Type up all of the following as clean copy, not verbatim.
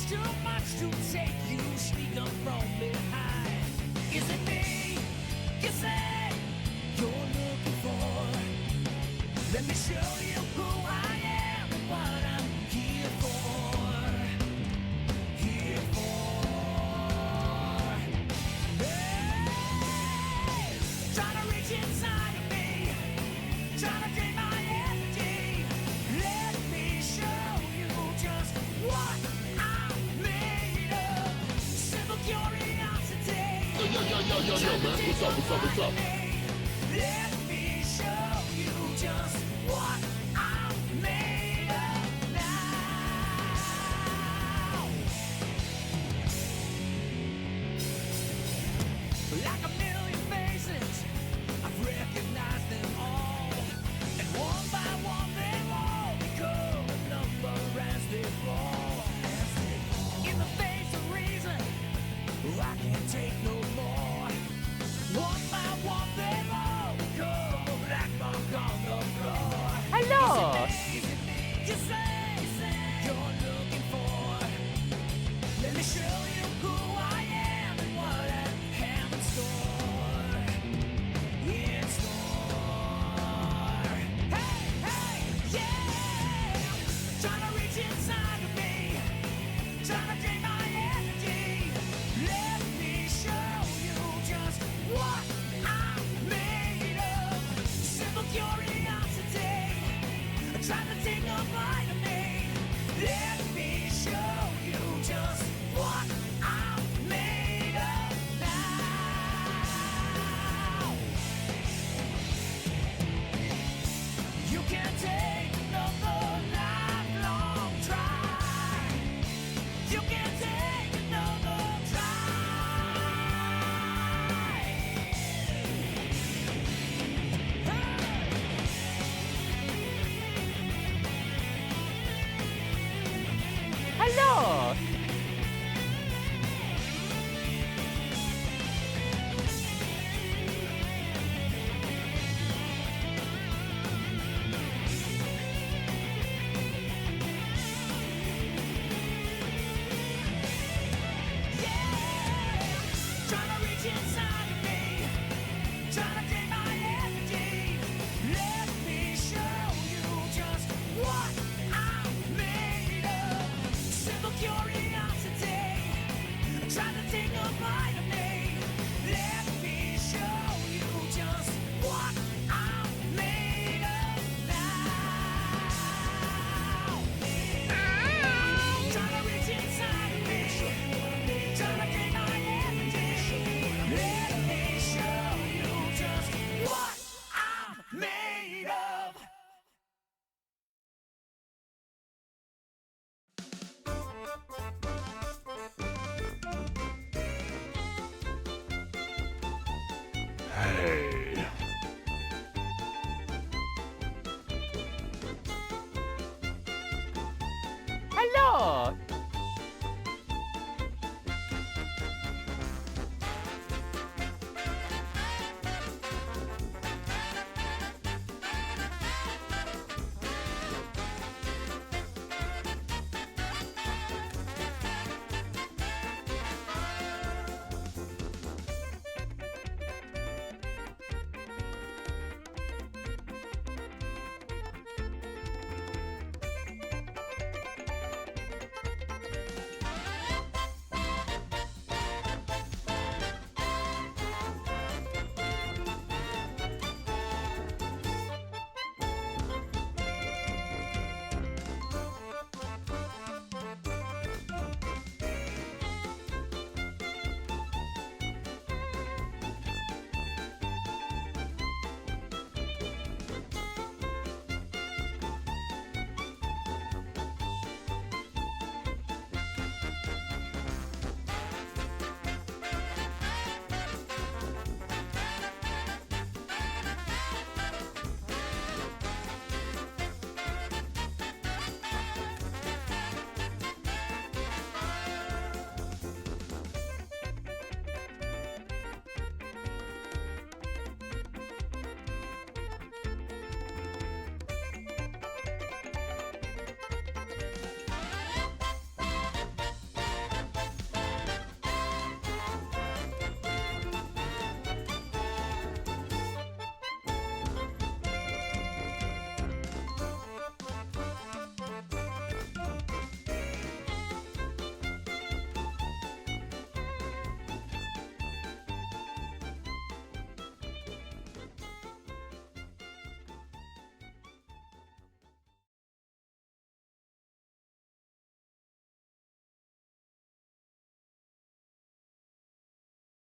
too much to take. You sneak up from behind. Is it me you say you're looking for? Let me show you who I am and what I'm here for. Here for. Hey, trying to reach inside of me, trying to drain my energy. Let me show you just what I'm made of. Simple curiosity. Yo, man. What's up? Let me show you just what I'm made of now. Like a million faces, I've recognized them all, and one by one they've all become a number as they fall. In the face of reason, I can't take no more. One by one they've all become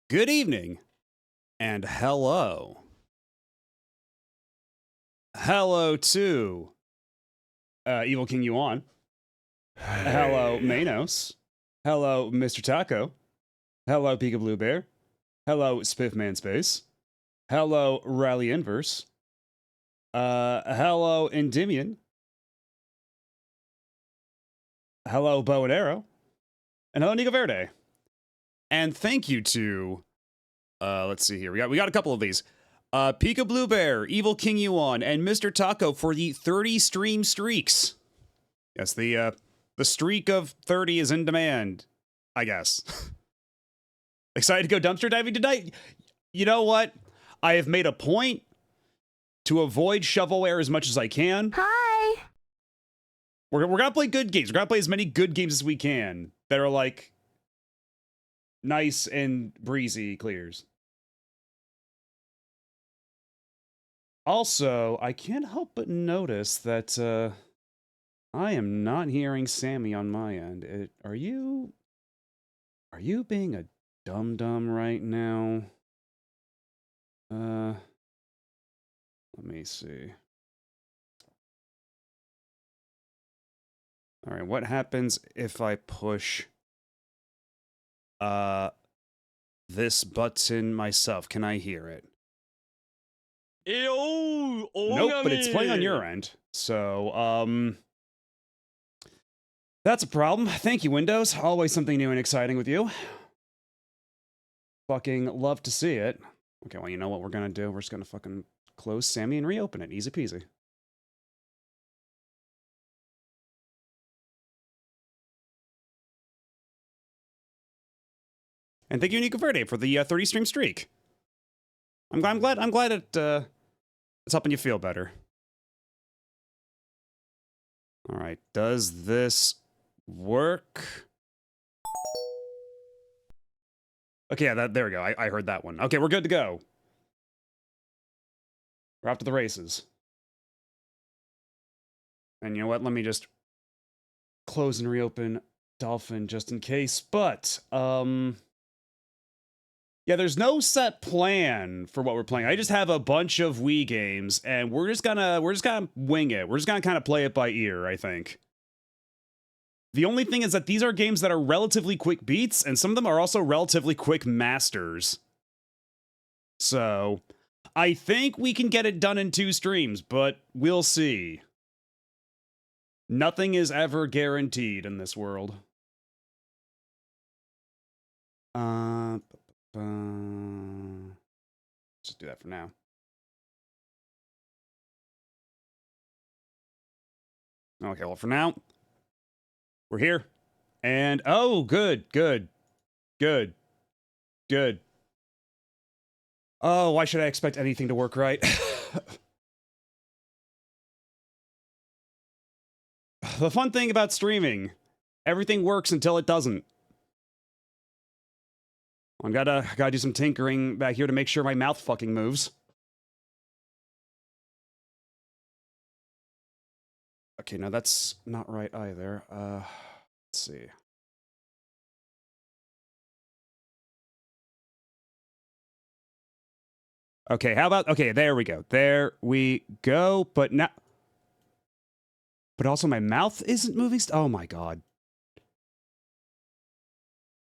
Good evening, and hello. Hello to Evil King Yuan. Hello, Manos. Hello, Mr. Taco. Hello, Pika Blue Bear. Hello, Spiffman Space. Hello, Rally Inverse. Hello, Endymion. Hello, Bow and Arrow. And hello, Nico Verde. And thank you to let's see here. We got a couple of these. Pika Blue Bear, Evil King Yuan, and Mr. Taco for the 30 stream streaks. Yes, the streak of 30 is in demand, I guess. Excited to go dumpster diving tonight? You know what? I have made a point to avoid shovelware as much as I can. Hi. We're gonna play good games. We're gonna play as many good games as we can that are like nice and breezy clears. Also, I can't help but notice that I am not hearing Sammy on my end. Are you being a dum-dum right now? Let me see. All right, what happens if I push this button myself? Can I hear it? Nope, but it's playing on your end. So, that's a problem. Thank you, Windows. Always something new and exciting with you. Fucking love to see it. Okay, well, you know what we're gonna do? We're just gonna fucking close Sammy and reopen it. Easy peasy. And thank you, Nico Verde, for the 30 stream streak. I'm glad it's helping you feel better. All right, does this work? Okay, yeah, there we go. I heard that one. Okay, we're good to go. We're off to the races. And you know what? Let me just close and reopen Dolphin just in case. But, yeah, there's no set plan for what we're playing. I just have a bunch of Wii games, and we're just gonna wing it. We're just gonna kind of play it by ear, I think. The only thing is that these are games that are relatively quick beats, and some of them are also relatively quick masters. So, I think we can get it done in 2 streams, but we'll see. Nothing is ever guaranteed in this world. Just do that for now. Okay, well, for now, we're here. And, oh, good. Oh, why should I expect anything to work right? The fun thing about streaming, everything works until it doesn't. I gotta do some tinkering back here to make sure my mouth fucking moves. Okay, now that's not right either. Let's see. Okay, how about... Okay, there we go. There we go. But now... But also my mouth isn't moving... Oh my god.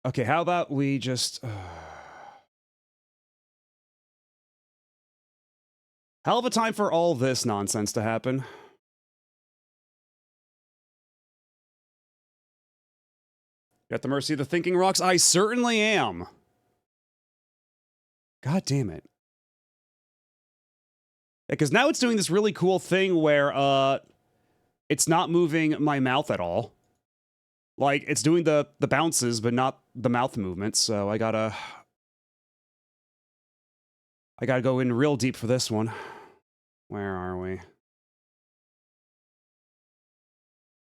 Okay, how about we just... Hell of a time for all this nonsense to happen. You at the mercy of the thinking rocks? I certainly am. God damn it. Because now it's doing this really cool thing where it's not moving my mouth at all. Like, it's doing the bounces, but not the mouth movements, so I gotta go in real deep for this one. Where are we?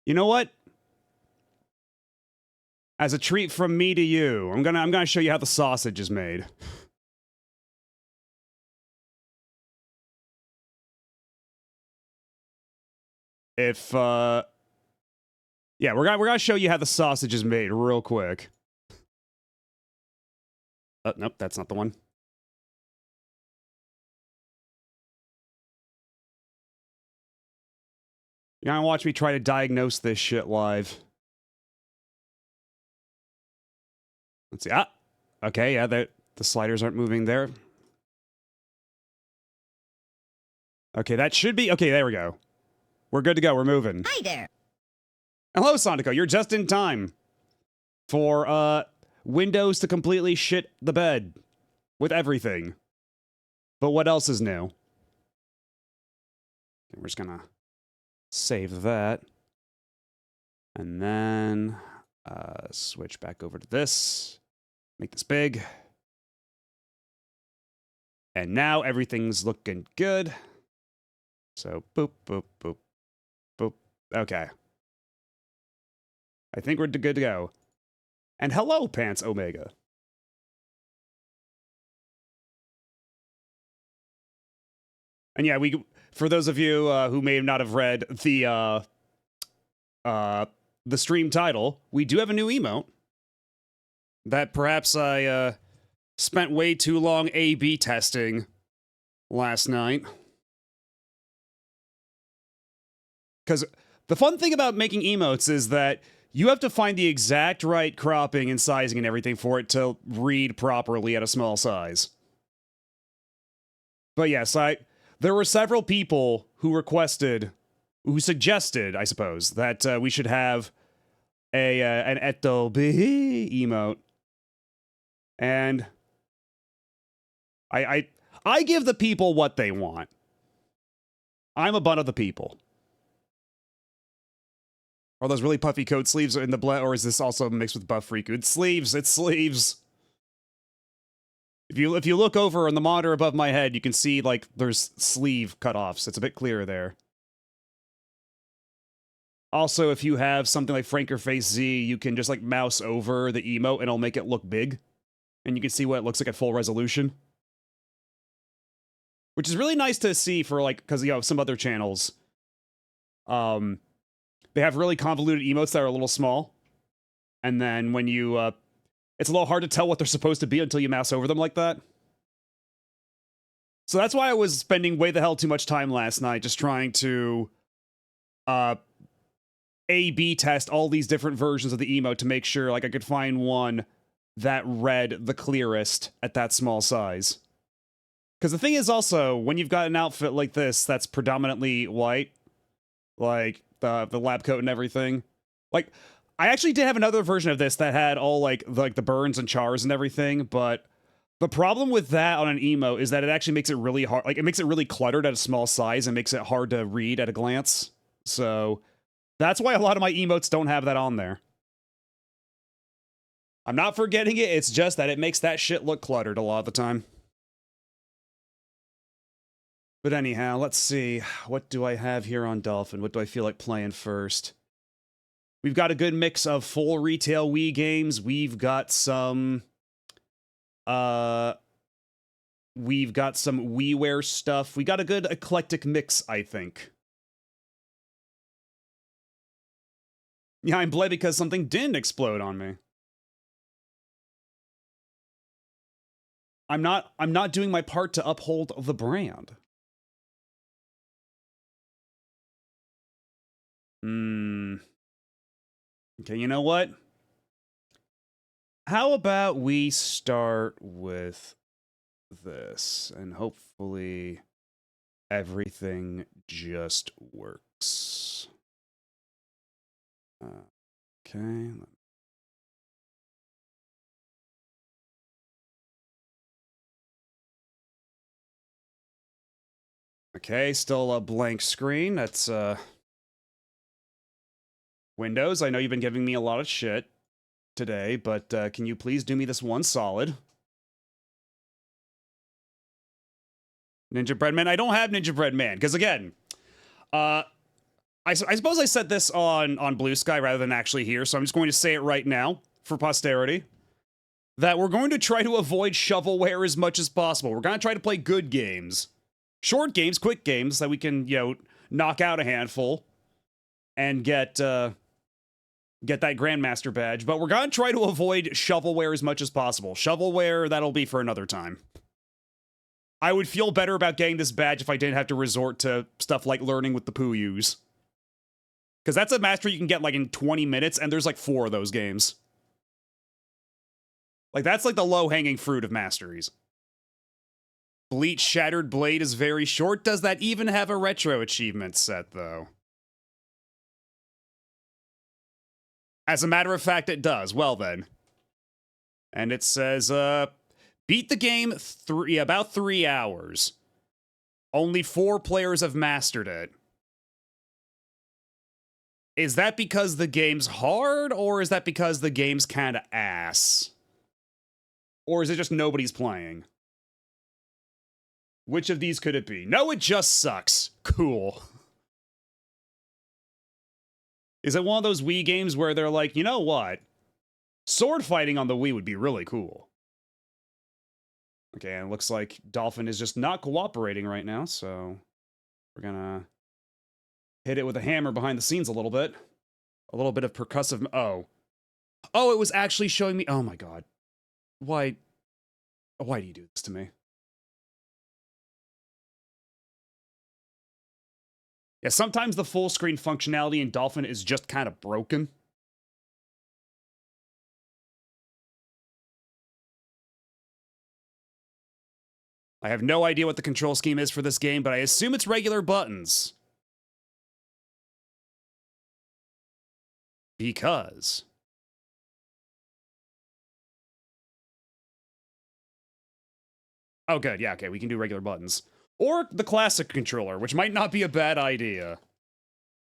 You know what? As a treat from me to you, I'm gonna show you how the sausage is made. If yeah, we're gonna show you how the sausage is made real quick. Nope, that's not the one. You're gonna watch me try to diagnose this shit live. Let's see. Ah! Okay, yeah, the sliders aren't moving there. Okay, that should be... Okay, there we go. We're good to go. We're moving. Hi there. Hello, Sonico. You're just in time for, Windows to completely shit the bed with everything. But what else is new? Okay, we're just gonna save that. And then, switch back over to this. Make this big. And now everything's looking good. So, boop, boop, boop, boop. Okay. I think we're good to go. And hello, Pants Omega. And yeah, for those of you who may not have read the stream title, we do have a new emote that perhaps I spent way too long A/B testing last night. Because the fun thing about making emotes is that you have to find the exact right cropping and sizing and everything for it to read properly at a small size. But yes, there were several people who suggested, I suppose, that we should have an Etobi emote. And I give the people what they want. I'm a butt of the people. Are those really puffy coat sleeves in the blend, or is this also mixed with Buff Riku? It's sleeves. It's sleeves. If you look over on the monitor above my head, you can see like there's sleeve cutoffs. It's a bit clearer there. Also, if you have something like Franker Face Z, you can just like mouse over the emote and it'll make it look big, and you can see what it looks like at full resolution. Which is really nice to see for like, because you know some other channels, they have really convoluted emotes that are a little small. And then when you, it's a little hard to tell what they're supposed to be until you mouse over them like that. So that's why I was spending way the hell too much time last night just trying to, A/B test all these different versions of the emote to make sure like I could find one that read the clearest at that small size. Because the thing is also, when you've got an outfit like this that's predominantly white, like the lab coat and everything, like I actually did have another version of this that had all like the burns and chars and everything, but the problem with that on an emote is that it actually makes it really hard, like it makes it really cluttered at a small size and makes it hard to read at a glance. So that's why a lot of my emotes don't have that on there. I'm not forgetting it, it's just that it makes that shit look cluttered a lot of the time. But anyhow, let's see. What do I have here on Dolphin? What do I feel like playing first? We've got a good mix of full retail Wii games. We've got some WiiWare stuff. We got a good eclectic mix, I think. Yeah, I'm bled because something didn't explode on me. I'm not doing my part to uphold the brand. Okay, you know what? How about we start with this, and hopefully everything just works. Okay. Okay, still a blank screen. That's, Windows, I know you've been giving me a lot of shit today, but can you please do me this one solid? Ninja Bread Man? I don't have Ninja Bread Man, because again, I suppose I said this on Blue Sky rather than actually here, so I'm just going to say it right now for posterity. That we're going to try to avoid shovelware as much as possible. We're going to try to play good games. Short games, quick games, that we can, you know, knock out a handful and get get that Grandmaster badge, but we're gonna try to avoid shovelware as much as possible. Shovelware, that'll be for another time. I would feel better about getting this badge if I didn't have to resort to stuff like learning with the Puyus. Because that's a mastery you can get like in 20 minutes, and there's like 4 of those games. Like, that's like the low-hanging fruit of masteries. Bleach Shattered Blade is very short. Does that even have a retro achievement set, though? As a matter of fact, it does. Well, then. And it says, beat the game about 3 hours. Only 4 players have mastered it. Is that because the game's hard, or is that because the game's kinda ass? Or is it just nobody's playing? Which of these could it be? No, it just sucks. Cool. Is it one of those Wii games where they're like, you know what? Sword fighting on the Wii would be really cool. Okay, and it looks like Dolphin is just not cooperating right now, so we're gonna hit it with a hammer behind the scenes a little bit. A little bit of percussive... Oh, it was actually showing me... Oh my god. Why do you do this to me? Yeah, sometimes the full screen functionality in Dolphin is just kind of broken. I have no idea what the control scheme is for this game, but I assume it's regular buttons. Because... Oh, good. Yeah, okay, we can do regular buttons. Or the classic controller, which might not be a bad idea.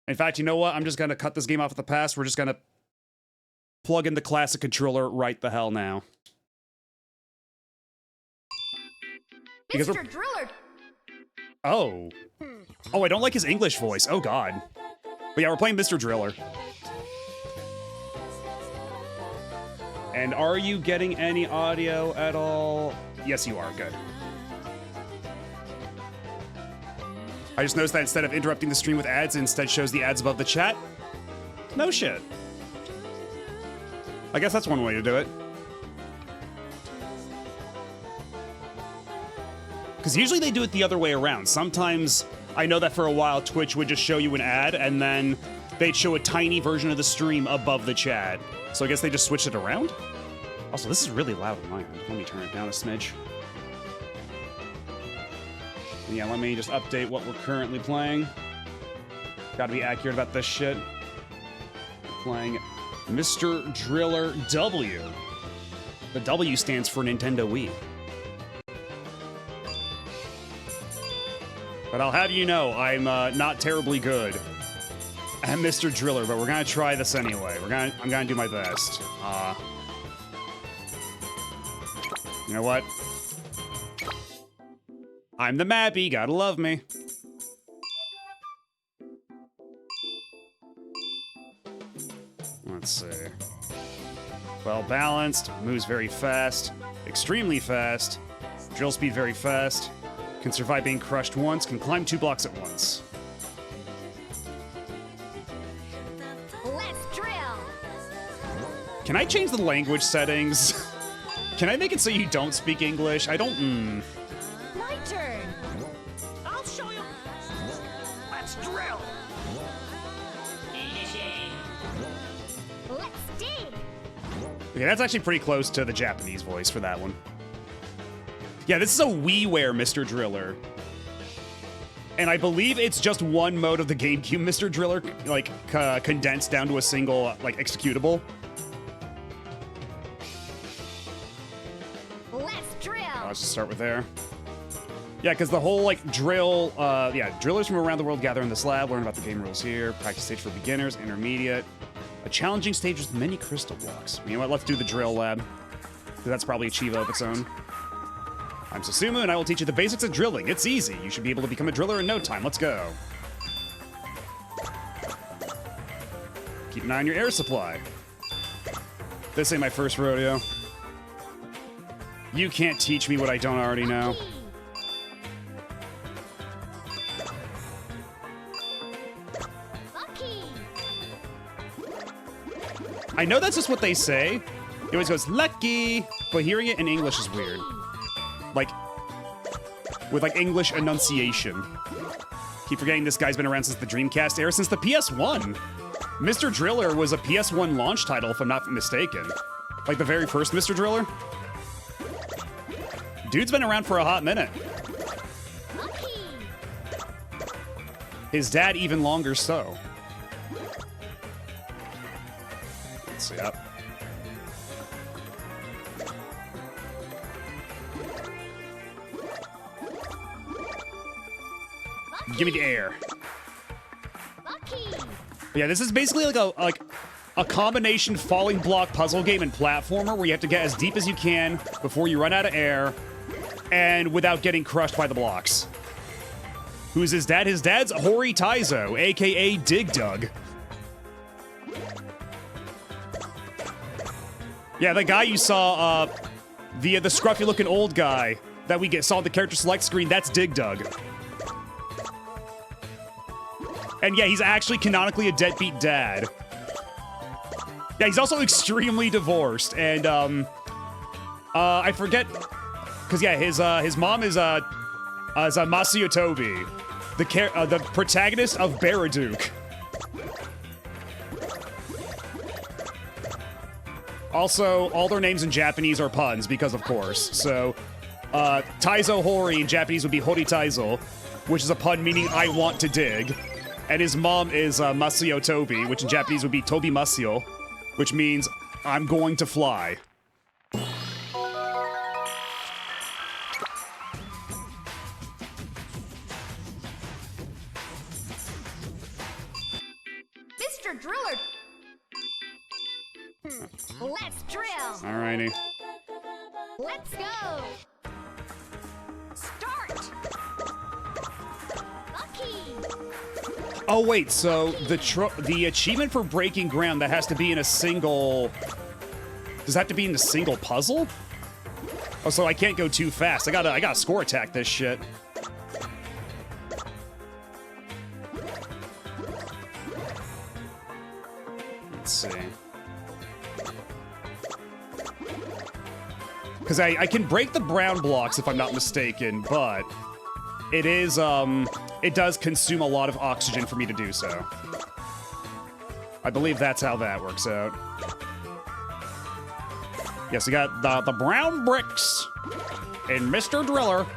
In fact, you know what? I'm just gonna cut this game off at the pass. We're just gonna plug in the classic controller right the hell now. Mr. Driller! Oh, I don't like his English voice. Oh, God. But yeah, we're playing Mr. Driller. And are you getting any audio at all? Yes, you are. Good. I just noticed that instead of interrupting the stream with ads, it instead shows the ads above the chat. No shit. I guess that's one way to do it. Because usually they do it the other way around. Sometimes, I know that for a while, Twitch would just show you an ad, and then they'd show a tiny version of the stream above the chat. So I guess they just switched it around? Also, this is really loud on my end. Let me turn it down a smidge. And yeah, let me just update what we're currently playing. Gotta be accurate about this shit. We're playing Mr. Driller W. The W stands for Nintendo Wii. But I'll have you know, I'm not terribly good at Mr. Driller, but we're gonna try this anyway. I'm gonna do my best. You know what? I'm the Mappy, gotta love me. Let's see. Well balanced, moves very fast, extremely fast, drill speed very fast, can survive being crushed once, can climb 2 blocks at once. Let's drill! Can I change the language settings? Can I make it so you don't speak English? I don't, My turn! I'll show you. Let's drill. Let's dig! Okay, that's actually pretty close to the Japanese voice for that one. Yeah, this is a WiiWare Mr. Driller. And I believe it's just one mode of the GameCube Mr. Driller, like, condensed down to a single, like, executable. Let's drill! Let's just start with there. Yeah, because the whole, like, drill, drillers from around the world gather in this lab, learn about the game rules here, practice stage for beginners, intermediate, a challenging stage with many crystal blocks. You know what, let's do the drill lab, because that's probably a Chivo of its own. I'm Susumu, and I will teach you the basics of drilling. It's easy. You should be able to become a driller in no time. Let's go. Keep an eye on your air supply. This ain't my first rodeo. You can't teach me what I don't already know. Bucky! I know that's just what they say. He always goes, lucky, but hearing it in English is weird. Like, with like English enunciation. Keep forgetting this guy's been around since the Dreamcast era, since the PS1. Mr. Driller was a PS1 launch title, if I'm not mistaken. Like the very first Mr. Driller. Dude's been around for a hot minute. His dad even longer so. Let's see up. Give me the air. Yeah, this is basically like a combination falling block puzzle game and platformer where you have to get as deep as you can before you run out of air and without getting crushed by the blocks. Who's his dad? His dad's Hori Taizo, aka Dig Dug. Yeah, the guy you saw, the scruffy-looking old guy that we saw the character select screen, that's Dig Dug. And yeah, he's actually canonically a deadbeat dad. Yeah, he's also extremely divorced, and I forget, because yeah, his mom is Masuyo Tobi, the protagonist of Baraduke. Also, all their names in Japanese are puns, because of course. So, Taizo Hori in Japanese would be Hori Taizo, which is a pun meaning I want to dig. And his mom is Masuyo Tobi, which in Japanese would be Tobi Masuyo, which means I'm going to fly. Mr. Driller! Let's drill! Alrighty. Let's go! Start! Lucky! Oh wait, so the achievement for breaking ground that has to be in a single... Does that have to be in a single puzzle? Oh, so I can't go too fast. I gotta score attack this shit. Let's see. Because I can break the brown blocks if I'm not mistaken, but it is, it does consume a lot of oxygen for me to do so. I believe that's how that works out. Yes, we got the brown bricks and Mr. Driller.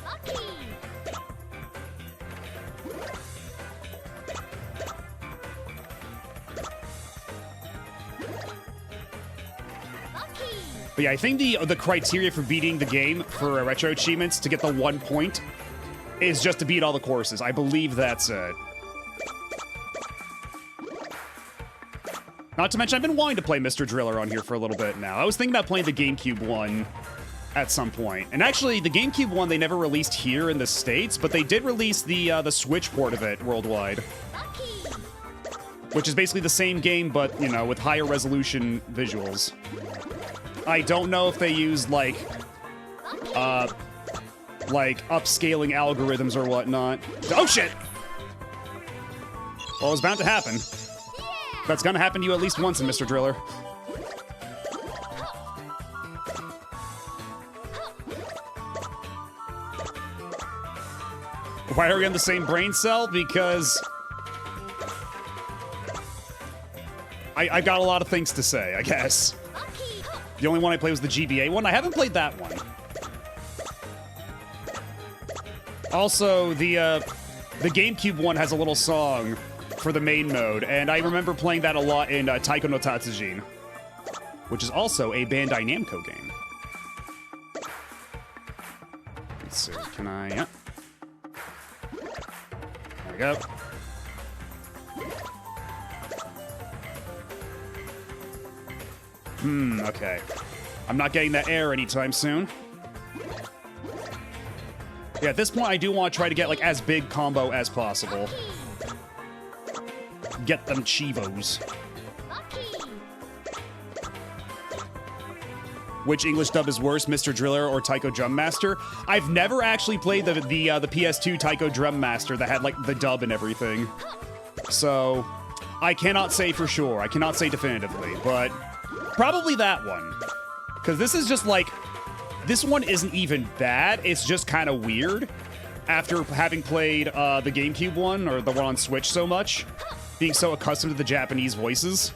Lucky! Lucky! But yeah, I think the criteria for beating the game for retro achievements to get the 1 point is just to beat all the courses. I believe that's it. Not to mention, I've been wanting to play Mr. Driller on here for a little bit now. I was thinking about playing the GameCube one at some point. And actually, the GameCube one they never released here in the States, but they did release the Switch port of it worldwide. Lucky! Which is basically the same game, but, you know, with higher resolution visuals. I don't know if they used, like upscaling algorithms or whatnot. Oh, shit! Well, it was bound to happen. That's gonna happen to you at least once in Mr. Driller. Why are we on the same brain cell? Because I've got a lot of things to say, I guess. The only one I played was the GBA one. I haven't played that one. Also, the GameCube one has a little song for the main mode, and I remember playing that a lot in Taiko no Tatsujin, which is also a Bandai Namco game. Let's see, can I... Yeah. There we go. Okay. I'm not getting that air anytime soon. Yeah, at this point, I do want to try to get, like, as big combo as possible. Get them Chivos. Which English dub is worse, Mr. Driller or Taiko Drum Master? I've never actually played the PS2 Taiko Drum Master that had, like, the dub and everything. So, I cannot say for sure. I cannot say definitively, but probably that one. Because this is just like, this one isn't even bad. It's just kind of weird after having played the GameCube one or the one on Switch so much, being so accustomed to the Japanese voices.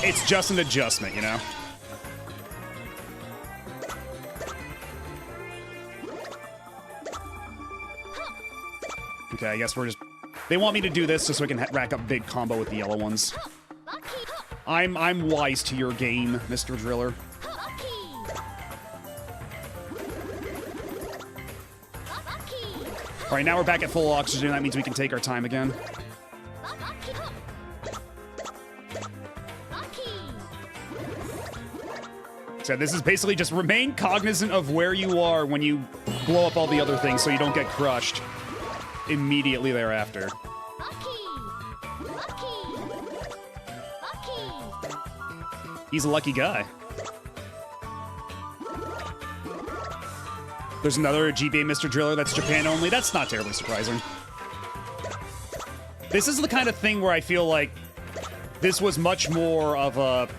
It's just an adjustment, you know? Okay, I guess we're just... They want me to do this just so I can rack up big combo with the yellow ones. I'm wise to your game, Mr. Driller. All right, now we're back at full oxygen. That means we can take our time again. So this is basically just remain cognizant of where you are when you blow up all the other things so you don't get crushed immediately thereafter. He's a lucky guy. There's another GBA Mr. Driller that's Japan only. That's not terribly surprising. This is the kind of thing where I feel like this was much more of a...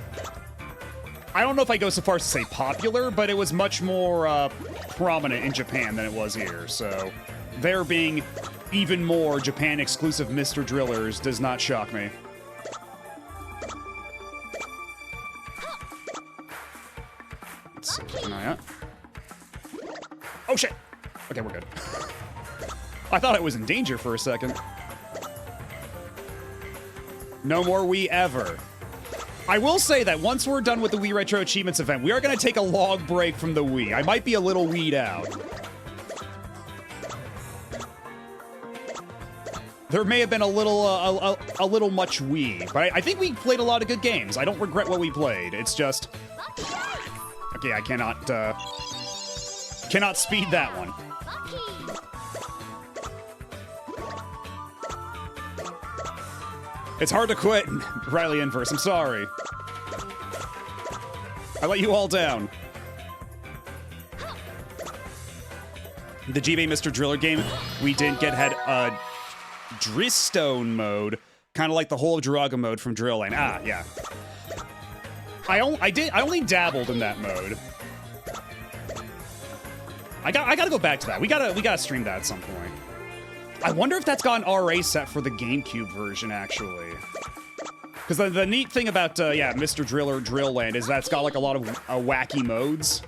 I don't know if I go so far as to say popular, but it was much more prominent in Japan than it was here. So there being even more Japan-exclusive Mr. Drillers does not shock me. Let's see. Keep an eye out. Oh, shit! Okay, we're good. I thought I was in danger for a second. No more Wii ever. I will say that once we're done with the Wii Retro Achievements event, we are going to take a long break from the Wii. I might be a little Wii'd out. There may have been a little much Wii, but I think we played a lot of good games. I don't regret what we played. It's just... Okay, I cannot speed that one. It's hard to quit, Riley Inverse. I'm sorry. I let you all down. The GBA Mr. Driller game, we didn't get had Dristone mode, kind of like the whole of Draga mode from Drill Lane. Ah, yeah. I only dabbled in that mode. I gotta go back to that. We gotta stream that at some point. I wonder if that's got an RA set for the GameCube version, actually. Because the neat thing about, yeah, Mr. Driller Drill Land is that it's got, like, a lot of wacky modes.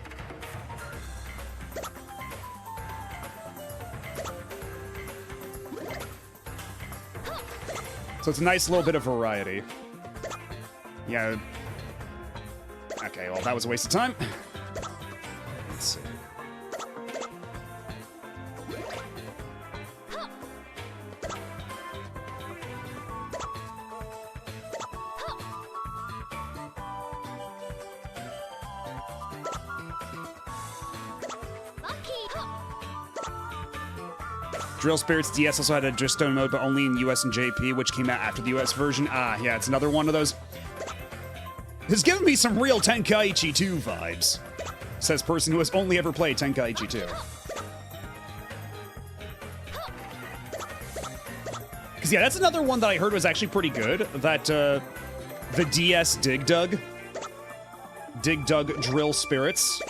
So it's a nice little bit of variety. Yeah. Okay, well, that was a waste of time. Let's see. Drill Spirits DS also had a Dristone mode, but only in US and JP, which came out after the US version. Ah, yeah, it's another one of those. It's given me some real Tenkaichi 2 vibes, says person who has only ever played Tenkaichi 2. Because, yeah, that's another one that I heard was actually pretty good, that the DS Dig Dug Drill Spirits,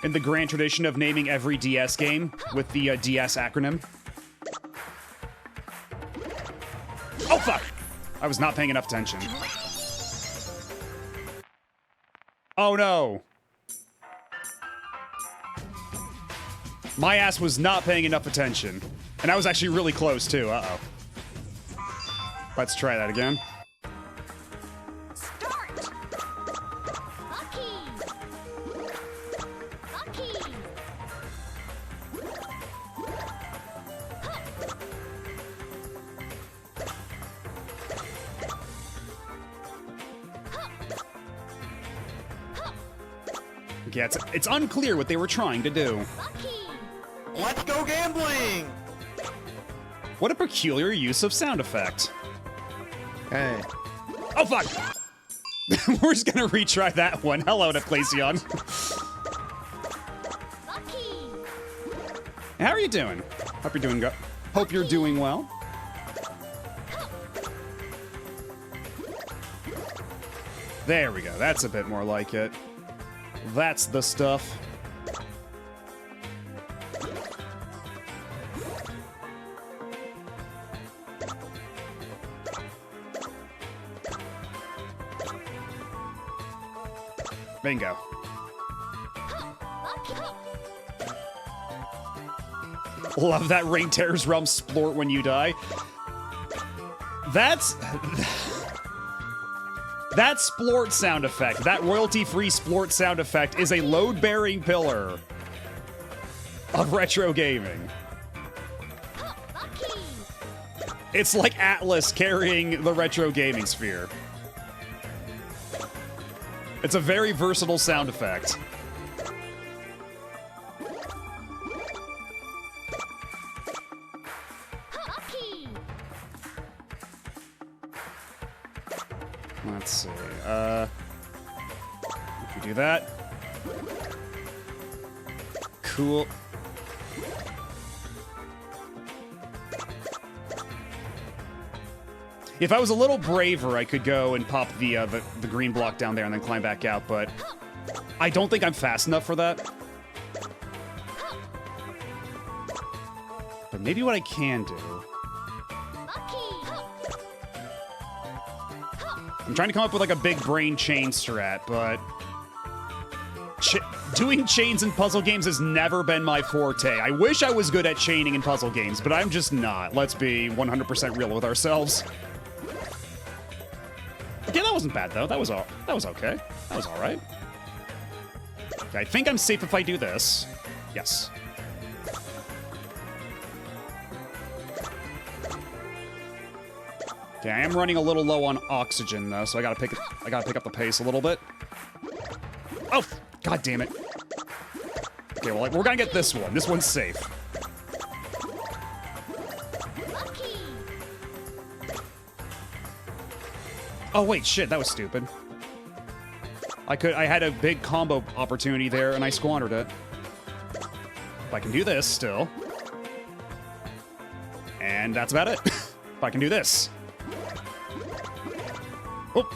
in the grand tradition of naming every DS game with the DS acronym. Oh, fuck! I was not paying enough attention. Oh, no. My ass was not paying enough attention. And I was actually really close, too. Uh-oh. Let's try that again. Yeah, it's unclear what they were trying to do. Let's go gambling! What a peculiar use of sound effect. Hey. Oh, fuck! We're just gonna retry that one. Hello, Neplacion. How are you doing? Hope you're doing well. There we go. That's a bit more like it. That's the stuff. Bingo. Love that Rain Terror's Realm splort when you die. That's... that splort sound effect, that royalty-free splort sound effect is a load-bearing pillar of retro gaming. It's like Atlas carrying the retro gaming sphere. It's a very versatile sound effect. Let's see. If we do that. Cool. If I was a little braver, I could go and pop the green block down there and then climb back out, but I don't think I'm fast enough for that. But maybe what I can do... I'm trying to come up with like a big brain chain strat, but... doing chains in puzzle games has never been my forte. I wish I was good at chaining in puzzle games, but I'm just not. Let's be 100% real with ourselves. Okay, that wasn't bad though. That was okay. That was all right. Okay, I think I'm safe if I do this. Yes. Okay, I am running a little low on oxygen though, so I gotta pick up the pace a little bit. Oh, god damn it. Okay, well, we're gonna get this one. This one's safe. Oh wait, shit, that was stupid. I had a big combo opportunity there and I squandered it. If I can do this still. And that's about it. If I can do this. Oh.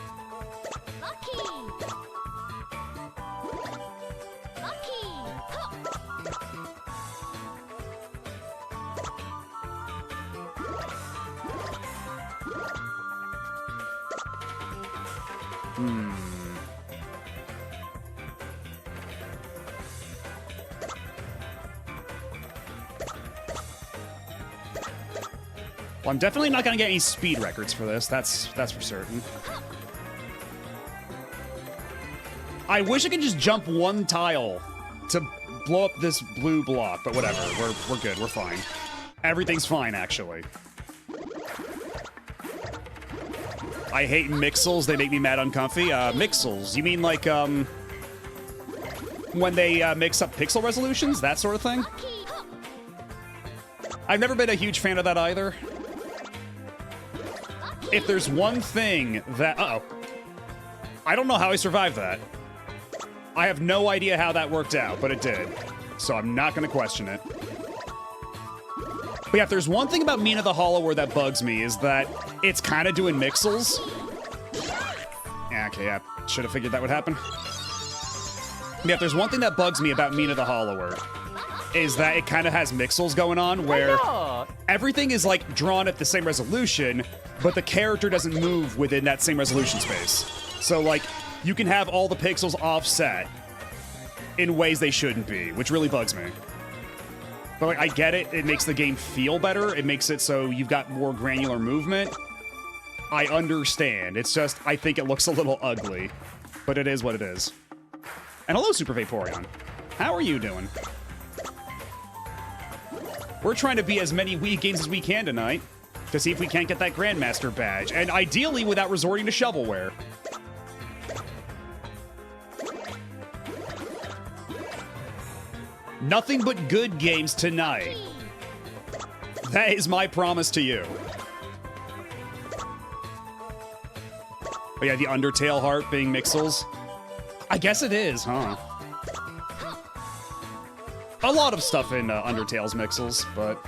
Well, I'm definitely not gonna get any speed records for this. That's for certain. I wish I could just jump one tile to blow up this blue block, but whatever. We're good. We're fine. Everything's fine, actually. I hate mixels. They make me mad uncomfy. Mixels. You mean like when they mix up pixel resolutions, that sort of thing? I've never been a huge fan of that either. If there's one thing that... Uh-oh. I don't know how I survived that. I have no idea how that worked out, but it did. So I'm not going to question it. But yeah, if there's one thing about Mina the Hollower that bugs me, is that it's kind of doing mixels. Yeah, okay, yeah. Should have figured that would happen. Yeah, if there's one thing that bugs me about Mina the Hollower, is that it kind of has mixels going on, where everything is, like, drawn at the same resolution, but the character doesn't move within that same resolution space. So, like, you can have all the pixels offset in ways they shouldn't be, which really bugs me. But, like, I get it. It makes the game feel better. It makes it so you've got more granular movement. I understand. It's just, I think it looks a little ugly. But it is what it is. And hello, Super Vaporeon. How are you doing? We're trying to beat as many Wii games as we can tonight to see if we can't get that Grandmaster badge, and ideally without resorting to shovelware. Nothing but good games tonight. That is my promise to you. Oh yeah, the Undertale heart being Mixels. I guess it is, huh? A lot of stuff in Undertale's Mixels, but...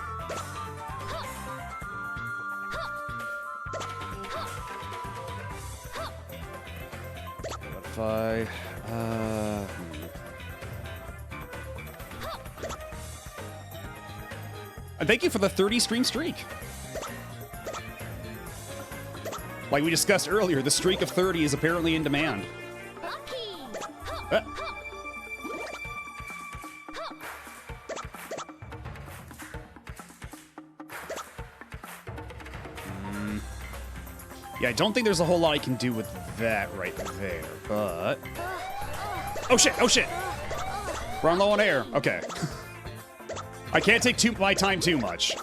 if I... And thank you for the 30 stream streak. Like we discussed earlier, the streak of 30 is apparently in demand. Lucky. Yeah, I don't think there's a whole lot I can do with that right there, but... Oh shit, oh shit! We're on low on air, okay. I can't take my time too much.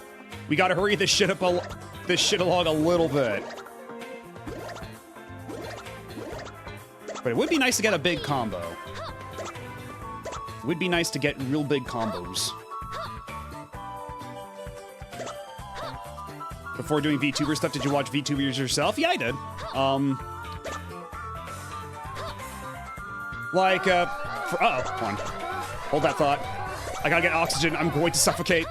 We gotta hurry this shit along a little bit. But it would be nice to get a big combo. It would be nice to get real big combos. Before doing VTuber stuff, did you watch VTubers yourself? Yeah, I did. Hold on. Hold that thought. I gotta get oxygen. I'm going to suffocate.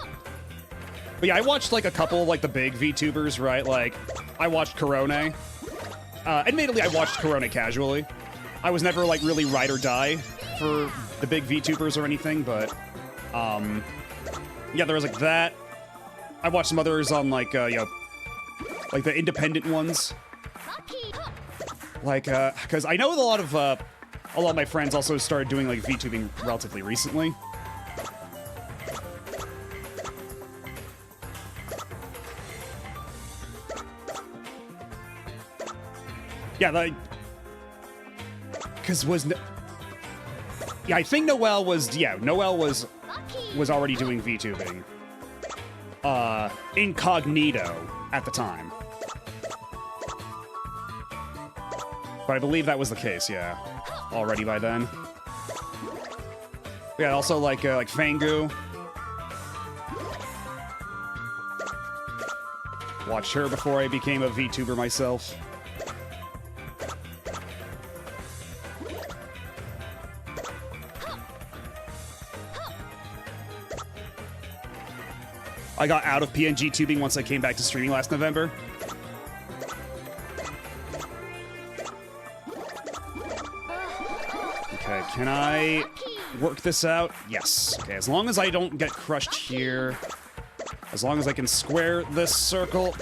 But yeah, I watched like a couple of like the big VTubers, right? Like, I watched Korone. Admittedly, I watched Korone casually. I was never like really ride or die for the big VTubers or anything, but yeah, there was like that. I watched some others on like like the independent ones. Like because I know a lot of my friends also started doing like VTubing relatively recently. Yeah, like because yeah, I think Noelle was already doing VTubing. Incognito at the time. But I believe that was the case, yeah. Already by then. Yeah, also like Fangu. Watched her before I became a VTuber myself. I got out of PNG tubing once I came back to streaming last November. Okay, can I work this out? Yes. Okay, as long as I don't get crushed here. As long as I can square this circle.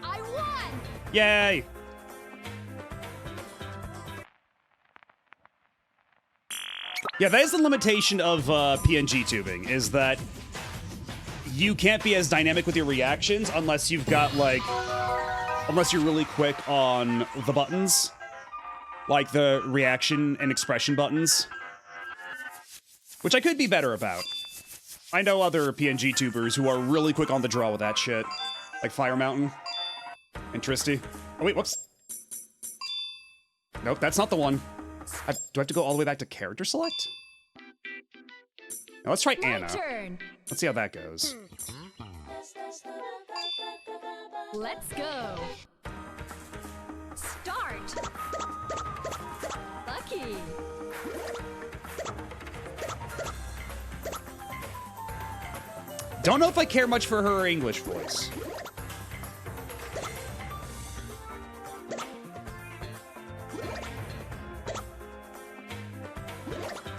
I won! Yay! Yeah, that is the limitation of PNG tubing, is that you can't be as dynamic with your reactions unless you've got, like... Unless you're really quick on the buttons. Like the reaction and expression buttons. Which I could be better about. I know other PNG tubers who are really quick on the draw with that shit. Like Fire Mountain. And Tristy. Oh wait, whoops. Nope, that's not the one. Do I have to go all the way back to character select? Now let's try My Anna. turn. Let's see how that goes. Let's go. Start. Lucky. Don't know if I care much for her English voice.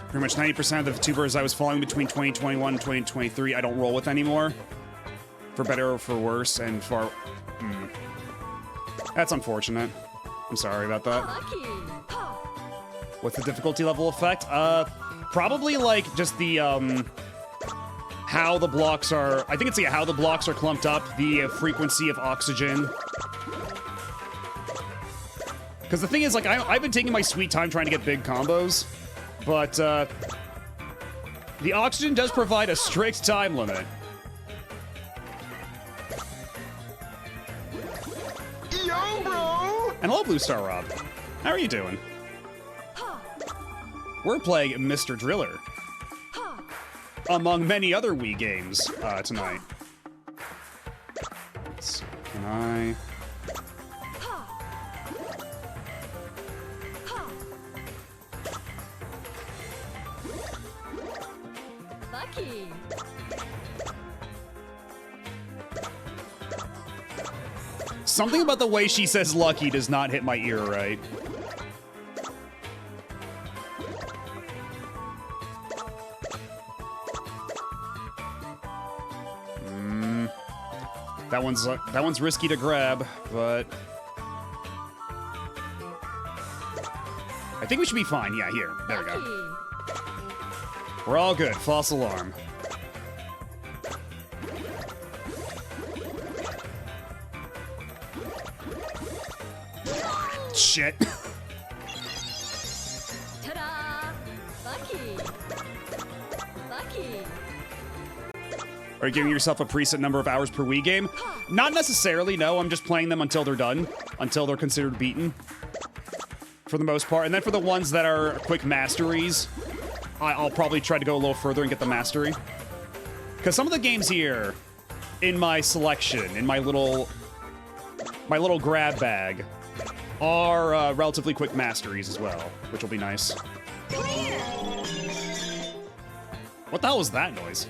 Pretty much 90% of the VTubers I was following between 2021 and 2023 I don't roll with anymore. For better or for worse, and for... That's unfortunate. I'm sorry about that. Lucky. What's the difficulty level effect? Probably like just the, how the blocks are... I think it's how the blocks are clumped up, the frequency of oxygen. Because the thing is, like, I've been taking my sweet time trying to get big combos, but, the oxygen does provide a strict time limit. Yo, bro! And hello, Blue Star Rob. How are you doing? We're playing Mr. Driller. Among many other Wii games, tonight. Let's see, can I... Lucky. Something about the way she says lucky does not hit my ear right. That one's risky to grab, but I think we should be fine. Yeah, here. There we go. Lucky. We're all good. False alarm. Shit. Ta-da! Lucky. Lucky. Are you giving yourself a preset number of hours per Wii game? Not necessarily, no. I'm just playing them until they're done. Until they're considered beaten. For the most part. And then for the ones that are quick masteries, I'll probably try to go a little further and get the mastery. Because some of the games here, in my selection, in my little grab bag, are relatively quick masteries as well, which will be nice. What the hell was that noise?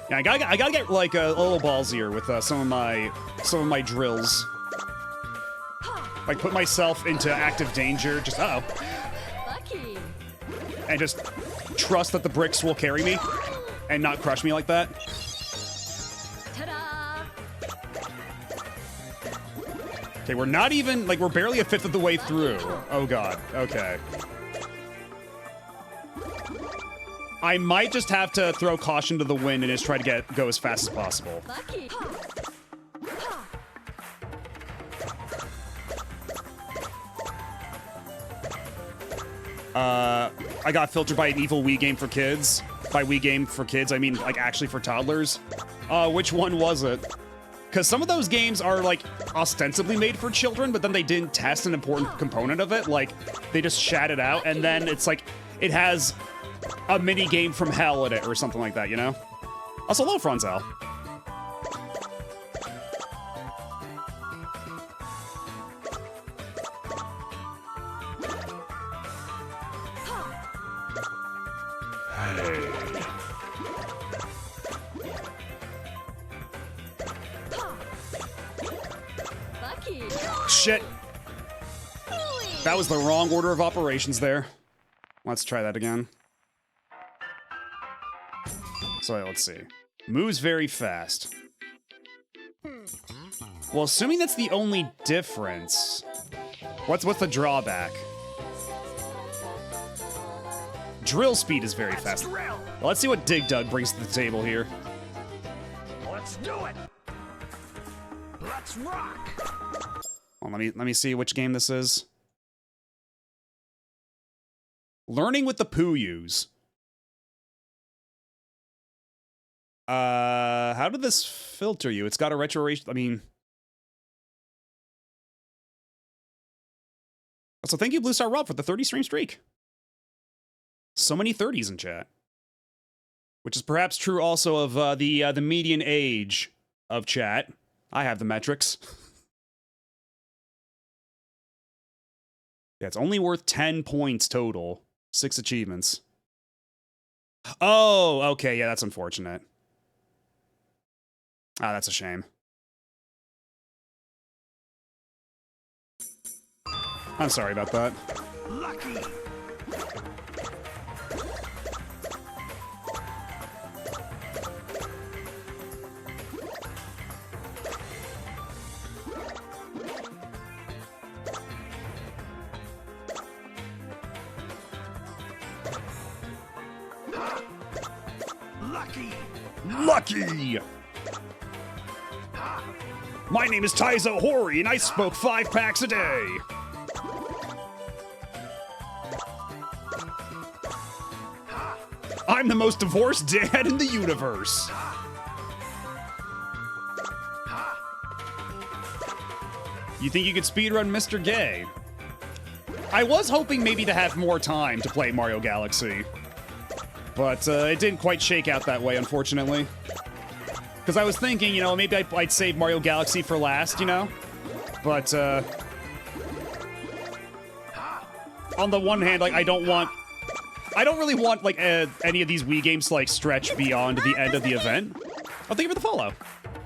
Yeah, I gotta get like a little ballsier with some of my drills. Like put myself into active danger. Just Lucky. and just trust that the bricks will carry me and not crush me like that. Ta-da! Okay, we're not even like we're barely a fifth of the way through. Oh god. Okay. I might just have to throw caution to the wind and just try to go as fast as possible. Lucky. I got filtered by an evil Wii game for kids. By Wii game for kids, I mean like actually for toddlers. Which one was it? Because some of those games are like ostensibly made for children, but then they didn't test an important component of it. Like they just shat it out, and then it's like it has a mini game from hell in it or something like that, you know? Also, hello, Franzel. Lucky. Shit. That was the wrong order of operations there. Let's try that again. So let's see. Moves very fast. Well, assuming that's the only difference, what's the drawback? Drill speed is very fast. Well, let's see what Dig Dug brings to the table here. Let's do it. Let's rock. Well, let me see which game this is. Learning with the Puyus. How did this filter you? It's got a retroration. I mean, so thank you, Blue Star Rob, for the 30 stream streak. So many 30s in chat, which is perhaps true also of the median age of chat. I have the metrics. Yeah, it's only worth 10 points total. 6 achievements. Oh, okay, yeah, that's unfortunate. Ah, that's a shame. I'm sorry about that. Lucky. Lucky. Lucky! My name is Taizo Hori, and I smoke 5 packs a day. I'm the most divorced dad in the universe. You think you could speedrun Mr. Gay? I was hoping maybe to have more time to play Mario Galaxy. But it didn't quite shake out that way, unfortunately. Because I was thinking, you know, maybe I'd save Mario Galaxy for last, you know? But, on the one hand, like, I don't really want, like, any of these Wii games to, like, stretch beyond the end of the event. Oh, thank you for the follow.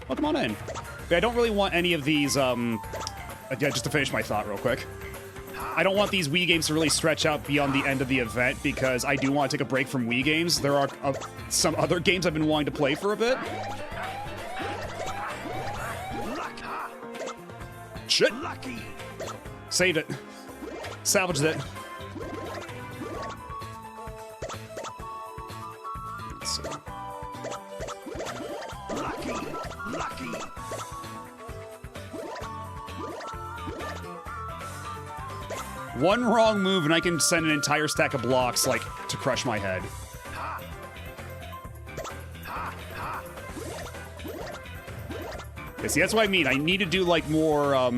Welcome on in. But I don't really want any of these, yeah, just to finish my thought real quick. I don't want these Wii games to really stretch out beyond the end of the event because I do want to take a break from Wii games. There are some other games I've been wanting to play for a bit. Shit! Saved it. Salvaged it. Let's see. One wrong move and I can send an entire stack of blocks, like, to crush my head. Yeah, see, that's what I mean. I need to do, like, more,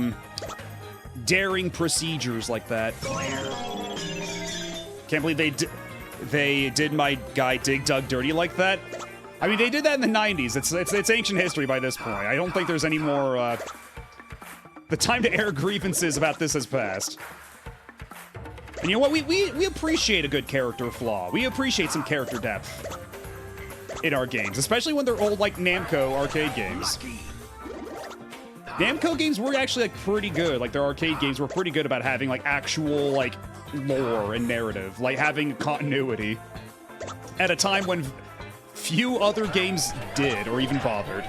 daring procedures like that. Can't believe they did my guy Dig Dug dirty like that. I mean, they did that in the 90s. It's ancient history by this point. I don't think there's any more, the time to air grievances about this has passed. And you know what? We appreciate a good character flaw. We appreciate some character depth in our games, especially when they're old, like, Namco arcade games. Namco games were actually, like, pretty good. Like, their arcade games were pretty good about having, like, actual, like, lore and narrative. Like, having continuity. At a time when few other games did, or even bothered.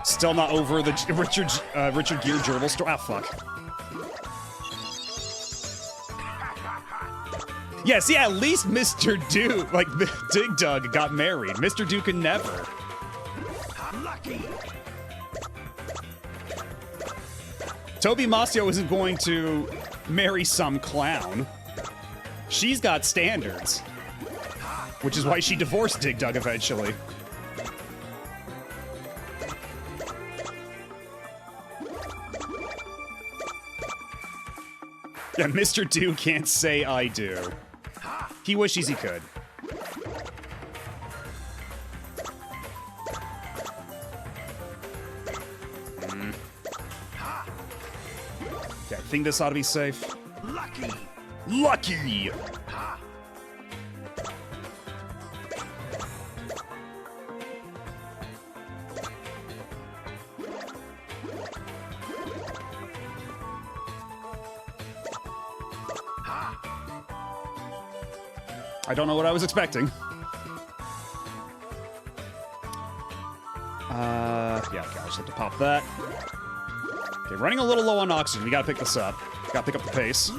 Still not over the Richard Gere gerbil story. Ah, fuck. Yes, yeah, at least Mr. Duke, like, Dig Dug got married. Mr. Duke could never. Toby Masio isn't going to marry some clown. She's got standards. Which is why she divorced Dig Dug eventually. Yeah, Mr. Duke can't say I do. He wishes he could. Okay, I think this ought to be safe. Lucky! I don't know what I was expecting. Yeah, okay, I'll just have to pop that. Okay, running a little low on oxygen. We gotta pick this up. Gotta pick up the pace.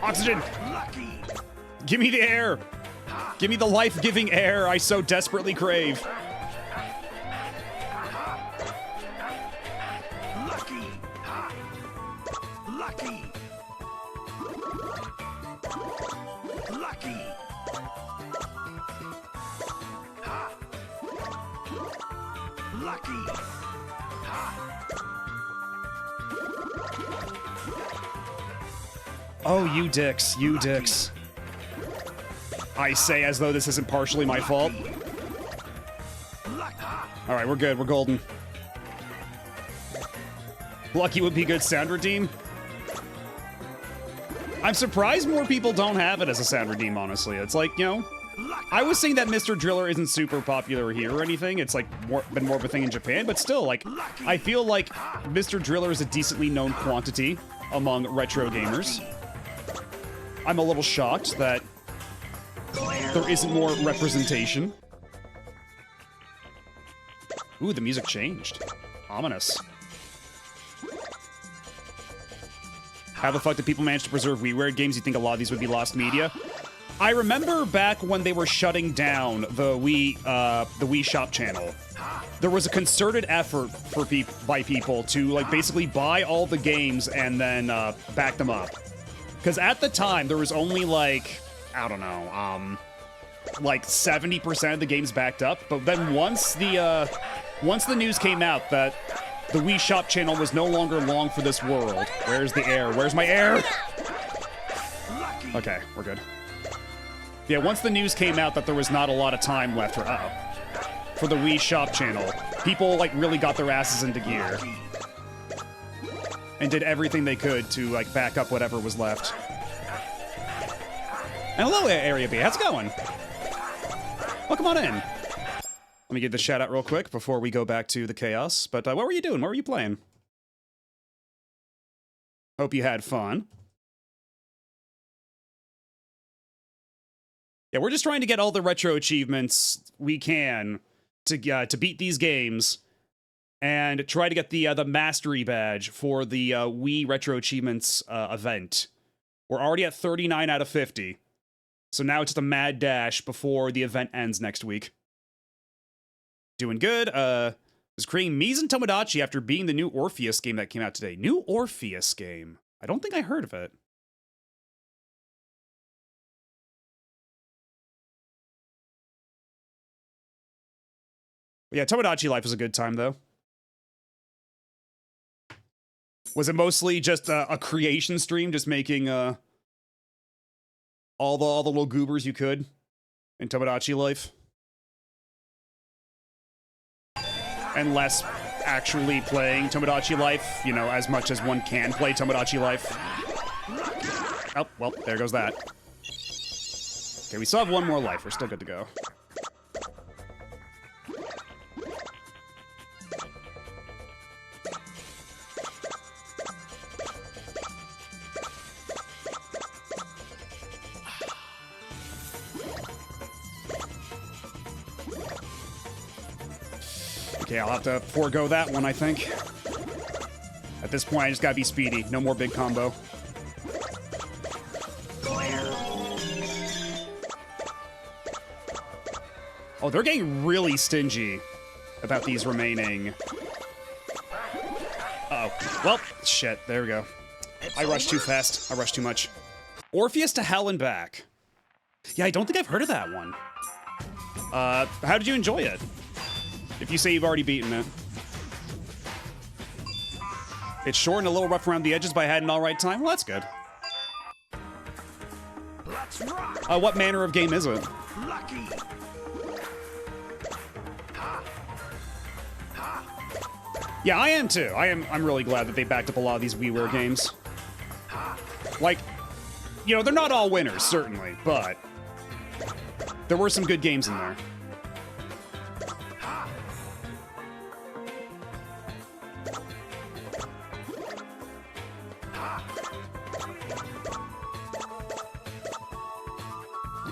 Oxygen! Give me the air! Give me the life-giving air I so desperately crave. Oh, you dicks, you dicks. I say as though this isn't partially my fault. Alright, we're good, we're golden. Lucky would be good sound redeem. I'm surprised more people don't have it as a sound redeem, honestly. It's like, you know, I was saying that Mr. Driller isn't super popular here or anything. It's like been more of a thing in Japan, but still, like, I feel like Mr. Driller is a decently known quantity among retro gamers. I'm a little shocked that there isn't more representation. Ooh, the music changed. Ominous. How the fuck did people manage to preserve WiiWare games? You think a lot of these would be lost media? I remember back when they were shutting down the Wii Shop channel. There was a concerted effort for by people to like basically buy all the games and then back them up. Because at the time there was only like, I don't know, like 70% of the games backed up. But then once the news came out that the Wii Shop channel was no longer long for this world. Where's the air? Where's my air? Okay, we're good. Yeah, once the news came out that there was not a lot of time left for for the Wii Shop channel, people like really got their asses into gear and did everything they could to like back up whatever was left. And hello, Area B, how's it going? Welcome on in. Let me give the shout out real quick before we go back to the chaos. But what were you doing? What were you playing? Hope you had fun. Yeah, we're just trying to get all the retro achievements we can to beat these games and try to get the mastery badge for the Wii Retro Achievements event. We're already at 39 out of 50. So now it's just a mad dash before the event ends next week. Doing good. Is creating Mies and Tomodachi after beating the new Orpheus game that came out today. New Orpheus game. I don't think I heard of it. Yeah, Tomodachi Life was a good time, though. Was it mostly just a creation stream, just making all the little goobers you could in Tomodachi Life? And less actually playing Tomodachi Life, you know, as much as one can play Tomodachi Life. Oh, well, there goes that. Okay, we still have one more life. We're still good to go. Okay, I'll have to forego that one, I think. At this point, I just gotta be speedy. No more big combo. Oh, they're getting really stingy about these remaining. Uh-oh. Well, shit. There we go. I rushed too fast. I rushed too much. Orpheus to Hell and Back. Yeah, I don't think I've heard of that one. How did you enjoy it? If you say you've already beaten it. It's short and a little rough around the edges, but I had an alright time. Well, that's good. What manner of game is it? Yeah, I am too. I'm really glad that they backed up a lot of these WiiWare games. Like, you know, they're not all winners, certainly, but there were some good games in there.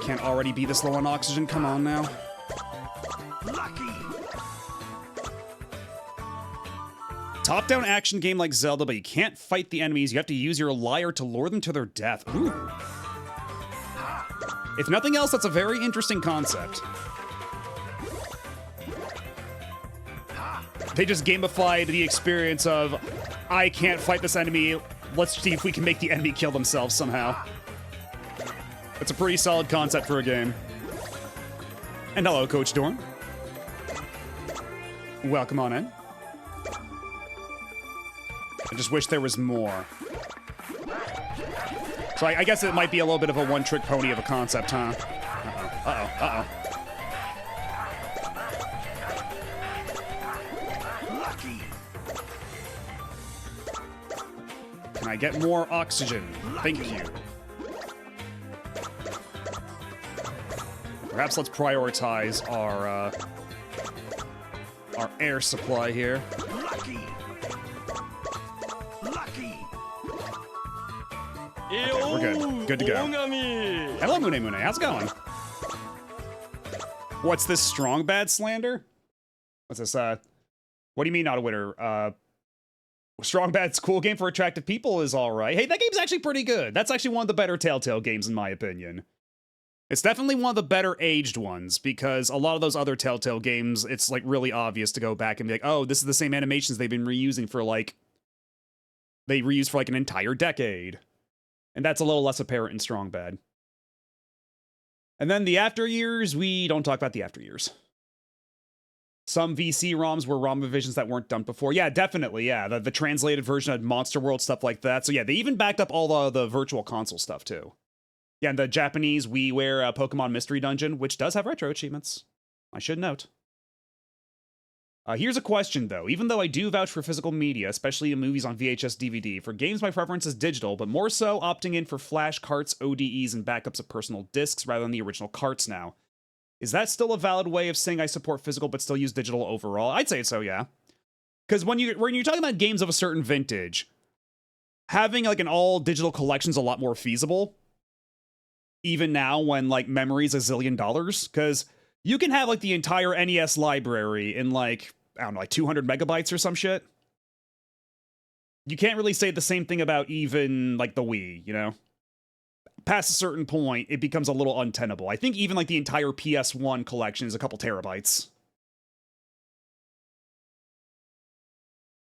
Can't already be this low on oxygen. Come on now. Top-down action game like Zelda, but you can't fight the enemies. You have to use your lyre to lure them to their death. Ooh. If nothing else, that's a very interesting concept. They just gamified the experience of, I can't fight this enemy. Let's see if we can make the enemy kill themselves somehow. It's a pretty solid concept for a game. And hello, Coach Dorn. Welcome on in. I just wish there was more. So I guess it might be a little bit of a one-trick pony of a concept, huh? Uh-oh, uh-oh, uh-oh. Can I get more oxygen? Thank you. Perhaps let's prioritize our air supply here. Okay, we're good. Good to go. Hello, Mune Mune. How's it going? What's this strong bad slander? What's this? What do you mean not a winner? Strong Bad's cool game for attractive people is all right. Hey, that game's actually pretty good. That's actually one of the better Telltale games in my opinion. It's definitely one of the better aged ones because a lot of those other Telltale games, it's like really obvious to go back and be like, oh, this is the same animations they've been reusing for like, they reused for like an entire decade. And that's a little less apparent in Strong Bad. And then the after years, we don't talk about the after years. Some VC ROMs were ROM revisions that weren't done before. Yeah, definitely, yeah. The translated version had Monster World, stuff like that. So yeah, they even backed up all the Virtual Console stuff too. Yeah, and the Japanese WiiWare Pokemon Mystery Dungeon, which does have retro achievements. I should note. Here's a question, though. Even though I do vouch for physical media, especially in movies on VHS DVD, for games my preference is digital, but more so opting in for flash carts, ODEs, and backups of personal discs rather than the original carts now. Is that still a valid way of saying I support physical but still use digital overall? I'd say so, yeah. Because when you're talking about games of a certain vintage, having like an all-digital collection is a lot more feasible. Even now when like memory's $1 zillion, because you can have like the entire NES library in like, I don't know, like 200 megabytes or some shit. You can't really say the same thing about even like the Wii, you know? Past a certain point, it becomes a little untenable. I think even like the entire PS1 collection is a couple terabytes.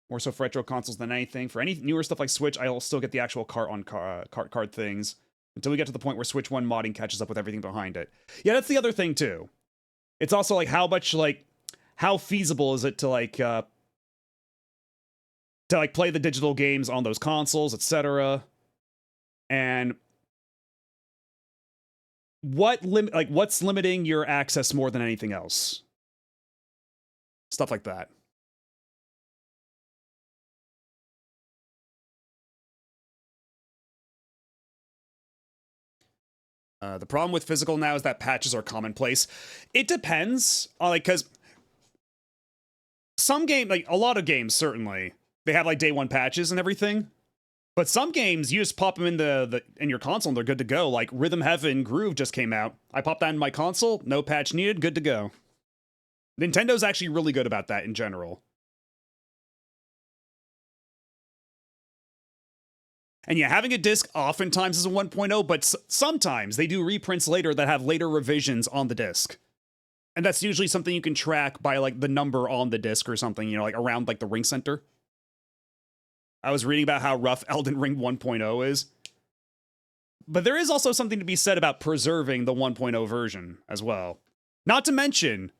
More so for retro consoles than anything. For any newer stuff like Switch, I'll still get the actual cart things. Until we get to the point where Switch 1 modding catches up with everything behind it. Yeah, that's the other thing, too. It's also, like, how feasible is it to, like, play the digital games on those consoles, etc. And what's limiting your access more than anything else? Stuff like that. The problem with physical now is that patches are commonplace. It depends, like, because some games, like, a lot of games, certainly, they have, like, day one patches and everything. But some games, you just pop them in your console and they're good to go. Like, Rhythm Heaven Groove just came out. I popped that in my console, no patch needed, good to go. Nintendo's actually really good about that in general. And yeah, having a disc oftentimes is a 1.0, but sometimes they do reprints later that have later revisions on the disc. And that's usually something you can track by, like, the number on the disc or something, you know, like, around, like, the ring center. I was reading about how rough Elden Ring 1.0 is. But there is also something to be said about preserving the 1.0 version as well. Not to mention,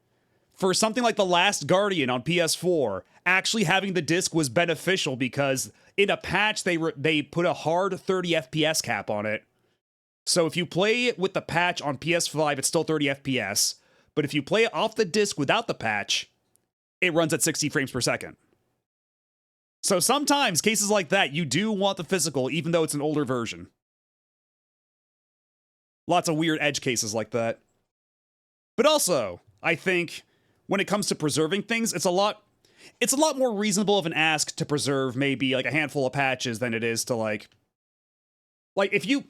for something like The Last Guardian on PS4, actually having the disc was beneficial because in a patch, they put a hard 30 FPS cap on it. So if you play it with the patch on PS5, it's still 30 FPS. But if you play it off the disc without the patch, it runs at 60 frames per second. So sometimes, cases like that, you do want the physical, even though it's an older version. Lots of weird edge cases like that. But also, I think, when it comes to preserving things, it's a lot more reasonable of an ask to preserve maybe, like, a handful of patches than it is to, like, if you...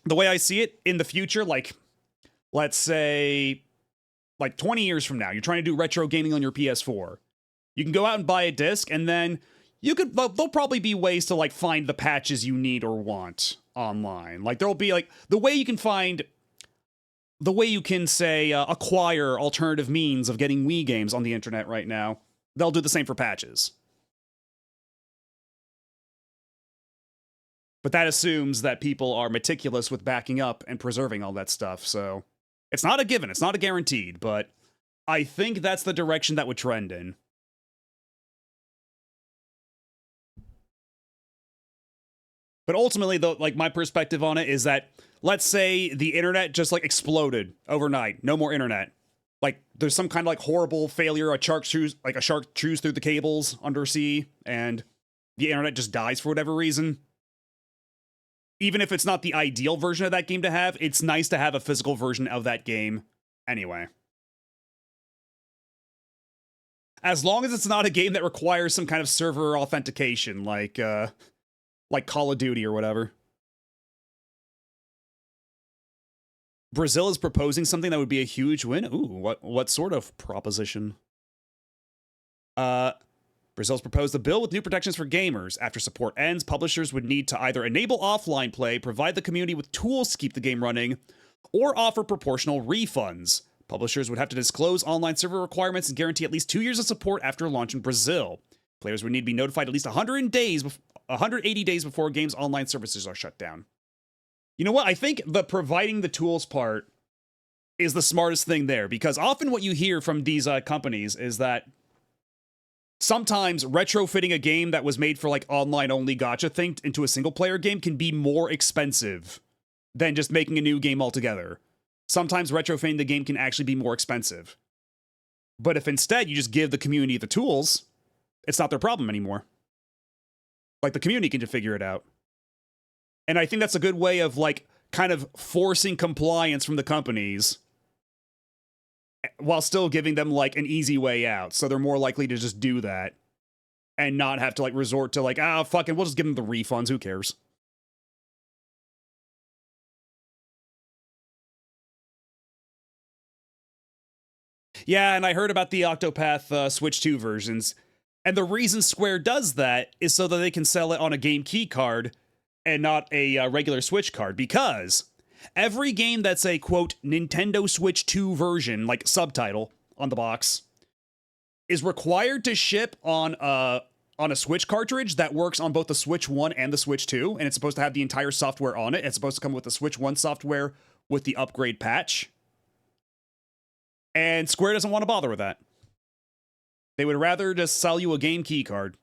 The way I see it, in the future, like, let's say, like, 20 years from now, you're trying to do retro gaming on your PS4. You can go out and buy a disc, and then there'll probably be ways to, like, find the patches you need or want online. Like, there'll be, like, the way you can, say, acquire alternative means of getting Wii games on the internet right now. They'll do the same for patches. But that assumes that people are meticulous with backing up and preserving all that stuff, so... It's not a given, it's not a guaranteed, but I think that's the direction that would trend in. But ultimately, though, like, my perspective on it is that, let's say the internet just, like, exploded overnight. No more internet. Like, there's some kind of, like, horrible failure. A shark chews through the cables undersea, and the internet just dies for whatever reason. Even if it's not the ideal version of that game to have, it's nice to have a physical version of that game anyway. As long as it's not a game that requires some kind of server authentication, like Call of Duty or whatever. Brazil is proposing something that would be a huge win. Ooh, what sort of proposition? Brazil's proposed a bill with new protections for gamers. After support ends, publishers would need to either enable offline play, provide the community with tools to keep the game running, or offer proportional refunds. Publishers would have to disclose online server requirements and guarantee at least 2 years of support after launch in Brazil. Players would need to be notified at least 180 days before a game's online services are shut down. You know what? I think the providing the tools part is the smartest thing there, because often what you hear from these companies is that sometimes retrofitting a game that was made for like online only gacha thing into a single player game can be more expensive than just making a new game altogether. Sometimes retrofitting the game can actually be more expensive. But if instead you just give the community the tools, it's not their problem anymore. Like, the community can just figure it out. And I think that's a good way of, like, kind of forcing compliance from the companies while still giving them, like, an easy way out. So they're more likely to just do that and not have to, like, resort to, like, fuck it, we'll just give them the refunds. Who cares? Yeah, and I heard about the Octopath Switch 2 versions. And the reason Square does that is so that they can sell it on a game key card and not a regular Switch card. Because every game that's a, quote, Nintendo Switch 2 version, like subtitle on the box, is required to ship on a Switch cartridge that works on both the Switch 1 and the Switch 2. And it's supposed to have the entire software on it. It's supposed to come with the Switch 1 software with the upgrade patch. And Square doesn't want to bother with that. They would rather just sell you a game key card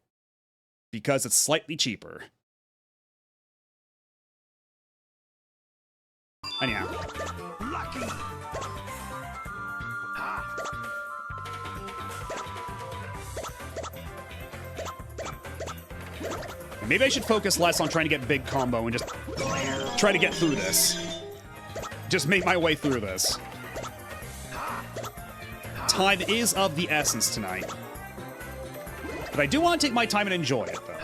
because it's slightly cheaper. Anyhow. Maybe I should focus less on trying to get big combo and just try to get through this. Just make my way through this. Time is of the essence tonight. But I do want to take my time and enjoy it, though.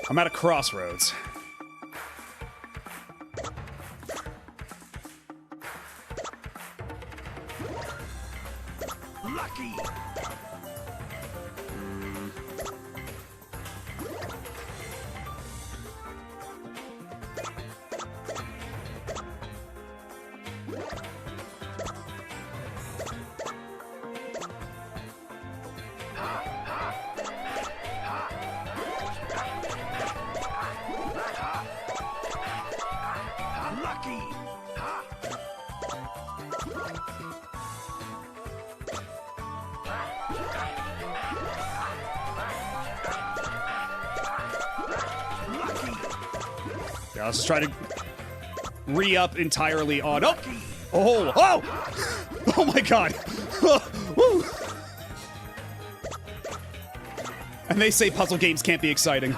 I'm at a crossroads. Lucky. Yeah, let's just try to re-up entirely on... Oh! Oh! Oh! Oh my god! Woo! And they say puzzle games can't be exciting.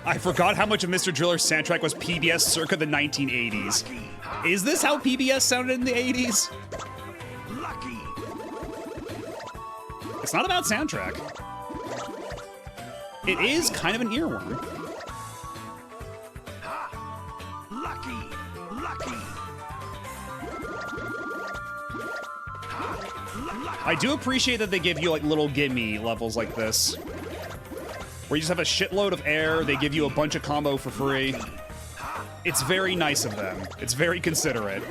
I forgot how much of Mr. Driller's soundtrack was PBS circa the 1980s. Is this how PBS sounded in the 80s? It's not about soundtrack. It is kind of an earworm. I do appreciate that they give you like little gimme levels like this, where you just have a shitload of air, they give you a bunch of combo for free. It's very nice of them. It's very considerate.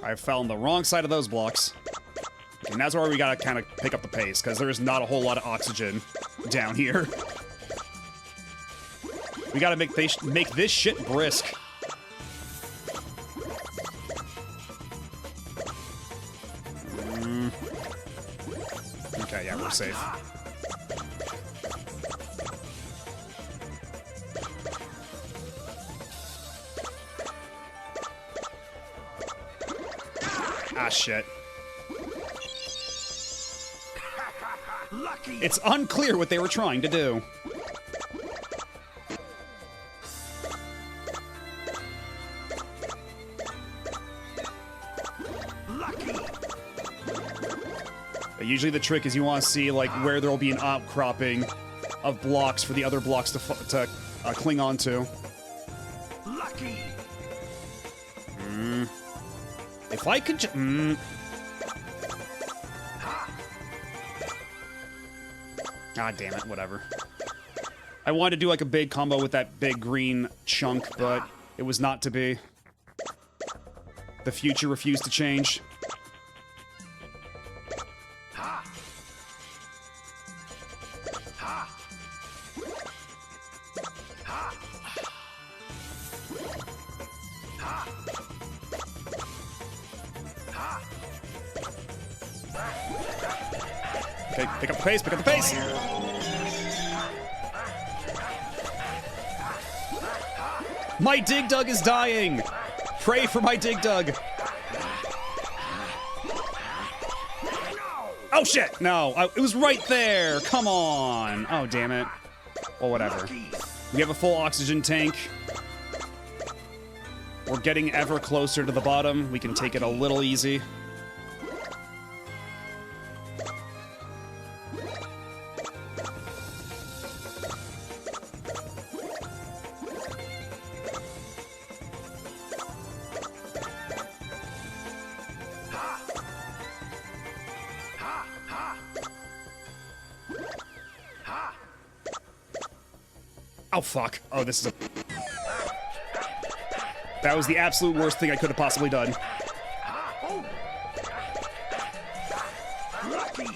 I fell on the wrong side of those blocks. And that's where we gotta kind of pick up the pace, because there is not a whole lot of oxygen down here. We gotta make this shit brisk. Okay, yeah, we're safe. Ah, shit. Lucky. It's unclear what they were trying to do. Lucky. Usually the trick is you want to see like where there will be an outcropping of blocks for the other blocks to cling onto. Lucky. If I could God damn it, whatever. I wanted to do like a big combo with that big green chunk, but it was not to be. The future refused to change. Okay, pick up the pace, pick up the pace! My Dig Dug is dying! Pray for my Dig Dug! Oh shit! No, it was right there! Come on! Oh, damn it. Well, whatever. We have a full oxygen tank. We're getting ever closer to the bottom. We can take it a little easy. Oh, fuck. Oh, this is a... That was the absolute worst thing I could have possibly done. Lucky.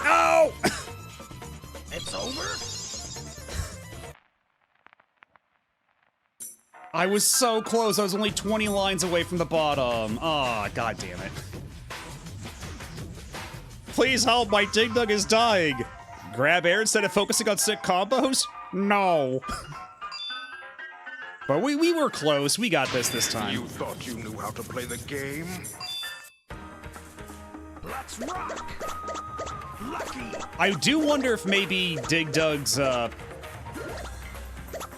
Oh! It's over? I was so close. I was only 20 lines away from the bottom. Ah, god damn it. Please help, my Dig Dug is dying. Grab air instead of focusing on sick combos? No. But we were close. We got this time. You thought you knew how to play the game? Let's rock. Lucky. I do wonder if maybe Dig Dug's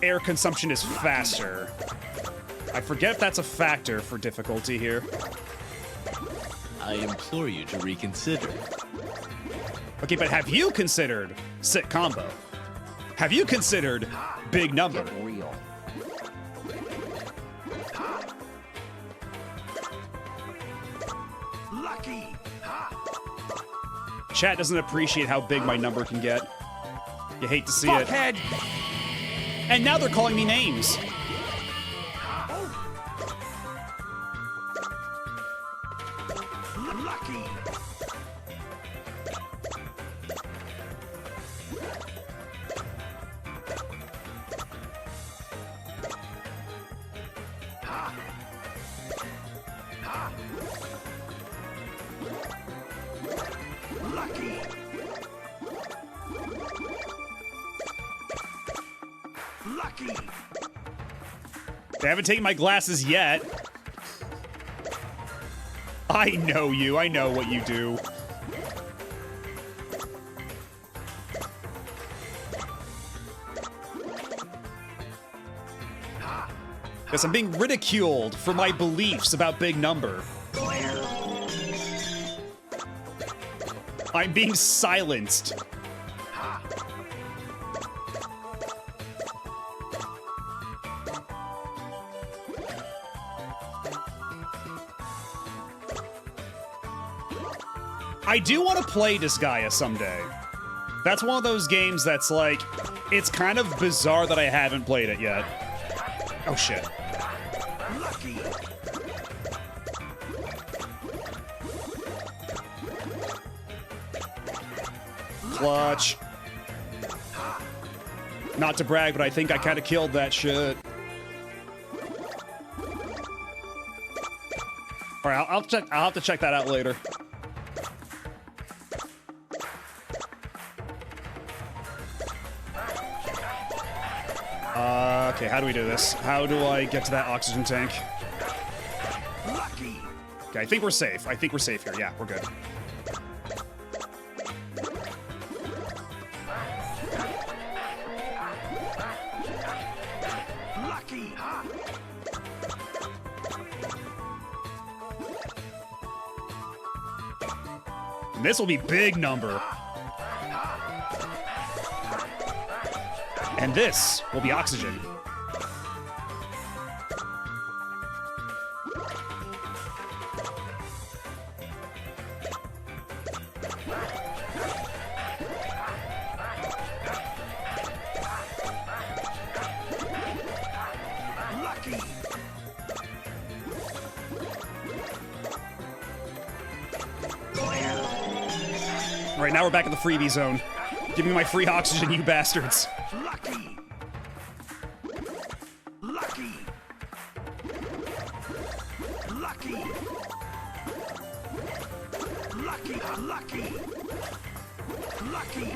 air consumption is faster. I forget if that's a factor for difficulty here. I implore you to reconsider. Okay, but have you considered sick combo? Have you considered big number? Real. Lucky. Chat doesn't appreciate how big my number can get. You hate to see it. Fuckhead. And now they're calling me names. Lucky. Lucky. Lucky. They haven't taken my glasses yet. I know you. I know what you do. Yes, I'm being ridiculed for my beliefs about big number. I'm being silenced. I do want to play Disgaea someday. That's one of those games that's like, it's kind of bizarre that I haven't played it yet. Oh shit. Lucky. Clutch. Not to brag, but I think I kind of killed that shit. All right, I'll check. I'll have to check that out later. Okay, how do we do this? How do I get to that oxygen tank? Okay, I think we're safe. I think we're safe here. Yeah, we're good. Lucky. Ha. And this will be big number. And this will be oxygen. Lucky. All right, now we're back in the freebie zone. Give me my free oxygen, you bastards. Lucky. Lucky. Lucky. Lucky. Lucky. Lucky.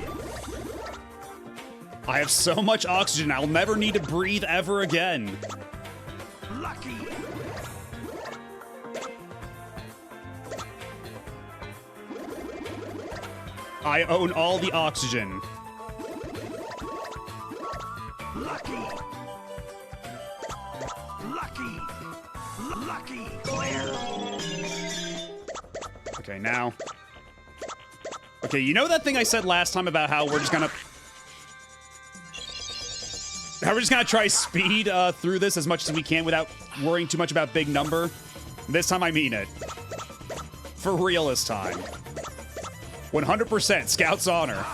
I have so much oxygen, I'll never need to breathe ever again. Lucky. I own all the oxygen. Lucky. Lucky. Lucky. Okay, now. Okay, you know that thing I said last time about how we're just gonna try speed through this as much as we can without worrying too much about big number? This time I mean it. For real this time. 100% Scout's honor.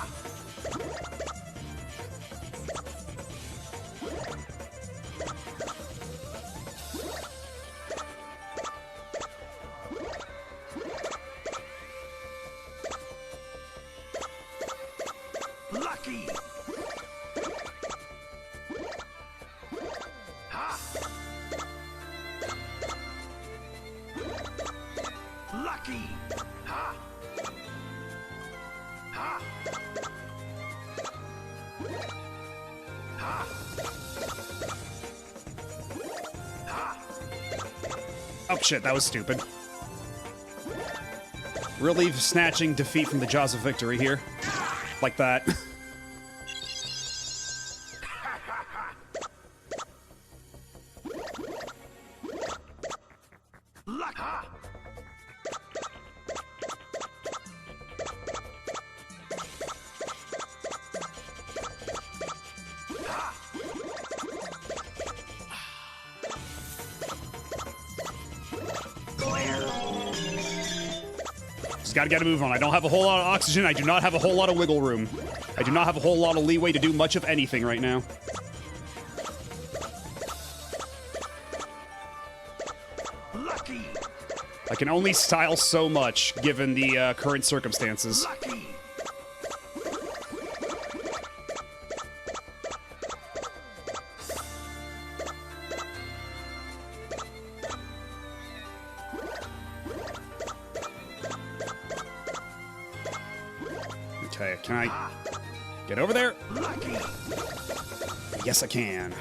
Lucky. Ha. Lucky. Ha. Ha. Ha. Ha. Oh shit, that was stupid. Really snatching defeat from the jaws of victory here. Like that. Luck. Ha. Just gotta get a move on. I don't have a whole lot of oxygen. I do not have a whole lot of wiggle room. I do not have a whole lot of leeway to do much of anything right now. Lucky. I can only style so much given the current circumstances. Lucky. Okay, can I get over there? Lucky. Yes, I can.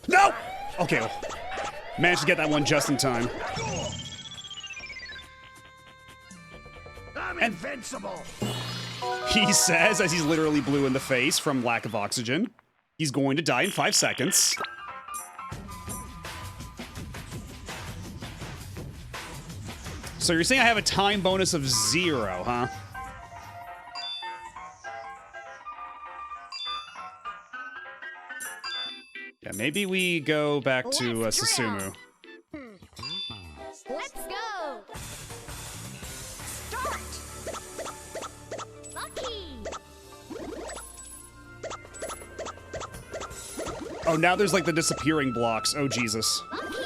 No! Okay, well, managed to get that one just in time. I'm invincible. He says, as he's literally blue in the face from lack of oxygen, he's going to die in 5 seconds. So you're saying I have a time bonus of 0, huh? Yeah, maybe we go back to Let's drill. Susumu. Let's go! Start! Lucky! Oh, now there's like the disappearing blocks. Oh, Jesus. Lucky!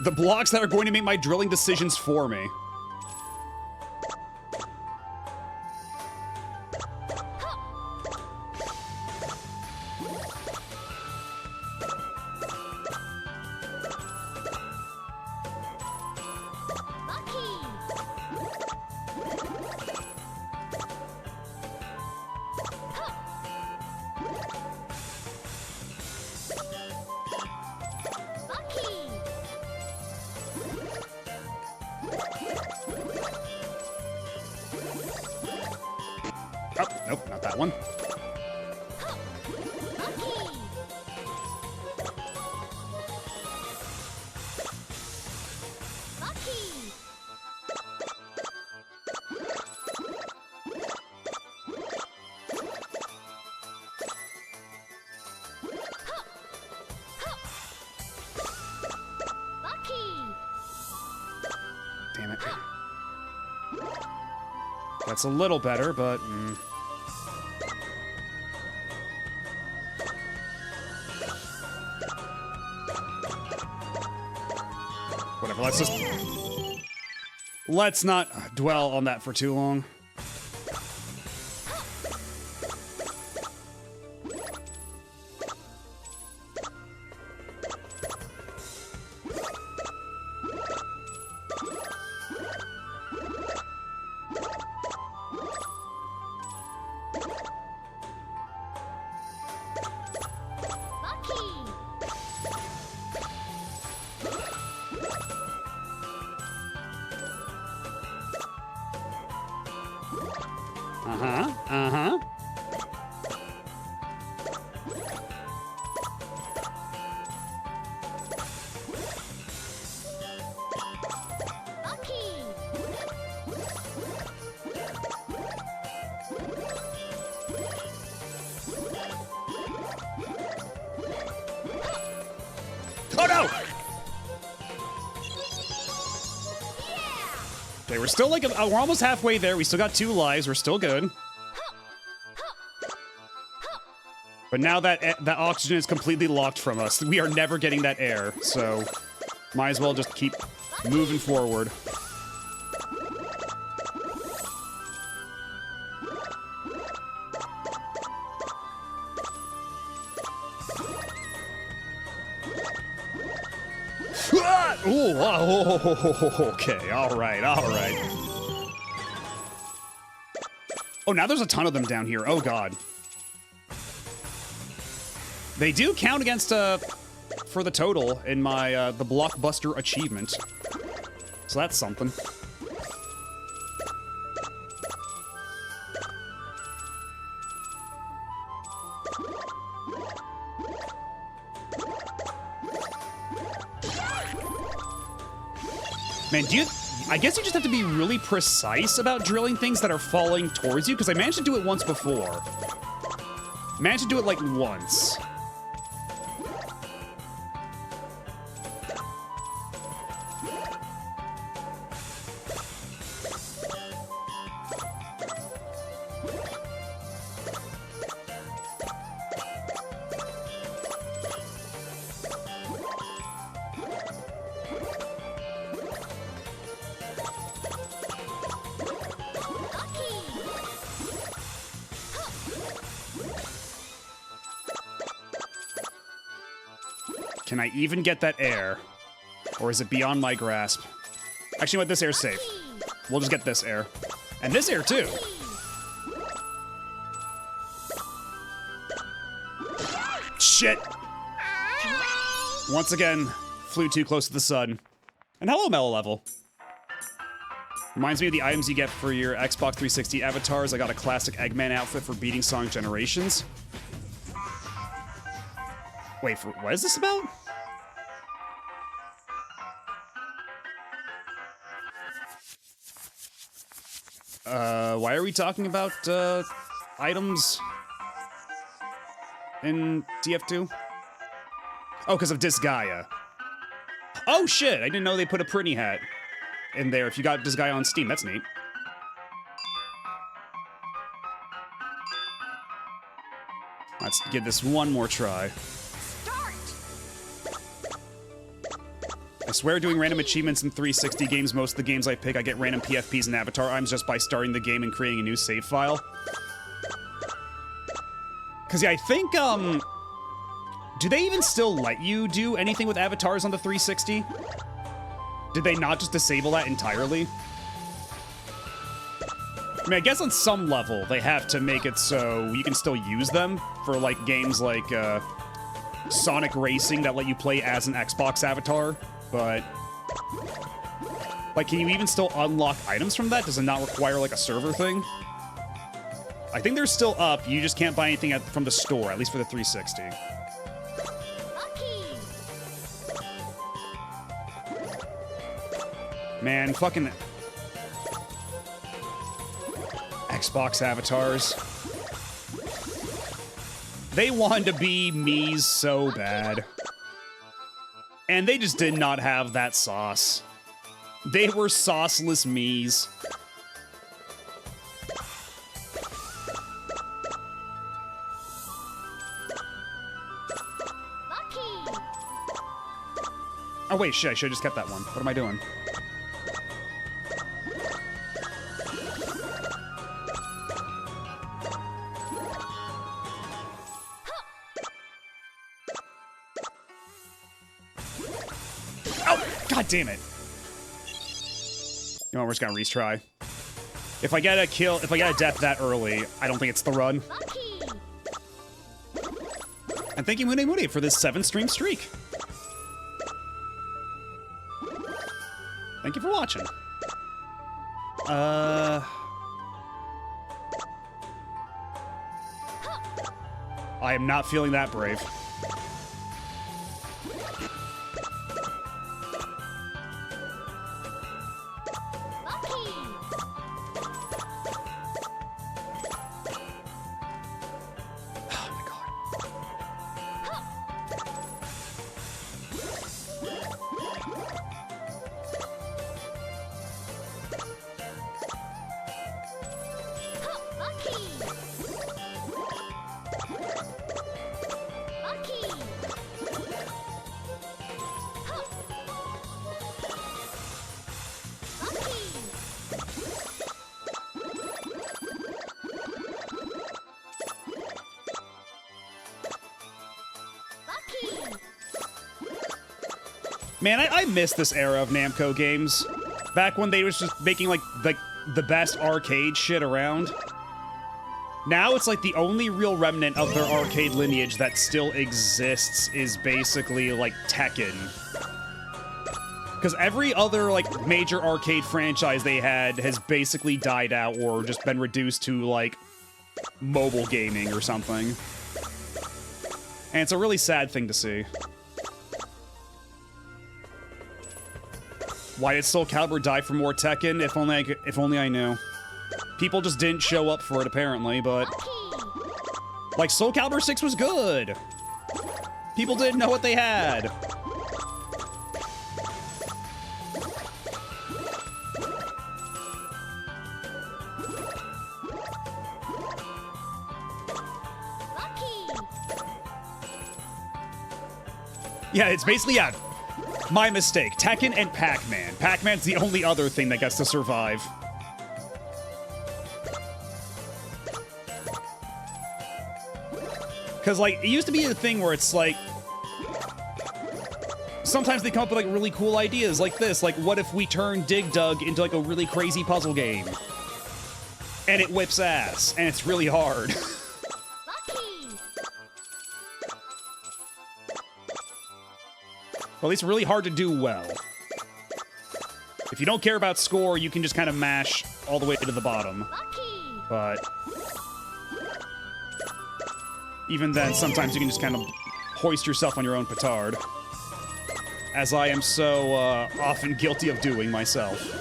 The blocks that are going to make my drilling decisions for me. one. Damn it. That's a little better, but... Whatever, let's just... Let's not dwell on that for too long. Oh no! Okay, we're still like, we're almost halfway there. We still got 2 lives. We're still good. But now that oxygen is completely locked from us, we are never getting that air. So, might as well just keep moving forward. Ooh, oh, okay, all right. Oh, now there's a ton of them down here. Oh, God. They do count against, for the total in my, the Blockbuster achievement. So that's something. Man, I guess you just have to be really precise about drilling things that are falling towards you, because I managed to do it once before. Managed to do it, like, once. Can I even get that air? Or is it beyond my grasp? Actually, what? This air's safe. We'll just get this air. And this air, too. Shit! Once again, flew too close to the sun. And hello, Mellow Level. Reminds me of the items you get for your Xbox 360 avatars. I got a classic Eggman outfit for beating Sonic Generations. Wait, what is this about? Why are we talking about, items in TF2? Oh, because of Disgaea. Oh, shit! I didn't know they put a Prinny hat in there if you got Disgaea on Steam. That's neat. Let's give this one more try. I swear doing random achievements in 360 games, most of the games I pick, I get random PFPs and avatar items just by starting the game and creating a new save file. Because, yeah, I think, do they even still let you do anything with avatars on the 360? Did they not just disable that entirely? I mean, I guess on some level, they have to make it so you can still use them for, like, games like, Sonic Racing that let you play as an Xbox avatar. But, like, can you even still unlock items from that? Does it not require, like, a server thing? I think they're still up. You just can't buy anything from the store, at least for the 360. Lucky. Man, fucking Xbox avatars. They wanted to be Mii's so bad. And they just did not have that sauce. They were sauceless Mii's. Lucky. Oh wait, shit, I should've just kept that one. What am I doing? God damn it. You know what, we're just gonna retry. If I get a kill, if I get a death that early, I don't think it's the run. Lucky. And thank you, Mune Mune, for this 7-stream streak. Thank you for watching. I am not feeling that brave. Lucky. Oh my god. Lucky. Lucky. Lucky. Man, I miss this era of Namco games. Back when they was just making like the best arcade shit around. Now it's like the only real remnant of their arcade lineage that still exists is basically like Tekken. Because every other like major arcade franchise they had has basically died out or just been reduced to like mobile gaming or something. And it's a really sad thing to see. Why did Soul Calibur die for more Tekken? If only I knew. People just didn't show up for it apparently, but like Soul Calibur 6 was good. People didn't know what they had. Lucky. Yeah, it's basically, yeah, my mistake. Tekken and Pac-Man. Pac-Man's the only other thing that gets to survive. Because, like, it used to be a thing where it's like, sometimes they come up with, like, really cool ideas like this. Like, what if we turn Dig Dug into, like, a really crazy puzzle game? And it whips ass, and it's really hard. Lucky. Or at least really hard to do well. If you don't care about score, you can just kind of mash all the way to the bottom. Lucky. But even then, sometimes you can just kind of hoist yourself on your own petard. As I am so often guilty of doing myself.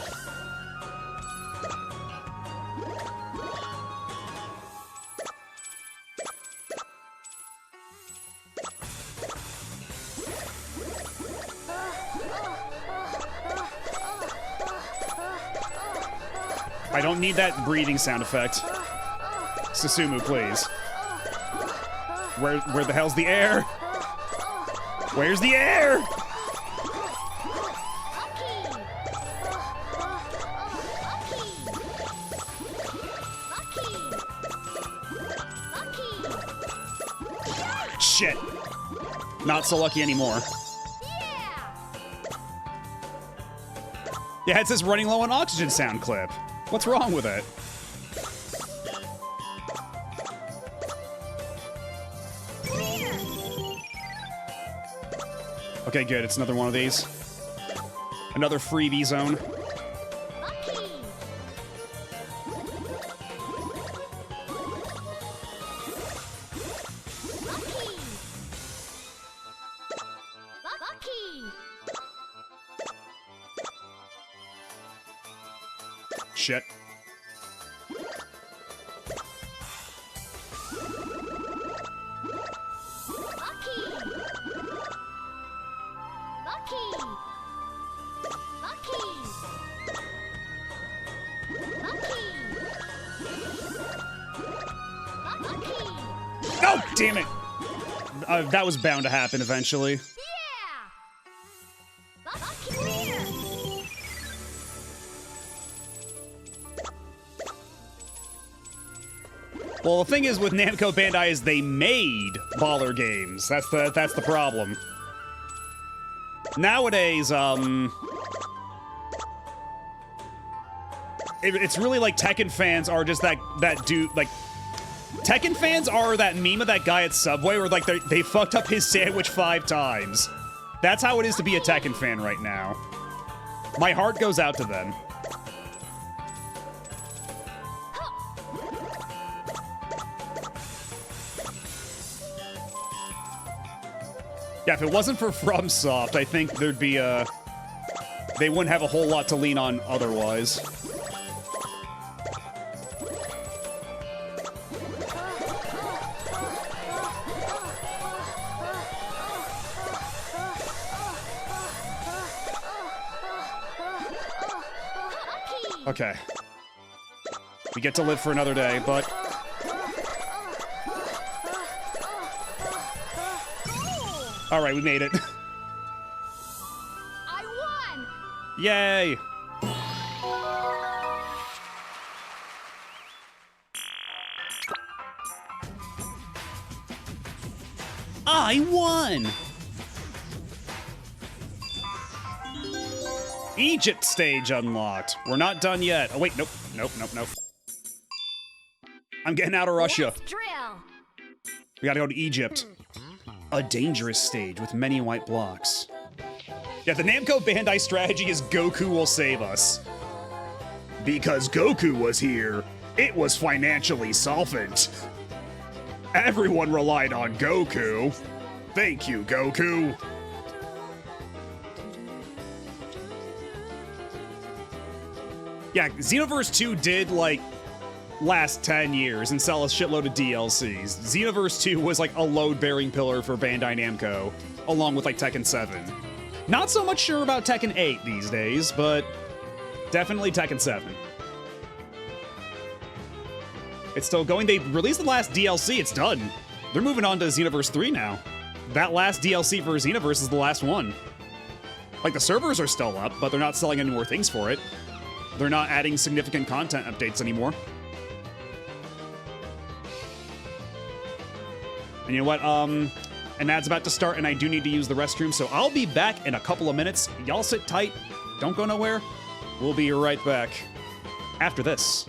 I don't need that breathing sound effect. Susumu, please. Where the hell's the air? Where's the air? Shit. Not so lucky anymore. Yeah, it says running low on oxygen sound clip. What's wrong with it? Okay, good. It's another one of these. Another freebie zone. Shit. Lucky. Lucky. Lucky. Lucky. Lucky. Oh, damn it! That was bound to happen eventually. Yeah. Lucky clear. Well, the thing is with Namco Bandai is they made baller games. That's the problem. Nowadays, it's really like Tekken fans are just that dude, like, Tekken fans are that meme of that guy at Subway where, like, they fucked up his sandwich 5 times. That's how it is to be a Tekken fan right now. My heart goes out to them. Yeah, if it wasn't for FromSoft, I think there'd be they wouldn't have a whole lot to lean on otherwise. Okay. We get to live for another day, but... Alright, we made it. I won. Yay! I won! Egypt stage unlocked. We're not done yet. Oh, wait, nope. I'm getting out of Russia. Let's drill. We gotta go to Egypt. A dangerous stage with many white blocks. Yeah, the Namco Bandai strategy is Goku will save us. Because Goku was here, it was financially solvent. Everyone relied on Goku. Thank you, Goku. Yeah, Xenoverse 2 did, like, last 10 years and sell a shitload of DLCs. Xenoverse 2 was like a load-bearing pillar for Bandai Namco, along with like Tekken 7. Not so much sure about Tekken 8 these days, but definitely Tekken 7. It's still going. They released the last DLC, it's done. They're moving on to Xenoverse 3 now. That last DLC for Xenoverse is the last one. Like, the servers are still up, but they're not selling any more things for it. They're not adding significant content updates anymore. And you know what, an ad's about to start and I do need to use the restroom, so I'll be back in a couple of minutes. Y'all sit tight, don't go nowhere. We'll be right back after this.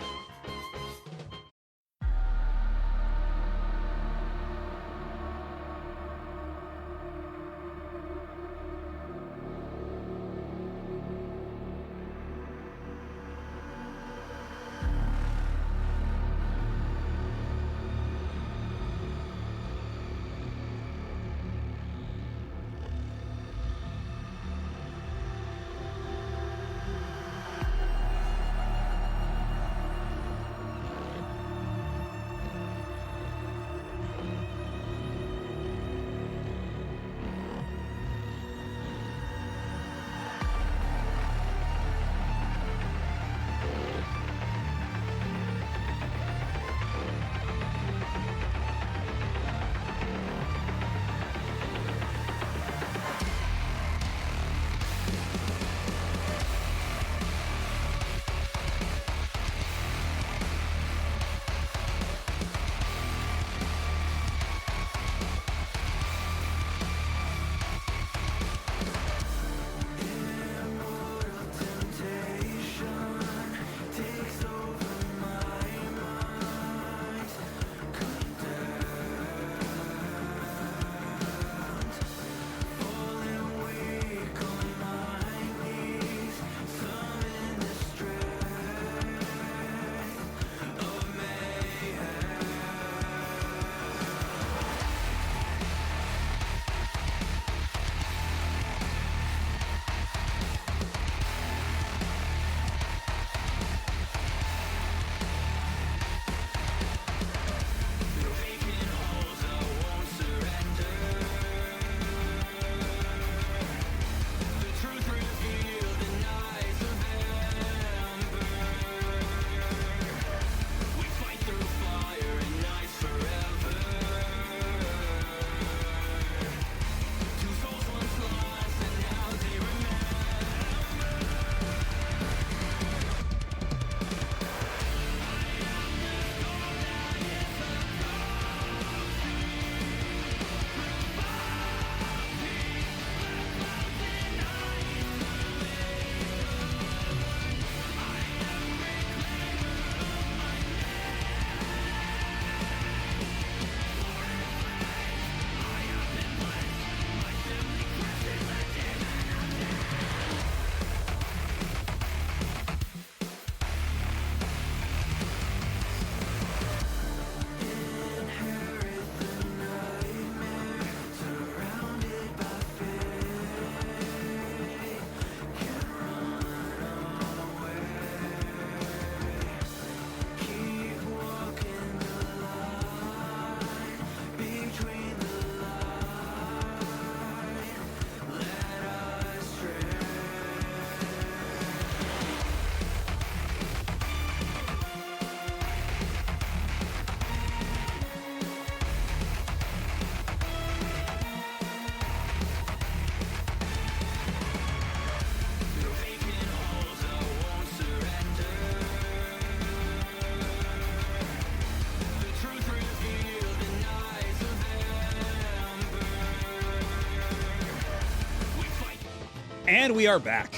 And we are back.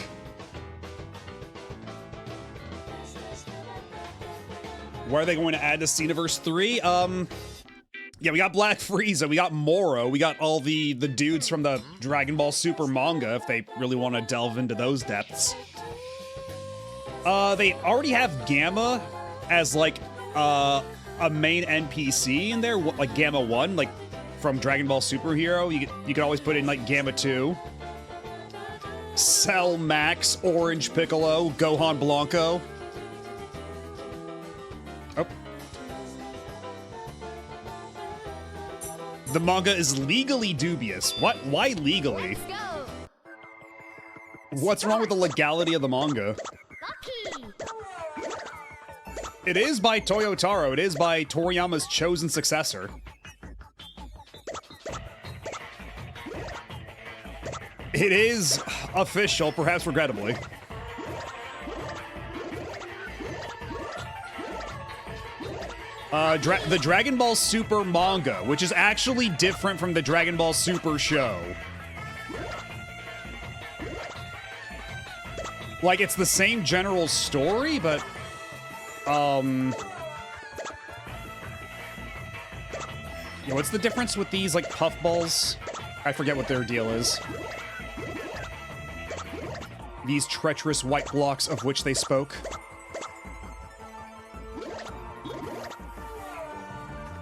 What are they going to add to Xenoverse 3? Yeah, we got Black Frieza, we got Moro, we got all the dudes from the Dragon Ball Super manga, if they really want to delve into those depths. They already have Gamma as, like, a main NPC in there, like Gamma 1, like, from Dragon Ball Superhero. You could always put in, like, Gamma 2. Cell Max, Orange Piccolo, Gohan Blanco. Oh. The manga is legally dubious. What? Why legally? Let's go. What's wrong with the legality of the manga? Bucky. It is by Toyotaro. It is by Toriyama's chosen successor. It is official, perhaps regrettably. The Dragon Ball Super manga, which is actually different from the Dragon Ball Super show. Like, it's the same general story, but... Yeah, what's the difference with these, like, puffballs? I forget what their deal is. These treacherous white blocks of which they spoke.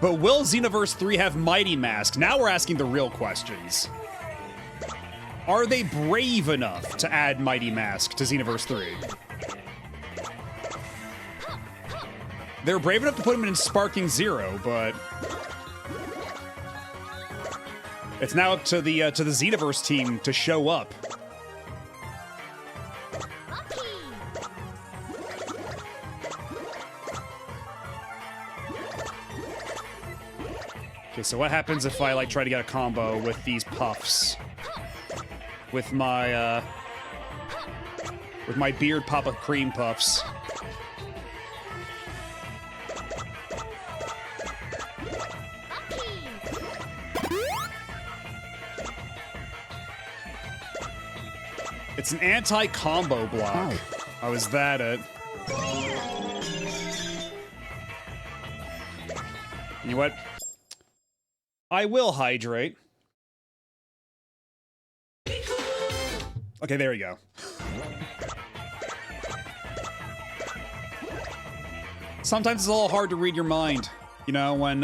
But will Xenoverse 3 have Mighty Mask? Now we're asking the real questions. Are they brave enough to add Mighty Mask to Xenoverse 3? They're brave enough to put him in Sparking Zero, but... it's now up to the Xenoverse team to show up. Okay, so what happens if I, like, try to get a combo with these puffs? With my Beard Papa Cream puffs. It's an anti-combo block. Oh, is that it? You know what? I will hydrate. Okay, there we go. Sometimes it's a little hard to read your mind, you know, when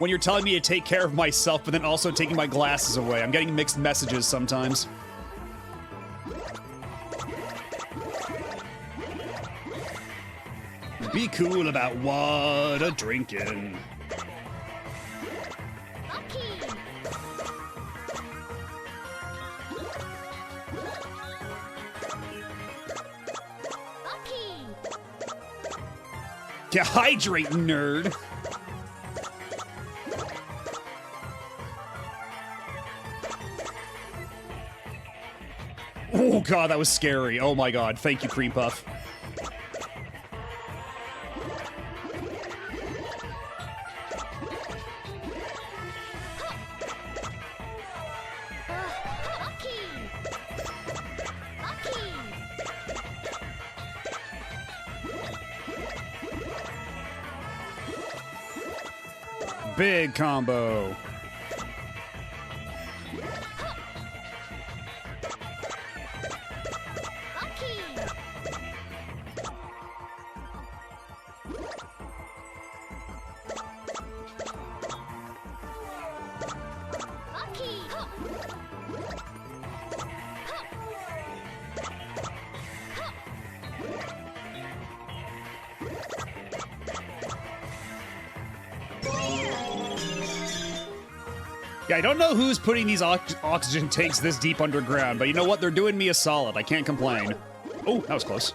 you're telling me to take care of myself, but then also taking my glasses away. I'm getting mixed messages sometimes. Be cool about what a drinking. Yeah, hydrate, nerd. Oh god, that was scary. Oh my god, thank you, Cream Puff. Big combo. Yeah, I don't know who's putting these oxygen tanks this deep underground, but you know what? They're doing me a solid. I can't complain. Oh, that was close.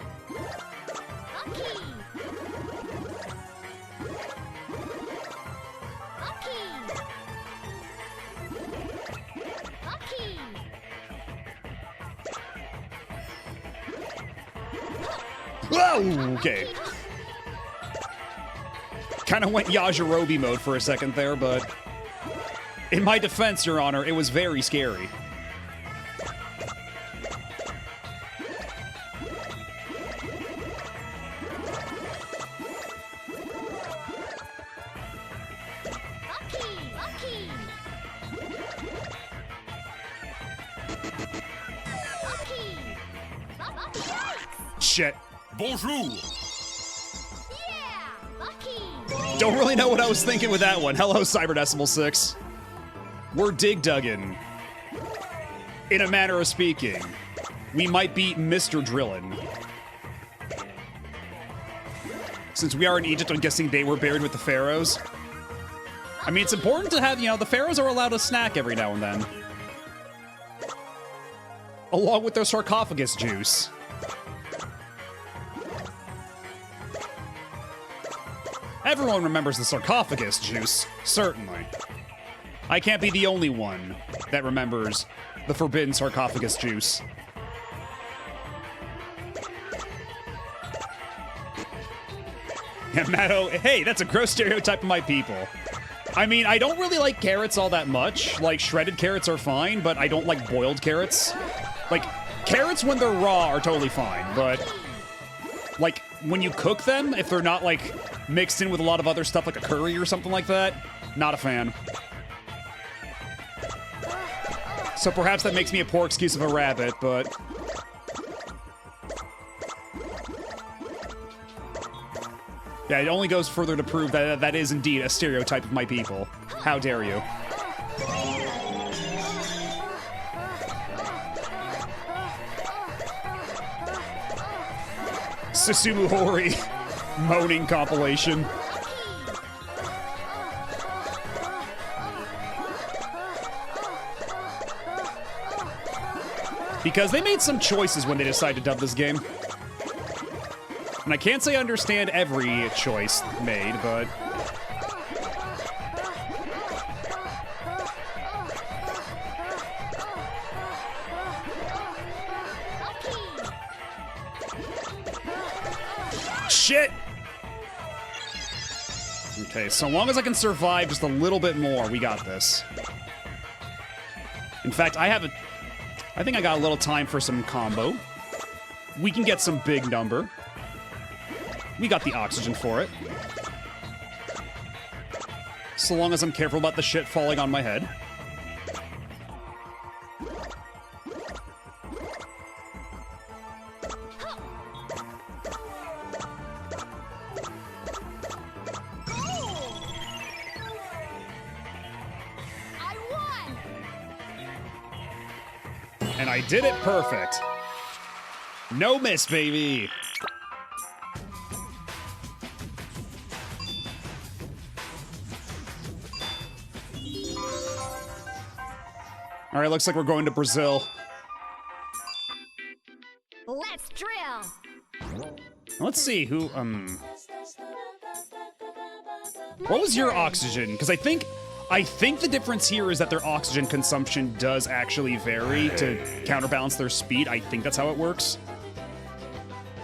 Whoa! Okay. Kind of went Yajirobe mode for a second there, but... in my defense, Your Honor, it was very scary. shit. Bonjour. Yeah! Lucky! Don't really know what I was thinking with that one. Hello, Cyberdecimal 6. We're dig duggin. In a manner of speaking. We might beat Mr. Drillin. Since we are in Egypt, I'm guessing they were buried with the pharaohs. I mean, it's important to have, you know, the pharaohs are allowed a snack every now and then. Along with their sarcophagus juice. Everyone remembers the sarcophagus juice, certainly. I can't be the only one that remembers the forbidden sarcophagus juice. Yeah, Matto, hey, that's a gross stereotype of my people. I mean, I don't really like carrots all that much. Like, shredded carrots are fine, but I don't like boiled carrots. Like, carrots when they're raw are totally fine, but... like, when you cook them, if they're not, like, mixed in with a lot of other stuff like a curry or something like that, not a fan. So perhaps that makes me a poor excuse of a rabbit, but... yeah, it only goes further to prove that that is indeed a stereotype of my people. How dare you? Susumu Hori moaning compilation. Because they made some choices when they decided to dub this game. And I can't say I understand every choice made, but... shit! Okay, so long as I can survive just a little bit more, we got this. In fact, I think I got a little time for some combo. We can get some big number. We got the oxygen for it. So long as I'm careful about the shit falling on my head. I won! And I did it perfect. No miss, baby. All right, looks like we're going to Brazil. Let's drill! Let's see who, what was your oxygen? Because I think the difference here is that their oxygen consumption does actually vary to counterbalance their speed. I think that's how it works.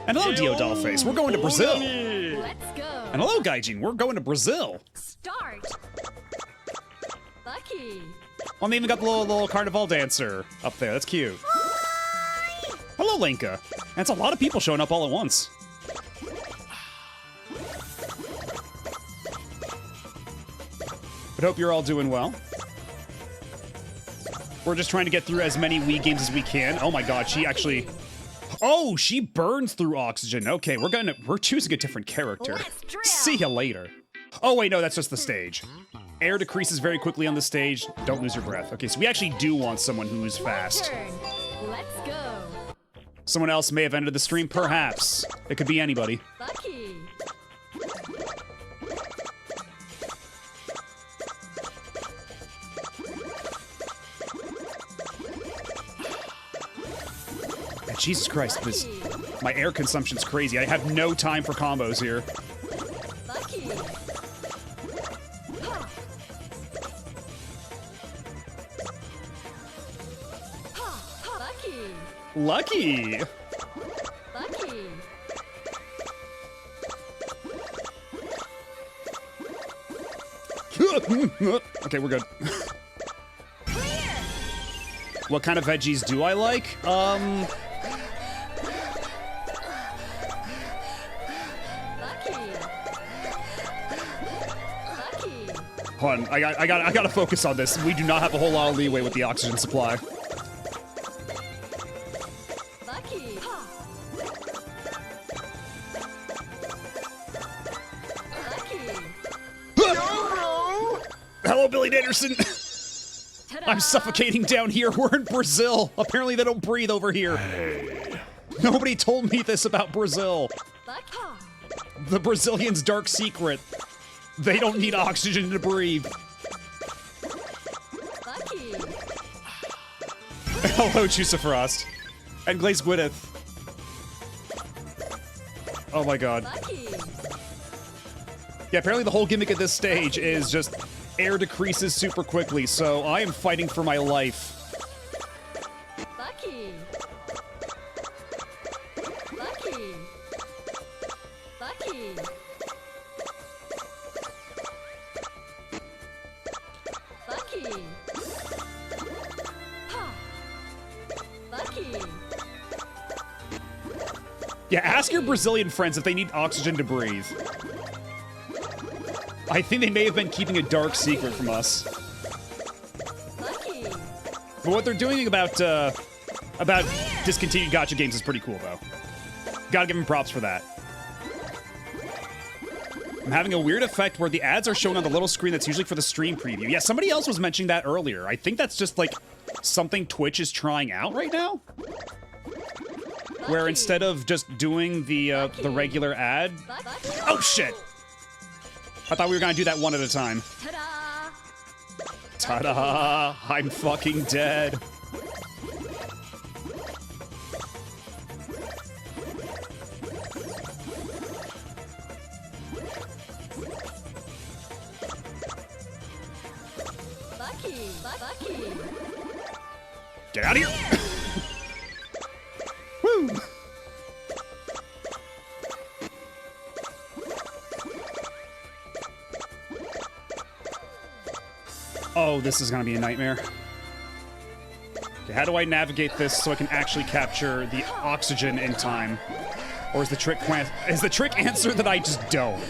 And hello, Dio Dollface. We're going to Brazil. Let's go! And hello, Gaijin. We're going to Brazil. Start! Lucky! Oh, and they even got the little carnival dancer up there. That's cute. Hello, Lenka. That's a lot of people showing up all at once. But hope you're all doing well. We're just trying to get through as many Wii games as we can. Oh my god, she actually... oh, she burns through oxygen. Okay, we're choosing a different character. Let's drill. See ya later. Oh wait, no, that's just the stage. Air decreases very quickly on the stage. Don't lose your breath. Okay, so we actually do want someone who's fast. Turn. Let's go! Someone else may have ended the stream, perhaps. It could be anybody. Lucky! Jesus Christ, my air consumption's crazy. I have no time for combos here. Lucky! Lucky! Lucky! Lucky! Okay, we're good. Clear! What kind of veggies do I like? Lucky! Lucky! Hold on, I gotta focus on this. We do not have a whole lot of leeway with the oxygen supply. Lucky! Billy Anderson. Ta-da! I'm suffocating down here. We're in Brazil. Apparently they don't breathe over here. Nobody told me this about Brazil. Lucky. The Brazilians' dark secret. They don't need oxygen to breathe. Lucky. Hello, Jusufrost. And Glaze Gwyneth. Oh my god. Lucky. Yeah, apparently the whole gimmick at this stage is just air decreases super quickly, so I am fighting for my life. Lucky. Lucky. Lucky. Lucky. Ha. Lucky. Yeah, ask your Brazilian friends if they need oxygen to breathe. I think they may have been keeping a dark secret from us. Lucky. But what they're doing about discontinued gacha games is pretty cool, though. Gotta give them props for that. I'm having a weird effect where the ads are showing on the little screen that's usually for the stream preview. Yeah, somebody else was mentioning that earlier. I think that's just, like, something Twitch is trying out right now. Where instead of just doing the regular ad... Lucky. Oh, shit! I thought we were gonna do that one at a time. Ta-da! Ta-da! I'm fucking dead. Lucky. Lucky. Get out of here! Woo! Oh, this is gonna be a nightmare. Okay, how do I navigate this so I can actually capture the oxygen in time? Or is the trick answer that I just don't?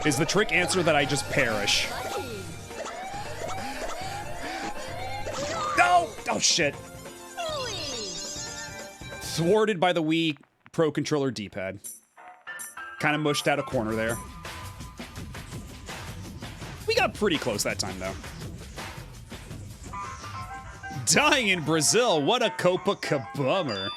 Is the trick answer that I just perish? Lucky. No! Oh shit. Holy. Thwarted by the Wii Pro Controller D-pad. Kind of mushed out a corner there. We got pretty close that time, though. Dying in Brazil, what a Copacabummer.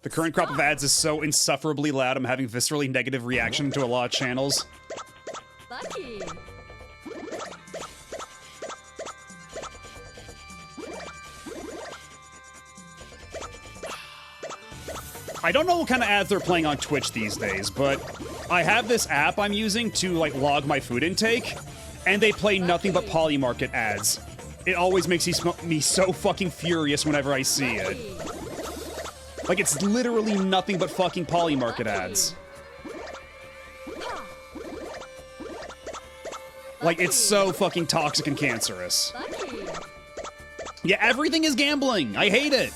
The current crop of ads is so insufferably loud, I'm having viscerally negative reaction to a lot of channels. Lucky. I don't know what kind of ads they're playing on Twitch these days, but I have this app I'm using to, like, log my food intake, and they play nothing but Polymarket ads. It always makes me so fucking furious whenever I see it. Like, it's literally nothing but fucking Polymarket ads. Like, it's so fucking toxic and cancerous. Lucky. Yeah, everything is gambling. I hate it.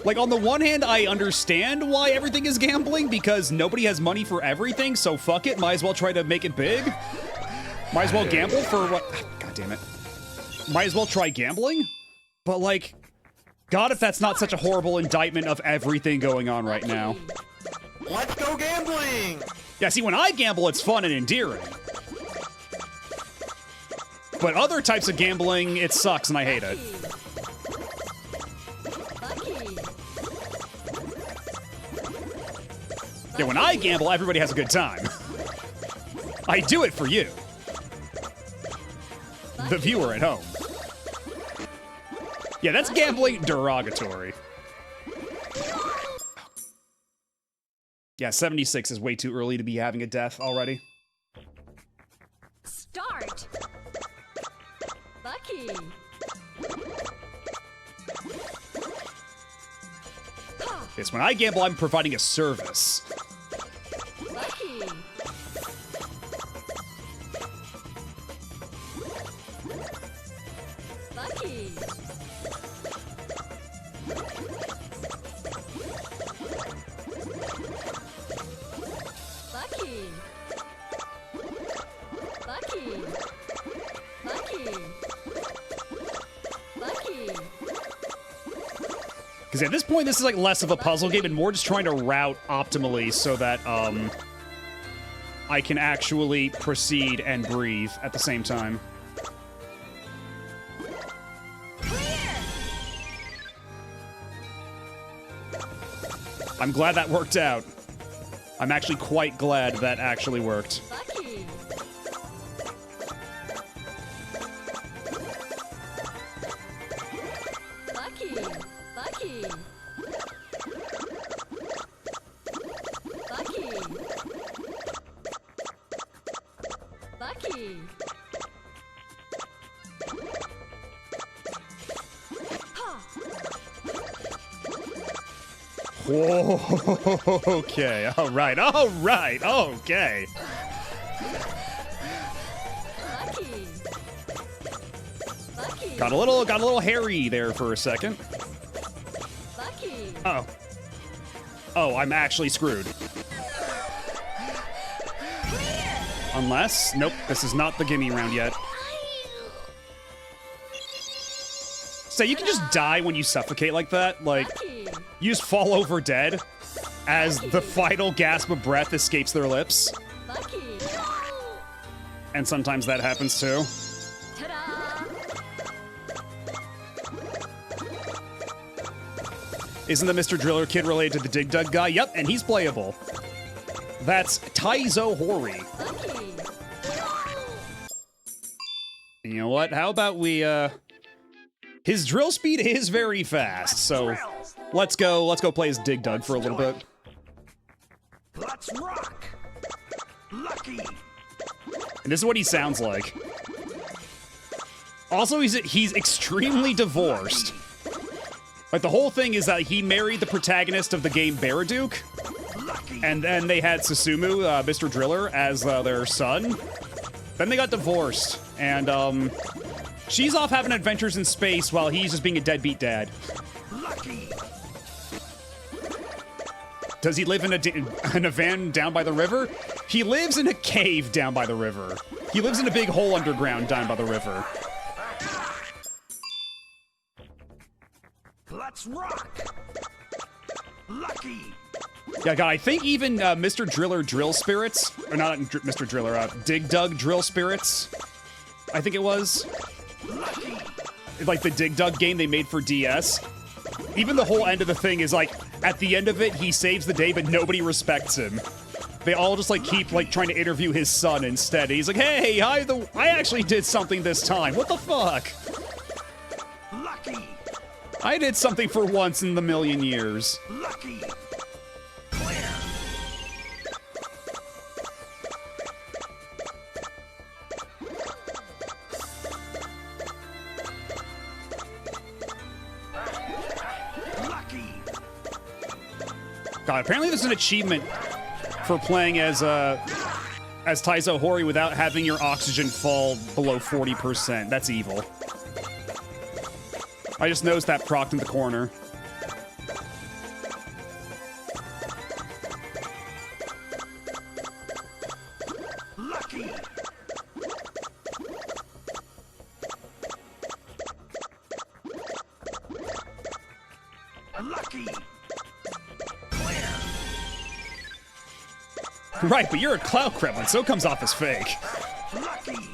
Like, on the one hand, I understand why everything is gambling, because nobody has money for everything, so fuck it, might as well try to make it big. Might as well gamble for what... God damn it. Might as well try gambling? But, like, God, if that's not such a horrible indictment of everything going on right now. Let's go gambling! Yeah, see, when I gamble, it's fun and endearing. But other types of gambling, it sucks and I hate it. Lucky. Yeah, when I gamble, everybody has a good time. I do it for you, the viewer at home. Yeah, that's gambling derogatory. Yeah, 76 is way too early to be having a death already. Start. Lucky. Yes, when I gamble, I'm providing a service. Lucky. Lucky. Lucky. Lucky. Lucky. Lucky. Because at this point, this is like less of a puzzle game and more just trying to route optimally so that I can actually proceed and breathe at the same time. I'm glad that worked out. I'm actually quite glad that actually worked. Lucky. Lucky. Lucky. Lucky. Lucky. Ha. Whoa, okay, all right, okay. Lucky. Lucky. Got a little hairy there for a second. Lucky. Oh, I'm actually screwed. Unless, nope, this is not the gimme round yet. So you can just die when you suffocate like that, like, Lucky. you just fall over dead as the final gasp of breath escapes their lips. Lucky. And sometimes that happens too. Ta-da. Isn't the Mr. Driller kid related to the Dig Dug guy? Yep, and he's playable. That's Taizo Hori. Lucky. You know what? How about we, his drill speed is very fast, so let's go play as Dig Dug for a little bit. Let's rock. Lucky. And this is what he sounds like. Also, he's extremely divorced. Like, the whole thing is that he married the protagonist of the game Baraduke, and then they had Susumu, Mr. Driller, as their son. Then they got divorced, and she's off having adventures in space while he's just being a deadbeat dad. Lucky. Does he live in a van down by the river? He lives in a cave down by the river. He lives in a big hole underground down by the river. Let's rock. Lucky. Yeah, God, I think even Mr. Driller Drill Spirits, or not Mr. Driller, Dig Dug Drill Spirits, I think it was. Lucky. Like the Dig Dug game they made for DS. Even the whole end of the thing is like, at the end of it, he saves the day, but nobody respects him. They all just like keep like trying to interview his son instead. He's like, hey, I actually did something this time. What the fuck? Lucky. I did something for once in the million years. Lucky. Clear. Lucky. God, apparently there's an achievement for playing as Taizo Hori without having your oxygen fall below 40%. That's evil. I just noticed that procced in the corner. Lucky. Lucky. Clear. Right, but you're a Cloud Kremlin, so it comes off as fake. Lucky.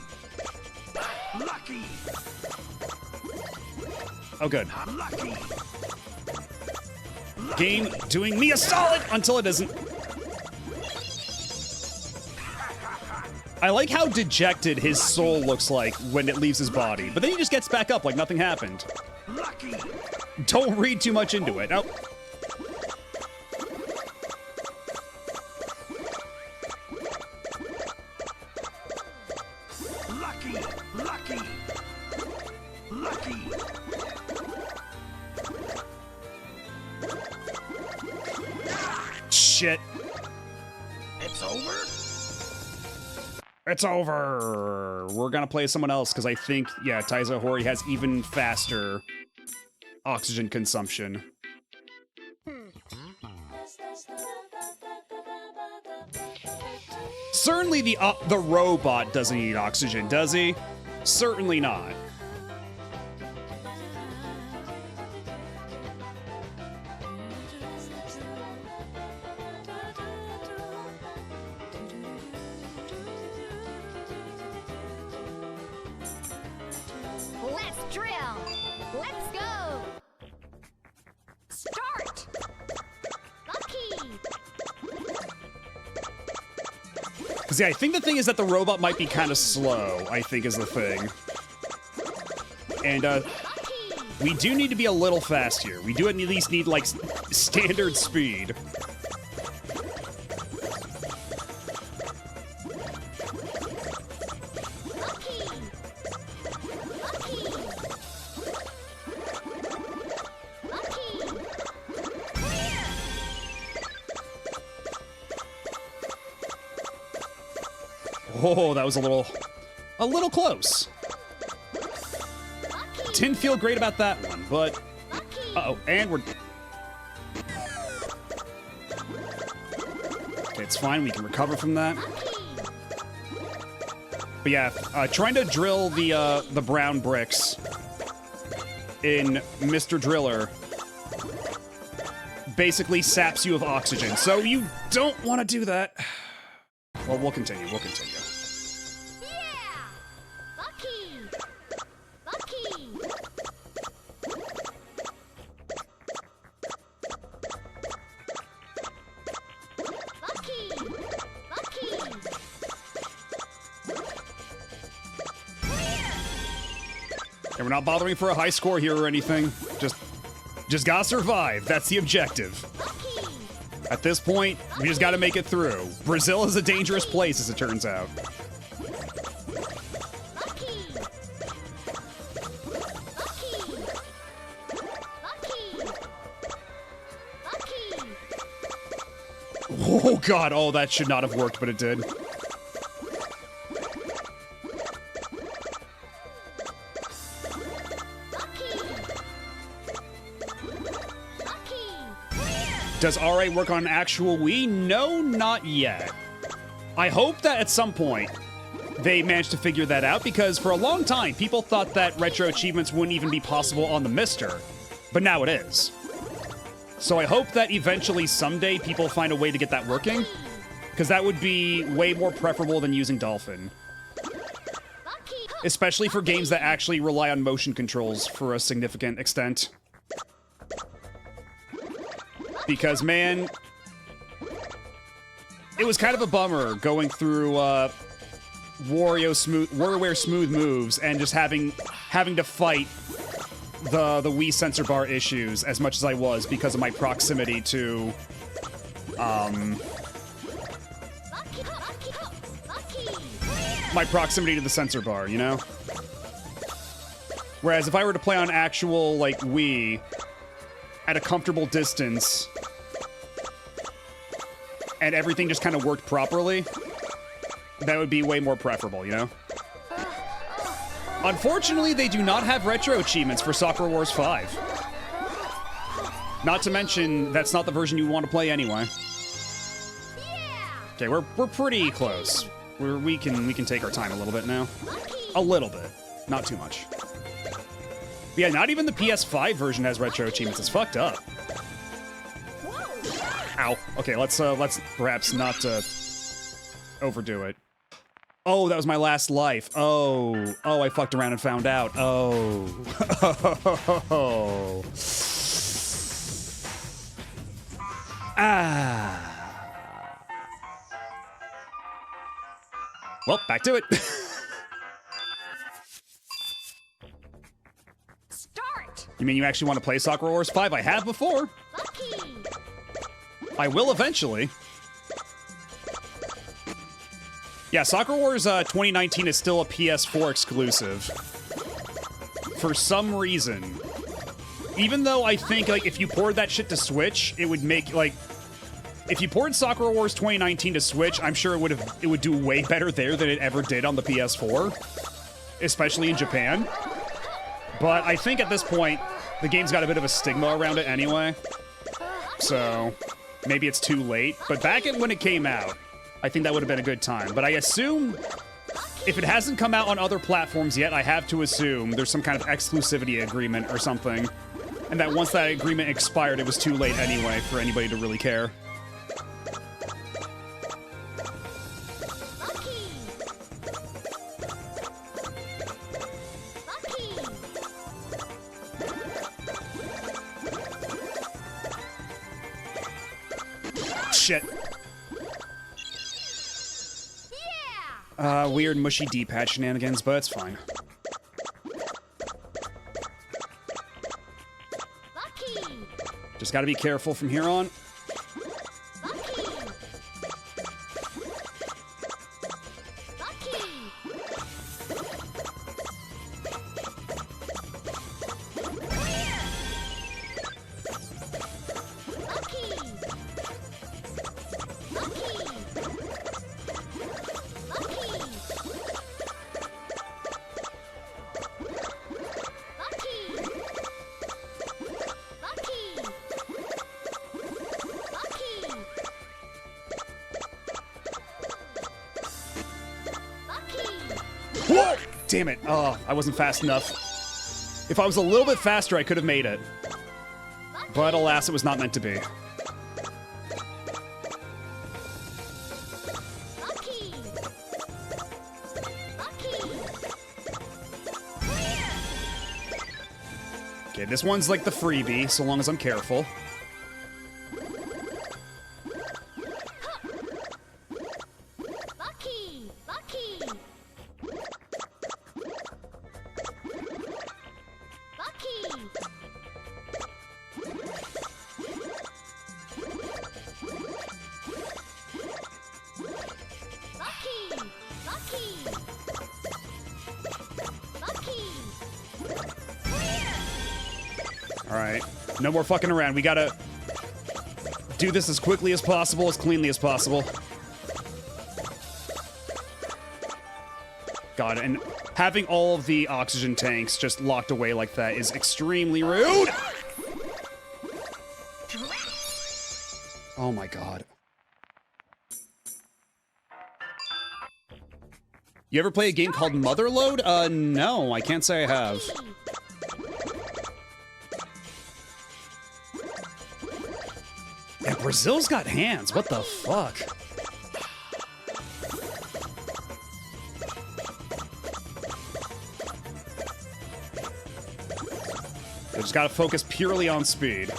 Lucky. Oh, good. Lucky. Game doing me a solid until it doesn't. I like how dejected his soul looks like when it leaves his body, but then he just gets back up like nothing happened. Lucky. Don't read too much into it. Oh. Lucky. Lucky. Lucky. Shit. It's over? It's over. We're gonna play someone else because I think, yeah, Taizo Hori has even faster oxygen consumption. Certainly the robot doesn't need oxygen, does he? Certainly not. drill. Let's go. Start. Lucky. Because, yeah, I think the thing is that the robot might be kind of slow, I think is the thing. And, Lucky. we do need to be a little fast here. We do at least need, like, standard speed. Lucky. Lucky. Lucky. Clear. Oh, that was a little close. Lucky. Didn't feel great about that one, but... Lucky. Uh-oh, and we're... Okay, it's fine. We can recover from that. Lucky. But yeah, trying to drill the brown bricks in Mr. Driller basically saps you of oxygen, so you don't want to do that. Well, we'll continue. We'll continue. Yeah. Lucky. Lucky. Lucky. Lucky. Clear. And we're not bothering for a high score here or anything. Just gotta survive. That's the objective. Lucky. At this point, we just gotta make it through. Brazil is a dangerous place, as it turns out. Lucky. Lucky. Lucky. Lucky. Oh god, oh, that should not have worked, but it did. Lucky. Lucky. Clear. Does RA work on an actual Wii? No, not yet. I hope that at some point they manage to figure that out, because for a long time people thought that retro achievements wouldn't even be possible on the Mister, but now it is. So I hope that eventually someday people find a way to get that working, because that would be way more preferable than using Dolphin. Lucky. Especially for games that actually rely on motion controls for a significant extent. Because, man, it was kind of a bummer going through WarioWare Smooth Moves and just having to fight the Wii sensor bar issues as much as I was because of my proximity to Lucky. Lucky. Lucky. Clear. my proximity to the sensor bar, you know? Whereas if I were to play on actual, like, Wii at a comfortable distance and everything just kind of worked properly, that would be way more preferable, you know? Unfortunately, they do not have retro achievements for Sakura Wars 5. Not to mention, that's not the version you want to play anyway. Yeah. Okay, we're pretty close. We can take our time a little bit now. Lucky. A little bit, not too much. But yeah, not even the PS5 version has retro achievements. It's fucked up. Ow. Okay, let's perhaps not overdo it. Oh, that was my last life. Oh, I fucked around and found out. Oh. Ah. Well, back to it. Start. You mean you actually want to play Sakura Wars 5? I have before. Lucky. I will eventually. Yeah, Sakura Wars 2019 is still a PS4 exclusive. For some reason. Even though I think, like, if you poured that shit to Switch, it would make, like... If you poured Sakura Wars 2019 to Switch, I'm sure it would do way better there than it ever did on the PS4. Especially in Japan. But I think at this point, the game's got a bit of a stigma around it anyway. So, maybe it's too late. But back when it came out, I think that would have been a good time. But I assume, if it hasn't come out on other platforms yet, I have to assume there's some kind of exclusivity agreement or something. And that once that agreement expired, it was too late anyway for anybody to really care. Lucky. Lucky. shit. Yeah! Weird mushy D-pad shenanigans, but it's fine. Lucky! Just gotta be careful from here on. Lucky! Lucky! Clear! Lucky! Lucky! Lucky! Lucky! Lucky! Lucky! Whoa! Damn it. Oh, I wasn't fast enough. If I was a little bit faster, I could have made it. But alas, it was not meant to be. Lucky! Lucky! Clear! Okay, this one's like the freebie, so long as I'm careful. Lucky! Lucky! Lucky! Lucky! Lucky! Lucky! Clear! Alright. No more fucking around. We gotta do this as quickly as possible, as cleanly as possible. God, and having all of the oxygen tanks just locked away like that is extremely rude! Oh my god. You ever play a game called Motherload? No, I can't say I have. Yeah, Brazil's got hands. What the fuck? I just gotta focus purely on speed.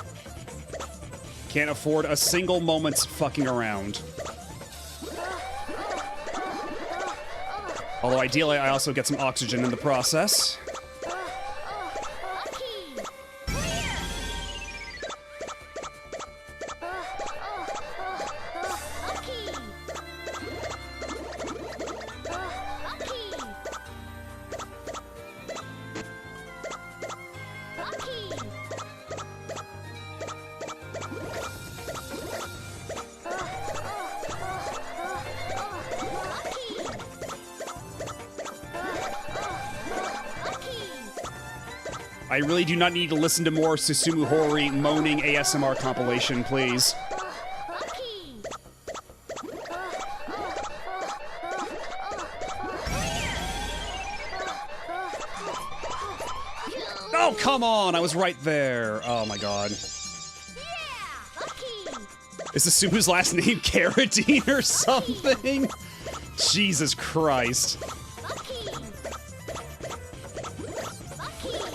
Can't afford a single moment's fucking around. Although ideally, I also get some oxygen in the process. Lucky! Clear! Lucky! Lucky! Lucky! I really do not need to listen to more Susumu Hori moaning ASMR compilation, please. Lucky! Oh, come on! I was right there. Oh my god. Yeah! Lucky! Is Susumu's last name Carradine or something? Jesus Christ. Lucky! Lucky! Lucky!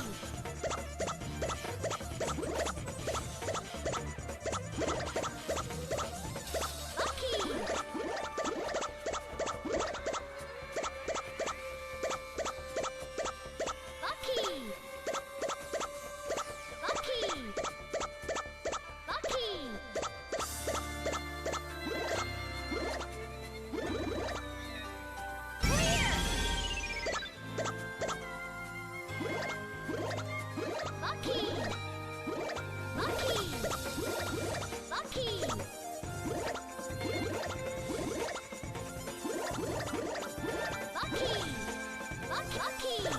Lucky! Lucky! Lucky! Clear! Lucky! Lucky! Lucky! Lucky! Lucky!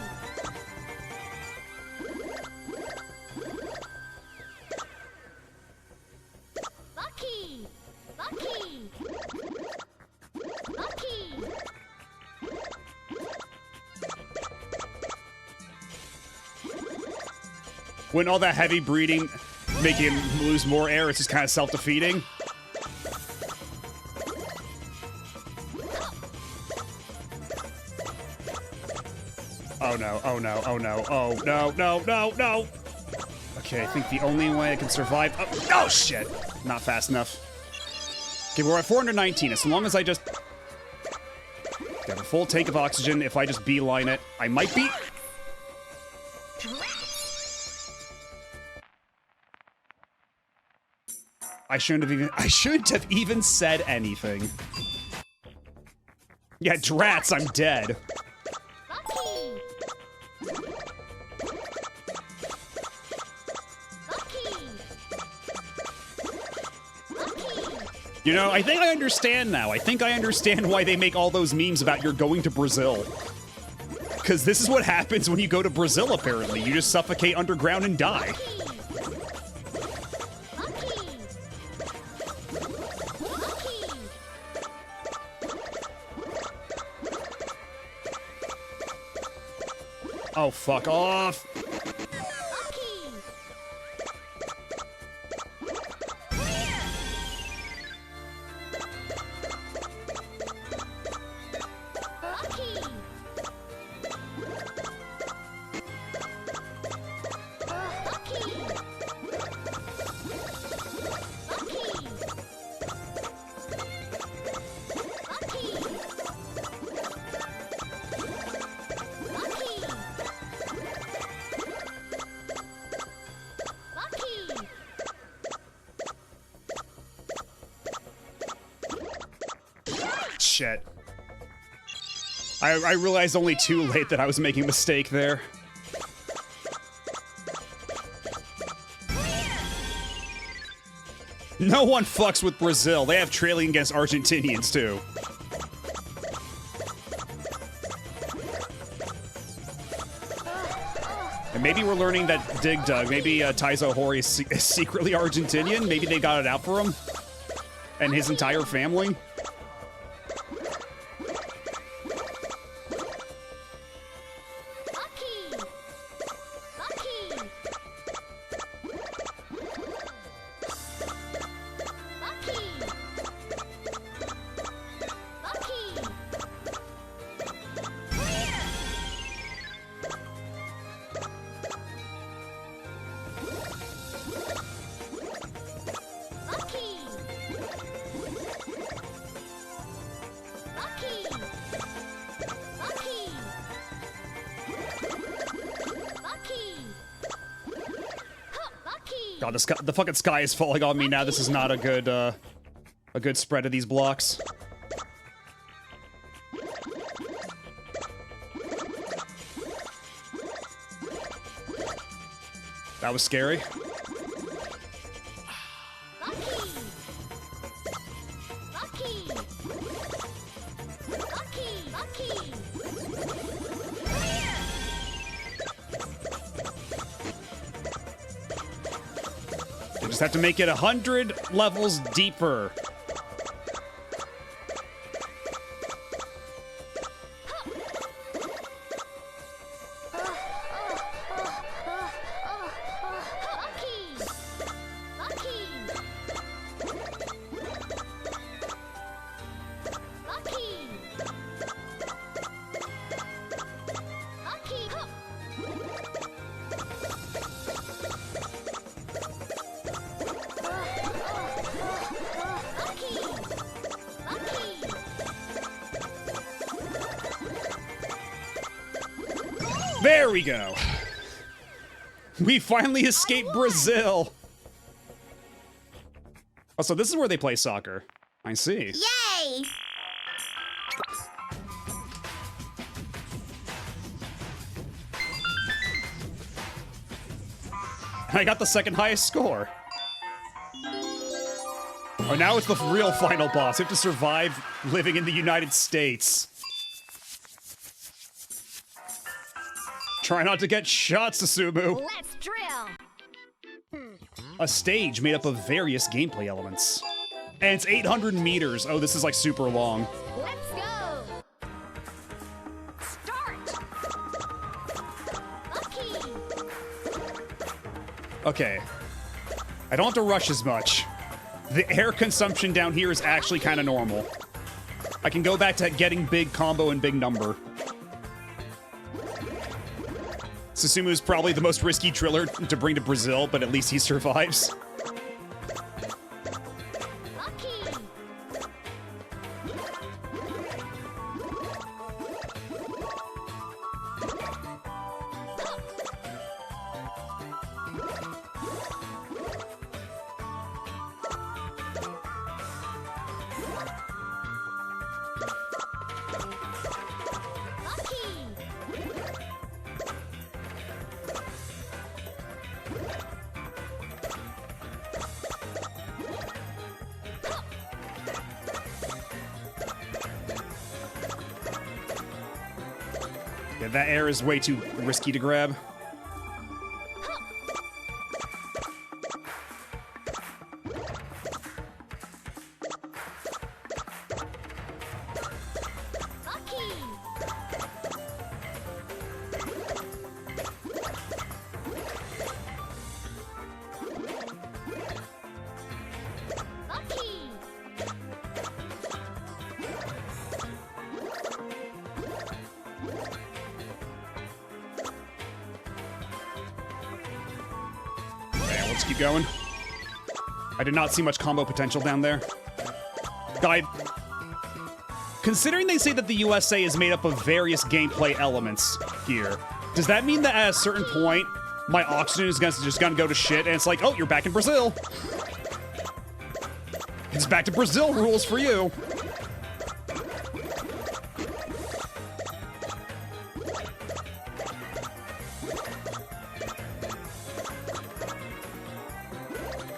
Lucky! Lucky! Lucky! When all that heavy breathing making him lose more air, it's just kind of self-defeating. Oh no, oh no, oh no, oh no, no, no, no! Okay, I think the only way I can survive... Oh, oh shit! Not fast enough. Okay, we're at 419. As long as I just get a full tank of oxygen, if I just beeline it, I might be... I shouldn't have even said anything. Yeah, drats, I'm dead. Bucky. Bucky. Bucky. You know, I think I understand now. I think I understand why they make all those memes about you're going to Brazil. Because this is what happens when you go to Brazil, apparently. You just suffocate underground and die. Oh, fuck off. Shit. I realized only too late that I was making a mistake there. No one fucks with Brazil. They have trailing against Argentinians, too. And maybe we're learning that Dig Dug, maybe Taizo Hori is secretly Argentinian. Maybe they got it out for him. And his entire family. God, the fucking sky is falling on me now. This is not a good spread of these blocks. That was scary. Just have to make it 100 levels deeper. There we go. We finally escaped Brazil. Oh, so this is where they play soccer. I see. Yay! I got the second highest score. Oh, now it's the real final boss. You have to survive living in the United States. Try not to get shot, Susumu. Let's drill. A stage made up of various gameplay elements. And it's 800 meters. Oh, this is like super long. Let's go. Start. Bucky. Okay. I don't have to rush as much. The air consumption down here is actually kind of normal. I can go back to getting big combo and big number. Susumu's probably the most risky driller to bring to Brazil, but at least he survives. Bucky. Yeah, that air is way too risky to grab. Lucky. Lucky. Okay, let's keep going. I did not see much combo potential down there. Guy, considering they say that the USA is made up of various gameplay elements here, does that mean that at a certain point, my oxygen is just gonna go to shit and it's like, oh, you're back in Brazil? It's back to Brazil rules for you.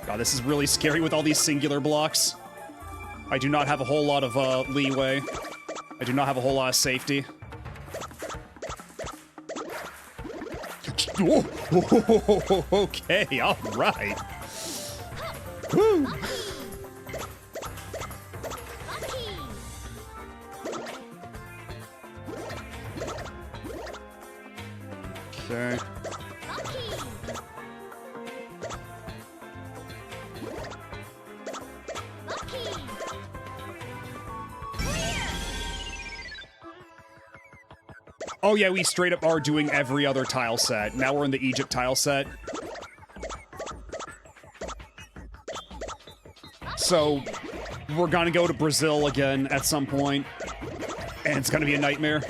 God, this is really scary with all these singular blocks. I do not have a whole lot of leeway. I do not have a whole lot of safety. Oh, okay, all right. Woo. Lucky. Okay. Lucky. Lucky. Oh yeah, we straight up are doing every other tile set. Now we're in the Egypt tile set. So, we're gonna go to Brazil again at some point, and it's gonna be a nightmare.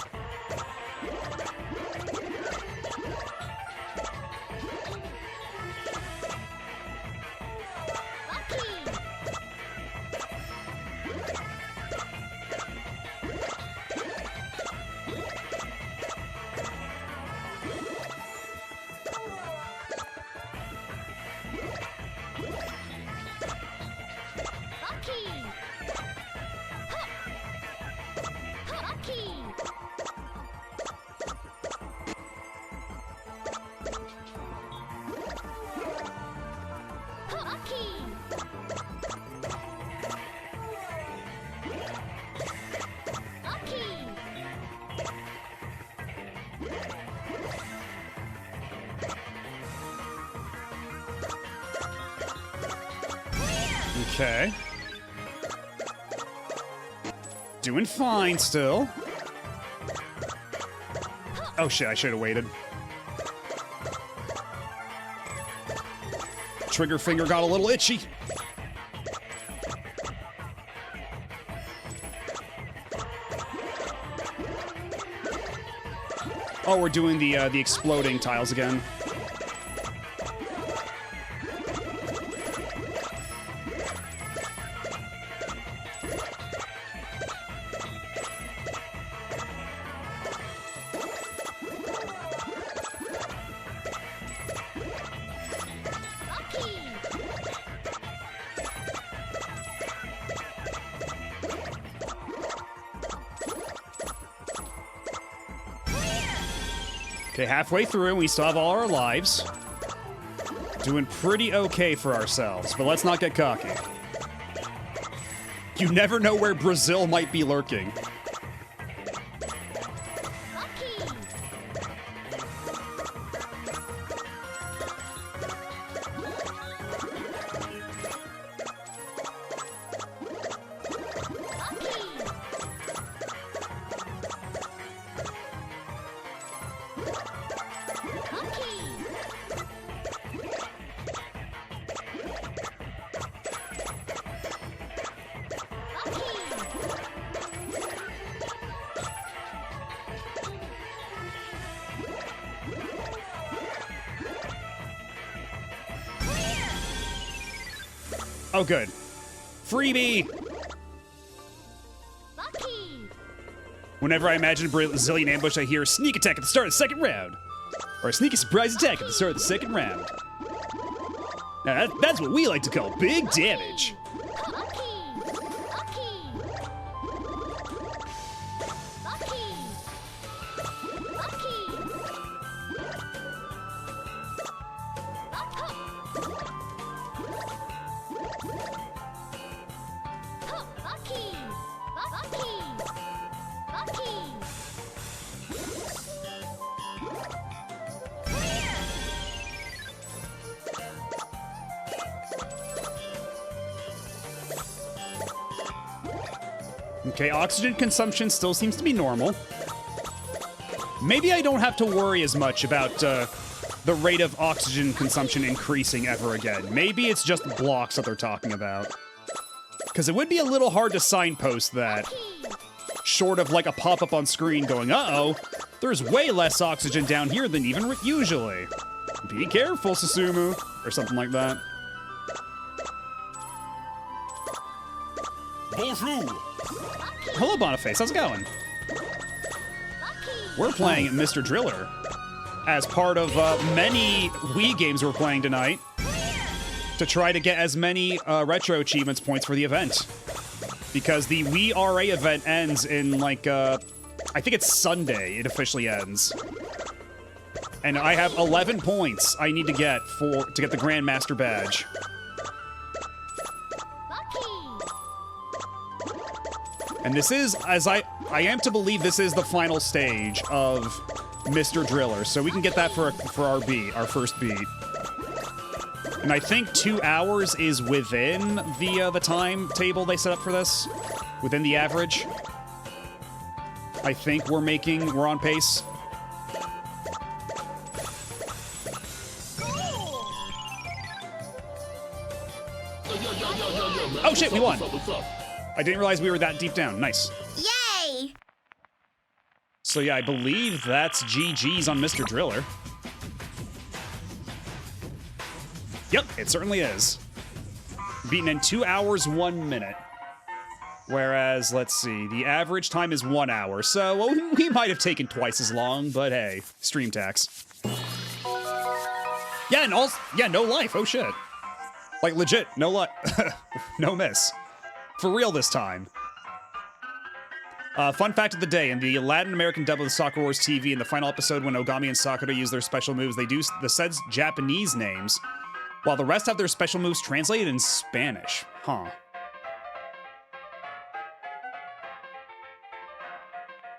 Okay. Doing fine still. Oh shit, I should have waited. Trigger finger got a little itchy. Oh, we're doing the exploding tiles again. Okay, halfway through, and we still have all our lives. Doing pretty okay for ourselves, but let's not get cocky. You never know where Brazil might be lurking. Oh, good. Freebie! Whenever I imagine a Brazilian ambush, I hear a sneak attack at the start of the second round. Or a sneaky surprise attack at the start of the second round. Now, that's what we like to call big damage. Lucky. Okay, oxygen consumption still seems to be normal. Maybe I don't have to worry as much about the rate of oxygen consumption increasing ever again. Maybe it's just blocks that they're talking about. Because it would be a little hard to signpost that, short of like a pop-up on screen going, uh-oh, there's way less oxygen down here than even usually. Be careful, Susumu, or something like that. Bonjour. Hello, Boniface, how's it going? We're playing Mr. Driller as part of many Wii games we're playing tonight to try to get as many retro achievements points for the event. Because the Wii RA event ends in like, I think it's Sunday it officially ends. And I have 11 points I need to get to get the Grandmaster badge. And this is, as I am to believe this is the final stage of Mr. Driller, so we can get that for our beat, our first beat. And I think 2 hours is within the timetable they set up for this, within the average. I think we're on pace. Oh shit, we won! What's up? I didn't realize we were that deep down. Nice. Yay! So yeah, I believe that's GG's on Mr. Driller. Yep, it certainly is. Beaten in 2 hours, 1 minute. Whereas, let's see, the average time is 1 hour, so well, we might have taken twice as long, but hey, stream tax. Yeah, and also, yeah, no life, oh shit. Like, legit, no life, no miss. For real this time. Fun fact of the day, in the Latin American dub of the Sakura Wars TV, in the final episode when Ogami and Sakura use their special moves, they do the said Japanese names, while the rest have their special moves translated in Spanish. Huh.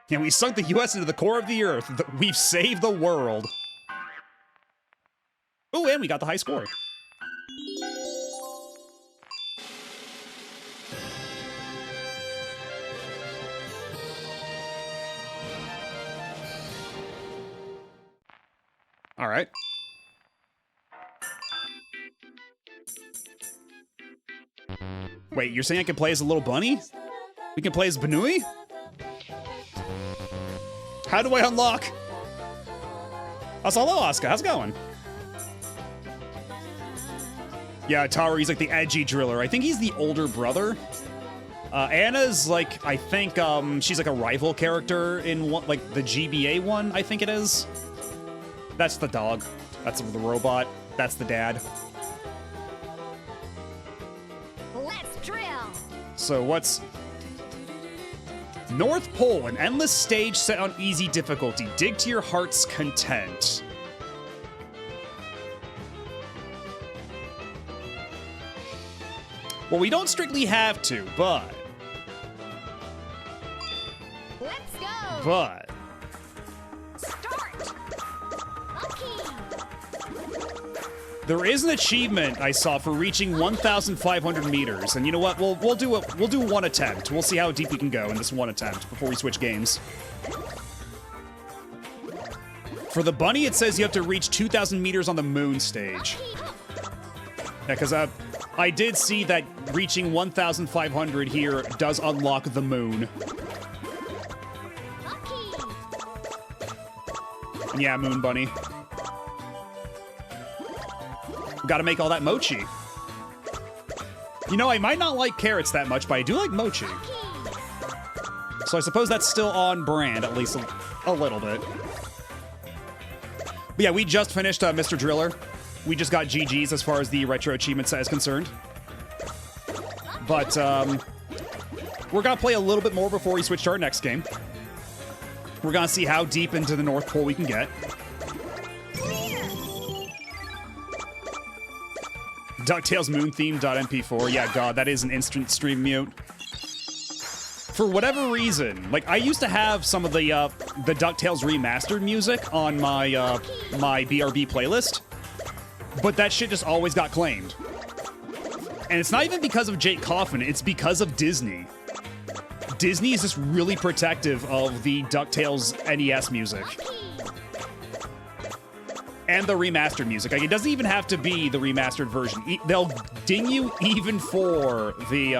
Yeah, we sunk the US into the core of the earth. We've saved the world. Ooh, and we got the high score. All right. Wait, you're saying I can play as a little bunny? We can play as Banui? How do I unlock? Also, hello, Asuka. How's it going? Yeah, Taru, he's like the edgy driller. I think he's the older brother. Anna's like, I think she's like a rival character in one, like the GBA one, I think it is. That's the dog. That's the robot. That's the dad. Let's drill. So what's... North Pole, an endless stage set on easy difficulty. Dig to your heart's content. Well, we don't strictly have to, but... Let's go. But... Start. Monkey. There is an achievement I saw for reaching 1,500 meters, and you know what? We'll do one attempt. We'll see how deep we can go in this one attempt before we switch games. For the bunny, it says you have to reach 2,000 meters on the moon stage. Yeah, because I did see that reaching 1,500 here does unlock the moon. Yeah, Moon Bunny. Gotta make all that mochi. You know, I might not like carrots that much, but I do like mochi. So I suppose that's still on brand, at least a little bit. But yeah, we just finished Mr. Driller. We just got GG's as far as the retro achievement set is concerned. But, we're gonna play a little bit more before we switch to our next game. We're gonna see how deep into the North Pole we can get. DuckTales Moon Theme.mp4. Yeah, God, that is an instant stream mute. For whatever reason, like, I used to have some of the DuckTales remastered music on my, my BRB playlist, but that shit just always got claimed. And it's not even because of Jake Kaufman, it's because of Disney. Disney is just really protective of the DuckTales NES music and the remastered music. Like, it doesn't even have to be the remastered version. They'll ding you even for the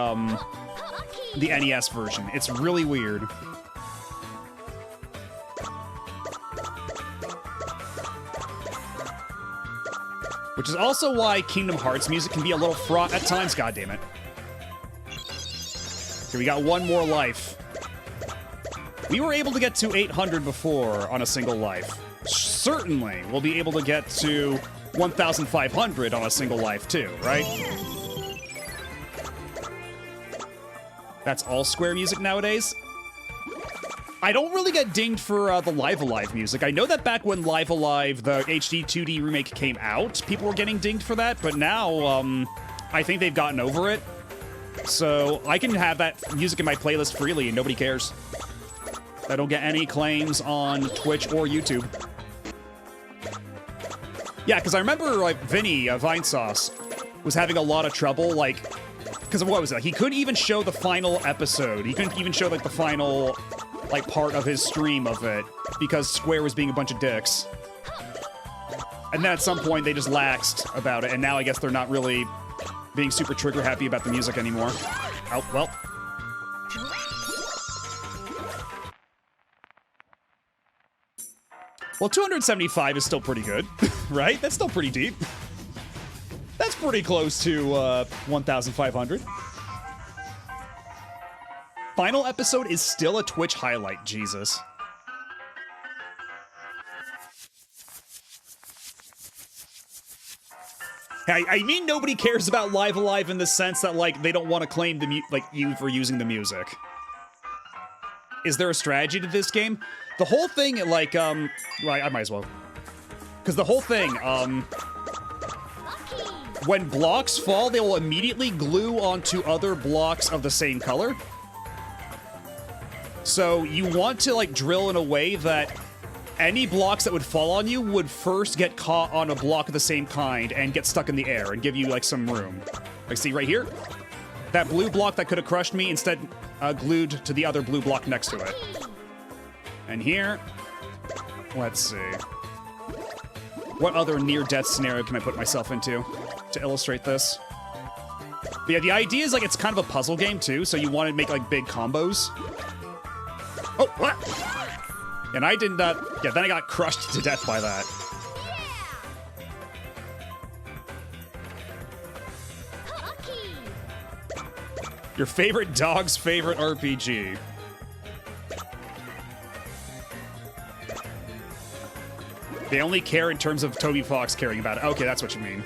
NES version. It's really weird. Which is also why Kingdom Hearts music can be a little fraught at times, goddammit. Okay, we got one more life. We were able to get to 800 before on a single life. Certainly, we'll be able to get to 1,500 on a single life too, right? That's all Square music nowadays? I don't really get dinged for the Live Alive music. I know that back when Live Alive, the HD 2D remake came out, people were getting dinged for that, but now, I think they've gotten over it. So I can have that music in my playlist freely and nobody cares. I don't get any claims on Twitch or YouTube. Yeah, because I remember, like, Vinny, Vinesauce, was having a lot of trouble, like, because of what was it? He couldn't even show the final episode. He couldn't even show, like, the final, like, part of his stream of it because Square was being a bunch of dicks. And then at some point, they just laxed about it, and now I guess they're not really being super trigger happy about the music anymore. Oh, well. Well, 275 is still pretty good, right? That's still pretty deep. That's pretty close to 1,500. Final episode is still a Twitch highlight, Jesus. I mean, nobody cares about Live Alive in the sense that, like, they don't want to claim the you for using the music. Is there a strategy to this game? The whole thing, like, well, I might as well. Because the whole thing, when blocks fall, they will immediately glue onto other blocks of the same color. So you want to, like, drill in a way that any blocks that would fall on you would first get caught on a block of the same kind and get stuck in the air and give you, like, some room. Like, see right here? That blue block that could have crushed me instead glued to the other blue block next to it. And here, let's see. What other near-death scenario can I put myself into to illustrate this? But yeah, the idea is, like, it's kind of a puzzle game, too, so you want to make, like, big combos. Oh, what? And I did not... Yeah, then I got crushed to death by that. Your favorite dog's favorite RPG. They only care in terms of Toby Fox caring about it. Okay, that's what you mean.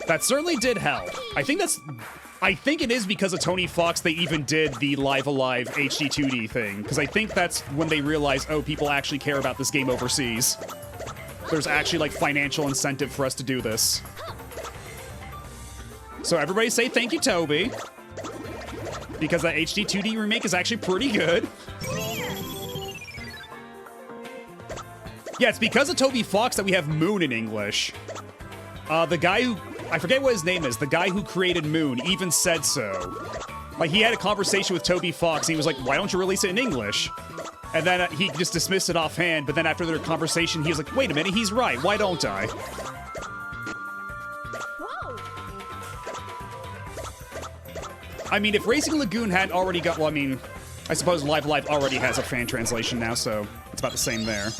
That certainly did help. I think it is because of Tony Fox they even did the Live Alive HD 2D thing. Because I think that's when they realized, oh, people actually care about this game overseas. There's actually, like, financial incentive for us to do this. So everybody say thank you, Toby. Because that HD 2D remake is actually pretty good. Yeah, it's because of Toby Fox that we have Moon in English. The guy who... I forget what his name is. The guy who created Moon even said so. Like, he had a conversation with Toby Fox, and he was like, why don't you release it in English? And then he just dismissed it offhand, but then after their conversation, he was like, wait a minute, he's right. Why don't I? I mean, if Racing Lagoon had already got... Well, I mean, I suppose Live Alive already has a fan translation now, so it's about the same there.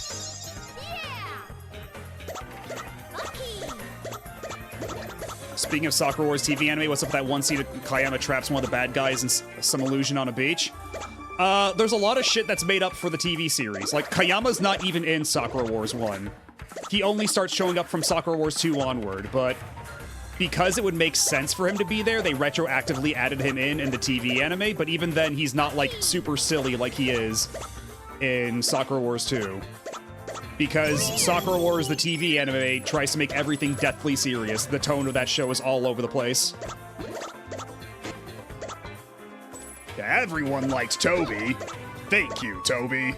Speaking of Sakura Wars TV anime, what's up with that one scene that Kayama traps one of the bad guys in some illusion on a beach? There's a lot of shit that's made up for the TV series. Like, Kayama's not even in Sakura Wars 1. He only starts showing up from Sakura Wars 2 onward, but because it would make sense for him to be there, they retroactively added him in the TV anime, but even then, he's not, like, super silly like he is in Sakura Wars 2. Because Sakura Wars, the TV anime, tries to make everything deathly serious. The tone of that show is all over the place. Yeah, everyone liked Toby. Thank you, Toby.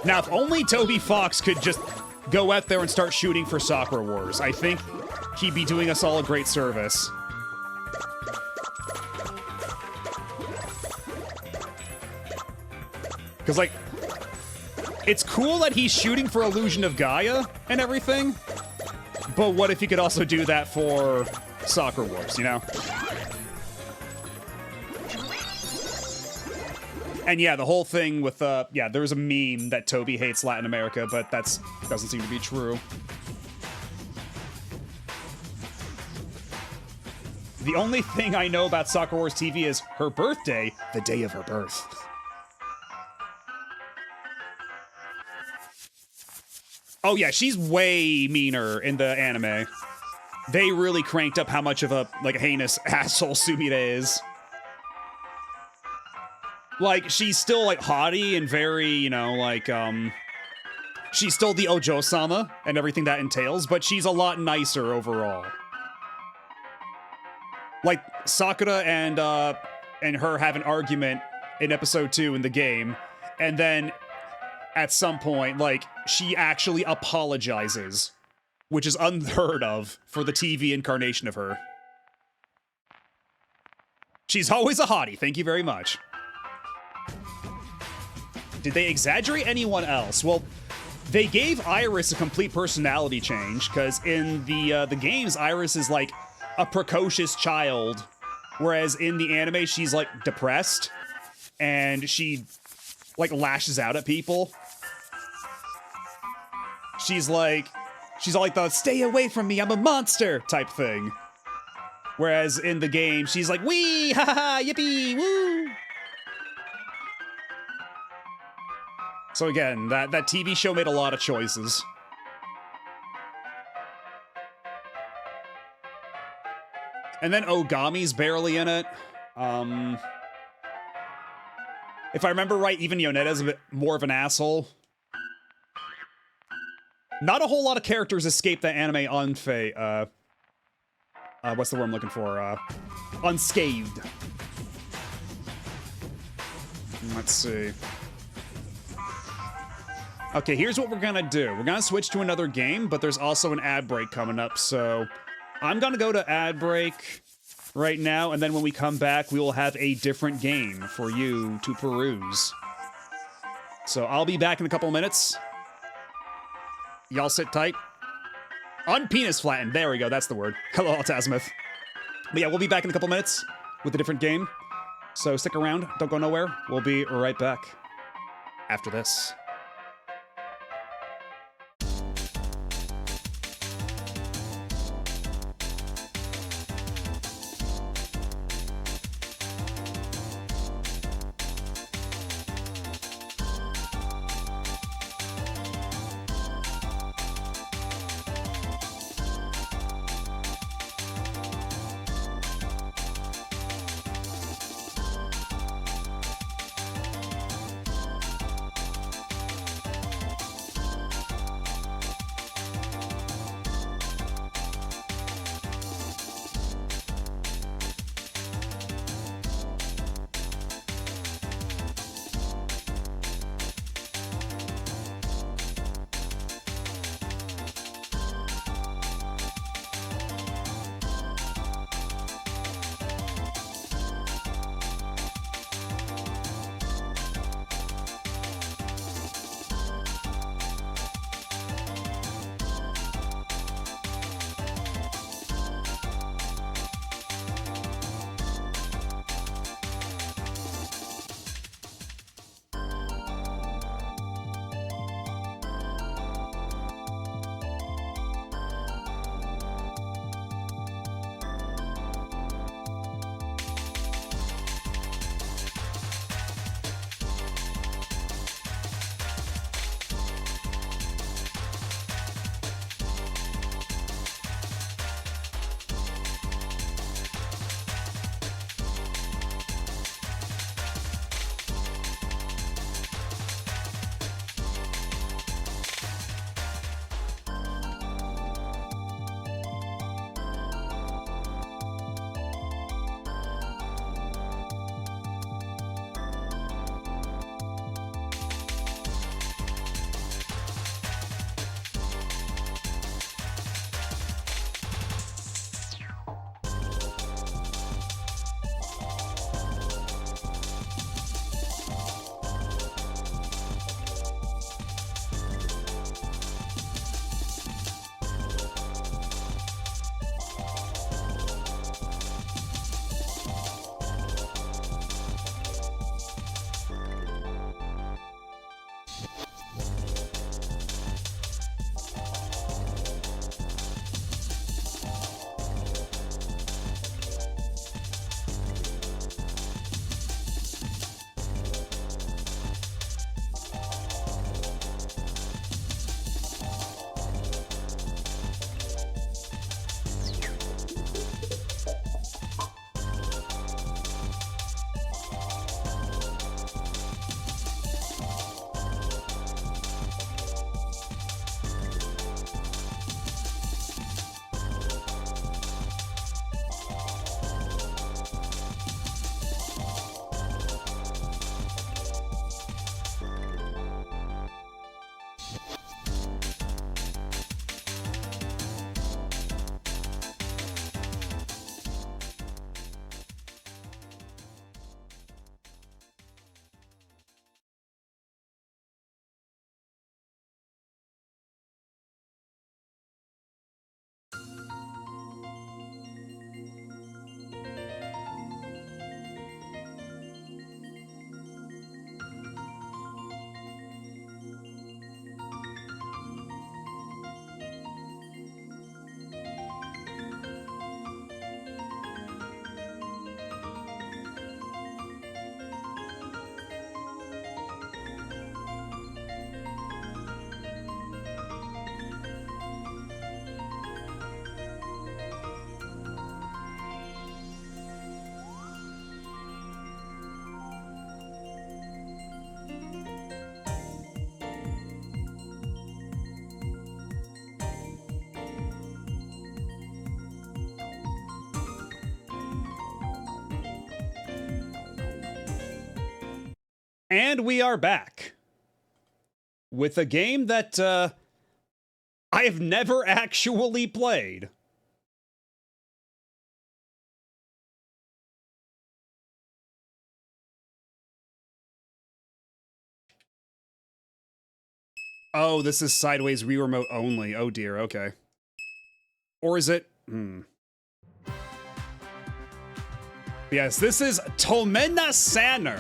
Now, if only Toby Fox could just go out there and start shooting for Sakura Wars, I think he'd be doing us all a great service. Because, like, it's cool that he's shooting for Illusion of Gaia and everything, but what if he could also do that for Soccer Wars, you know? And yeah, the whole thing with, yeah, there was a meme that Toby hates Latin America, but that doesn't seem to be true. The only thing I know about Soccer Wars TV is her birthday, the day of her birth. Oh yeah, she's way meaner in the anime. They really cranked up how much of a, like, heinous asshole Sumire is. Like, she's still, like, haughty and very, you know, like, she's still the Ojo-sama and everything that entails, but she's a lot nicer overall. Like, Sakura and her have an argument in episode 2 in the game, and then at some point, like, she actually apologizes, which is unheard of for the TV incarnation of her. She's always a hottie, thank you very much. Did they exaggerate anyone else? Well, they gave Iris a complete personality change, because in the games, Iris is like a precocious child, whereas in the anime, she's like depressed, and she like lashes out at people. She's all like the "stay away from me, I'm a monster" type thing. Whereas in the game, she's like, "Wee, ha ha, yippee, woo." So again, that TV show made a lot of choices. And then Ogami's barely in it. If I remember right, even Yoneda's a bit more of an asshole. Not a whole lot of characters escape the anime what's the word I'm looking for? Unscathed. Let's see. Okay, here's what we're gonna do. We're gonna switch to another game, but there's also an ad break coming up, so I'm gonna go to ad break right now, and then when we come back, we will have a different game for you to peruse. So I'll be back in a couple minutes. Y'all sit tight. Unpenis flattened. There we go. That's the word. Hello, Altazimuth. But yeah, we'll be back in a couple minutes with a different game. So stick around. Don't go nowhere. We'll be right back after this. And we are back with a game that I have never actually played. Oh, this is Sideways Wii Remote only. Oh dear, okay. Or is it? Yes, this is Tomena Sanner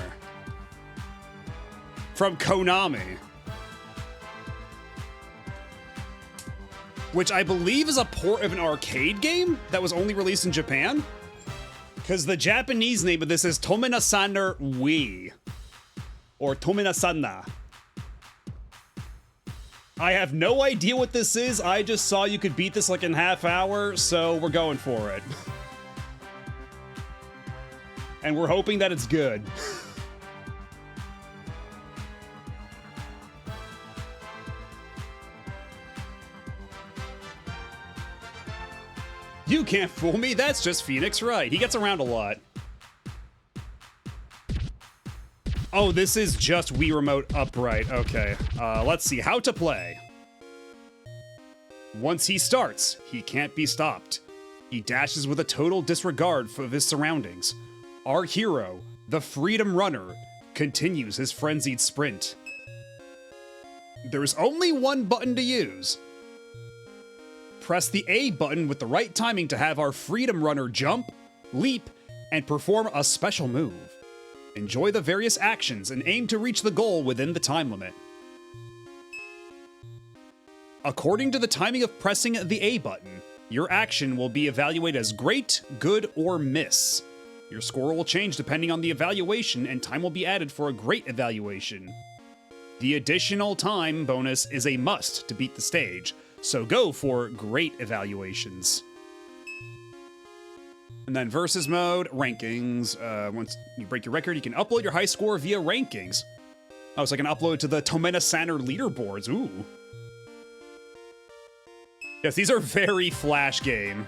from Konami, which I believe is a port of an arcade game that was only released in Japan. Because the Japanese name of this is Tomena Sanner Wii, or Tomena Sanna. I have no idea what this is. I just saw you could beat this like in half hour, so we're going for it. And we're hoping that it's good. You can't fool me, that's just Phoenix Wright. He gets around a lot. Oh, this is just Wii Remote upright. Okay, let's see. How to play. Once he starts, he can't be stopped. He dashes with a total disregard of his surroundings. Our hero, the Freedom Runner, continues his frenzied sprint. There's only one button to use. Press the A button with the right timing to have our Freedom Runner jump, leap, and perform a special move. Enjoy the various actions and aim to reach the goal within the time limit. According to the timing of pressing the A button, your action will be evaluated as great, good, or miss. Your score will change depending on the evaluation, and time will be added for a great evaluation. The additional time bonus is a must to beat the stage, so go for great evaluations. And then versus mode, rankings. Once you break your record, you can upload your high score via rankings. Oh, so I can upload to the Tomena Sanner leaderboards. Ooh. Yes, these are very Flash game.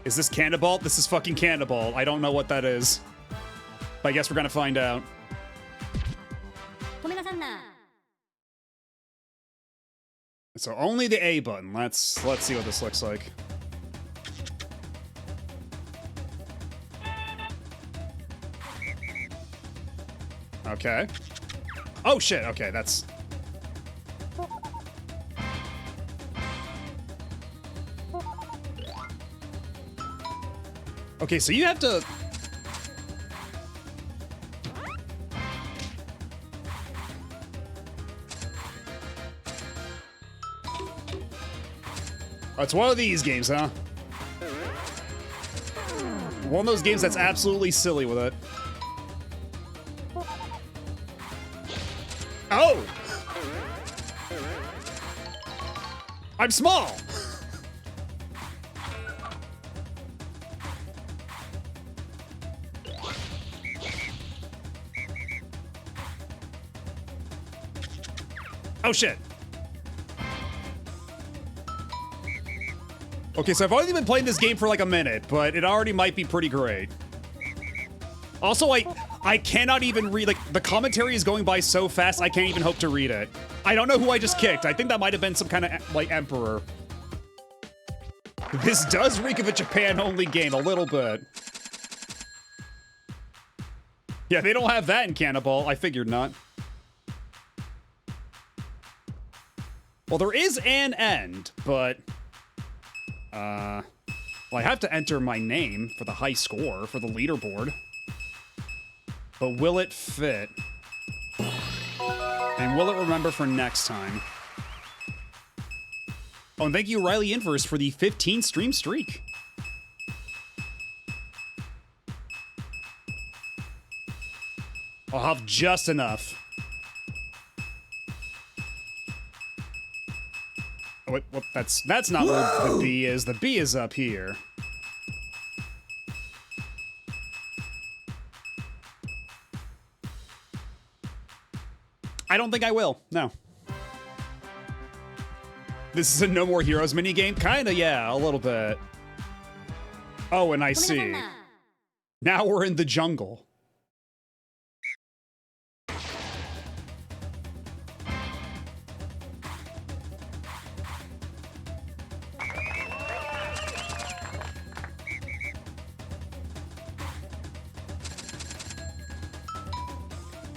Is this Cannonball? This is fucking Cannonball. I don't know what that is. But I guess we're gonna find out. So only the A button. Let's see what this looks like. Okay. Oh shit, okay, that's... Okay, so you have to... Oh, it's one of these games, huh? One of those games that's absolutely silly with it. Oh! I'm small! Oh shit. Okay, so I've only been playing this game for like a minute, but it already might be pretty great. Also, I cannot even read, like, the commentary is going by so fast, I can't even hope to read it. I don't know who I just kicked. I think that might have been some kind of, like, emperor. This does reek of a Japan-only game, a little bit. Yeah, they don't have that in Cannonball. I figured not. Well, there is an end, but... well, I have to enter my name for the high score for the leaderboard. But will it fit? And will it remember for next time? Oh, and thank you, Riley Inverse, for the 15 stream streak. I'll have just enough. Oh, wait, what? That's not where the B is. The B is up here. I don't think I will. No. This is a No More Heroes minigame? Kinda, yeah, a little bit. Oh, and I see. Now we're in the jungle.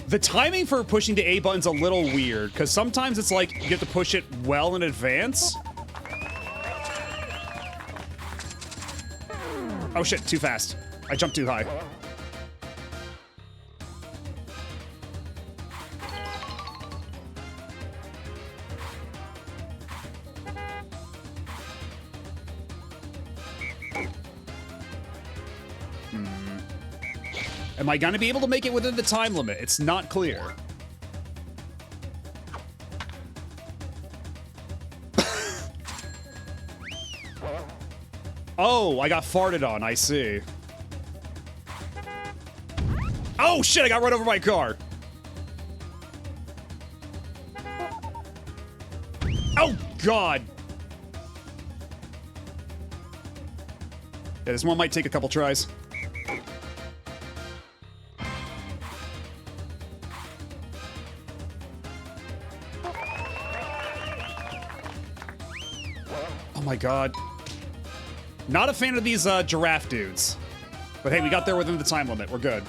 The timing for pushing the A button's a little weird, because sometimes it's like you have to push it well in advance. Oh shit, too fast. I jumped too high. Am I gonna be able to make it within the time limit? It's not clear. Oh, I got farted on, I see. Oh shit, I got run over by a car. Oh god. Yeah, this one might take a couple tries. Oh my god. Not a fan of these giraffe dudes. But hey, we got there within the time limit. We're good.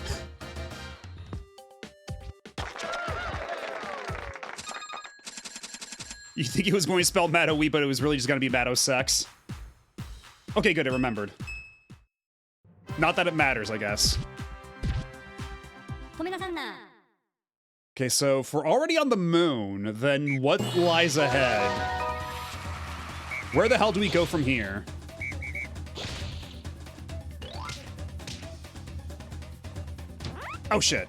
You think he was going to spell Mato-wee, but it was really just going to be Mato-sex. Okay, good, I remembered. Not that it matters, I guess. Okay, so if we're already on the moon, then what lies ahead? Where the hell do we go from here? Oh shit.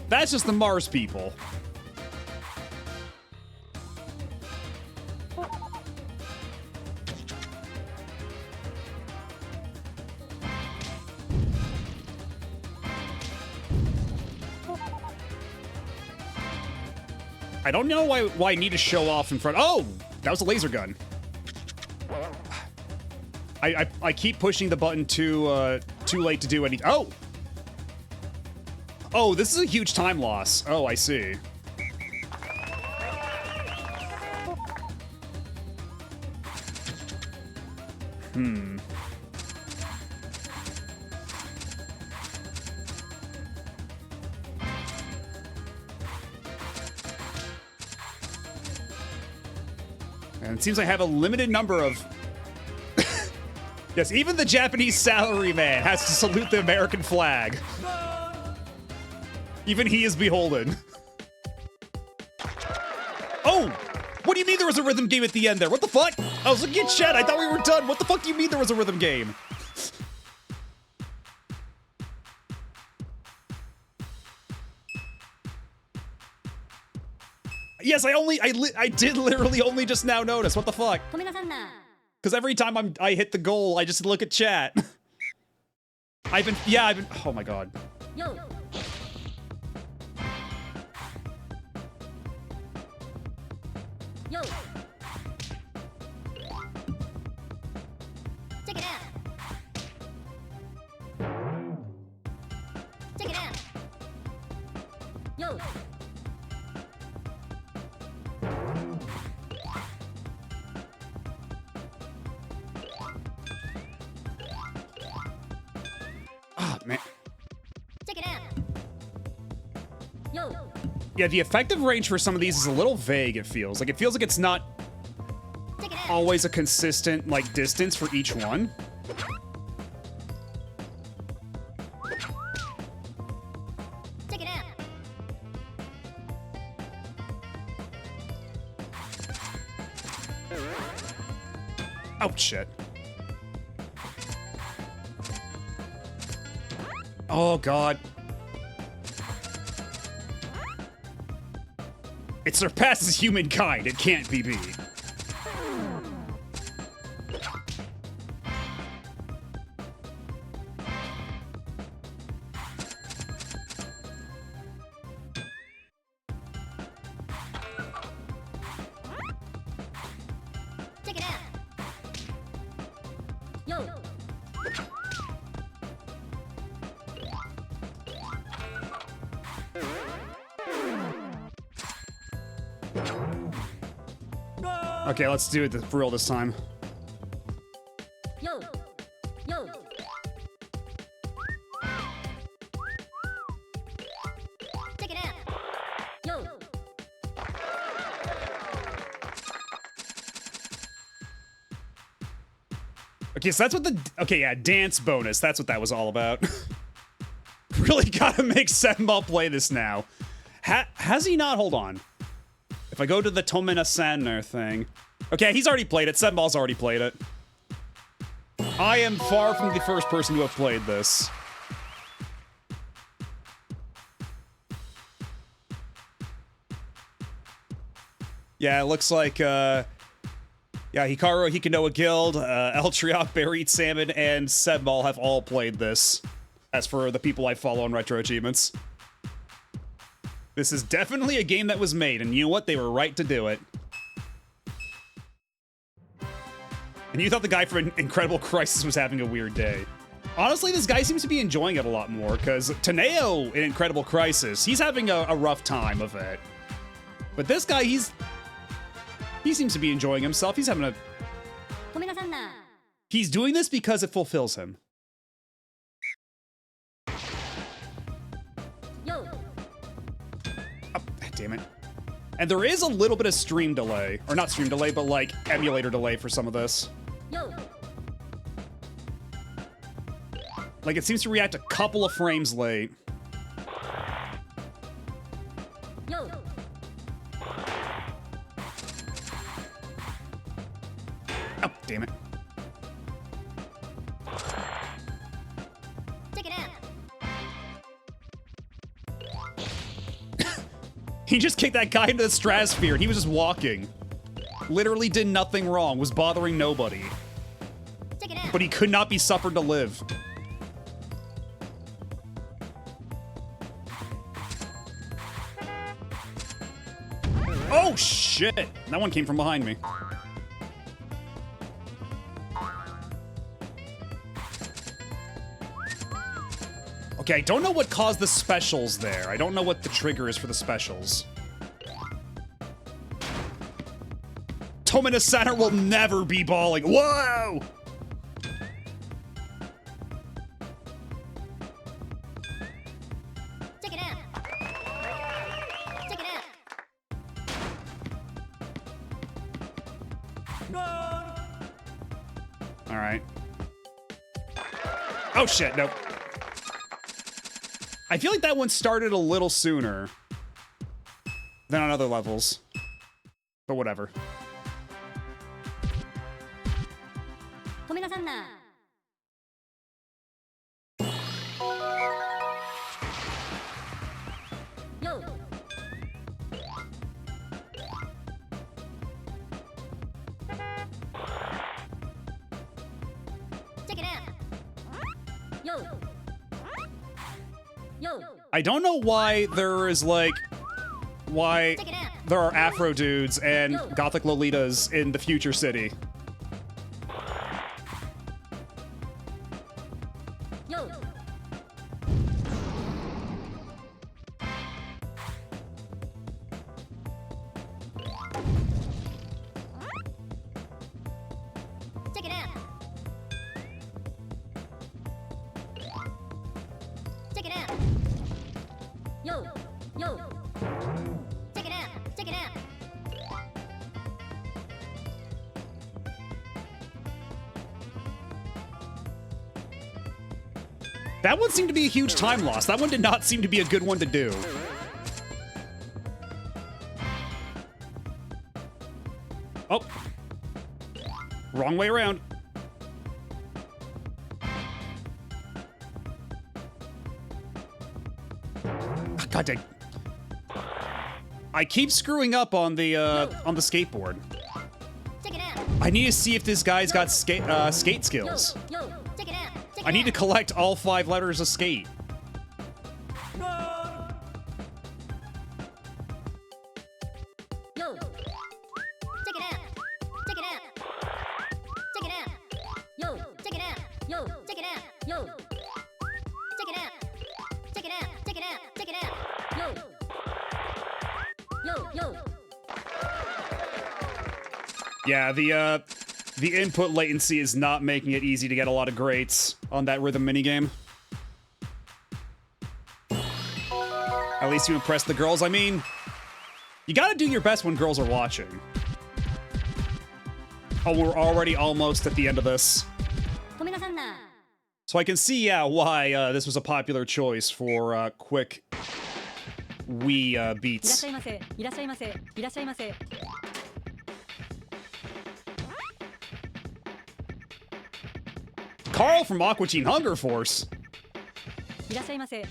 That's just the Mars people. I don't know why I need to show off in front. Oh, that was a laser gun. I keep pushing the button too late to do anything. Oh! Oh, this is a huge time loss. Oh, I see. Hmm. And it seems I have a limited number of... Yes, even the Japanese salaryman has to salute the American flag. Even he is beholden. Oh! What do you mean there was a rhythm game at the end there? What the fuck? I was looking at chat, I thought we were done. What the fuck do you mean there was a rhythm game? Yes, I did literally only just now notice. What the fuck? Because every time I hit the goal, I just look at chat. I've been, oh my god. Yo. Yo. Check it out. Check it out. Yo. Ah, man. Check it out. Yo. Yeah, the effective range for some of these is a little vague, it feels. Like, it feels like it's not Check it out. always a consistent, like, distance for each one. Check it out. Oh, shit. Oh, God. It surpasses humankind. It can't be beat. Okay, let's do it for real this time. Yo. Yo. Check it out. Yo. Okay, so that's what the... Okay, yeah, dance bonus. That's what that was all about. Really gotta make Senbal play this now. Has he not? Hold on. If I go to the Tomina Sanner thing... Okay, he's already played it. Senbal's already played it. I am far from the first person to have played this. Yeah, it looks like, yeah, Hikaru, Hikanoa Guild, Eltriok, Bereat Salmon, and Senbal have all played this. As for the people I follow on Retro Achievements. This is definitely a game that was made, and you know what? They were right to do it. And you thought the guy from Incredible Crisis was having a weird day. Honestly, this guy seems to be enjoying it a lot more, because Teneo in Incredible Crisis, he's having a rough time of it. But this guy, he seems to be enjoying himself. He's having a... He's doing this because it fulfills him. Yo. Oh, damn it. And there is a little bit of stream delay. Or not stream delay, but like emulator delay for some of this. Yo. Like it seems to react a couple of frames late. Yo. Oh, damn it. Check it out. He just kicked that guy into the stratosphere and he was just walking. Literally did nothing wrong, was bothering nobody. Check it out. But he could not be suffered to live. Oh shit! That one came from behind me. Okay, I don't know what caused the specials there. I don't know what the trigger is for the specials. Tomina Center will never be balling. Whoa! Check it out. Check it out. All right. Oh shit, nope. I feel like that one started a little sooner than on other levels. But whatever. Yo. Check it out. Yo. Yo. I don't know why there is like... Why Check it out. there are Afro dudes and Gothic Lolitas in the future city. Yo. Check it out. Check it out. Yo. Yo. Check it out. Check it out. That one seemed to be a huge time loss. That one did not seem to be a good one to do. Oh. Wrong way around. God dang. I keep screwing up on the skateboard. Check it out. I need to see if this guy's got skate skills. Yo. Check it out. Check it I need to out. collect all 5 letters of skate. Yo. Check it out. Check it out. Check it out. Yo. Check it out. Yo. Check it out. Yo. Check it out. Check it out. Check it out. Check it out. Yo. Yo. Yo. Yeah, the input latency is not making it easy to get a lot of greats on that rhythm minigame. At least you impressed the girls. I mean, you gotta do your best when girls are watching. Oh, we're already almost at the end of this. ごめんなさんな So I can see, yeah, why this was a popular choice for quick Wii いらっ beats. しゃいませいらっしゃいませいらっしゃいませ Carl from Aqua Teen Hunger Force. いらっしゃいませ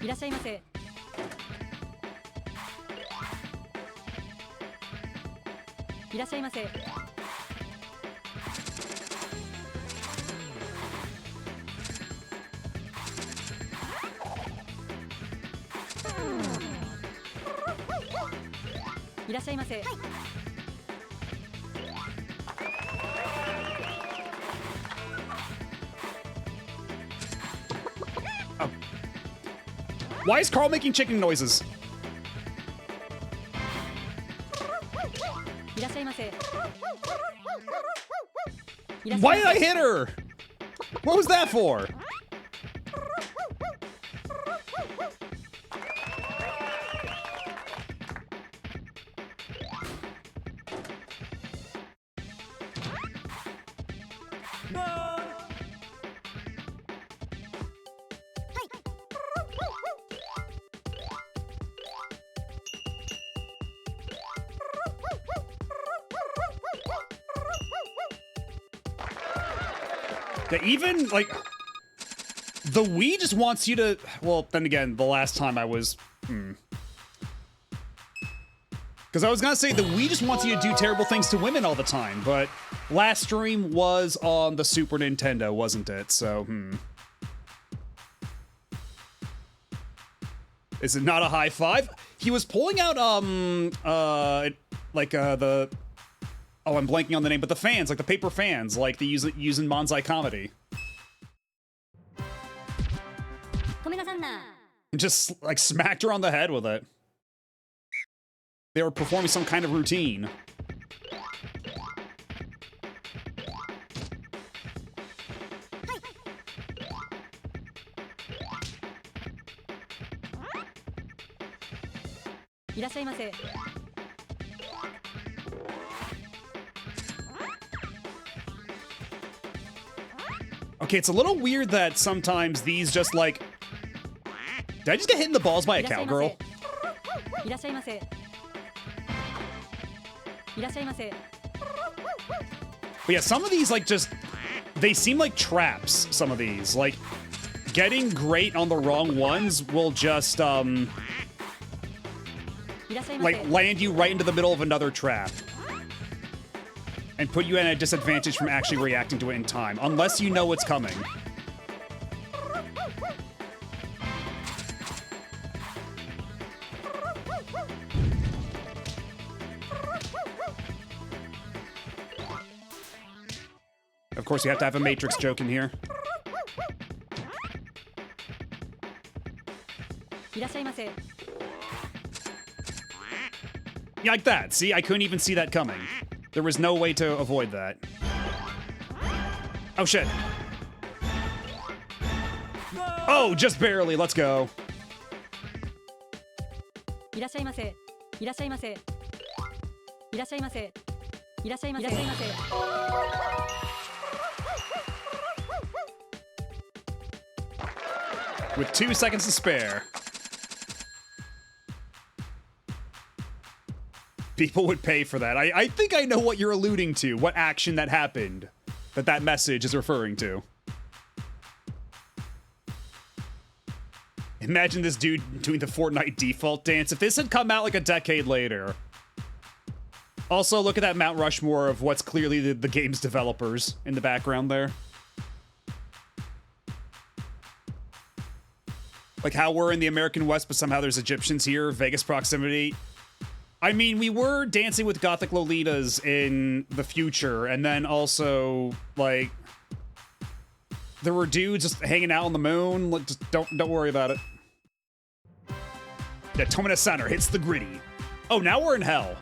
いらっしゃいませ いらっしゃいませ いらっしゃいませ Why is Carl making chicken noises? いらっしゃいませ Why did I hit her? What was that for? That even, like, the Wii just wants you to, well, then again, the last time I was, Because I was gonna say, the Wii just wants you to do terrible things to women all the time, but last stream was on the Super Nintendo, wasn't it? So, Is it not a high five? He was pulling out, the... Oh, I'm blanking on the name, but the fans, like the paper fans, like they use in Manzai Comedy. ごめんなさんな And just, like, smacked her on the head with it. They were performing some kind of routine. "いらっしゃいませ Okay, it's a little weird that sometimes these just, like... Did I just get hit in the balls by a いらっしゃいま cowgirl? せいらっしゃいませいらっしゃいませ But yeah, some of these, like, just... They seem like traps, some of these. Like, getting great on the wrong ones will just, いらっしゃいませ like, land you right into the middle of another trap. And put you at a disadvantage from actually reacting to it in time, unless you know what's coming. Of course, you have to have a Matrix joke in here. いらっしゃいませ Yeah, like that. See, I couldn't even see that coming. There was no way to avoid that. Oh, shit. Oh, just barely. Let's go. いらっしゃいませいらっしゃいませいらっしゃいませいらっしゃいませいらっしゃいませ With 2 seconds to spare. People would pay for that. I think I know what you're alluding to, what action that happened, that message is referring to. Imagine this dude doing the Fortnite default dance. If this had come out like a decade later. Also, look at that Mount Rushmore of what's clearly the game's developers in the background there. Like how we're in the American West, but somehow there's Egyptians here, Vegas proximity. I mean, we were dancing with Gothic Lolitas in the future, and then also, like, there were dudes just hanging out on the moon. Just don't worry about it. Yeah, Tomina Center hits the gritty. Oh, now we're in hell.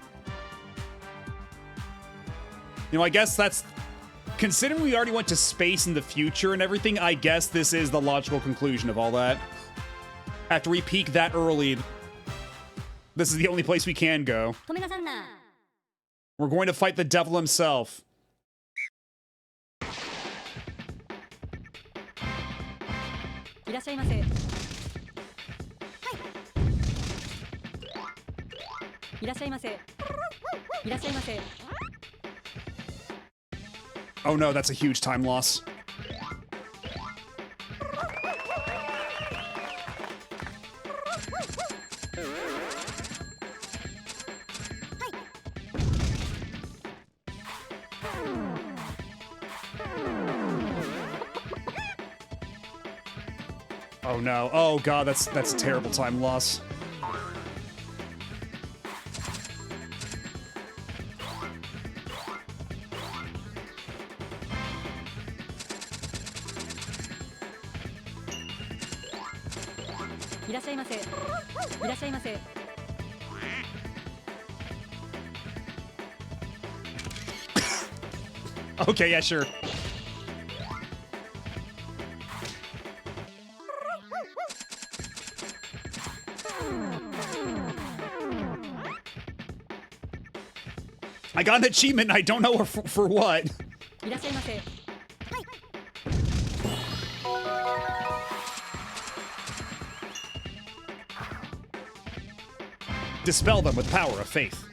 You know, I guess that's... Considering we already went to space in the future and everything, I guess this is the logical conclusion of all that. After we peak that early, this is the only place we can go. 止めなさんな。 We're going to fight the devil himself. いらっしゃいませ。はい。いらっしゃいませ。いらっしゃいませ。 Oh no, that's a huge time loss. Oh no. Oh god, that's a terrible time loss. Okay, yeah, sure. I got an achievement, I don't know for what. いらっしゃいませ。はい。 Dispel them with power of faith.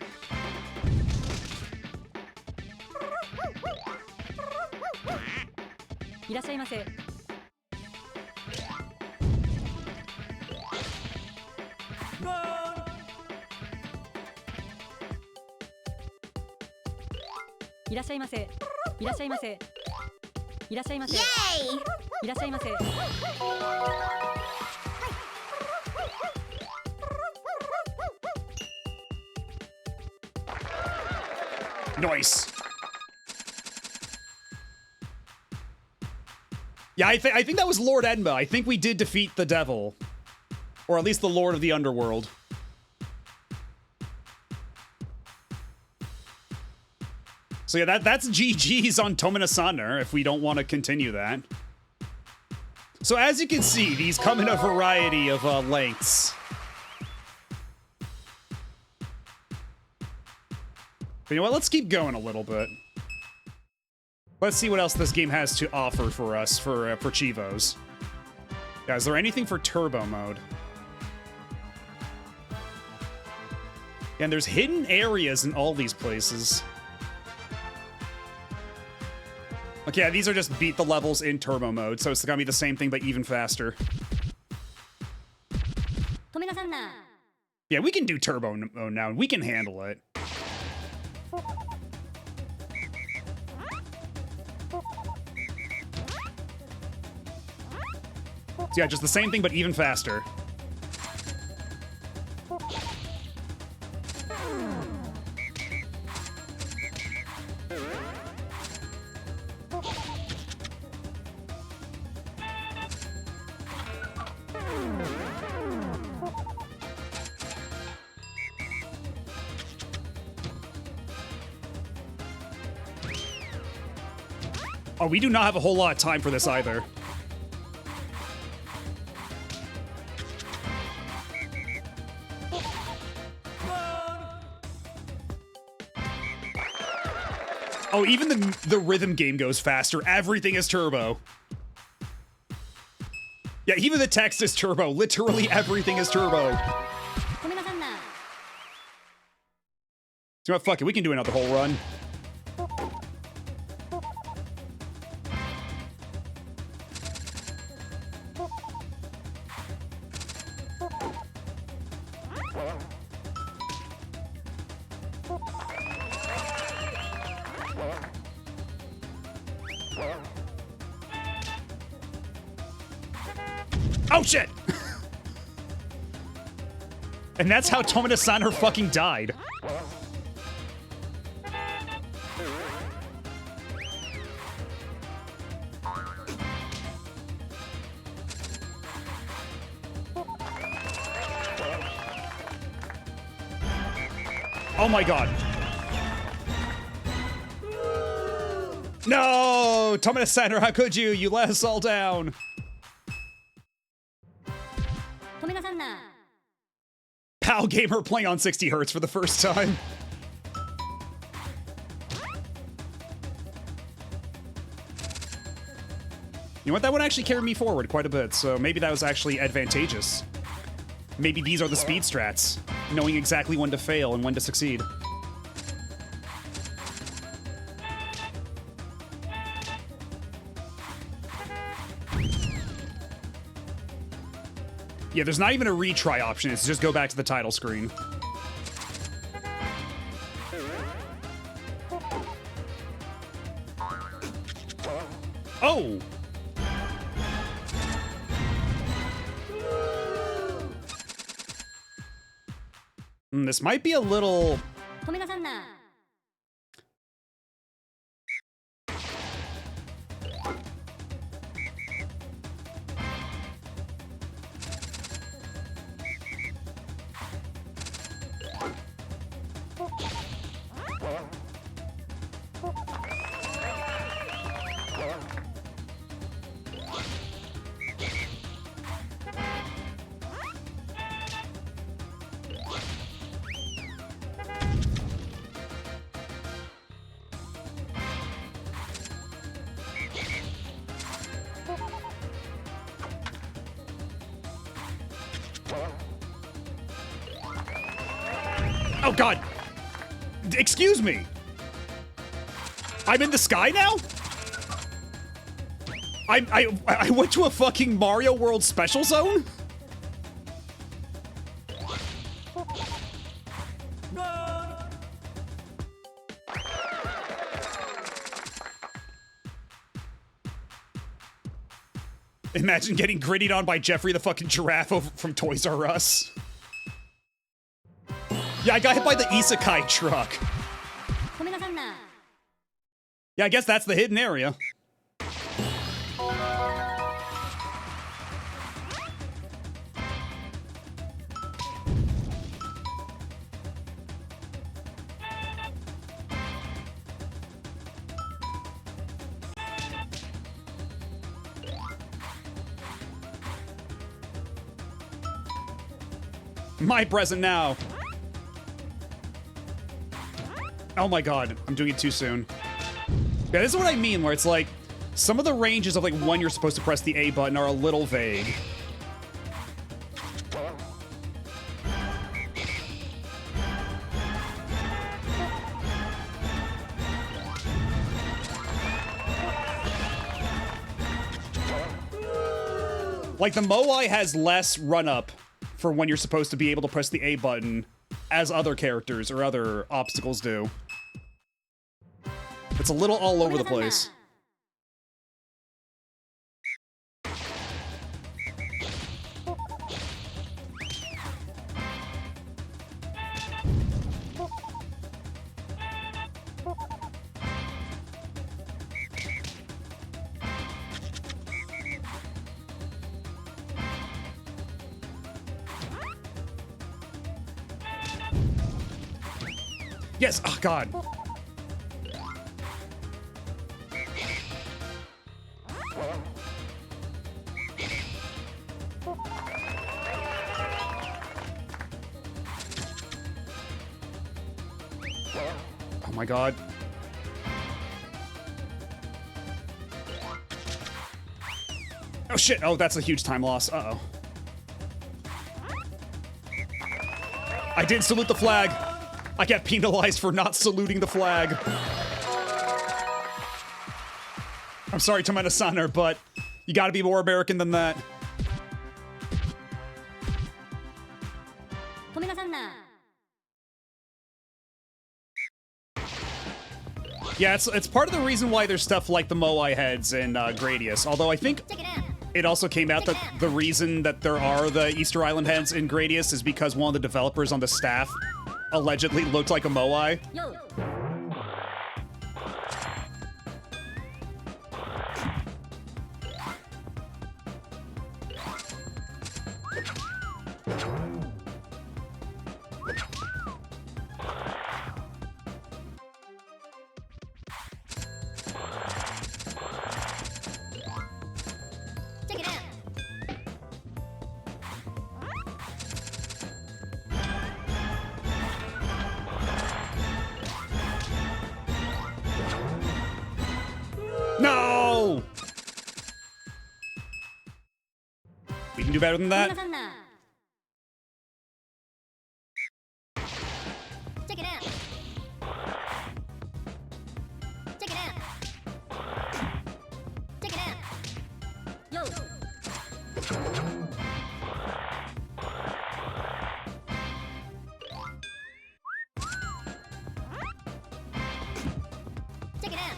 Nice. Yeah, I think that was Lord Enma. I think we did defeat the devil. Or at least the Lord of the Underworld. So yeah, that's GG's on Tomina Center if we don't want to continue that. So as you can see, these come in a variety of lengths. But you know what, let's keep going a little bit. Let's see what else this game has to offer for us, for Chivos. Yeah, is there anything for turbo mode? And there's hidden areas in all these places. Okay, yeah, these are just beat the levels in turbo mode, so it's gonna be the same thing, but even faster. 止めなさんな。 Yeah, we can do turbo mode now, and we can handle it. So yeah, just the same thing, but even faster. Oh, we do not have a whole lot of time for this either. Oh, even the rhythm game goes faster. Everything is turbo. Yeah, even the text is turbo. Literally everything is turbo. 止めなさんな。 So what, fuck it, we can do another whole run. Oh shit! And that's how Tomina-san fucking died. Oh my god. No! Tomina Center, how could you? You let us all down. 止めなさんな PAL Gamer playing on 60 hertz for the first time. You know what? That would actually carry me forward quite a bit, so maybe that was actually advantageous. Maybe these are the speed strats, knowing exactly when to fail and when to succeed. Yeah, there's not even a retry option. It's just go back to the title screen. Oh! This might be a little... 止めなさんな Oh god! Excuse me! I'm in the sky now? I went to a fucking Mario World special zone? Imagine getting grittied on by Jeffrey the fucking giraffe over from Toys R Us. Yeah, I got hit by the isekai truck. 止めなさんな Yeah, I guess that's the hidden area. My present now. Oh my god, I'm doing it too soon. Yeah, this is what I mean, where it's like, some of the ranges of like when you're supposed to press the A button are a little vague. Like, the Moai has less run-up for when you're supposed to be able to press the A button as other characters or other obstacles do. It's a little all over the place. Yes! Oh, God. Oh, my God. Oh, shit. Oh, that's a huge time loss. Uh-oh. I didn't salute the flag. I got penalized for not saluting the flag. I'm sorry, Tomina Saner, but you gotta be more American than that. 止めなさんな Yeah, it's part of the reason why there's stuff like the Moai heads in Gradius. Although I think Check it out it also came out that the reason that there are the Easter Island heads in Gradius is because one of the developers on the staff allegedly looked like a Moai. Yo do better than that? 皆さんな Check it out. Check it out. Check it out. Yo. Check it out.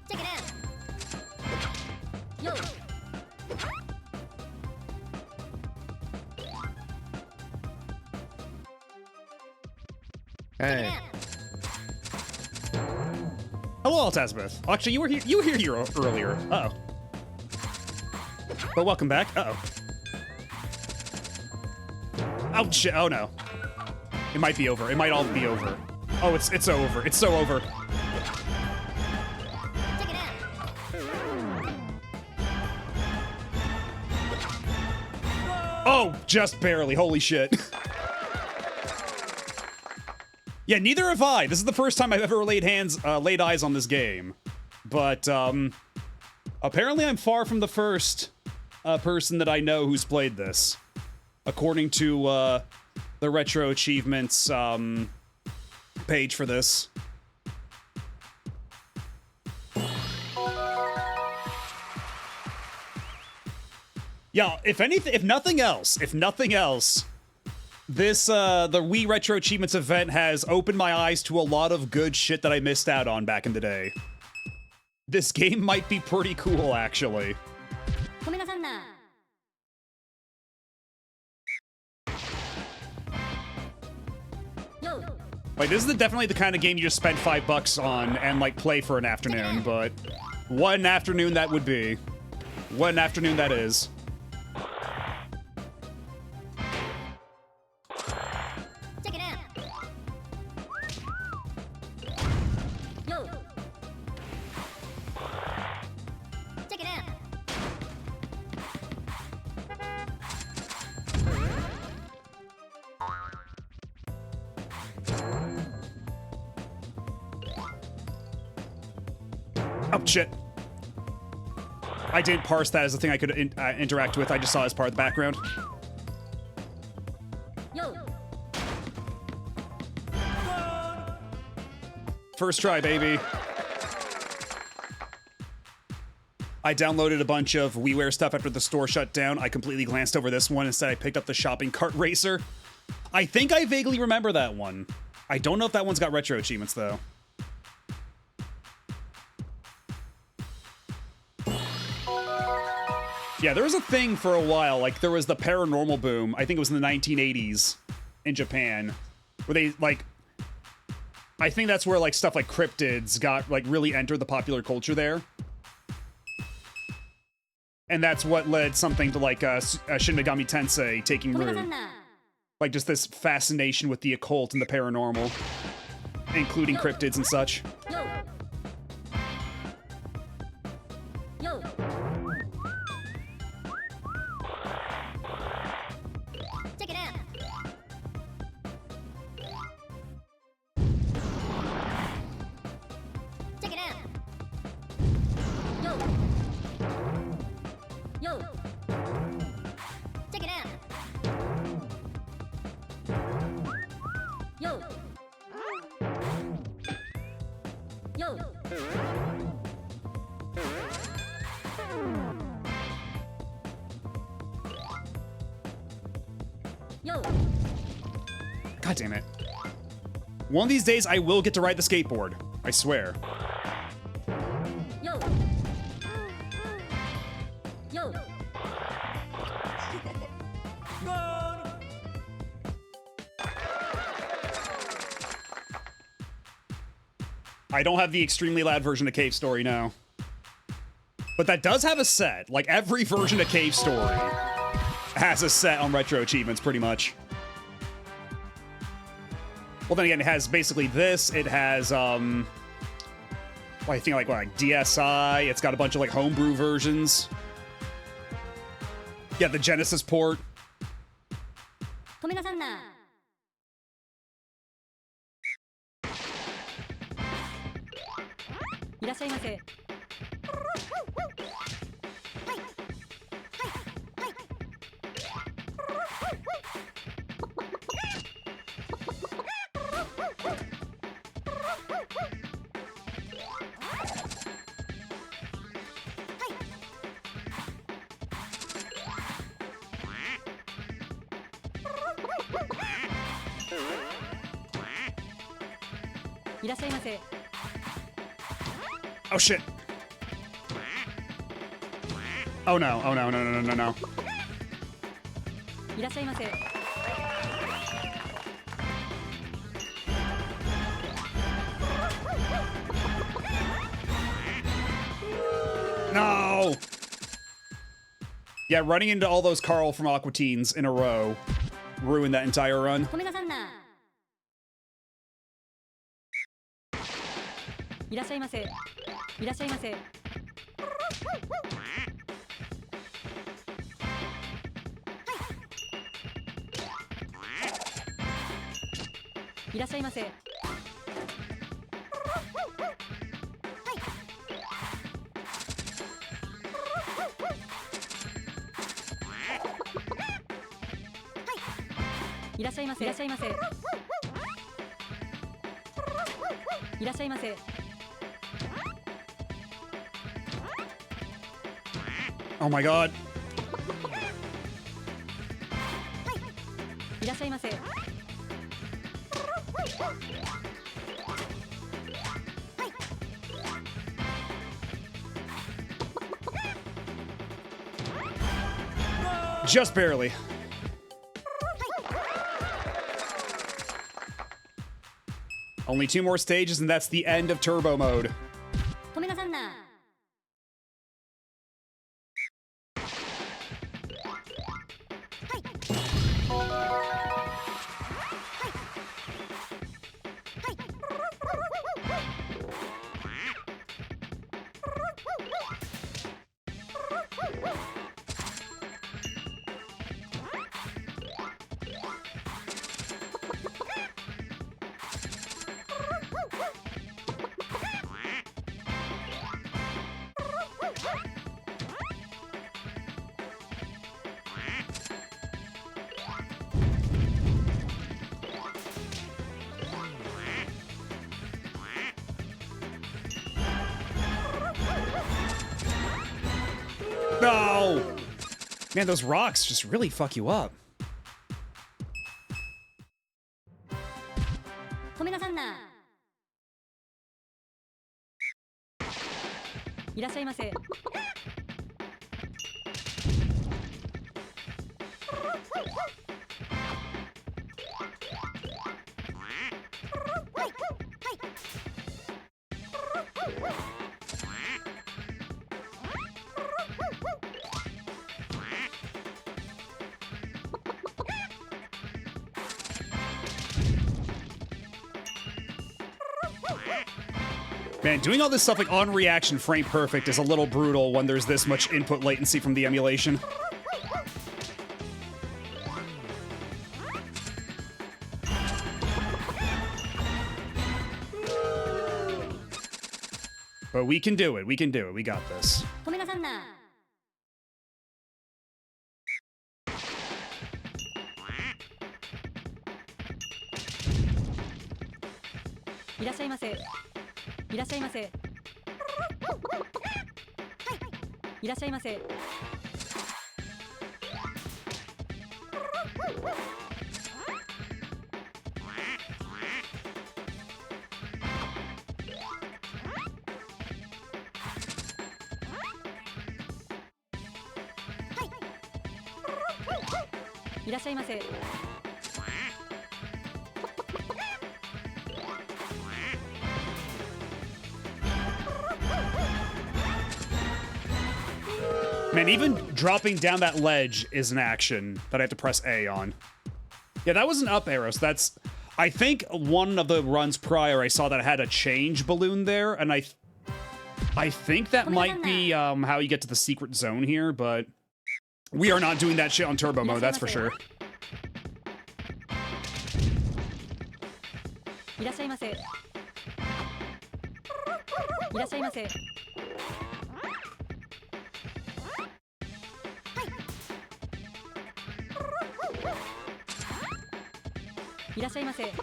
Check it out. Yo. Hey. Hello, Altasbeth. Actually, you were here earlier. Uh oh. But welcome back. Uh oh. Oh shit! Oh no. It might be over. It might all be over. Oh, it's over. It's so over. Check it out. Oh, just barely. Holy shit. Yeah, neither have I. This is the first time I've ever laid eyes on this game. But, apparently I'm far from the first, person that I know who's played this. According to, the Retro Achievements, page for this. Yeah, if nothing else, this, the Wii Retro Achievements event has opened my eyes to a lot of good shit that I missed out on back in the day. This game might be pretty cool, actually. ごめんなさんな Yo. Like, this is definitely the kind of game you just spend $5 on and, like, play for an afternoon, but what an afternoon that would be. What an afternoon that is. Check it out. Yo. Check it out. Oh, shit. I didn't parse that as a thing I could interact with. I just saw it as part of the background. Yo. First try, baby. I downloaded a bunch of WiiWare stuff after the store shut down. I completely glanced over this one. Instead, I picked up the shopping cart racer. I think I vaguely remember that one. I don't know if that one's got retro achievements, though. Yeah, there was a thing for a while, like, there was the paranormal boom, I think it was in the 1980s in Japan, where they, like, I think that's where, like, stuff like cryptids got, like, really entered the popular culture there. And that's what led something to, like, Shin Megami Tensei taking ごめんなさ root. んな Like, just this fascination with the occult and the paranormal, including cryptids and such. Yo. Yo. Check it out. Check it out. Yo. Yo. Check it out. Yo. Yo. Yo. God damn it. One of these days, I will get to ride the skateboard. I swear. Yo. Yo. I don't have the extremely loud version of Cave Story now. But that does have a set. Like, every version of Cave Story has a set on retro achievements, pretty much. Well, then again, it has basically this. It has, well, I think like DSi. It's got a bunch of, like, homebrew versions. Yeah, the Genesis port. ごめんなさんな。いらっしゃいませ。はい。はい。はい。いらっしゃいませ。 Oh shit. Oh no, oh no, no, no, no, no, no. いらっしゃいませ。 No! Yeah, running into all those Carl from Aqua Teens in a row ruined that entire run. ごめんなさんな。いらっしゃいませ。いらっしゃいませ。 いらっしゃいませ。 いらっしゃいませ。いらっしゃいませ。いらっしゃいませ。 Oh my god. いらっしゃいませ。 Just barely. Only 2 more stages and that's the end of Turbo Mode. ごめんなさんな。 No! Man, those rocks just really fuck you up. ごめんなさんな。いらっしゃいませ。 Man, doing all this stuff like on reaction frame perfect is a little brutal when there's this much input latency from the emulation. But we can do it. We can do it. We got this. ごめんなさんな。 いらっしゃいませ。いらっしゃいませ。いらっしゃいませ。 いらっしゃいませ。 Man, even dropping down that ledge is an action that I have to press A on. Yeah, that was an up arrow, so that's... I think one of the runs prior I saw that it had a change balloon there, and I think that might be how you get to the secret zone here, but we are not doing that shit on turbo mode, that's for sure. いらっしゃいませ。いらっしゃいませ。 いらっしゃいませ。 God.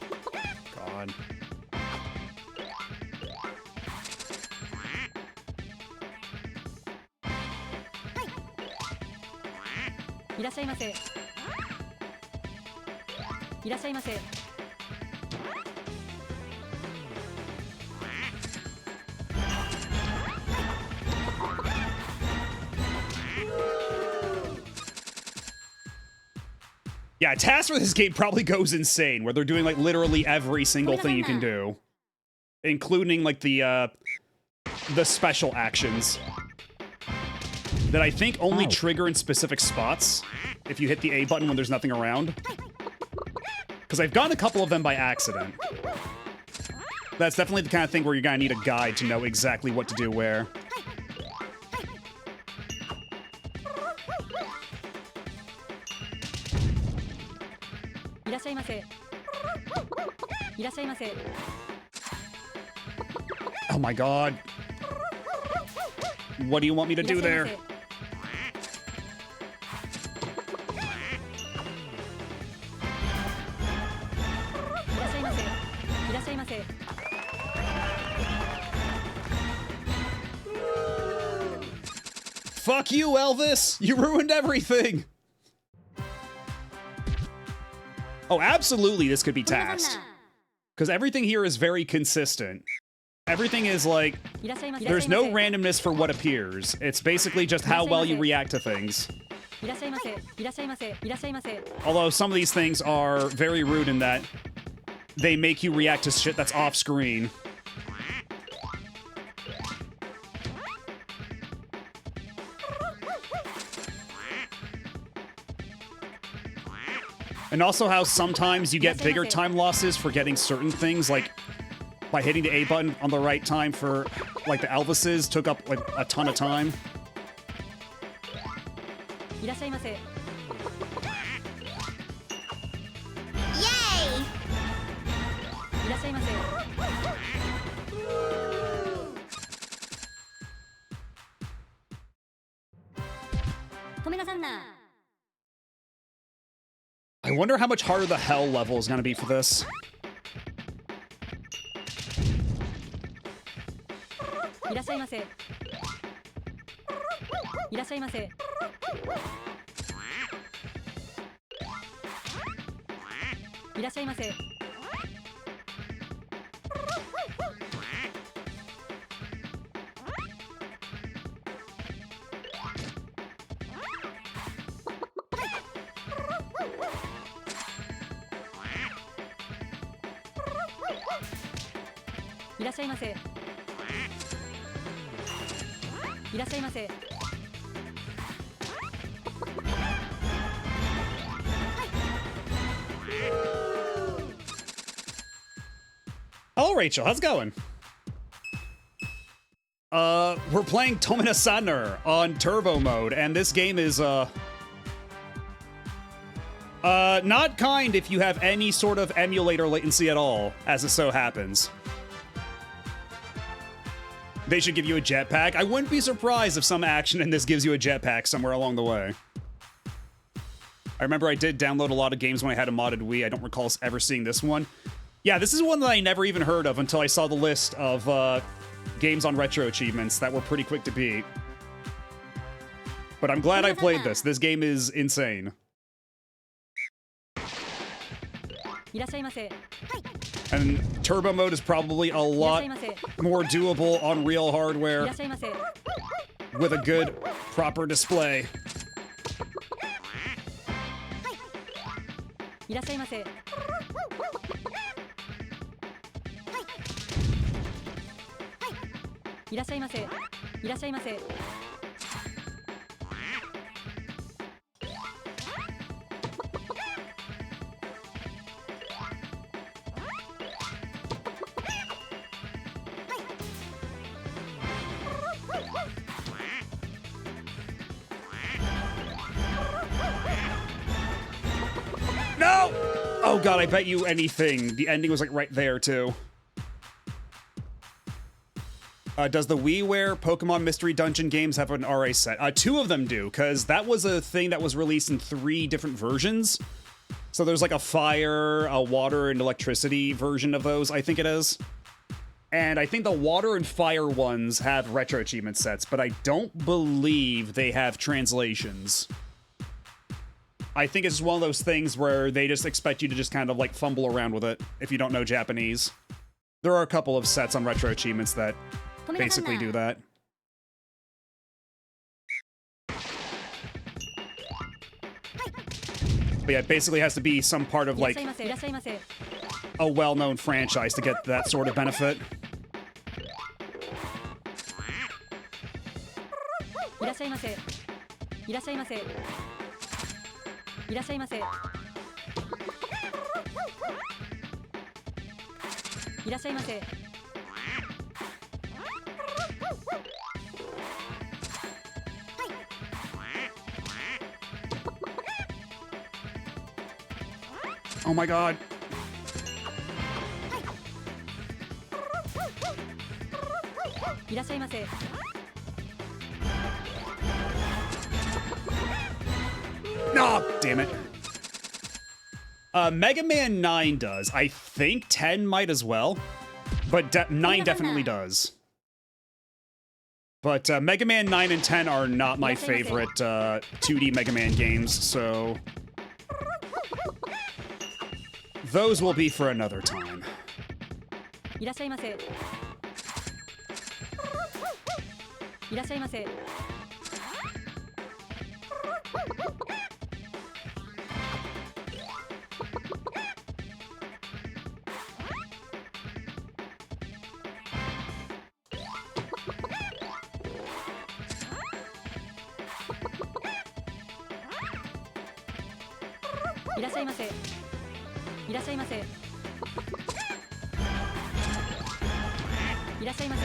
いらっしゃいませ。いらっしゃいませ。Yeah, tasks for this game probably goes insane, where they're doing like literally every single thing you can do, including like the special actions that I think only trigger in specific spots if you hit the A button when there's nothing around. Because I've gotten a couple of them by accident. That's definitely the kind of thing where you're gonna need a guide to know exactly what to do where. Oh my god. What do you want me to do there? Fuck you, Elvis! You ruined everything! Oh, absolutely this could be tasked. Because everything here is very consistent. Everything is like, there's no randomness for what appears. It's basically just how well you react to things. Although some of these things are very rude in that they make you react to shit that's off screen. And also how sometimes you get bigger time losses for getting certain things, like by hitting the A button on the right time for, like, the Elvises took up, like, a ton of time. Yay! I wonder how much harder the hell level is gonna be for this. Hello, Rachel. How's it going? We're playing Tomina Sadner on turbo mode, and this game is, not kind if you have any sort of emulator latency at all, as it so happens. They should give you a jetpack. I wouldn't be surprised if some action in this gives you a jetpack somewhere along the way. I remember I did download a lot of games when I had a modded Wii. I don't recall ever seeing this one. Yeah, this is one that I never even heard of until I saw the list of games on Retro Achievements that were pretty quick to beat. But I'm glad I played this. This game is insane. And turbo mode is probably a lot more doable on real hardware with a good, proper display. No! Oh god, I bet you anything. The ending was like right there too. Does the WiiWare Pokemon Mystery Dungeon games have an RA set? 2 of them do, because that was a thing that was released in 3 different versions. So there's like a fire, a water, and electricity version of those, I think it is. And I think the water and fire ones have retro achievement sets, but I don't believe they have translations. I think it's one of those things where they just expect you to just kind of like fumble around with it if you don't know Japanese. There are a couple of sets on retro achievements that basically do that. But yeah, it basically has to be some part of like いらっしゃいませ a well-known franchise to get that sort of benefit. いらっしゃいませいらっしゃいませいらっしゃいませいらっしゃいませ Oh my god. いらっしゃいませ No, damn it. Mega Man 9 does. I think 10 might as well. But 9 definitely does. But Mega Man 9 and 10 are not my favorite 2D Mega Man games, so... Those will be for another time. いらっしゃいませいらっしゃいませ いらっしゃいませいらっしゃいませいらっしゃいませ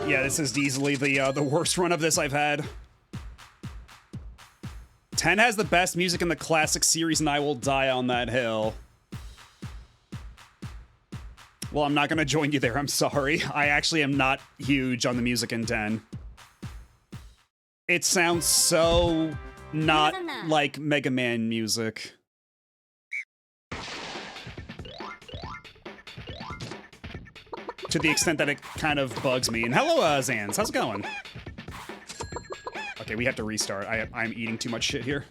Yeah, this is easily the worst run of this I've had. 10 has the best music in the classic series, and I will die on that hill. Well, I'm not gonna join you there, I'm sorry. I actually am not huge on the music in 10. It sounds so not like Mega Man music. To the extent that it kind of bugs me. And hello, Zans. How's it going? Okay, we have to restart. I'm eating too much shit here.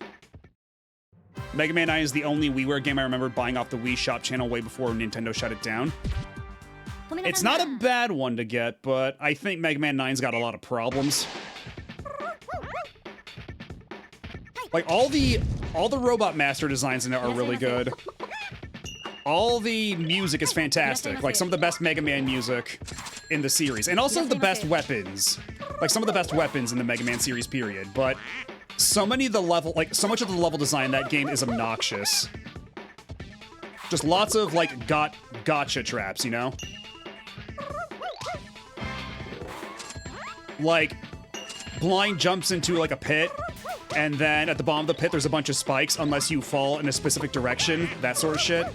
Mega Man 9 is the only WiiWare game I remember buying off the Wii Shop channel way before Nintendo shut it down. It's not a bad one to get, but I think Mega Man 9's got a lot of problems. Like, all the Robot Master designs in it are really good. All the music is fantastic. Like, some of the best Mega Man music in the series. And also the best weapons. Like, some of the best weapons in the Mega Man series, period. But so much of the level design in that game is obnoxious. Just lots of, like, gotcha traps, you know? Like, blind jumps into, like, a pit, and then at the bottom of the pit there's a bunch of spikes unless you fall in a specific direction. That sort of shit.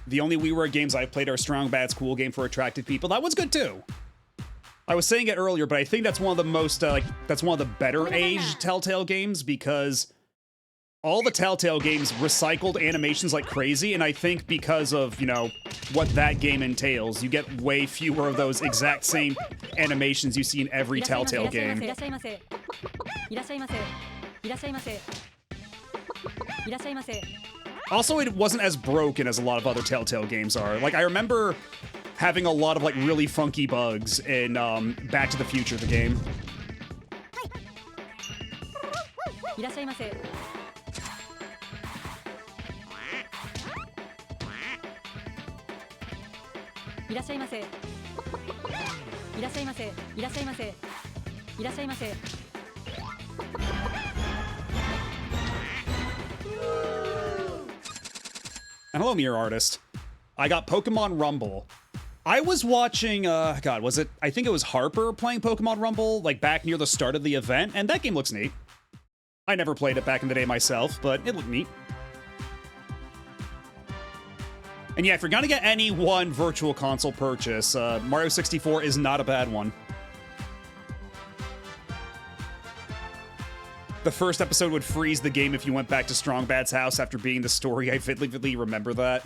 The only WiiWare games I've played are Strong Bad School Game for attractive people. That one's good too. I was saying it earlier, but I think that's one of the most, that's one of the better aged Telltale games because all the Telltale games recycled animations like crazy, and I think because of, you know, what that game entails, you get way fewer of those exact same animations you see in every Telltale game. Also, it wasn't as broken as a lot of other Telltale games are. Like, I remember having a lot of, like, really funky bugs in Back to the Future, the game. And hello, Mirror Artist. I got Pokemon Rumble. I was watching, God, was it? I think it was Harper playing Pokemon Rumble, like, back near the start of the event, and that game looks neat. I never played it back in the day myself, but it looked neat. And yeah, if you're gonna get any one Virtual Console purchase, Mario 64 is not a bad one. The first episode would freeze the game if you went back to Strong Bad's house after beating the story. I vividly remember that.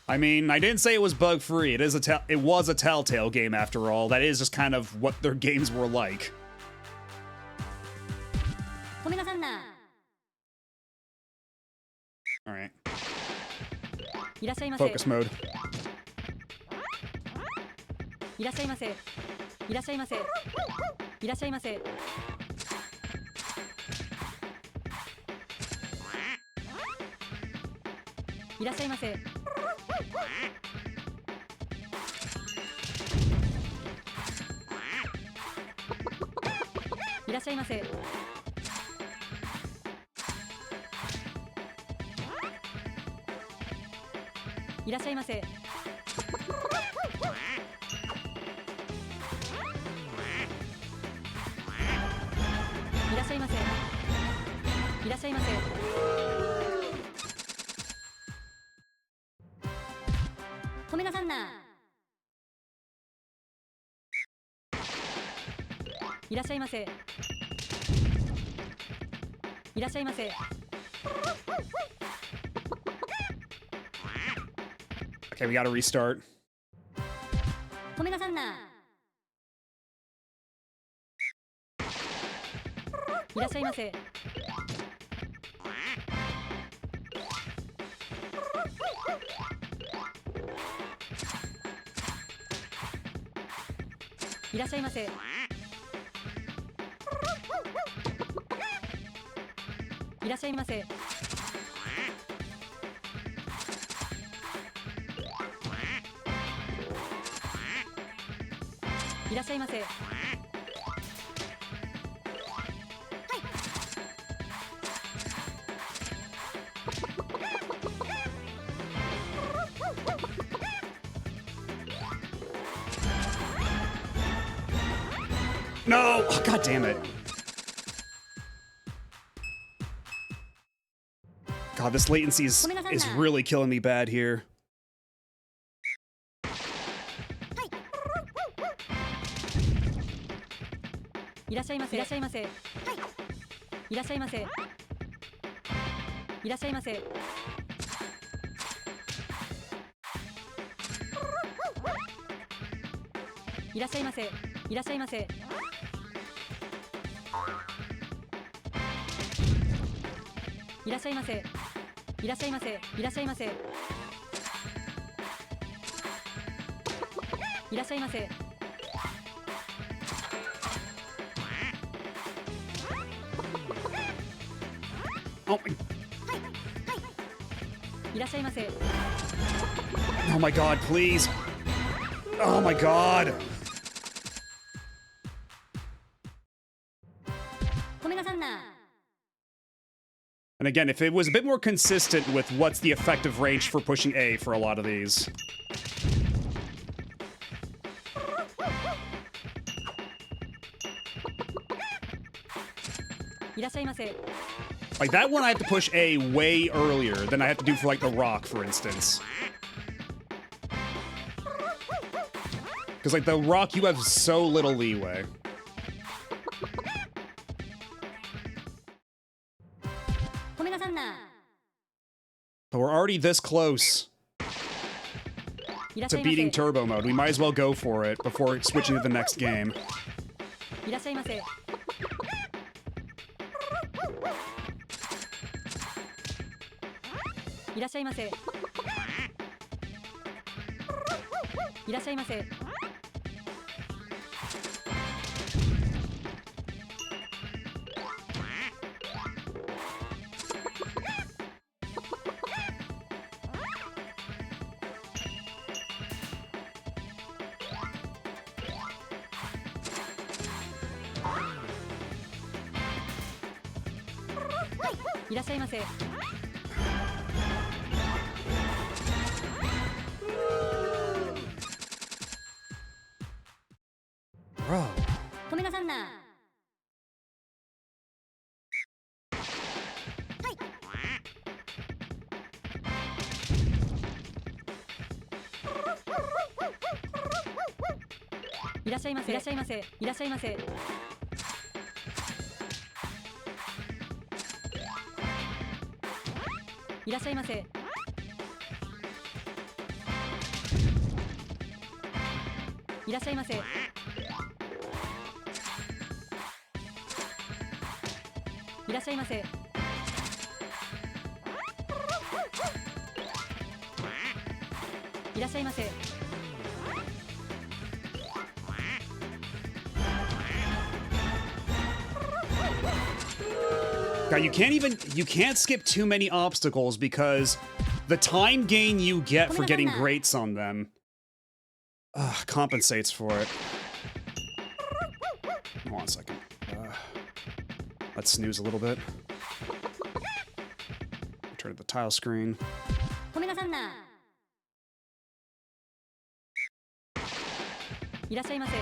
I mean, I didn't say it was bug-free. It was a Telltale game after all. That is just kind of what their games were like. All right. いらっしゃいませ。 Focus mode. いらっしゃいませ。いらっしゃいませ。いらっしゃいませ。いらっしゃいませ。いらっしゃいませ。いらっしゃいませ。いらっしゃいませ。いらっしゃいませ。止めなさんな。いらっしゃいませ。いらっしゃいませ。 Okay, we gotta restart. 止めなさんな。いらっしゃいませ。いらっしゃいませ。いらっしゃいませ。いらっしゃいませ。No! Oh, God damn it. God, this latency is really killing me bad here. いらっしゃいませ。いらっしゃいませ。いらっしゃいませ。いらっしゃいませ。いらっしゃいませ。いらっしゃいませ。いらっしゃいませ。いらっしゃいませ。いらっしゃいませ。いらっしゃいませ。 Oh my... いらっしゃいませ。 Oh my God, please. Oh my God. 止めなさんな。 And again, if it was a bit more consistent with what's the effective range for pushing A for a lot of these. いらっしゃいませ。 Like that one I have to push A way earlier than I have to do for like the rock, for instance. Because like the rock, you have so little leeway. 止めなさんな。 But we're already this close いらっしゃ to いま beating せ。 turbo mode. We might as well go for it before switching to the next game. いらっしゃいませ。いらっしゃいませ。いらっしゃいませ。いらっしゃいませ。 Bro. 止めなさんな。 いらっしゃいませ。いらっしゃいませ。いらっしゃいませ。いらっしゃいませ。いらっしゃいませ。いらっしゃいませ。らっしゃいませ。 God, you can't skip too many obstacles because the time gain you get for getting greats on them compensates for it. Hold on a second. Let's snooze a little bit. Turn to the tile screen. ごめんなさんな。いらっしゃいませ。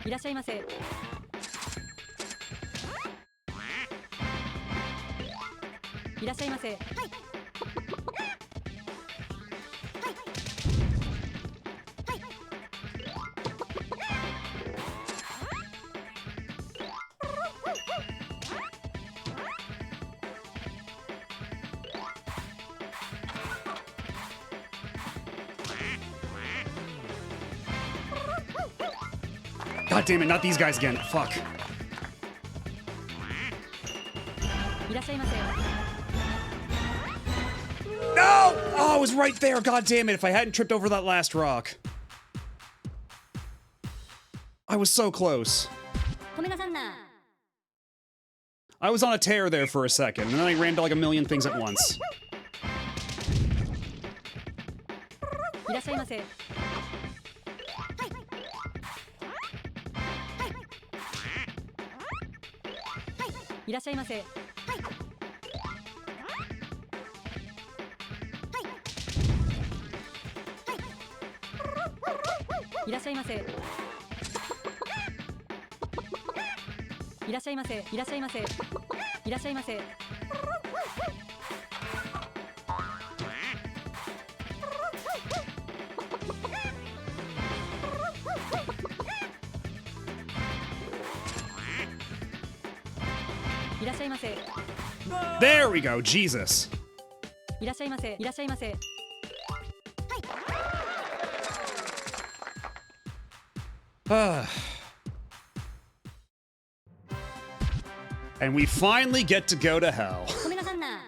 いらっしゃいませ。 いらっしゃいませ。 God damn it, not these guys again. Fuck. いらっしゃいませ。 No! Oh, I was right there. God damn it. If I hadn't tripped over that last rock. I was so close. ごめんなさんな。 I was on a tear there for a second, and then I ran to like a million things at once. いらっしゃいませ。 いらっしゃいませ。 いらっしゃいませ。 いらっしゃいませ。いらっしゃいませ。いらっしゃいませ。 いらっしゃいませ。 There we go. Jesus. いらっしゃいませ。いらっしゃいませ。 And we finally get to go to hell. ごめんなさんな。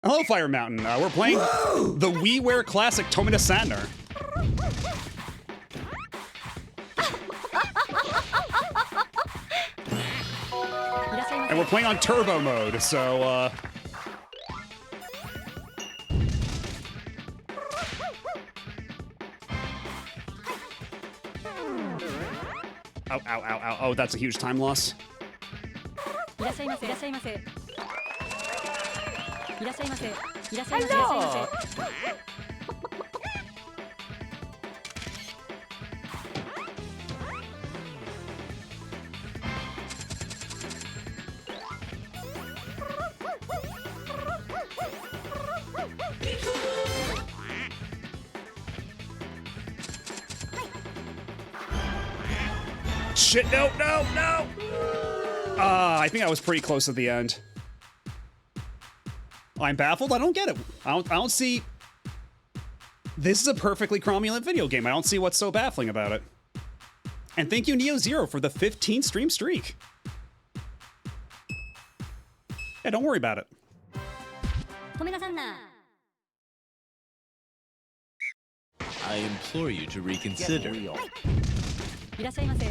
Hello, Fire Mountain. We're playing the WiiWare classic Tomita Sandner. いらっしゃいませ。 And we're playing on turbo mode, so, Ow, ow, ow, ow. Oh, that's a huge time loss. いらっしゃいませ。いらっしゃいませ。いらっしゃいませ。いらっしゃいませ。いらっしゃいませ。 Shit, no, no, no! I think I was pretty close at the end. I'm baffled. I don't get it. I don't see... This is a perfectly cromulent video game. I don't see what's so baffling about it. And thank you, Neo Zero, for the 15 stream streak. Yeah, don't worry about it. ごめんなさんな。 I implore you to reconsider. いらっしゃいませ。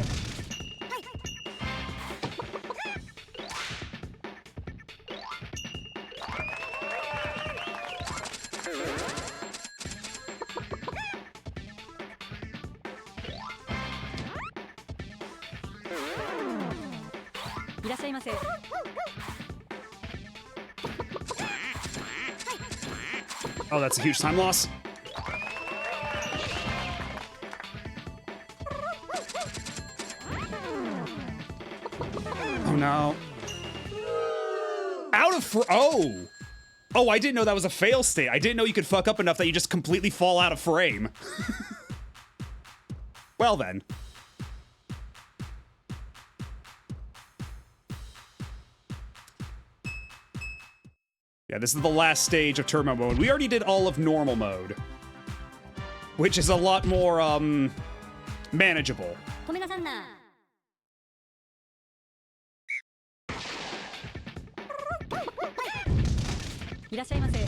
いらっしゃいませ。 Oh, that's a huge time loss. Oh no. Out of oh. Oh, I didn't know that was a fail state. I didn't know you could fuck up enough that you just completely fall out of frame. Well then. Yeah, this is the last stage of turbo mode. We already did all of normal mode, which is a lot more, manageable. ごめんなさんな。いらっしゃいませ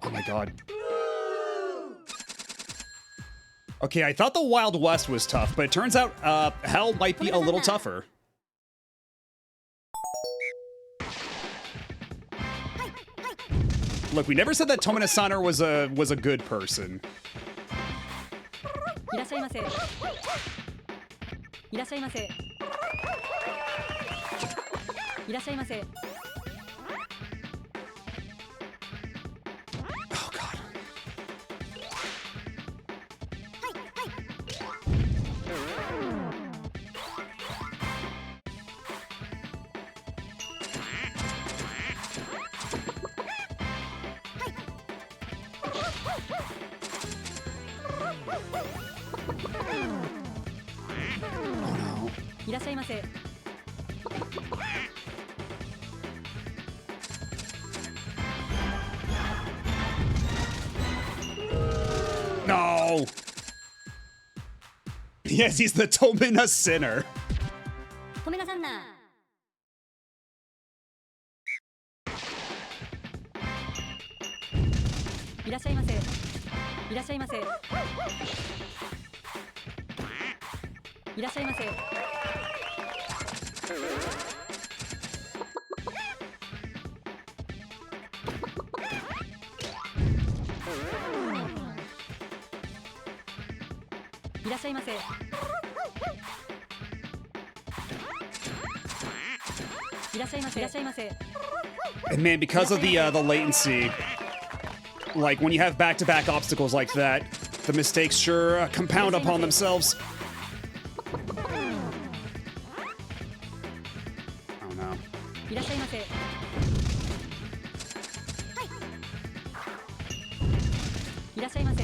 Oh my god. Okay, I thought the Wild West was tough, but it turns out Hell might be a little tougher. Look, we never said that Tomina-saner was a good person. いらっしゃいませいらっしゃいませいらっしゃいませ Oh god. Oh no. いらっしゃいませ No! Yes, he's the Tomina-sinner. 富永さんな。いらっしゃいませいらっしゃいませいらっしゃいませ いらっしゃいませ いらっしゃいませいらっしゃいませ And man, because of the latency, like when you have back-to-back obstacles like that, the mistakes sure compound upon themselves. Oh no. いらっしゃいませいらっしゃいませ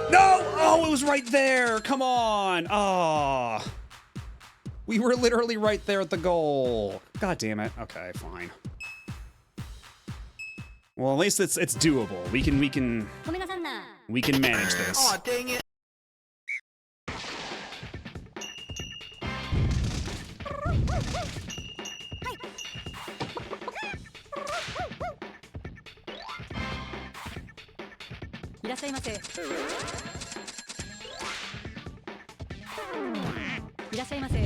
No! Oh, it was right there! Come on! Ah. We were literally right there at the goal. God damn it. Okay, fine. Well, at least it's doable. We can 富永さんな。 manage this. Aw, dang it. いらっしゃいませいらっしゃいませい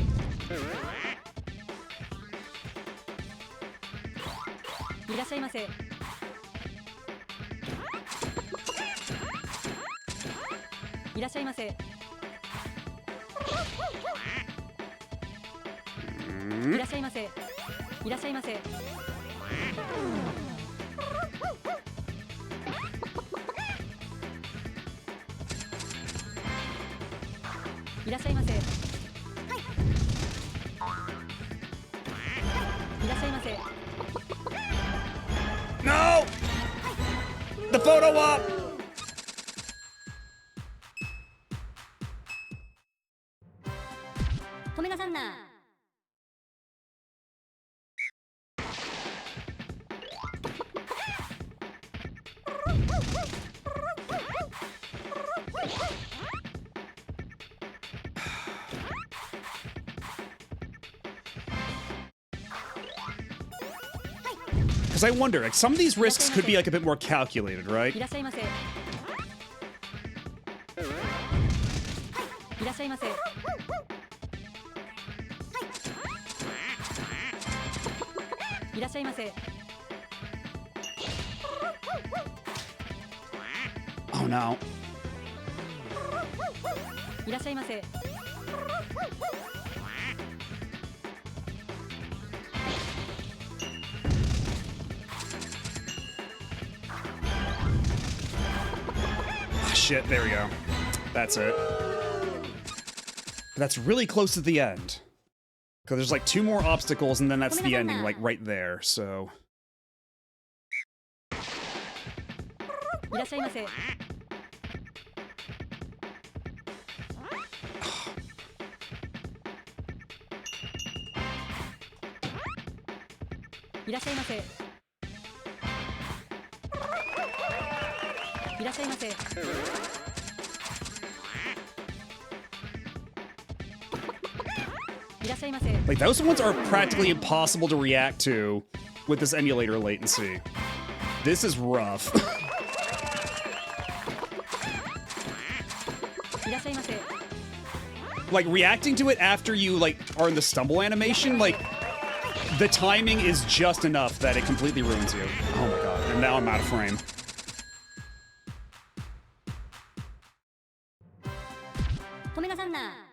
らっしゃいませいらっしゃいませいらっしゃいませいらっしゃいませいらっしゃいませいらっしゃいませ No! The photo op! 富永さんな。Because I wonder, like, some of these risks could be like a bit more calculated, right? いらっしゃいませいらっしゃいませいらっしゃいませ Oh no. いらっしゃいませ Ah, shit, there we go. That's it. That's really close to the end. Because there's like 2 more obstacles and then that's the ending, like right there, so. いらっしゃいませいらっしゃいませいらっしゃいませいらっしゃいませ。 Like, those ones are practically impossible to react to with this emulator latency. This is rough. いらっしゃいませ。 Like, reacting to it after you, like, are in the stumble animation, like, the timing is just enough that it completely ruins you. Oh my god, and now I'm out of frame. 止めなさんな。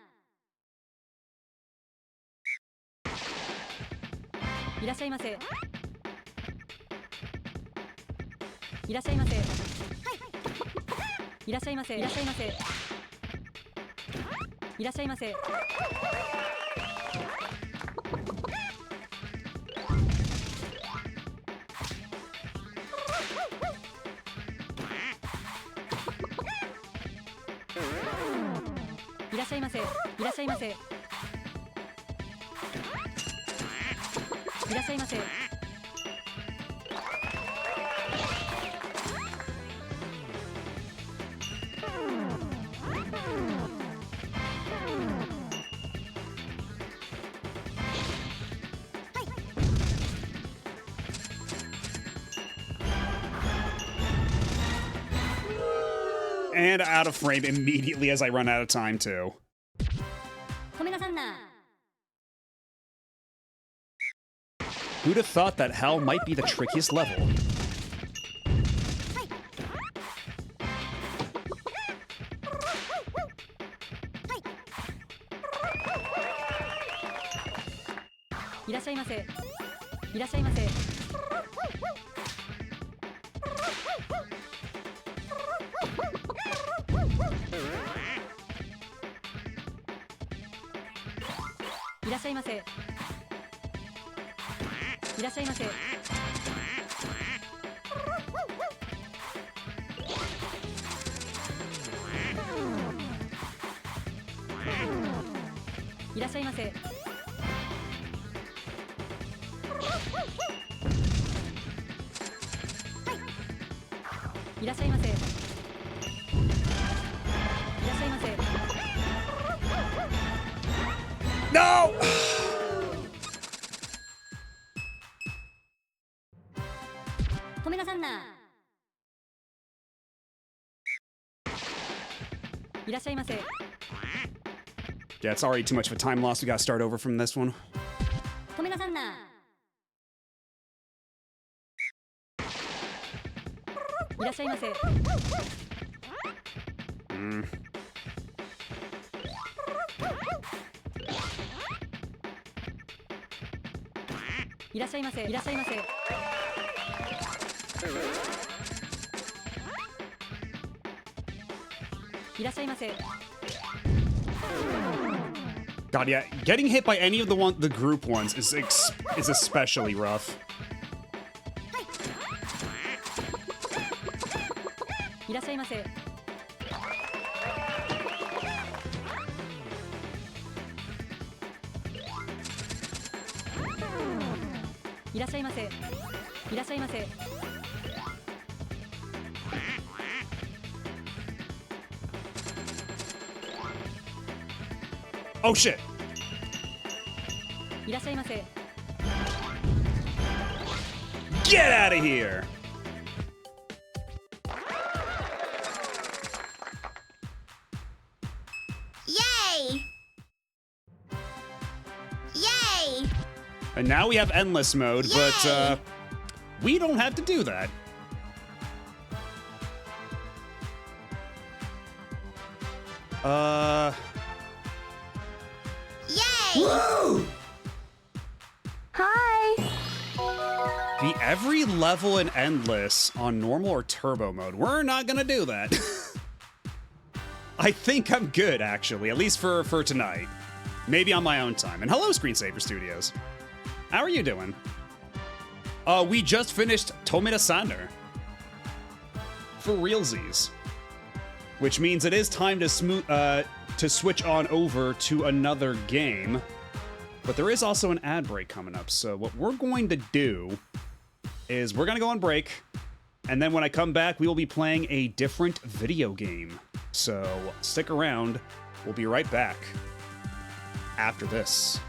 いらっしゃいませ。いらっしゃいませ。いらっしゃいませ。いらっしゃいませ。いらっしゃいませ。いらっしゃいませ。いらっしゃいませ。いらっしゃいませ。And out of frame immediately as I run out of time, too. 止めなさんな。 Who'd have thought that hell might be the trickiest level? いらっしゃいませ。いらっしゃいませ。いらっしゃいませ。いらっしゃいませ。いらっしゃいませ。いらっしゃいませ。いらっしゃいませ。 No! 止めなさんな。いらっしゃいませ。 Yeah, it's already too much of a time loss. We gotta start over from this one. 止めなさんな。いらっしゃいませ。 いらっしゃいませ。いらっしゃいませ。いらっしゃいませ。 God, yeah, getting hit by any of the group ones is especially rough. いらっしゃいませ。いらっしゃいませ。いらっしゃいませ。 Oh shit! いらっしゃいませ。 Get out of here! Yay! Yay! And now we have endless mode, but we don't have to do that. Yay! Hi! The every level in endless on normal or turbo mode. We're not gonna do that. I think I'm good, actually, at least for tonight. Maybe on my own time. And hello, Screensaver Studios. How are you doing? We just finished Tomita Sander. For realsies. Which means it is time to switch on over to another game. But there is also an ad break coming up. So what we're going to do is we're going to go on break. And then when I come back, we will be playing a different video game. So stick around. We'll be right back after this.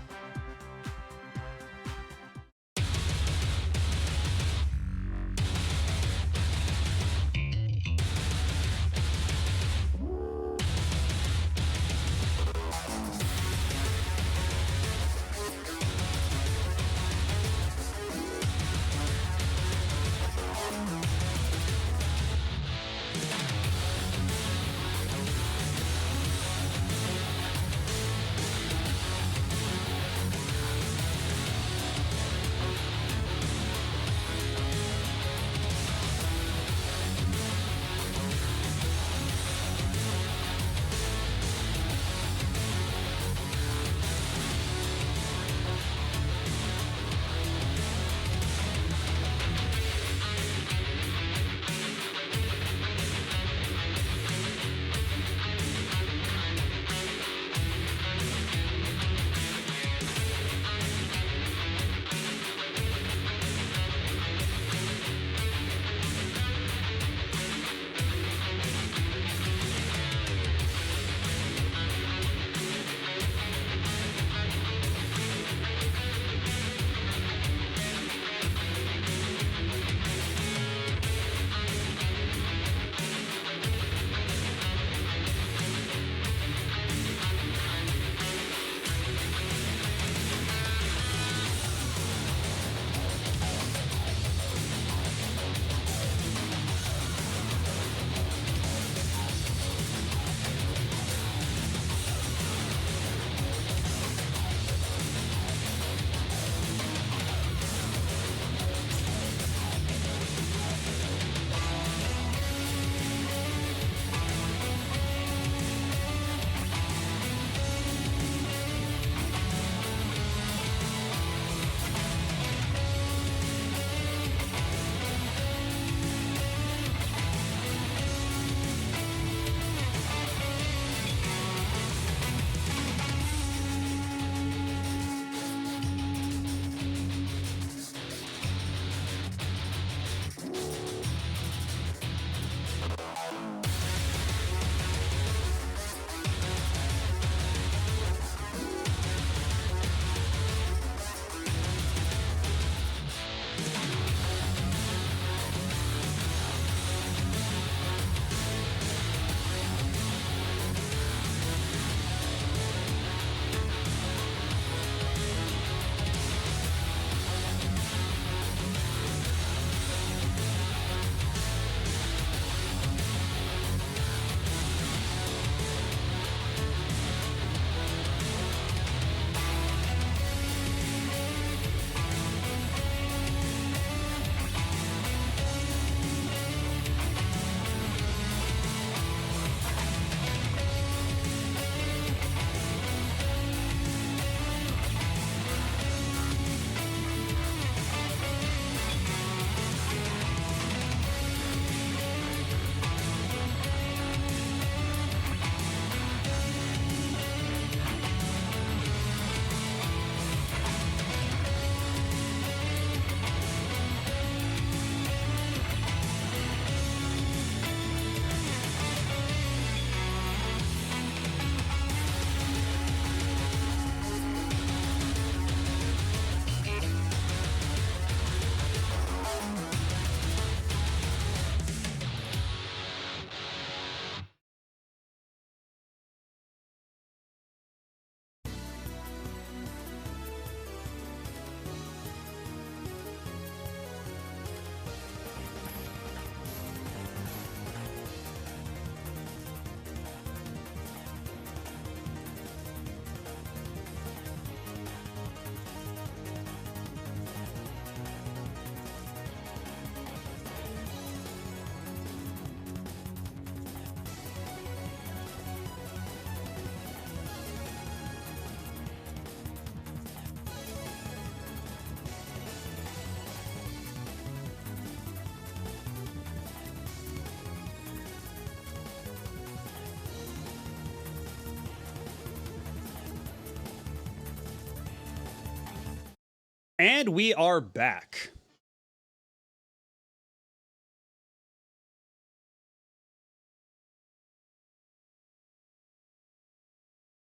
And we are back.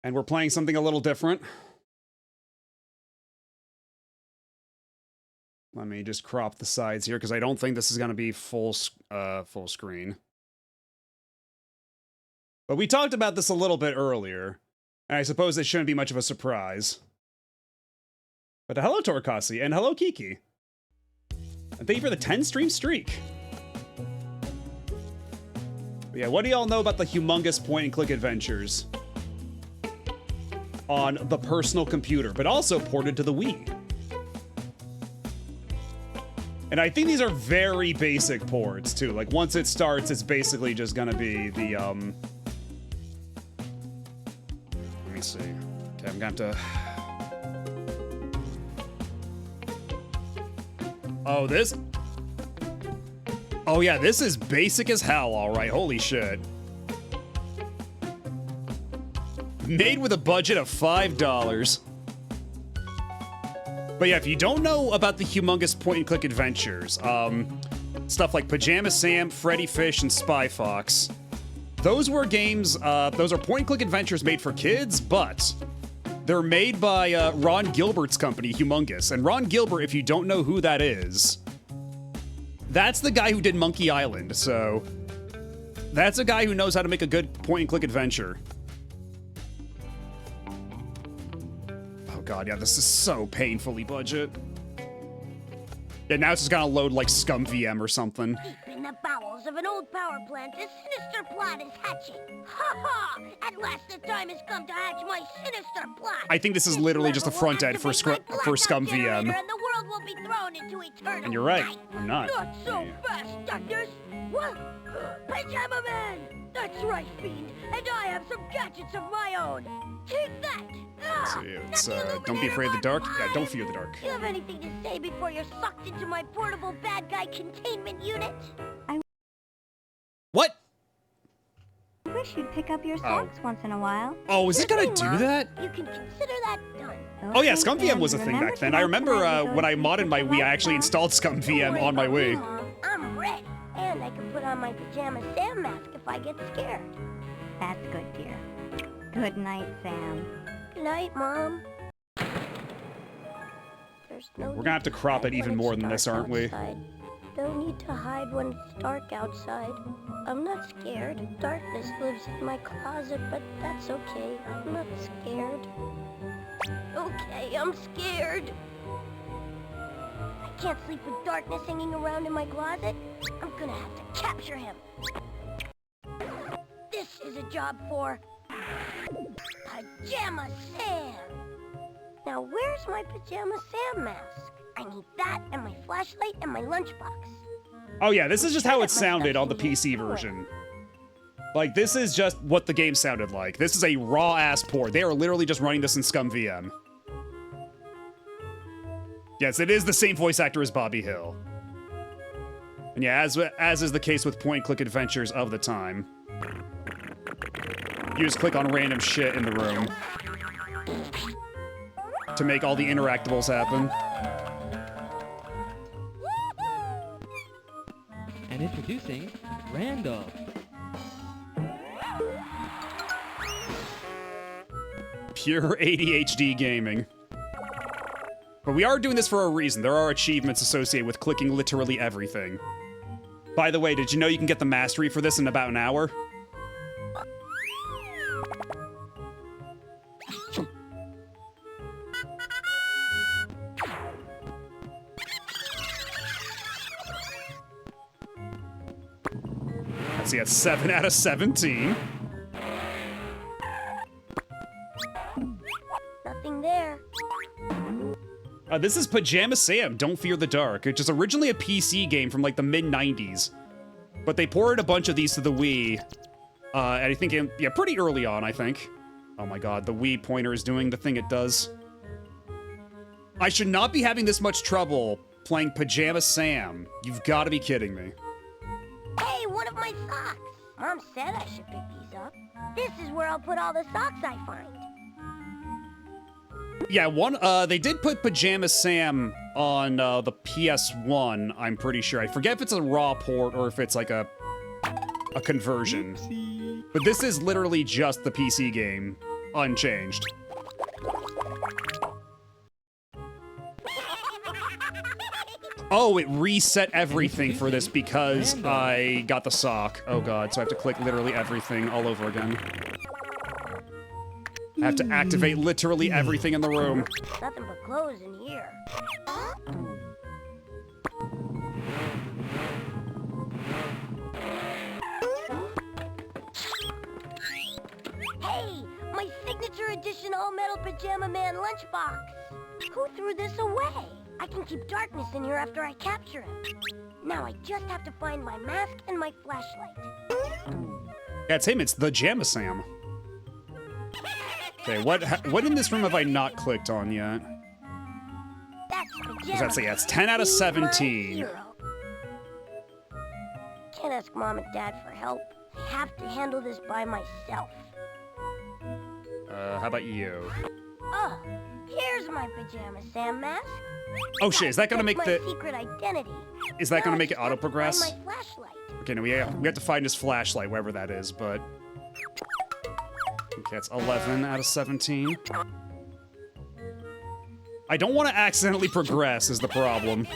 And we're playing something a little different. Let me just crop the sides here, because I don't think this is going to be full screen. But we talked about this a little bit earlier, and I suppose it shouldn't be much of a surprise. But hello, Torkasi, and hello, Kiki. And thank you for the 10-stream streak. But yeah, what do y'all know about the humongous point-and-click adventures on the personal computer, but also ported to the Wii? And I think these are very basic ports, too. Like, once it starts, it's basically just gonna be the, Let me see. Okay, I'm gonna have to... Oh, this... Oh, yeah, this is basic as hell, alright. Holy shit. Made with a budget of $5. But yeah, if you don't know about the humongous point-and-click adventures, stuff like Pajama Sam, Freddy Fish, and Spy Fox, those were games, those are point-and-click adventures made for kids, but they're made by Ron Gilbert's company, Humongous. And Ron Gilbert, if you don't know who that is, that's the guy who did Monkey Island, so that's a guy who knows how to make a good point-and-click adventure. God, yeah, this is so painfully budget. Yeah, now it's just gonna load like Scum VM or something. Deep in the bowels of an old power plant, a sinister plot is hatching. Ha ha! At last the time has come to hatch my sinister plot. I think this is literally just a front end for Scum VM. And the world will be thrown into eternal And you're right, night. I'm not. Not so fast, Doctors! What? Pajama Man! That's right, Fiend, and I have some gadgets of my own. Take that! It's, don't be afraid of the dark. Yeah, don't fear the dark. Do you have anything to say before you're sucked into my portable bad guy containment unit? What? I wish you'd pick up your socks once in a while. Oh, is it gonna do that? You can consider that done. Oh yeah, Scum VM was a thing back then. I remember when I modded my Wii, I actually installed Scum VM on my Wii. I'm ready, and I can put on my Pajama Sam mask if I get scared. That's good, dear. Good night, Sam. Good night, Mom. There's no We're gonna have to crop it even more than this, aren't we? No need to hide when it's dark outside. I'm not scared. Darkness lives in my closet, but that's okay. I'm not scared. Okay, I'm scared. I can't sleep with darkness hanging around in my closet. I'm gonna have to capture him. This is a job for Pajama Sam. Now where's my Pajama Sam mask? I need that and my flashlight and my lunchbox. Oh yeah, this is just how it sounded on the PC version. Like, this is just what the game sounded like. This is a raw-ass port. They are literally just running this in Scum VM. Yes, it is the same voice actor as Bobby Hill. And yeah, as is the case with point-and-click adventures of the time. You just click on random shit in the room to make all the interactables happen. And introducing Randall. Pure ADHD gaming. But we are doing this for a reason. There are achievements associated with clicking literally everything. By the way, did you know you can get the mastery for this in about an hour? Let's see, that's 7 out of 17. Nothing there. This is Pajama Sam, Don't Fear the Dark, which is originally a PC game from like the mid-90s. But they ported a bunch of these to the Wii. And I think, yeah, pretty early on, I think. Oh my god, the Wii pointer is doing the thing it does. I should not be having this much trouble playing Pajama Sam. You've got to be kidding me. Hey, one of my socks! Mom said I should pick these up. This is where I'll put all the socks I find. Yeah, they did put Pajama Sam on the PS1, I'm pretty sure. I forget if it's a raw port or if it's like a conversion. Oopsie. But this is literally just the PC game, unchanged. Oh, it reset everything for this because I got the sock. Oh god, so I have to click literally everything all over again. I have to activate literally everything in the room. Nothing but clothes in here. Hey, my signature edition all-metal Pajama Man lunchbox. Who threw this away? I can keep darkness in here after I capture him. Now I just have to find my mask and my flashlight. Yeah, it's him. It's the Jamma Sam. Okay, what in this room have I not clicked on yet? That's Pajama. That's yeah, it's 10 out of He's my 17. hero. Can't ask Mom and Dad for help. I have to handle this by myself. How about you? Oh, here's my Pajama Sam mask. Oh shit, is that gonna make my the... secret identity? Is that gonna Now make it I just have to auto-progress? find my flashlight. Okay, no, we have to find his flashlight, wherever that is, but... Okay, that's 11 out of 17. I don't want to accidentally progress, is the problem.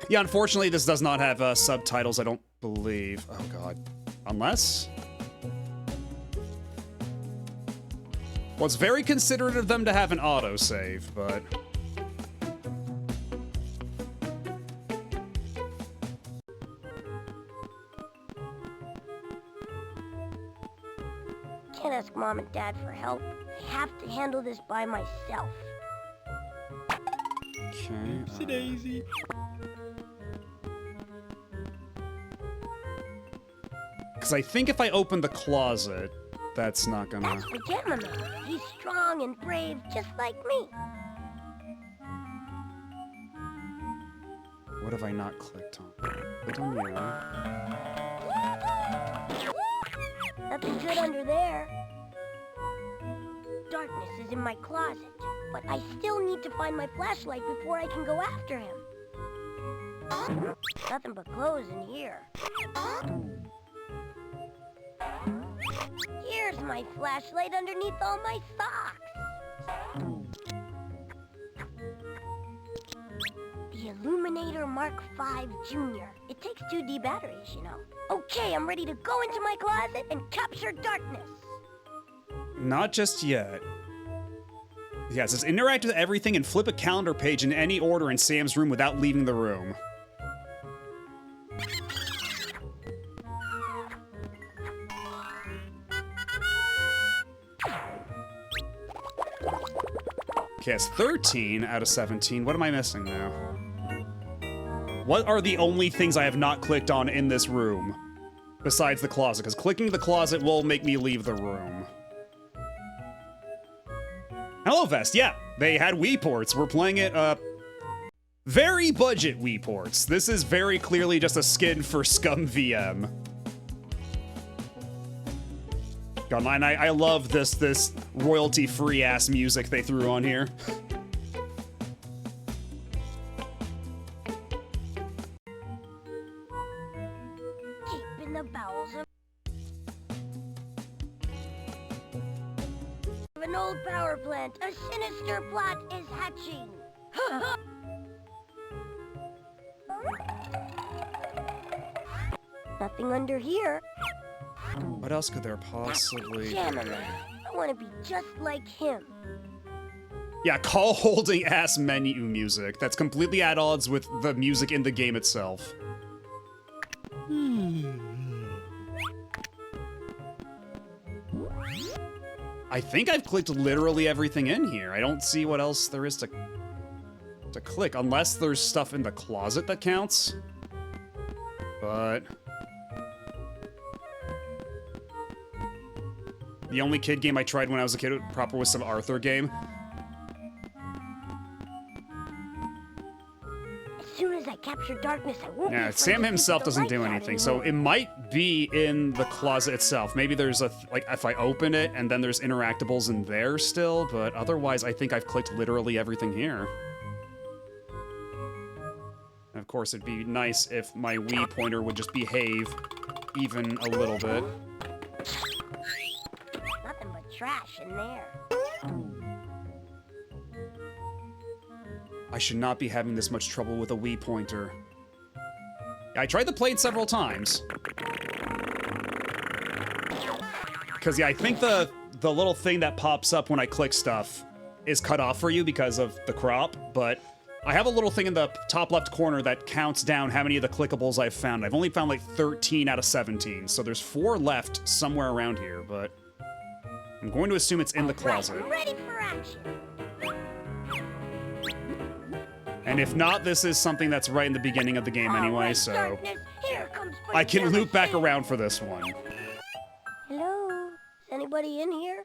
Yeah, unfortunately, this does not have subtitles, I don't believe. Oh god. Unless... Well, it's very considerate of them to have an autosave, but... Can't ask Mom and Dad for help. I have to handle this by myself. Okay. Oopsie daisy. Because I think if I open the closet, that's not gonna... That's Pajama Man. He's strong and brave, just like me. What have I not clicked on? Click on you. Nothing good under there. Darkness is in my closet, but I still need to find my flashlight before I can go after him. Nothing but clothes in here. Here's my flashlight underneath all my socks. The Illuminator Mark V Jr. It takes 2D batteries, you know. Okay, I'm ready to go into my closet and capture darkness. Not just yet. Yeah, it says interact with everything and flip a calendar page in any order in Sam's room without leaving the room. Okay, it's 13 out of 17. What am I missing now? What are the only things I have not clicked on in this room? Besides the closet, because clicking the closet will make me leave the room. Hello Vest, yeah, they had Wii ports. We're playing it, very budget Wii ports. This is very clearly just a skin for Scum VM. God, and I love this royalty-free ass music they threw on here. Deep in the bowels of an old power plant, a sinister plot is hatching. Nothing under here. What else could there possibly... Pajama Man. I want to be just like him. Yeah, call holding ass menu music. That's completely at odds with the music in the game itself. I think I've clicked literally everything in here. I don't see what else there is to click, unless there's stuff in the closet that counts. But... the only kid game I tried when I was a kid proper was some Arthur game. As soon as I capture darkness, I won't be Yeah, afraid Sam to himself keep the doesn't do lights out anything, so anymore. it might be in the closet itself. Maybe there's a, like, if I open it and then there's interactables in there still, but otherwise I think I've clicked literally everything here. And of course, it'd be nice if my Wii pointer would just behave even a little bit. Nothing but trash in there. I should not be having this much trouble with a Wii pointer. I tried to play it several times. Because, yeah, I think the little thing that pops up when I click stuff is cut off for you because of the crop, but I have a little thing in the top left corner that counts down how many of the clickables I've found. I've only found like 13 out of 17, so there's 4 left somewhere around here, but I'm going to assume it's in the closet. Right, ready for action. And if not, this is something that's right in the beginning of the game anyway, Alright, so darkness, here comes I can Pajama loop back Sam. around for this one. Hello? Is anybody in here?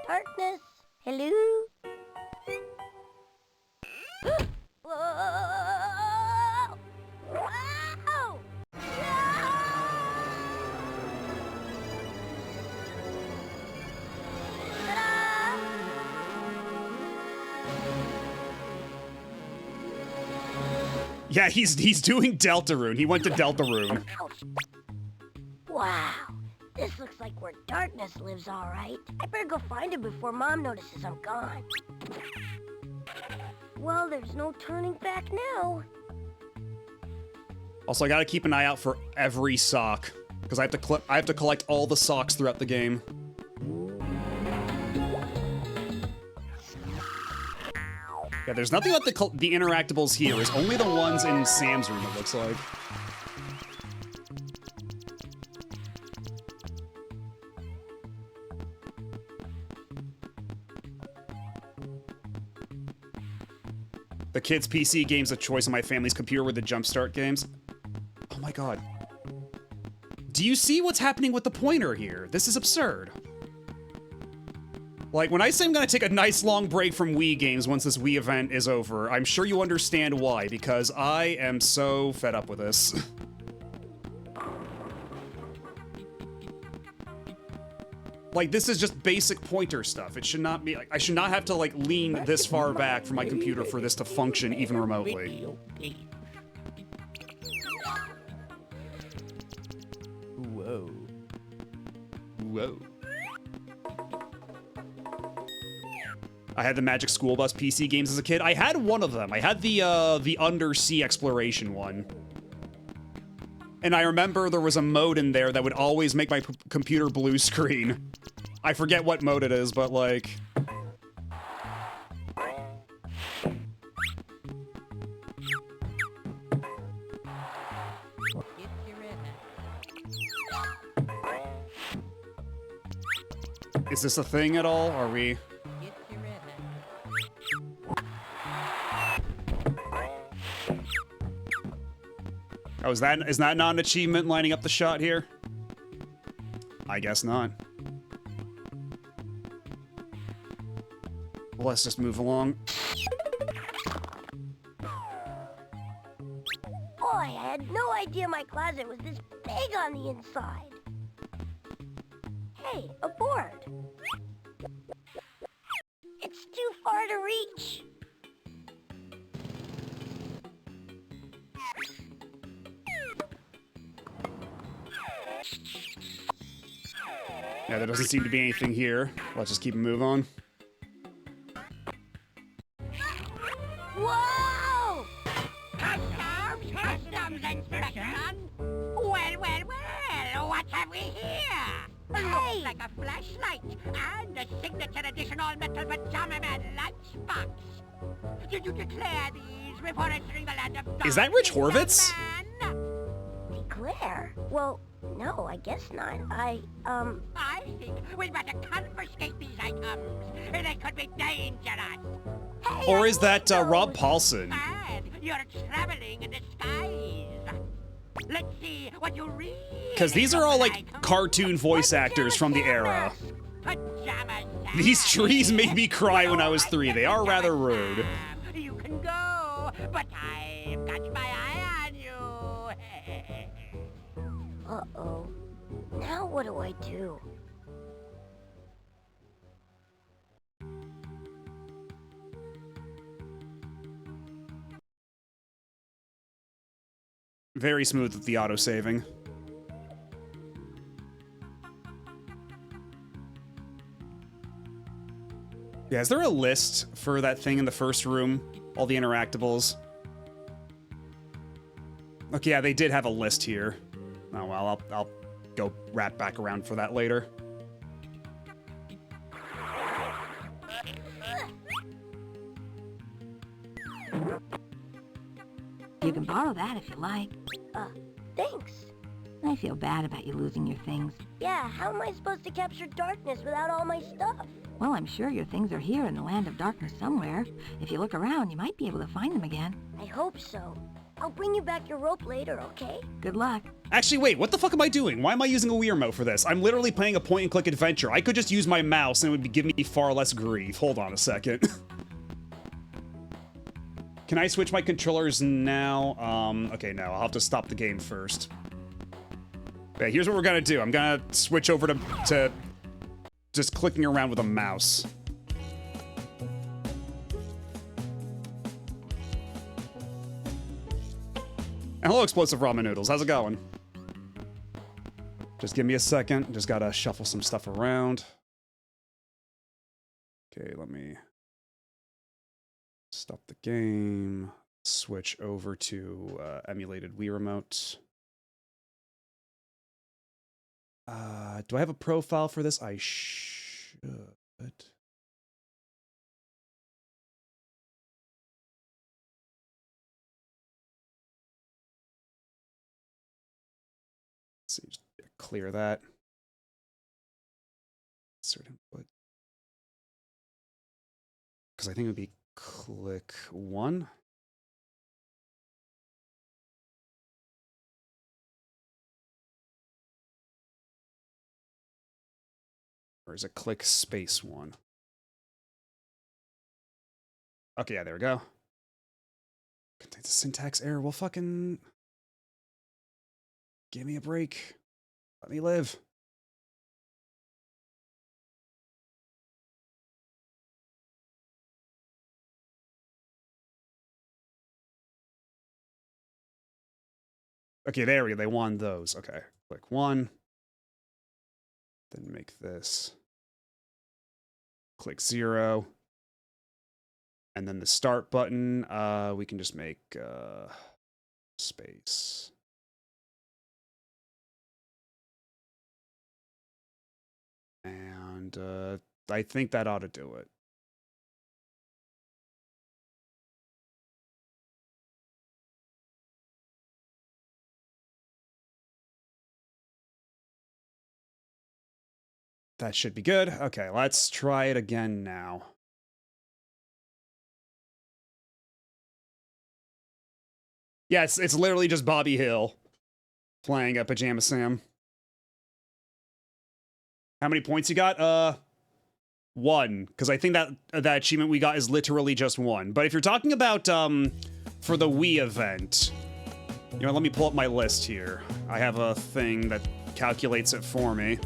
Darkness? Hello? Whoa! Wow! Ta-da! Yeah, he's doing Deltarune. He went to Deltarune. Ouch. Wow. This looks like where Darkness lives, all right. I better go find him before Mom notices I'm gone. Well, there's no turning back now. Also, I gotta keep an eye out for every sock because I have to collect all the socks throughout the game. Yeah, there's nothing about the interactables here. It's only the ones in Sam's room, it looks like. The kids' PC games of choice on my family's computer were the Jumpstart games. Oh my god. Do you see what's happening with the pointer here? This is absurd. Like, when I say I'm gonna take a nice long break from Wii games once this Wii event is over, I'm sure you understand why, because I am so fed up with this. Like, this is just basic pointer stuff. It should not be, like, I should not have to, like, lean this far back from my computer for this to function even remotely. Whoa. Whoa. I had the Magic School Bus PC games as a kid. I had one of them. I had the undersea exploration one. And I remember there was a mode in there that would always make my computer blue screen. I forget what mode it is, but like... Is this a thing at all? Are we... Oh, is that not an achievement lining up the shot here? I guess not. Well, let's just move along. Boy, I had no idea my closet was this big on the inside. Hey, a board. It's too far to reach. Yeah, there doesn't seem to be anything here. Let's just keep moving on. Whoa! Customs, inspection. Well, what have we here? Hey! Looks like a flashlight and a signature edition all-metal pajama man lunchbox. Did you declare these before entering the land of... Is that Rich Horvitz? Declare? Well, no, I guess not. I think we'd better confiscate these items. They could be dangerous. Hey, Or I is that didn't know. Rob Paulson? And you're traveling in disguise. Let's see what you really... Because these are all like cartoon voice actors from the era. Pajamas. These trees made me cry when I was 3. They are rather rude. You can go, but I've got my eye on you. what do I do? Very smooth with the auto-saving. Yeah, is there a list for that thing in the first room? All the interactables? Okay, yeah, they did have a list here. Oh, well, I'll go wrap back around for that later. You can borrow that if you like. Thanks. I feel bad about you losing your things. Yeah, how am I supposed to capture darkness without all my stuff? Well, I'm sure your things are here in the land of darkness somewhere. If you look around, you might be able to find them again. I hope so. I'll bring you back your rope later, okay? Good luck. Actually, wait, what the fuck am I doing? Why am I using a Wii remote for this? I'm literally playing a point-and-click adventure. I could just use my mouse and it would give me far less grief. Hold on a second. Can I switch my controllers now? Okay, no, I'll have to stop the game first. Okay, here's what we're gonna do. I'm gonna switch over to just clicking around with a mouse. And hello, Explosive Ramen Noodles. How's it going? Just give me a second. Just gotta shuffle some stuff around. Okay, let me stop the game. Switch over to emulated Wii Remote. Do I have a profile for this? I should. Let's see, just clear that. Insert input. Because I think it would be click 1. Or is it click space 1? Okay, yeah, there we go. Contains a syntax error. Well, fucking... give me a break. Let me live. Okay, there we go. They won those. Okay, click 1. Then make this. Click 0. And then the start button, we can just make space. And I think that ought to do it. That should be good. Okay, let's try it again now. Yes, it's literally just Bobby Hill playing at Pajama Sam. How many points you got? 1, because I think that achievement we got is literally just 1. But if you're talking about for the Wii event, you know, let me pull up my list here. I have a thing that calculates it for me.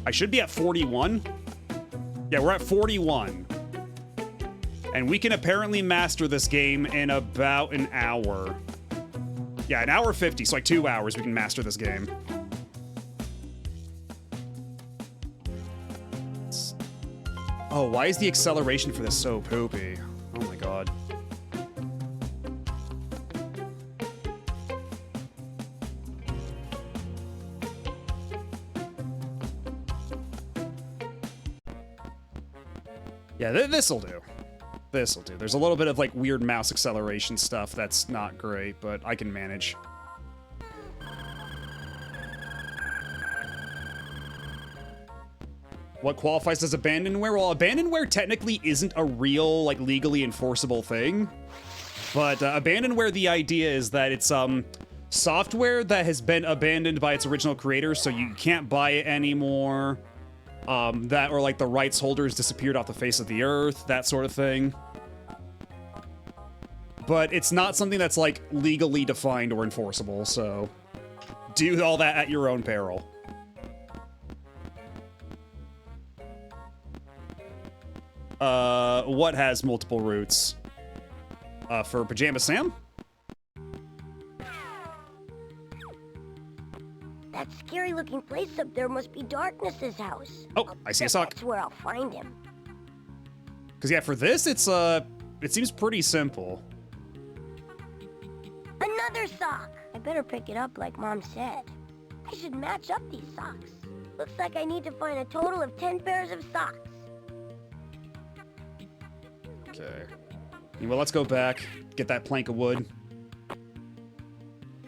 I should be at 41. Yeah, we're at 41. And we can apparently master this game in about an hour. Yeah, an hour 50, so like 2 hours we can master this game. Oh, why is the acceleration for this so poopy? Oh my god. Yeah, this'll do. This'll do. There's a little bit of like weird mouse acceleration stuff that's not great, but I can manage. What qualifies as abandonware? Well, abandonware technically isn't a real, like, legally enforceable thing. But abandonware, the idea is that it's software that has been abandoned by its original creator, so you can't buy it anymore. That or like the rights holders disappeared off the face of the earth, that sort of thing. But it's not something that's like legally defined or enforceable, so do all that at your own peril. What has multiple routes? For Pajama Sam? That scary-looking place up there must be Darkness's house. Oh, I see a sock. That's where I'll find him. Because yeah, for this, it seems pretty simple. Another sock! I better pick it up like Mom said. I should match up these socks. Looks like I need to find a total of 10 pairs of socks. Okay. Well, let's go back, get that plank of wood.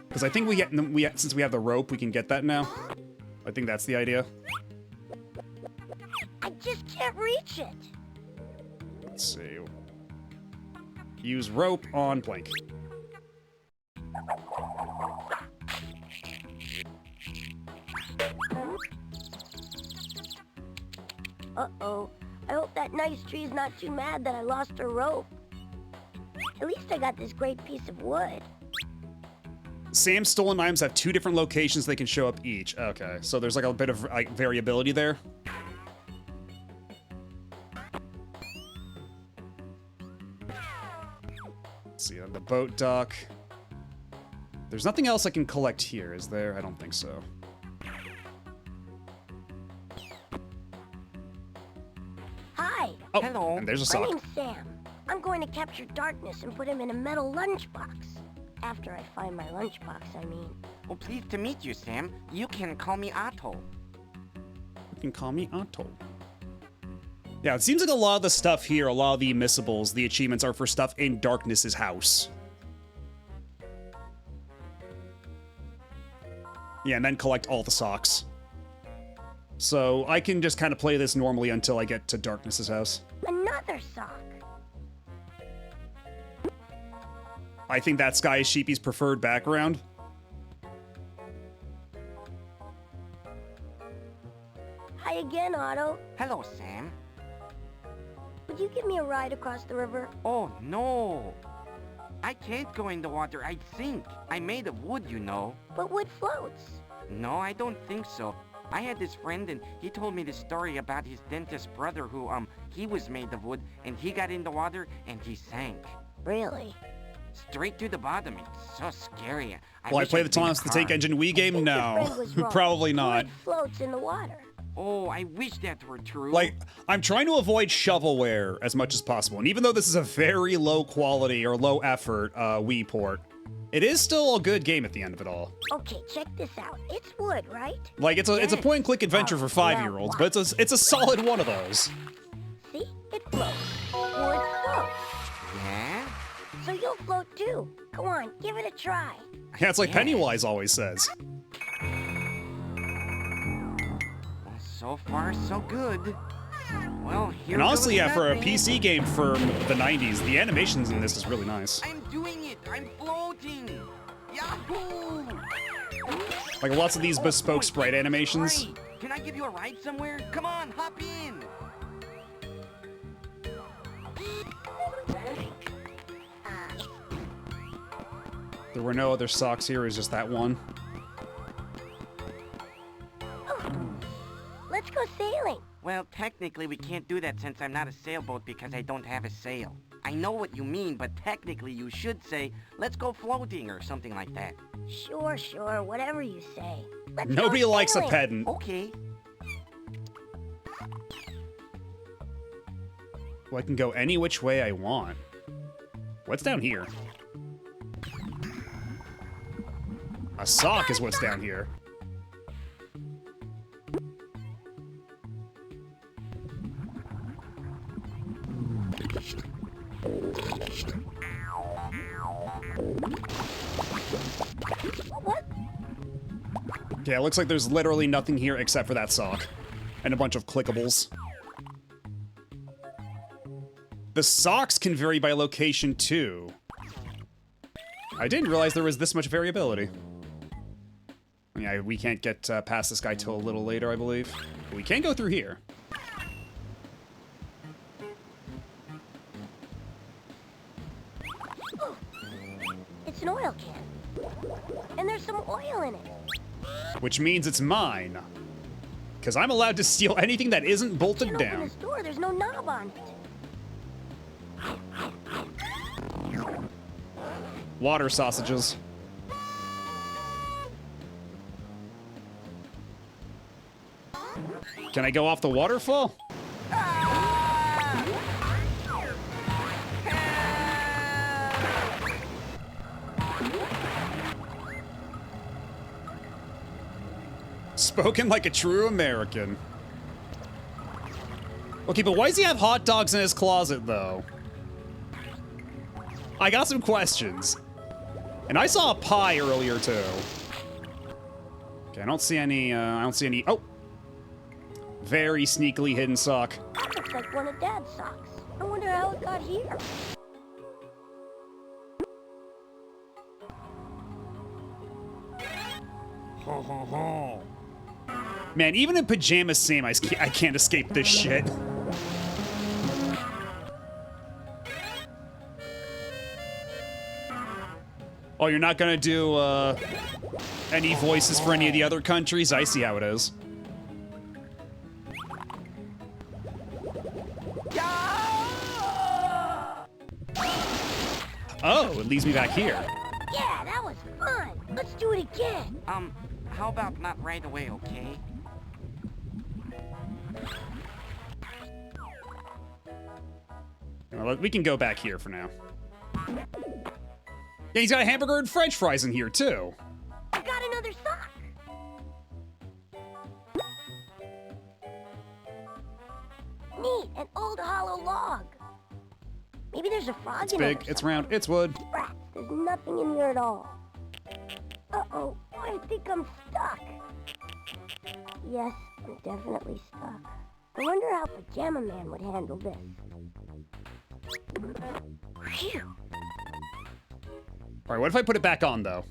Because I think since we have the rope, we can get that now. I think that's the idea. I just can't reach it. Let's see. Use rope on plank. Uh-oh. I hope that nice tree's not too mad that I lost her rope. At least I got this great piece of wood. Sam's stolen items have 2 different locations they can show up each. Okay, so there's like a bit of like variability there. Let's see, the boat dock. There's nothing else I can collect here, is there? I don't think so. Hi. Oh, Hello. and there's a My sock. name's Sam. I'm going to capture Darkness and put him in a metal lunchbox. After I find my lunchbox, I mean. Oh, pleased to meet you, Sam. You can call me Otto. You can call me Otto. Yeah, it seems like a lot of the stuff here, a lot of the missables, the achievements are for stuff in Darkness's house. Yeah, and then collect all the socks. So I can just kind of play this normally until I get to Darkness's house. Another sock. I think that Sky is Sheepy's preferred background. Hi again, Otto. Hello, Sam. Would you give me a ride across the river? Oh, no. I can't go in the water. I'd sink. I'm made of wood, you know. But wood floats. No, I don't think so. I had this friend and he told me this story about his dentist brother who, he was made of wood and he got in the water and he sank. Really? Straight to the bottom. It's so scary. Will I wish play I'd the been a Thomas the Tank car. Engine Wii game? Your No. friend was wrong. Probably not. Wood floats in the water. Oh, I wish that were true. Like, I'm trying to avoid shovelware as much as possible. And even though this is a very low quality or low effort Wii port, it is still a good game at the end of it all. Okay, check this out. It's wood, right? Like, it's a point and click adventure for 5-year-olds, but it's a solid one of those. See? It floats. Wood floats. Yeah? So you'll float too. Come on, give it a try. Yeah, it's like Pennywise always says. So far, so good. Well, here And honestly, goes yeah, for a nothing. PC game from the 90s, the animations in this is really nice. I'm doing it! I'm floating! Yahoo! Like lots of these bespoke wait, sprite animations. Right. Can I give you a ride somewhere? Come on, hop in! There were no other socks here, it was just that one. Let's go sailing. Well, technically we can't do that since I'm not a sailboat because I don't have a sail. I know what you mean, but technically you should say, let's go floating or something like that. Sure, whatever you say. Let's go Nobody likes a sailing. pedant. Okay. Well, I can go any which way I want. What's down here? A sock is what's down here. What? Okay, it looks like there's literally nothing here except for that sock. And a bunch of clickables. The socks can vary by location, too. I didn't realize there was this much variability. Yeah, we can't get past this guy till a little later, I believe. But we can go through here. It's an oil can. And there's some oil in it. Which means it's mine. Because I'm allowed to steal anything that isn't bolted Can't open down. this door. There's no knob on it. Water sausages. Can I go off the waterfall? Spoken like a true American. Okay, but why does he have hot dogs in his closet, though? I got some questions. And I saw a pie earlier, too. Okay, I don't see any, oh! Very sneakily hidden sock. That looks like one of Dad's socks. I wonder how it got here. Ho, ho, ho. Man, even in Pajama Sam, I can't escape this shit. Oh, you're not gonna do, any voices for any of the other countries? I see how it is. Oh, it leads me back here. Yeah, that was fun. Let's do it again. How about not right away, okay? Well, we can go back here for now. Yeah, he's got a hamburger and french fries in here, too. I got another sock. Neat, an old hollow log. Maybe there's a frog It's in big, it. it's round, it's wood. Rats, there's nothing in here at all. Uh-oh, I think I'm stuck. Yes, I'm definitely stuck. I wonder how Pajama Man would handle this. Phew. Alright, what if I put it back on, though?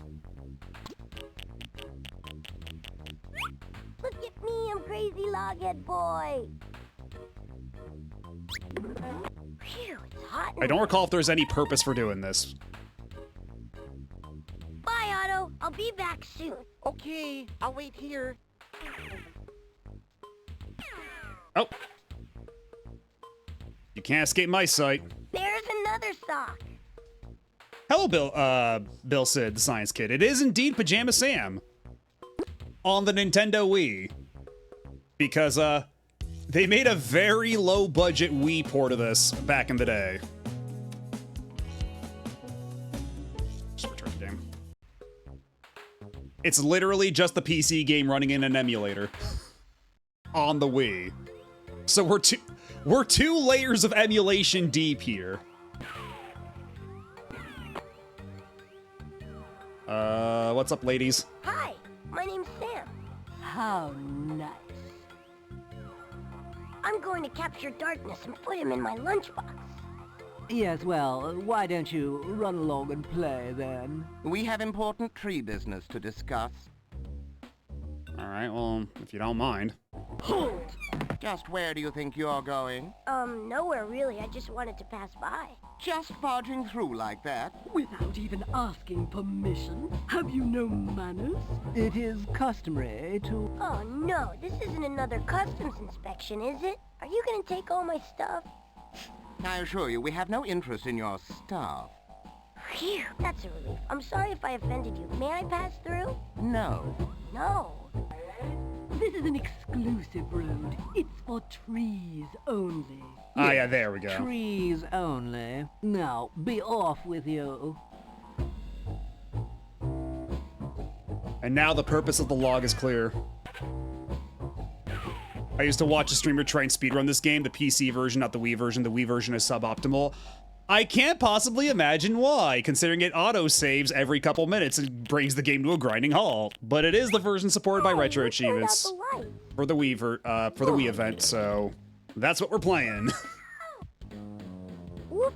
Look at me, I'm crazy loghead boy. Phew, it's hot. I don't recall if there's any purpose for doing this. Bye, Otto. I'll be back soon. Okay, I'll wait here. Oh. You can't escape my sight. There's another sock. Hello, Bill Sid, the science kid. It is indeed Pajama Sam. On the Nintendo Wii. Because, they made a very low-budget Wii port of this back in the day. Just return the game. It's literally just the PC game running in an emulator. On the Wii. So we're two layers of emulation deep here. What's up, ladies? Hi, my name's Sam. How nice. I'm going to capture Darkness and put him in my lunchbox. Yes, well, why don't you run along and play, then? We have important tree business to discuss. Alright, well, if you don't mind. Just where do you think you're going? Nowhere really. I just wanted to pass by. Just barging through like that? Without even asking permission? Have you no manners? It is customary to... Oh no, this isn't another customs inspection, is it? Are you gonna take all my stuff? I assure you, we have no interest in your stuff. Phew, that's a relief. I'm sorry if I offended you. May I pass through? No. No. This is an exclusive road. It's for trees only. Ah, yeah, there we go. Trees only. Now, be off with you. And now the purpose of the log is clear. I used to watch a streamer try and speedrun this game, the PC version, not the Wii version. The Wii version is suboptimal. I can't possibly imagine why, considering it auto-saves every couple minutes and brings the game to a grinding halt. But it is the version supported by Retro Achievements for the Wii event, so that's what we're playing. Whoop.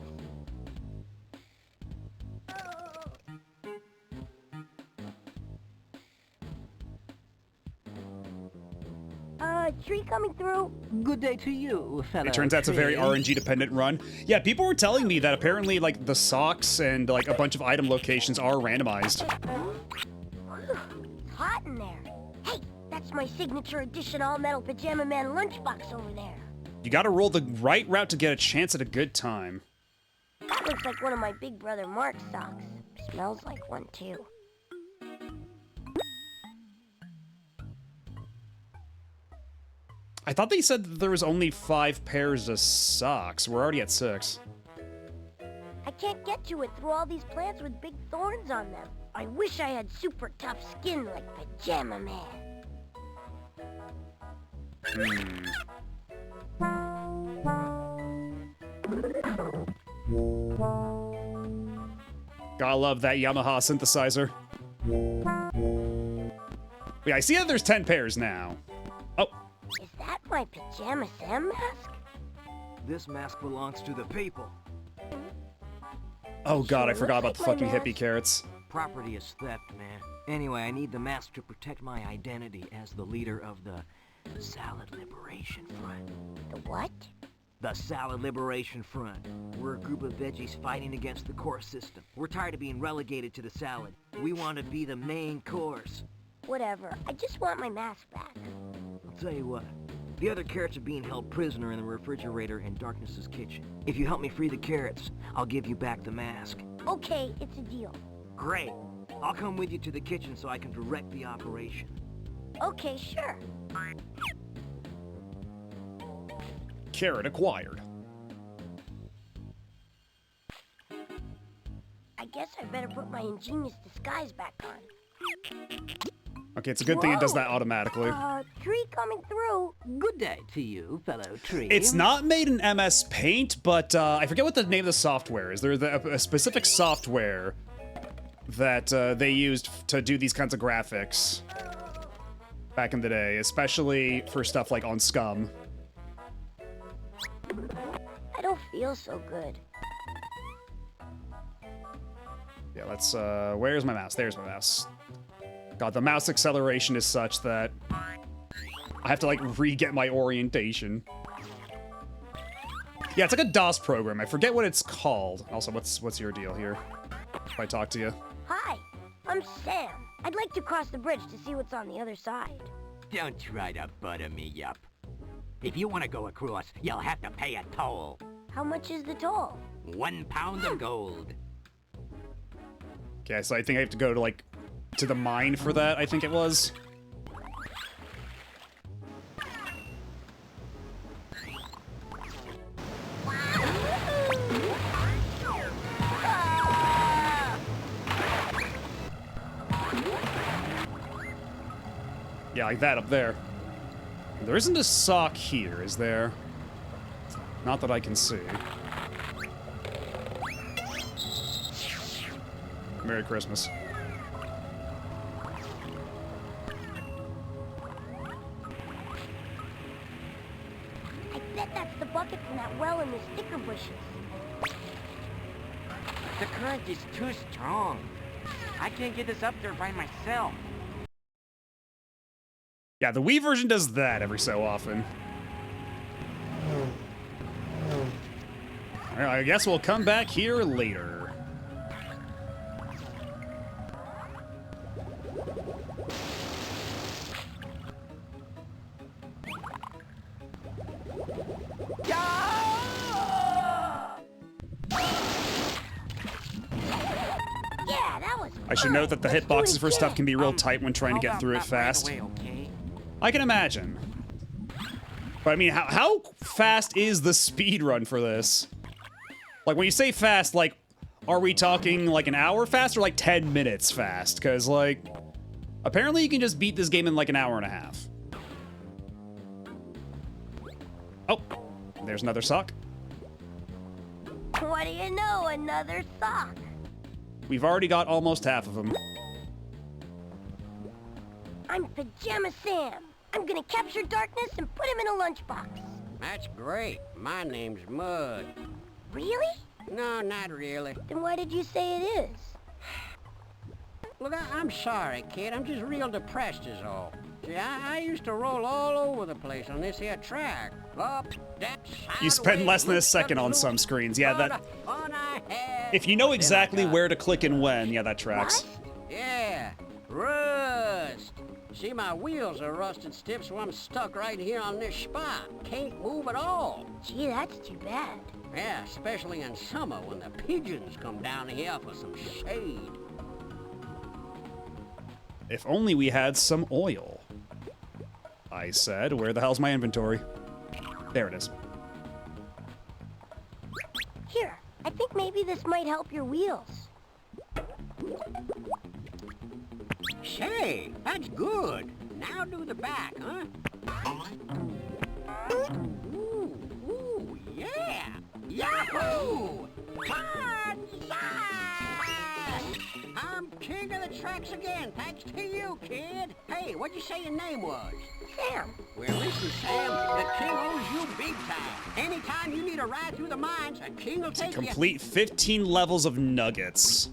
Tree coming through. Good day to you, fellow. It turns out it's a very tree. RNG-dependent run. Yeah, people were telling me that apparently, like, the socks and, like, a bunch of item locations are randomized. It's hot in there. Hey, that's my signature edition all-metal Pajama Man lunchbox over there. You gotta roll the right route to get a chance at a good time. That looks like one of my big brother Mark's socks. Smells like one, too. I thought they said that there was only 5 pairs of socks. We're already at 6. I can't get to it through all these plants with big thorns on them. I wish I had super tough skin like Pajama Man. Gotta love that Yamaha synthesizer. Yeah, I see that there's 10 pairs now. Oh. Is that my Pajama Sam mask? This mask belongs to the people. Oh god, I Sure forgot about looks the like my fucking hippie mask. carrots. Property is theft, man. Anyway, I need the mask to protect my identity as the leader of the Salad Liberation Front. The what? The Salad Liberation Front. We're a group of veggies fighting against the course system. We're tired of being relegated to the salad. We want to be the main course. Whatever. I just want my mask back. I'll tell you what. The other carrots are being held prisoner in the refrigerator in Darkness's kitchen. If you help me free the carrots, I'll give you back the mask. Okay, it's a deal. Great. I'll come with you to the kitchen so I can direct the operation. Okay, sure. Carrot acquired. I guess I better put my ingenious disguise back on. Okay, it's a good thing it does that automatically. Tree coming through. Good day to you, fellow tree. It's not made in MS Paint, but I forget what the name of the software is. There's a specific software that they used to do these kinds of graphics back in the day, especially for stuff like on Scum. I don't feel so good. Yeah, let's, where's my mouse? There's my mouse. God, the mouse acceleration is such that I have to, like, re-get my orientation. Yeah, it's like a DOS program. I forget what it's called. Also, what's your deal here? If I talk to you. Hi, I'm Sam. I'd like to cross the bridge to see what's on the other side. Don't try to butter me up. If you want to go across, you'll have to pay a toll. How much is the toll? 1 pound of gold. Okay, so I think I have to go to, like, to the mine for that, I think it was. Yeah, like that up there. There isn't a sock here, is there? Not that I can see. Merry Christmas. I bet that's the bucket from that well in the sticker bushes. The current is too strong. I can't get this up there by myself. Yeah, the Wii version does that every so often. Alright, I guess we'll come back here later. Yeah, that was I should note that the hitboxes for stuff can be real tight when trying to get through it fast. I can imagine. But I mean, how fast is the speed run for this? Like, when you say fast, like, are we talking like an hour fast or like 10 minutes fast? Because, like, apparently you can just beat this game in like an hour and a half. Oh, there's another sock. What do you know? Another sock. We've already got almost half of them. I'm Pajama Sam. I'm gonna capture Darkness and put him in a lunchbox. That's great. My name's Mud. Really? No, not really. Then why did you say it is? Look, I'm sorry, kid. I'm just real depressed is all. See, I used to roll all over the place on this here track. Up, that, You spend less than a second on some screens. Yeah, that... If you know exactly where to click and when, yeah, that tracks. Yeah, Rust. See, my wheels are rusted stiff, so I'm stuck right here on this spot. Can't move at all. Gee, that's too bad. Yeah, especially in summer when the pigeons come down here for some shade. If only we had some oil. I said, where the hell's my inventory? There it is. Here, I think maybe this might help your wheels. Say, that's good. Now do the back, huh? Ooh, yeah! Yahoo! Banzai! I'm king of the tracks again, thanks to you, kid. Hey, what'd you say your name was? Sam. Well, listen, Sam, the king owes you big time. Anytime you need a ride through the mines, a king will take you. Complete 15 levels of nuggets.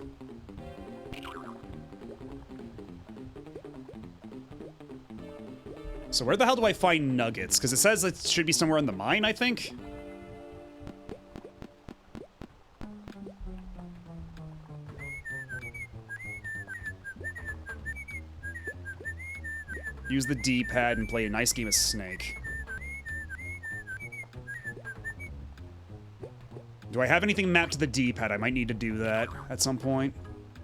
So where the hell do I find nuggets? Because it says it should be somewhere in the mine, I think. Use the D-pad and play a nice game of Snake. Do I have anything mapped to the D-pad? I might need to do that at some point,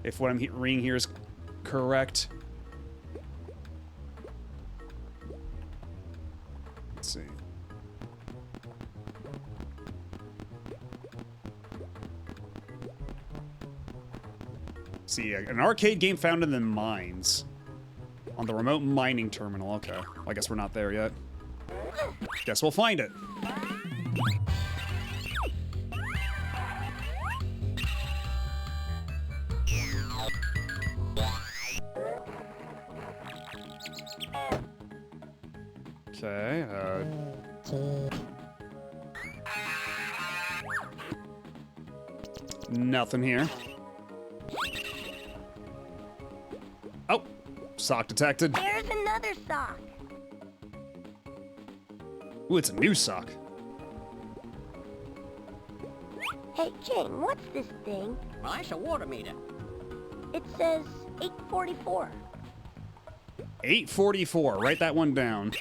if what I'm reading here is correct. Let's see. See, an arcade game found in the mines. On the remote mining terminal. Okay. Well, I guess we're not there yet. Guess we'll find it. Okay, nothing here. Oh, sock detected. There's another sock. Ooh, it's a new sock. Hey, Jane, what's this thing? Well, that's a water meter. It says 844. 844. Write that one down.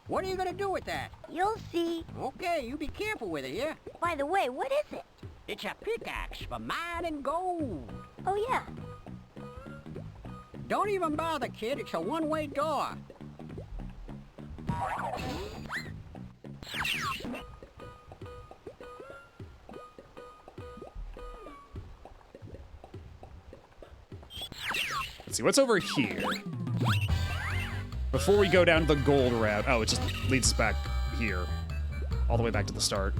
What are you gonna do with that? You'll see. Okay, you be careful with it, yeah? By the way, what is it? It's a pickaxe for mining gold. Oh, yeah. Don't even bother, kid. It's a one-way door. Let's see, what's over here? Before we go down to the gold route. Oh, it just leads us back here. All the way back to the start.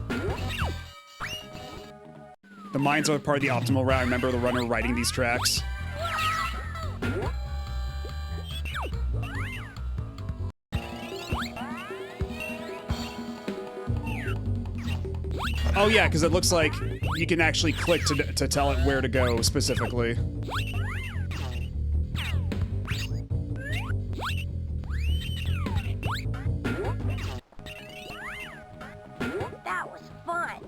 The mines are part of the optimal route. I remember the runner riding these tracks. Oh yeah, because it looks like you can actually click to tell it where to go specifically. That was fun.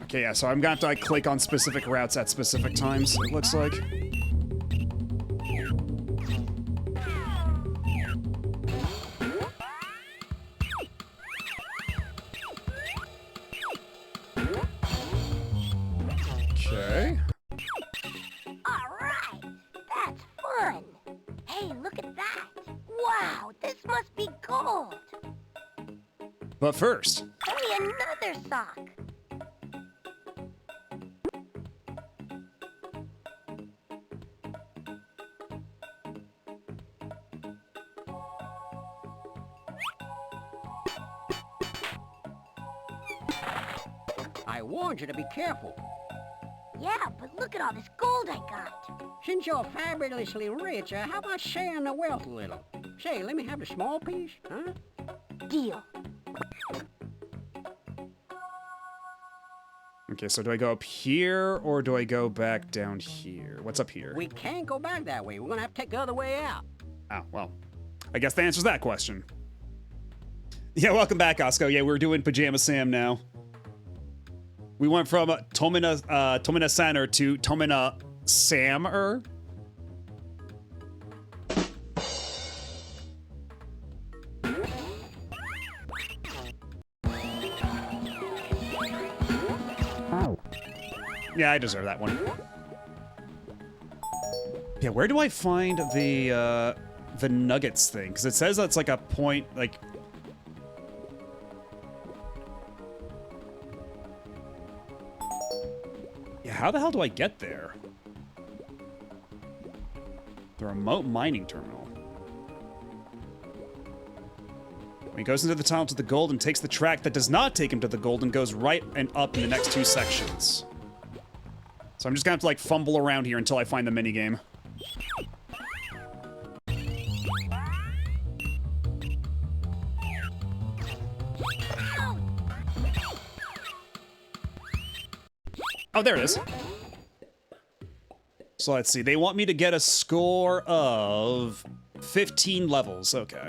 Okay, yeah, so I'm gonna have to like click on specific routes at specific times, it looks like. Okay. Alright, that's fun. Hey, look at that. Wow, this must be gold. But first, Hey, another sock. I warned you to be careful. Yeah, but look at all this gold I got. Since you're fabulously rich, how about sharing the wealth a little? Say, let me have a small piece, huh? Deal. okay, so do I go up here or do I go back down here? What's up here? We can't go back that way. We're gonna have to take the other way out. Oh, well, I guess that answers that question. Yeah, welcome back, Osco. Yeah, we're doing Pajama Sam now. We went from Tomina Saner to Tomina Samer. Yeah, I deserve that one. Yeah, where do I find the nuggets thing? Because it says that's like a point, like... Yeah, how the hell do I get there? The remote mining terminal. When he goes into the tunnel to the gold and takes the track that does not take him to the gold and goes right and up in the next 2 sections. So I'm just gonna have to like fumble around here until I find the minigame. Oh, there it is. So let's see. They want me to get a score of 15 levels. Okay.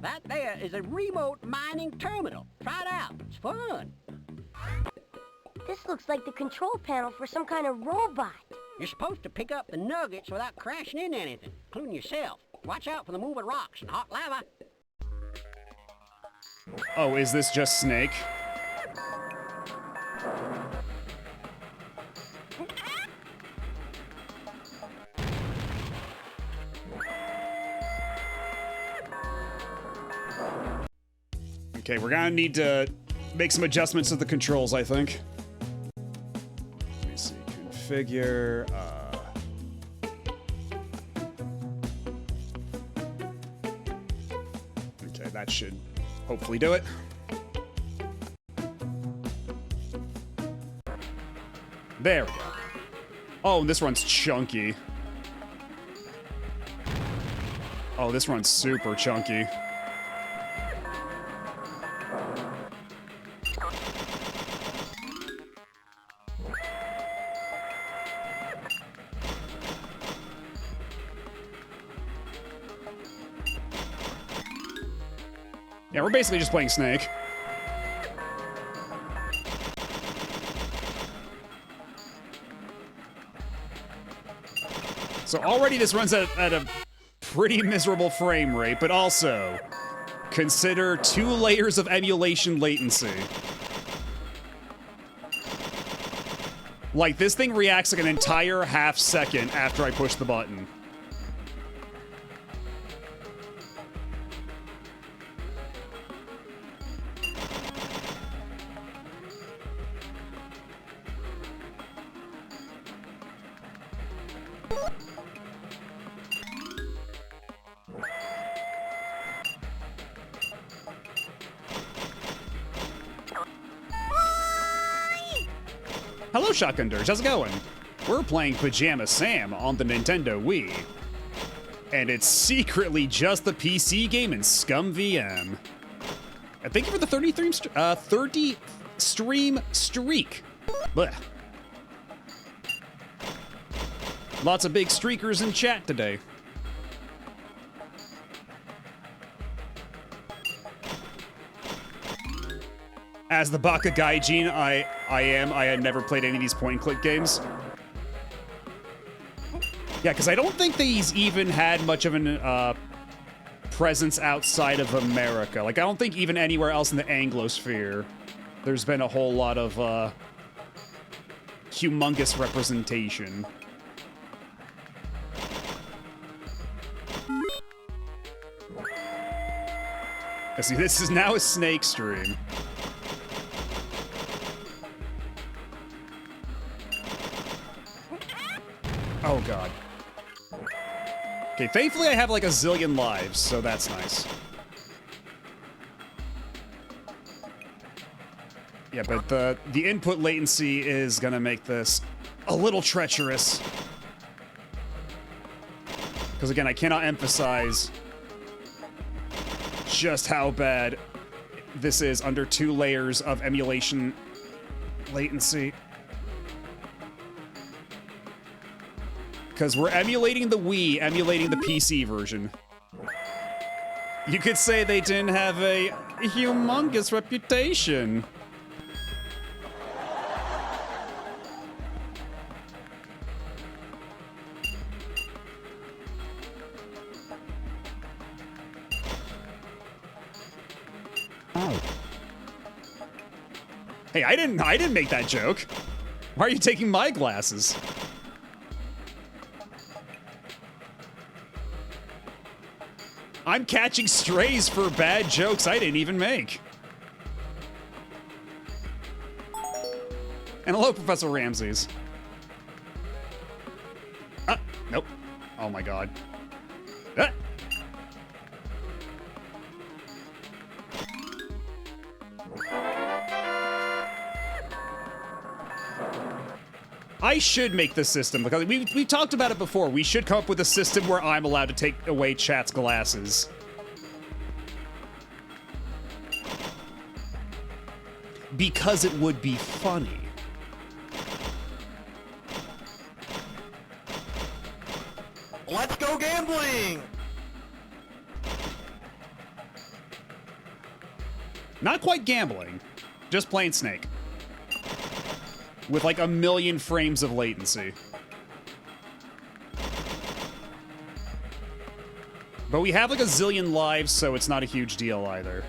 That there is a remote mining terminal. Try it out. It's fun. This looks like the control panel for some kind of robot. You're supposed to pick up the nuggets without crashing into anything, including yourself. Watch out for the moving rocks and hot lava. Oh, is this just Snake? Okay, we're gonna need to make some adjustments to the controls, I think. Let me see, configure, okay, that should hopefully do it. There we go. Oh, and this one's chunky. Oh, this one's super chunky. Yeah, we're basically just playing Snake. So already this runs at a pretty miserable frame rate, but also consider 2 layers of emulation latency. Like, this thing reacts like an entire half second after I push the button. Hello, Shotgun Dirge. How's it going? We're playing Pajama Sam on the Nintendo Wii. And it's secretly just the PC game in Scum VM. And thank you for the 30 stream streak. Blech. Lots of big streakers in chat today. As the Baka Gaijin I had never played any of these point-and-click games. Yeah, because I don't think these even had much of an presence outside of America. Like, I don't think even anywhere else in the Anglosphere there's been a whole lot of humongous representation. See, this is now a Snake stream. Oh, God. Okay, thankfully I have like a zillion lives, so that's nice. Yeah, but the input latency is gonna make this a little treacherous. Because again, I cannot emphasize just how bad this is under 2 layers of emulation latency. Because we're emulating the Wii, emulating the PC version. You could say they didn't have a humongous reputation. Hey, I didn't make that joke. Why are you taking my glasses? I'm catching strays for bad jokes I didn't even make. And hello, Professor Ramses. Nope. Oh my god. Ah. I should make this system, because we talked about it before. We should come up with a system where I'm allowed to take away chat's glasses. Because it would be funny. Let's go gambling! Not quite gambling, just plain Snake. With like 1,000,000 frames of latency. But we have like a zillion lives, so it's not a huge deal either.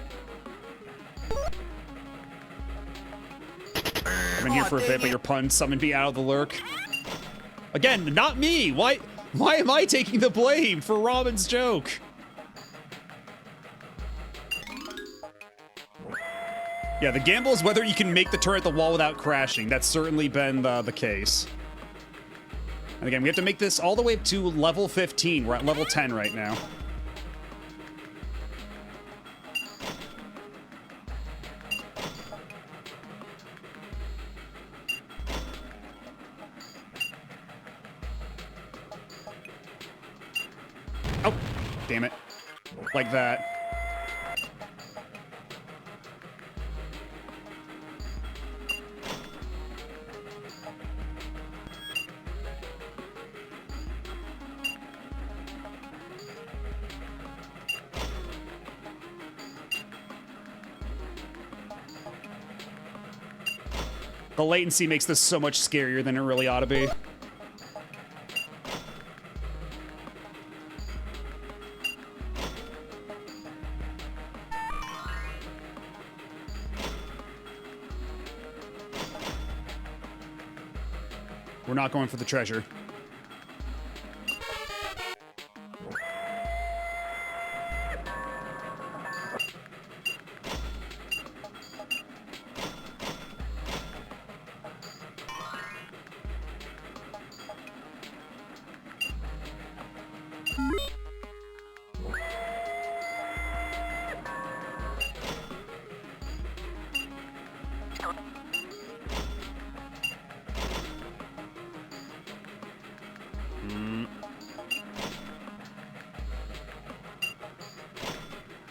I've been here for a bit, but your pun summoned me out of the lurk. Again, not me! Why am I taking the blame for Robin's joke? Yeah, the gamble is whether you can make the turn at the wall without crashing. That's certainly been the case. And again, we have to make this all the way up to level 15. We're at level 10 right now. Oh, damn it. Like that. The latency makes this so much scarier than it really ought to be. We're not going for the treasure.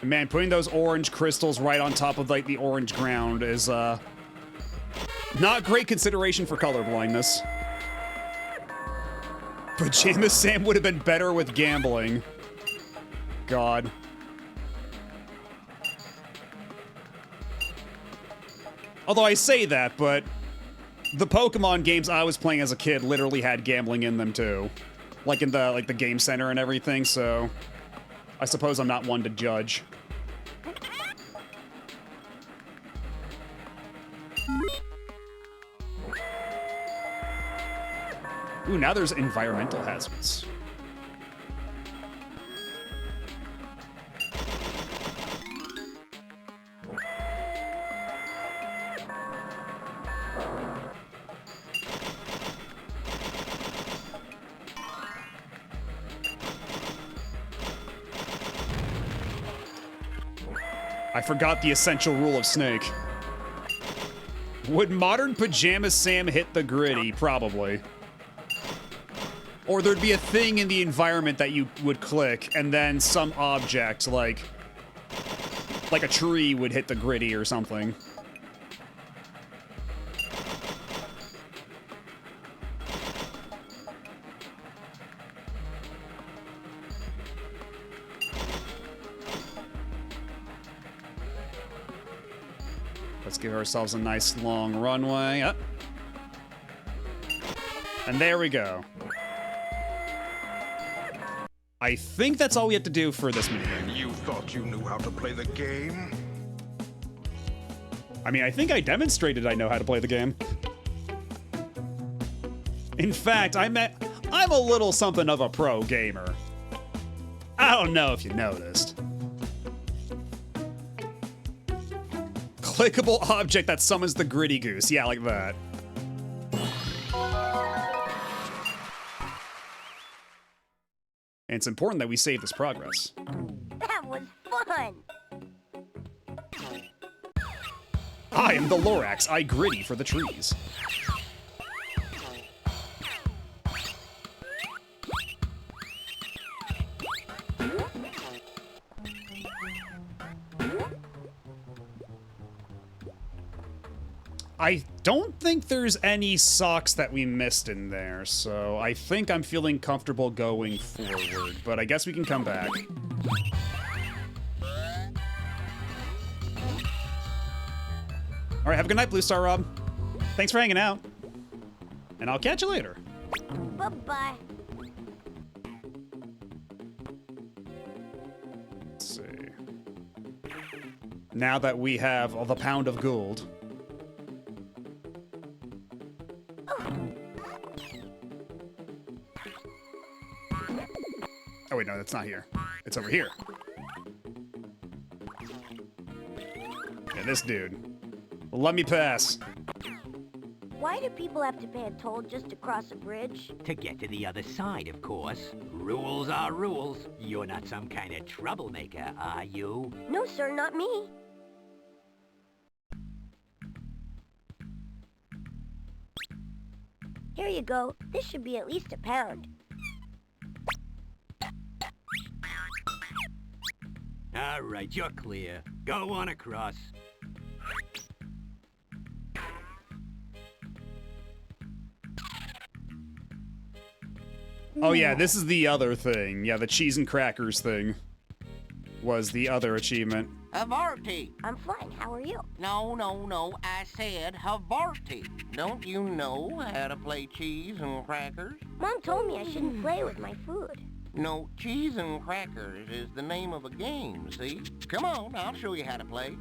Man, putting those orange crystals right on top of like the orange ground is not great consideration for color blindness. Pajama Sam would have been better with gambling. God. Although I say that, but the Pokemon games I was playing as a kid literally had gambling in them too. Like in the game center and everything, so I suppose I'm not one to judge. Ooh, now there's environmental hazards. I forgot the essential rule of Snake. Would modern Pajama Sam hit the griddy? Probably. Or there'd be a thing in the environment that you would click, and then some object, like a tree, would hit the griddy or something. Let's give ourselves a nice long runway. Up. And there we go. I think that's all we have to do for this minigame. You thought you knew how to play the game? I mean, I think I demonstrated I know how to play the game. In fact, I'm a little something of a pro gamer. I don't know if you noticed. Clickable object that summons the Gritty Goose. Yeah, like that. And it's important that we save this progress. That was fun. I am the Lorax. I gritty for the trees. I don't think there's any socks that we missed in there, so I think I'm feeling comfortable going forward, but I guess we can come back. All right, have a good night, Blue Star Rob. Thanks for hanging out. And I'll catch you later. Bye-bye. Let's see. Now that we have all the pound of gold. Oh wait, no, that's not here. It's over here. Yeah, this dude. Let me pass. Why do people have to pay a toll just to cross a bridge? To get to the other side, of course. Rules are rules. You're not some kind of troublemaker, are you? No, sir, not me. Here you go. This should be at least a pound. All right, you're clear. Go on across. Oh yeah, this is the other thing. Yeah, the cheese and crackers thing was the other achievement. Havarti. I'm fine. How are you? No. I said Havarti. Don't you know how to play cheese and crackers? Mom told me I shouldn't play with my food. No, cheese and crackers is the name of a game, see? Come on, I'll show you how to play.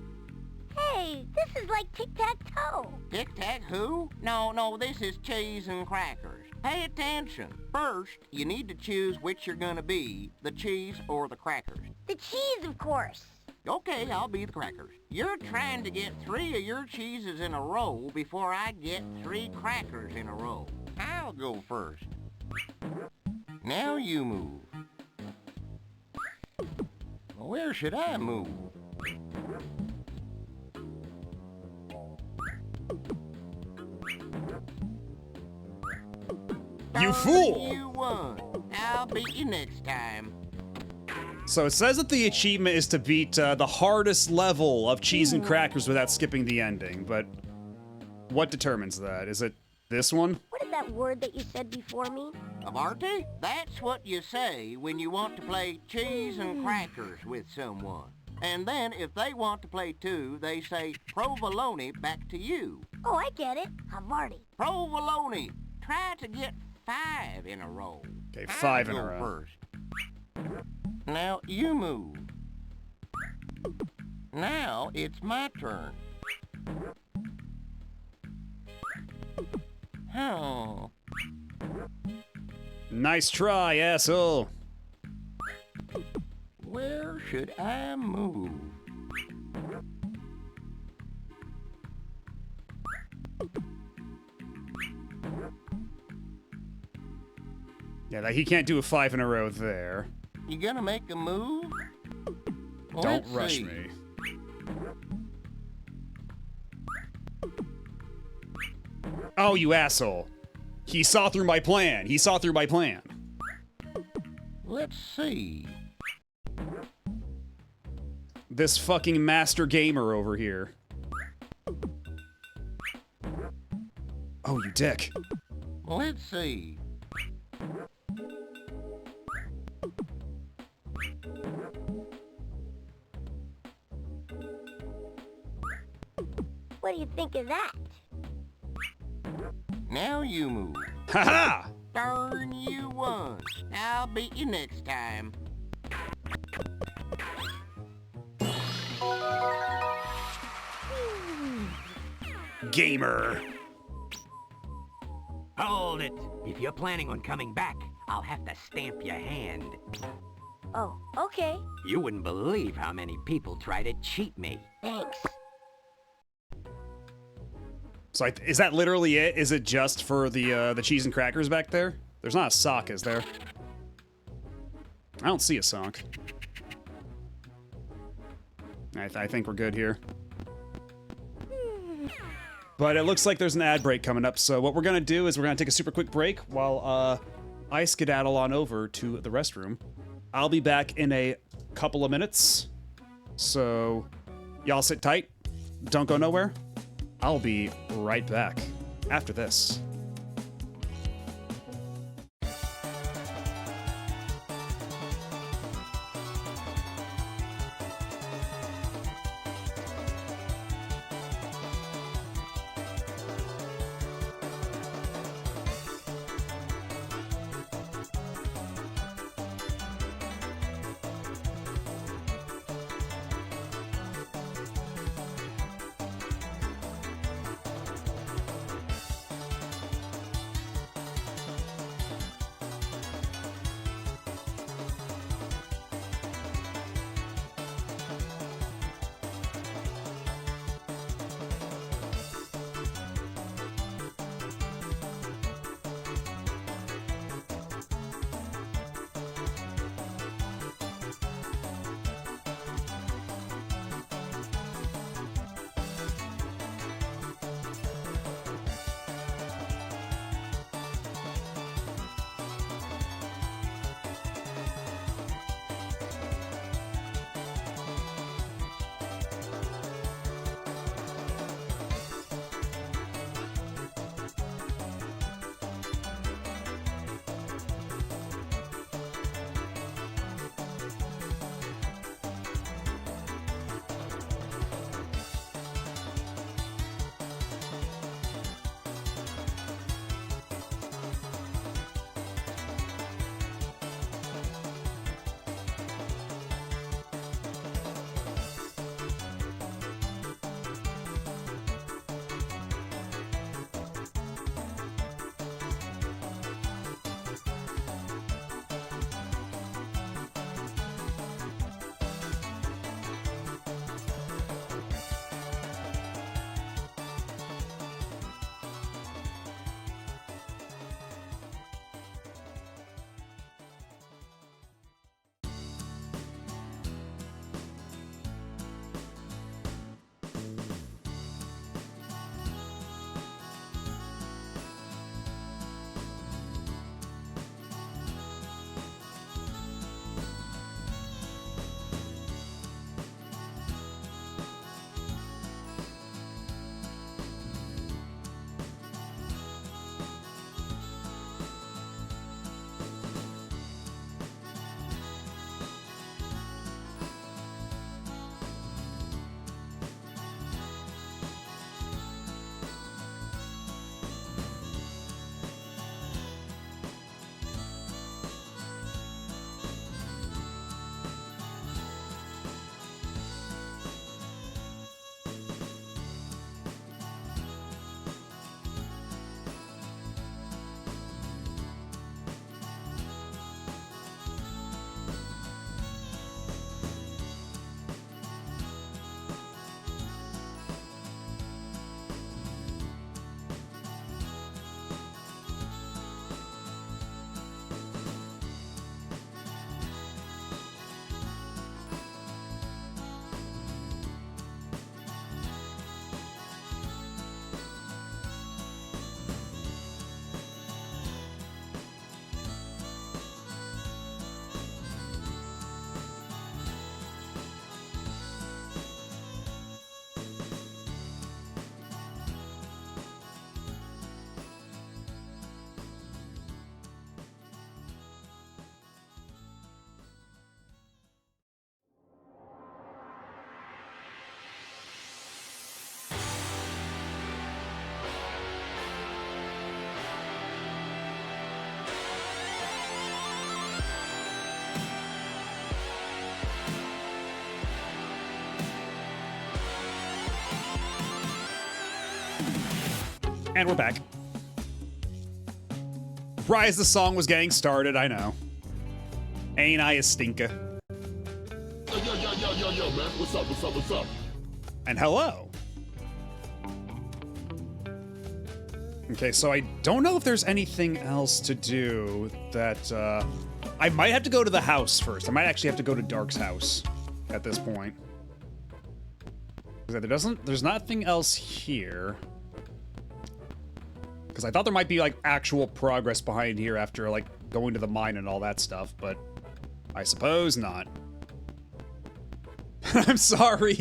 Hey, this is like tic-tac-toe. Tic-tac-who? No, this is cheese and crackers. Pay attention. First, you need to choose which you're gonna be, the cheese or the crackers. The cheese, of course. Okay, I'll be the crackers. You're trying to get 3 of your cheeses in a row before I get 3 crackers in a row. I'll go first. Now you move. Where should I move? You fool! You won. I'll beat you next time. So it says that the achievement is to beat the hardest level of cheese and crackers without skipping the ending, but what determines that? Is it this one? What is that word that you said before me? Avarti? That's what you say when you want to play cheese and crackers with someone. And then if they want to play too, they say provolone back to you. Oh, I get it. Havarti. Provolone. Try to get 5 in a row. Okay, 5 in a I'll go row. first. Now you move. Now it's my turn. Oh. Nice try, asshole. Where should I move? Yeah, that he can't do a 5 in a row there. You gonna make a move? Don't Let's rush see. me. Oh, you asshole. He saw through my plan. He saw through my plan. Let's see. This fucking master gamer over here. Oh, you dick. Let's see. What do you think of that? Now you move. Ha-ha! Darn, you won. I'll beat you next time. gamer. Hold it. If you're planning on coming back, I'll have to stamp your hand. Oh, okay. You wouldn't believe how many people try to cheat me. Thanks. So is that literally it? Is it just for the cheese and crackers back there? There's not a sock, is there? I don't see a sock. I think we're good here. But it looks like there's an ad break coming up, so what we're gonna do is we're gonna take a super quick break while I skedaddle on over to the restroom. I'll be back in a couple of minutes, so y'all sit tight, don't go nowhere. I'll be right back after this. And we're back. Right as the song was getting started, I know. Ain't I a stinker? Yo, man. What's up, what's up, what's up? And hello. Okay, so I don't know if there's anything else to do that, I might have to go to the house first. I might actually have to go to Dark's house at this point. There's nothing else here. Because I thought there might be, like, actual progress behind here after, like, going to the mine and all that stuff, but I suppose not. I'm sorry,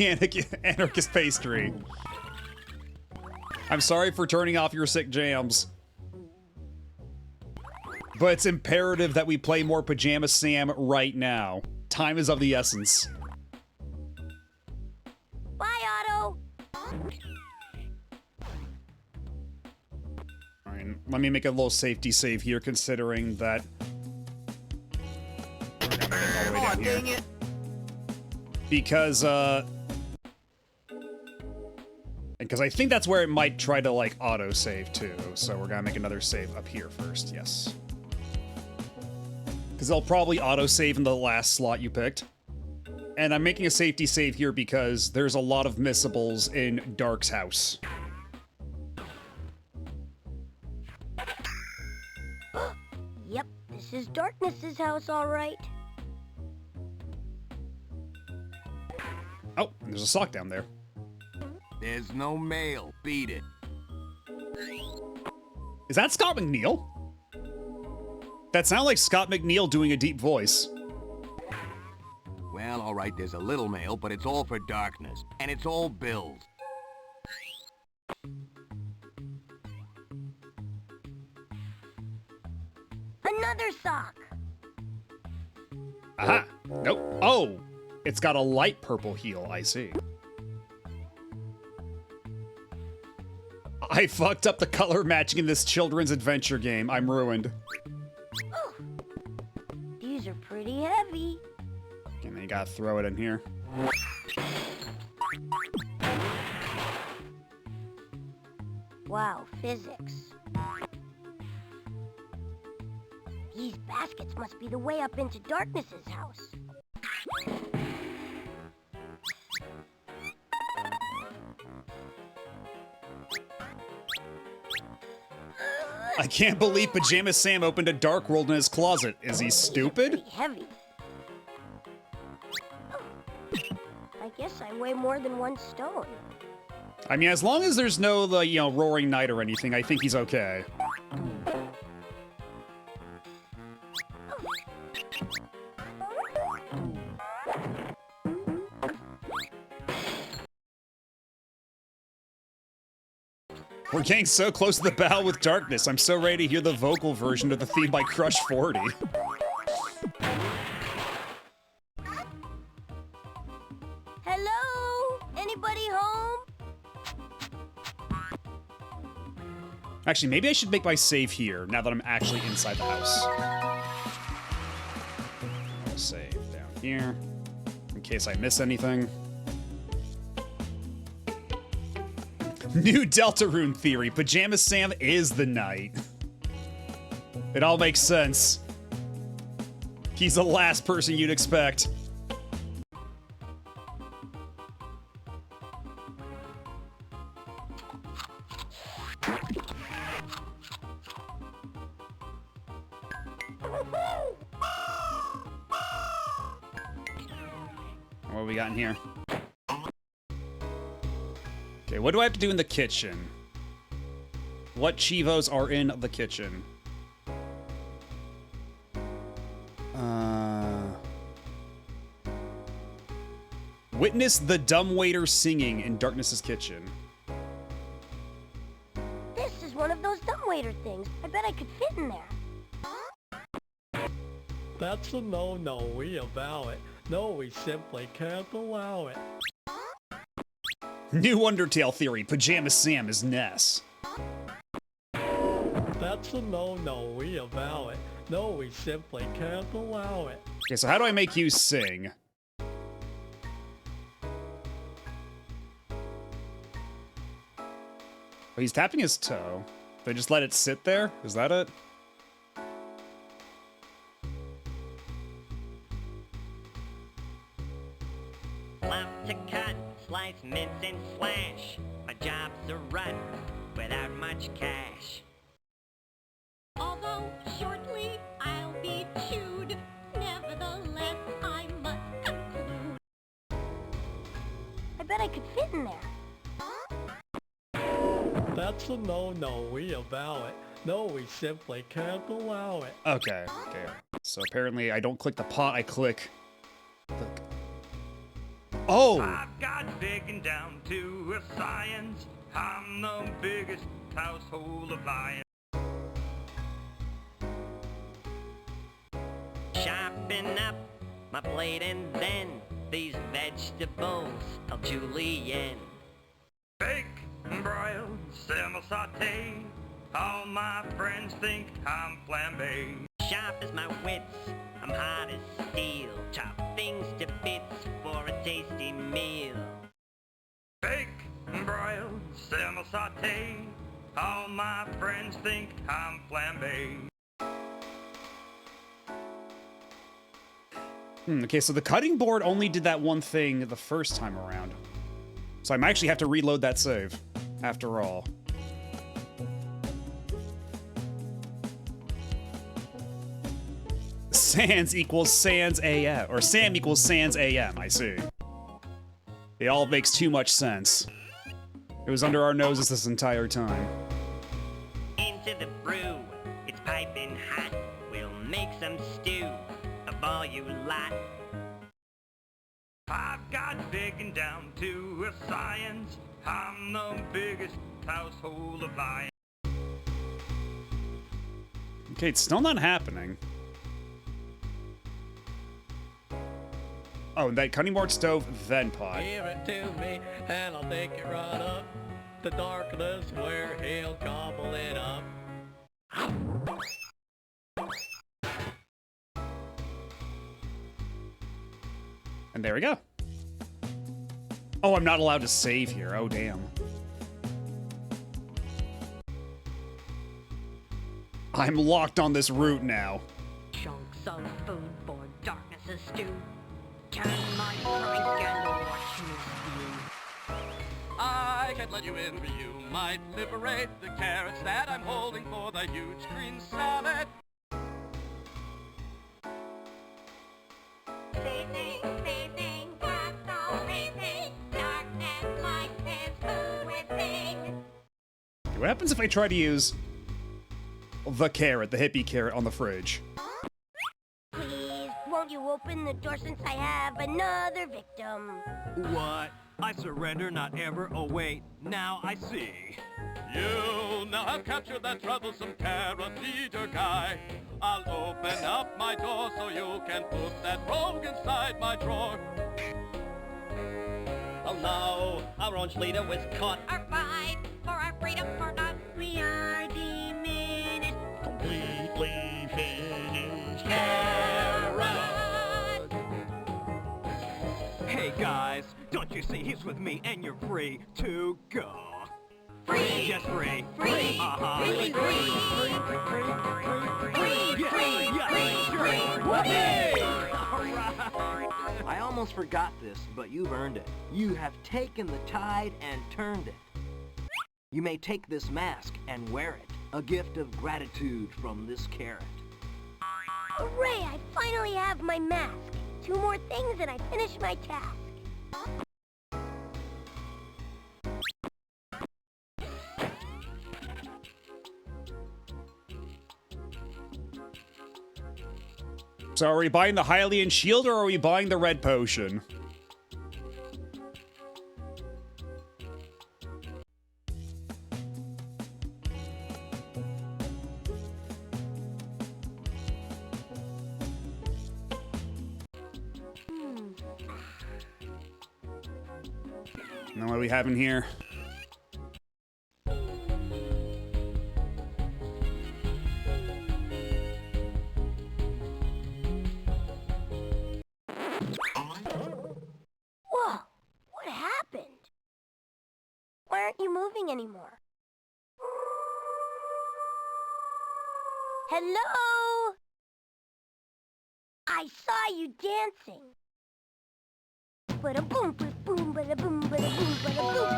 Anarchist Pastry. I'm sorry for turning off your sick jams. But it's imperative that we play more Pajama Sam right now. Time is of the essence. Bye, Otto. Alright, let me make a little safety save here, considering that... Oh, dang it. Because I think that's where it might try to, like, auto-save, too. So we're gonna make another save up here first, yes. Because they'll probably auto-save in the last slot you picked. And I'm making a safety save here because there's a lot of missables in Dark's house. Yep, this is Darkness's house, all right. Oh, there's a sock down there. There's no mail. Beat it. Is that Scott McNeil? That sounded like Scott McNeil doing a deep voice. Well, all right, there's a little mail, but it's all for Darkness. And it's all bills. Another sock. Aha! Nope. Oh! It's got a light purple heel, I see. I fucked up the color matching in this children's adventure game. I'm ruined. Oh, these are pretty heavy. And you gotta throw it in here. Wow, physics. These baskets must be the way up into Darkness's house. I can't believe Pajama Sam opened a Dark World in his closet. Is he stupid? Pretty heavy. I guess I weigh more than 1 stone. I mean, as long as there's no, Roaring Night or anything, I think he's okay. We're getting so close to the battle with Darkness. I'm so ready to hear the vocal version of the theme by Crush 40. Hello? Anybody home? Actually, maybe I should make my save here, now that I'm actually inside the house. I'll save down here, in case I miss anything. New Deltarune theory. Pajama Sam is the knight. It all makes sense. He's the last person you'd expect. What have we got in here? Okay, what do I have to do in the kitchen? What Chivos are in the kitchen? Witness the dumbwaiter singing in Darkness's kitchen. This is one of those dumbwaiter things. I bet I could fit in there. That's a no-no. We avow it. No, we simply can't allow it. New Undertale theory. Pajama Sam is Ness. That's a no-no. We avow it. No, we simply can't allow it. Okay, so how do I make you sing? Oh he's tapping his toe. They just let it sit there? Is that it? Love to cut, slice, mince, and slash. My job's to run without much cash. Although shortly I'll be chewed, nevertheless I must conclude. I bet I could fit in there. That's a no-no, we avow it. No, we simply can't allow it. Okay, okay. So apparently I don't click the pot, I click... Oh! I've got big and down to a science. I'm the biggest household appliance. Chopping up my plate and then these vegetables I'll julienne. Bake, broil, simmer, saute. All my friends think I'm flambé. Sharp as my wits, I'm hard as steel. Chop things to bits for a tasty meal. Bake, broil, simmer, saute. All my friends think I'm flambé. Okay, so the cutting board only did that one thing the first time around. So I might actually have to reload that save, after all. Sans equals Sans AM, or Sam equals Sans AM, I see. It all makes too much sense. It was under our noses this entire time. Into the brew, it's piping hot. We'll make some stew of all you lot. I've got big and down to a science. I'm the biggest household appliance. Okay, it's still not happening. Oh, that cutting board, stove, then pot. Give it to me, and I'll take it right up. The darkness where he'll gobble it up. And there we go. Oh, I'm not allowed to save here. Oh, damn. I'm locked on this route now. Chunks of food for darkness's stew. Turn my drink and watch me stew. I can't let you in, but you might liberate the carrots that I'm holding for the huge green salad. Amazing, amazing, that's so amazing. Darkness likes his food within. What happens if I try to use the carrot, the hippie carrot on the fridge? Please, won't you open the door since I have another victim? What? I surrender, not ever. Oh wait, now I see. You now have captured that troublesome carrot eater guy. I'll open up my door so you can put that rogue inside my drawer. Oh no, our orange leader was caught. Our fight for our freedom for us, we are diminished. Completely finished. Hey guys, don't you see he's with me and you're free to go. Free! Yes, free. Free! Uh-huh. Free! I almost forgot this, but you've earned it. You have taken the tide and turned it. You may take this mask and wear it. A gift of gratitude from this carrot. Hooray, I finally have my mask. 2 more things and I finish my task. So are we buying the Hylian shield or are we buying the red potion? Know what we have in here? Whoa, what happened? Why aren't you moving anymore? Hello? I saw you dancing. Bada boom, bada boom, bada boom, bada boom, bada boom.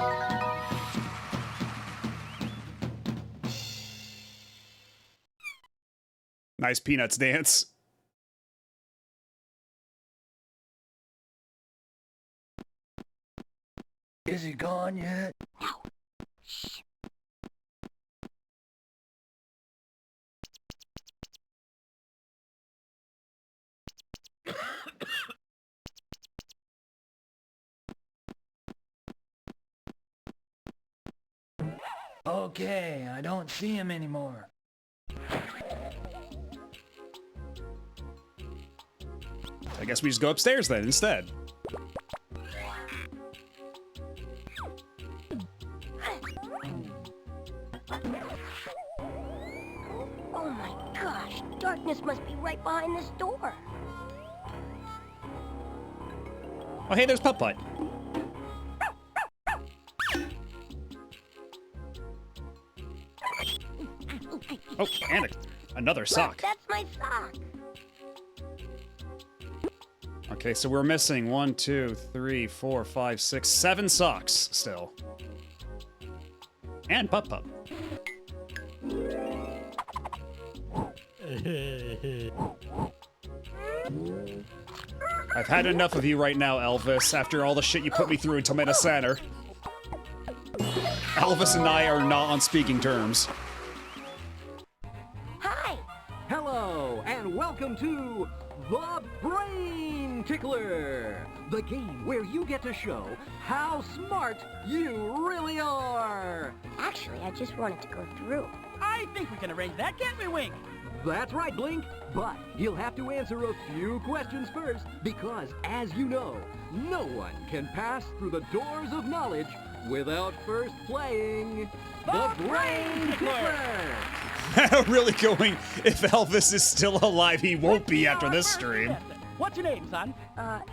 Nice Peanuts dance. Is he gone yet? No. Shh. Okay, I don't see him anymore. I guess we just go upstairs then instead. Oh my gosh, darkness must be right behind this door. Oh, hey, there's Putt-Putt. Oh, and another sock. Look, that's my sock. Okay, so we're missing 1, 2, 3, 4, 5, 6, 7 socks still. And Putt-Putt. I've had enough of you right now, Elvis, after all the shit you put me through in Tomato Center. Elvis and I are not on speaking terms. Hi. Hello, and welcome to The Brain Tickler, the game where you get to show how smart you really are. Actually, I just wanted to go through. I think we can arrange that, can't we, Wink? That's right, Blink. But you'll have to answer a few questions first, because, as you know, no one can pass through the doors of knowledge without first playing The Brain Tickler. Really going, if Elvis is still alive, he won't be after this stream. What's your name, son?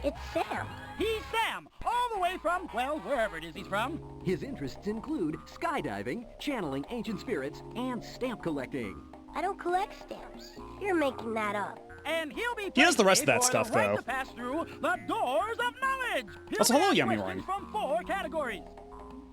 It's Sam. He's Sam, all the way from, well, wherever it is he's from. His interests include skydiving, channeling ancient spirits, and stamp collecting. I don't collect stamps. You're making that up. And he'll be He has the rest of that for stuff, the right though. to pass through the doors of knowledge. Also, hello, Yummy questions Wine. from 4 categories.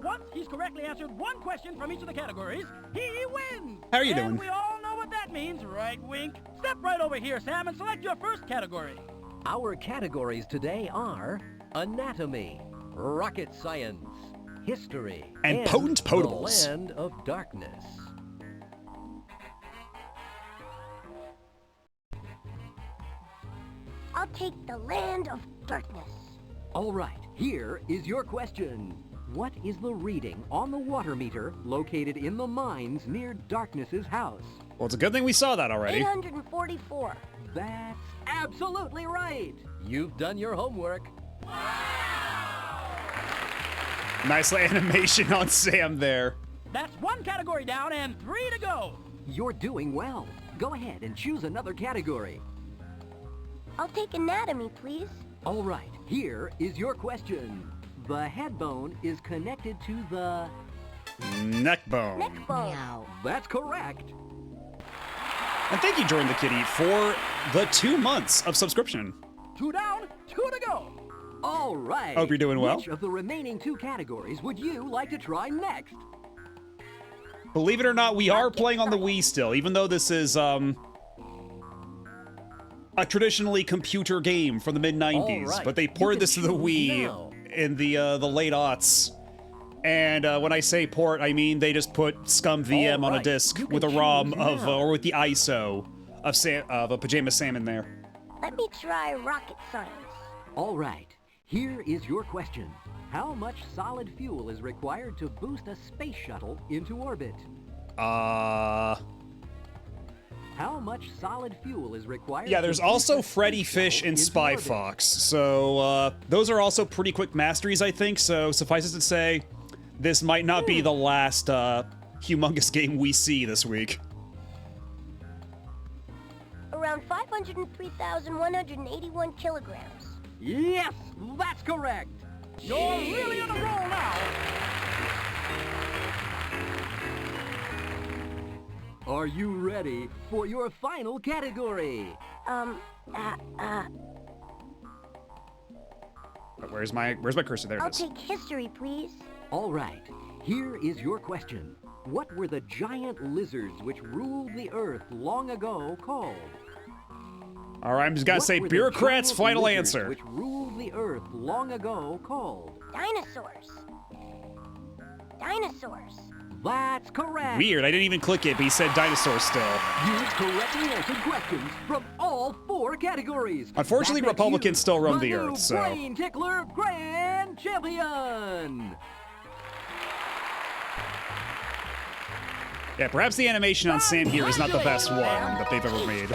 Once he's correctly answered one question from each of the categories, he wins. How are you and doing? We all know what that means, right, Wink? Step right over here, Sam, and select your first category. Our categories today are anatomy, rocket science, history, and potent potables. The land of darkness. I'll take the land of darkness. All right, here is your question. What is the reading on the water meter located in the mines near Darkness's house? Well, it's a good thing we saw that already. 844. That's absolutely right. You've done your homework. Nice animation on Sam there. That's 1 category down and 3 to go. You're doing well. Go ahead and choose another category. I'll take anatomy, please. All right, here is your question. The head bone is connected to the... Neck bone. Neck bone. That's correct. And thank you, Jordan the Kitty, for the 2 months of subscription. 2 down, 2 to go. All right. Hope you're doing well. Which of the remaining 2 categories would you like to try next? Believe it or not, we are playing on the Wii still, even though this is, a traditionally computer game from the mid-90s, right. but they ported this to the Wii now. in the late aughts. And when I say port, I mean they just put Scum VM on a right. disc You with a can ROM choose of, now. or with the ISO of a Pajama Sam in there. Let me try rocket science. All right. Here is your question. How much solid fuel is required to boost a space shuttle into orbit? How much solid fuel is required? Yeah, to there's boost also a Freddy space Fish shuttle and into Spy orbit? Fox, so those are also pretty quick masteries, I think, so suffice it to say, this might not be the last humongous game we see this week. Around 503,181 kilograms. Yes, that's correct. You're really on a roll now. Are you ready for your final category? Where's my cursor? There it I'll is. take history, please. All right, here is your question. What were the giant lizards which ruled the Earth long ago called? All right, I'm just gonna What say were the bureaucrats' giant final lizards answer. Which ruled the Earth long ago called? Dinosaurs. Dinosaurs. That's correct. Weird, I didn't even click it, but he said dinosaurs still. You correctly answered questions from all 4 categories. Unfortunately, That makes Republicans you still roam the the new Earth, so... Brain Tickler Grand Champion. Yeah, perhaps the animation on Sam here is not the best one that they've ever made.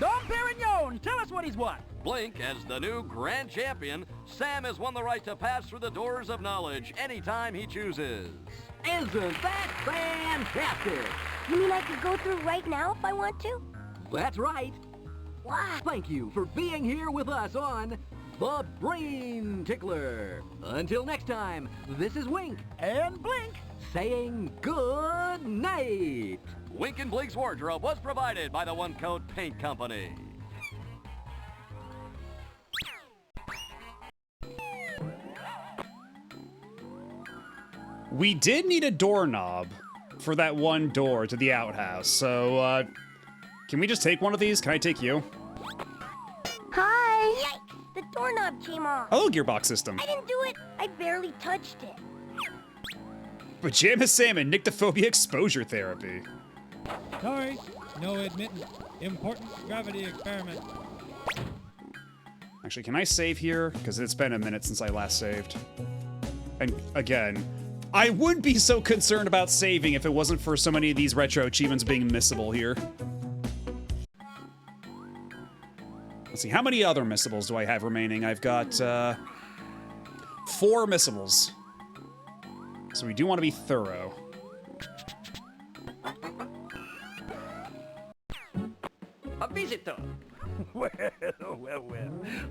Dom Perignon, tell us what he's won. Blink, as the new grand champion, Sam has won the right to pass through the doors of knowledge anytime he chooses. Isn't that fantastic? You mean I could go through right now if I want to? That's right. Wow. Thank you for being here with us on The Brain Tickler. Until next time, this is Wink And Blink. saying good night. Wink and Blink's wardrobe was provided by the One Coat Paint Company. We did need a doorknob for that one door to the outhouse, so, can we just take one of these? Can I take you? Hi. Yikes! The doorknob came off. Hello, Gearbox System. I didn't do it. I barely touched it. Pajama Sam and Nyctophobia exposure therapy. Sorry, no admittance. Important gravity experiment. Actually, can I save here? Because it's been a minute since I last saved. And again, I wouldn't be so concerned about saving if it wasn't for so many of these retro achievements being missable here. Let's see, how many other missables do I have remaining? I've got, 4 missables. So we do want to be thorough. A visitor. Well.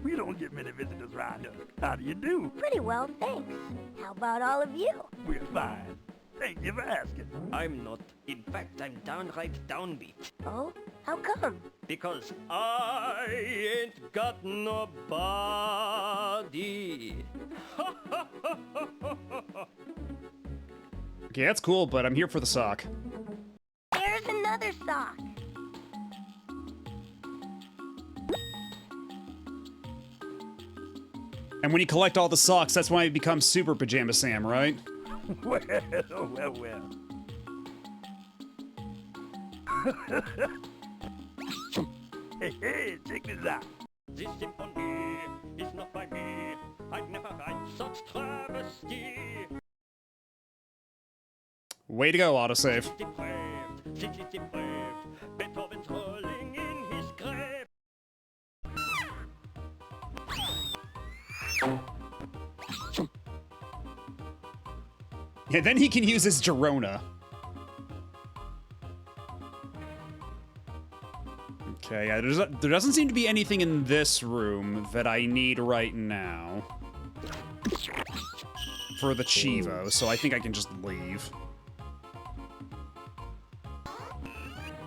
We don't get many visitors around here. How do you do? Pretty well, thanks. How about all of you? We're fine. Thank you for asking. I'm not. In fact, I'm downright downbeat. Oh? How come? Because I ain't got nobody. Okay, that's cool, but I'm here for the sock. There's another sock. And when you collect all the socks, that's why you become Super Pajama Sam, right? Well. Hey, check this out. This symphony is not by me. I'd never write such travesty. Way to go, autosave. Depraved, since it's depraved. Beethoven's rolling in his grave. Yeah, then he can use his Girona. Okay, yeah, there doesn't seem to be anything in this room that I need right now for the Chivo, so I think I can just leave.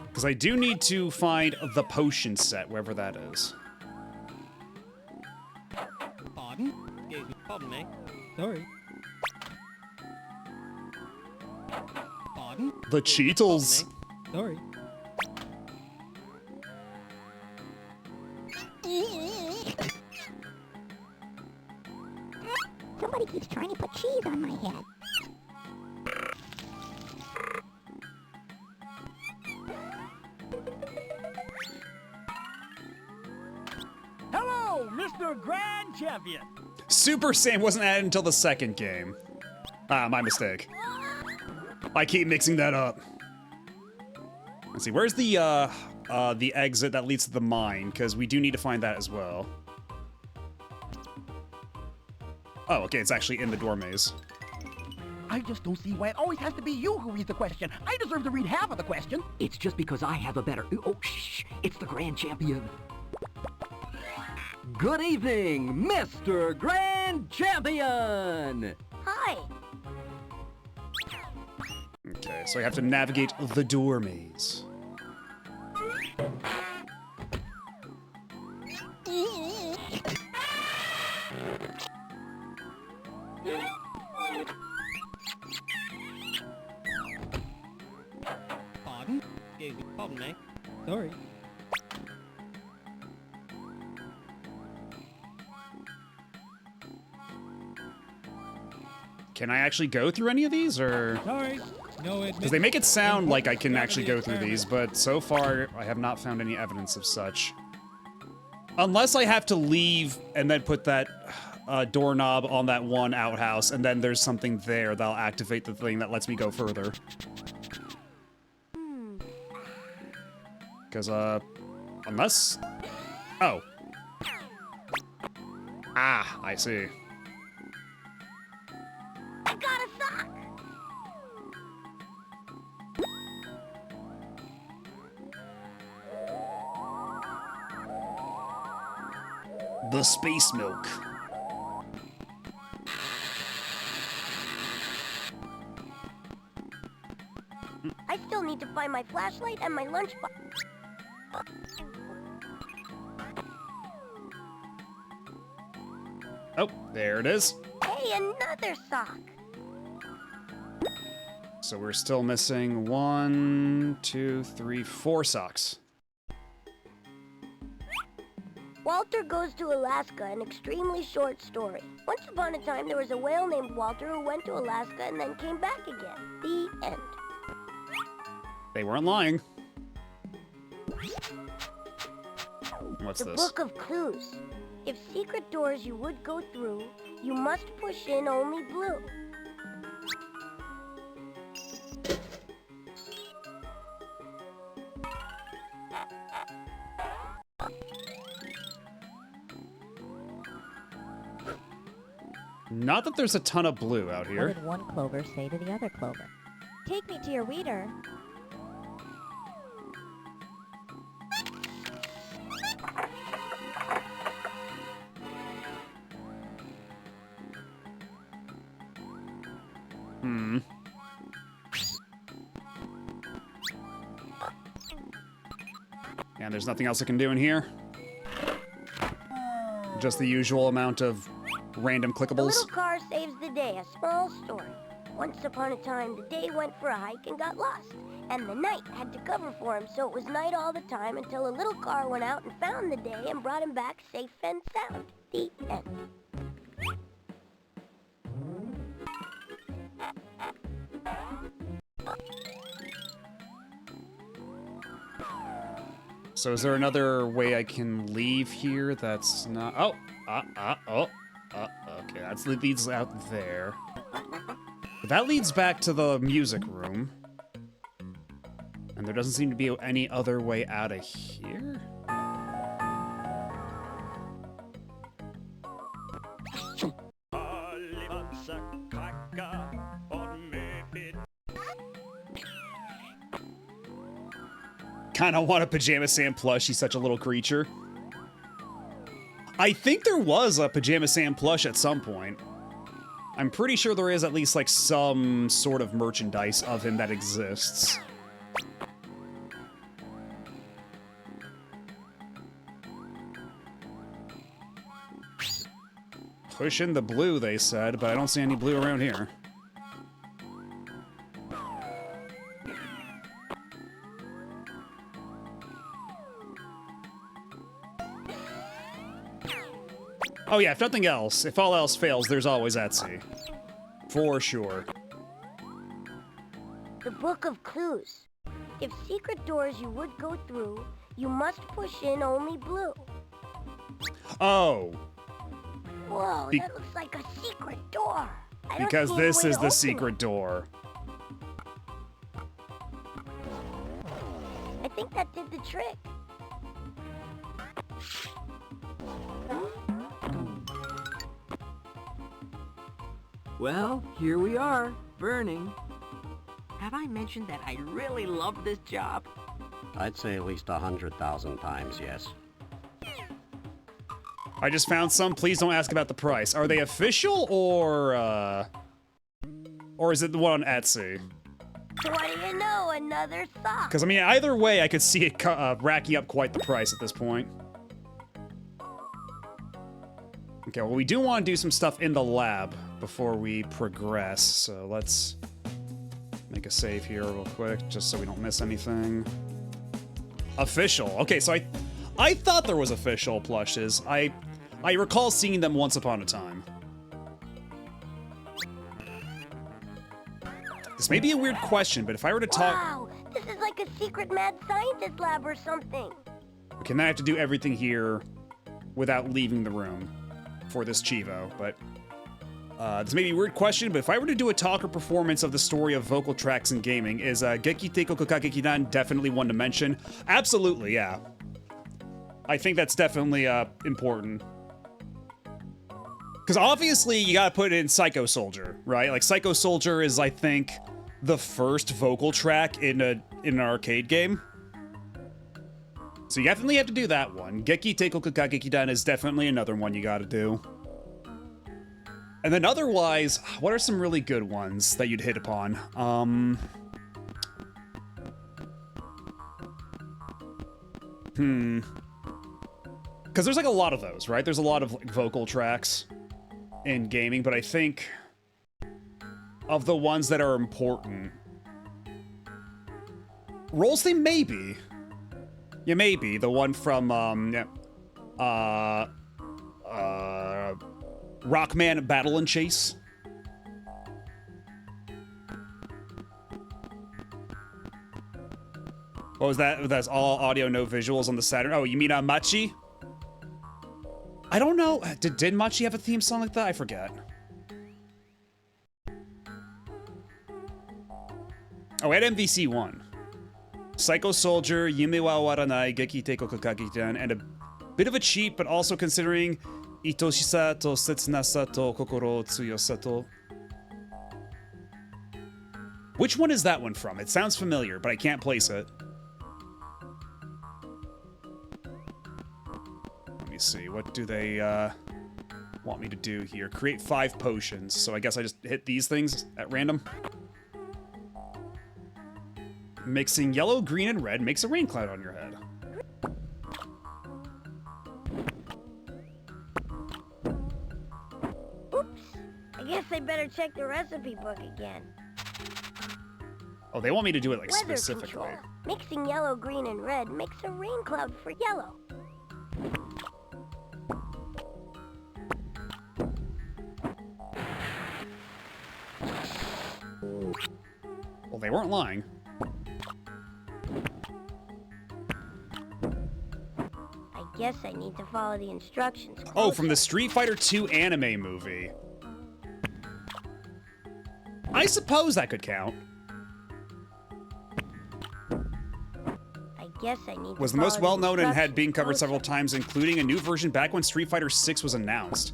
Because I do need to find the potion set, wherever that is. Pardon? Pardon me. Sorry. Pardon? The Cheetles. Sorry. Somebody keeps trying to put cheese on my head. Hello, Mr. Grand Champion. Super Sam wasn't added until the second game. Ah, my mistake. I keep mixing that up. Let's see, where's the exit that leads to the mine? Because we do need to find that as well. Oh, okay, it's actually in the door maze. I just don't see why it always has to be you who reads the question. I deserve to read half of the question. It's just because I have a better... Oh, shh! It's the Grand Champion. Good evening, Mr. Grand Champion! Hi. Okay, Okay, so I have to navigate the door maze. Pardon? Pardon me. Sorry. Can I actually go through any of these, or? Sorry. No, Because they make it sound like I can actually go through these, but so far I have not found any evidence of such. Unless I have to leave and then put that doorknob on that one outhouse, and then there's something there that'll activate the thing that lets me go further. Because, unless... Oh. Ah, I see. I got a sock! The space milk. I still need to find my flashlight and my lunchbox. Oh, there it is. Hey, another sock! So we're still missing 1, 2, 3, 4 socks. Walter Goes to Alaska, an extremely short story. Once upon a time, there was a whale named Walter who went to Alaska and then came back again. The end. They weren't lying. What's The this? Book of Clues. If secret doors you would go through, you must push in only blue. Not that there's a ton of blue out What here. did one clover say to the other clover? Take me to your reader. Hmm. And there's nothing else I can do in here. Just the usual amount of random The clickables. little car saves the day, a small story. Once upon a time, the day went for a hike and got lost. And the night had to cover for him, so it was night all the time until a little car went out and found the day and brought him back safe and sound. The end. So is there another way I can leave here that's not... Oh! Okay, that leads out there. That leads back to the music room. And there doesn't seem to be any other way out of here? Kinda want a Pajama Sam plush, he's such a little creature. I think there was a Pajama Sam plush at some point. I'm pretty sure there is at least like some sort of merchandise of him that exists. Push in the blue, they said, but I don't see any blue around here. Oh yeah, if nothing else, if all else fails, there's always Etsy. For sure. The Book of Clues. If secret doors you would go through, you must push in only blue. Oh. Whoa, that looks like a secret door. I don't Because see any this way is to the open secret door. I think that did the trick. Well, here we are, burning. Have I mentioned that I really love this job? I'd say at least 100,000 times, yes. I just found some. Please don't ask about the price. Are they official or is it the one on Etsy? What do you know? Another sock. Because, I mean, either way, I could see it racking up quite the price at this point. Okay, well, we do want to do some stuff in the lab before we progress, so let's make a save here real quick, just so we don't miss anything. Official. Okay, so I thought there was official plushes. I recall seeing them once upon a time. This may be a weird question, but if I were to talk... Wow, this is like a secret mad scientist lab or something. Okay, then I have to do everything here without leaving the room for this Chivo, but... this may be a weird question, but if I were to do a talk or performance of the story of vocal tracks in gaming, is Geki Teiko Kokageki-dan definitely one to mention? Absolutely, yeah. I think that's definitely important. Because obviously, you gotta put it in Psycho Soldier, right? Like, Psycho Soldier is, I think, the first vocal track in an arcade game. So you definitely have to do that one. Geki Teiko Kokageki-dan is definitely another one you gotta do. And then otherwise, what are some really good ones that you'd hit upon? Because there's like a lot of those, right? There's a lot of like, vocal tracks in gaming, but I think of the ones that are important, Roll's theme, maybe. Yeah, maybe. The one from, Rockman Battle and Chase. What was that? That's all audio, no visuals on the Saturn. Oh, you mean Machi? I don't know. Did Machi have a theme song like that? I forget. Oh, at MVC 1. Psycho Soldier, Yume wa Waranai, Geki Teiko Kokageki-dan, and a bit of a cheat, but also considering Itoshisa to Setsunasa to Kokoro Tsuyosa to. Which one is that one from? It sounds familiar, but I can't place it. Let me see. What do they want me to do here? Create 5 potions. So I guess I just hit these things at random. Mixing yellow, green, and red makes a rain cloud on your head. Oops. I guess I better check the recipe book again. Oh, they want me to do it like Weather specifically. control. Mixing yellow, green, and red makes a rain cloud for yellow. Well, they weren't lying. I guess I need to follow the instructions closer. Oh, from the Street Fighter 2 anime movie. I suppose that could count. I guess I need to Was the most follow well-known and had been covered instructions several times, including a new version back when Street Fighter 6 was announced.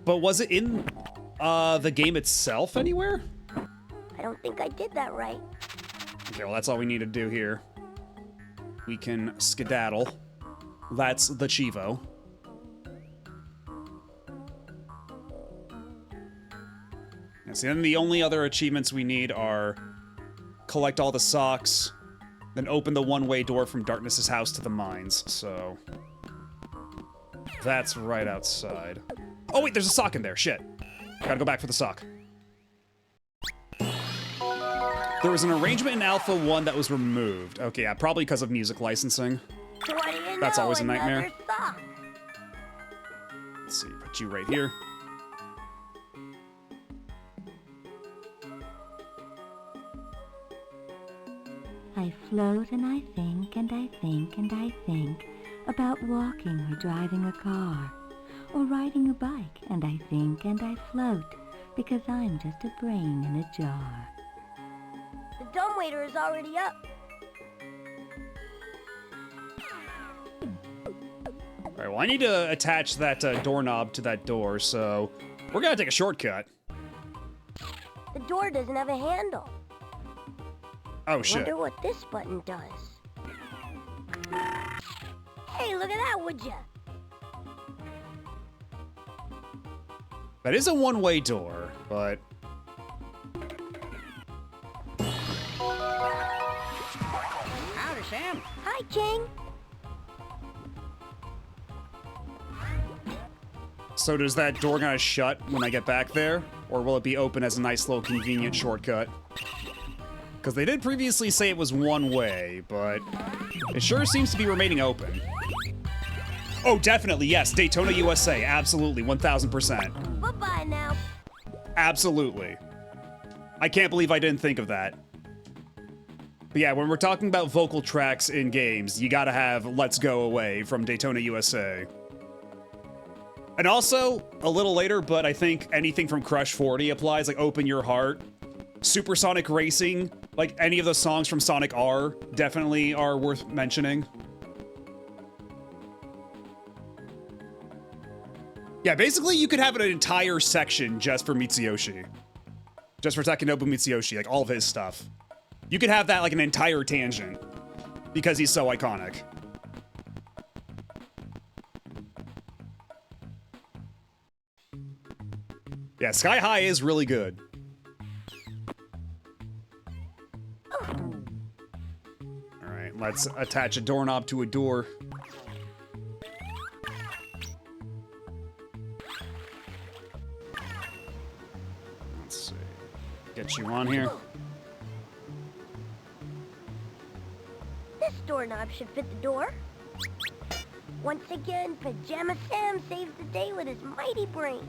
But was it in the game itself anywhere? I don't think I did that right. Okay, well, that's all we need to do here. We can skedaddle. That's the Chivo. And so then the only other achievements we need are collect all the socks, then open the one-way door from Darkness's house to the mines, so... That's right outside. Oh wait, there's a sock in there, shit. Gotta go back for the sock. There was an arrangement in Alpha 1 that was removed. Okay, yeah, probably because of music licensing. What do you That's know? always a nightmare. Another sock. Let's see, put you right here. I float and I think and I think and I think about walking or driving a car or riding a bike, and I think and I float because I'm just a brain in a jar. The dumbwaiter is already up. Alright, well, I need to attach that doorknob to that door, so we're gonna take a shortcut. The door doesn't have a handle. Oh, shit. Wonder what this button does. Hey, look at that, would ya? That is a one-way door, but... Sam. Hi, Chang. So does that door gonna shut when I get back there? Or will it be open as a nice little convenient shortcut? Because they did previously say it was one way, but it sure seems to be remaining open. Oh, definitely, yes. Daytona, USA. Absolutely, 1000%. Bye-bye now. Absolutely. I can't believe I didn't think of that. But yeah, when we're talking about vocal tracks in games, you gotta have Let's Go Away from Daytona, USA. And also, a little later, but I think anything from Crush 40 applies, like Open Your Heart. Supersonic Racing, like any of those songs from Sonic R definitely are worth mentioning. Yeah, basically you could have an entire section just for Mitsuyoshi. Just for Takenobu Mitsuyoshi, like all of his stuff. You could have that like an entire tangent because he's so iconic. Yeah, Sky High is really good. Alright, let's attach a doorknob to a door. Let's see. Get you on here. This doorknob should fit the door. Once again, Pajama Sam saves the day with his mighty brain.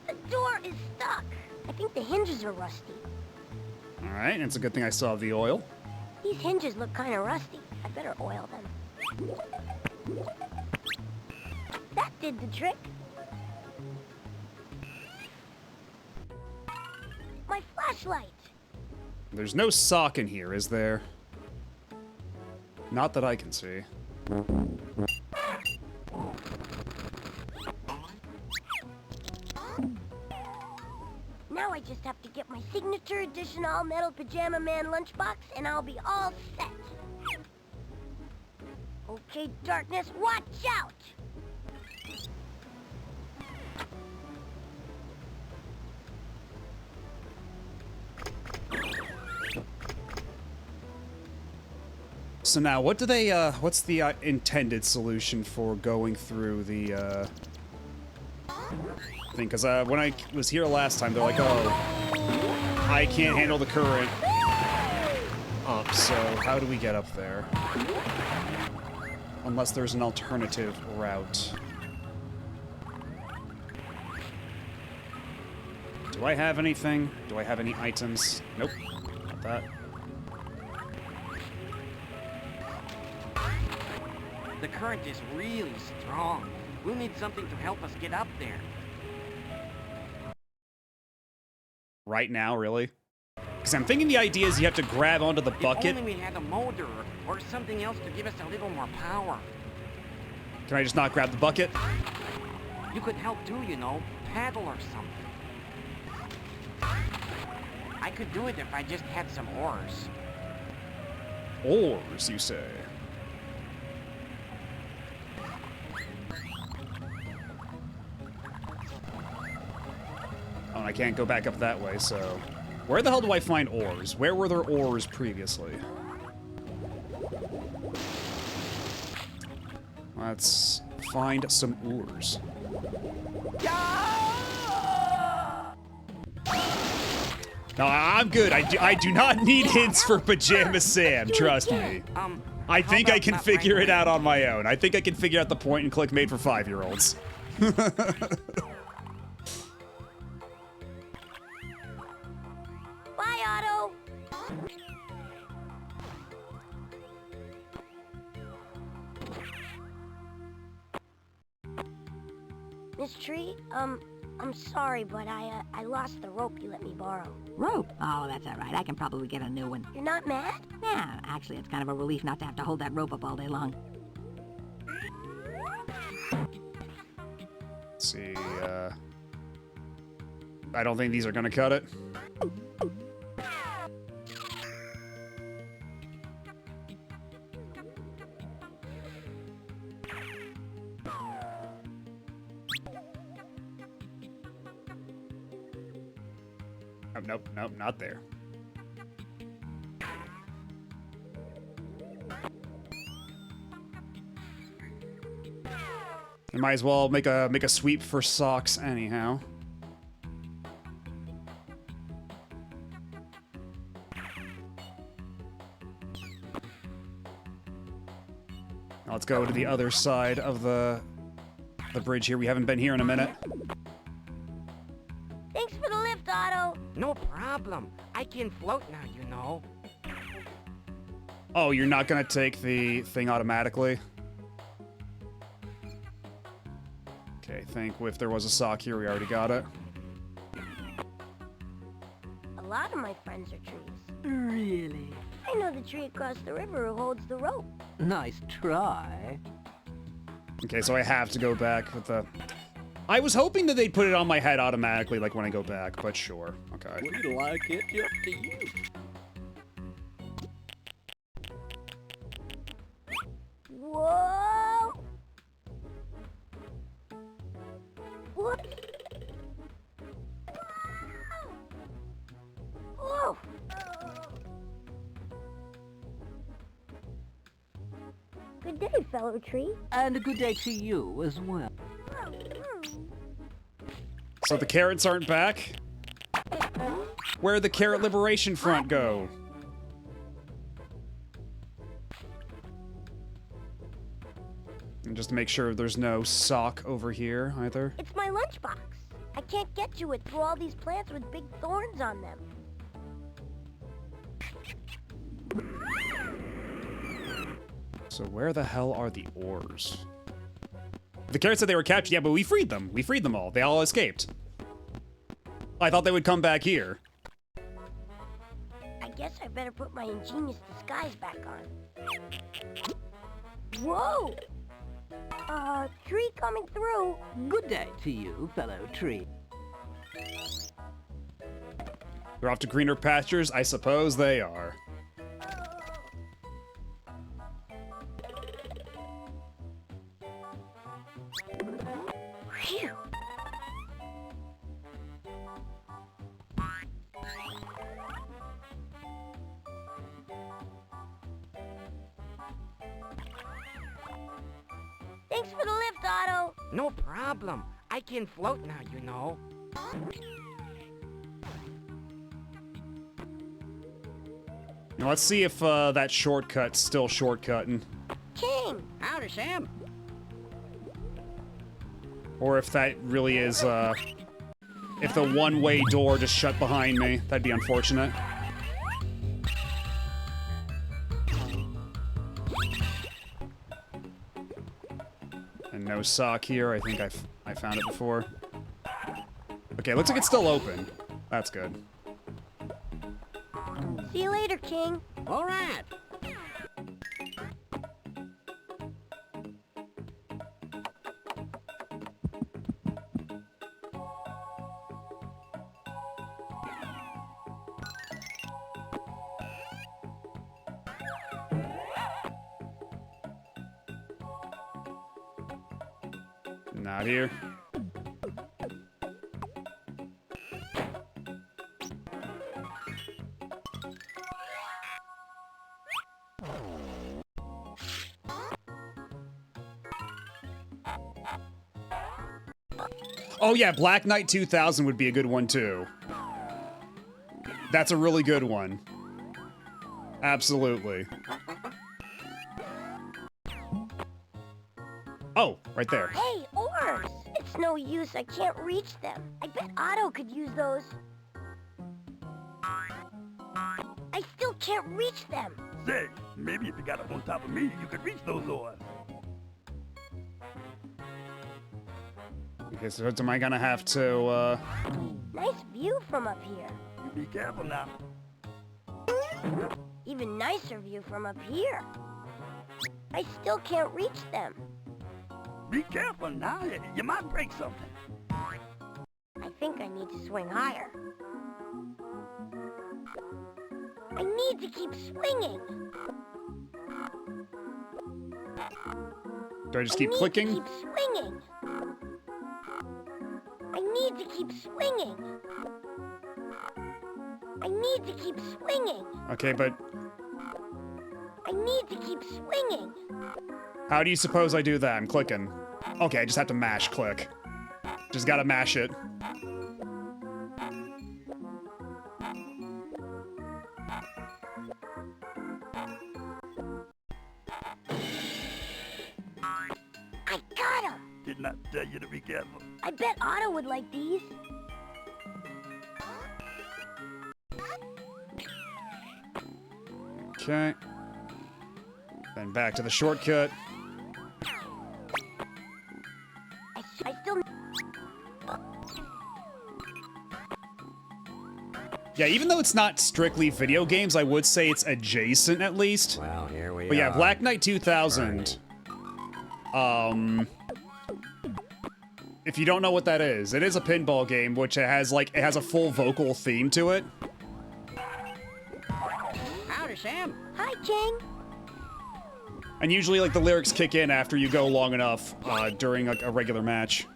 The door is stuck. I think the hinges are rusty. Alright, it's a good thing I still have the oil. These hinges look kind of rusty. I better oil them. That did the trick. My flashlight. There's no sock in here, is there? Not that I can see. Now I just have to get my signature edition all-metal Pajama Man lunchbox and I'll be all set. Okay, darkness, watch out! So now, what do they, what's the intended solution for going through the, thing? Because, when I was here last time, they're like, oh, I can't handle the current up, so how do we get up there? Unless there's an alternative route. Do I have anything? Do I have any items? Nope, not that. The current is really strong. We'll need something to help us get up there. Right now, really? Because I'm thinking the idea is you have to grab onto the bucket. If only we had a motor or something else to give us a little more power. Can I just not grab the bucket? You could help too, you know. Paddle or something. I could do it if I just had some oars. Oars, you say? Oh, and I can't go back up that way, so... Where the hell do I find oars? Where were there oars previously? Let's find some oars. No, I'm good. I do not need hints for Pajama Sam, trust me. I think I can figure it out on my own. I think I can figure out the point and click made for 5-year-olds. Bye, Otto. Miss Tree, I'm sorry, but I lost the rope you let me borrow. Rope? Oh, that's all right. I can probably get a new one. You're not mad? Yeah, actually, it's kind of a relief not to have to hold that rope up all day long. Let's see, I don't think these are gonna cut it. Oh, nope, nope, not there. We might as well make a sweep for socks anyhow. Now let's go to the other side of the bridge here. We haven't been here in a minute. Thanks for the lift, Otto. No problem. I can float now, you know. Oh, you're not gonna take the thing automatically? Okay, I think if there was a sock here, we already got it. A lot of my friends are trees. Really? I know the tree across the river who holds the rope. Nice try. Okay, so I have to go back with the... I was hoping that they'd put it on my head automatically, like when I go back, but sure. Okay. We like it up to you. Whoa! What? Whoa! Good day, fellow tree. And a good day to you as well. So the carrots aren't back? Where'd the Carrot Liberation Front go? And just to make sure there's no sock over here either. It's my lunchbox. I can't get to it through all these plants with big thorns on them. So where the hell are the ores? The carrots said they were captured. Yeah, but we freed them. We freed them all. They all escaped. I thought they would come back here. I guess I better put my ingenious disguise back on. Whoa! Tree coming through. Good day to you, fellow tree. They're off to greener pastures? I suppose they are. Phew. Thanks for the lift, Otto. No problem. I can float now, you know. Now let's see if that shortcut's still shortcutting. King! Howdy, Sam. Or if that really is, if the one-way door just shut behind me. That'd be unfortunate. And no sock here. I think I found it before. Okay, looks like it's still open. That's good. See you later, King. All right. Not here. Oh yeah, Black Knight 2000 would be a good one too. That's a really good one. Absolutely. Oh, right there. Hey, oars! It's no use, I can't reach them. I bet Otto could use those. I still can't reach them. Say, maybe if you got up on top of me, you could reach those oars. Okay, so am I gonna have to, Nice view from up here. You be careful now. Even nicer view from up here. I still can't reach them. Be careful now, you might break something. I think I need to swing higher. I need to keep swinging. Do I just keep clicking? Keep swinging. I need to keep swinging. I need to keep swinging. Okay, but I need to keep swinging. how do you suppose I do that? I'm clicking. Okay, I just have to mash click. Just gotta mash it. I got him! Did not tell you to be careful. I bet Otto would like these. Okay. Then back to the shortcut. I still... Yeah, even though it's not strictly video games, I would say it's adjacent at least. Well, here we But yeah, are. Black Knight 2000. If you don't know what that is, it is a pinball game which it has a full vocal theme to it. Howdy, Sam. Hi, Chang. And usually like the lyrics kick in after you go long enough during a regular match.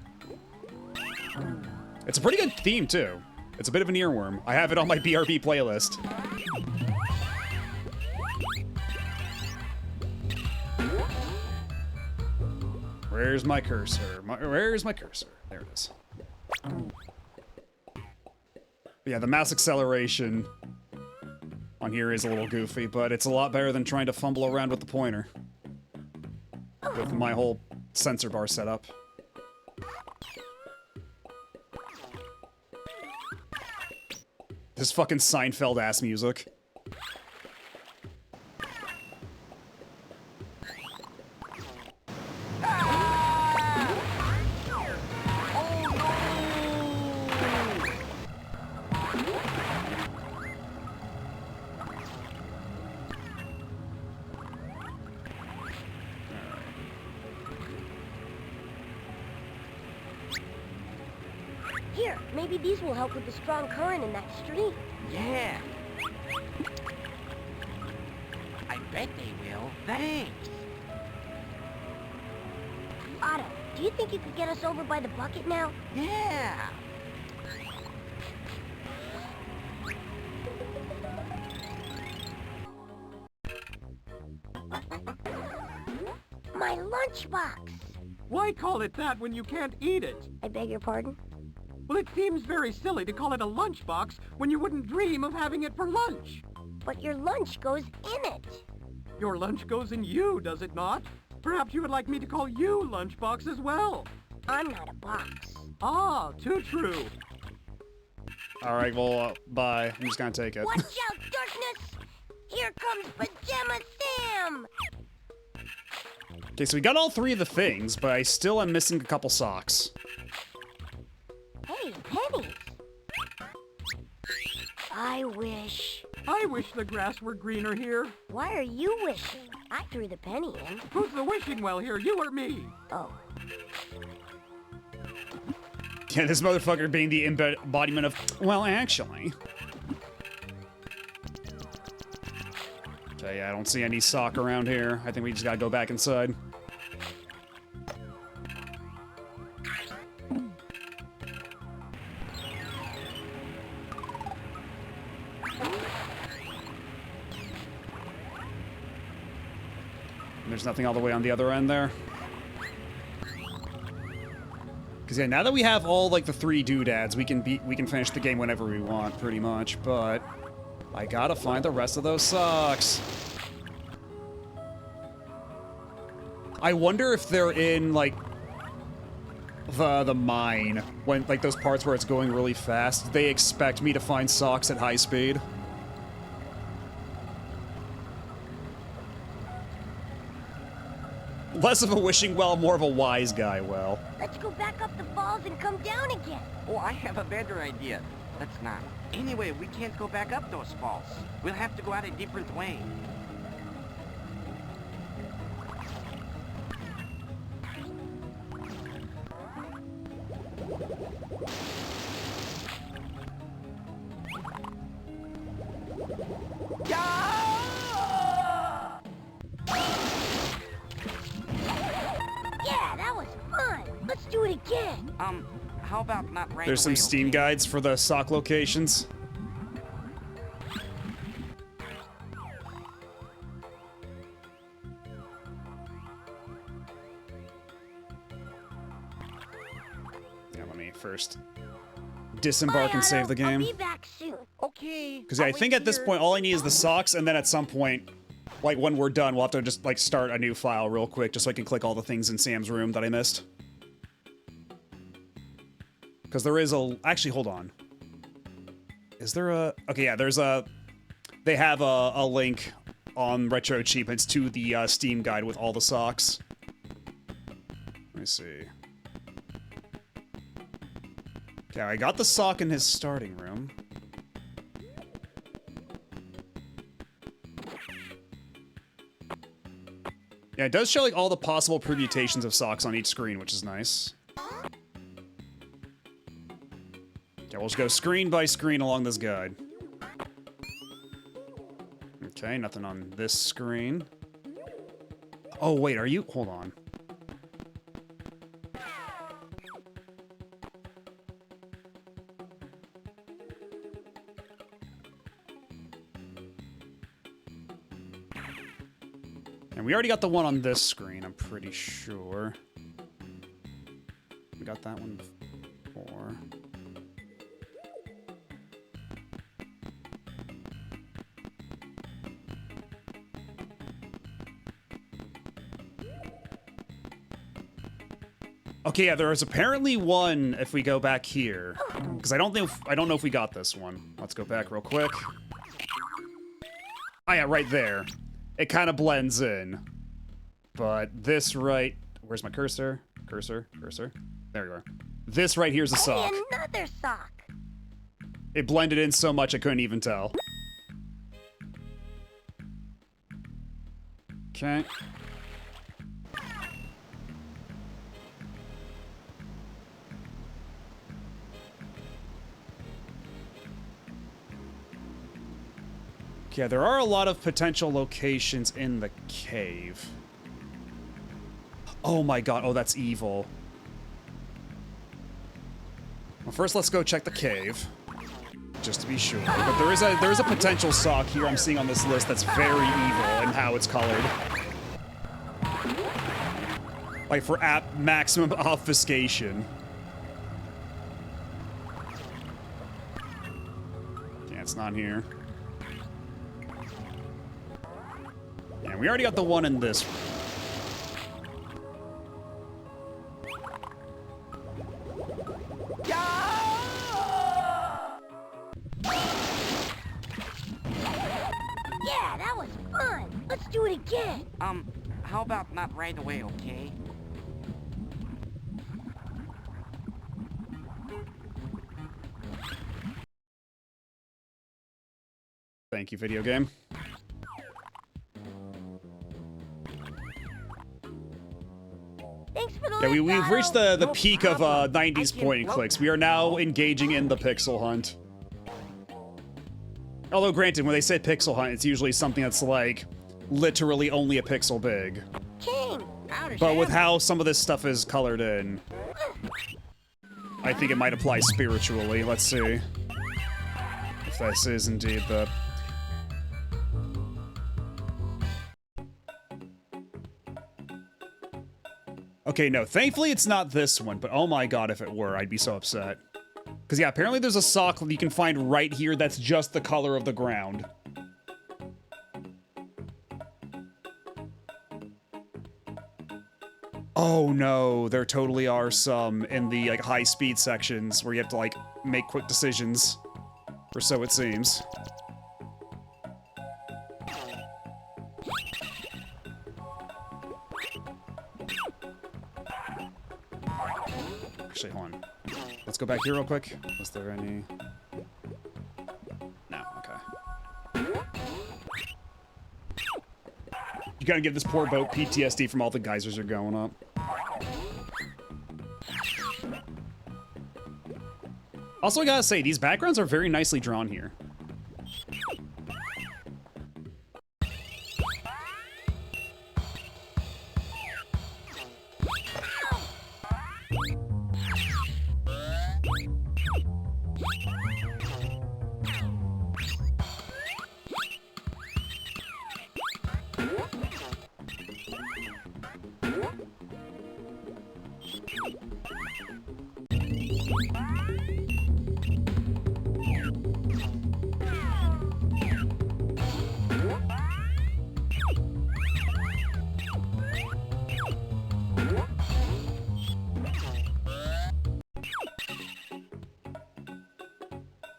It's a pretty good theme too. It's a bit of an earworm. I have it on my BRB playlist. Where's my cursor? Where's my cursor? There it is. But yeah, the mouse acceleration on here is a little goofy, but it's a lot better than trying to fumble around with the pointer. With my whole sensor bar setup. This fucking Seinfeld-ass music. Here, maybe these will help with the strong current in that stream. Yeah. I bet they will. Thanks. Otto, do you think you could get us over by the bucket now? Yeah. My lunchbox! Why call it that when you can't eat it? I beg your pardon? Well, it seems very silly to call it a lunchbox when you wouldn't dream of having it for lunch. But your lunch goes in it. Your lunch goes in you, does it not? Perhaps you would like me to call you Lunchbox as well. I'm not a box. Ah, too true. Alright, well, bye. I'm just gonna take it. Watch out, darkness! Here comes Pajama Sam! Okay, so we got all three of the things, but I still am missing a couple socks. Hey, pennies! I wish the grass were greener here. Why are you wishing? I threw the penny in. Who's the wishing well here, you or me? Oh. Yeah, this motherfucker being the embodiment of, well, actually. Okay, yeah, I don't see any sock around here. I think we just gotta go back inside. There's nothing all the way on the other end there. Because yeah, now that we have all like the three doodads, we can finish the game whenever we want, pretty much. But I gotta find the rest of those socks. I wonder if they're in like the mine when like those parts where it's going really fast. They expect me to find socks at high speed. Less of a wishing well, more of a wise guy well. Let's go back up the falls and come down again. Oh, I have a better idea. Let's not. Anyway, we can't go back up those falls. We'll have to go out a different way. Yeah, that was fun. Let's do it again. How about not right There's some away, Steam okay? guides for the sock locations. me first disembark and save the game. I'll be back soon. Okay. Because I think at this point, all I need is the socks, and then at some point, like when we're done, we'll have to just like start a new file real quick, just so I can click all the things in Sam's room that I missed. Because there is a... Actually, hold on. Is there a... Okay, yeah, there's a... They have a link on Retro Achievements to the Steam guide with all the socks. Let me see. Okay, I got the sock in his starting room. Yeah, it does show like all the possible permutations of socks on each screen, which is nice. Okay, we'll just go screen by screen along this guide. Okay, nothing on this screen. Oh, wait, are you... Hold on. And we already got the one on this screen, I'm pretty sure. We got that one before. Okay, yeah, there is apparently one if we go back here. Because I don't know if we got this one. Let's go back real quick. Oh yeah, right there. It kind of blends in. But this right... Where's my cursor? Cursor. There you are. This right here's a sock. Hey, another sock. It blended in so much I couldn't even tell. Okay. Yeah, there are a lot of potential locations in the cave. Oh my god, oh that's evil. Well, first let's go check the cave. Just to be sure. But there is a potential sock here I'm seeing on this list that's very evil in how it's colored. Like for maximum obfuscation. Yeah, it's not here. Yeah, we already got the one in this. Yeah, that was fun. Let's do it again. How about not right away, okay? Thank you, video game. Thanks for the Yeah, we've reached the No peak of problem. 90s point and clicks. We are now engaging in the pixel hunt. Although, granted, when they say pixel hunt, it's usually something that's like literally only a pixel big. King. But with how some of this stuff is colored in, I think it might apply spiritually. Let's see if this is indeed the... Okay, no, thankfully it's not this one, but oh my god, if it were, I'd be so upset. Because yeah, apparently there's a sock that you can find right here that's just the color of the ground. Oh no, there totally are some in the like high-speed sections where you have to like make quick decisions, or so it seems. Actually, hold on. Let's go back here real quick. Was there any... No, okay. You gotta give this poor boat PTSD from all the geysers are going up. Also, I gotta say, these backgrounds are very nicely drawn here.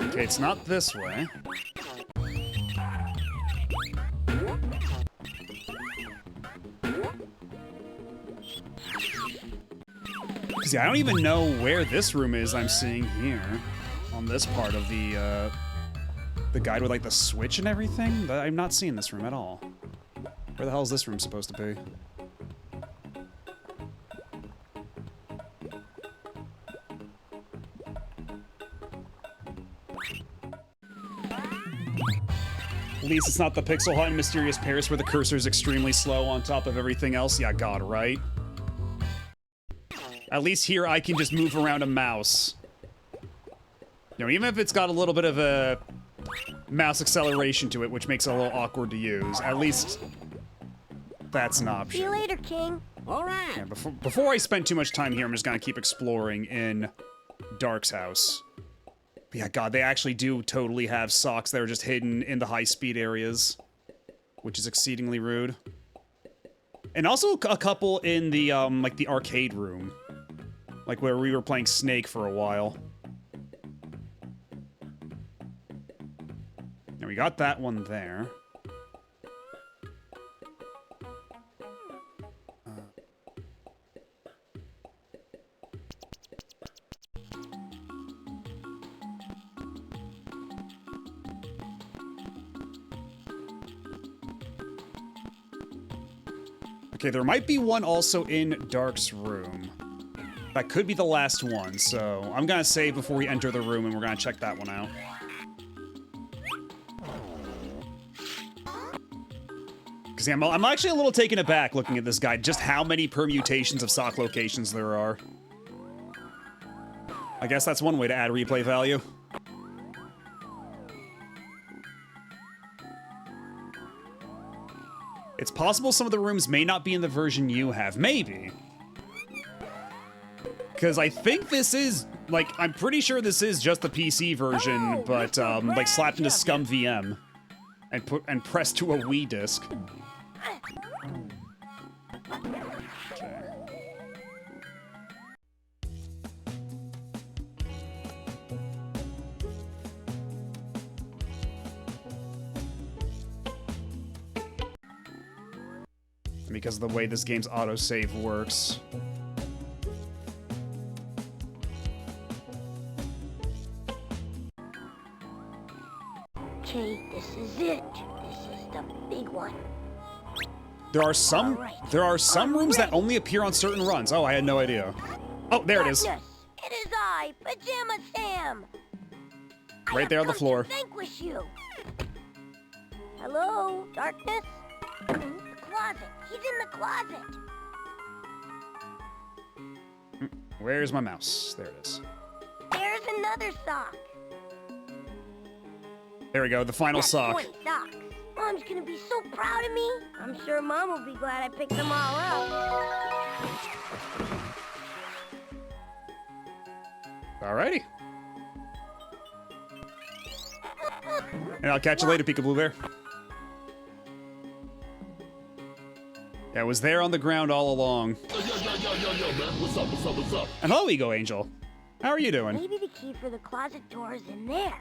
Okay, it's not this way. See, I don't even know where this room is I'm seeing here on this part of the guide with like the switch and everything. I'm not seeing this room at all. Where the hell is this room supposed to be? At least it's not the Pixel Hut in Mysterious Paris where the cursor is extremely slow on top of everything else. Yeah, God, right? At least here I can just move around a mouse. You know, even if it's got a little bit of a mouse acceleration to it, which makes it a little awkward to use, at least that's an option. See you later, King. All right. Yeah, before I spend too much time here, I'm just gonna keep exploring in Dark's house. But yeah, God, they actually do totally have socks that are just hidden in the high-speed areas, which is exceedingly rude. And also a couple in the, like, the arcade room. Like, where we were playing Snake for a while. And we got that one there. Okay, there might be one also in Dark's room. That could be the last one, so I'm gonna save before we enter the room and we're gonna check that one out. Because yeah, I'm actually a little taken aback looking at this guide, just how many permutations of sock locations there are. I guess that's one way to add replay value. It's possible some of the rooms may not be in the version you have. Maybe. Because I think this is, like, I'm pretty sure this is just the PC version, but, like, slapped into Scum VM and pressed to a Wii disc. Okay. Because of the way this game's autosave works. Okay, this is it. This is the big one. There are some rooms that only appear on certain runs. Oh, I had no idea. Oh, there it is. Darkness, it is I, Pajama Sam. Right there on the floor. Vanquish you. Hello, Darkness? The closet. He's in the closet. Where's my mouse? There it is. There's another sock. There we go, the final sock. 20 socks. Mom's gonna be so proud of me. I'm sure Mom will be glad I picked them all up. Alrighty. And I'll catch you later, Peekaboo Bear. Yeah, it was there on the ground all along. Yo, man. What's up, what's up, what's up? And hello, Ego Angel. How are you doing? Maybe the key for the closet door is in there.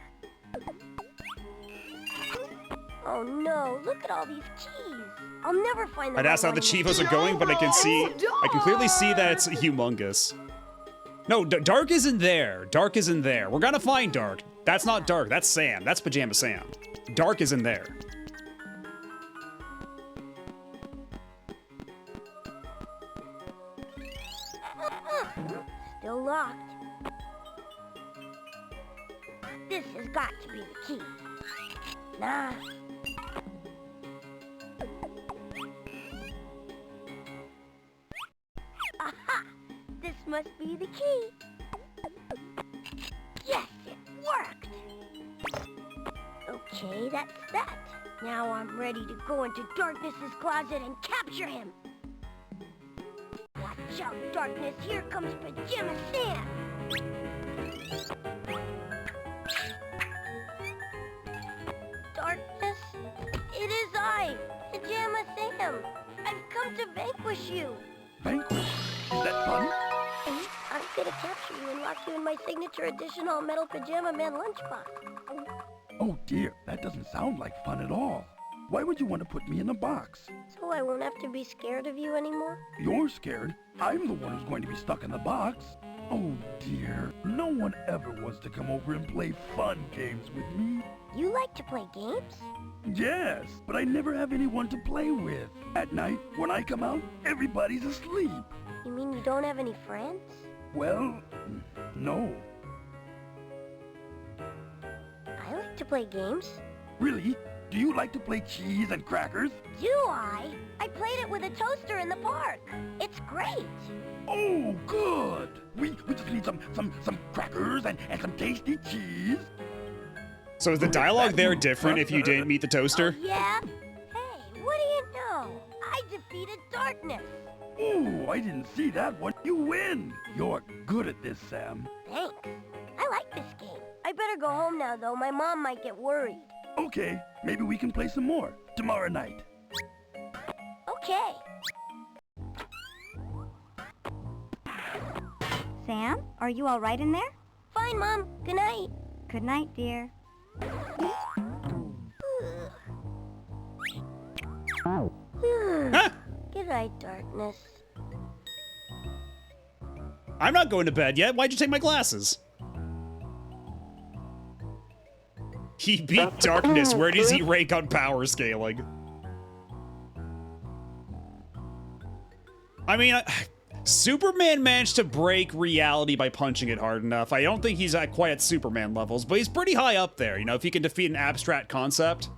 Oh no, look at all these keys. I'll never find the I'd ask how the Chivos are going, but I can clearly see that it's humongous. No, Dark isn't there. Dark isn't there. We're gonna find Dark. That's not Dark, that's Sam. That's Pajama Sam. Dark isn't there. Still locked. This has got to be the key. Nah. Aha! This must be the key. Yes, it worked! Okay, that's that. Now I'm ready to go into Darkness's closet and capture him. Watch out, Darkness. Here comes Pajama Sam. Darkness, it is I, Pajama Sam. I've come to vanquish you. Vanquish? Is that fun? I'm gonna capture you and lock you in my signature edition all-metal Pajama Man lunchbox. Oh dear, that doesn't sound like fun at all. Why would you want to put me in a box? So I won't have to be scared of you anymore? You're scared. I'm the one who's going to be stuck in the box. Oh dear, no one ever wants to come over and play fun games with me. You like to play games? Yes, but I never have anyone to play with. At night, when I come out, everybody's asleep. You mean you don't have any friends? Well, no. I like to play games. Really? Do you like to play cheese and crackers? Do I? I played it with a toaster in the park. It's great. Oh, good. We just need some crackers and some tasty cheese. So is the dialogue there different if you didn't meet the toaster? Oh, yeah? Hey, what do you know? I defeated darkness. Oh, I didn't see that one. You win. You're good at this, Sam. Thanks. I like this game. I better go home now, though. My mom might get worried. Okay, maybe we can play some more tomorrow night. Okay. Sam, are you all right in there? Fine, Mom. Good night. Good night, dear. Good night, darkness. I'm not going to bed yet. Why'd you take my glasses? He beat darkness. Where does he rank on power scaling? I mean, Superman managed to break reality by punching it hard enough. I don't think he's quite at Superman levels, but he's pretty high up there, you know, if he can defeat an abstract concept.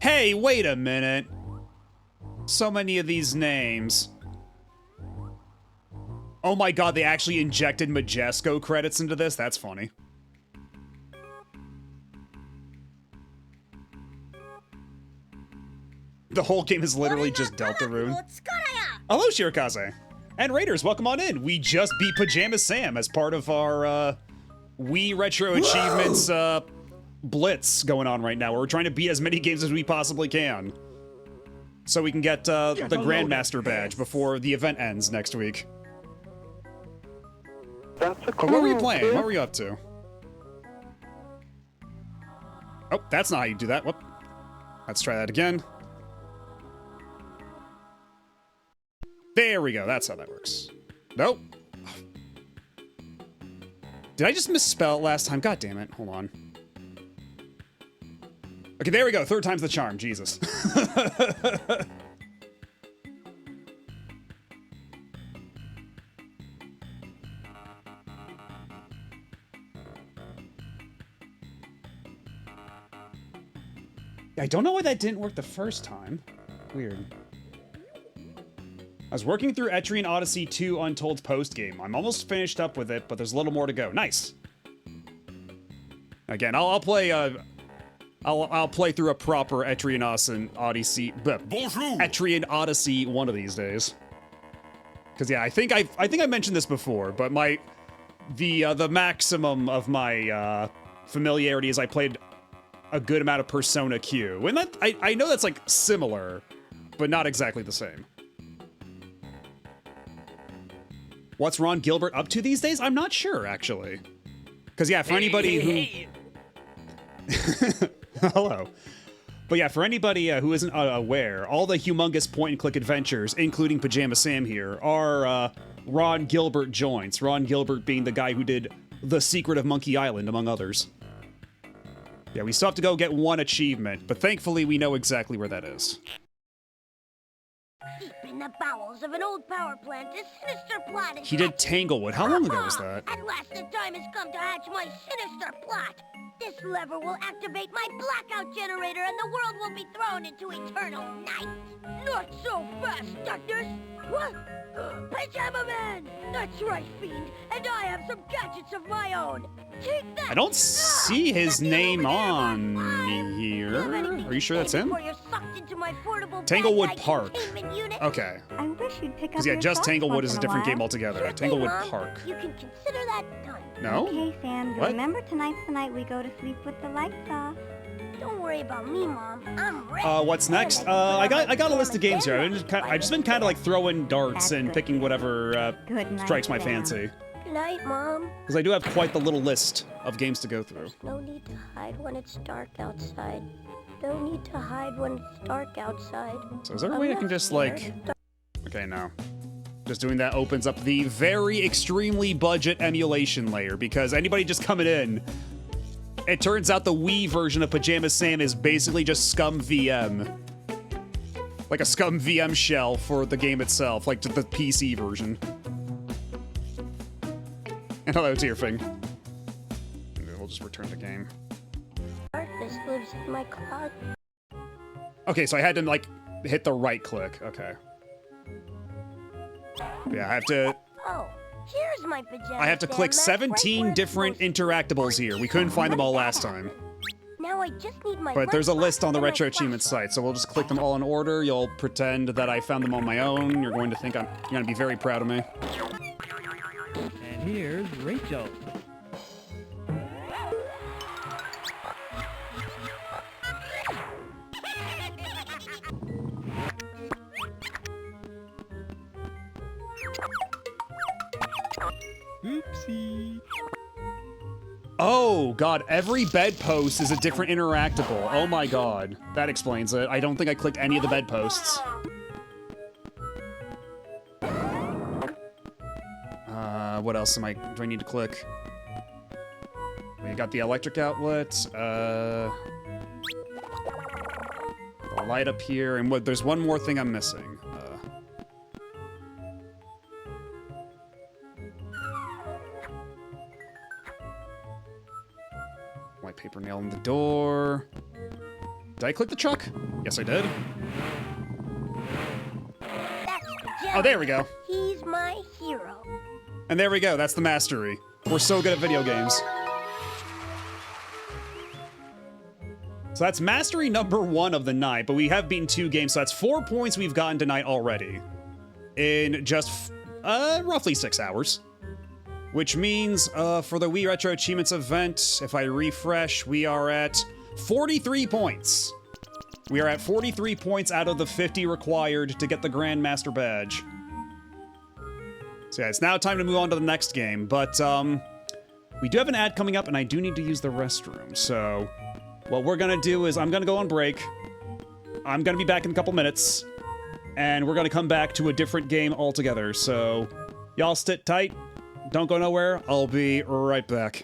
Hey, wait a minute. So many of these names. Oh my god, they actually injected Majesco credits into this? That's funny. The whole game is literally just Deltarune. Hello, Shirakaze. And Raiders, welcome on in. We just beat Pajama Sam as part of our Wii Retro Achievements blitz going on right now. Where we're trying to beat as many games as we possibly can. So we can get the Grandmaster badge before the event ends next week. What were you playing? What were you up to? Oh, that's not how you do that. Whoop. Let's try that again. There we go. That's how that works. Nope. Did I just misspell it last time? God damn it. Hold on. Okay, there we go. Third time's the charm. Jesus. I don't know why that didn't work the first time. Weird. I was working through Etrian Odyssey 2 Untold's post-game. I'm almost finished up with it, but there's a little more to go. Nice. Again, I'll play I'll play through a proper Etrian Odyssey Etrian Odyssey one of these days. Cause yeah, I think I mentioned this before, but the maximum of my familiarity is I played a good amount of Persona Q. And that I know that's like similar, but not exactly the same. What's Ron Gilbert up to these days? I'm not sure, actually. Because, yeah, for anybody who... Hello. But yeah, for anybody who isn't aware, all the humongous point-and-click adventures, including Pajama Sam here, are Ron Gilbert joints. Ron Gilbert being the guy who did The Secret of Monkey Island, among others. Yeah, we still have to go get one achievement, but thankfully we know exactly where that is. Deep in the bowels of an old power plant, a sinister plot is He did Tanglewood. How long ago was that? At last the time has come to hatch my sinister plot. This lever will activate my blackout generator and the world will be thrown into eternal night. Not so fast, Darkness. What? Pajama Man! That's right, Fiend, and I have some gadgets of my own! Take that! I don't see his name on here. Are you sure that's him? Tanglewood Park. Okay. I wish you'd pick up Because yeah, your just socks Tanglewood once is a in different while. game altogether. Sure thing, Tanglewood Mom. Park. You can consider that done. No? Okay, Sam, What? remember tonight's the night we go to sleep with the lights off. Don't worry about me, Mom. I'm ready. What's next? I got a list of games here. I've just been kind of like throwing darts and picking whatever strikes my fancy. Good night, Mom. Because I do have quite the little list of games to go through. No need to hide when it's dark outside. No need to hide when it's dark outside. So is there a way I can just like... Okay, no. Just doing that opens up the very extremely budget emulation layer, because anybody just coming in, it turns out the Wii version of Pajama Sam is basically just Scum VM. Like a Scum VM shell for the game itself, like the PC version. And hello, Tearfing. We'll just return the game. Darkness lives in my closet. Okay, so I had to, like, hit the right click. Okay. Yeah, I have to... Oh, here's my pajama. I have to click Sam, 17 different interactables here. We couldn't find them all last time. Now I just need my But there's a lunchbox list on the and my Retro Achievement site, so we'll just click them all in order. You'll pretend that I found them on my own. You're going to think you're going to be very proud of me. And here's Rachel. Oopsie. Oh, God, every bedpost is a different interactable. Oh my God. That explains it. I don't think I clicked any of the bedposts. What else do I need to click? We got the electric outlet, the light up here, and there's one more thing I'm missing. White paper nail in the door. Did I click the truck? Yes, I did. Oh, there we go. He's my hero. And there we go. That's the mastery. We're so good at video games. So that's mastery number 1 of the night, but we have beaten 2 games, so that's 4 points we've gotten tonight already. In just, roughly 6 hours. Which means, for the Wii Retro Achievements event, if I refresh, we are at 43 points. We are at 43 points out of the 50 required to get the Grandmaster badge. So yeah, it's now time to move on to the next game, but, we do have an ad coming up, and I do need to use the restroom, so what we're gonna do is I'm gonna go on break. I'm gonna be back in a couple minutes, and we're gonna come back to a different game altogether, so y'all sit tight. Don't go nowhere. I'll be right back.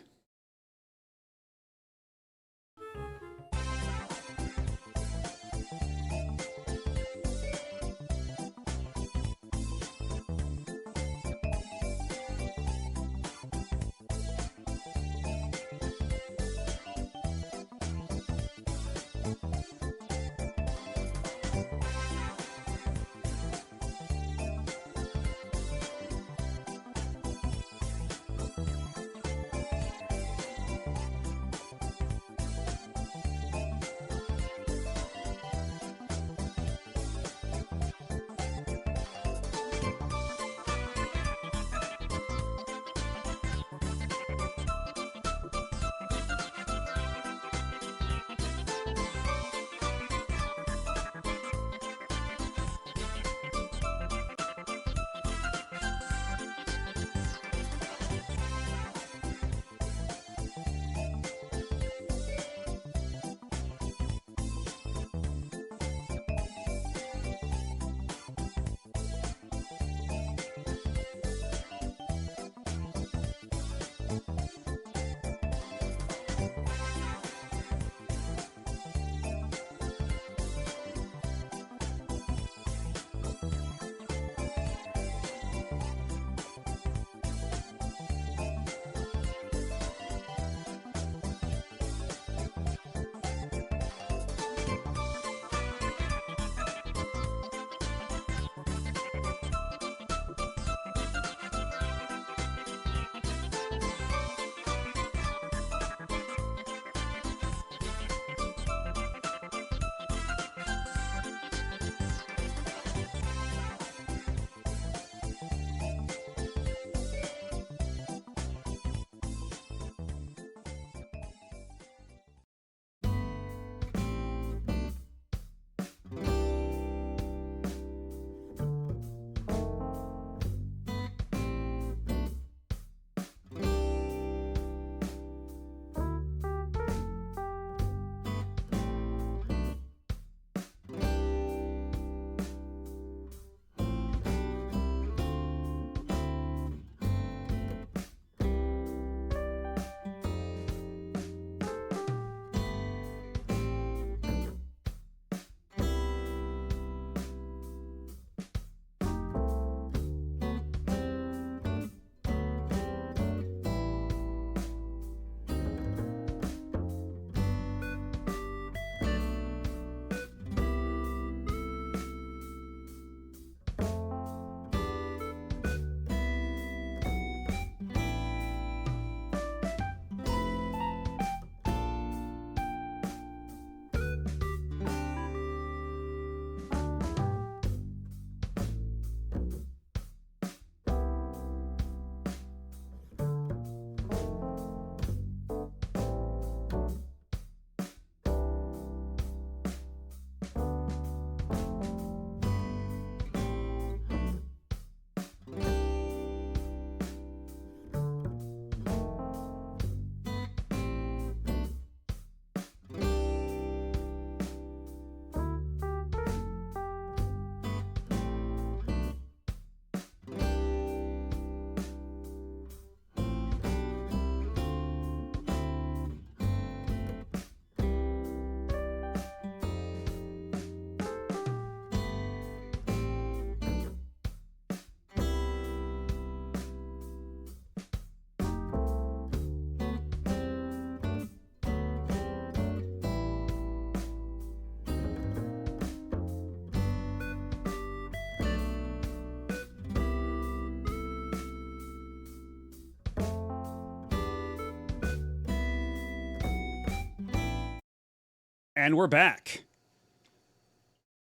And we're back.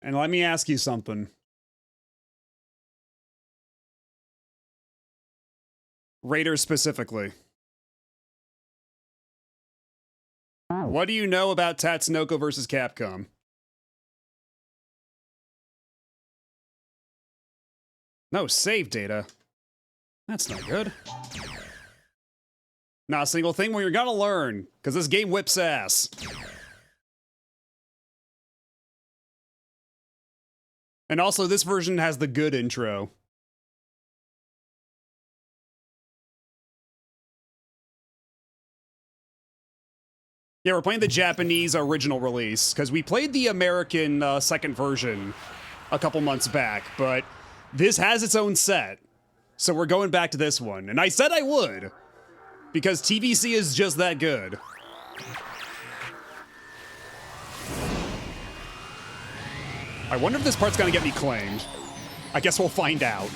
And let me ask you something. Raiders specifically. What do you know about Tatsunoko versus Capcom? No save data. That's not good. Not a single thing where you're gonna learn, because this game whips ass. And also, this version has the good intro. Yeah, we're playing the Japanese original release, because we played the American second version a couple months back, but this has its own set. So we're going back to this one. And I said I would, because TVC is just that good. I wonder if this part's gonna get me claimed. I guess we'll find out.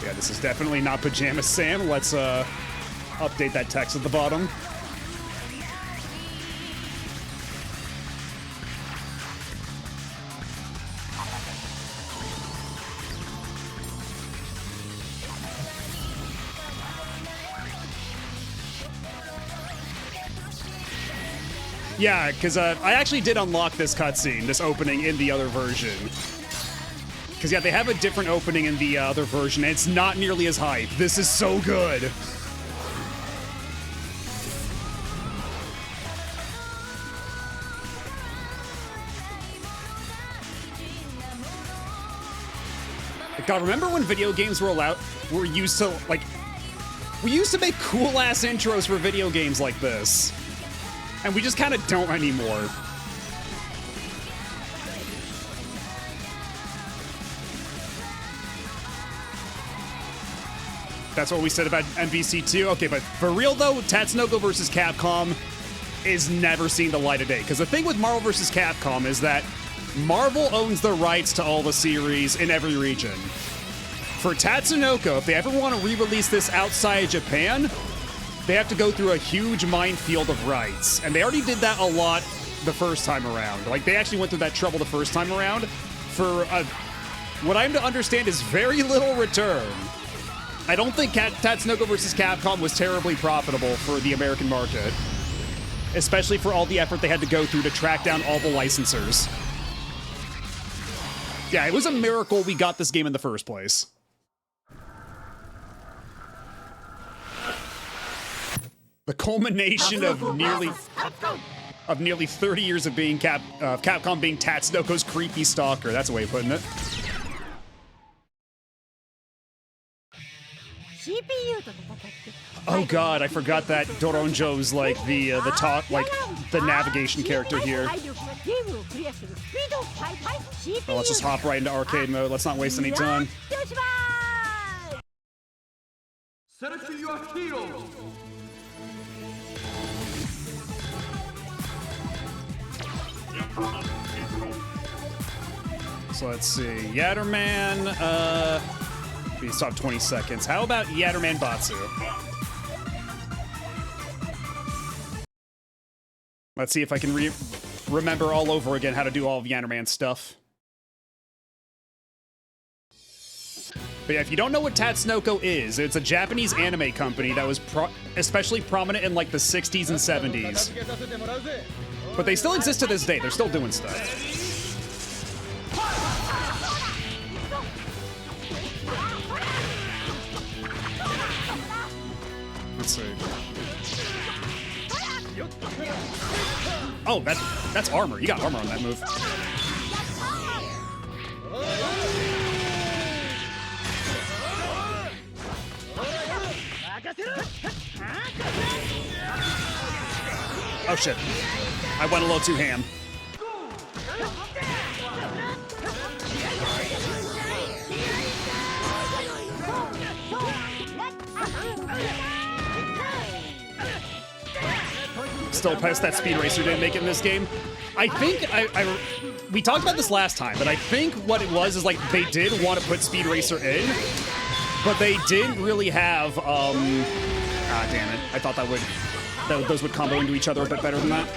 Yeah, this is definitely not Pajama Sam. Let's update that text at the bottom. Yeah, because I actually did unlock this cutscene, this opening in the other version. Because, yeah, they have a different opening in the other version, and it's not nearly as hype. This is so good. God, remember when video games were used to, like, we used to make cool-ass intros for video games like this. And we just kind of don't anymore. That's what we said about MVC2. Okay, but for real though, Tatsunoko versus Capcom is never seeing the light of day. Because the thing with Marvel versus Capcom is that Marvel owns the rights to all the series in every region. For Tatsunoko, if they ever want to re-release this outside Japan, they have to go through a huge minefield of rights. And they already did that a lot the first time around. Like, they actually went through that trouble the first time around for what I'm to understand is very little return. I don't think Tatsunoko vs. Capcom was terribly profitable for the American market, especially for all the effort they had to go through to track down all the licensors. Yeah, it was a miracle we got this game in the first place. The culmination of nearly 30 years of being Capcom being Tatsunoko's creepy stalker. That's a way of putting it. Oh god, I forgot that Doronjo's like the navigation character here. Well, let's just hop right into arcade mode. Let's not waste any time. Select your hero. So let's see. Yatterman, we stop 20 seconds. How about Yatterman Batsu? Let's see if I can remember all over again how to do all of Yatterman's stuff. But yeah, if you don't know what Tatsunoko is, it's a Japanese anime company that was especially prominent in like the 60s and 70s. But they still exist to this day. They're still doing stuff. Let's see. Oh, that's armor. You got armor on that move. Oh shit. I went a little too ham. Still pissed that Speed Racer didn't make it in this game. I think we talked about this last time, but I think what it was is like they did want to put Speed Racer in, but they didn't really have, ah, damn it. I thought those would combo into each other a bit better than that.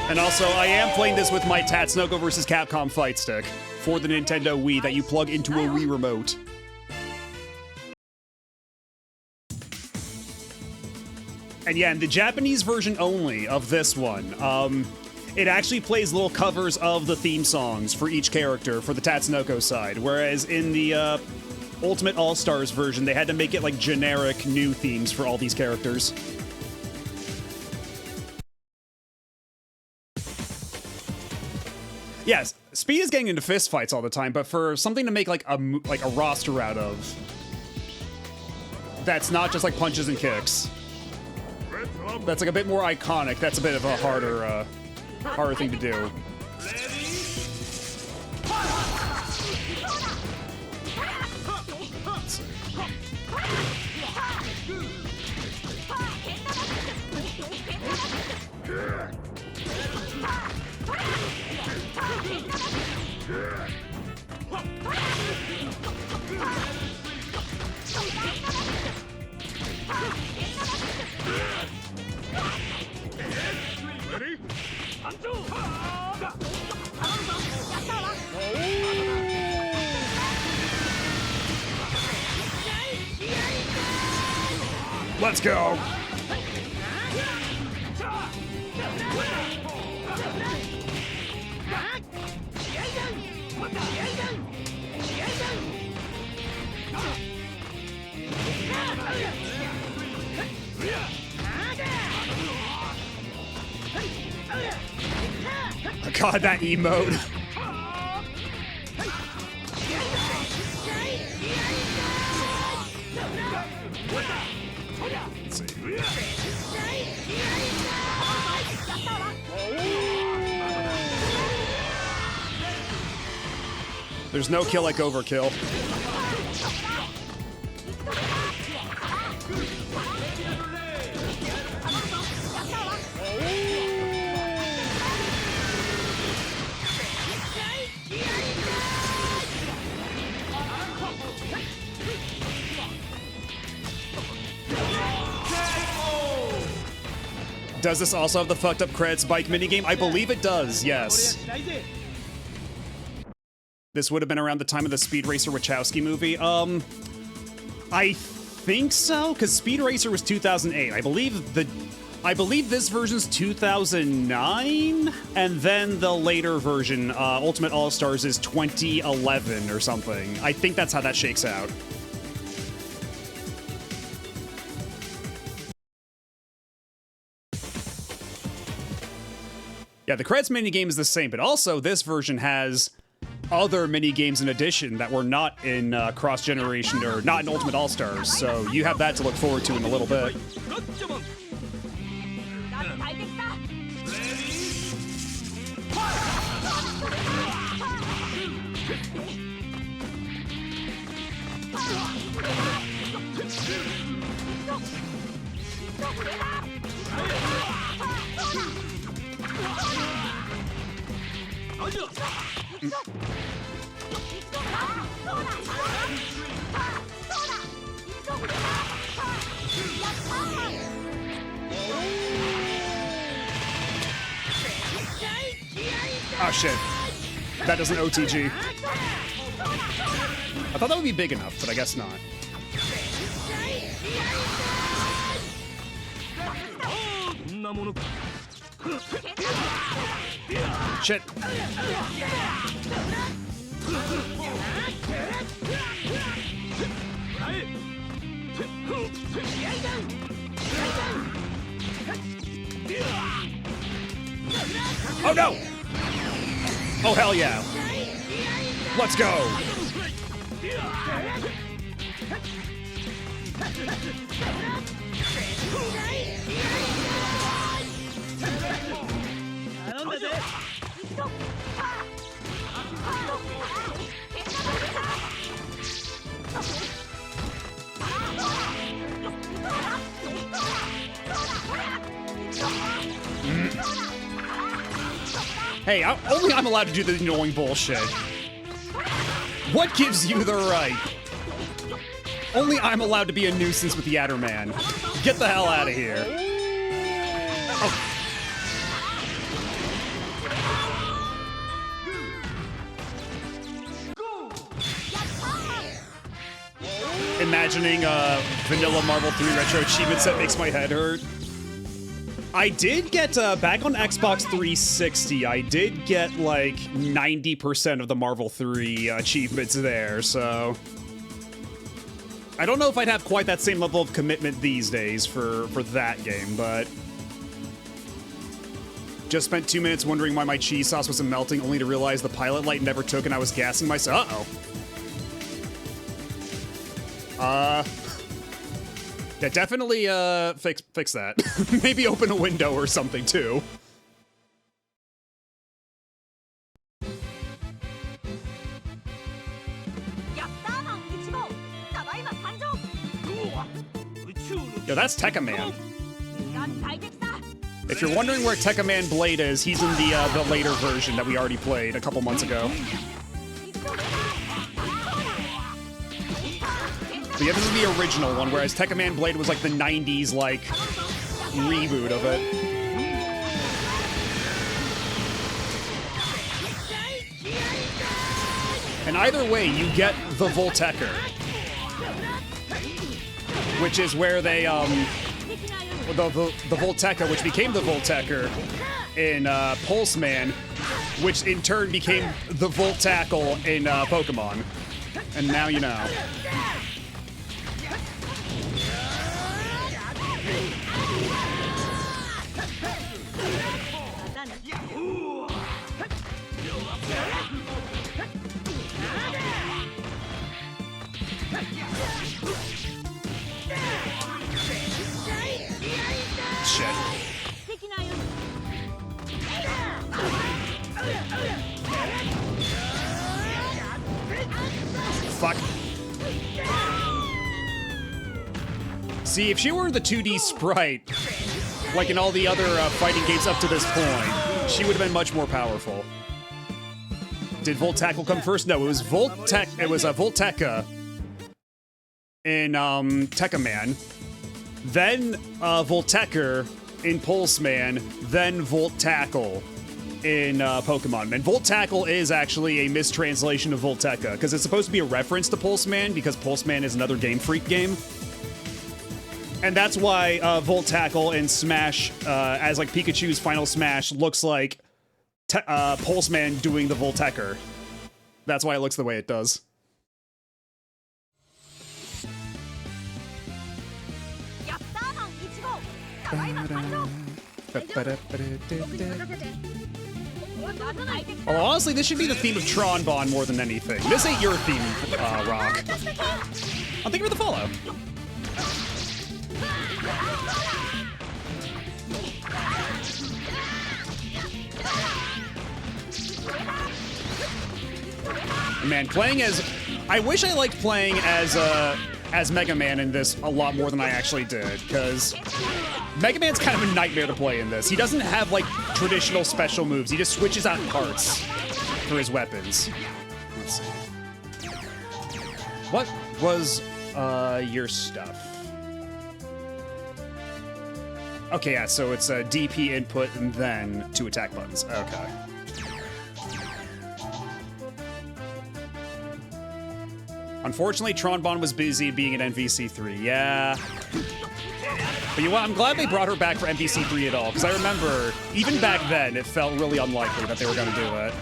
And also, I am playing this with my Tatsunoko vs. Capcom fight stick for the Nintendo Wii that you plug into a Wii remote. And yeah, in the Japanese version only of this one, it actually plays little covers of the theme songs for each character for the Tatsunoko side, whereas in the Ultimate All-Stars version, they had to make it like generic new themes for all these characters. Yes, Speed is getting into fistfights all the time, but for something to make like a roster out of, that's not just like punches and kicks. That's like a bit more iconic. That's a bit of a harder thing to do. Ready? Let's go. God, that emote. Let's see. There's no kill like overkill. Does this also have the fucked up credits bike minigame? I believe it does, yes. This would have been around the time of the Speed Racer Wachowski movie. I think so, because Speed Racer was 2008. I believe this version's 2009, and then the later version, Ultimate All-Stars, is 2011 or something. I think that's how that shakes out. Yeah, the credits minigame is the same, but also this version has other minigames in addition that were not in cross-generation or not in Ultimate All-Stars, so you have that to look forward to in a little bit. Oh shit. That doesn't OTG. I thought that would be big enough, but I guess not. Shit. Oh no! Oh hell yeah! Let's go! Hey, only I'm allowed to do the annoying bullshit. What gives you the right? Only I'm allowed to be a nuisance with the Adderman. Get the hell out of here. Oh. Imagining a vanilla Marvel 3 retro achievement set makes my head hurt. I did get, back on Xbox 360, I did get like 90% of the Marvel 3 achievements there, so... I don't know if I'd have quite that same level of commitment these days for that game, but... Just spent 2 minutes wondering why my cheese sauce wasn't melting, only to realize the pilot light never took and I was gassing myself. Uh-oh. Yeah, definitely, fix that. Maybe open a window or something, too. Yo, that's Tekkaman. If you're wondering where Tekkaman Blade is, he's in the later version that we already played a couple months ago. So yeah, this is the original one, whereas Tekkaman Blade was like the 90s, like, reboot of it. And either way, you get the Voltecker. Which is where they, the Volteca, which became the Voltecker in Pulseman, which in turn became the Voltackle in Pokemon. And now you know. Shit. Fuck. See, if she were the 2D sprite, like in all the other fighting games up to this point, she would have been much more powerful. Did Voltackle come first? No, it was Volteca in Tekkaman, then Voltecker in Pulseman, then Voltackle in Pokemon. And Voltackle is actually a mistranslation of Volteca, because it's supposed to be a reference to Pulseman, because Pulseman is another Game Freak game. And that's why Voltackle in Smash, as like Pikachu's final Smash, looks like Pulseman doing the Voltecker. That's why it looks the way it does. Well, honestly, this should be the theme of Tron Bonne more than anything. This ain't your theme, Rock. I'll think of the follow. Man, playing as... I wish I liked playing as Mega Man in this a lot more than I actually did, because Mega Man's kind of a nightmare to play in this. He doesn't have, like, traditional special moves. He just switches out parts for his weapons. Let's see. What was, your stuff? Okay, yeah, so it's a DP input and then 2 attack buttons. Okay. Unfortunately, Tron Bonne was busy being at MVC3. Yeah. But you know what? I'm glad they brought her back for MVC3 at all, because I remember, even back then, it felt really unlikely that they were going to do it.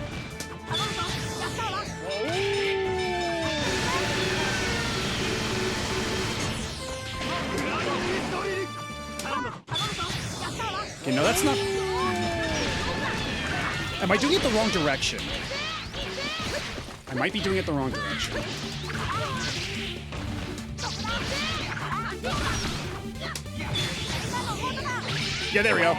Okay, no, that's not... Am I doing it the wrong direction? I might be doing it the wrong direction. Yeah, there we go.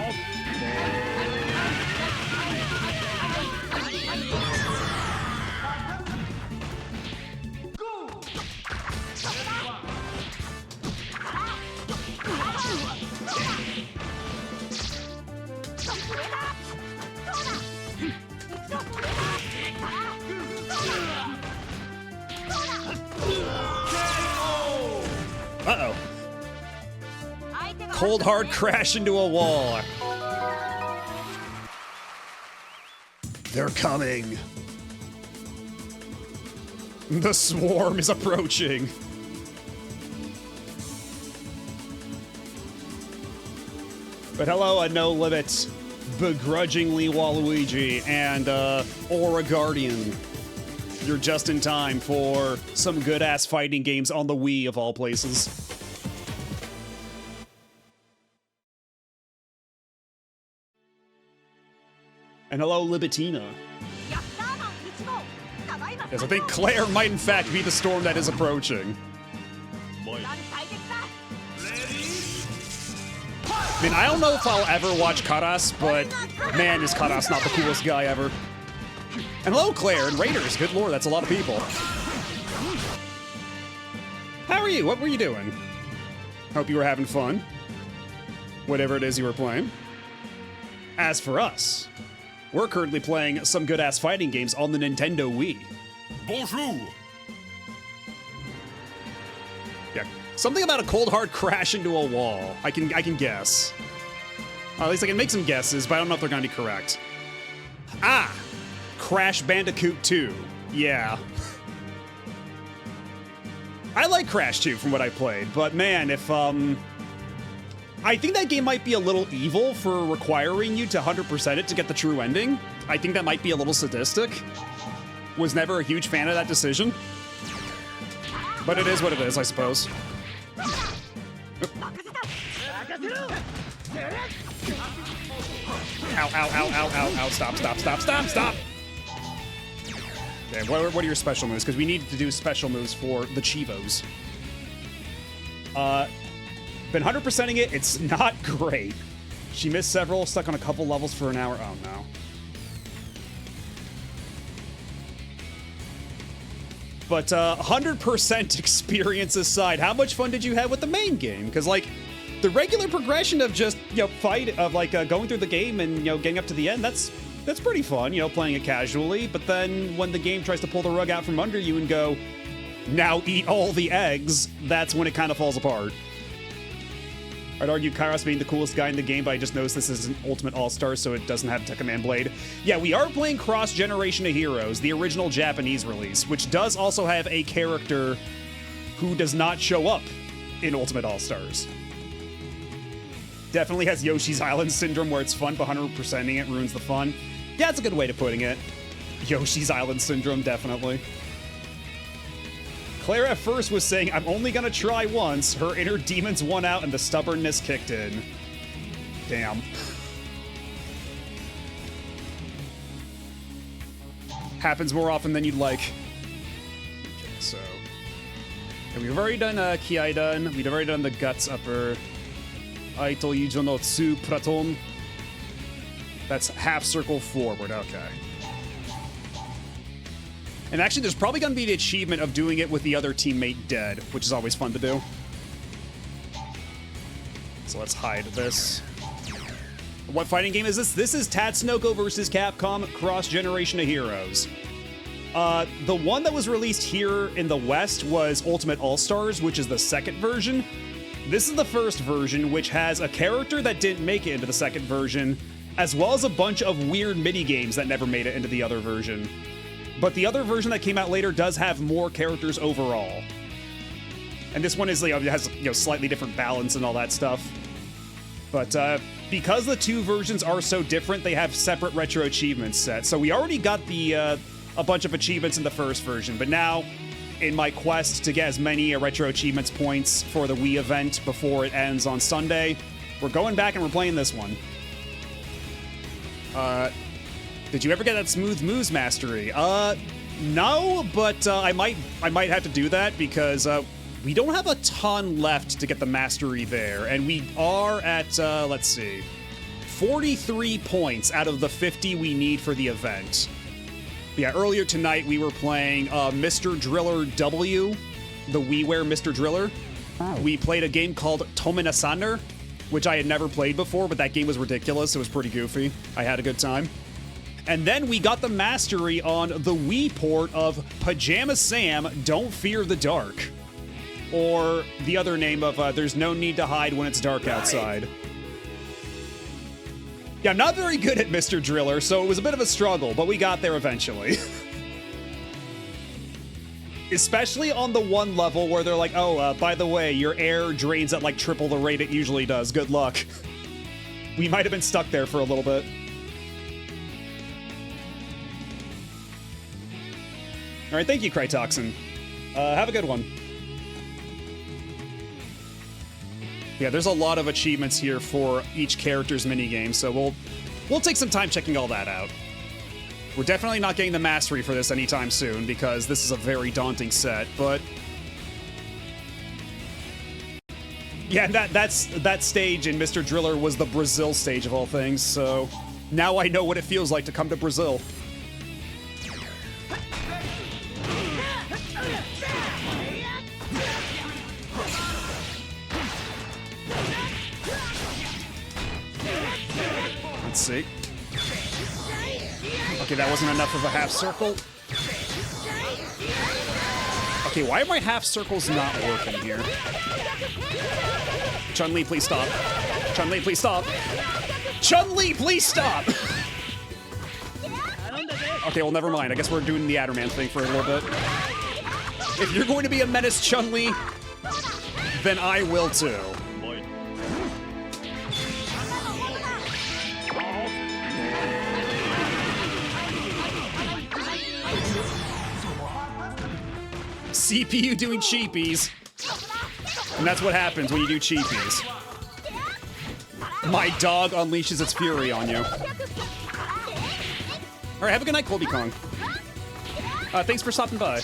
cold hard crash into a wall. They're coming. The swarm is approaching. But hello, No Limit, begrudgingly Waluigi, and Aura Guardian. You're just in time for some good-ass fighting games on the Wii, of all places. And hello, Libitina. Yes, I think Claire might in fact be the storm that is approaching. I mean, I don't know if I'll ever watch Karas, but man, is Karas not the coolest guy ever. And hello, Claire and Raiders. Good lord, that's a lot of people. How are you? What were you doing? Hope you were having fun. Whatever it is you were playing. As for us, we're currently playing some good-ass fighting games on the Nintendo Wii. Bonjour! Yeah, something about a cold hard crash into a wall. I can guess. At least I can make some guesses, but I don't know if they're gonna be correct. Ah! Crash Bandicoot 2. Yeah. I like Crash 2 from what I played, but man, if, I think that game might be a little evil for requiring you to 100% it to get the true ending. I think that might be a little sadistic. Was never a huge fan of that decision. But it is what it is, I suppose. Ow, ow, ow, ow, ow, ow, stop, stop, stop, stop, stop! Okay, what are your special moves? Because we need to do special moves for the Chivos. Been 100%ing it, it's not great. She missed several, stuck on a couple levels for an hour. Oh no. But 100% experience aside, how much fun did you have with the main game? Because like, the regular progression of just, you know, going through the game and, you know, getting up to the end, that's pretty fun, you know, playing it casually. But then when the game tries to pull the rug out from under you and go, now eat all the eggs, that's when it kind of falls apart. I'd argue Kairos being the coolest guy in the game, but I just noticed this is an Ultimate All-Star, so it doesn't have Tekkaman Blade. Yeah, we are playing Cross Generation of Heroes, the original Japanese release, which does also have a character who does not show up in Ultimate All-Stars. Definitely has Yoshi's Island syndrome, where it's fun, but 100%ing it ruins the fun. Yeah, that's a good way to putting it. Yoshi's Island syndrome, definitely. Claire at first was saying, I'm only gonna try once. Her inner demons won out and the stubbornness kicked in. Damn. Happens more often than you'd like. Okay, so... yeah, we've already done Kiaidan. We've already done the Guts Upper. Aito Yujo no Tsu Praton. That's half circle forward, okay. And actually, there's probably going to be the achievement of doing it with the other teammate dead, which is always fun to do. So let's hide this. What fighting game is this? This is Tatsunoko vs. Capcom Cross Generation of Heroes. The one that was released here in the West was Ultimate All-Stars, which is the second version. This is the first version, which has a character that didn't make it into the second version, as well as a bunch of weird mini-games that never made it into the other version. But the other version that came out later does have more characters overall. And this one is, you know, it has, you know, slightly different balance and all that stuff. But because the two versions are so different, they have separate retro achievements set. So we already got the a bunch of achievements in the first version, but now in my quest to get as many retro achievements points for the Wii event before it ends on Sunday, we're going back and we're playing this one. Did you ever get that Smooth Moves mastery? No, but I might have to do that because we don't have a ton left to get the mastery there, and we are at let's see, 43 points out of the 50 we need for the event. But yeah, earlier tonight we were playing Mr. Driller W, the WiiWare Mr. Driller. Oh. We played a game called Tominasaner, which I had never played before, but that game was ridiculous. It was pretty goofy. I had a good time. And then we got the mastery on the Wii port of Pajama Sam Don't Fear the Dark. or the other name of There's No Need to Hide When It's Dark Outside. Yeah, I'm not very good at Mr. Driller, so it was a bit of a struggle, but we got there eventually. Especially on the one level where they're like, oh, by the way, your air drains at like triple the rate it usually does. Good luck. We might have been stuck there for a little bit. All right, thank you, Crytoxin. Have a good one. Yeah, there's a lot of achievements here for each character's minigame, so we'll take some time checking all that out. We're definitely not getting the mastery for this anytime soon, because this is a very daunting set, but... Yeah, that stage in Mr. Driller was the Brazil stage of all things, so now I know what it feels like to come to Brazil. Let's see. Okay, that wasn't enough of a half circle. Okay, why are my half circles not working here? Chun-Li, please stop. Chun-Li, please stop. Chun-Li, please stop! Okay, well, never mind. I guess we're doing the Adderman thing for a little bit. If you're going to be a menace, Chun-Li, then I will too. CPU doing cheapies. And that's what happens when you do cheapies. My dog unleashes its fury on you. Alright, have a good night, Colby Kong. Thanks for stopping by.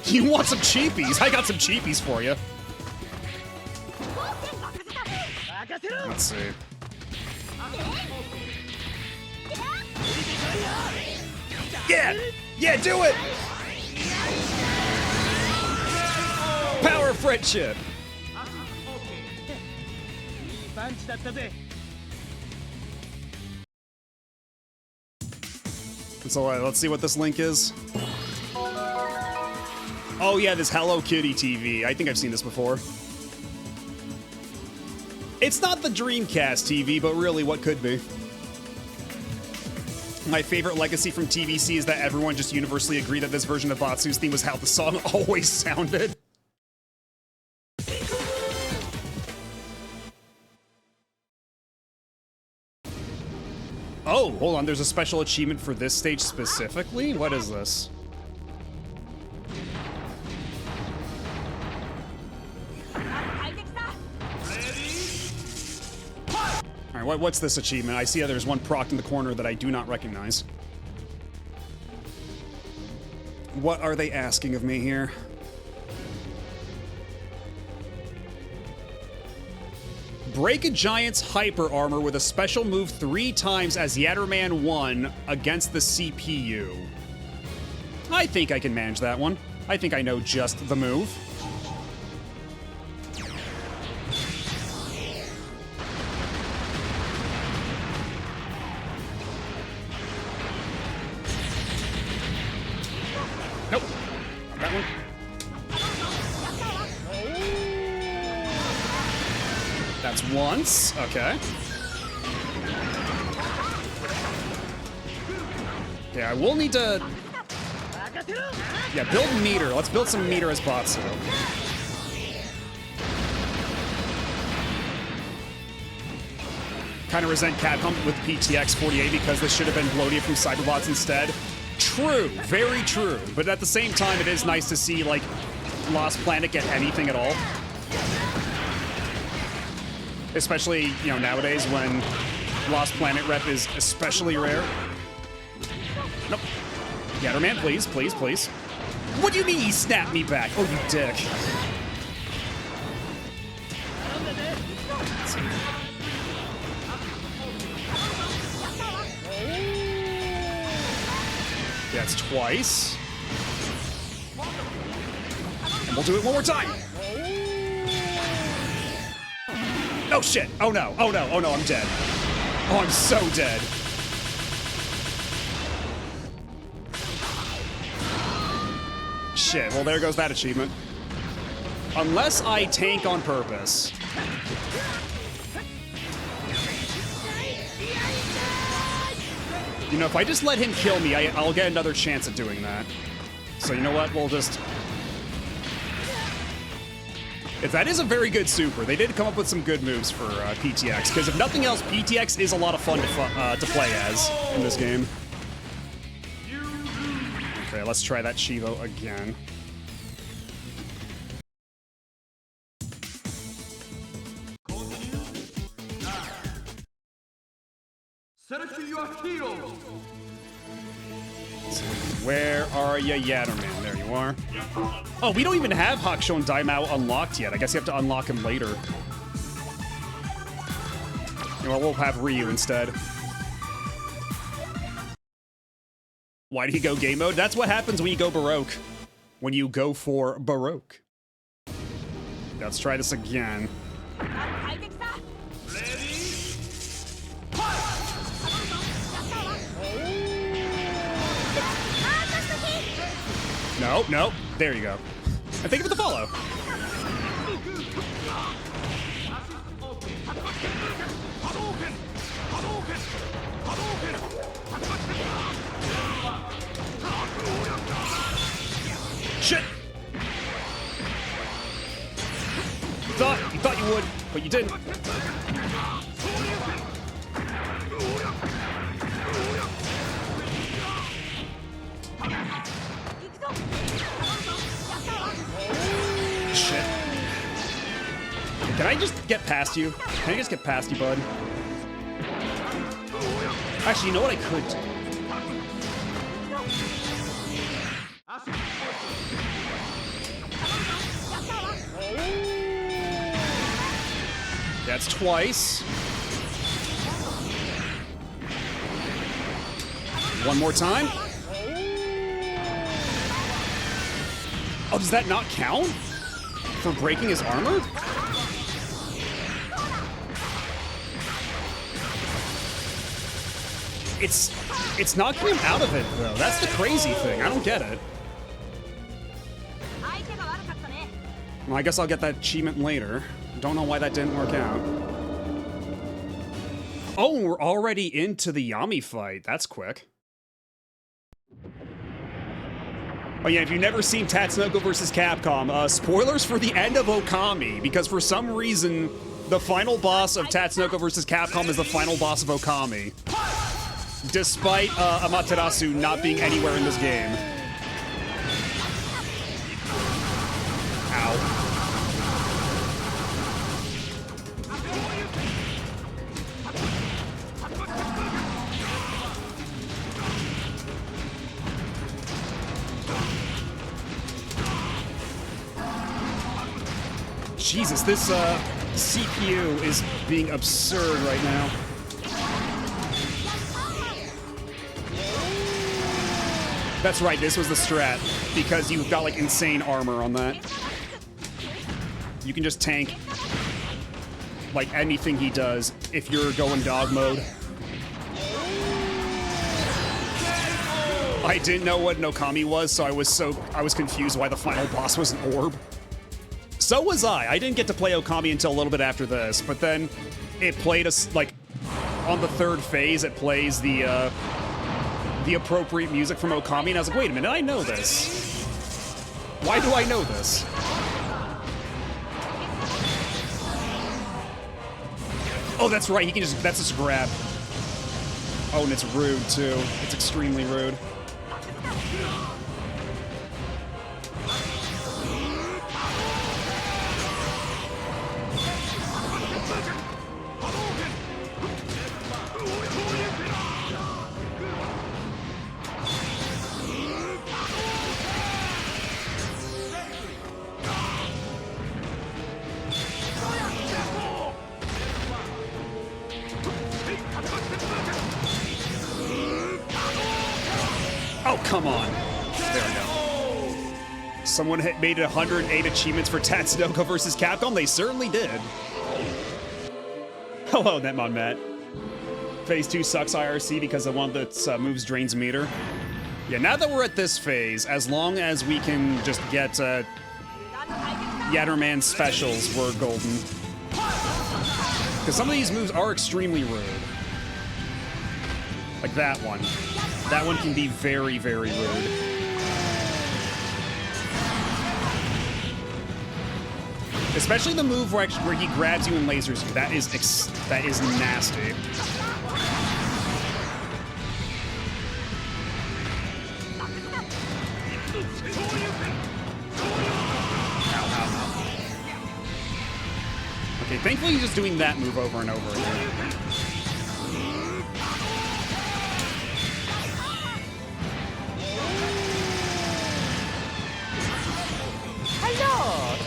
You want some cheapies? I got some cheapies for you. Let's see. Yeah! Yeah, do it! Power of friendship! So let's see what this link is. Oh yeah, this Hello Kitty TV. I think I've seen this before. It's not the Dreamcast TV, but really what could be. My favorite legacy from TVC is that everyone just universally agreed that this version of Batsu's theme was how the song always sounded. Oh, hold on, there's a special achievement for this stage specifically? What is this? Alright, what's this achievement? I see there's one proc in the corner that I do not recognize. What are they asking of me here? Break a giant's hyper armor with a special move 3 times as Yatterman 1 against the CPU. I think I can manage that one. I think I know just the move. Nope. Not that one. That's once. Okay. Okay, I will need to... Yeah, build meter. Let's build some meter as Batsu. Kind of resent Capcom with PTX 48 because this should have been Bloatia from Cyberbots instead. True, very true. But at the same time, it is nice to see, like, Lost Planet get anything at all. Especially, you know, nowadays when Lost Planet rep is especially rare. Nope. Yatterman, please, please, please. What do you mean he snapped me back? Oh, you dick. That's twice. And we'll do it one more time. Oh shit. Oh no. Oh no. Oh no, I'm dead. Oh, I'm so dead. Shit, well there goes that achievement. Unless I tank on purpose. You know, if I just let him kill me, I'll get another chance at doing that. So you know what, we'll just... If that is a very good super, they did come up with some good moves for PTX, because if nothing else, PTX is a lot of fun to play as in this game. Okay, let's try that Chivo again. Select your hero. Where are ya, Yatterman? There you are. Oh, we don't even have Hakushon Daimao unlocked yet. I guess you have to unlock him later. You know, we'll have Ryu instead. Why did he go game mode? That's what happens when you go Baroque. When you go for Baroque. Let's try this again. No, no. There you go. And think of it the follow. Shit! You thought you would, but you didn't. Shit. Can I just get past you? Can I just get past you, bud? Actually, you know what I could do? That's twice. One more time. Oh, does that not count? For breaking his armor? It's knocking him out of it, though. That's the crazy thing. I don't get it. Well, I guess I'll get that achievement later. Don't know why that didn't work out. Oh, we're already into the Yami fight. That's quick. Oh yeah, if you've never seen Tatsunoko vs. Capcom, spoilers for the end of Okami, because for some reason, the final boss of Tatsunoko vs. Capcom is the final boss of Okami. Despite Amaterasu not being anywhere in this game. Ow. Jesus, this CPU is being absurd right now. That's right, this was the strat, because you've got like insane armor on that. You can just tank like anything he does if you're going dog mode. I didn't know what an Okami was, so I was confused why the final boss was an orb. So was I. I didn't get to play Okami until a little bit after this, but then it played us like on the third phase. It plays the appropriate music from Okami, and I was like, wait a minute, I know this. Why do I know this? Oh, that's right. He can just—that's just a grab. Oh, and it's rude too. It's extremely rude. Oh, come on. There we go. Someone had made 108 achievements for Tatsunoko versus Capcom. They certainly did. Hello, Netmon Matt. Phase 2 sucks IRC because of one of its moves drains meter. Yeah, now that we're at this phase, as long as we can just get Yatterman specials, we're golden. Because some of these moves are extremely rude. Like that one. That one can be very, very rude. Especially the move where he grabs you and lasers you. That is nasty. Okay, thankfully he's just doing that move over and over again. Hello!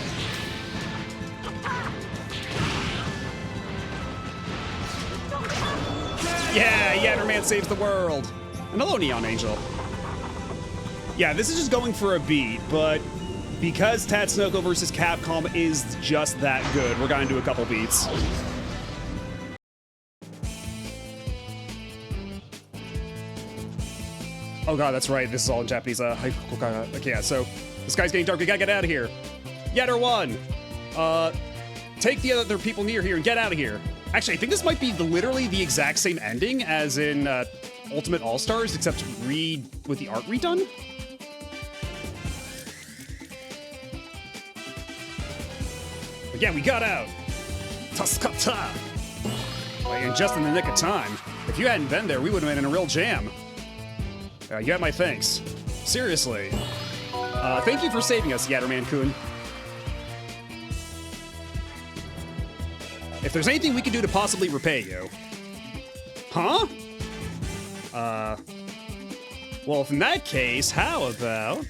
Yeah, Yatterman saves the world. And hello, Neon Angel. Yeah, this is just going for a beat, but because Tatsunoko versus Capcom is just that good, we're gonna do a couple beats. Oh god, that's right, this is all in Japanese. Okay, yeah, so the sky's getting dark, we gotta get out of here. Yatter 1! Take the other people near here and get out of here. Actually, I think this might be literally the exact same ending as in Ultimate All-Stars, except with the art redone? Again, we got out! Taskata! And just in the nick of time. If you hadn't been there, we would have been in a real jam. You got my thanks. Seriously. Thank you for saving us, Yatterman-kun. If there's anything we can do to possibly repay you. Huh? Well, in that case, how about...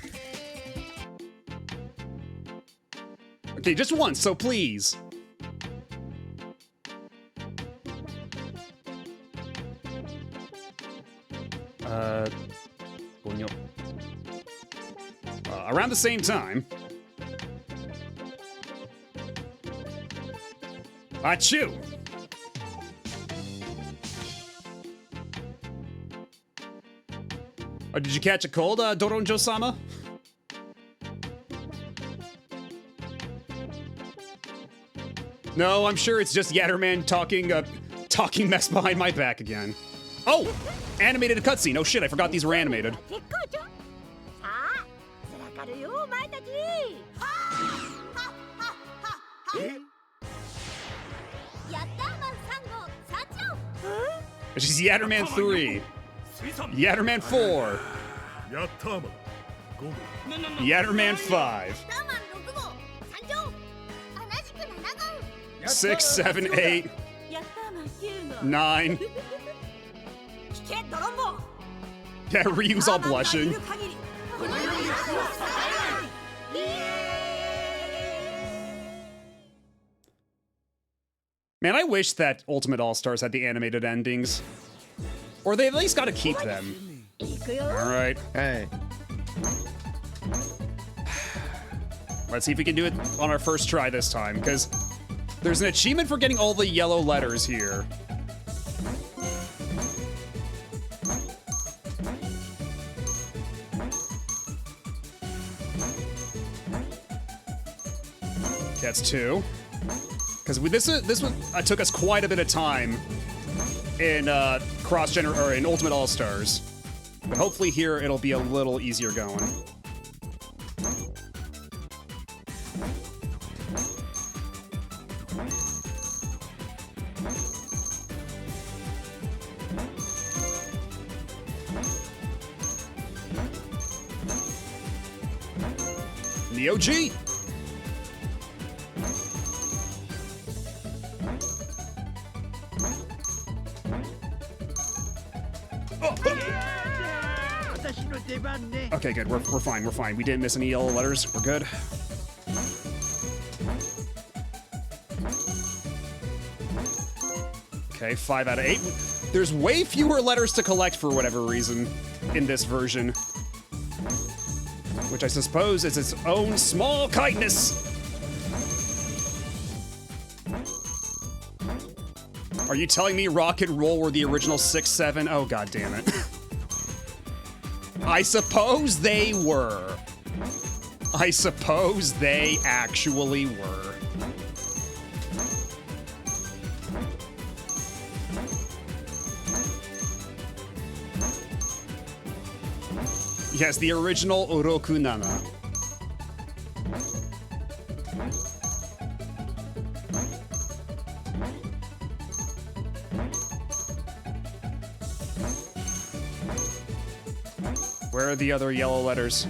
Okay, just once, so please. Around the same time. Achoo! Oh, did you catch a cold, Doronjo-sama? No, I'm sure it's just Yatterman talking mess behind my back again. Oh! Animated cutscene. Oh shit, I forgot these were animated. She's Yatterman 3. Yatterman 4. Yatterman 5. 6, 7, 8, 9. Yeah, Ryu's all blushing. Man, I wish that Ultimate All-Stars had the animated endings. Or they at least gotta keep them. Alright. Hey. Let's see if we can do it on our first try this time, because there's an achievement for getting all the yellow letters here. That's 2. Because this took us quite a bit of time in in Ultimate All-Stars, but hopefully here it'll be a little easier going. Neo G. Okay, good. We're fine. We're fine. We didn't miss any yellow letters. We're good. Okay, 5 out of 8. There's way fewer letters to collect for whatever reason in this version. which I suppose is its own small kindness. Are you telling me Rock and Roll were the original 6-7? Oh, god damn it. I suppose they were. I suppose they actually were. Yes, the original Oroku Nana. Where are the other yellow letters?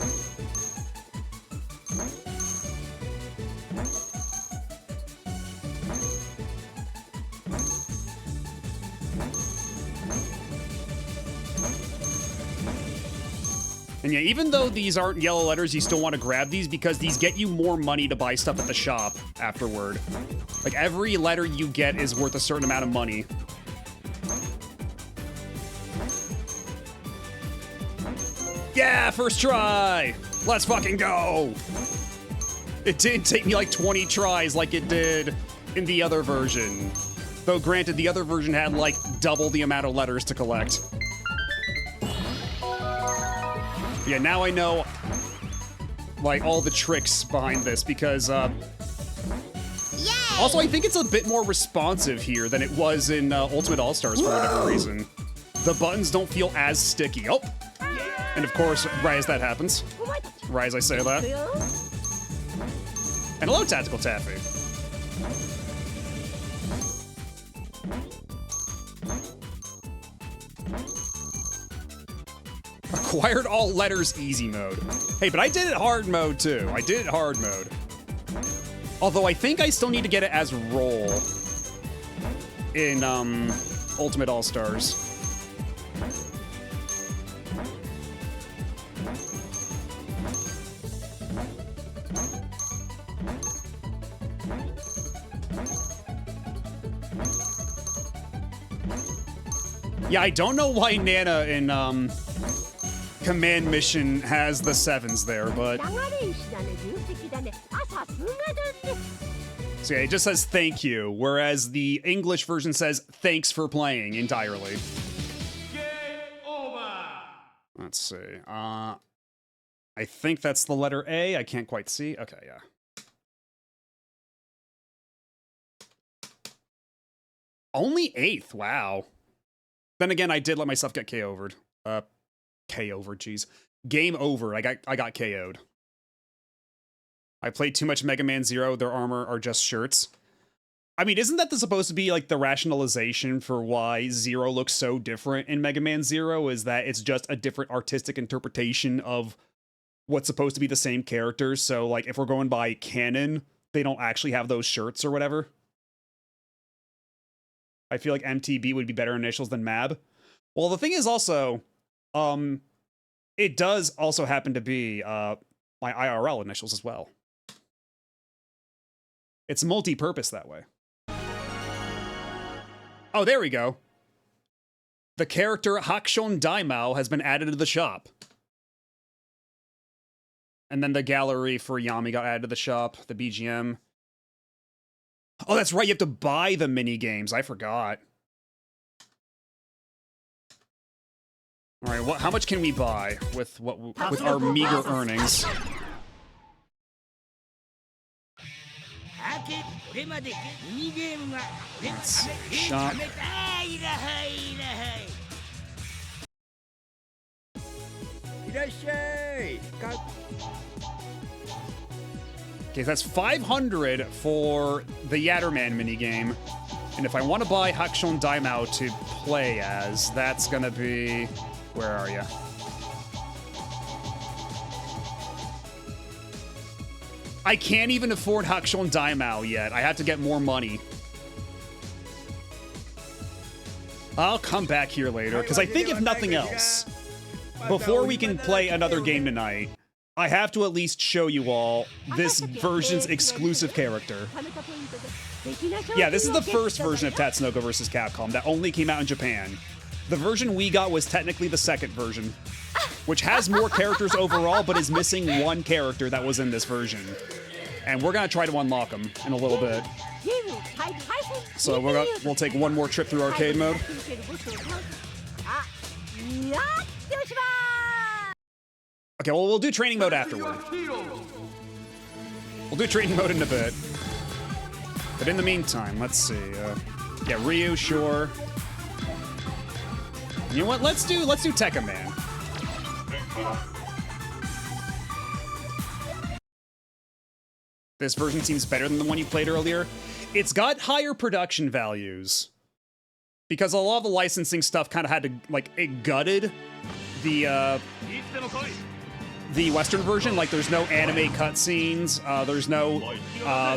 And yeah, even though these aren't yellow letters, you still want to grab these because these get you more money to buy stuff at the shop afterward. Like, every letter you get is worth a certain amount of money. Yeah, first try! Let's fucking go! It didn't take me like 20 tries like it did in the other version. Though granted, the other version had like double the amount of letters to collect. Yeah, now I know like all the tricks behind this because also I think it's a bit more responsive here than it was in Ultimate All-Stars for whatever reason. The buttons don't feel as sticky. Oh! And of course, right as that happens. Right as I say that. And hello, Tactical Taffy. Acquired all letters easy mode. Hey, but I did it hard mode too. I did it hard mode. Although I think I still need to get it as roll in Ultimate All-Stars. Yeah, I don't know why Nana in Command Mission has the 7s there, but... So yeah, it just says thank you, whereas the English version says thanks for playing entirely. Game over! Let's see. I think that's the letter A. I can't quite see. Okay, yeah. Only 8th, wow. Then again, I did let myself get KO'd. KO'd, jeez. Game over. I got KO'd. I played too much Mega Man Zero. Their armor are just shirts. I mean, isn't that supposed to be like the rationalization for why Zero looks so different in Mega Man Zero? Is that it's just a different artistic interpretation of what's supposed to be the same characters? So, like, if we're going by canon, they don't actually have those shirts or whatever. I feel like MTB would be better initials than MAB. Well, the thing is also, it does also happen to be my IRL initials as well. It's multi-purpose that way. Oh, there we go. The character Hakshon Daimao has been added to the shop. And then the gallery for Yami got added to the shop, the BGM. Oh, that's right, you have to buy the mini games. I forgot. All right, how much can we buy with our meager earnings? Shop. Okay, that's 500 for the Yatterman minigame. And if I want to buy Hakshon Daimao to play as, that's gonna be... Where are you? I can't even afford Hakshon Daimao yet. I have to get more money. I'll come back here later, because I think if nothing else, before we can play another game tonight, I have to at least show you all this version's exclusive character. Yeah, this is the first version of Tatsunoko vs. Capcom that only came out in Japan. The version we got was technically the second version. which has more characters overall, but is missing one character that was in this version. And we're gonna try to unlock them in a little bit. So we'll take one more trip through arcade mode. Okay, well, we'll do training mode afterward. We'll do training mode in a bit. But in the meantime, let's see. Yeah, Ryu, sure. You know what? Let's do Tekka Man. This version seems better than the one you played earlier. It's got higher production values because a lot of the licensing stuff kind of had to, like, it gutted the Western version. Like, there's no anime cutscenes. There's no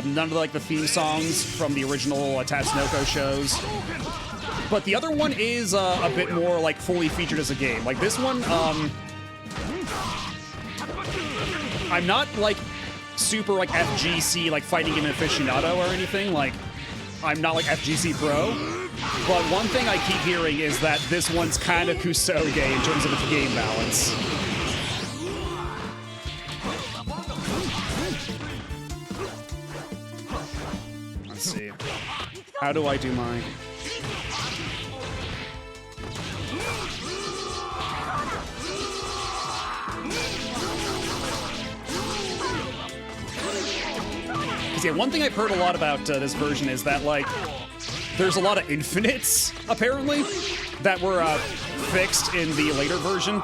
none of like the theme songs from the original Tatsunoko shows. But the other one is a bit more like fully featured as a game. Like this one, I'm not like super like FGC like fighting game aficionado or anything. Like I'm not like FGC Pro. But one thing I keep hearing is that this one's kind of Kusoge in terms of its game balance. Let's see. How do I do mine? Because yeah, one thing I've heard a lot about this version is that, like, there's a lot of infinites, apparently, that were fixed in the later version.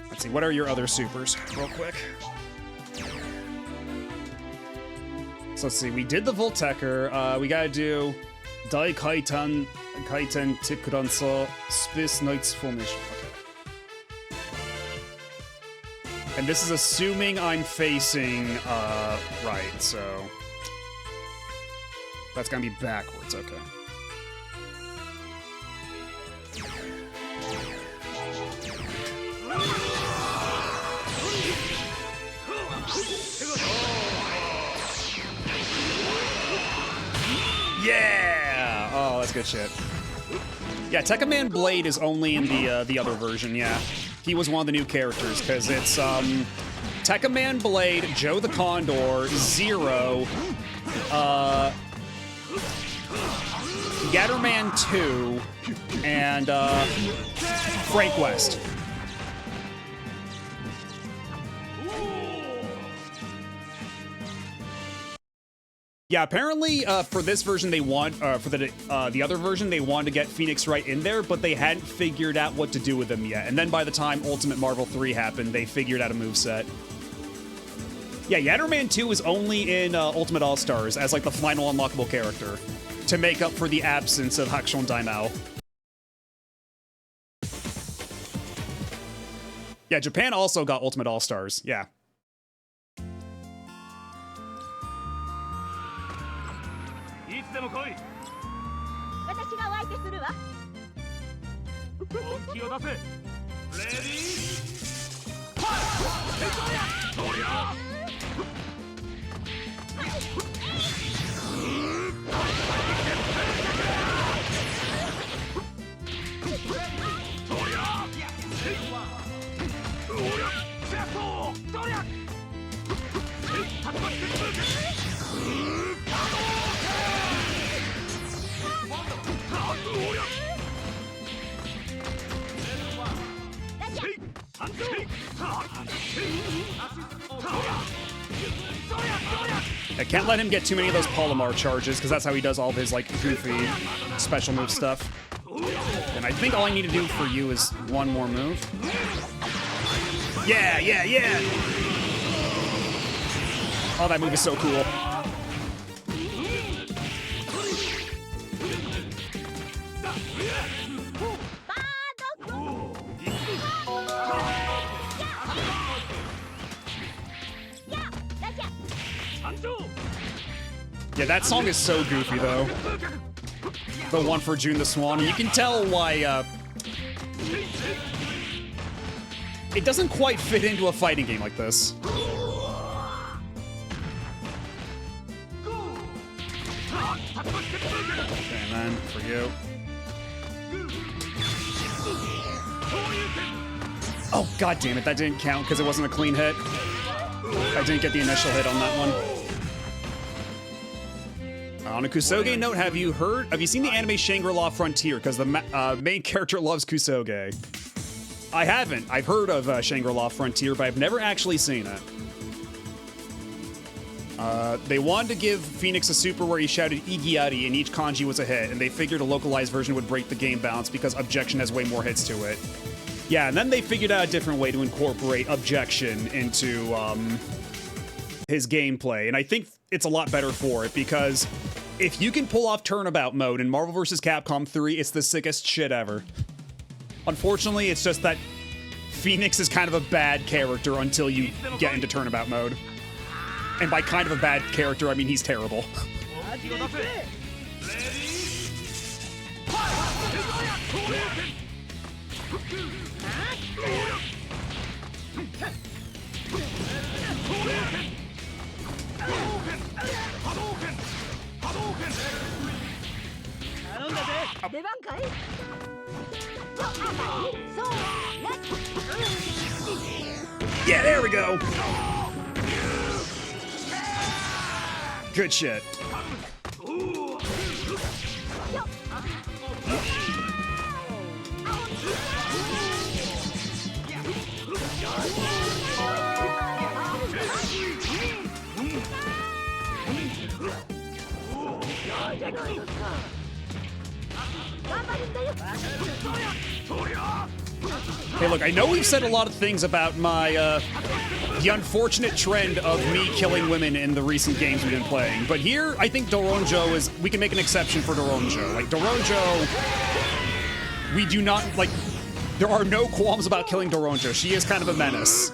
Let's see, what are your other supers, real quick? So let's see, we did the Voltecker, we gotta do Dai Kaiten Tikuranso Space Knights Formation. Okay. And this is assuming I'm facing right, so that's gonna be backwards, okay. Yeah! Oh, that's good shit. Yeah, Tekka Man Blade is only in the other version, yeah. He was one of the new characters, because it's Tekka Man Blade, Joe the Condor, Zero, Gatterman 2, and Frank West. Yeah, apparently for this version they want, for the other version they wanted to get Phoenix Wright in there, but they hadn't figured out what to do with him yet. And then by the time Ultimate Marvel 3 happened, they figured out a moveset. Yeah, Yatterman 2 is only in Ultimate All-Stars as like the final unlockable character to make up for the absence of Hakushon Daimao. Yeah, Japan also got Ultimate All-Stars, yeah. でも来い。私がお相手するわ。本気を出せ。レディー。ファイト。そりゃ。I can't let him get too many of those Polymar charges, because that's how he does all of his, like, goofy special move stuff. And I think all I need to do for you is one more move. Yeah, yeah, yeah! Oh, that move is so cool. Yeah, that song is so goofy, though. The one for June the Swan. You can tell why, it doesn't quite fit into a fighting game like this. Okay, and then for you. Oh, god damn it, that didn't count because it wasn't a clean hit. I didn't get the initial hit on that one. On a Kusoge note, have you seen the anime Shangri-La Frontier? Because the main character loves Kusoge. I haven't. I've heard of Shangri-La Frontier, but I've never actually seen it. They wanted to give Phoenix a super where he shouted Igiari and each kanji was a hit, and they figured a localized version would break the game balance because Objection has way more hits to it. Yeah, and then they figured out a different way to incorporate Objection into his gameplay, and I think it's a lot better for it because if you can pull off turnabout mode in Marvel vs. Capcom 3, it's the sickest shit ever. Unfortunately, it's just that Phoenix is kind of a bad character until you get into turnabout mode. And by kind of a bad character, I mean he's terrible. Yeah, there we go. Good shit. Hey, look, I know we've said a lot of things about my, the unfortunate trend of me killing women in the recent games we've been playing, but here, I think Doronjo is, we can make an exception for Doronjo. Like, Doronjo, we do not, like, there are no qualms about killing Doronjo. She is kind of a menace.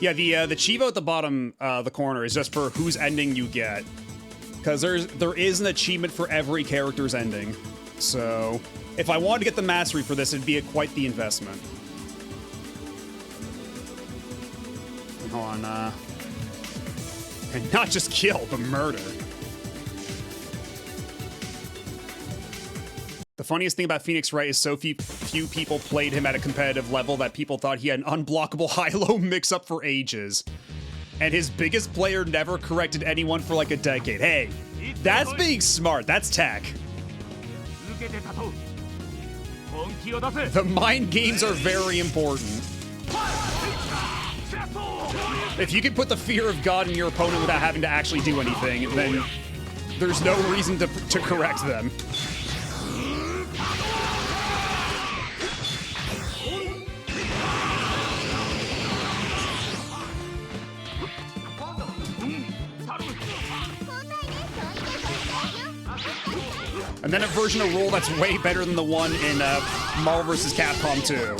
Yeah, the Chivo at the bottom, the corner, is just for whose ending you get. Because there is an achievement for every character's ending. So, if I wanted to get the mastery for this, it'd be quite the investment. Hold on, and not just kill, but murder. The funniest thing about Phoenix Wright is so few people played him at a competitive level that people thought he had an unblockable high-low mix-up for ages. And his biggest player never corrected anyone for like a decade. Hey, that's being smart. That's tech. The mind games are very important. If you can put the fear of God in your opponent without having to actually do anything, then there's no reason to correct them. And then a version of Roll that's way better than the one in Marvel vs. Capcom 2.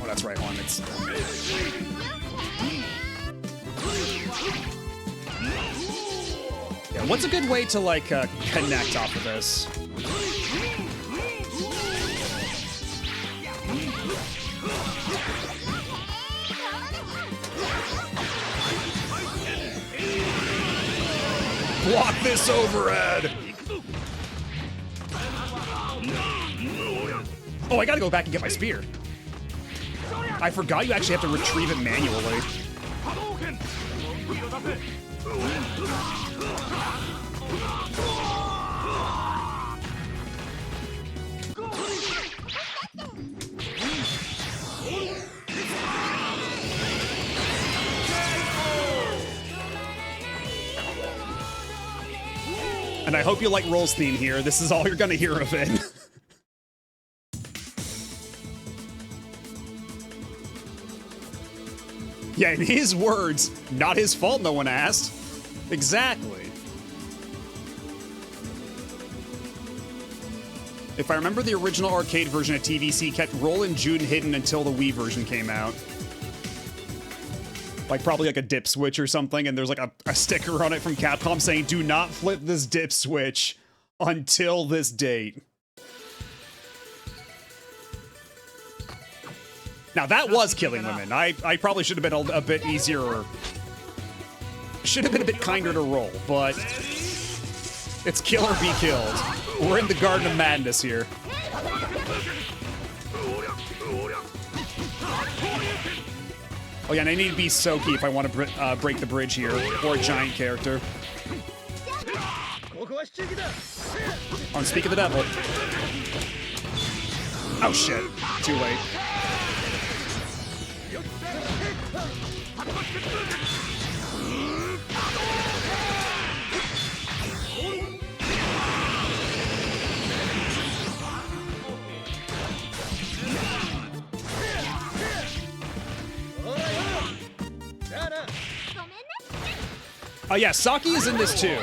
Oh, that's right, one. It's... Yeah, what's a good way to, like, connect off of this? Block this overhead! Oh, I gotta go back and get my spear. I forgot you actually have to retrieve it manually. And I hope you like Roll's theme here. This is all you're gonna hear of it. Yeah, in his words, not his fault no one asked. Exactly. If I remember, the original arcade version of TVC kept Roll and June hidden until the Wii version came out. Like probably like a dip switch or something, and there's like a sticker on it from Capcom saying, "Do not flip this dip switch until this date." Now that was killing women. I probably should have been a bit easier, or should have been a bit kinder to roll, but it's kill or be killed. We're in the Garden of Madness here. Oh yeah, and I need to be Soki if I want to break the bridge here, or a giant character. On Speak of the Devil. Oh shit, too late. Oh yeah, Saki is in this too.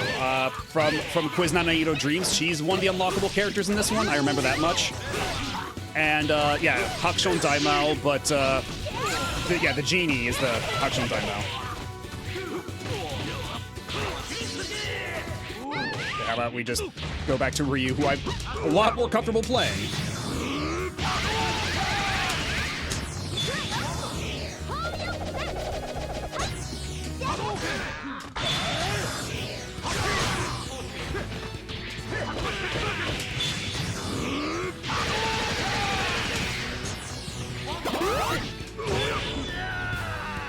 From Quiz Nanairo Dreams, she's one of the unlockable characters in this one. I remember that much. And yeah, Hakushon Daimao, but the genie is the Hakushon Daimao. How about we just go back to Ryu, who I'm a lot more comfortable playing.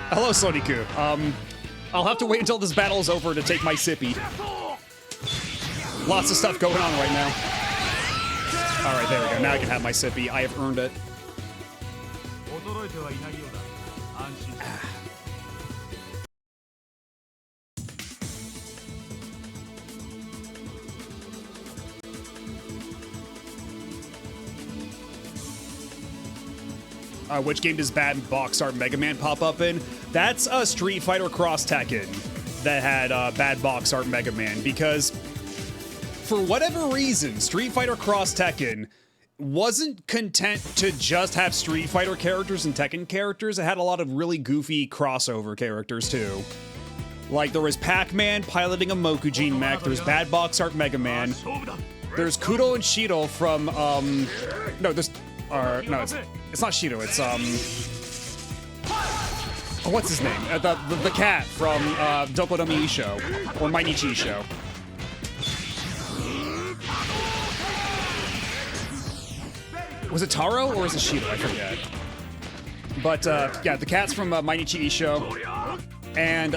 Hello, Soniku. I'll have to wait until this battle is over to take my sippy. Lots of stuff going on right now. All right, there we go. Now I can have my sippy. I have earned it. Which game does Bad Box Art Mega Man pop up in? That's a Street Fighter Cross Tekken that had Bad Box Art Mega Man, because for whatever reason, Street Fighter Cross Tekken wasn't content to just have Street Fighter characters and Tekken characters. It had a lot of really goofy crossover characters too. Like there was Pac-Man piloting a Mokujin mech, there's Bad Box Art Mega Man, there's Kudo and Shido from, it's not Shido, it's, what's his name? The cat from, Dokodomi Isho, or Mainichi Isho. Was it Taro, or is it Shido? I forget. But, yeah, the cat's from, Mainichi Isho. And,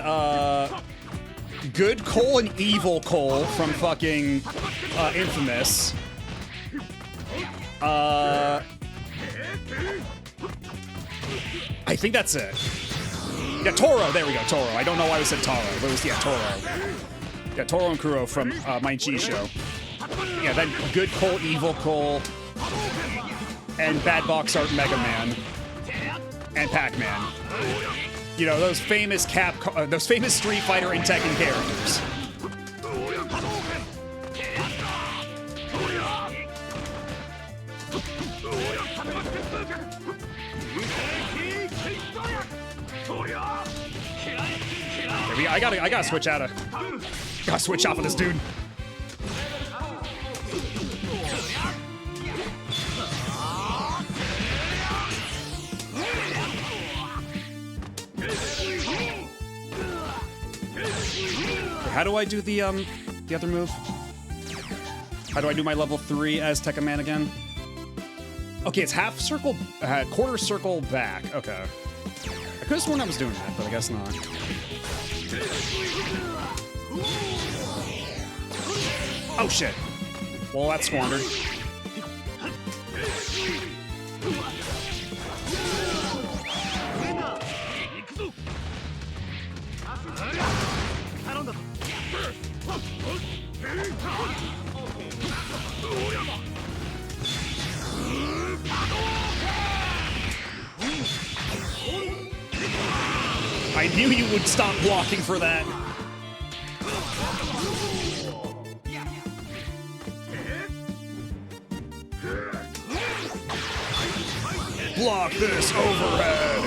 Good Cole and Evil Cole from fucking, Infamous. I think that's it. Yeah, Toro. There we go, Toro. I don't know why I said Taro, but it was, yeah, Toro. Yeah, Toro and Kuro from Mainichi Isho. Yeah, then Good Cole, Evil Cole, and Bad Box Art Mega Man, and Pac-Man. You know, those famous Street Fighter and Tekken characters. I gotta switch out of. Gotta switch off of this dude. How do I do the other move? How do I do my level 3 as Tekken Man again? Okay, it's half circle, quarter circle back. Okay. I could have sworn I was doing that, but I guess not. Oh shit. Well, that's squandered. I knew you would stop blocking for that. Block this overhead.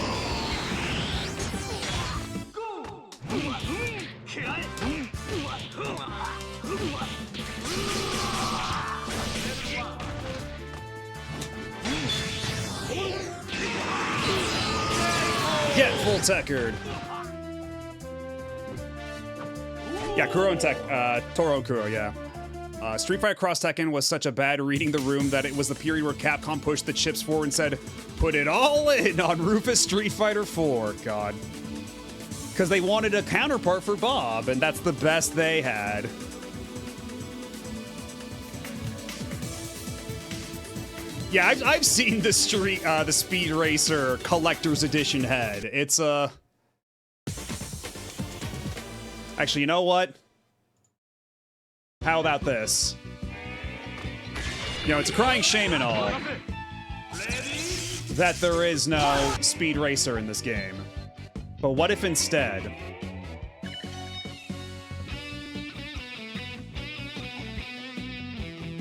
Get full Tekkered. Yeah, Kuro and Toro and Kuro, yeah. Street Fighter Cross Tekken was such a bad reading the room that it was the period where Capcom pushed the chips forward and said, put it all in on Rufus Street Fighter 4. God. Because they wanted a counterpart for Bob, and that's the best they had. Yeah, I've seen the Speed Racer Collector's Edition head. It's Actually, you know what? How about this? You know, it's a crying shame and all that there is no Speed Racer in this game. But what if instead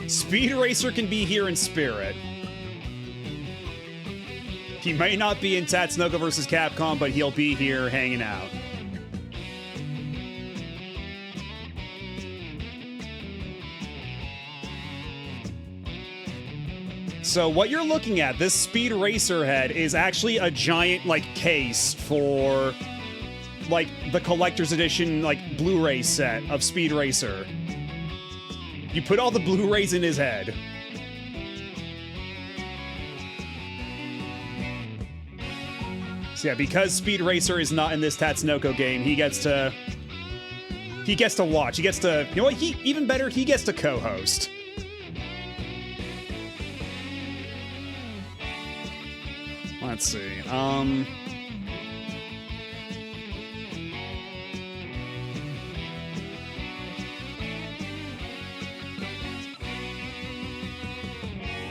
Speed Racer can be here in spirit? He may not be in Tatsunoko vs. Capcom, but he'll be here hanging out. So what you're looking at, this Speed Racer head, is actually a giant, like, case for, like, the collector's edition, like, Blu-ray set of Speed Racer. You put all the Blu-rays in his head. So yeah, because Speed Racer is not in this Tatsunoko game, he gets to watch. He gets to, you know what, even better, he gets to co-host. Let's see,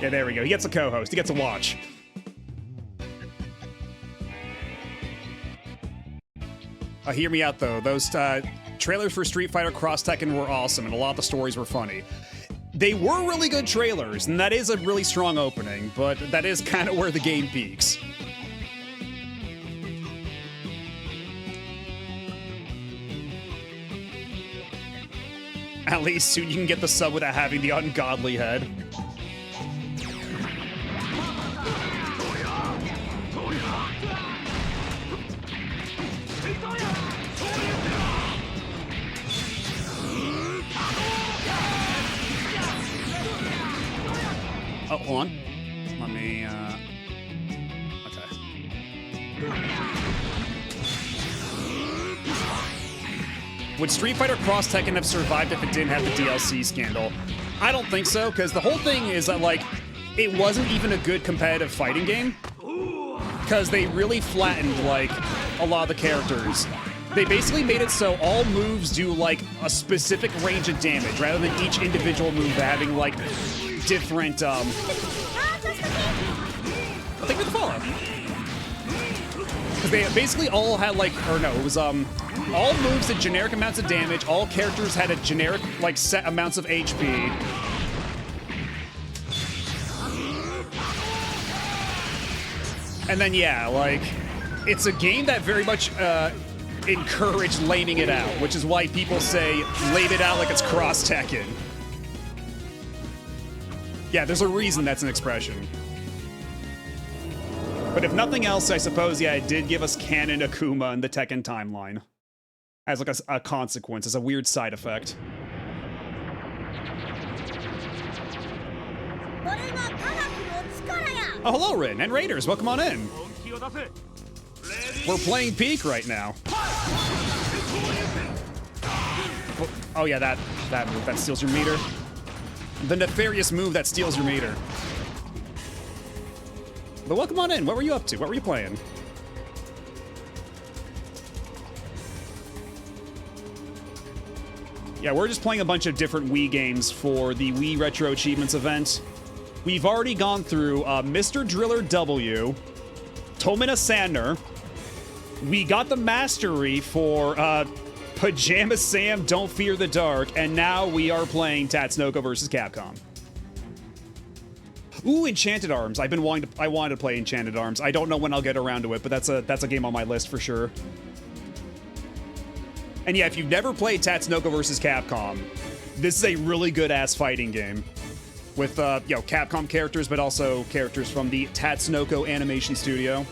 yeah, there we go. He gets a co-host. He gets a watch. Hear me out, though. Those trailers for Street Fighter Cross Tekken were awesome, and a lot of the stories were funny. They were really good trailers, and that is a really strong opening, but that is kind of where the game peaks. At least soon you can get the sub without having the ungodly head. Oh, hold on. Let me, okay. Would Street Fighter Cross Tekken have survived if it didn't have the DLC scandal? I don't think so, because the whole thing is that, like, it wasn't even a good competitive fighting game. Because they really flattened, like, a lot of the characters. They basically made it so all moves do, like, a specific range of damage, rather than each individual move having, like, different, Thank you for the follow. Because they basically all had, like, or no, it was, all moves did generic amounts of damage, all characters had a generic, like, set amounts of HP. And then, yeah, like, it's a game that very much, encouraged laming it out, which is why people say, lame it out like it's Cross Tekken. Yeah, there's a reason that's an expression. But if nothing else, I suppose, yeah, it did give us canon Akuma in the Tekken timeline. As like a consequence, as a weird side effect. Oh, hello, Rin, and Raiders, welcome on in. We're playing Peak right now. Oh yeah, that move, that steals your meter. The nefarious move that steals your meter. But welcome on in. What were you up to? What were you playing? Yeah, we're just playing a bunch of different Wii games for the Wii Retro Achievements event. We've already gone through Mr. Driller W, Tomina Sandner. We got the mastery for Pajama Sam, Don't Fear the Dark, and now we are playing Tatsunoko vs. Capcom. Ooh, Enchanted Arms. I wanted to play Enchanted Arms. I don't know when I'll get around to it, but that's a game on my list for sure. And yeah, if you've never played Tatsunoko vs. Capcom, this is a really good-ass fighting game. With, you know, Capcom characters, but also characters from the Tatsunoko Animation Studio.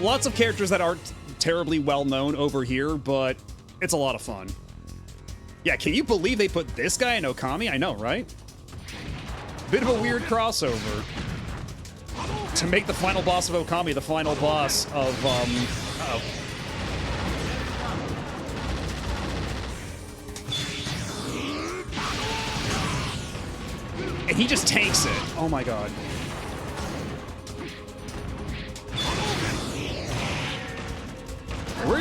Lots of characters that aren't terribly well known over here, but it's a lot of fun. Yeah, can you believe they put this guy in Okami? I know, right? Bit of a weird crossover. To make the final boss of Okami the final boss of, uh-oh. And he just tanks it. Oh my god.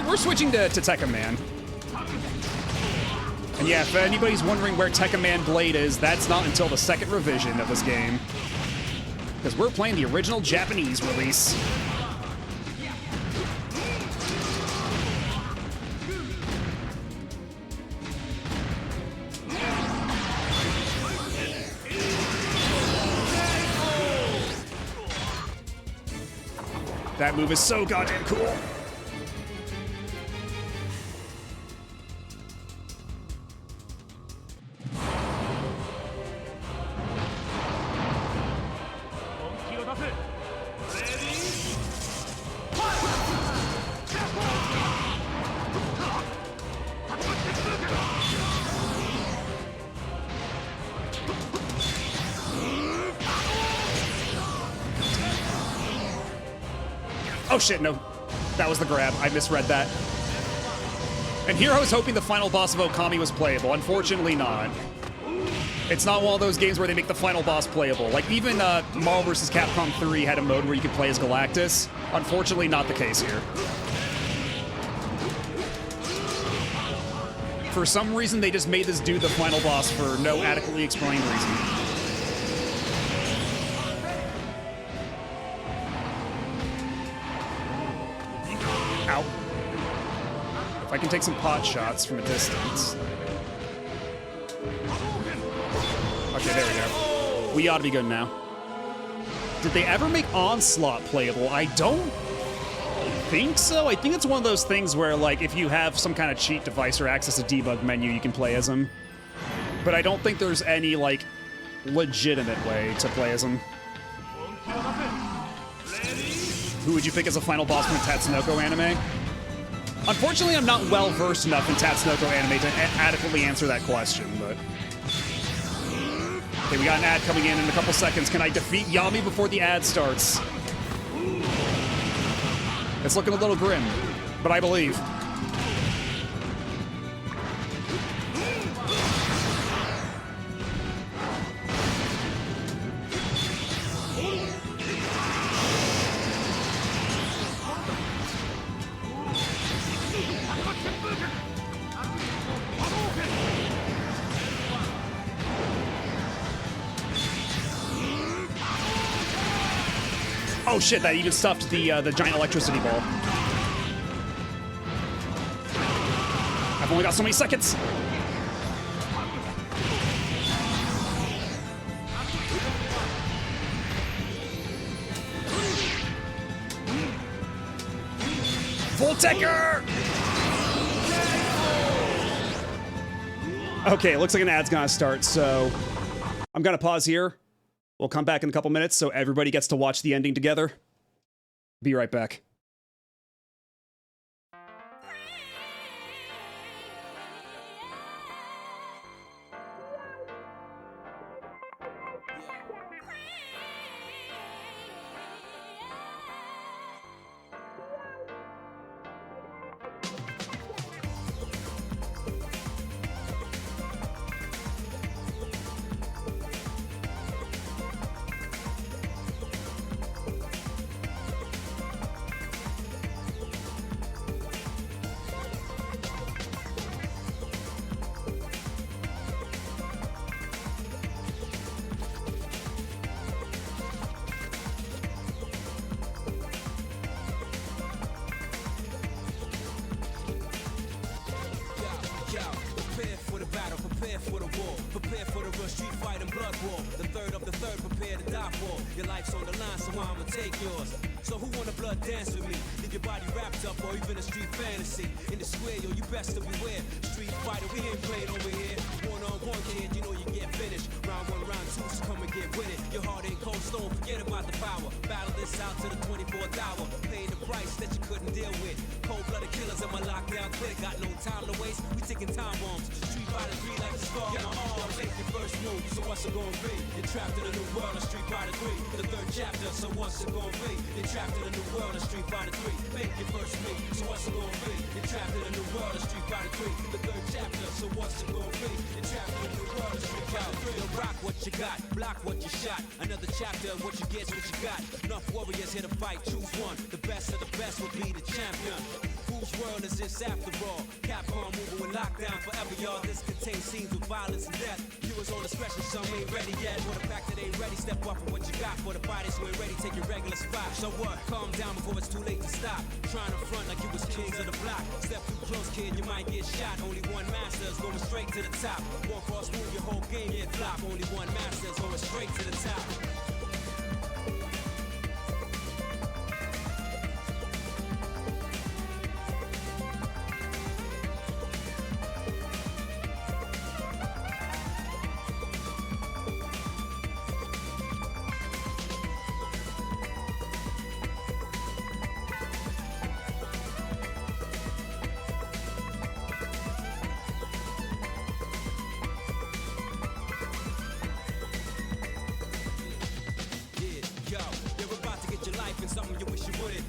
We're switching to Tekka Man. And yeah, if anybody's wondering where Tekka Man Blade is, that's not until the second revision of this game. Because we're playing the original Japanese release. That move is so goddamn cool. Oh shit, no. That was the grab. I misread that. And here I was hoping the final boss of Okami was playable. Unfortunately not. It's not one of those games where they make the final boss playable. Like, even Marvel vs. Capcom 3 had a mode where you could play as Galactus. Unfortunately, not the case here. For some reason, they just made this dude the final boss for no adequately explained reason. Ow. If I can take some pot shots from a distance. Okay, there we go. We ought to be good now. Did they ever make Onslaught playable? I don't think so. I think it's one of those things where, like, if you have some kind of cheat device or access to debug menu, you can play as him. But I don't think there's any, like, legitimate way to play as him. Who would you pick as a final boss from the Tatsunoko anime? Unfortunately, I'm not well-versed enough in Tatsunoko anime to adequately answer that question, but... Okay, we got an ad coming in a couple seconds. Can I defeat Yami before the ad starts? It's looking a little grim, but I believe. Oh shit, that even stuffed the giant electricity ball. I've only got so many seconds. Voltecker! Okay, it looks like an ad's gonna start, so I'm gonna pause here. We'll come back in a couple minutes so everybody gets to watch the ending together. Be right back. Street fight and blood war. The third of the third, prepare to die for. Your life's on the line, so I'ma take yours. So who wanna blood dance with me? Leave your body wrapped up or even a street fantasy. In the square, yo, you best to beware. Street fighter, we ain't playing over here. One-on-one, kid, you know you get finished. Round 1, round 2, so come and get with it. Your heart ain't cold stone, forget about the power. Battle this out to the 24th hour. Paying the price that you couldn't deal with. Cold-blooded killers in my lockdown clique. Got no time to waste, we taking time bombs. Street Fighter 3 like a scar on my arm. Take your first move, so what's it gonna be? You're trapped in a new world of Street Fighter 3. The third chapter, so what's it gonna be? You're trapped in a new world of Street Fighter 3. Make your first move, so what's it gonna be? You're trapped in a new world of Street Fighter 3. The third chapter, so what's it gonna be? You're trapped in a new world of Street Fighter 3. You'll rock what you got, block what you shot. Another chapter, what you get's what you got. Enough warriors here to fight, choose one. The best of the best will be the champion. Whose world is this after all? Capcom moving with lockdown forever, y'all. This contains scenes with violence and death. Viewers on discretion, some ain't ready yet. For the fact that they ain't ready, step up for what you got. For the fighters who ain't ready, take your regular spot. So what? Calm down before it's too late to stop. Trying to front like you was kings of the block. Step too close, kid, you might get shot. Only one master is going straight to the top. One false move, your whole game get flop. Only one master is going straight to the top.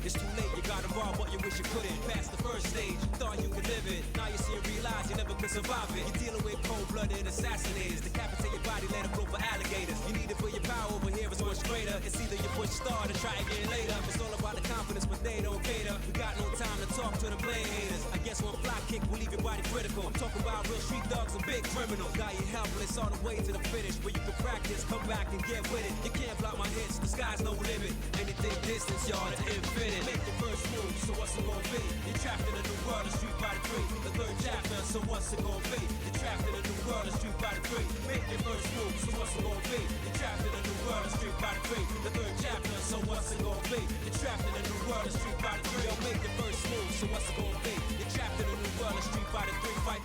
It's too late, you got involved, but you wish you couldn't. Past the first stage, thought you could live it. Now you see and realize you never could survive it. You're dealing with cold-blooded assassinators. Decapitate your body, let it go for alligators. You need to put your power over here, it's much greater. It's either you push start or try again later. It's all about the confidence, but they don't cater. We got no time to talk to the blade haters. I guess one fly kick will leave your body critical. I'm talking about real street thugs and big criminals. Got you helpless on the way to the finish. But you can practice, come back and get with it. You can't block my hits, the sky's no limit. Anything distance, y'all, to infinite. Make your first move, so what's it gonna be? You're trapped in a new world of Street Fighter 3. The third chapter, so what's it gonna be? You're trapped in a new world of Street Fighter 3. Make your first move, so what's it gonna be? You're trapped in a new world of Street Fighter 3. The third chapter, so what's it gonna be? You're trapped in a new world of Street Fighter 3. Yo, make your first move, so what's it gonna be? You're trapped in a new world of Street Fighter 3. Fight.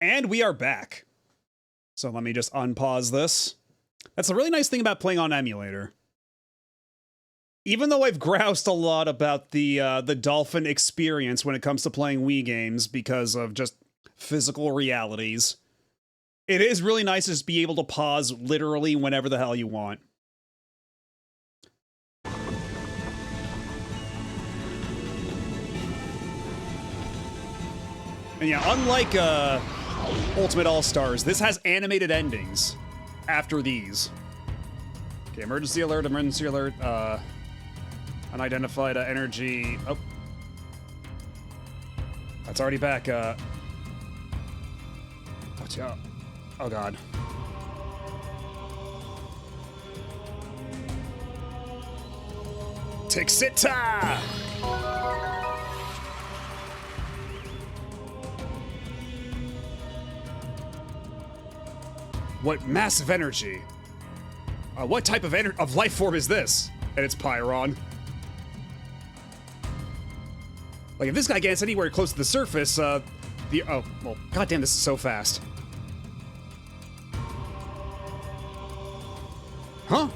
And we are back. So let me just unpause this. That's a really nice thing about playing on emulator. Even though I've groused a lot about the Dolphin experience when it comes to playing Wii games because of just physical realities, it is really nice to just be able to pause literally whenever the hell you want. And yeah, unlike Ultimate All-Stars, this has animated endings after these. Okay, emergency alert, unidentified energy. Oh. That's already back. Watch out. Oh, God. Tixita! What massive energy? What type of life form is this? And it's Pyron. Like, if this guy gets anywhere close to the surface, oh, well, goddamn, this is so fast. Huh?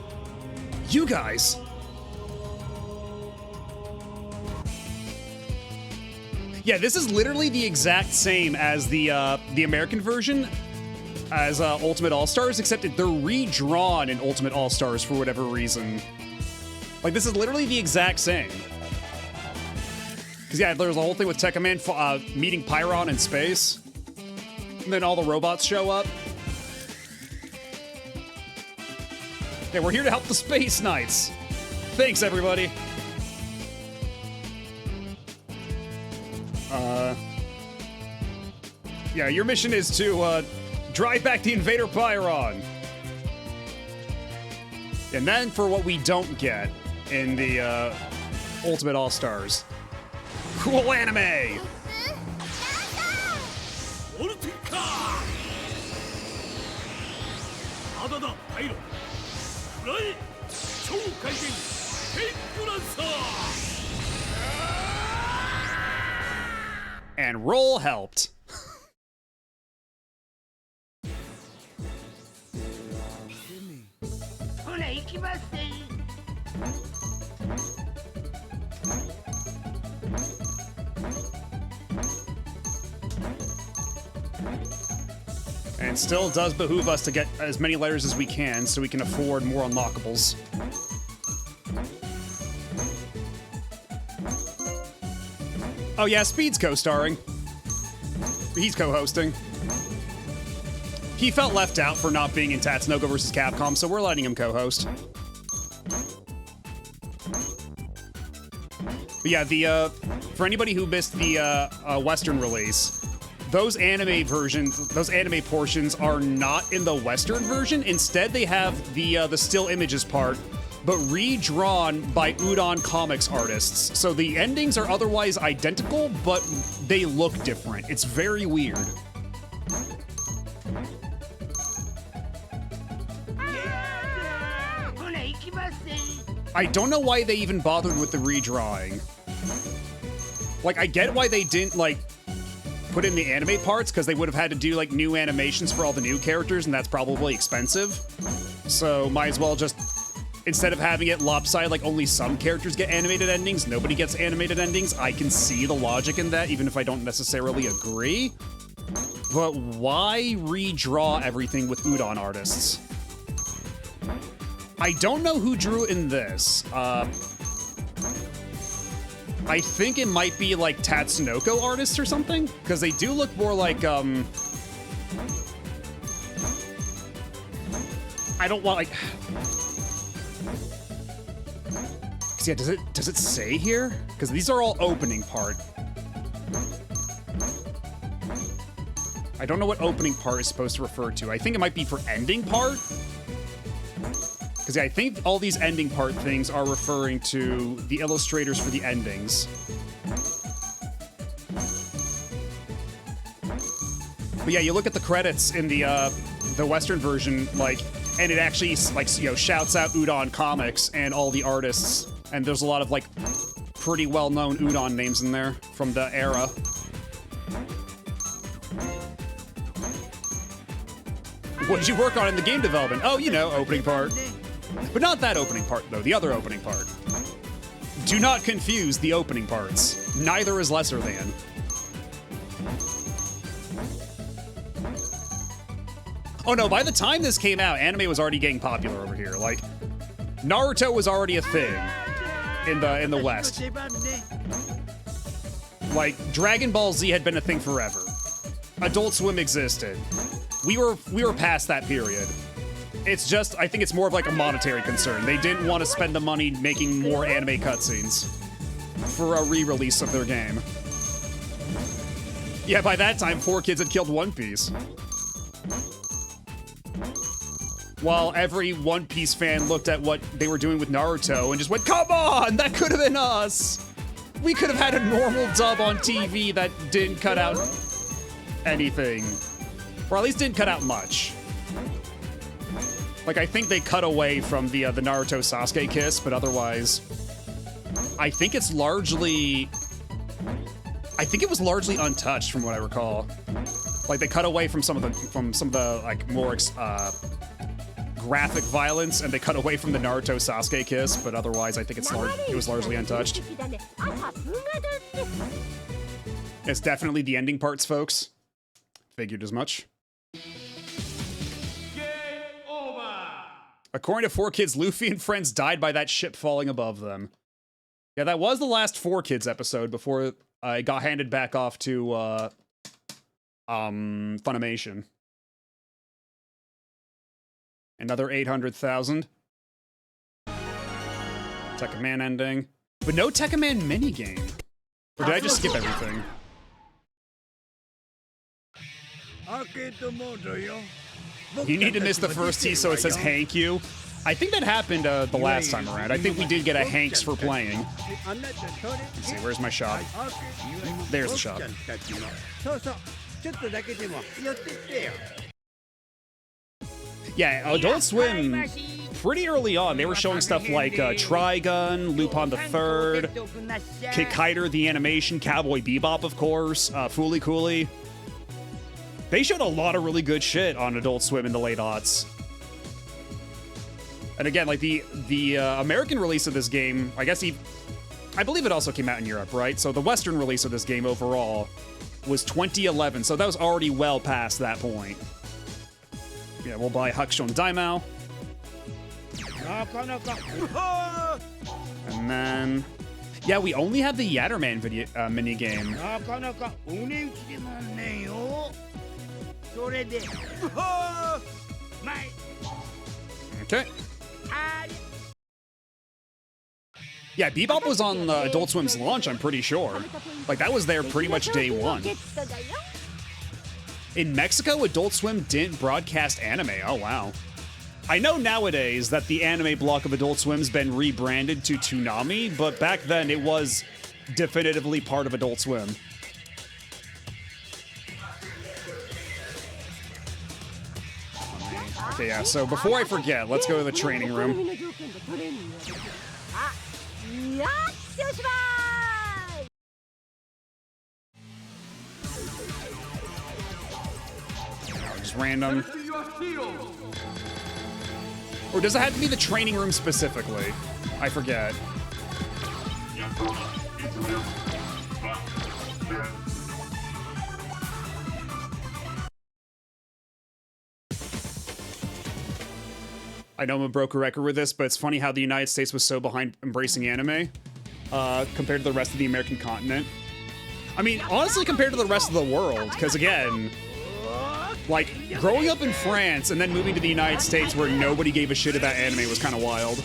You guys? Yeah, this is literally the exact same as the American version as Ultimate All-Stars, except they're redrawn in Ultimate All-Stars for whatever reason. Like, this is literally the exact same. Because, yeah, there's a whole thing with Tekka Man meeting Pyron in space. And then all the robots show up. Yeah, we're here to help the Space Knights. Thanks, everybody. Yeah, your mission is to, drive back the Invader Pyron. And then for what we don't get in the, Ultimate All-Stars. Cool anime! And roll helped. And still does behoove us to get as many letters as we can so we can afford more unlockables. Oh yeah, Speed's co-starring. He's co-hosting. He felt left out for not being in Tatsunoko vs. Capcom, so we're letting him co-host. But yeah, for anybody who missed the Western release, those anime versions, those anime portions are not in the Western version. Instead, they have the still images part, but redrawn by Udon Comics artists. So the endings are otherwise identical, but they look different. It's very weird. I don't know why they even bothered with the redrawing. Like, I get why they didn't, like, put in the anime parts, because they would have had to do, like, new animations for all the new characters, and that's probably expensive. So, might as well just, instead of having it lopsided, like, only some characters get animated endings, nobody gets animated endings. I can see the logic in that, even if I don't necessarily agree. But why redraw everything with Udon artists? I don't know who drew in this. I think it might be like Tatsunoko artists or something, because they do look more like I don't want like. Yeah, does it say here? Because these are all opening part. I don't know what opening part is supposed to refer to. I think it might be for ending part. Because yeah, I think all these ending part things are referring to the illustrators for the endings. But yeah, you look at the credits in the Western version, like, and it actually, like, you know, shouts out Udon Comics and all the artists, and there's a lot of, like, pretty well-known Udon names in there from the era. What did you work on in the game development? Oh, you know, opening part. But not that opening part, though, the other opening part. Do not confuse the opening parts. Neither is lesser than. Oh no, by the time this came out, anime was already getting popular over here. Like, Naruto was already a thing in the West. Like, Dragon Ball Z had been a thing forever. Adult Swim existed. We were past that period. It's just, I think it's more of like a monetary concern. They didn't want to spend the money making more anime cutscenes for a re-release of their game. Yeah, by that time, 4Kids had killed One Piece. While every One Piece fan looked at what they were doing with Naruto and just went, come on, that could have been us. We could have had a normal dub on TV that didn't cut out anything. Or at least didn't cut out much. Like, I think they cut away from the Naruto Sasuke kiss, but otherwise, I think it's largely, I think it was largely untouched from what I recall. Like, they cut away from some of the like more graphic violence, and they cut away from the Naruto Sasuke kiss, but otherwise, I think it was largely untouched. It's definitely the ending parts, folks. Figured as much. According to 4Kids, Luffy and friends died by that ship falling above them. Yeah, that was the last 4Kids episode before it got handed back off to Funimation. Another 800,000. Tekkaman ending. But no Tekkaman minigame. Or did I just skip everything? You need to miss the first T so it says Hank you. I think that happened the last time around. I think we did get a Hanks for playing. Let's see, where's my shop? There's the shop. Yeah, Adult Swim pretty early on, they were showing stuff like Trigun, Lupin the Third, Kikaider the Animation, Cowboy Bebop, of course, Fooly Cooly. They showed a lot of really good shit on Adult Swim in the late aughts. And again, like the American release of this game, I believe it also came out in Europe, right? So the Western release of this game overall was 2011, so that was already well past that point. Yeah, we'll buy Hakushon Daimao. And then, yeah, we only have the Yatterman video minigame. Okay. Yeah, Bebop was on Adult Swim's launch, I'm pretty sure. Like, that was there pretty much day one. In Mexico, Adult Swim didn't broadcast anime. Oh, wow. I know nowadays that the anime block of Adult Swim's been rebranded to Toonami, but back then it was definitively part of Adult Swim. Okay, yeah, so before I forget, let's go to the training room. Just random. Or does it have to be the training room specifically? I forget. I know I'm a broken record with this, but it's funny how the United States was so behind embracing anime compared to the rest of the American continent. I mean, honestly, compared to the rest of the world, because again, like, growing up in France and then moving to the United States where nobody gave a shit about anime was kind of wild.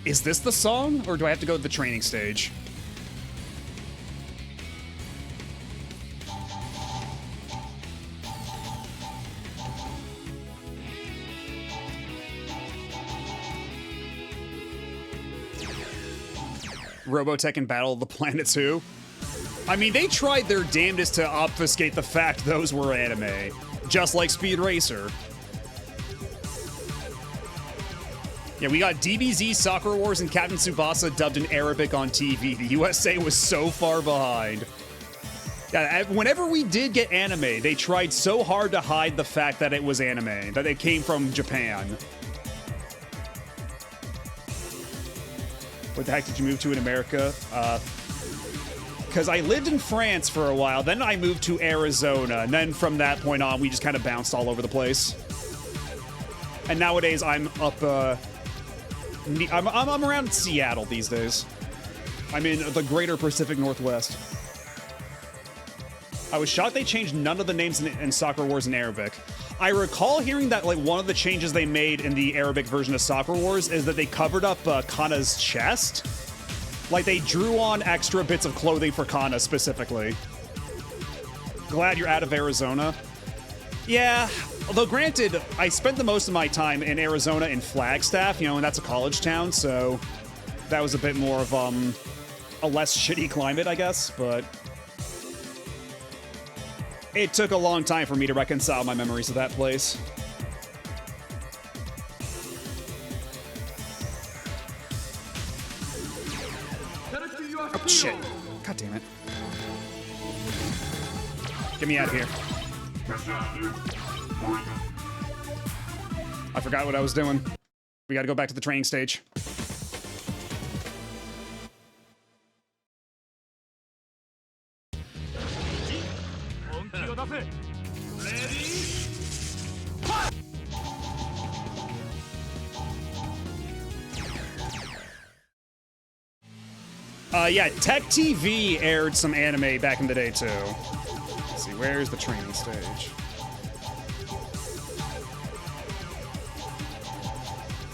Is this the song, or do I have to go to the training stage? Robotech and Battle of the Planets Who? I mean, they tried their damnedest to obfuscate the fact those were anime, just like Speed Racer. Yeah, we got DBZ, Sakura Wars, and Captain Tsubasa dubbed in Arabic on TV. The USA was so far behind. Yeah, whenever we did get anime, they tried so hard to hide the fact that it was anime, that it came from Japan. What the heck did you move to in America? Because I lived in France for a while, then I moved to Arizona, and then from that point on, we just kind of bounced all over the place. And nowadays, I'm up, I'm around Seattle these days. I'm in the greater Pacific Northwest. I was shocked they changed none of the names in Sakura Wars in Arabic. I recall hearing that, like, one of the changes they made in the Arabic version of Sakura Wars is that they covered up Kana's chest. Like, they drew on extra bits of clothing for Kana specifically. Glad you're out of Arizona. Yeah, although granted, I spent the most of my time in Arizona in Flagstaff, you know, and that's a college town, so that was a bit more of a less shitty climate, I guess, but it took a long time for me to reconcile my memories of that place. Oh, shit. God damn it. Get me out of here. I forgot what I was doing. We gotta go back to the training stage. Yeah, Tech TV aired some anime back in the day, too. Let's see, where's the training stage?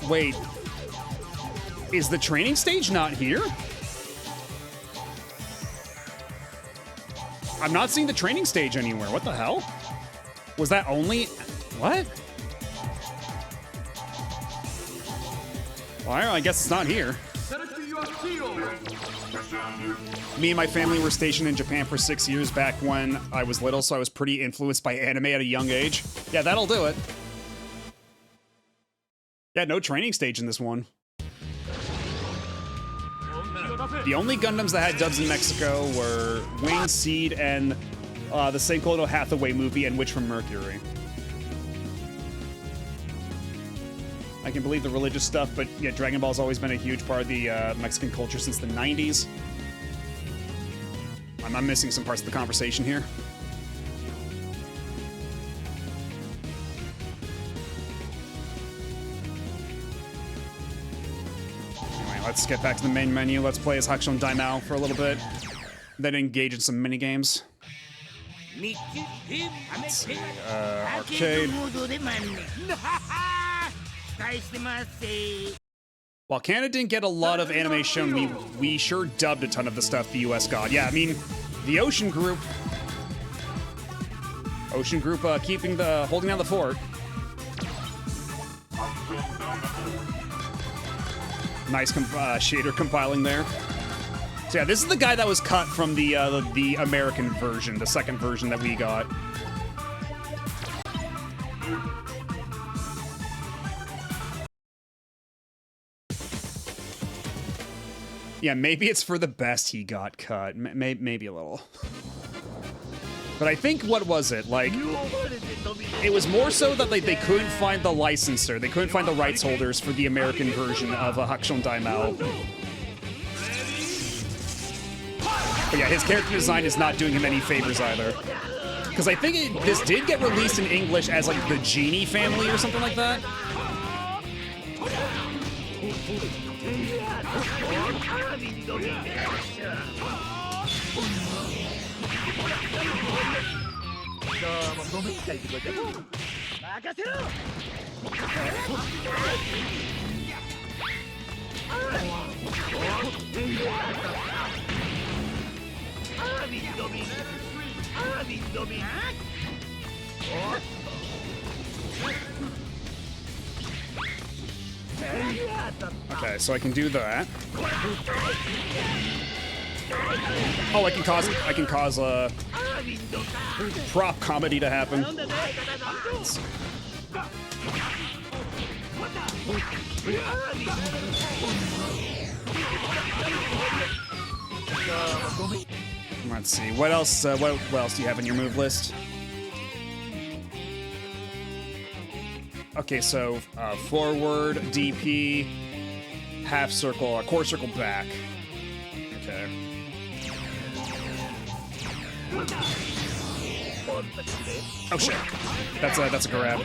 Wait. Is the training stage not here? I'm not seeing the training stage anywhere. What the hell? Was that only... What? Well, I guess it's not here. Me and my family were stationed in Japan for 6 years back when I was little, so I was pretty influenced by anime at a young age. Yeah, that'll do it. Yeah, no training stage in this one. The only Gundams that had dubs in Mexico were Wing, Seed, and the Senko no Hathaway movie and Witch from Mercury. I can believe the religious stuff, but yeah, Dragon Ball's always been a huge part of the Mexican culture since the 90s. I'm missing some parts of the conversation here. Anyway, let's get back to the main menu. Let's play as Hakusho Daimao for a little bit, then engage in some minigames. Let's see, arcade. While Canada didn't get a lot of anime shown, we sure dubbed a ton of the stuff the US got. Yeah, I mean, the Ocean Group holding down the fort. Nice shader compiling there. So yeah, this is the guy that was cut from the American version, the second version that we got. Yeah, maybe it's for the best he got cut. Maybe a little. But I think, what was it? Like, it was more so that they couldn't find the licensor. They couldn't find the rights holders for the American version of Hakusho Daimao. But yeah, his character design is not doing him any favors either. Because I think this did get released in English as, like, the Genie family or something like that. Okay, so I can do that. Oh, I can cause a prop comedy to happen. Let's see. Let's see. What else? What else do you have in your move list? Okay, so forward, DP, half circle, quarter circle back. Okay. Oh shit! That's a grab.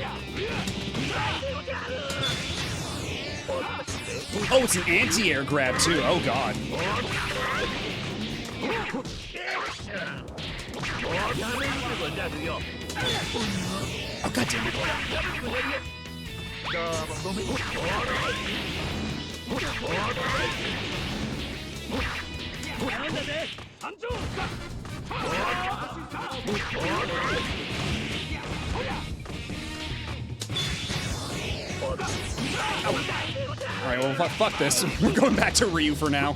Oh, it's an anti-air grab too. Oh god. Oh god damn it. Alright, well, fuck this. We're going back to Ryu for now.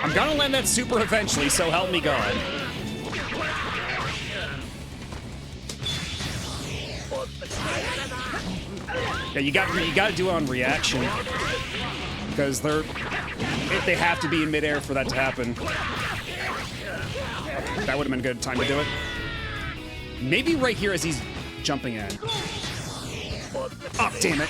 I'm gonna land that super eventually, so help me God. Yeah, you got to do it on reaction because they have to be in midair for that to happen. That would have been a good time to do it. Maybe right here as he's jumping in. Oh, damn it.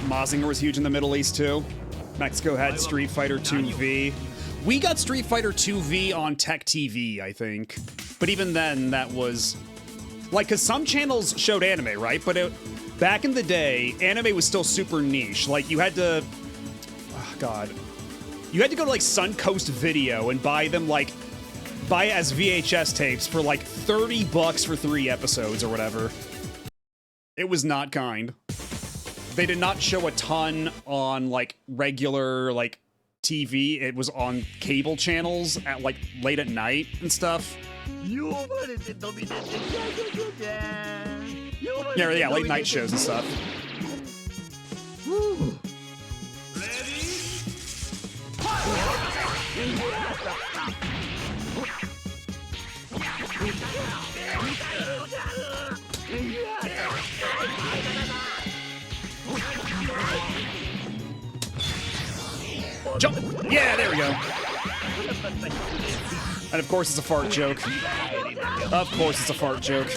Mazinger was huge in the Middle East too. Mexico had Street Fighter 2V. We got Street Fighter 2V on Tech TV, I think. But even then, that was... Like, because some channels showed anime, right? But back in the day, anime was still super niche. Like, you had to... Oh, God. You had to go to, like, Suncoast Video and buy them, like, buy it as VHS tapes for like $30 for 3 episodes or whatever. It was not kind. They did not show a ton on like regular like TV. It was on cable channels at like late at night and stuff. Yeah, late night shows and stuff. Jump! Yeah, there we go. And of course it's a fart joke. Of course it's a fart joke.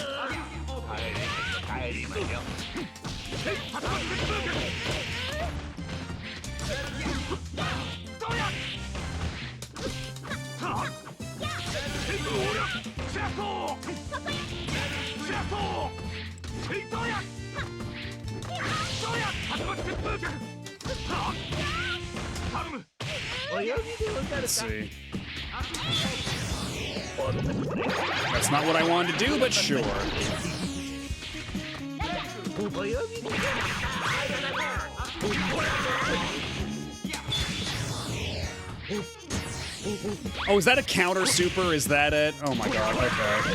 Let's see. That's not what I wanted to do, but sure. Oh, is that a counter super? Is that it? Oh my god, okay.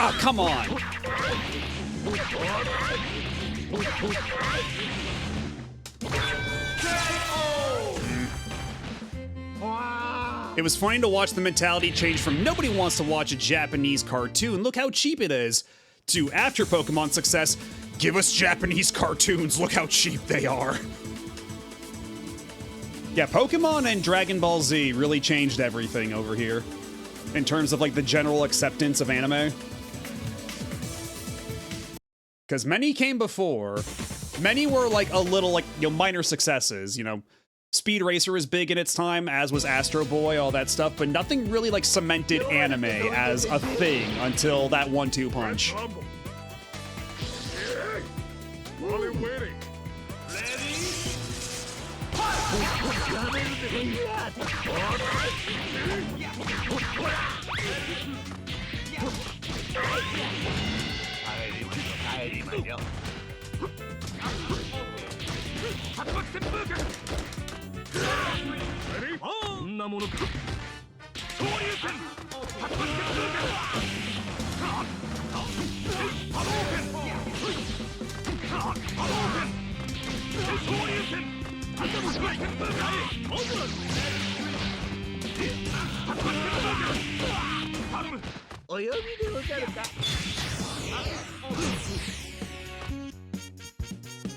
Oh, come on. It was funny to watch the mentality change from nobody wants to watch a Japanese cartoon, look how cheap it is, to after Pokemon success, give us Japanese cartoons, look how cheap they are. Yeah, Pokemon and Dragon Ball Z really changed everything over here in terms of like the general acceptance of anime. Because many came before, many were like a little like, you know, minor successes, you know. Speed Racer was big in its time, as was Astro Boy, all that stuff, but nothing really like cemented anime as a thing until that 1-2 punch.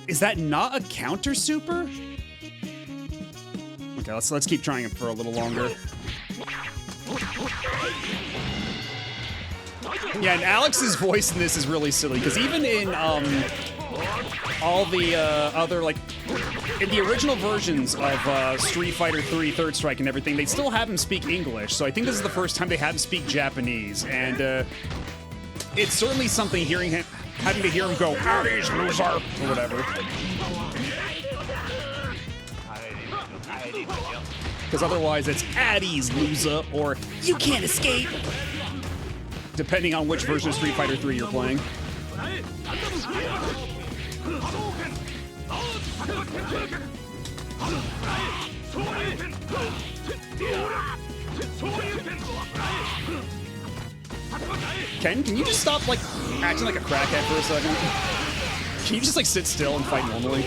Is that not a counter super? Okay, let's keep trying it for a little longer. Yeah, and Alex's voice in this is really silly, because even in all the other, like, in the original versions of Street Fighter 3 Third Strike and everything, they still have him speak English, so I think this is the first time they have him speak Japanese, and it's certainly something having to hear him go, "Howdy's loser," or whatever. Because otherwise it's "Addy's loser," or "You can't escape," depending on which version of Street Fighter 3 you're playing. Ken, can you just stop, like, acting like a crackhead for a second? Can you just, like, sit still and fight normally?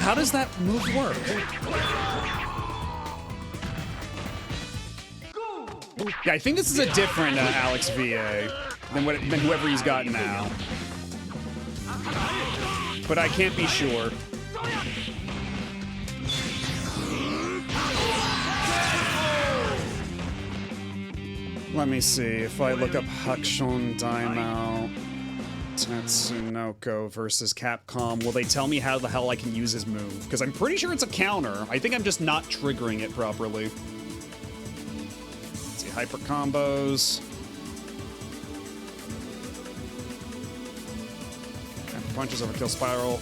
How does that move work? Yeah, I think this is a different Alex VA than whoever he's got now. But I can't be sure. Let me see if I look up Hakushon Daimao Tatsunoko versus Capcom. Will they tell me how the hell I can use his move? Because I'm pretty sure it's a counter. I think I'm just not triggering it properly. Let's see, hyper combos. Punches, overkill spiral.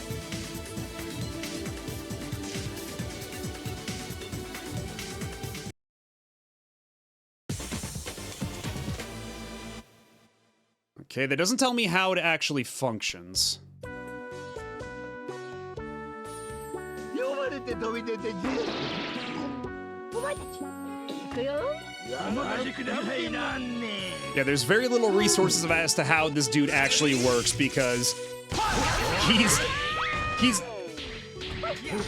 Okay, that doesn't tell me how it actually functions. Yeah, there's very little resources as to how this dude actually works because he's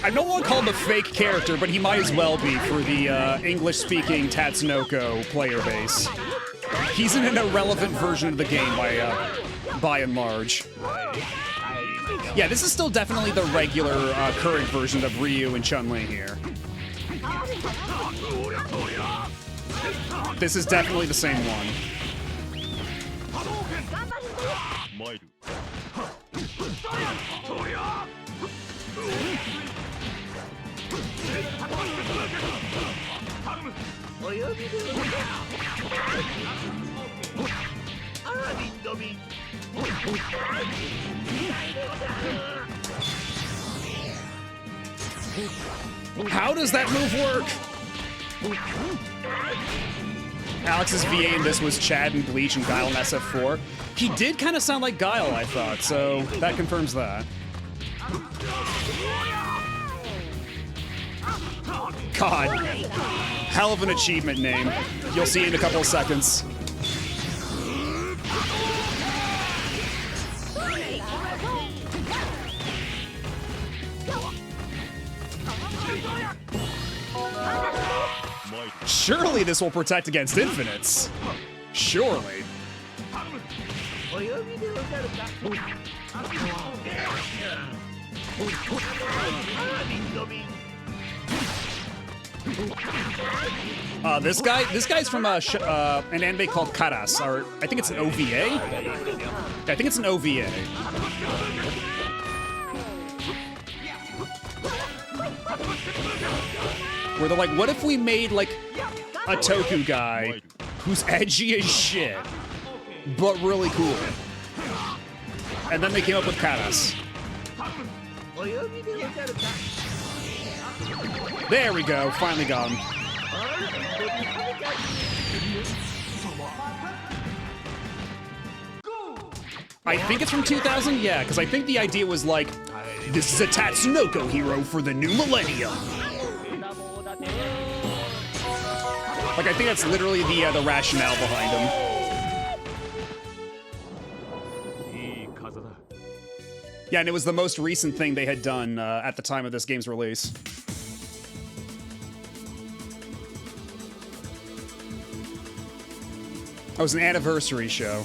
I don't want to call him a fake character, but he might as well be for the English-speaking Tatsunoko player base. He's in an irrelevant version of the game by and large. Yeah, this is still definitely the regular current version of Ryu and Chun-Li here. This is definitely the same one. How does that move work? Alex's VA in this was Chad and Bleach and Guile in SF4. He did kind of sound like Guile, I thought, so that confirms that. God, hell of an achievement name. You'll see in a couple of seconds. Surely this will protect against infinites. Surely. This guy's from an anime called Karas, or I think it's an OVA. I think it's an OVA. Where they're like, what if we made like a Toku guy who's edgy as shit, but really cool? And then they came up with Karas. There we go, finally got him. I think it's from 2000, yeah, because I think the idea was like, this is a Tatsunoko hero for the new millennium. Like, I think that's literally the rationale behind him. Yeah, and it was the most recent thing they had done at the time of this game's release. It was an anniversary show.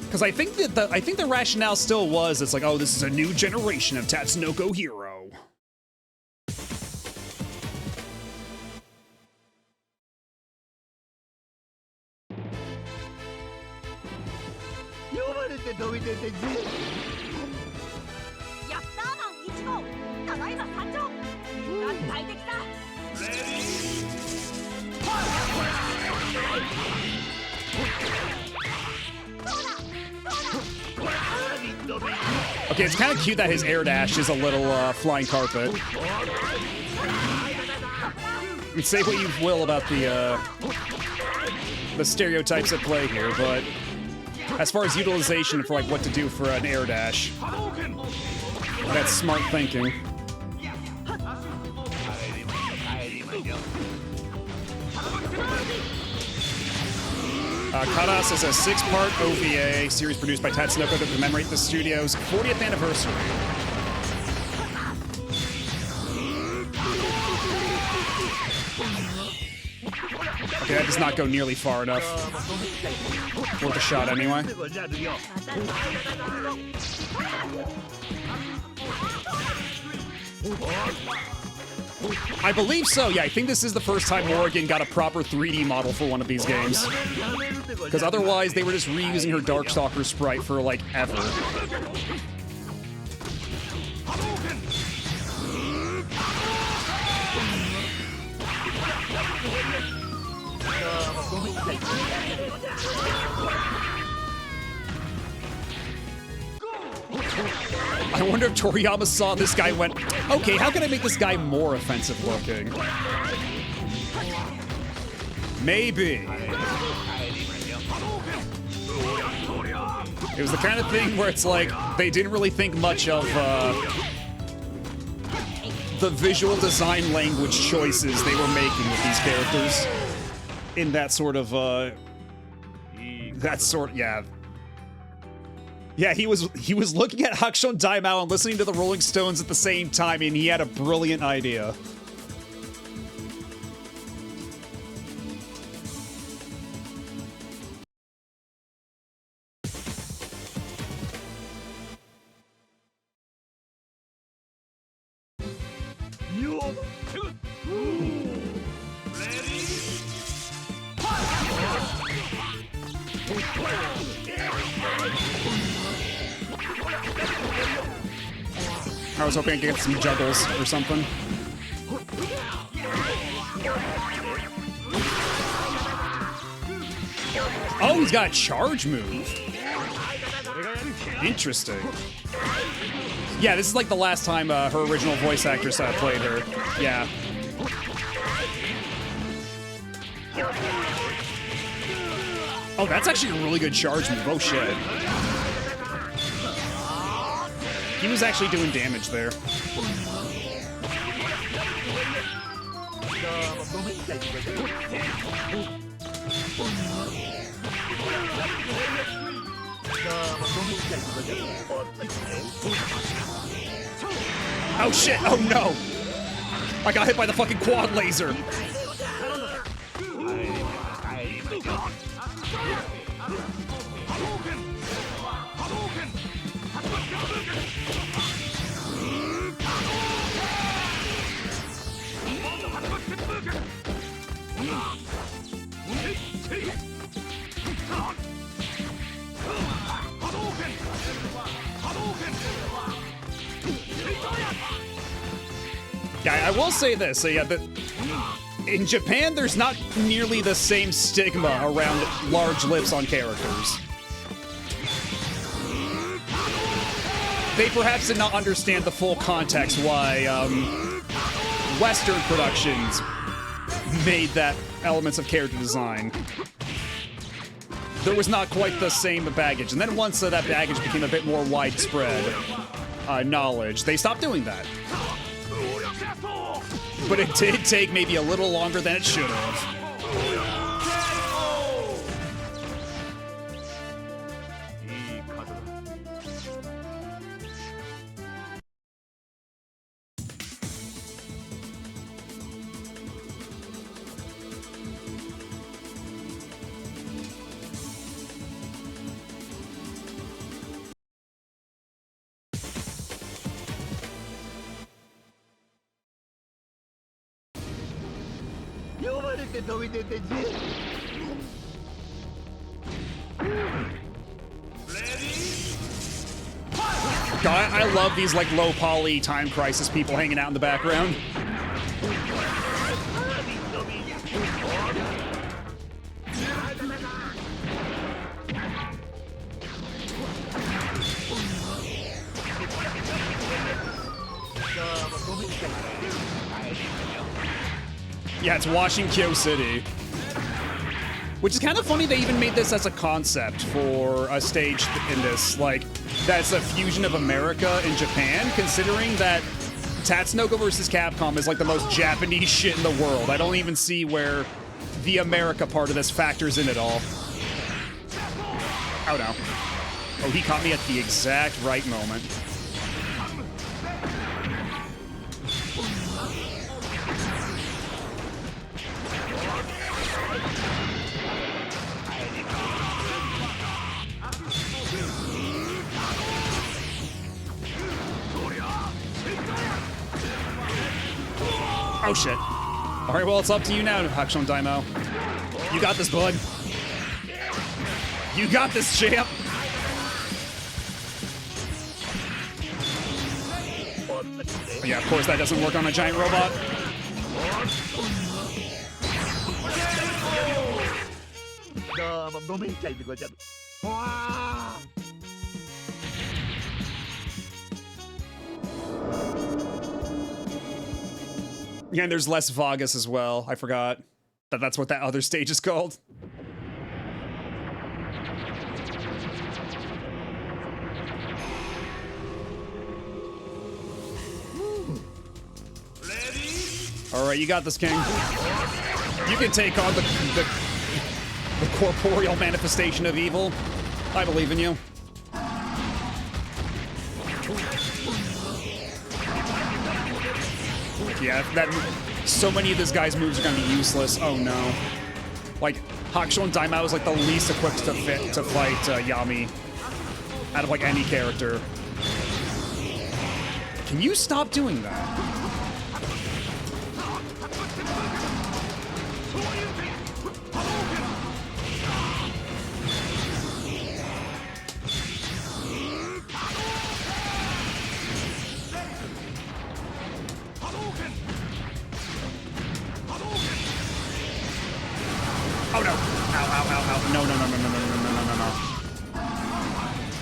Because I think the rationale still was, it's like, oh, this is a new generation of Tatsunoko hero. Okay, it's kind of cute that his air dash is a little flying carpet. I mean, say what you will about the stereotypes at play here, but as far as utilization for like what to do for an air dash, that's smart thinking. Kadas is a 6-part OVA series produced by Tatsunoko to commemorate the studio's 40th anniversary. Okay, that does not go nearly far enough. Worth a shot anyway. I believe so, yeah. I think this is the first time Morrigan got a proper 3D model for one of these games. Because otherwise, they were just reusing her Darkstalker sprite for, like, ever. I wonder if Toriyama saw this guy and went, okay, how can I make this guy more offensive looking? Maybe. It was the kind of thing where it's like, they didn't really think much of the visual design language choices they were making with these characters. In that sort of, yeah. Yeah, he was looking at Hakushon Daimao and listening to the Rolling Stones at the same time, and he had a brilliant idea. I was hoping I could get some juggles or something. Oh, he's got a charge move. Interesting. Yeah, this is like the last time her original voice actress played her. Yeah. Oh, that's actually a really good charge move. Oh, shit. He was actually doing damage there. Oh shit, oh no! I got hit by the fucking quad laser! Yeah, I will say this. So yeah, in Japan, there's not nearly the same stigma around large lips on characters. They perhaps did not understand the full context why Western productions made that elements of character design. There was not quite the same baggage. And then once that baggage became a bit more widespread knowledge, they stopped doing that. But it did take maybe a little longer than it should have. God, I love these like low poly Time Crisis people hanging out in the background. Yeah, it's Washington City. Which is kind of funny they even made this as a concept for a stage in this. Like, that's a fusion of America and Japan, considering that Tatsunoko vs. Capcom is like the most Japanese shit in the world. I don't even see where the America part of this factors in at all. Oh no. Oh, he caught me at the exact right moment. Oh shit. Alright, well, it's up to you now, Hakushon Daimao. You got this, bud. You got this, champ. Yeah, of course that doesn't work on a giant robot. Yeah, and there's less Vagus as well. I forgot that that's what that other stage is called. All right, you got this, King. You can take on the corporeal manifestation of evil. I believe in you. Yeah, so many of this guy's moves are gonna be useless. Oh no. Like, Hakushon Daimao is like the least equipped to fight Yami out of like any character. Can you stop doing that? Oh no! Ow, ow, ow, ow. No, no, no, no, no, no, no, no, no, no.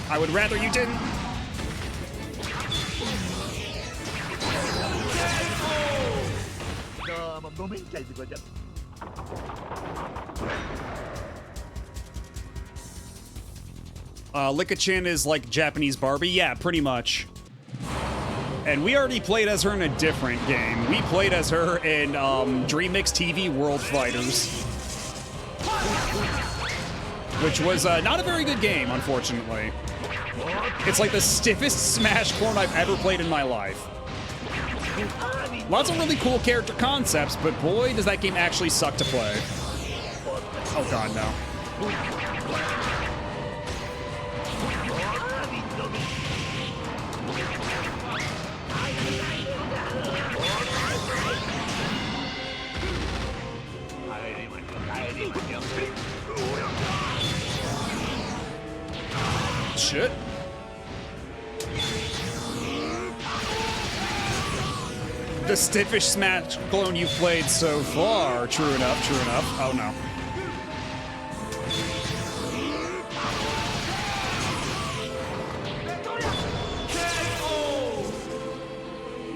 I would rather you didn't. Licca-chan is like Japanese Barbie? Yeah, pretty much. And we already played as her in a different game. We played as her in DreamMix TV World Fighters. Which was not a very good game, unfortunately. It's like the stiffest Smash clone I've ever played in my life. Lots of really cool character concepts, but boy, does that game actually suck to play. Oh god, no. Shit. The stiffish Smash clone you've played so far. True enough, true enough. Oh no.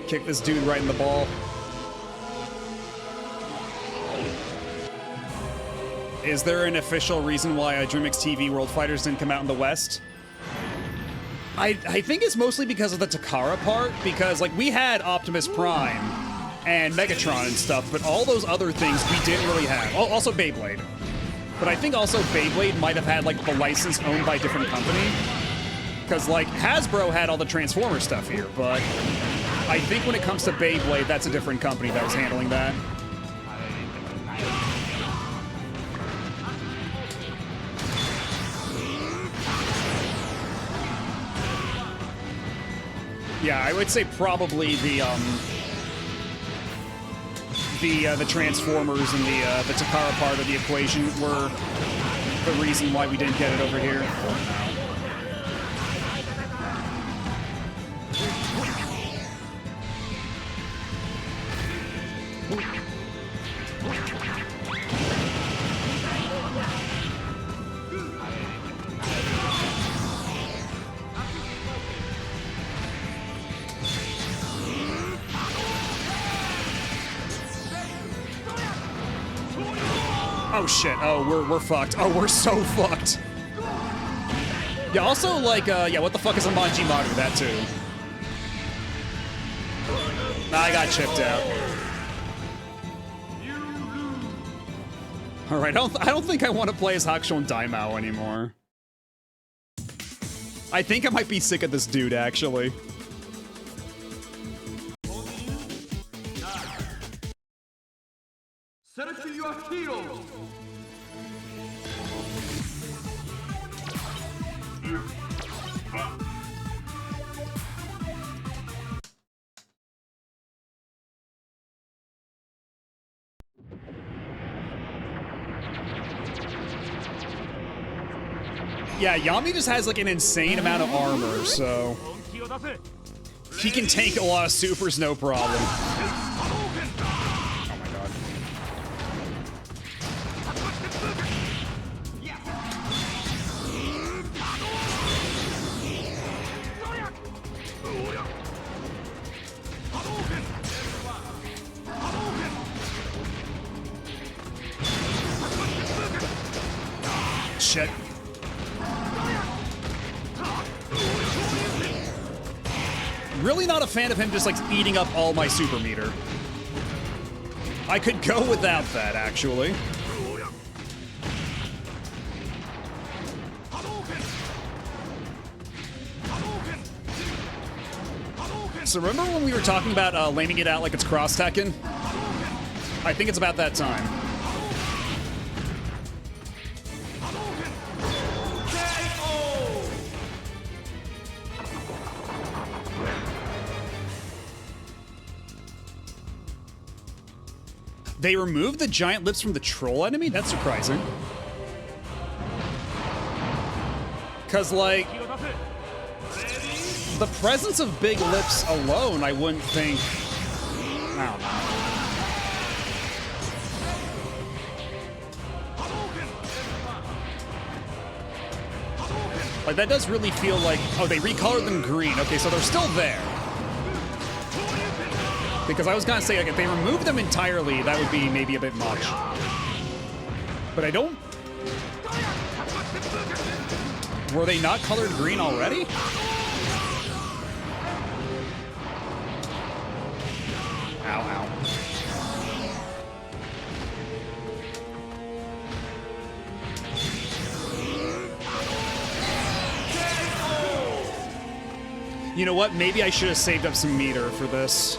Kick this dude right in the ball. Is there an official reason why DreamMix TV World Fighters didn't come out in the West? I think it's mostly because of the Takara part, because like we had Optimus Prime and Megatron and stuff, but all those other things we didn't really have. Also Beyblade. But I think also Beyblade might have had like the license owned by a different company. Because like Hasbro had all the Transformer stuff here, but I think when it comes to Beyblade, that's a different company that was handling that. Yeah, I would say probably the Transformers and the Takara part of the equation were the reason why we didn't get it over here. Oh shit, oh, we're fucked. Oh, we're so fucked. Yeah, also, like, yeah, what the fuck is a Manji-Maru? That too. Nah, I got chipped out. Alright, I don't think I want to play as Hakushon Daimao anymore. I think I might be sick of this dude, actually. Select your hero. Yeah, Yami just has like an insane amount of armor, so he can tank a lot of supers, no problem. Oh my god. Shit. Really not a fan of him just like eating up all my super meter. I could go without that, actually. So remember when we were talking about laming it out like it's Cross Tekken? I think it's about that time. They removed the giant lips from the troll enemy? That's surprising. Because, like, the presence of big lips alone, I wouldn't think... I don't know. Like, that does really feel like... Oh, they recolored them green. Okay, so they're still there. Because I was gonna say, like, if they removed them entirely, that would be maybe a bit much. But I don't... Were they not colored green already? Ow, ow. You know what? Maybe I should have saved up some meter for this.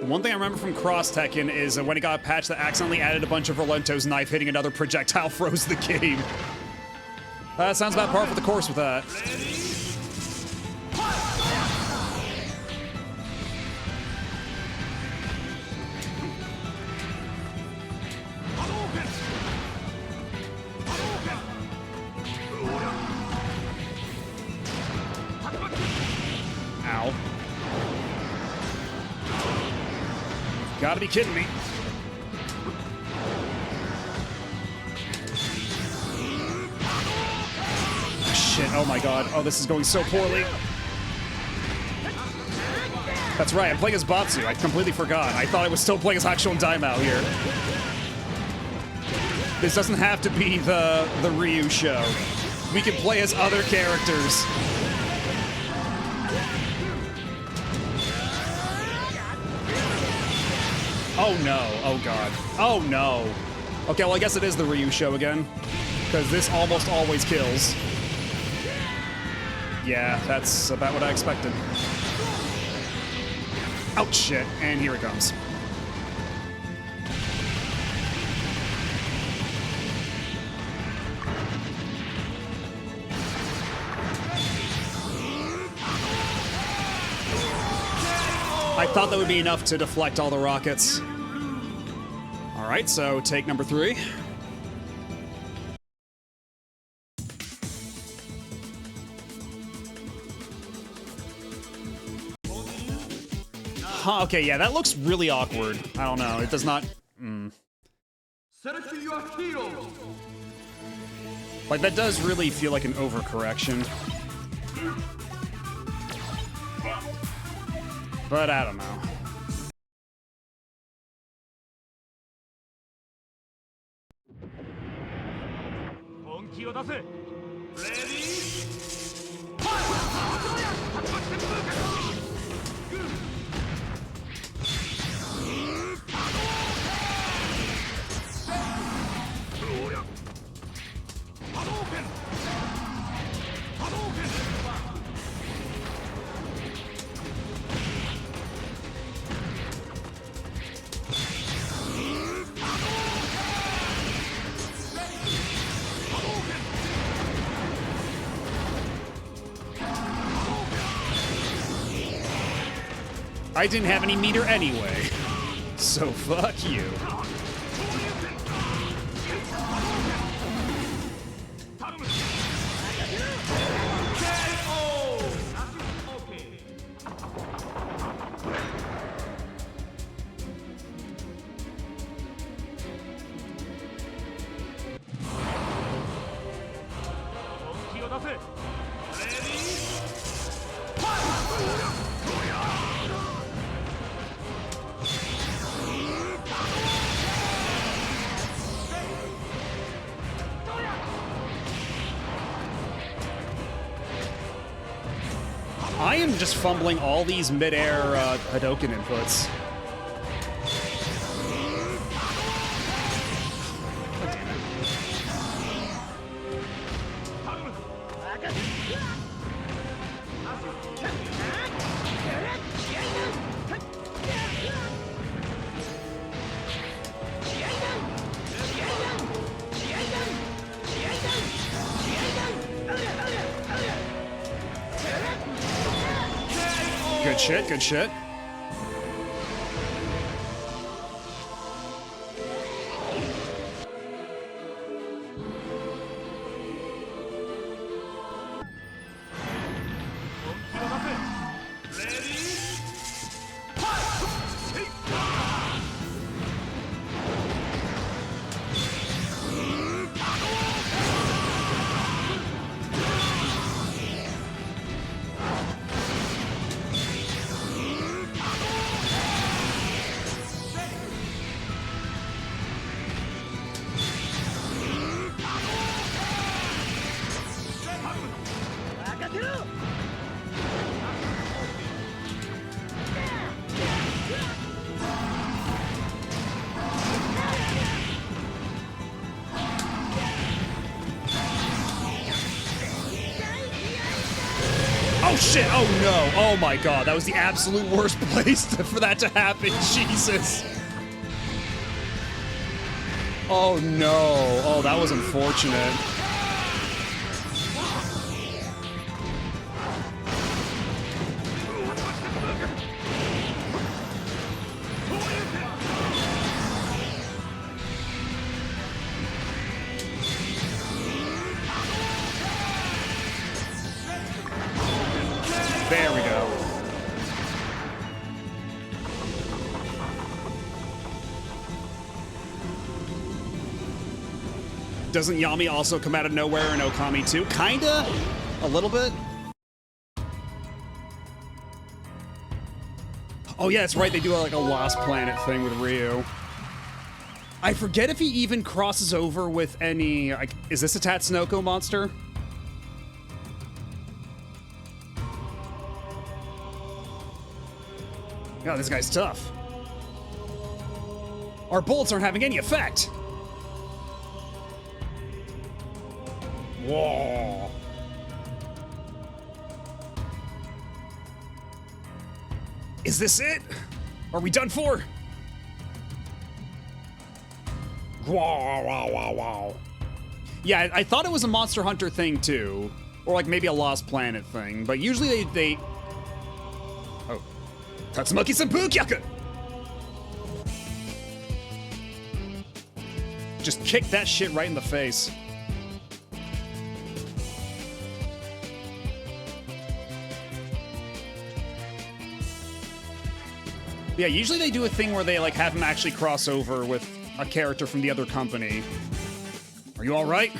One thing I remember from Cross Tekken is when it got a patch that accidentally added a bunch of Rolento's knife hitting another projectile froze the game. That sounds about par for the course with that. Ow. Gotta be kidding me. Shit, oh my god. Oh, this is going so poorly. That's right, I'm playing as Batsu. I completely forgot. I thought I was still playing as Hakusho and Daimao here. This doesn't have to be the Ryu show. We can play as other characters. Oh no, oh god. Oh no. Okay, well I guess it is the Ryu show again. Because this almost always kills. Yeah, that's about what I expected. Ouch, shit, and here it comes. I thought that would be enough to deflect all the rockets. All right, so take number 3. Huh, okay, yeah, that looks really awkward. I don't know, it does not... Select your hero. Like, that does really feel like an overcorrection. But I don't know. I didn't have any meter anyway. So fuck you. I am just fumbling all these mid-air Hadoken inputs. Good shit, good shit. Oh shit, oh no, oh my god, that was the absolute worst place for that to happen, Jesus. Oh no, oh that was unfortunate. There we go. Doesn't Yami also come out of nowhere in Okami too? Kinda? A little bit? Oh yeah, that's right, they do like a Lost Planet thing with Ryu. I forget if he even crosses over with any... Like, is this a Tatsunoko monster? God, this guy's tough. Our bullets aren't having any effect. Whoa. Is this it? Are we done for? Wow, wow, wow, wow. Yeah, I thought it was a Monster Hunter thing too. Or like maybe a Lost Planet thing. But usually they... Oh. Tatsumaki Senpu Kyaku! Just kick that shit right in the face. Yeah, usually they do a thing where they like have him actually cross over with a character from the other company. Are you all right?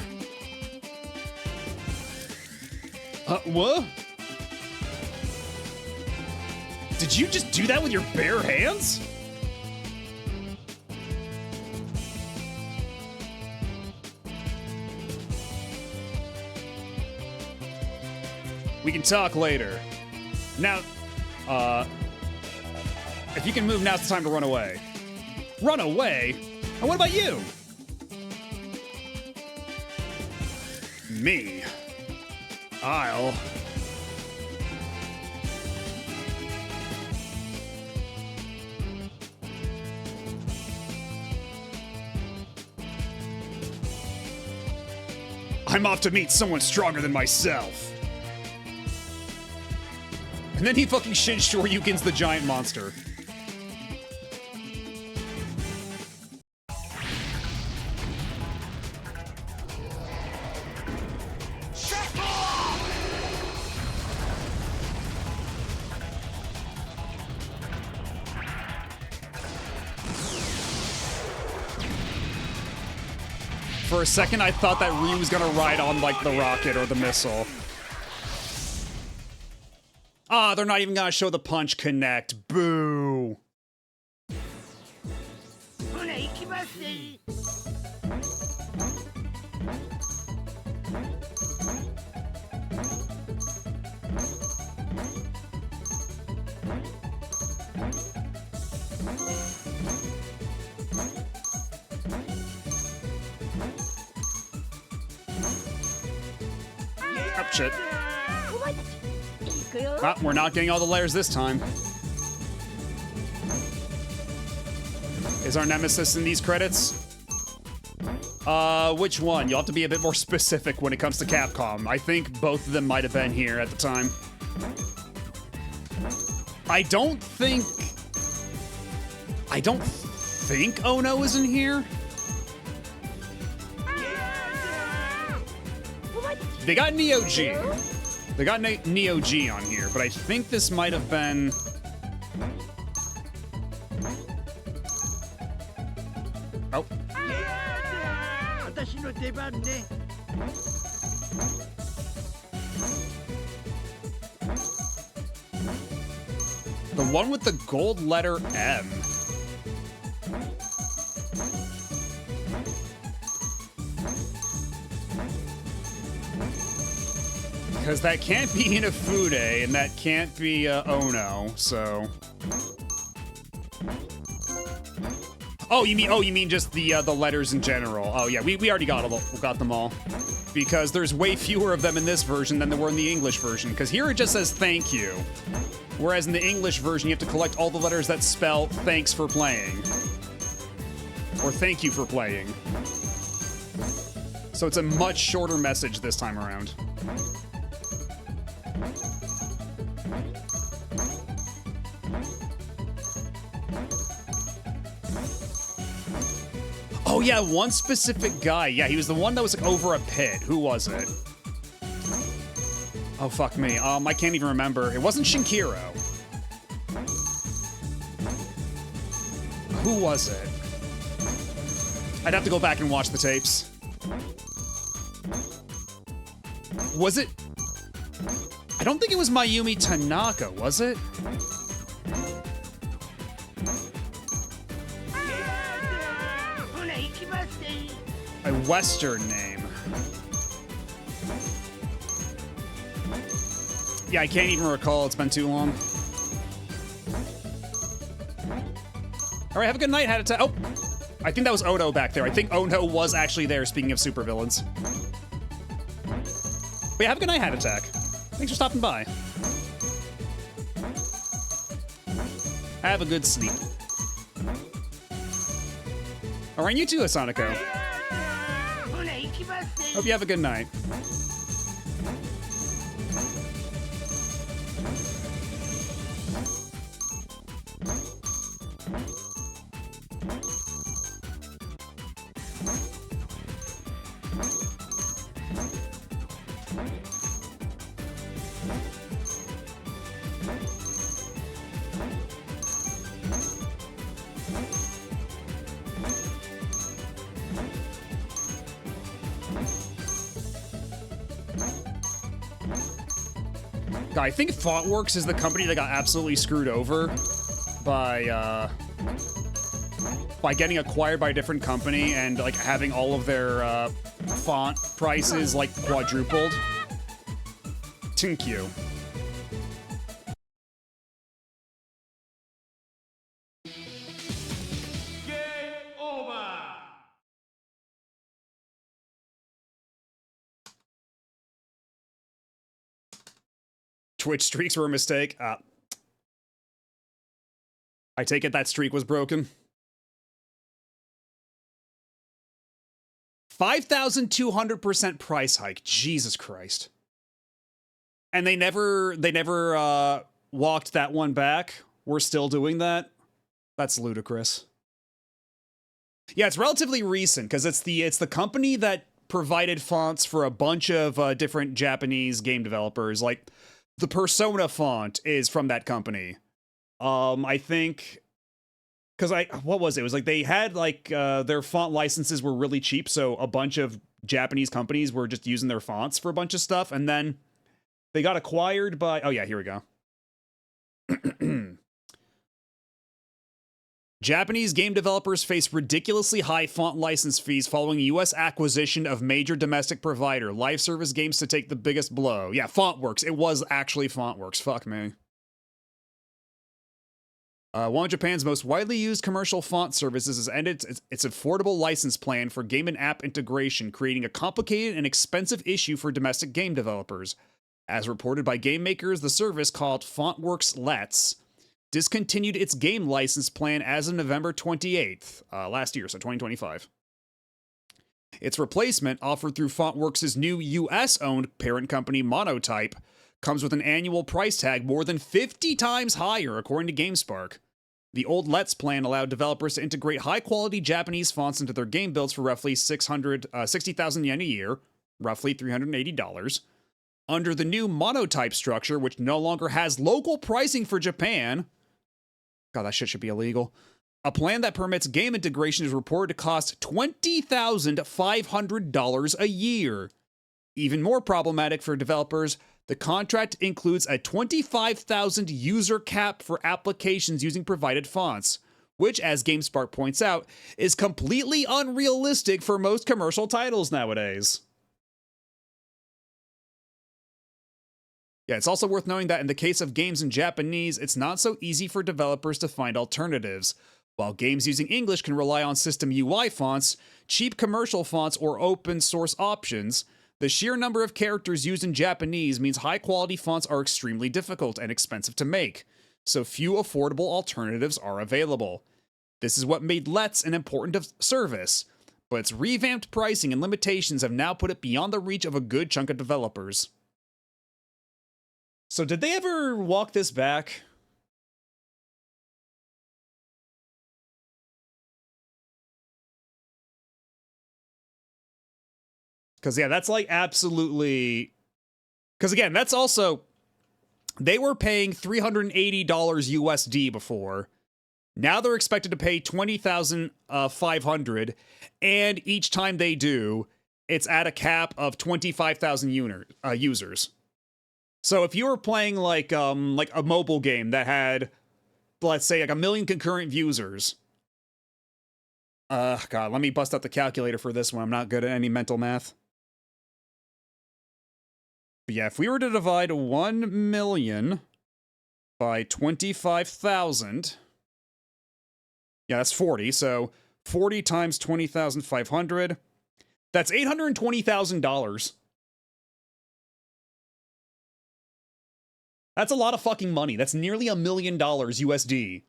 What? Did you just do that with your bare hands? We can talk later. Now, if you can move, now's the time to run away. Run away? And what about you? Me. I'll... I'm off to meet someone stronger than myself. And then he fucking Shin Shoryukens the giant monster. For a second, I thought that Ryu was gonna ride on, like, the rocket or the missile. Ah, they're not even gonna show the punch connect. Boo. Oh, shit. Ah, we're not getting all the layers this time. Is our nemesis in these credits? Which one? You'll have to be a bit more specific when it comes to Capcom. I think both of them might have been here at the time. I don't think Ono is in here. They got Neo G. They got Neo G on here, but I think this might have been... Oh. The one with the gold letter M. Because that can't be Inafude, and that can't be Ono, so... Oh, you mean just the letters in general. Oh yeah, we already got them all. Because there's way fewer of them in this version than there were in the English version. Because here it just says thank you. Whereas in the English version, you have to collect all the letters that spell thanks for playing. Or thank you for playing. So it's a much shorter message this time around. Oh yeah, one specific guy. Yeah, he was the one that was like over a pit. Who was it? Oh fuck me. I can't even remember. It wasn't Shinkiro. Who was it? I'd have to go back and watch the tapes. Was it? I don't think it was Mayumi Tanaka, was it? A Western name. Yeah, I can't even recall. It's been too long. All right, have a good night. Had it. Oh, I think that was Ono back there. I think Ono was actually there. Speaking of supervillains. But yeah, have a good night, Hat Attack. Thanks for stopping by. Have a good sleep. All right, you too, Asanico. Hope you have a good night. I think ThoughtWorks is the company that got absolutely screwed over by getting acquired by a different company and like having all of their font prices like quadrupled. Thank you. Twitch streaks were a mistake. I take it that streak was broken. 5,200% price hike. Jesus Christ. And they never walked that one back, we're still doing that. That's ludicrous. Yeah, it's relatively recent because it's the company that provided fonts for a bunch of different Japanese game developers. Like the Persona font is from that company. I think because what was it? It was like they had like their font licenses were really cheap, so a bunch of Japanese companies were just using their fonts for a bunch of stuff, and then they got acquired by. Oh yeah, here we go. Japanese game developers face ridiculously high font license fees following U.S. acquisition of major domestic provider Live Service Games to take the biggest blow. Yeah, FontWorks. It was actually FontWorks. Fuck me. One of Japan's most widely used commercial font services has ended its affordable license plan for game and app integration, creating a complicated and expensive issue for domestic game developers. As reported by game makers, the service, called FontWorks Let's, discontinued its game license plan as of November 28th, last year, so 2025. Its replacement, offered through FontWorks' new US-owned parent company Monotype, comes with an annual price tag more than 50 times higher, according to GameSpark. The old Let's plan allowed developers to integrate high-quality Japanese fonts into their game builds for roughly 60,000 yen a year, roughly $380. Under the new Monotype structure, which no longer has local pricing for Japan, God, that shit should be illegal. A plan that permits game integration is reported to cost $20,500 a year. Even more problematic for developers, the contract includes a 25,000 user cap for applications using provided fonts, which, as GameSpark points out, is completely unrealistic for most commercial titles nowadays. Yeah, it's also worth noting that in the case of games in Japanese, it's not so easy for developers to find alternatives. While games using English can rely on system UI fonts, cheap commercial fonts, or open source options, the sheer number of characters used in Japanese means high-quality fonts are extremely difficult and expensive to make, so few affordable alternatives are available. This is what made Let's an important service, but its revamped pricing and limitations have now put it beyond the reach of a good chunk of developers. So did they ever walk this back? Because, yeah, that's like absolutely... Because, again, that's also... They were paying $380 USD before. Now they're expected to pay $20,500. And each time they do, it's at a cap of 25,000 users. So if you were playing like a mobile game that had, let's say, like 1 million concurrent users. God, let me bust out the calculator for this one. I'm not good at any mental math. But yeah, if we were to divide 1 million by 25,000, yeah, that's 40. So 40 times 20,500, that's $820,000. That's a lot of fucking money. That's nearly $1 million USD.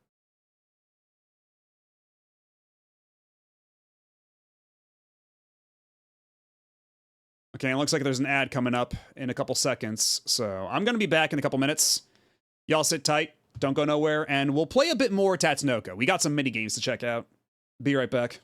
Okay, it looks like there's an ad coming up in a couple seconds, so I'm going to be back in a couple minutes. Y'all sit tight, don't go nowhere, and we'll play a bit more Tatsunoko. We got some mini games to check out. Be right back.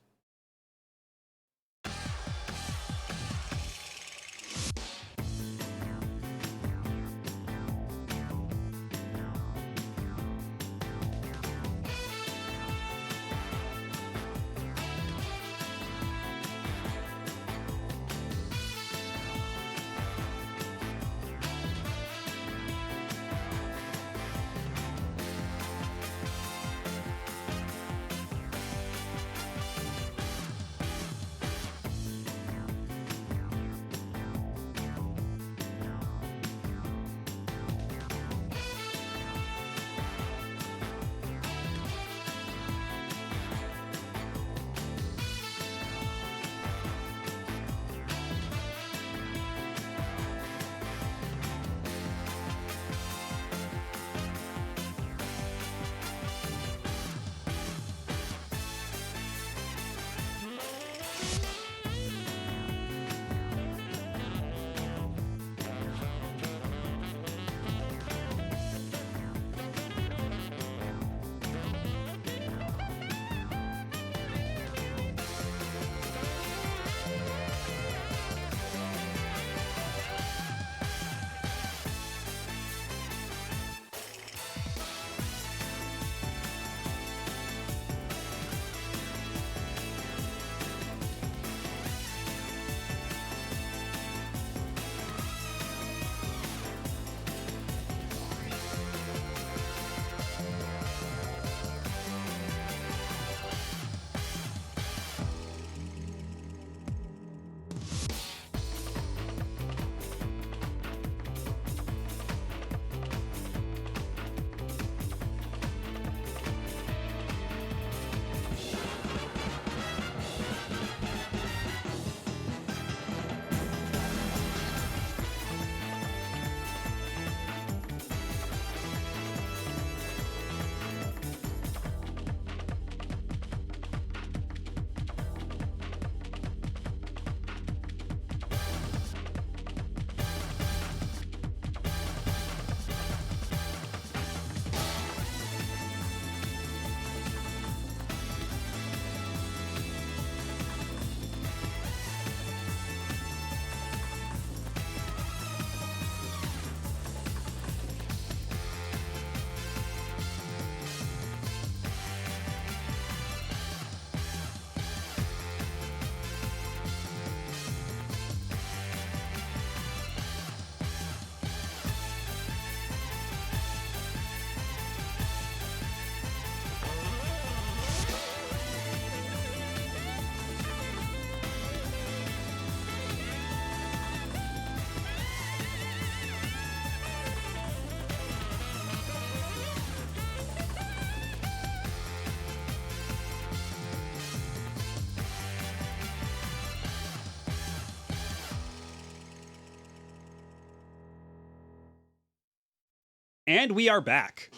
And we are back.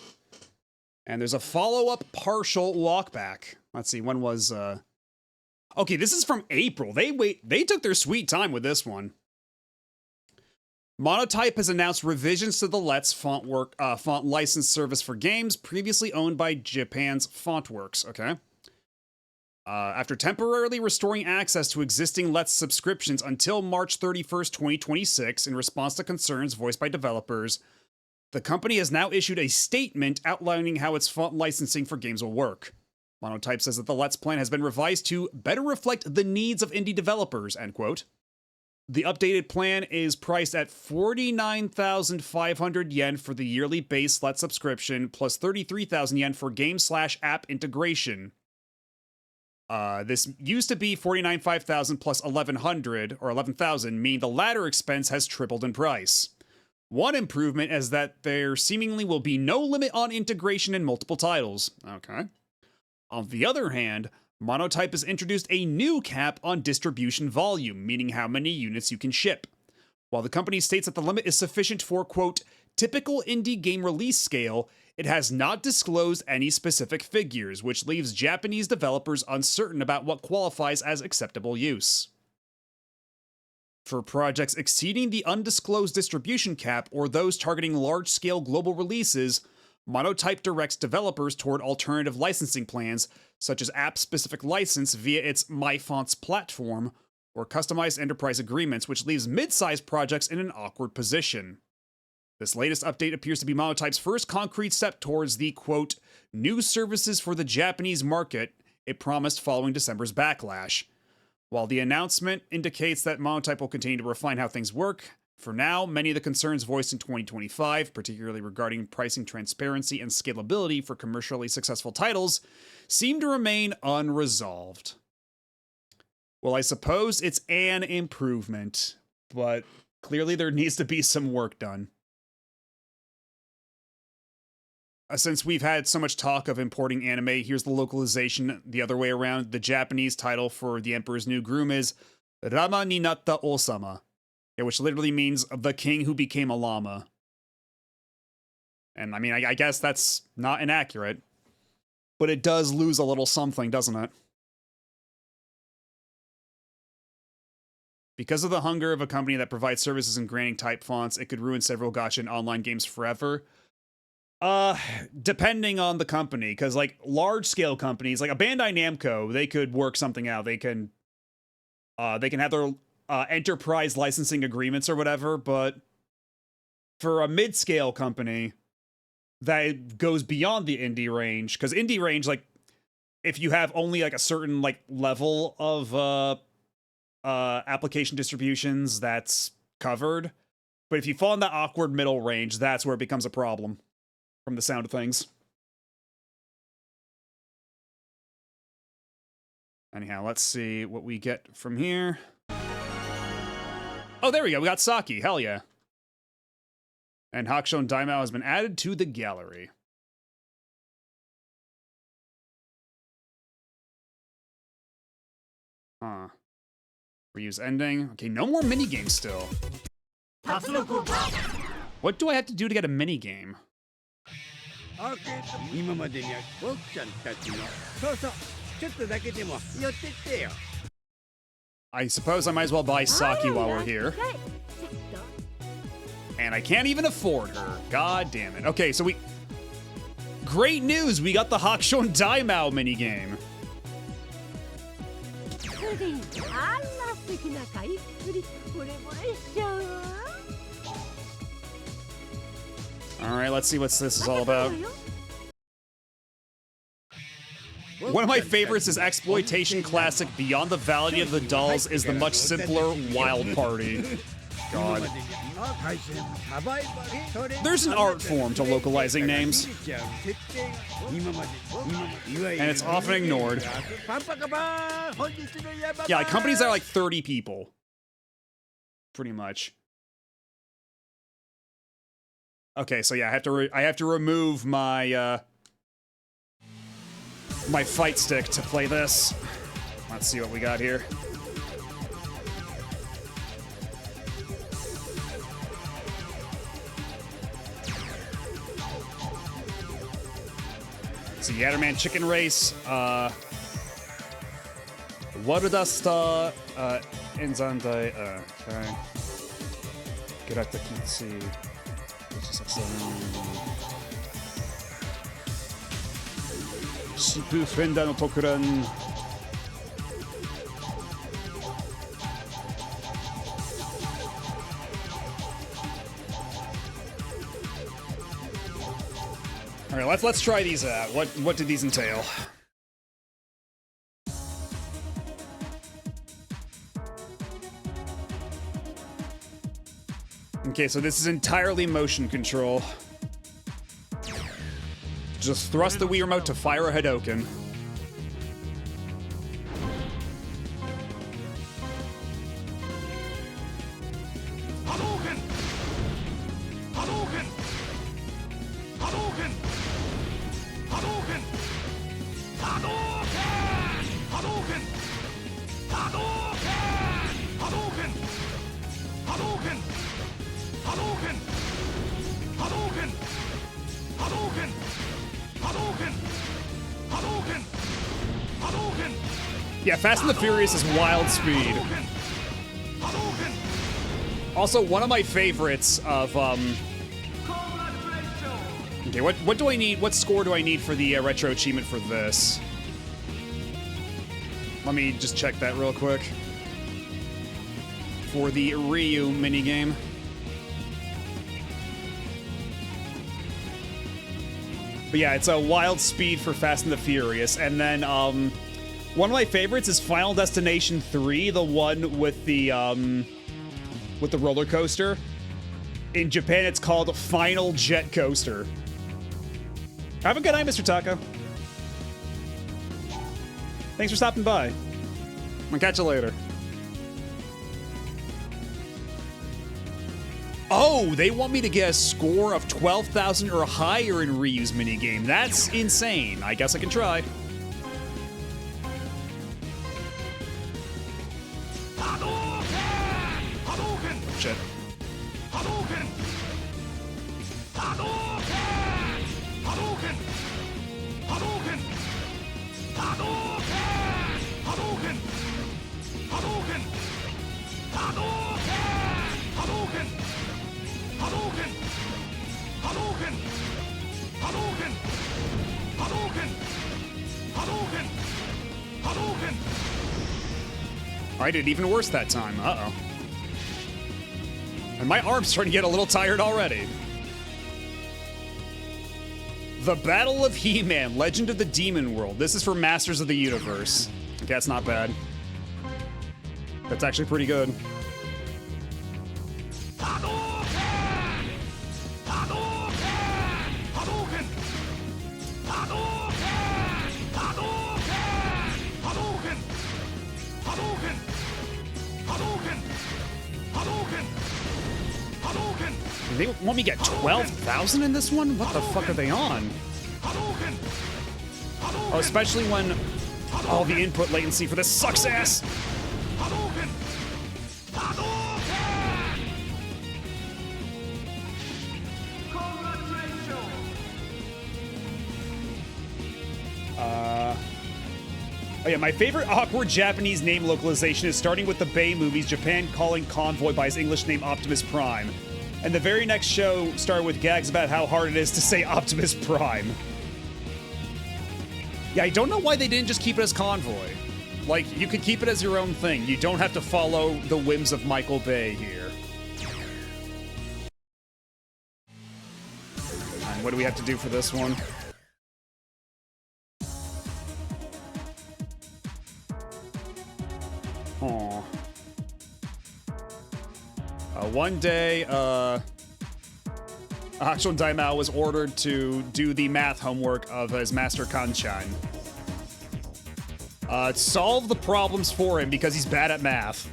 And there's a follow-up partial walkback. Let's see, when was... Okay, this is from April. They took their sweet time with this one. Monotype has announced revisions to the Let's font license service for games previously owned by Japan's Fontworks, okay? After temporarily restoring access to existing Let's subscriptions until March 31st, 2026, in response to concerns voiced by developers, the company has now issued a statement outlining how its font licensing for games will work. Monotype says that the Let's plan has been revised to better reflect the needs of indie developers, end quote. The updated plan is priced at 49,500 yen for the yearly base Let's subscription, plus 33,000 yen for game/app integration. This used to be 49,500 plus 1,100, or 11,000, meaning the latter expense has tripled in price. One improvement is that there seemingly will be no limit on integration in multiple titles. Okay. On the other hand, Monotype has introduced a new cap on distribution volume, meaning how many units you can ship. While the company states that the limit is sufficient for, quote, typical indie game release scale, it has not disclosed any specific figures, which leaves Japanese developers uncertain about what qualifies as acceptable use. For projects exceeding the undisclosed distribution cap or those targeting large-scale global releases, Monotype directs developers toward alternative licensing plans, such as app-specific license via its MyFonts platform, or customized enterprise agreements, which leaves mid-sized projects in an awkward position. This latest update appears to be Monotype's first concrete step towards the, quote, new services for the Japanese market it promised following December's backlash. While the announcement indicates that Monotype will continue to refine how things work, for now, many of the concerns voiced in 2025, particularly regarding pricing transparency and scalability for commercially successful titles, seem to remain unresolved. Well, I suppose it's an improvement, but clearly there needs to be some work done. Since we've had so much talk of importing anime, here's the localization the other way around. The Japanese title for The Emperor's New Groom is Rama ni natta Osama, which literally means the king who became a llama. And I mean, I guess that's not inaccurate, but it does lose a little something, doesn't it? Because of the hunger of a company that provides services in granting type fonts, it could ruin several gacha and online games forever. Depending on the company, because like large-scale companies, like a Bandai Namco, they could work something out. They can have their enterprise licensing agreements or whatever, but for a mid-scale company that goes beyond the indie range, because indie range, like, if you have only like a certain like level of application distributions, that's covered. But if you fall in that awkward middle range, that's where it becomes a problem, from the sound of things. Anyhow, let's see what we get from here. Oh, there we go. We got Saki. Hell yeah. And Hakushon Daimao has been added to the gallery. Huh. Reuse ending. Okay, no more minigames still. What do I have to do to get a minigame? I suppose I might as well buy Saki while we're here. And I can't even afford her. God damn it. Okay, so great news! We got the Hakushon Daimao minigame. Alright, let's see what this is all about. One of my favorites is exploitation classic Beyond the Valley of the Dolls is the much simpler Wild Party. God. There's an art form to localizing names. And it's often ignored. Yeah, like companies that are like 30 people. Pretty much. Okay, so yeah, I have to remove my my fight stick to play this. Let's see what we got here. see, Yatterman Chicken Race, Warudasta, Enzandai, okay. Giratakitsu, Shipu Fenda no Tokuran. All right, let's try these out. What did these entail? Okay, so this is entirely motion control. Just thrust the Wii Remote to fire a Hadouken. Yeah, Fast and the Furious is wild speed. Also, one of my favorites of, okay, what do I need? What score do I need for the retro achievement for this? Let me just check that real quick. For the Ryu minigame. But yeah, it's a wild speed for Fast and the Furious. And then, one of my favorites is Final Destination 3, the one with the roller coaster. In Japan, it's called Final Jet Coaster. Have a good night, Mr. Taco. Thanks for stopping by. I'll catch you later. Oh, they want me to get a score of 12,000 or higher in Ryu's minigame. That's insane. I guess I can try. Shit. I did even worse that time. Uh-oh. And my arm's starting to get a little tired already. The Battle of He-Man, Legend of the Demon World. This is for Masters of the Universe. Okay, that's not bad. That's actually pretty good. They want me to get 12,000 in this one? What the fuck are they on? Oh, especially when all the input latency for this sucks ass. Oh yeah, my favorite awkward Japanese name localization is starting with the Bay movies, Japan calling Convoy by his English name Optimus Prime. And the very next show started with gags about how hard it is to say Optimus Prime. Yeah, I don't know why they didn't just keep it as Convoy. Like, you could keep it as your own thing. You don't have to follow the whims of Michael Bay here. And what do we have to do for this one? Aw. One day, Action Daimao was ordered to do the math homework of his master Kanchan. Solve the problems for him because he's bad at math.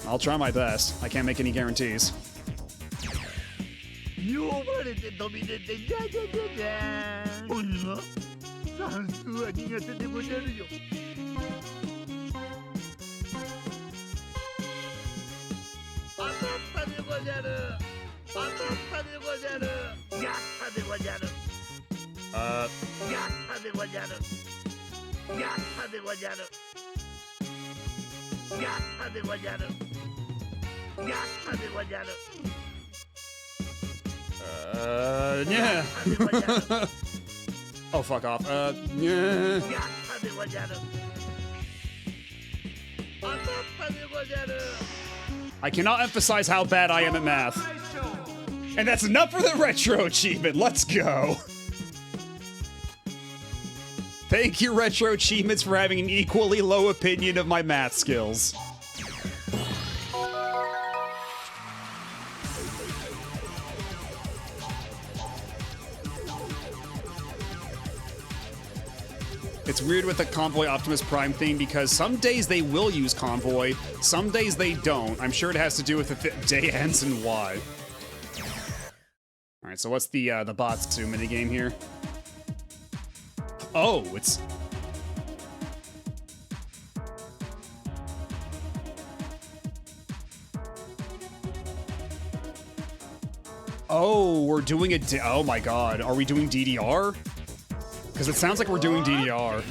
I'll try my best. I can't make any guarantees. Yeah. Oh, fuck off. Yeah. I cannot emphasize how bad I am at math. And that's enough for the retro achievement. Let's go. Thank you, Retro Achievements, for having an equally low opinion of my math skills. It's weird with the Convoy Optimus Prime thing because some days they will use Convoy, some days they don't. I'm sure it has to do with the day ends and why. All right, so what's the Bots 2 minigame here? Oh, it's... Oh, we're doing a... Oh my god, are we doing DDR? Because it sounds like we're doing DDR.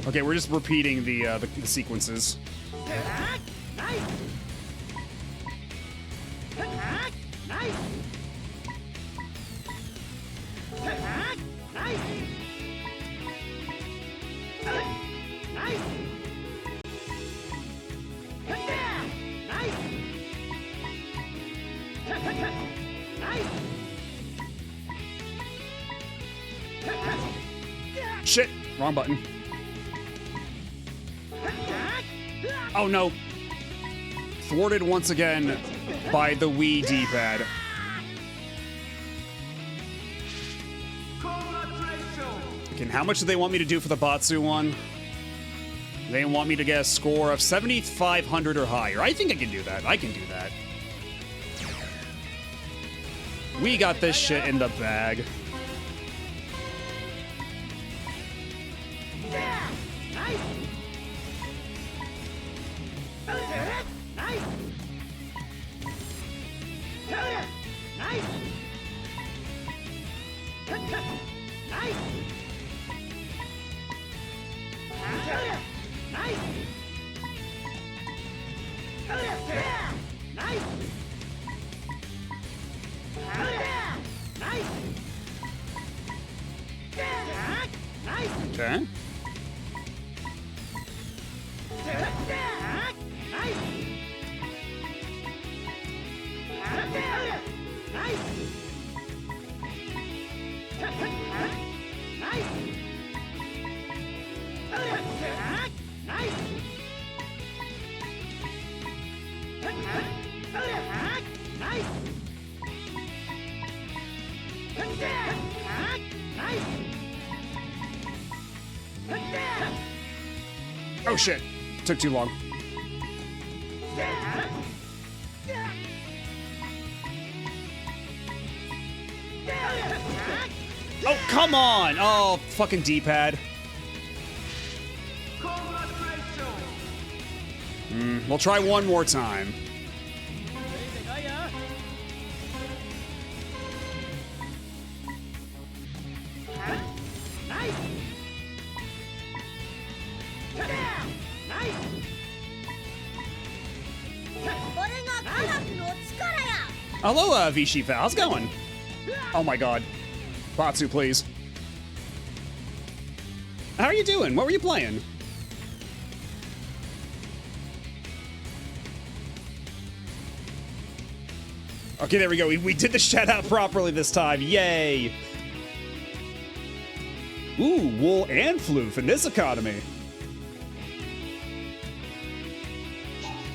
Okay, we're just repeating the sequences. Shit! Wrong button. Oh no! Thwarted once again by the Wii D-pad. Okay, how much do they want me to do for the Batsu one? They want me to get a score of 7,500 or higher. I think I can do that. I can do that. We got this shit in the bag. Okay. Oh shit, took too long. Oh, come on! Oh, fucking D-pad. We'll try one more time. Hello, V-Shifa. How's it going? Oh my god. Batsu, please. How are you doing? What were you playing? Okay, there we go. We did the shout out properly this time. Yay! Ooh, Wool and Floof in this economy.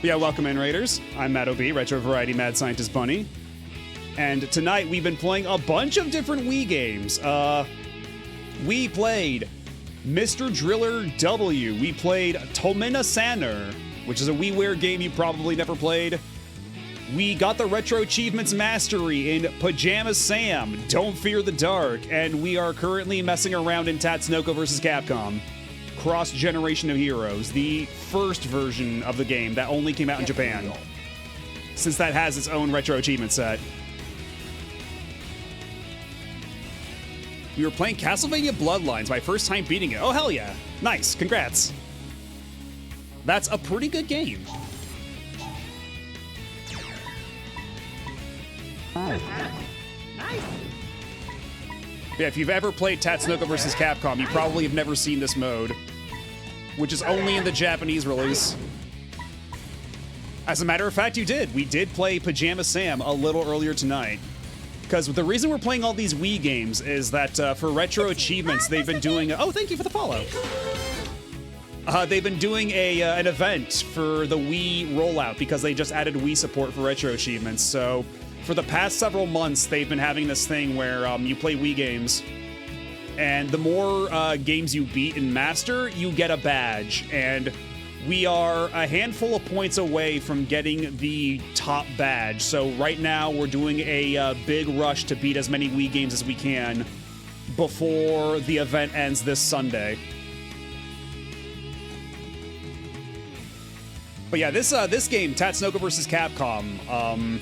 Yeah, welcome in, Raiders. I'm Matt O.B., Retro Variety Mad Scientist Bunny. And tonight we've been playing a bunch of different Wii games. We played Mr. Driller W. We played Tomina Sanner, which is a WiiWare game you probably never played. we got the Retro Achievements Mastery in Pajama Sam, Don't Fear the Dark, and we are currently messing around in Tatsunoko vs. Capcom. Cross Generation of Heroes, the first version of the game that only came out in Japan, since that has its own Retro Achievement set. We were playing Castlevania Bloodlines, my first time beating it. Oh, hell yeah. Nice. Congrats. That's a pretty good game. Yeah, if you've ever played Tatsunoko vs. Capcom, you probably have never seen this mode, which is only in the Japanese release. As a matter of fact, you did. We did play Pajama Sam a little earlier tonight. Because the reason we're playing all these Wii games is that for Retro Achievements, they've been doing... Oh, thank you for the follow. They've been doing an event for the Wii rollout because they just added Wii support for Retro Achievements. So for the past several months, they've been having this thing where you play Wii games, and the more games you beat and master, you get a badge. And we are a handful of points away from getting the top badge. So right now, we're doing a big rush to beat as many Wii games as we can before the event ends this Sunday. But yeah, this game, Tatsunoko vs. Capcom,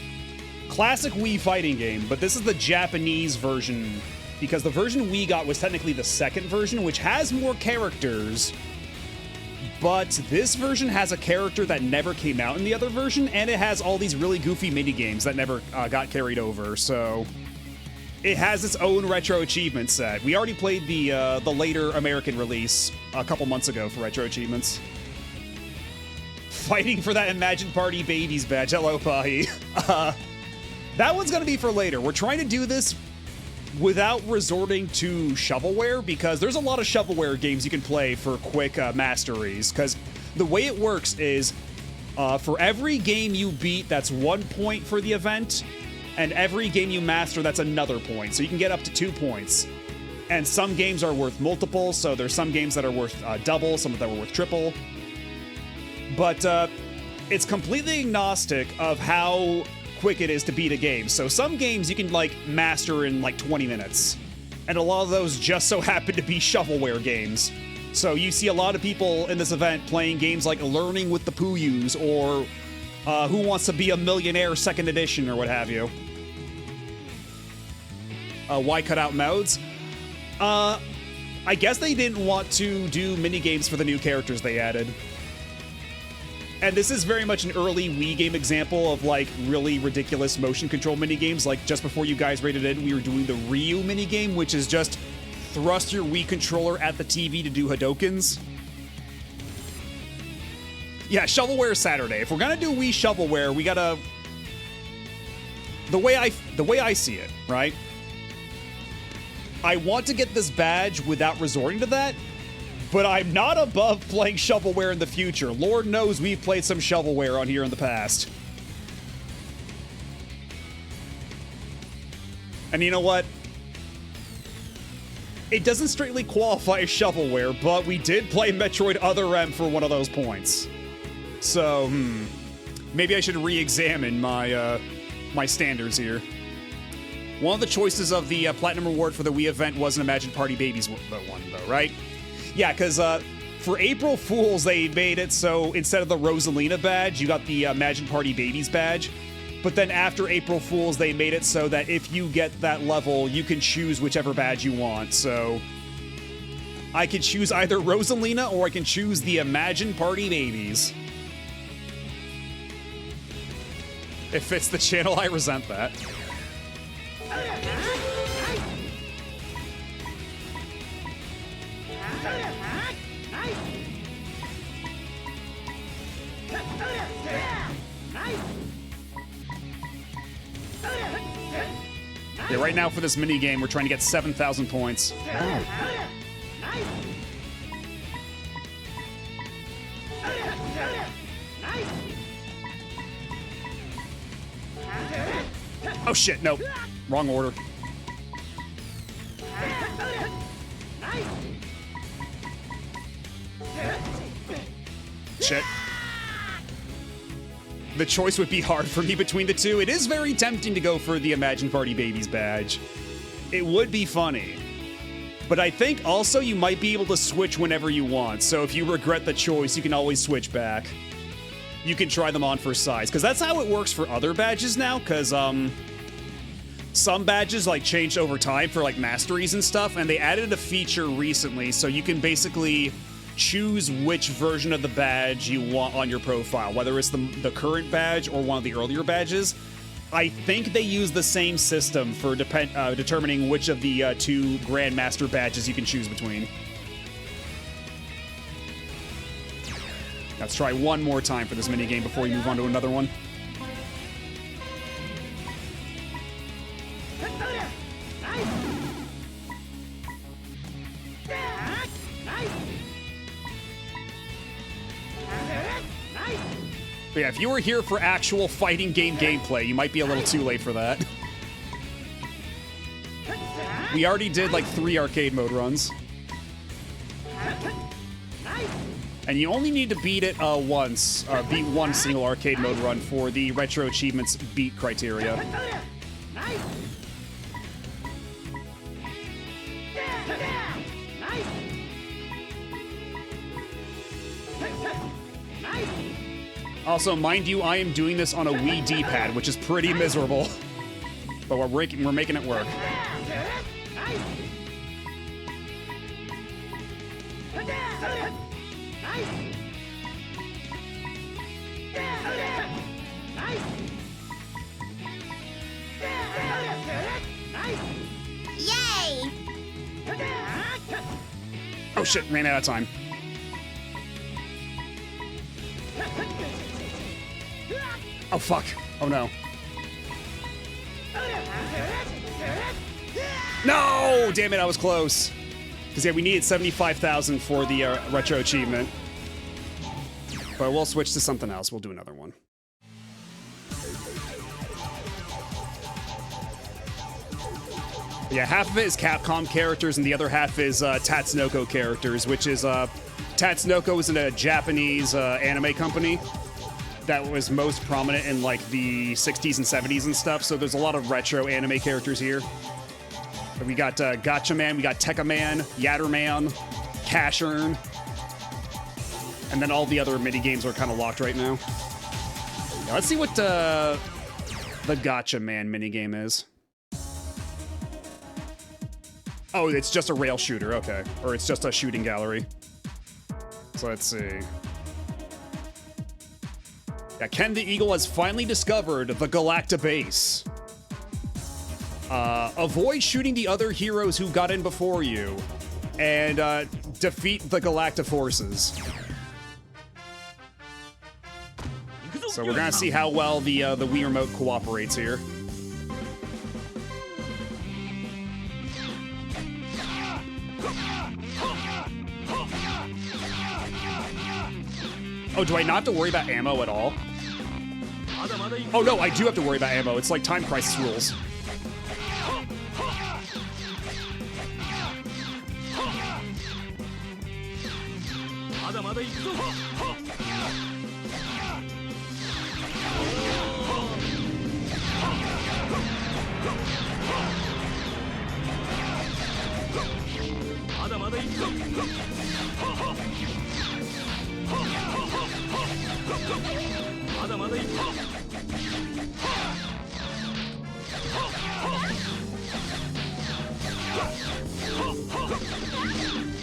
classic Wii fighting game, but this is the Japanese version, because the version we got was technically the second version, which has more characters, but this version has a character that never came out in the other version, and it has all these really goofy minigames that never got carried over, so it has its own Retro Achievement set. We already played the later American release a couple months ago for Retro Achievements. Fighting for that Imagine Party Babies badge. Hello, Pahi. That one's gonna be for later. We're trying to do this without resorting to shovelware, because there's a lot of shovelware games you can play for quick masteries. Because the way it works is for every game you beat, that's 1 point for the event, and every game you master, that's another point. So you can get up to 2 points. And some games are worth multiple, so there's some games that are worth double, some that are worth triple. But it's completely agnostic of how quick it is to beat a game. So some games you can like master in like 20 minutes. And a lot of those just so happen to be shovelware games. So you see a lot of people in this event playing games like Learning with the Puyus or Who Wants to Be a Millionaire 2nd Edition or what have you. Why cut out modes? I guess they didn't want to do minigames for the new characters they added. And this is very much an early Wii game example of like really ridiculous motion control minigames. Like just before you guys rated in, we were doing the Ryu minigame, which is just thrust your Wii controller at the TV to do Hadokens. Yeah, shovelware Saturday. If we're gonna do Wii shovelware, we gotta... The way I see it, right? I want to get this badge without resorting to that, but I'm not above playing shovelware in the future. Lord knows we've played some shovelware on here in the past. And you know what? It doesn't straightly qualify as shovelware, but we did play Metroid Other M for one of those points. So, maybe I should re-examine my, my standards here. One of the choices of the Platinum Reward for the Wii event was an Imagine Party Babies one, though, right? Yeah, because for April Fools, they made it so instead of the Rosalina badge, you got the Imagine Party Babies badge. But then after April Fools, they made it so that if you get that level, you can choose whichever badge you want. So I can choose either Rosalina or I can choose the Imagine Party Babies. It fits the channel, I resent that. Yeah, right now for this mini game, we're trying to get 7,000 points. Oh shit, no. Wrong order. Shit. the choice would be hard for me between the two. It is very tempting to go for the Imagine Party Babies badge. It would be funny. But I think also you might be able to switch whenever you want. So if you regret the choice, you can always switch back. You can try them on for size. Because that's how it works for other badges now. Because, some badges, like, changed over time for, like, masteries and stuff. And they added a feature recently. So you can basically choose which version of the badge you want on your profile. Whether it's the current badge or one of the earlier badges. I think they use the same system for determining which of the two Grandmaster badges you can choose between. Let's try one more time for this minigame before we move on to another one. But yeah, if you were here for actual fighting game gameplay, you might be a little too late for that. We already did like 3 arcade mode runs. And you only need to beat it once, beat one single arcade mode run for the Retro Achievements beat criteria. Also, mind you, I am doing this on a Wii D-pad, which is pretty miserable. But we're making it work. Yay! Oh shit, ran out of time. Oh fuck. Oh no. No! Damn it, I was close. Because yeah, we needed 75,000 for the retro achievement. But we'll switch to something else. We'll do another one. Yeah, half of it is Capcom characters and the other half is Tatsunoko characters, which is Tatsunoko is a Japanese anime company that was most prominent in like the 60s and 70s and stuff. So there's a lot of retro anime characters here. We got Gatchaman, we got Tekkaman, Yatterman, Cashern, and then all the other mini games are kind of locked right now. Yeah, let's see what the Gatchaman minigame is. Oh, it's just a rail shooter, okay. Or it's just a shooting gallery. So let's see. Yeah, Ken the Eagle has finally discovered the Galacta base. Avoid shooting the other heroes who got in before you, and defeat the Galacta forces. So we're gonna see how well the Wii Remote cooperates here. Oh, do I not have to worry about ammo at all? Oh no, I do have to worry about ammo. It's like Time Crisis rules.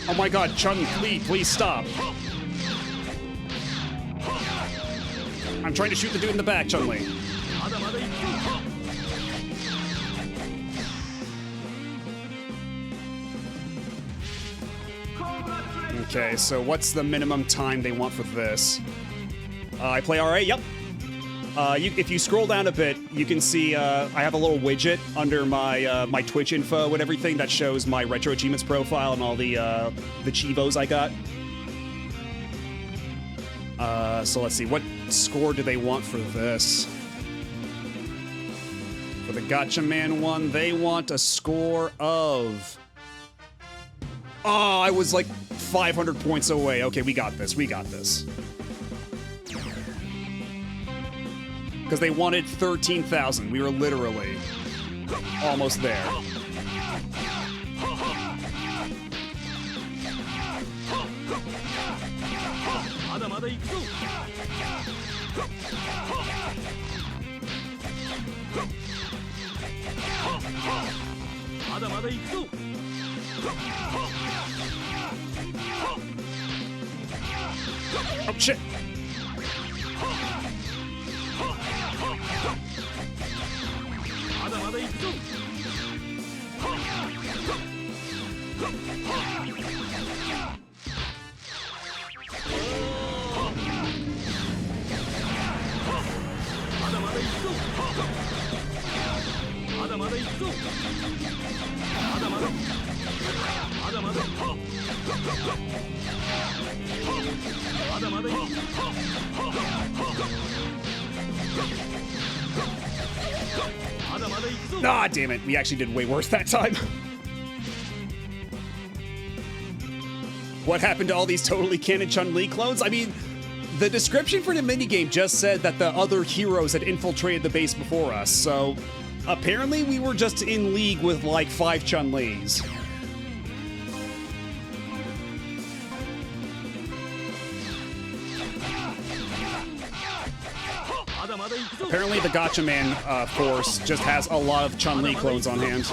Oh my god, Chun-Li, please stop. I'm trying to shoot the dude in the back, Chun-Li. Okay, so what's the minimum time they want for this? I play RA, yep. If you scroll down a bit, you can see I have a little widget under my my Twitch info and everything that shows my Retro Achievements profile and all the Chivos I got. So let's see, what score do they want for this? For the Gatchaman one, they want a score of... Oh, I was like 500 points away. Okay, we got this, we got this. because they wanted 13,000. We were literally almost there. Oh shit. Ah, damn it. We actually did way worse that time. What happened to all these totally canon Chun-Li clones? I mean, the description for the minigame just said that the other heroes had infiltrated the base before us, so apparently we were just in league with like 5 Chun-Lis. Apparently the Gotcha Man force just has a lot of Chun-Li clones on hand.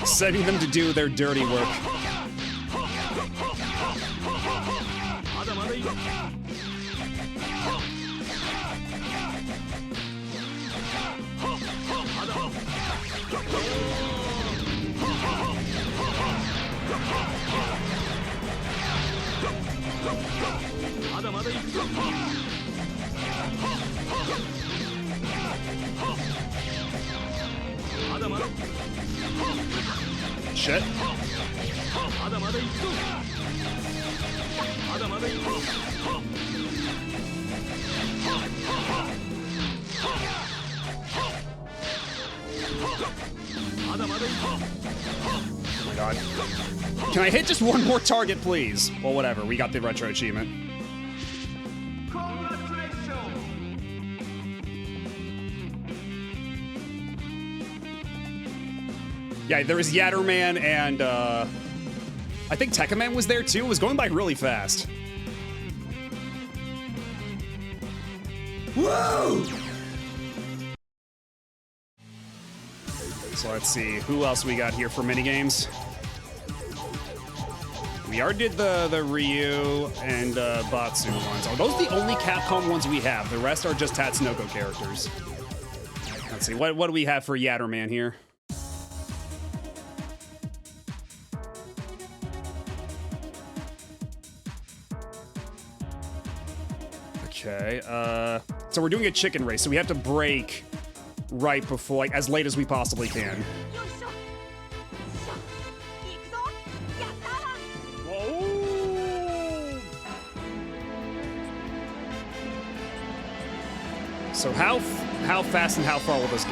Sending them to do their dirty work. Shit. Oh my god. Can I hit just one more target, please? Well, whatever. We got the retro achievement. Yeah, there was Yatterman and, I think Tekkaman was there too. It was going by really fast. Whoa! So let's see, who else we got here for minigames? We already did the Ryu and Batsu ones. Are those the only Capcom ones we have? The rest are just Tatsunoko characters. Let's see, what do we have for Yatterman here? Okay, so we're doing a chicken race, so we have to break right before, like, as late as we possibly can. Whoa! So how fast and how far will this go?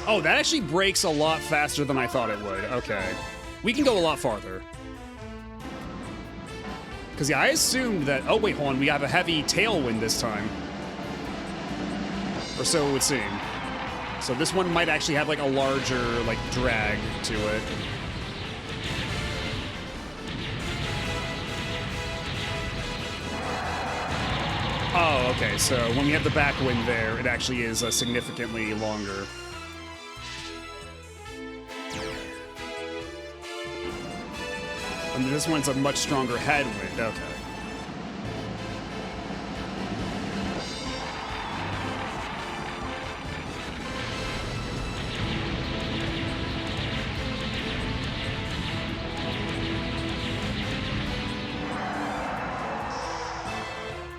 Oh, that actually breaks a lot faster than I thought it would. Okay. We can go a lot farther. Because, yeah, I assumed that... Oh, wait, hold on. We have a heavy tailwind this time. Or so it would seem. So this one might actually have, like, a larger, like, drag to it. Oh, okay. So when we have the backwind there, it actually is significantly longer. And this one's a much stronger headwind. Okay.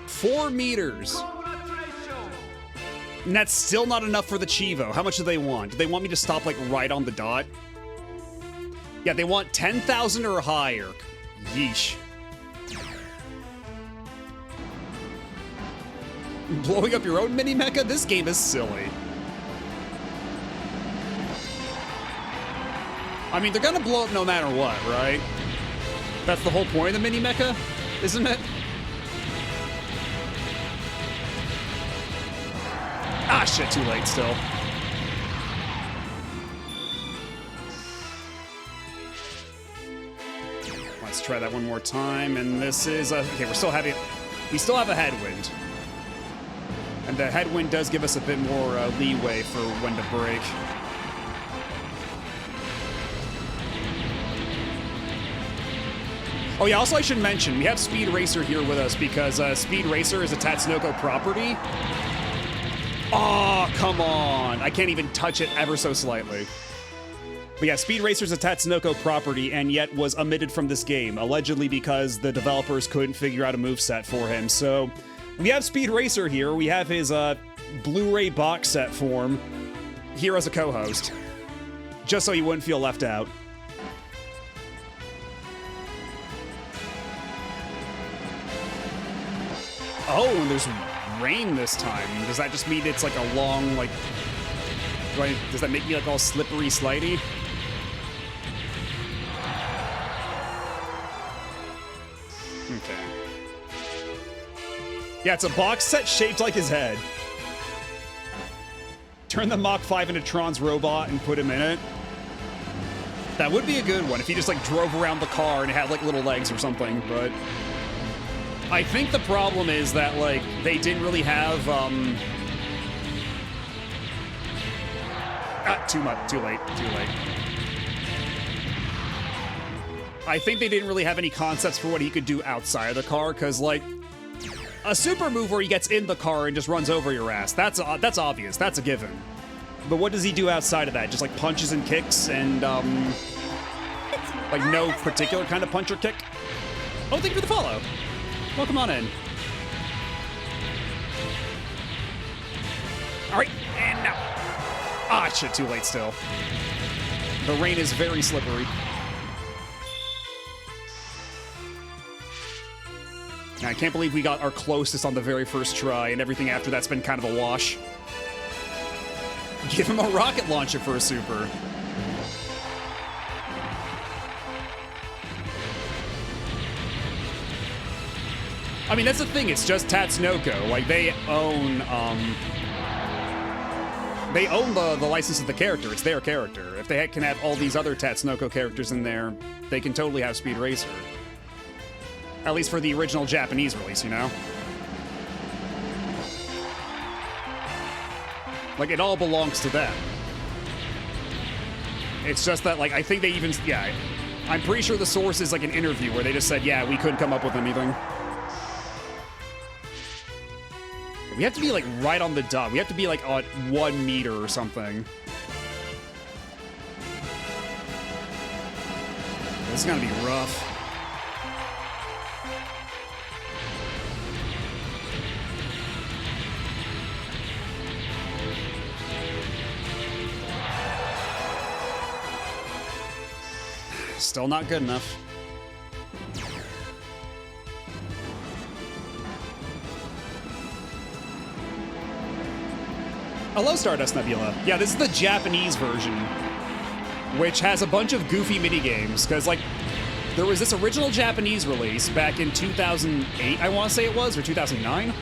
Four meters. And that's still not enough for the Chivo. How much do they want? Do they want me to stop, like, right on the dot? Yeah, they want 10,000 or higher. Yeesh. Blowing up your own mini-mecha? This game is silly. I mean, they're gonna blow up no matter what, right? That's the whole point of the mini mecha, isn't it? Ah, shit, too late still. Let's try that one more time, and this is okay. We still have a headwind, and the headwind does give us a bit more leeway for when to break. Oh yeah, also I should mention we have Speed Racer here with us because Speed Racer is a Tatsunoko property. Oh, come on! I can't even touch it ever so slightly. But yeah, Speed Racer's a Tatsunoko property and yet was omitted from this game, allegedly because the developers couldn't figure out a moveset for him. So we have Speed Racer here. We have his Blu-ray box set form here as a co-host, just so he wouldn't feel left out. Oh, and there's rain this time. Does that just mean it's like a long, like... does that make me like all slippery, slidey? Okay. Yeah, it's a box set shaped like his head. Turn the Mach 5 into Tron's robot and put him in it. That would be a good one if he just like drove around the car and it had like little legs or something, but... I think the problem is that like they didn't really have too late. I think they didn't really have any concepts for what he could do outside of the car, because like a super move where he gets in the car and just runs over your ass, that's obvious, that's a given. But what does he do outside of that? Just like punches and kicks and like no particular kind of punch or kick? Oh, thank you for the follow. Welcome on in. All right, and now. Ah, shit, too late still. The rain is very slippery. Now, I can't believe we got our closest on the very first try, and everything after that's been kind of a wash. Give him a rocket launcher for a super. I mean, that's the thing, it's just Tatsunoko. Like, they own the license of the character. It's their character. If they can have all these other Tatsunoko characters in there, they can totally have Speed Racer. At least for the original Japanese release, you know? Like, it all belongs to them. It's just that, like, I think they even, yeah, I'm pretty sure the source is like an interview where they just said, yeah, we couldn't come up with anything. We have to be like right on the dot. We have to be like on 1 meter or something. This is gonna be rough. Still not good enough. Hello, Stardust Nebula. Yeah, this is the Japanese version, which has a bunch of goofy minigames, because, like, there was this original Japanese release back in 2008, I want to say it was, or 2009?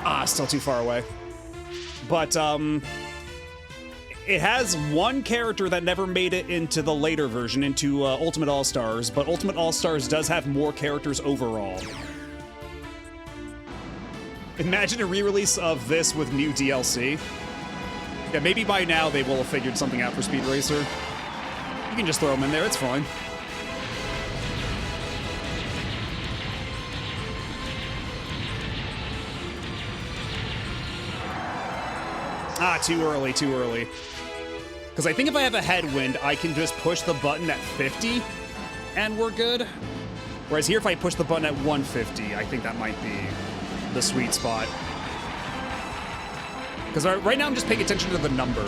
Ah, still too far away. But, it has one character that never made it into the later version, into Ultimate All-Stars, but Ultimate All-Stars does have more characters overall. Imagine a re-release of this with new DLC. Yeah, maybe by now they will have figured something out for Speed Racer. You can just throw them in there, it's fine. Ah, too early, too early. Because I think if I have a headwind, I can just push the button at 50, and we're good. Whereas here, if I push the button at 150, I think that might be the sweet spot. Because right now I'm just paying attention to the number.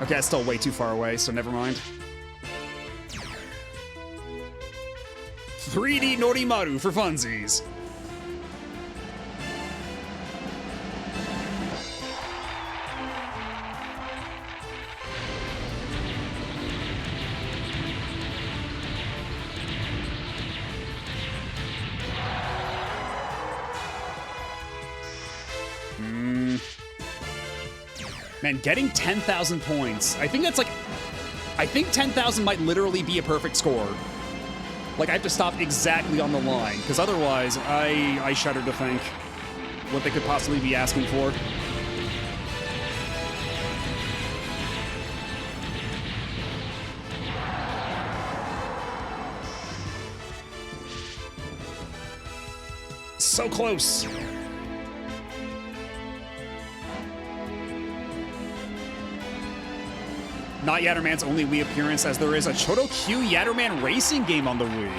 Okay, that's still way too far away, so never mind. 3D Norimaru for funsies. Man, getting 10,000 points. I think 10,000 might literally be a perfect score. Like, I have to stop exactly on the line, because otherwise, I shudder to think what they could possibly be asking for. So close. Not Yatterman's only Wii appearance, as there is a Choto Q Yatterman racing game on the Wii.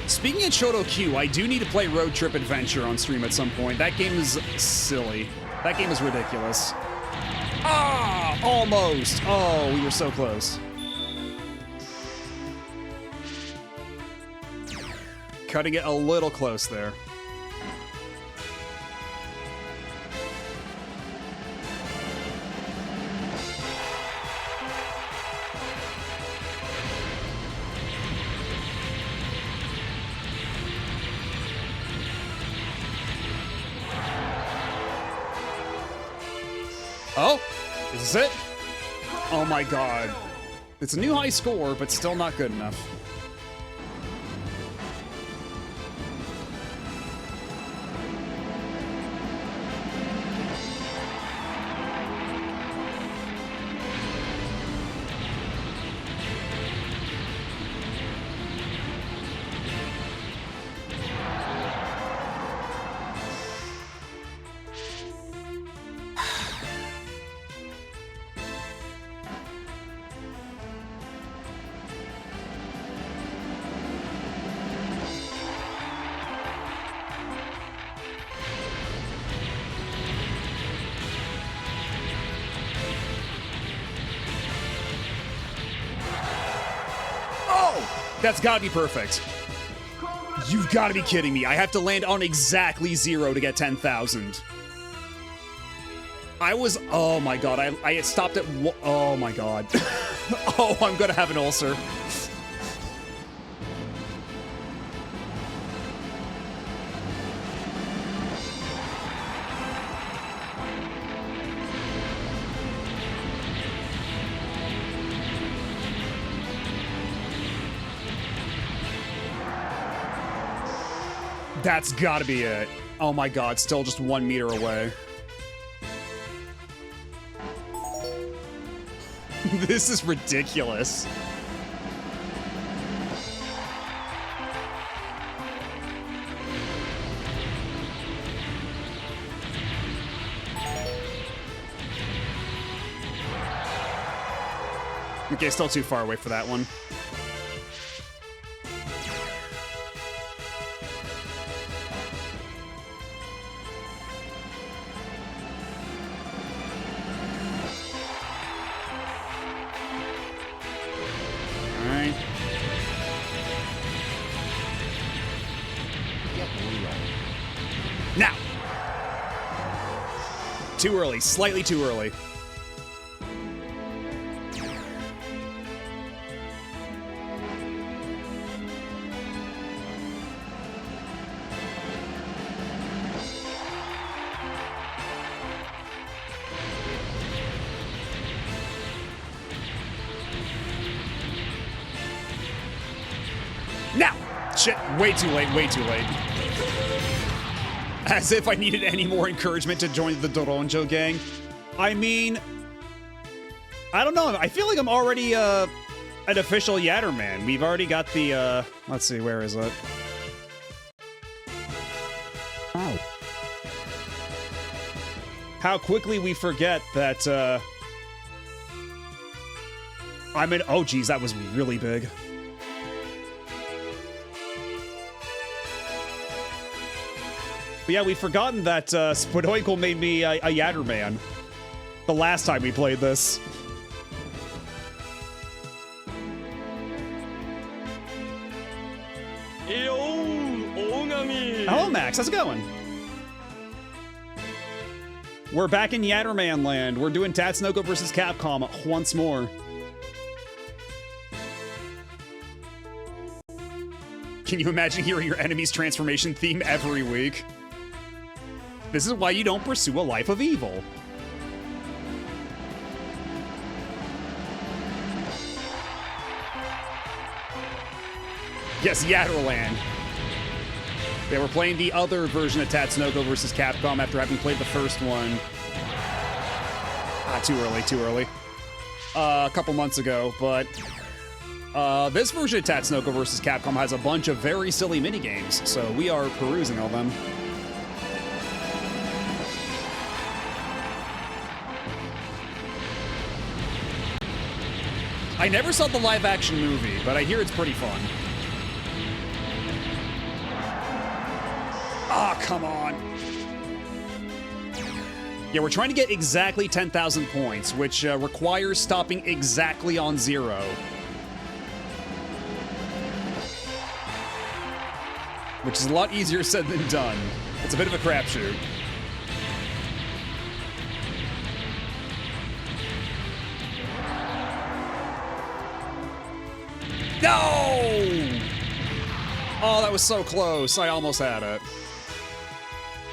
Speaking of Choto Q, I do need to play Road Trip Adventure on stream at some point. That game is silly. That game is ridiculous. Ah, almost. Oh, we were so close. Cutting it a little close there. Oh, is this it? Oh my god. It's a new high score, but still not good enough. That's gotta be perfect. You've gotta be kidding me. I have to land on exactly 0 to get 10,000. I was, oh my god, I stopped at, oh my god. Oh, I'm gonna have an ulcer. That's gotta be it. Oh my god, still just 1 meter away. This is ridiculous. Okay, still too far away for that one. Now! Too early, slightly too early. Now! Shit, way too late, way too late. As if I needed any more encouragement to join the Doronjo gang. I mean, I don't know. I feel like I'm already an official Yatterman. We've already got the, let's see, where is it? Oh. How quickly we forget that, I'm in, oh geez, that was really big. But yeah, we've forgotten that Spadoinkle made me a Yatterman the last time we played this. Hello, Max. How's it going? We're back in Yatterman land. We're doing Tatsunoko versus Capcom once more. Can you imagine hearing your enemy's transformation theme every week? This is why you don't pursue a life of evil. Yes, Yatterland. They were playing the other version of Tatsunoko vs. Capcom after having played the first one. Too early. A couple months ago, but this version of Tatsunoko vs. Capcom has a bunch of very silly minigames, so we are perusing all them. I never saw the live-action movie, but I hear it's pretty fun. Ah, come on. Yeah, we're trying to get exactly 10,000 points, which requires stopping exactly on 0. Which is a lot easier said than done. It's a bit of a crapshoot. No! Oh, that was so close. I almost had it.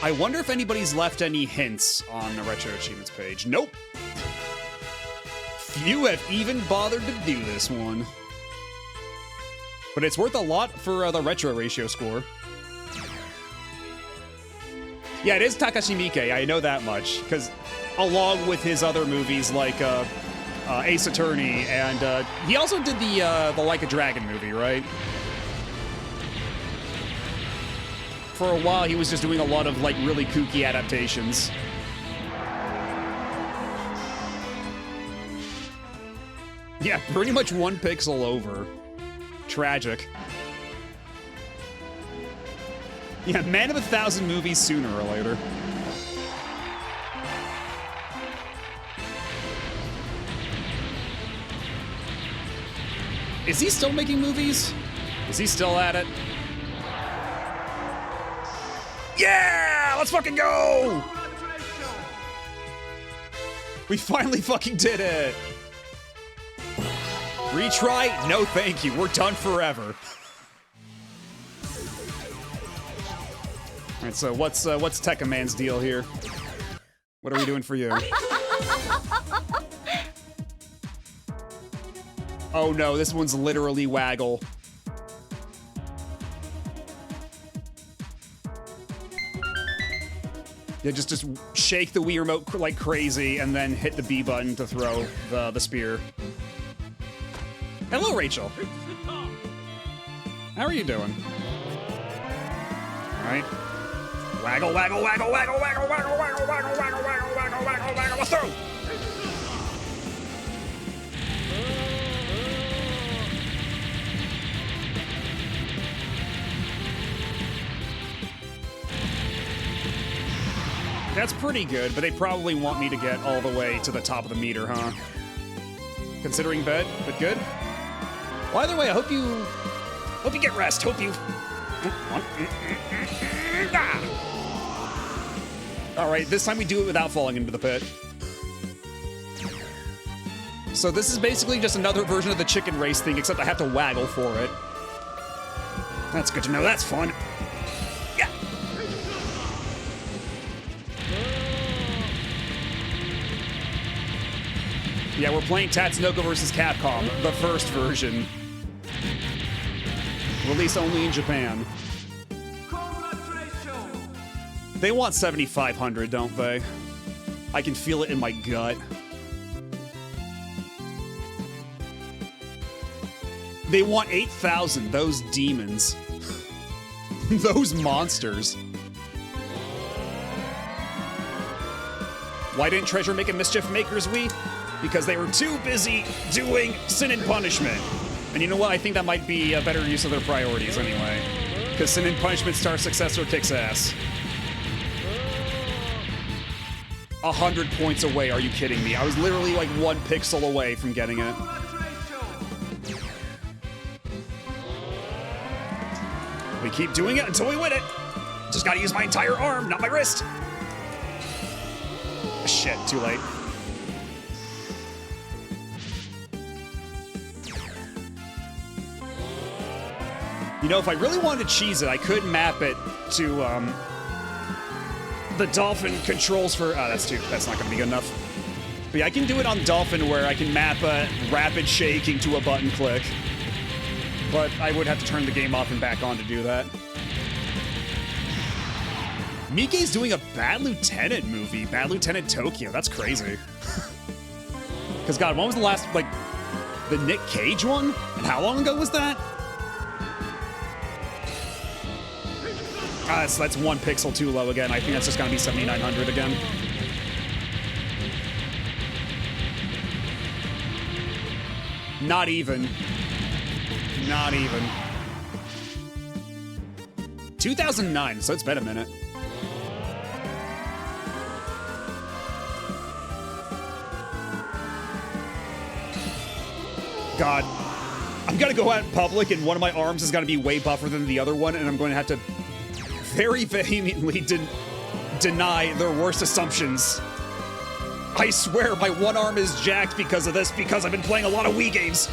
I wonder if anybody's left any hints on the Retro Achievements page. Nope. Few have even bothered to do this one. But it's worth a lot for the Retro Ratio score. Yeah, it is Takashi Miike, I know that much, because along with his other movies like Ace Attorney, and he also did the Like a Dragon movie, right? For a while, he was just doing a lot of like really kooky adaptations. Yeah, pretty much 1 pixel over. Tragic. Yeah, Man of 1,000 movies sooner or later. Is he still making movies? Is he still at it? Yeah! Let's fucking go! We finally fucking did it! Retry? No thank you, we're done forever. Alright, so what's Tekka Man's deal here? What are we doing for you? Oh no, this one's literally Waggle. Yeah, just shake the Wii remote like crazy and then hit the B button to throw the spear. Hello, Rachel. How are you doing? All right. Waggle, waggle, waggle, waggle, waggle, waggle, waggle, waggle, waggle, waggle, waggle, waggle, waggle, let's throw! That's pretty good, but they probably want me to get all the way to the top of the meter, huh? Considering bed, but good. Well, either way, I hope you get rest. Hope you. All right, this time we do it without falling into the pit. So this is basically just another version of the chicken race thing, except I have to waggle for it. That's good to know. That's fun. Yeah. Yeah, we're playing Tatsunoko vs. Capcom, the first version. Released only in Japan. They want 7,500, don't they? I can feel it in my gut. They want 8,000, those demons. Those monsters. Why didn't Treasure make a Mischief Makers Wii? Because they were too busy doing Sin and Punishment. And you know what? I think that might be a better use of their priorities anyway. Because Sin and Punishment Star Successor kicks ass. 100 points away, are you kidding me? I was literally like 1 pixel away from getting it. We keep doing it until we win it. Just gotta use my entire arm, not my wrist. Shit, too late. You know, if I really wanted to cheese it, I could map it to, the Dolphin controls for... that's not going to be good enough. But yeah, I can do it on Dolphin where I can map rapid shaking to a button click. But I would have to turn the game off and back on to do that. Mike's doing a Bad Lieutenant movie. Bad Lieutenant Tokyo. That's crazy. Because, God, when was the last, like, the Nick Cage one? And how long ago was that? That's 1 pixel too low again. I think that's just going to be 7900 again. Not even. Not even. 2009, so it's been a minute. God. I'm gonna go out in public and one of my arms is gonna be way buffer than the other one, and I'm going to have to very vehemently deny their worst assumptions. I swear my one arm is jacked because of this, because I've been playing a lot of Wii games.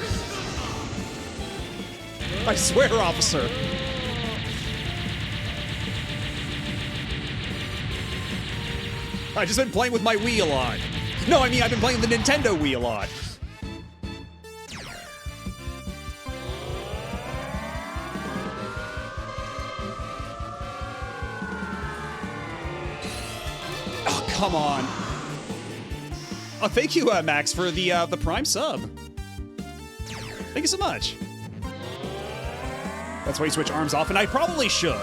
I swear, officer. I've just been playing with my Wii a lot. No, I mean, I've been playing the Nintendo Wii a lot. Oh, come on. Oh, thank you, Max, for the Prime sub. Thank you so much. That's why you switch arms off, and I probably should.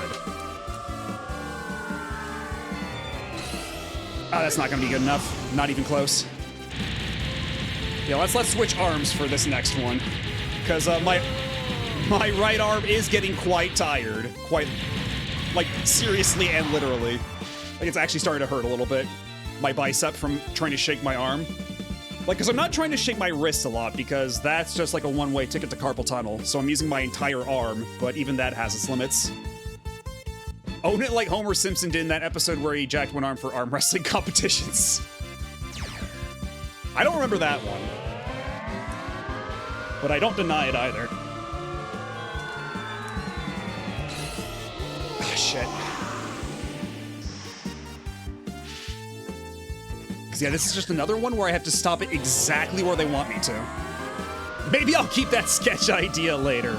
Oh, that's not gonna be good enough. Not even close. Yeah, let's switch arms for this next one. Because my right arm is getting quite tired. Quite, like, seriously and literally. Like, it's actually starting to hurt a little bit. My bicep from trying to shake my arm. Like, because I'm not trying to shake my wrist a lot, because that's just like a one-way ticket to carpal tunnel. So I'm using my entire arm, but even that has its limits. Own it like Homer Simpson did in that episode where he jacked one arm for arm wrestling competitions. I don't remember that one. But I don't deny it either. Ah, shit. Because, yeah, this is just another one where I have to stop it exactly where they want me to. Maybe I'll keep that sketch idea later.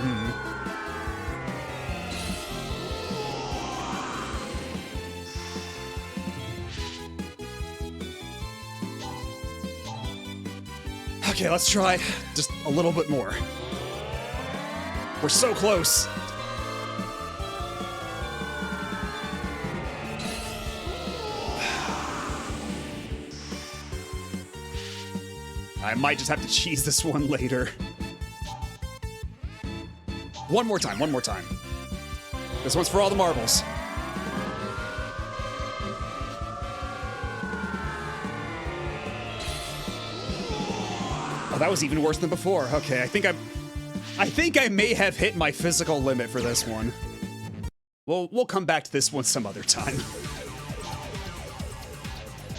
Okay, let's try just a little bit more. We're so close. I might just have to cheese this one later. One more time, one more time. This one's for all the marbles. Oh, that was even worse than before. Okay, I think I may have hit my physical limit for this one. We'll come back to this one some other time.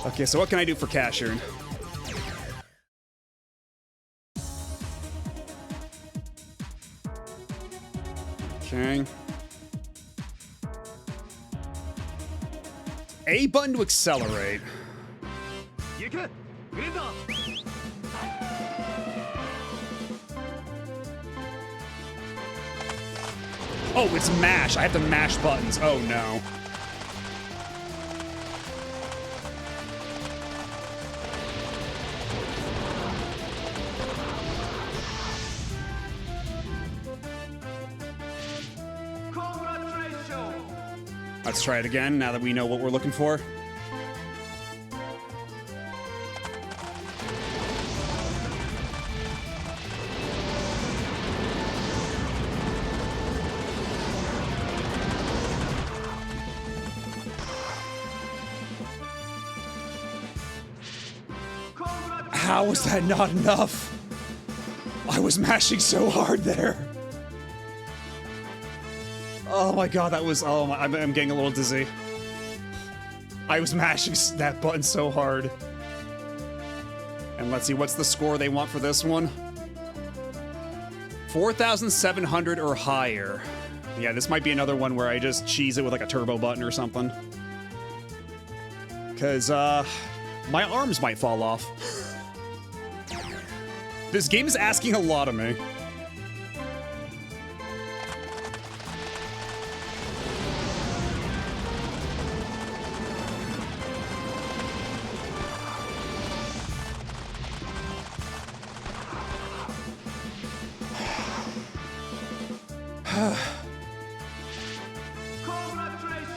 Okay, so what can I do for cash earn? Okay. A button to accelerate. Oh, it's mash. I have to mash buttons. Oh, no. Let's try it again, now that we know what we're looking for. How was that not enough? I was mashing so hard there. Oh my god, that was... Oh, I'm getting a little dizzy. I was mashing that button so hard. And let's see, what's the score they want for this one? 4,700 or higher. Yeah, this might be another one where I just cheese it with like a turbo button or something. Because, my arms might fall off. This game is asking a lot of me.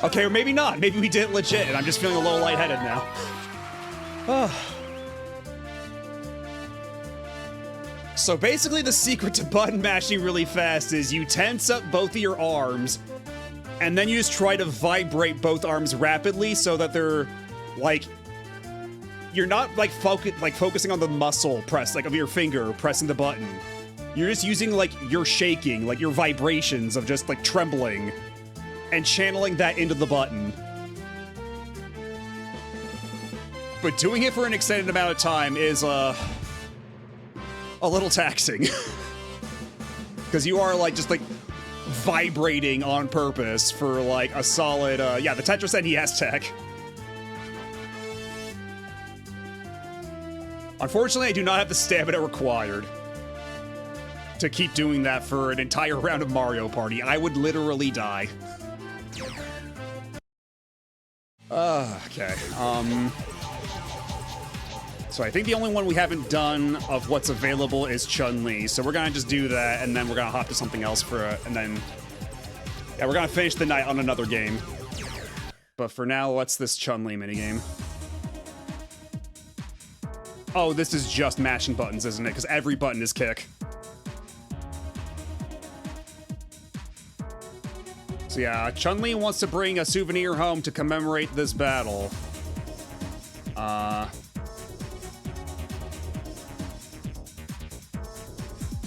Okay, or maybe not. Maybe we did it legit, and I'm just feeling a little lightheaded now. So basically the secret to button mashing really fast is you tense up both of your arms, and then you just try to vibrate both arms rapidly so that they're, like, you're not, like, focusing on the muscle press, like, of your finger pressing the button. You're just using, like, your shaking, like, your vibrations of just, like, trembling, and channeling that into the button. But doing it for an extended amount of time is, a little taxing. Because you are, like, just, like, vibrating on purpose for, like, a solid, yeah, the Tetris NES tech. Unfortunately, I do not have the stamina required to keep doing that for an entire round of Mario Party. I would literally die. Okay, so I think the only one we haven't done of what's available is Chun-Li, so we're gonna just do that, and then we're gonna hop to something else for and then, yeah, we're gonna finish the night on another game. But for now, what's this Chun-Li minigame? Oh, this is just mashing buttons, isn't it? Because every button is kick. So yeah, Chun-Li wants to bring a souvenir home to commemorate this battle.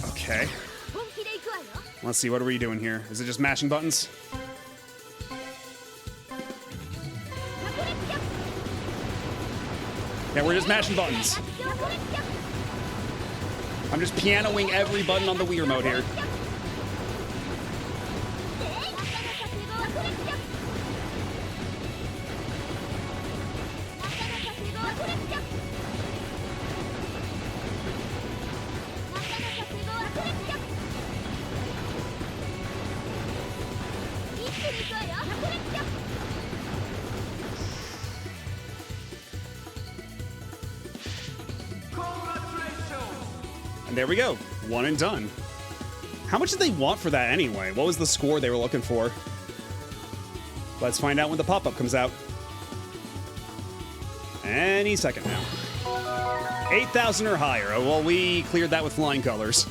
Okay. Let's see, what are we doing here? Is it just mashing buttons? Yeah, we're just mashing buttons. I'm just pianoing every button on the Wii remote here. And there we go. One and done. How much did they want for that anyway? What was the score they were looking for? Let's find out when the pop-up comes out. Any second now. 8,000 or higher. Oh, well, we cleared that with flying colors.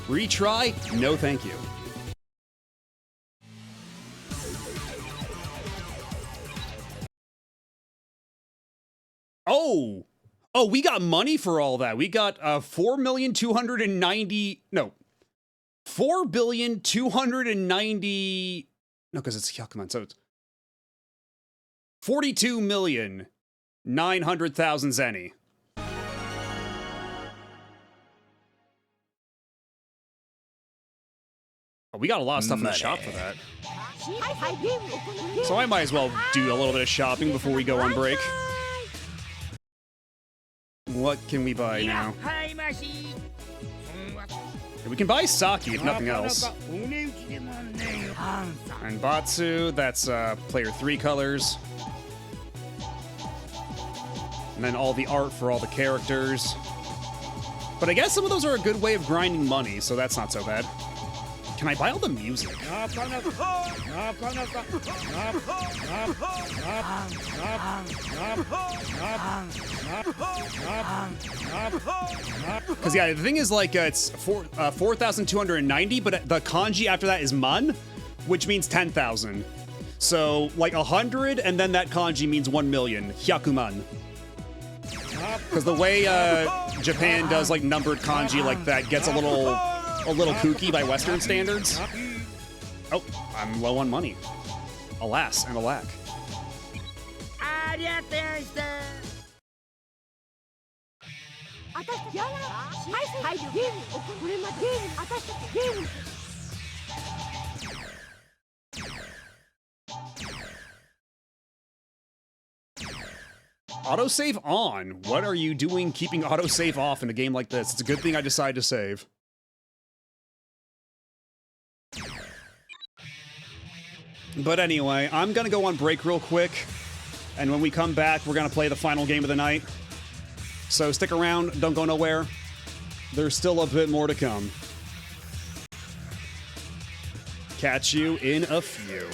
Retry? No, thank you. Oh! Oh, we got money for all that. We got 4,290. No, 4,290. No, because it's Hyakuman, so it's 42,900,000 zenny. Oh, we got a lot of stuff in the shop for that. So I might as well do a little bit of shopping before we go on break. What can we buy now? We can buy sake, if nothing else. And Batsu, that's player 3 colors. And then all the art for all the characters. But I guess some of those are a good way of grinding money, so that's not so bad. Can I buy all the music? Because, yeah, the thing is, like, it's 4,290, but the kanji after that is man, which means 10,000. So, like, 100, and then that kanji means 1 million. Hyakuman. Because the way Japan does, like, numbered kanji like that gets a little kooky by Western standards. Oh, I'm low on money. Alas and alack. Autosave on. What are you doing keeping autosave off in a game like this? It's a good thing I decided to save. But anyway, I'm gonna go on break real quick, and when we come back, we're gonna play the final game of the night. So stick around, don't go nowhere. There's still a bit more to come. Catch you in a few.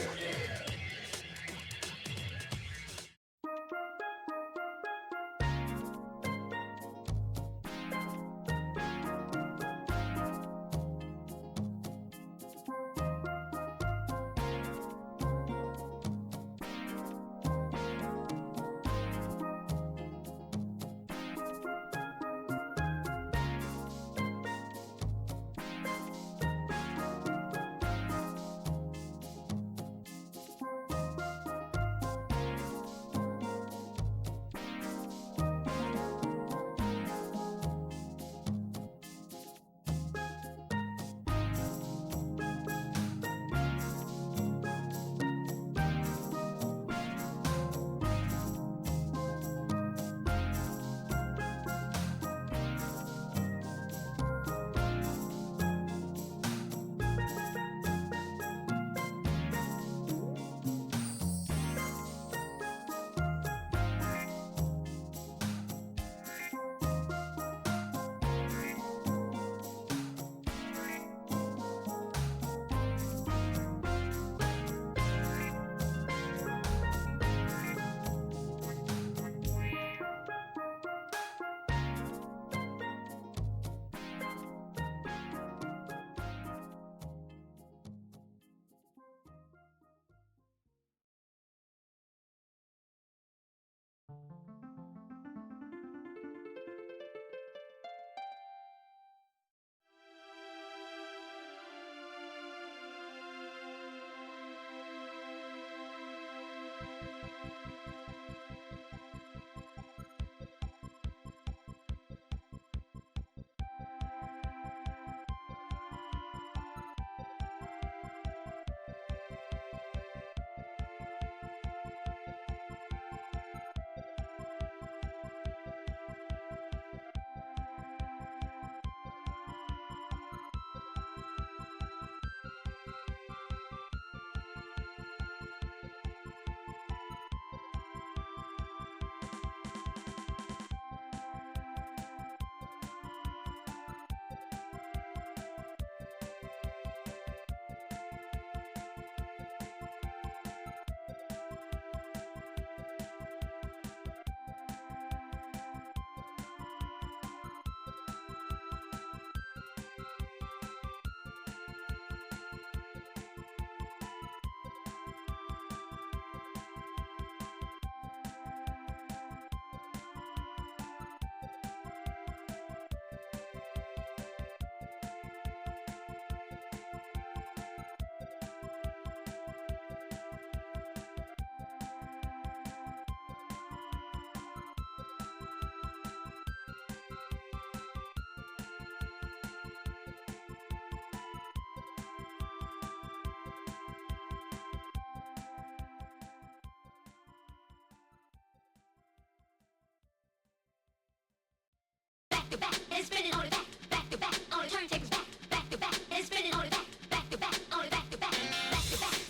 and spinning on it back to back, on the turntables back to back, and spinning on it back to back, on it back to back,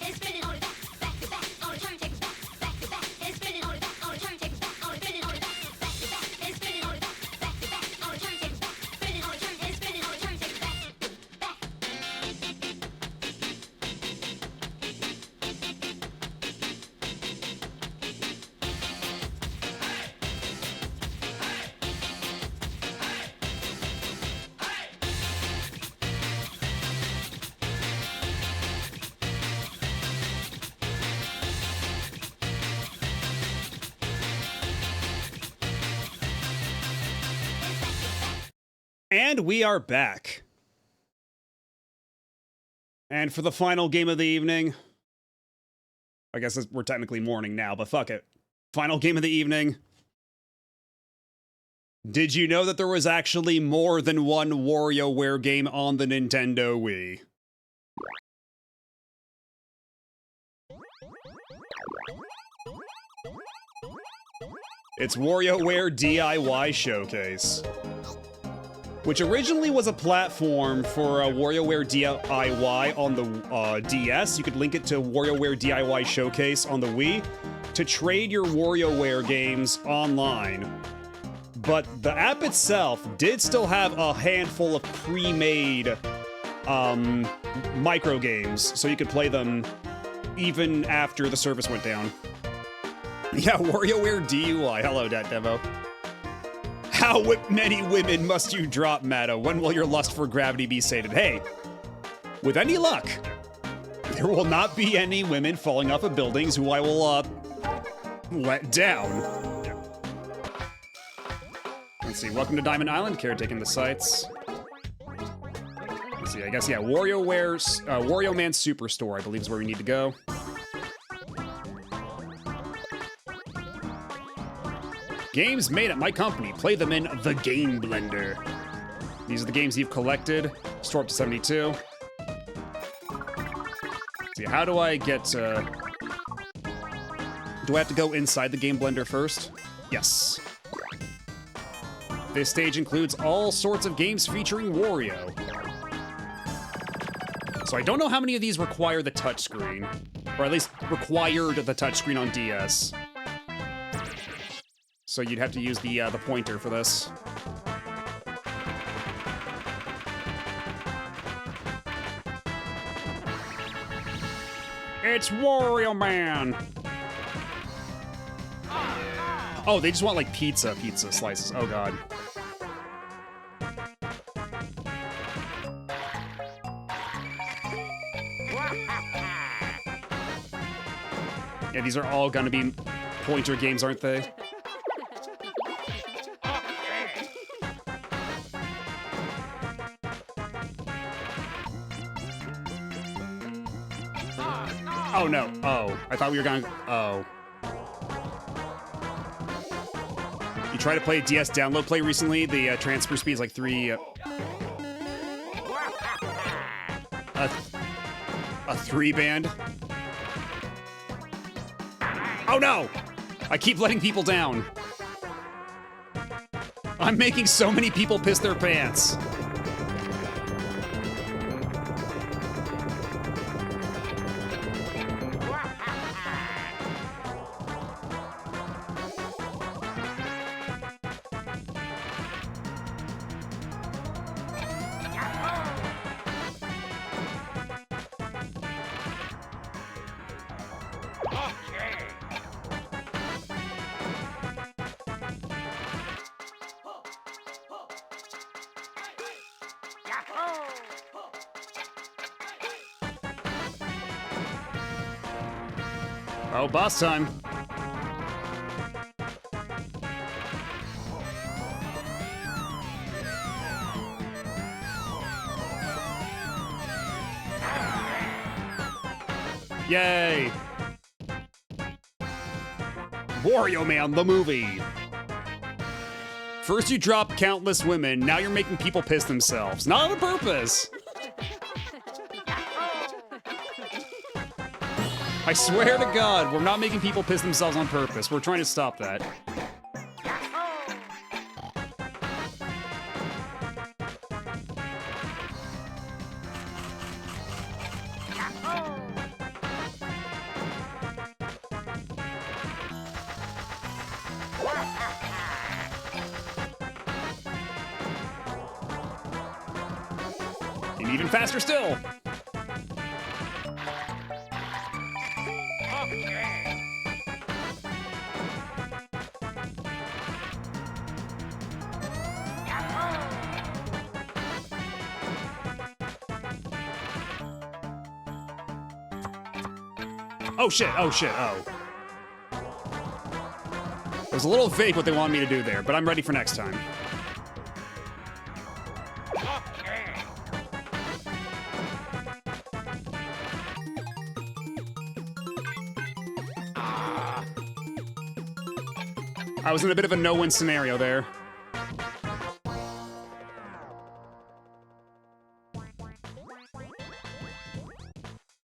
and spinning on it back to back, on the turntables back to back, and spinning on it back, on the turntables back, on it spinning on it back to back, and spinning on it back to back, on the turntables back, spinning on it and spinning on the turntables back. And we are back. And for the final game of the evening, I guess we're technically morning now, but fuck it. Final game of the evening. Did you know that there was actually more than one WarioWare game on the Nintendo Wii? It's WarioWare DIY Showcase, which originally was a platform for WarioWare DIY on the DS. You could link it to WarioWare DIY Showcase on the Wii to trade your WarioWare games online. But the app itself did still have a handful of pre-made micro games, so you could play them even after the service went down. Yeah, WarioWare DUI. Hello, DatDevo. How many women must you drop, Mata? When will your lust for gravity be sated? Hey, with any luck, there will not be any women falling off of buildings who I will, let down. Let's see, welcome to Diamond Island, caretaking the sites. Let's see, I guess, yeah, WarioWare's, Wario Man Superstore, I believe is where we need to go. Games made at my company. Play them in the Game Blender. These are the games you've collected. Store up to 72. See, how do I get, do I have to go inside the Game Blender first? Yes. This stage includes all sorts of games featuring Wario. So I don't know how many of these require the touchscreen, or at least required the touchscreen on DS. So you'd have to use the pointer for this. It's Wario Man! Oh, they just want like pizza slices. Oh god. Yeah, these are all gonna be pointer games, aren't they? Oh no, oh. I thought we were gonna, oh. You tried to play DS download play recently? The transfer speed is like 3... a 3-band? Oh no! I keep letting people down. I'm making so many people piss their pants. Oh, boss time. Yay! Wario Man, the movie. First you drop countless women, now you're making people piss themselves. Not on purpose. I swear to God, we're not making people piss themselves on purpose. We're trying to stop that. And even faster still. Oh shit, oh shit, oh. It was a little vague what they wanted me to do there, but I'm ready for next time. I was in a bit of a no-win scenario there.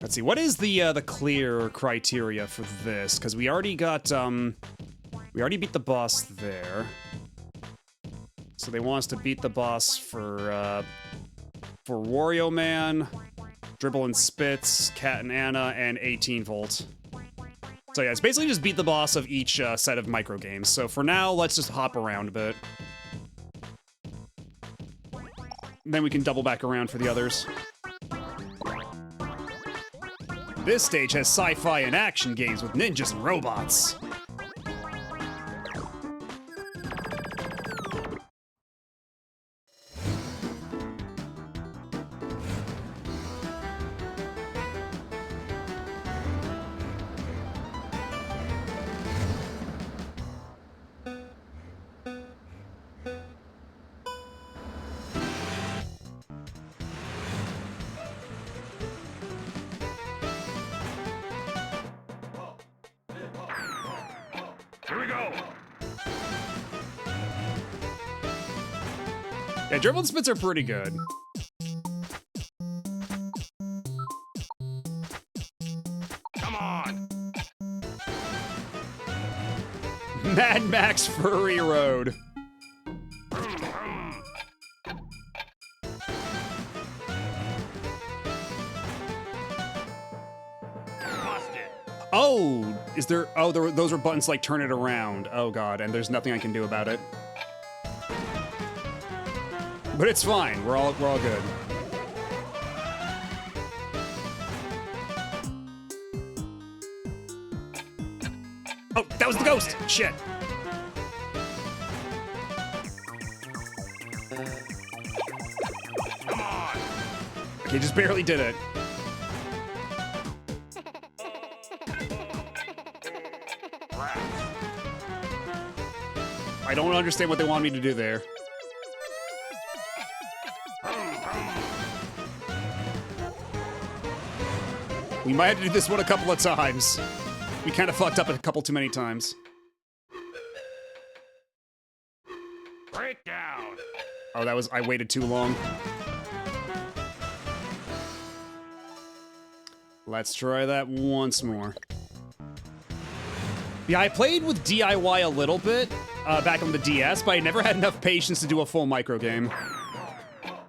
Let's see, what is the clear criteria for this? Because we already got We already beat the boss there. So they want us to beat the boss for Wario Man, Dribble and Spits, Cat and Anna, and 18 Volt. So yeah, it's basically just beat the boss of each set of micro games. So for now, let's just hop around a bit. Then we can double back around for the others. This stage has sci-fi and action games with ninjas and robots. Here we go. Yeah, Dribble and Spits are pretty good. Come on. Mad Max Furry Road. Oh, is there? Oh, those are buttons like turn it around. Oh god, and there's nothing I can do about it. But it's fine. We're all good. Oh, that was the ghost. Shit. Come on. Okay, just barely did it. I don't understand what they want me to do there. We might have to do this one a couple of times. We kind of fucked up a couple too many times. Breakdown. Oh, that was... I waited too long. Let's try that once more. Yeah, I played with DIY a little bit back on the DS, but I never had enough patience to do a full micro game.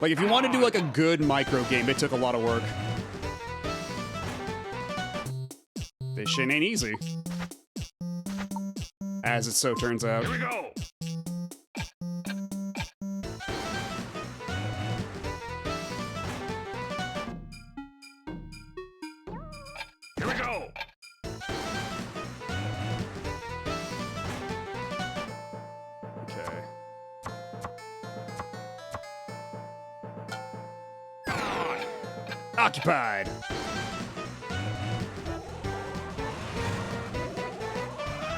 Like, if you want to do like a good micro game, it took a lot of work. This shit ain't easy. As it so turns out. Here we go. Here we go. Okay. Occupied.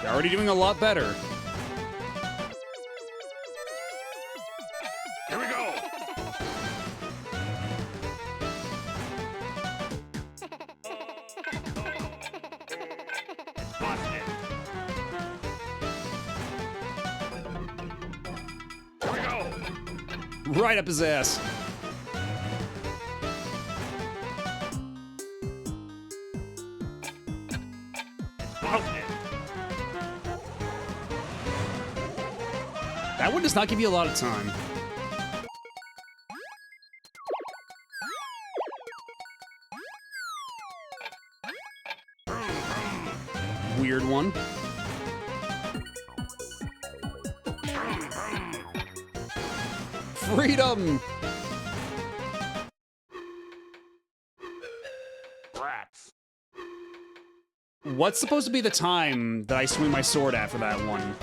You're already doing a lot better. Here we go. Busted. Here we go. Right up his ass. That one does not give you a lot of time. Weird one. Freedom! Rats. What's supposed to be the time that I swing my sword at for that one?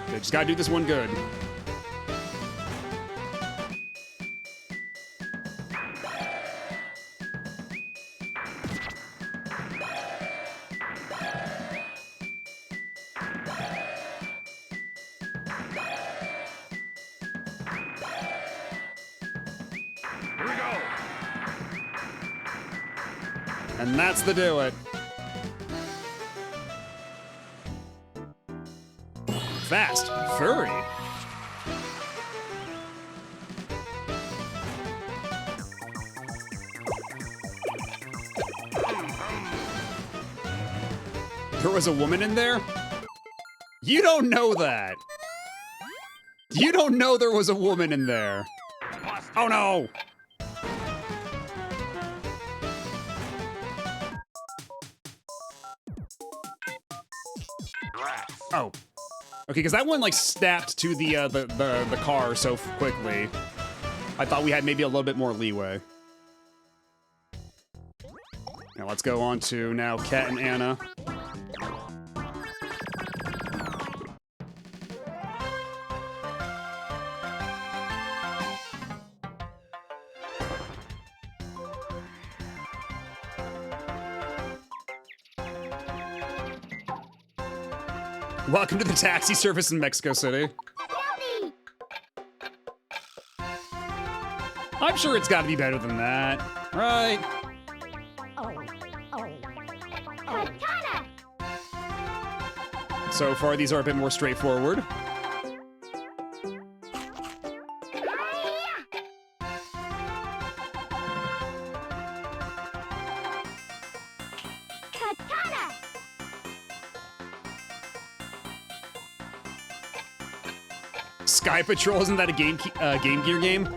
Okay, just gotta do this one good. Here we go. And that's the do it. Fast, furry. There was a woman in there? You don't know that. You don't know there was a woman in there. Oh no! Oh. Okay, because that one like snapped to the car so quickly. I thought we had maybe a little bit more leeway. Now let's go on to now Kat and Anna. Welcome to the taxi service in Mexico City. I'm sure it's got to be better than that, right? So far, these are a bit more straightforward. Sky Patrol, isn't that a Game Gear game?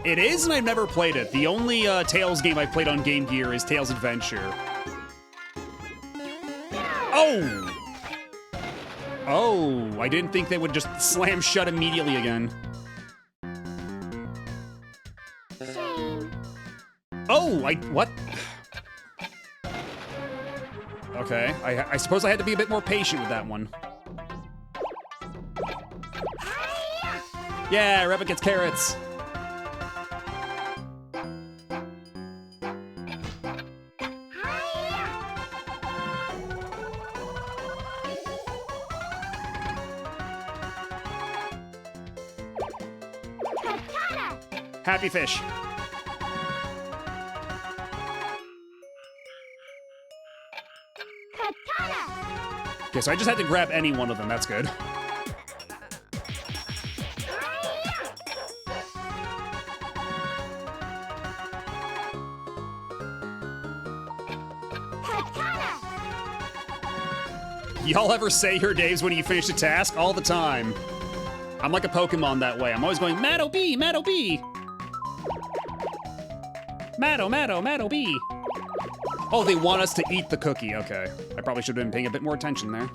It is, and I've never played it. The only Tales game I've played on Game Gear is Tales Adventure. Oh! Oh, I didn't think they would just slam shut immediately again. Shame. Oh, what? Okay, I suppose I had to be a bit more patient with that one. Yeah, Rabbit gets carrots. Happy fish. Okay, so I just had to grab any one of them. That's good. Y'all ever say your days when you finish a task? All the time. I'm like a Pokemon that way. I'm always going, Matto B, Matto B. Matto, Matto, Matto B. Oh, they want us to eat the cookie. Okay. I probably should have been paying a bit more attention there.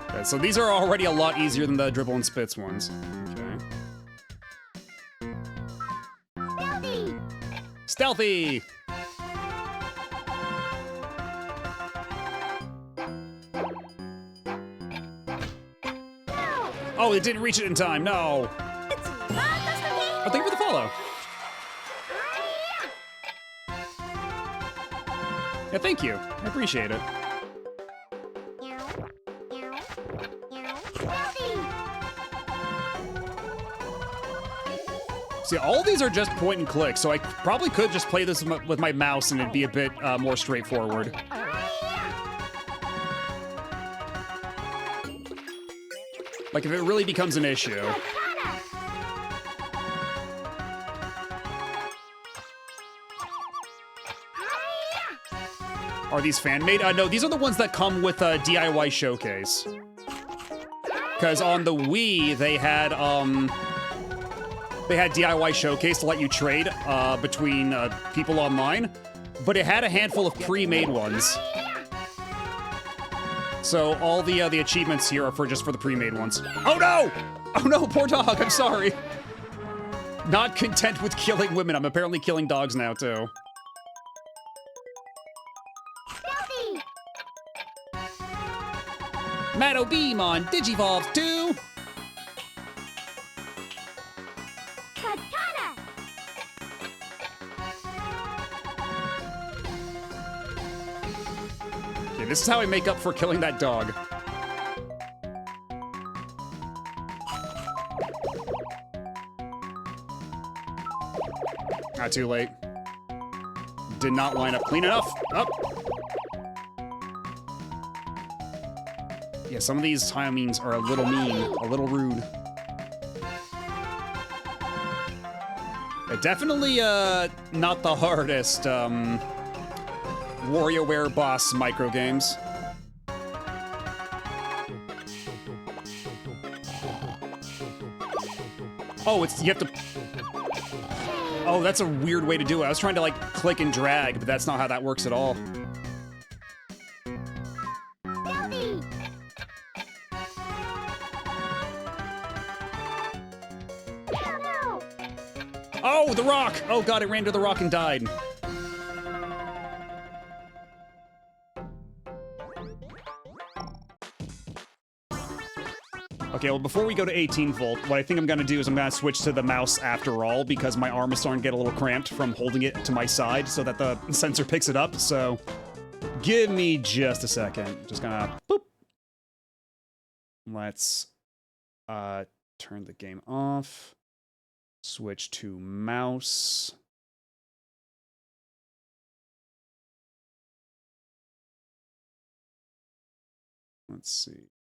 Okay, so these are already a lot easier than the Dribble and Spits ones. Okay. Stealthy! Oh, it didn't reach it in time, no! Oh, thank you for the follow. Yeah, thank you. I appreciate it. See, all these are just point and click, so I probably could just play this with my mouse and it'd be a bit more straightforward. Like, if it really becomes an issue. Are these fan-made? No, these are the ones that come with a DIY showcase. Because on the Wii, they had DIY showcase to let you trade between people online, but it had a handful of pre-made ones. So all the achievements here are just for the pre-made ones. Oh no! Oh no, poor dog, I'm sorry. Not content with killing women, I'm apparently killing dogs now too. Matto Beam on Digivolve 2! Okay, this is how I make up for killing that dog. Not too late. Did not line up clean enough. Up. Yeah, some of these timings are a little mean, a little rude. Definitely not the hardest WarioWare boss micro games. Oh, you have to... Oh, that's a weird way to do it. I was trying to, like, click and drag, but that's not how that works at all. Oh, the rock! Oh god, it ran to the rock and died. Okay, well, before we go to 18 volt, what I think I'm gonna do is I'm gonna switch to the mouse after all, because my arm is starting to get a little cramped from holding it to my side so that the sensor picks it up, so give me just a second. Just gonna, boop. Let's turn the game off. Switch to mouse. Let's see.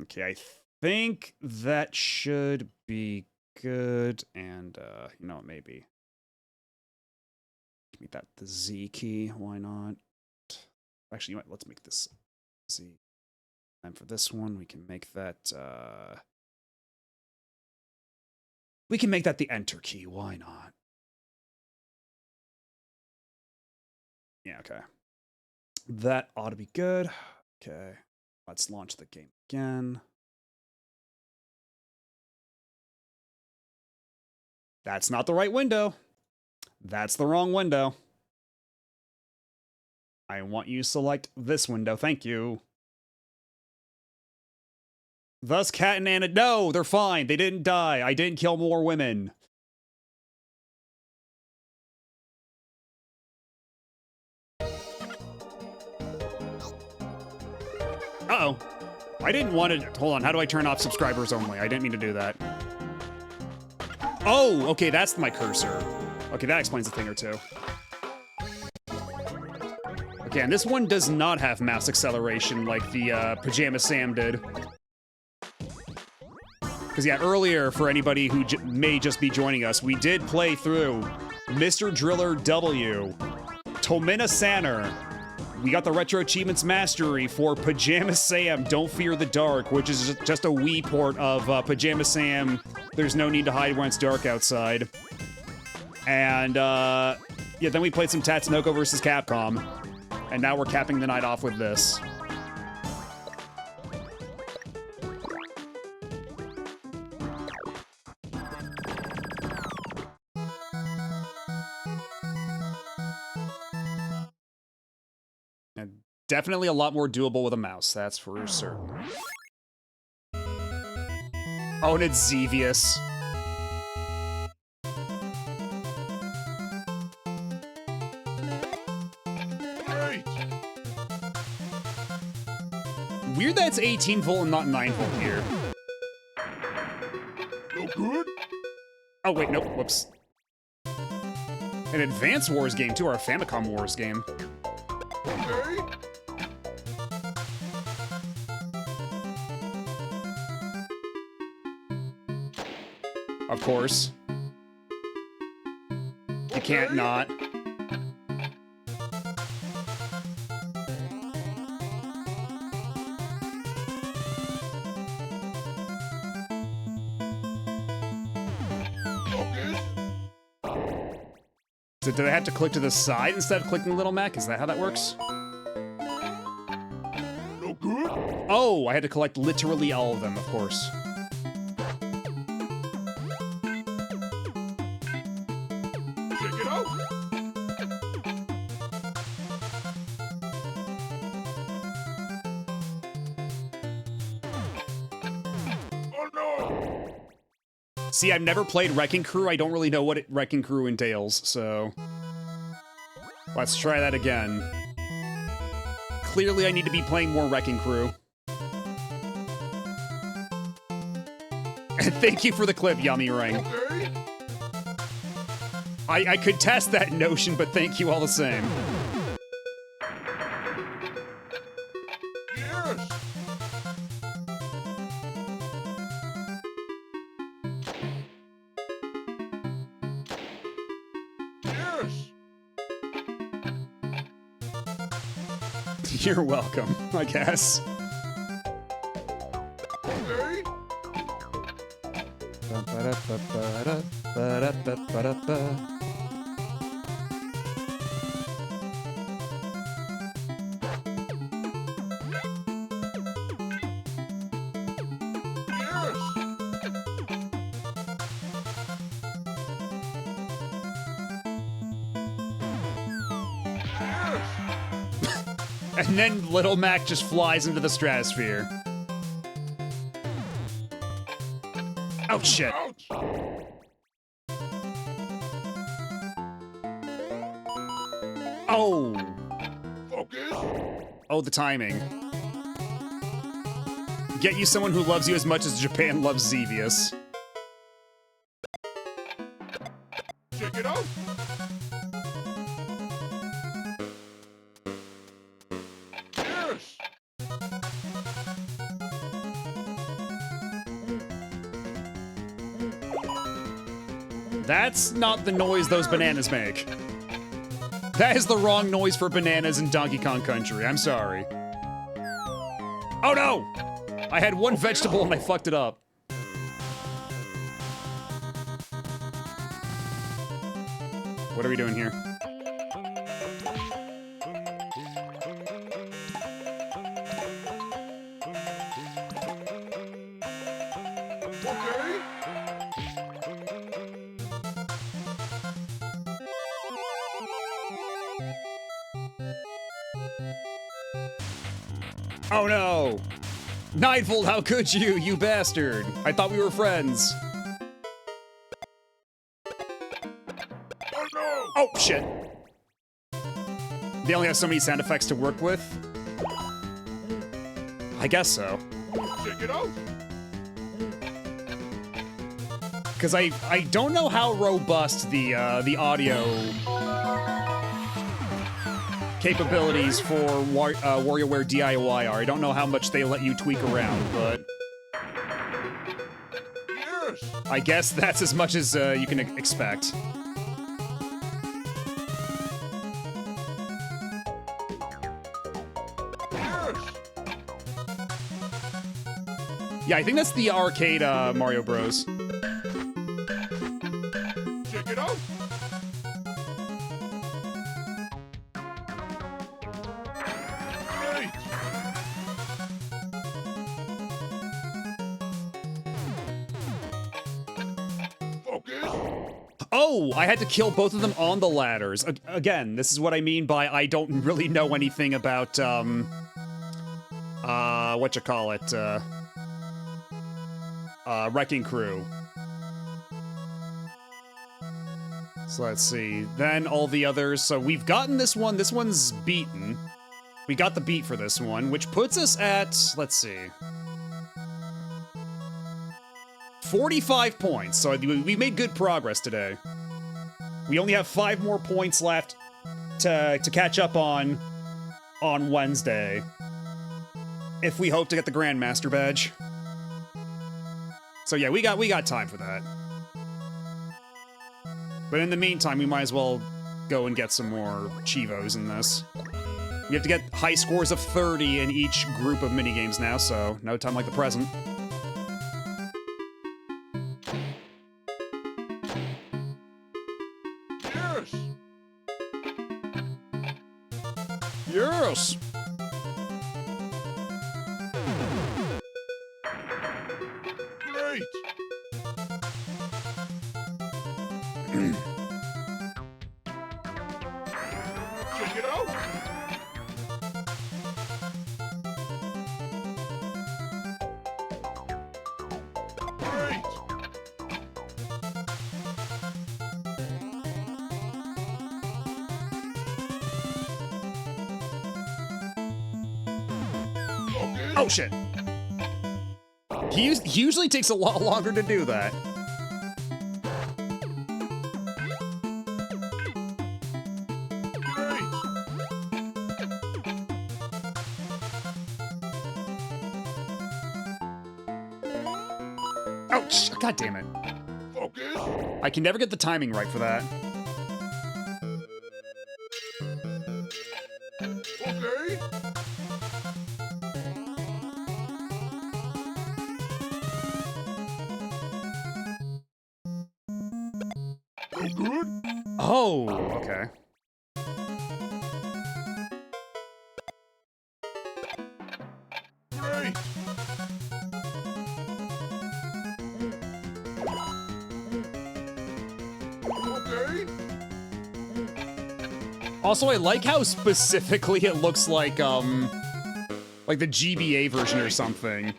Okay, I think that should be good. And, you know what, maybe. Make that the Z key. Why not? Actually, you know what, let's make this Z. And for this one, we can make that, we can make that the Enter key. Why not? Yeah, okay. That ought to be good. Okay. Let's launch the game again. That's not the right window. That's the wrong window. I want you to select this window. Thank you. Thus, Cat and Anna. No, they're fine. They didn't die. I didn't kill more women. Uh-oh. I didn't want to... Hold on. How do I turn off subscribers only? I didn't mean to do that. Oh, okay. That's my cursor. Okay, that explains a thing or two. Okay, and this one does not have mouse acceleration like the Pajama Sam did. Because, yeah, earlier, for anybody who may just be joining us, we did play through Mr. Driller W, Tomina Sanner. We got the Retro Achievements Mastery for Pajama Sam Don't Fear the Dark, which is just a Wii port of Pajama Sam There's No Need to Hide When It's Dark Outside. And, yeah, then we played some Tatsunoko vs. Capcom. And now we're capping the night off with this. Definitely a lot more doable with a mouse, that's for certain. Oh, and it's Xevious. Hey. Weird that it's 18 volt and not 9 volt here. No good? Oh, wait, nope, whoops. An Advance Wars game, too, or a Famicom Wars game. Okay. Of course. You can't not. So did I have to click to the side instead of clicking Little Mac? Is that how that works? No good? Oh, I had to collect literally all of them, of course. Check it out. Oh no! See, I've never played Wrecking Crew. I don't really know what Wrecking Crew entails, so... Let's try that again. Clearly, I need to be playing more Wrecking Crew. And thank you for the clip, Yummy Ring. Okay. I could test that notion, but thank you all the same. Yes! Yes! You're welcome, I guess. Okay. Ba-da-ba-ba-da, and then Little Mac just flies into the stratosphere. Oh shit. Oh. Focus. Oh, the timing. Get you someone who loves you as much as Japan loves Xevious. Check it out. Yes. That's not the noise those bananas make. That is the wrong noise for bananas in Donkey Kong Country. I'm sorry. Oh no! I had one vegetable and I fucked it up. What are we doing here? Oh no! Nightfold, how could you, you bastard? I thought we were friends. Oh no! Oh shit. They only have so many sound effects to work with? I guess so. Check it out. Because I don't know how robust the audio capabilities for WarioWare DIY are. I don't know how much they let you tweak around, but Yes. I guess that's as much as you can expect. Yes. Yeah, I think that's the arcade Mario Bros. Check it out. Great. Focus. Oh, I had to kill both of them on the ladders. Again, this is what I mean by I don't really know anything about, whatchamacallit, Wrecking Crew. So let's see. Then all the others. So we've gotten this one. This one's beaten. We got the beat for this one, which puts us at, let's see, 45 points. So we made good progress today. We only have 5 more points left to catch up on Wednesday, if we hope to get the Grandmaster badge. So yeah, we got time for that. But in the meantime, we might as well go and get some more Chivos in this. We have to get high scores of 30 in each group of minigames now, so no time like the present. Yes. Yes! Great. Check it out. Great. Okay. Oh shit! He usually takes a lot longer to do that. Ouch! God damn it. Focus. I can never get the timing right for that. Okay. No good? Oh, okay. Great. Okay. Also, I like how specifically it looks like the GBA version or something.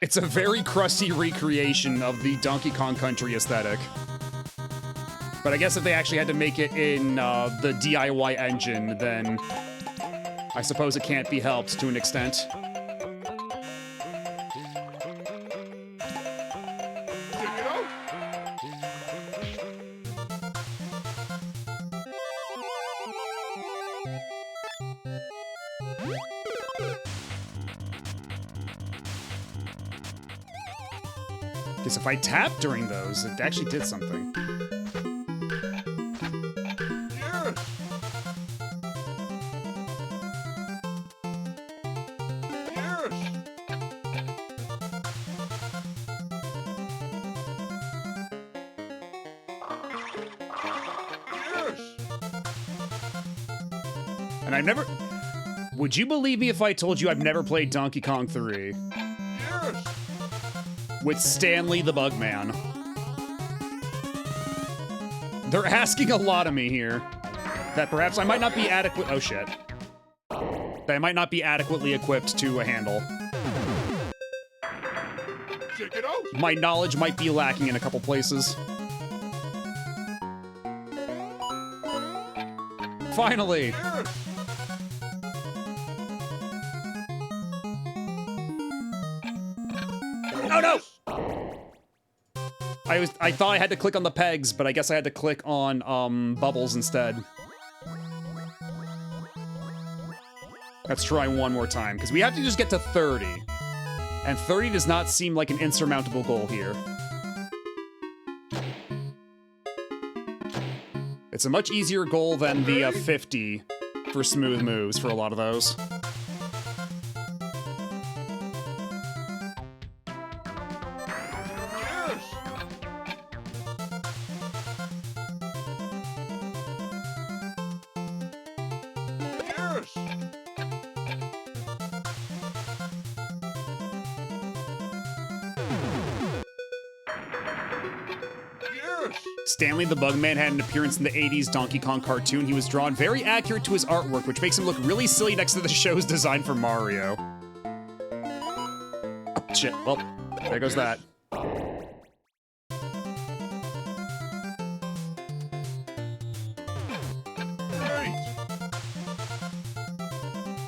It's a very crusty recreation of the Donkey Kong Country aesthetic. But I guess if they actually had to make it in the DIY engine, then I suppose it can't be helped to an extent. Check it out. Because if I tapped during those, it actually did something. Yes. Yes. Yes. And I've never... Would you believe me if I told you I've never played Donkey Kong 3? Yes. With Stanley the Bugman. They're asking a lot of me here. That perhaps I might not be adequate... Oh, shit. That I might not be adequately equipped to handle. Check it out. My knowledge might be lacking in a couple places. Finally! Yes. Oh, no! I thought I had to click on the pegs, but I guess I had to click on, bubbles instead. Let's try one more time, because we have to just get to 30. And 30 does not seem like an insurmountable goal here. It's a much easier goal than the 50 for smooth moves for a lot of those. Yes. Yes. Stanley the Bugman had an appearance in the 80s Donkey Kong cartoon. He was drawn very accurate to his artwork, which makes him look really silly next to the show's design for Mario. Oh, shit. Well, there goes that.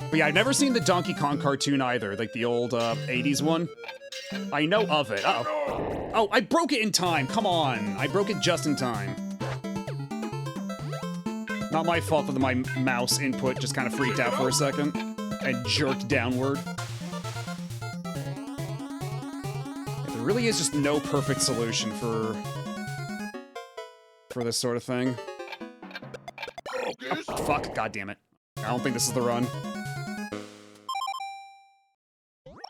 But yeah, I've never seen the Donkey Kong cartoon either, like the old 80s one. I know of it. Uh-oh. Oh, I broke it in time. Come on. I broke it just in time. Not my fault that my mouse input just kind of freaked out for a second and jerked downward. There really is just no perfect solution for this sort of thing. Oh, fuck. God damn it. I don't think this is the run.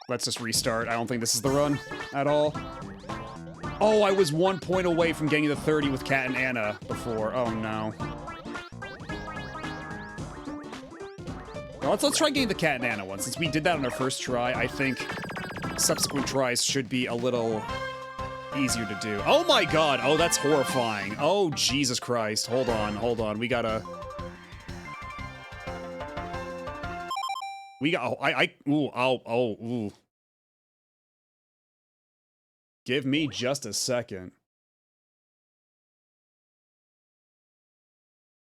Let's just restart. I don't think this is the run at all. Oh, I was 1 point away from getting to 30 with Cat and Anna before. Oh, no. Well, let's try getting the Cat and Anna one. Since we did that on our first try, I think subsequent tries should be a little easier to do. Oh, my God. Oh, that's horrifying. Oh, Jesus Christ. Hold on, hold on. We gotta... ooh. Give me just a second.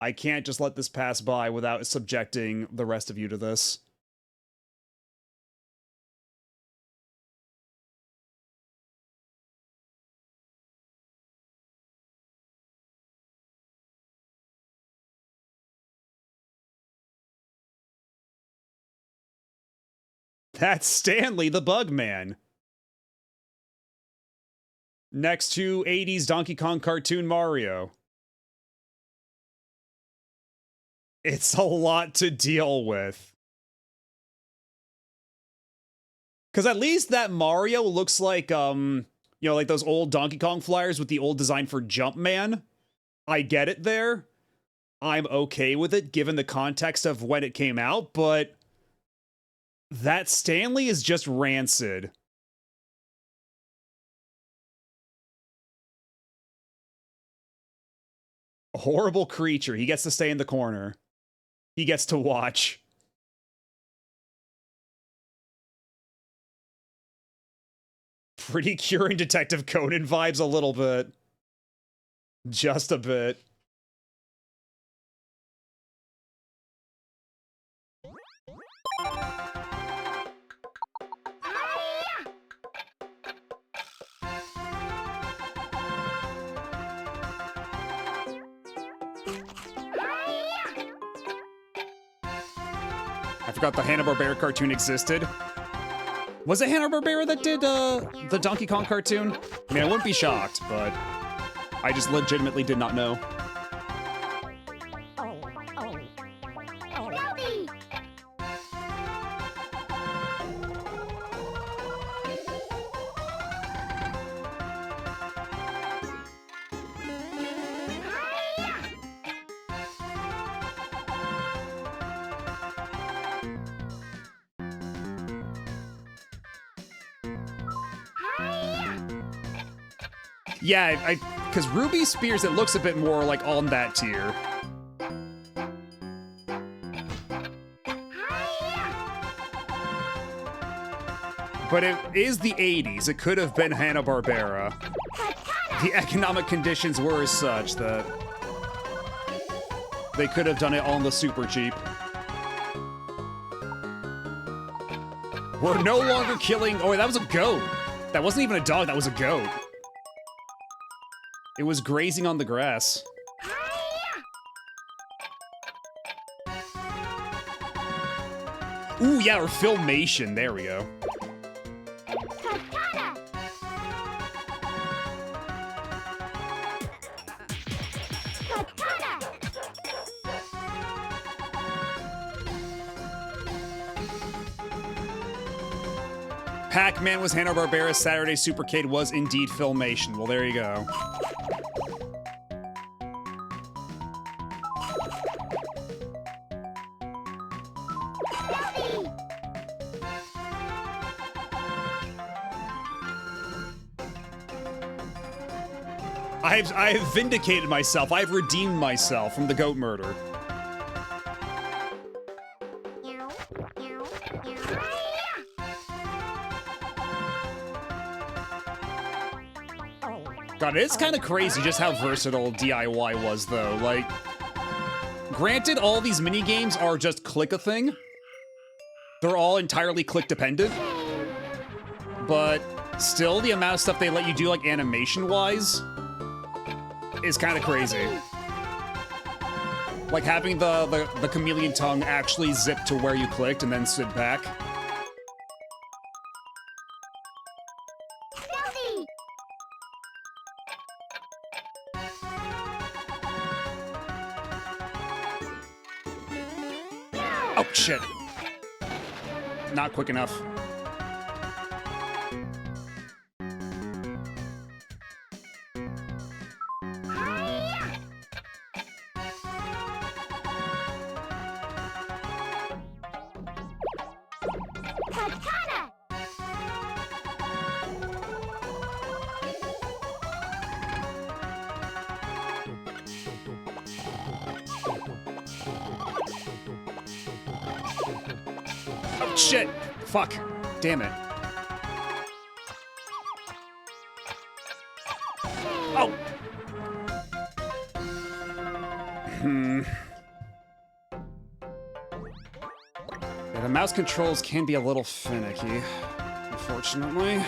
I can't just let this pass by without subjecting the rest of you to this. That's Stanley the Bugman. next to 80s Donkey Kong cartoon Mario. It's a lot to deal with. Because at least that Mario looks like, you know, like those old Donkey Kong flyers with the old design for Jumpman. I get it there. I'm okay with it, given the context of when it came out, but that Stanley is just rancid. A horrible creature. He gets to stay in the corner. He gets to watch. Pretty curing Detective Conan vibes a little bit. Just a bit. I forgot the Hanna-Barbera cartoon existed. Was it Hanna-Barbera that did the Donkey Kong cartoon? I mean, I wouldn't be shocked, but I just legitimately did not know. Yeah, because Ruby Spears, it looks a bit more like on that tier. But it is the 80s. It could have been Hanna-Barbera. The economic conditions were as such that they could have done it on the super cheap. We're no longer killing... Oh, that was a goat. That wasn't even a dog, that was a goat. It was grazing on the grass. Ooh, yeah, or Filmation. There we go. Pac-Man was Hanna-Barbera, Saturday Supercade was indeed Filmation. Well, there you go. I have vindicated myself. I've redeemed myself from the goat murder. God, it's kind of crazy just how versatile DIY was, though. Like, granted, all these mini-games are just click-a-thing. They're all entirely click-dependent. But still, the amount of stuff they let you do, like, animation-wise, is kind of crazy. Like having the chameleon tongue actually zip to where you clicked and then sit back. Oh, shit. Not quick enough. Shit! Fuck. Damn it. Oh! Yeah, the mouse controls can be a little finicky, unfortunately.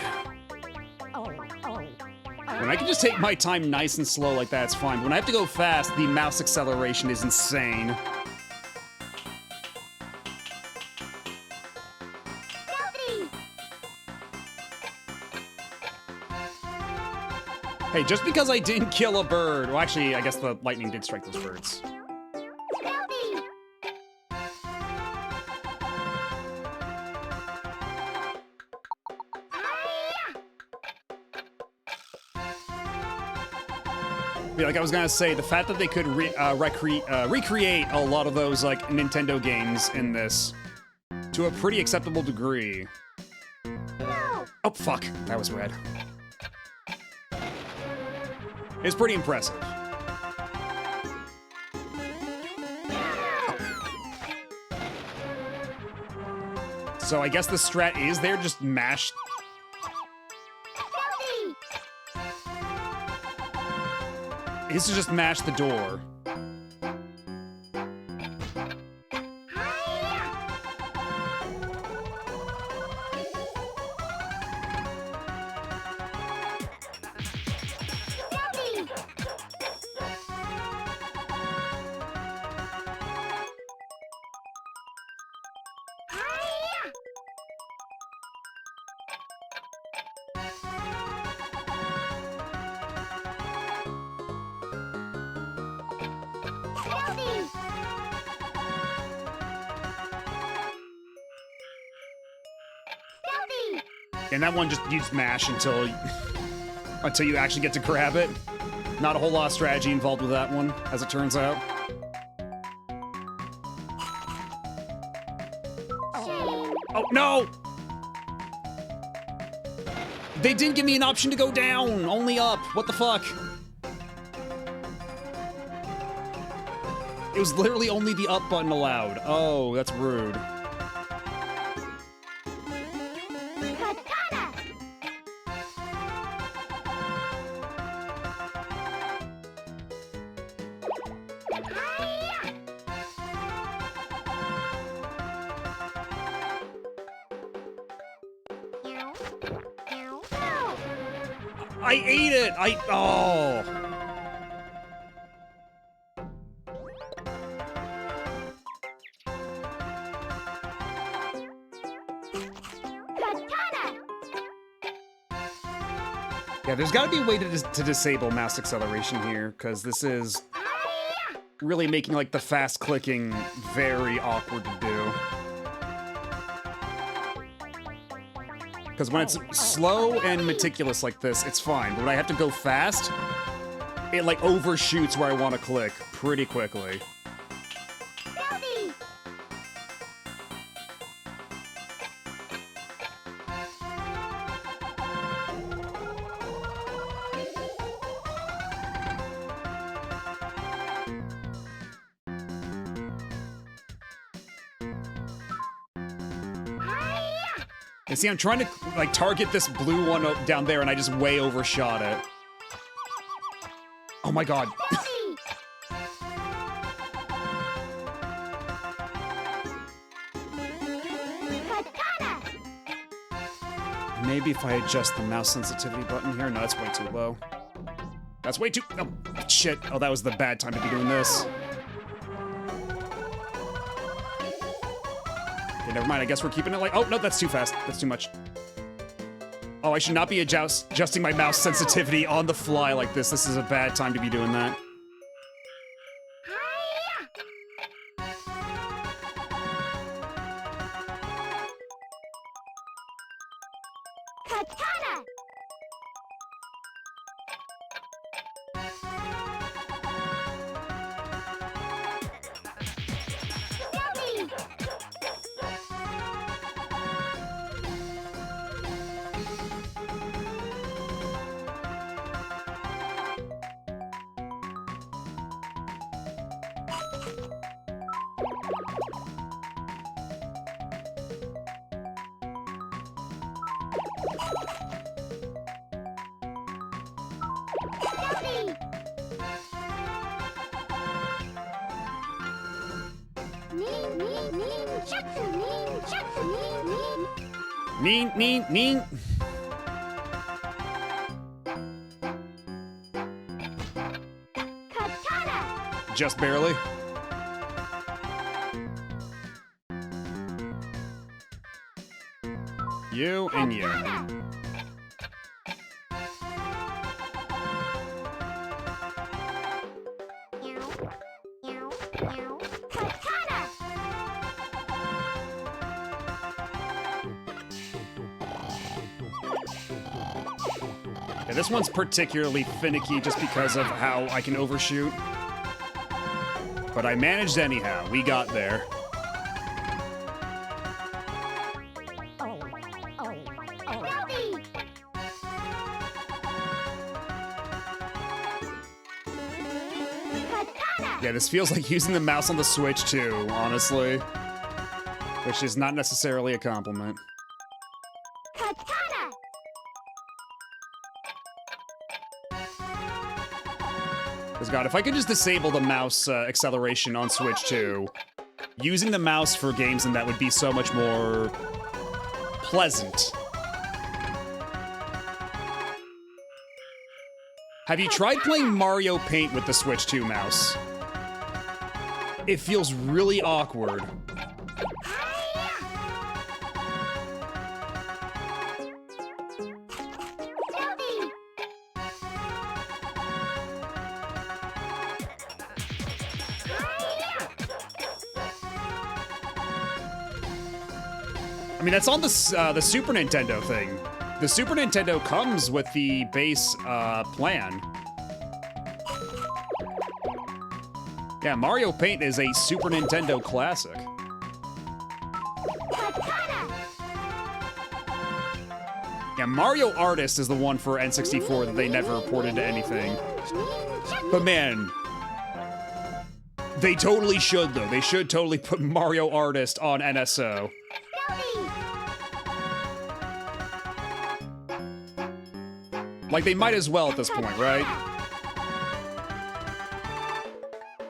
When I can just take my time nice and slow like that, it's fine. But when I have to go fast, the mouse acceleration is insane. Hey, just because I didn't kill a bird... Well, actually, I guess the lightning did strike those birds. Yeah, like I was gonna say, the fact that they could recreate a lot of those like Nintendo games in this to a pretty acceptable degree. No. Oh fuck, that was red. It's pretty impressive. So I guess the strat is there, just mash. Is to just mash the door. And that one you just mash until you actually get to grab it. Not a whole lot of strategy involved with that one, as it turns out. Oh no! They didn't give me an option to go down, only up. What the fuck? It was literally only the up button allowed. Oh, that's rude. I ate it! Oh! Yeah, there's gotta be a way to disable mouse acceleration here, because this is really making, like, the fast clicking very awkward to do. Because when it's slow and meticulous like this, it's fine. But when I have to go fast, it like overshoots where I want to click pretty quickly. And see, I'm trying to like target this blue one down there, and I just way overshot it. Oh my god. Maybe if I adjust the mouse sensitivity button here. No, that's way too low. That's way too... Oh, shit. Oh, that was the bad time to be doing this. Okay, never mind. I guess we're keeping it like... Oh, no, that's too fast. That's too much. Oh, I should not be adjusting my mouse sensitivity on the fly like this. This is a bad time to be doing that. Neen. Just barely. You and you. Yeah, this one's particularly finicky just because of how I can overshoot. But I managed anyhow. We got there. Yeah, this feels like using the mouse on the Switch too, honestly. Which is not necessarily a compliment. Because God, if I could just disable the mouse acceleration on Switch too, using the mouse for games and that would be so much more pleasant. Have you tried playing Mario Paint with the Switch 2 mouse? It feels really awkward. I mean, that's on the Super Nintendo thing. The Super Nintendo comes with the base plan. Yeah, Mario Paint is a Super Nintendo classic. Yeah, Mario Artist is the one for N64 that they never ported to anything. But man, they totally should though. They should totally put Mario Artist on NSO. Like, they might as well at this point, right?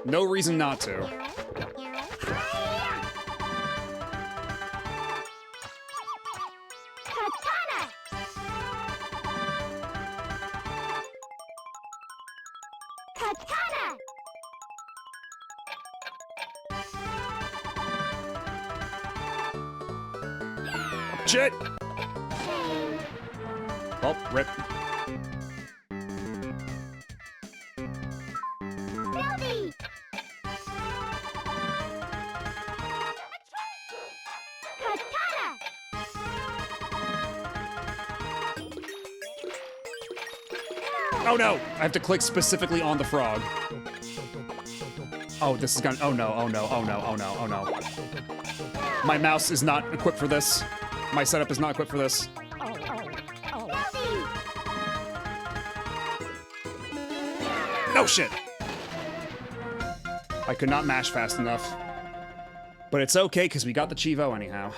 No reason not to. Shit! Oh, rip. Oh no! I have to click specifically on the frog. Oh, this is gonna. Oh no, oh no, oh no, oh no, oh no. My mouse is not equipped for this. My setup is not equipped for this. No shit! I could not mash fast enough. But it's okay, because we got the Chivo anyhow.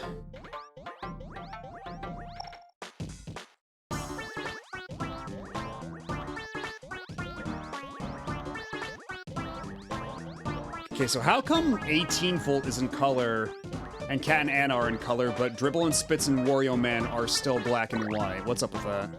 Okay, so how come 18 Volt is in color and Cat and Anna are in color, but Dribble and Spitz and Wario Man are still black and white? What's up with that?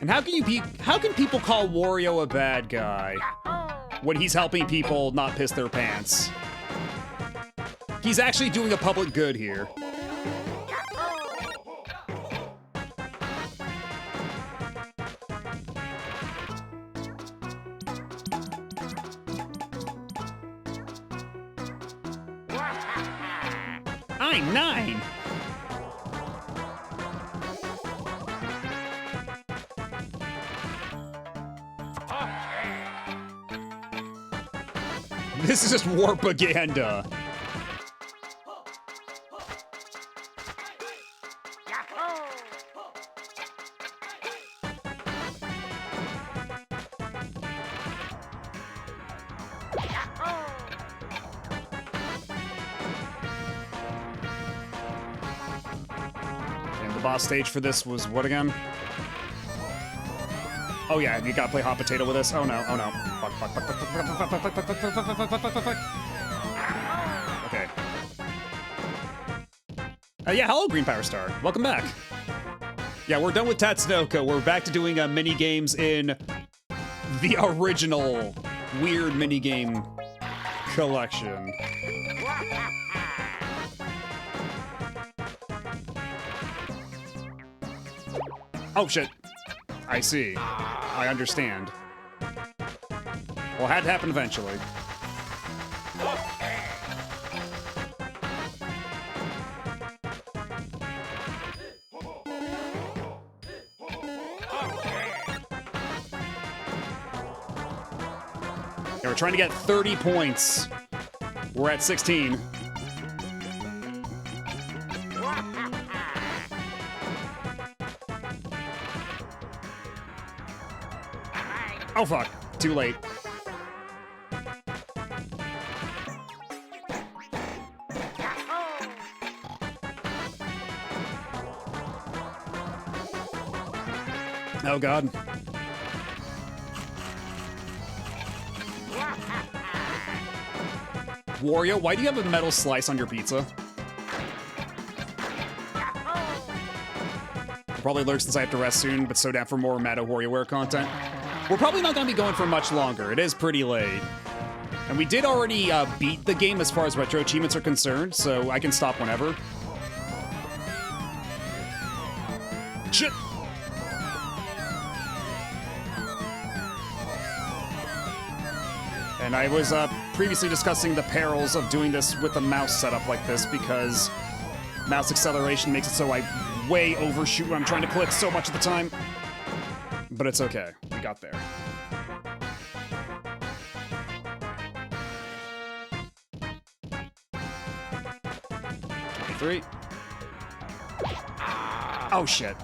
And how can people call Wario a bad guy when he's helping people not piss their pants? He's actually doing a public good here. I'm 9. This is just warpaganda. And the boss stage for this was what again? Oh yeah, you gotta play hot potato with this. Oh no, oh no. Fuck, fuck, fuck, fuck, fuck, fuck, fuck, fuck, fuck, fuck, fuck, fuck, fuck, fuck, fuck, fuck. Okay. Yeah, hello, Green Power Star. Welcome back. Yeah, we're done with Tatsunoko. We're back to doing mini games in the original weird mini game collection. Oh shit. I see. I understand. Well, it had to happen eventually. Yeah, we're trying to get 30 points. We're at 16. Oh fuck, too late. Oh god. Wario, why do you have a metal slice on your pizza? I'll probably lurk since I have to rest soon, but so down for more Meta WarioWare content. We're probably not going to be going for much longer. It is pretty late. And we did already beat the game as far as retro achievements are concerned, so I can stop whenever. Shit! And I was previously discussing the perils of doing this with a mouse setup like this because mouse acceleration makes it so I way overshoot when I'm trying to click so much of the time. But it's okay. We got there. Three. Oh shit.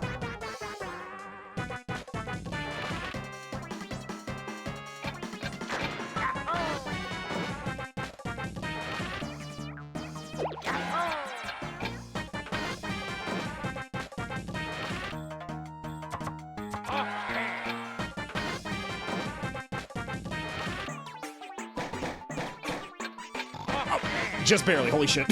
Just barely, holy shit.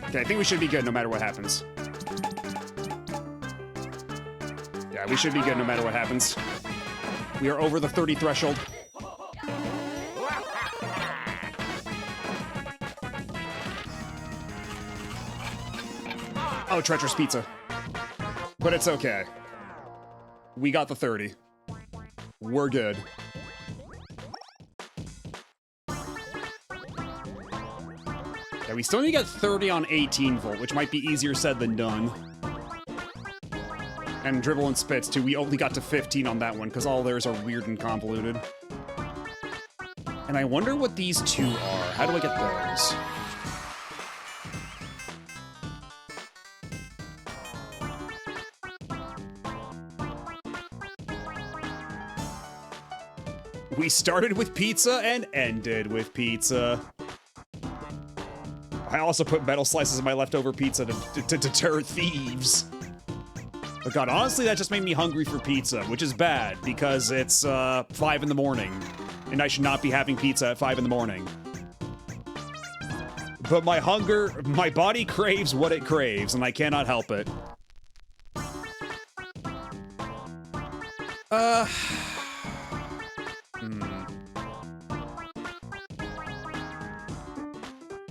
Okay, I think we should be good no matter what happens. Yeah, we should be good no matter what happens. We are over the 30 threshold. Oh, treacherous pizza. But it's okay. We got the 30. We're good. Yeah, we still need to get 30 on 18 volt, which might be easier said than done. And dribble and spits too. We only got to 15 on that one because all theirs are weird and convoluted. And I wonder what these two are. How do I get those? We started with pizza and ended with pizza. I also put metal slices in my leftover pizza to deter thieves. But god, honestly, that just made me hungry for pizza, which is bad because it's 5 in the morning, and I should not be having pizza at 5 in the morning. But my body craves what it craves, and I cannot help it.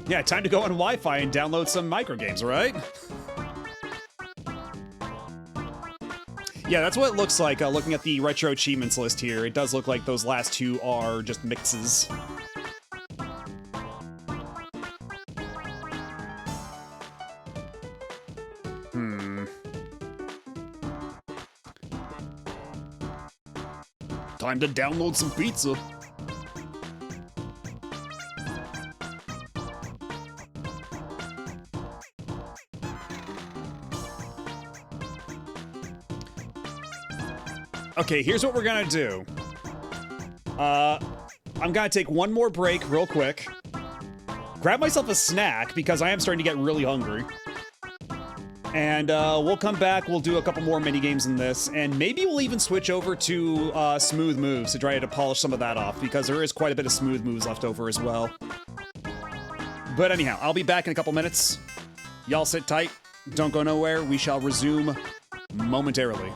Yeah, time to go on Wi-Fi and download some microgames, right? Yeah, that's what it looks like looking at the retro achievements list here. It does look like those last two are just mixes. Time to download some pizza. Okay, here's what we're gonna do. I'm gonna take one more break real quick. Grab myself a snack because I am starting to get really hungry. And we'll come back, we'll do a couple more mini games in this, and maybe we'll even switch over to smooth moves to try to polish some of that off, because there is quite a bit of smooth moves left over as well. But anyhow, I'll be back in a couple minutes. Y'all sit tight, don't go nowhere, we shall resume momentarily.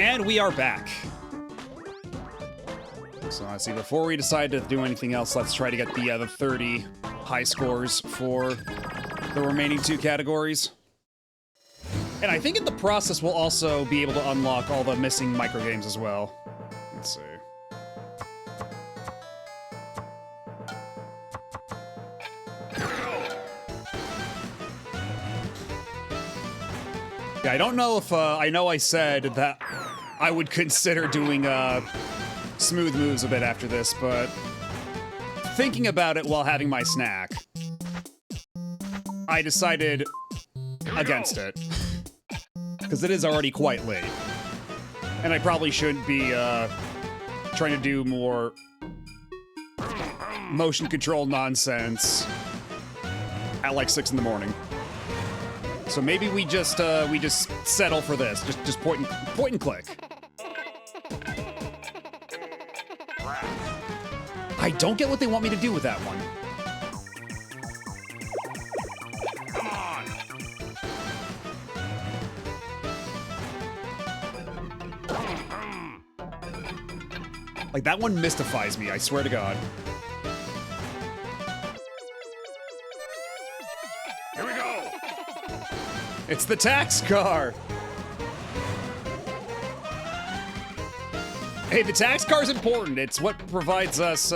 And we are back. So let's see, before we decide to do anything else, let's try to get the 30 high scores for the remaining 2 categories. And I think in the process we'll also be able to unlock all the missing microgames as well. Let's see. Yeah, I don't know if, I know I said that I would consider doing, smooth moves a bit after this, but thinking about it while having my snack, I decided against it. Because it is already quite late. And I probably shouldn't be, trying to do more motion control nonsense at like 6 in the morning. So maybe we just settle for this. Just point and click. I don't get what they want me to do with that one. Like, that one mystifies me, I swear to God. Here we go! It's the tax car! Hey, the tax car's important. It's what provides us,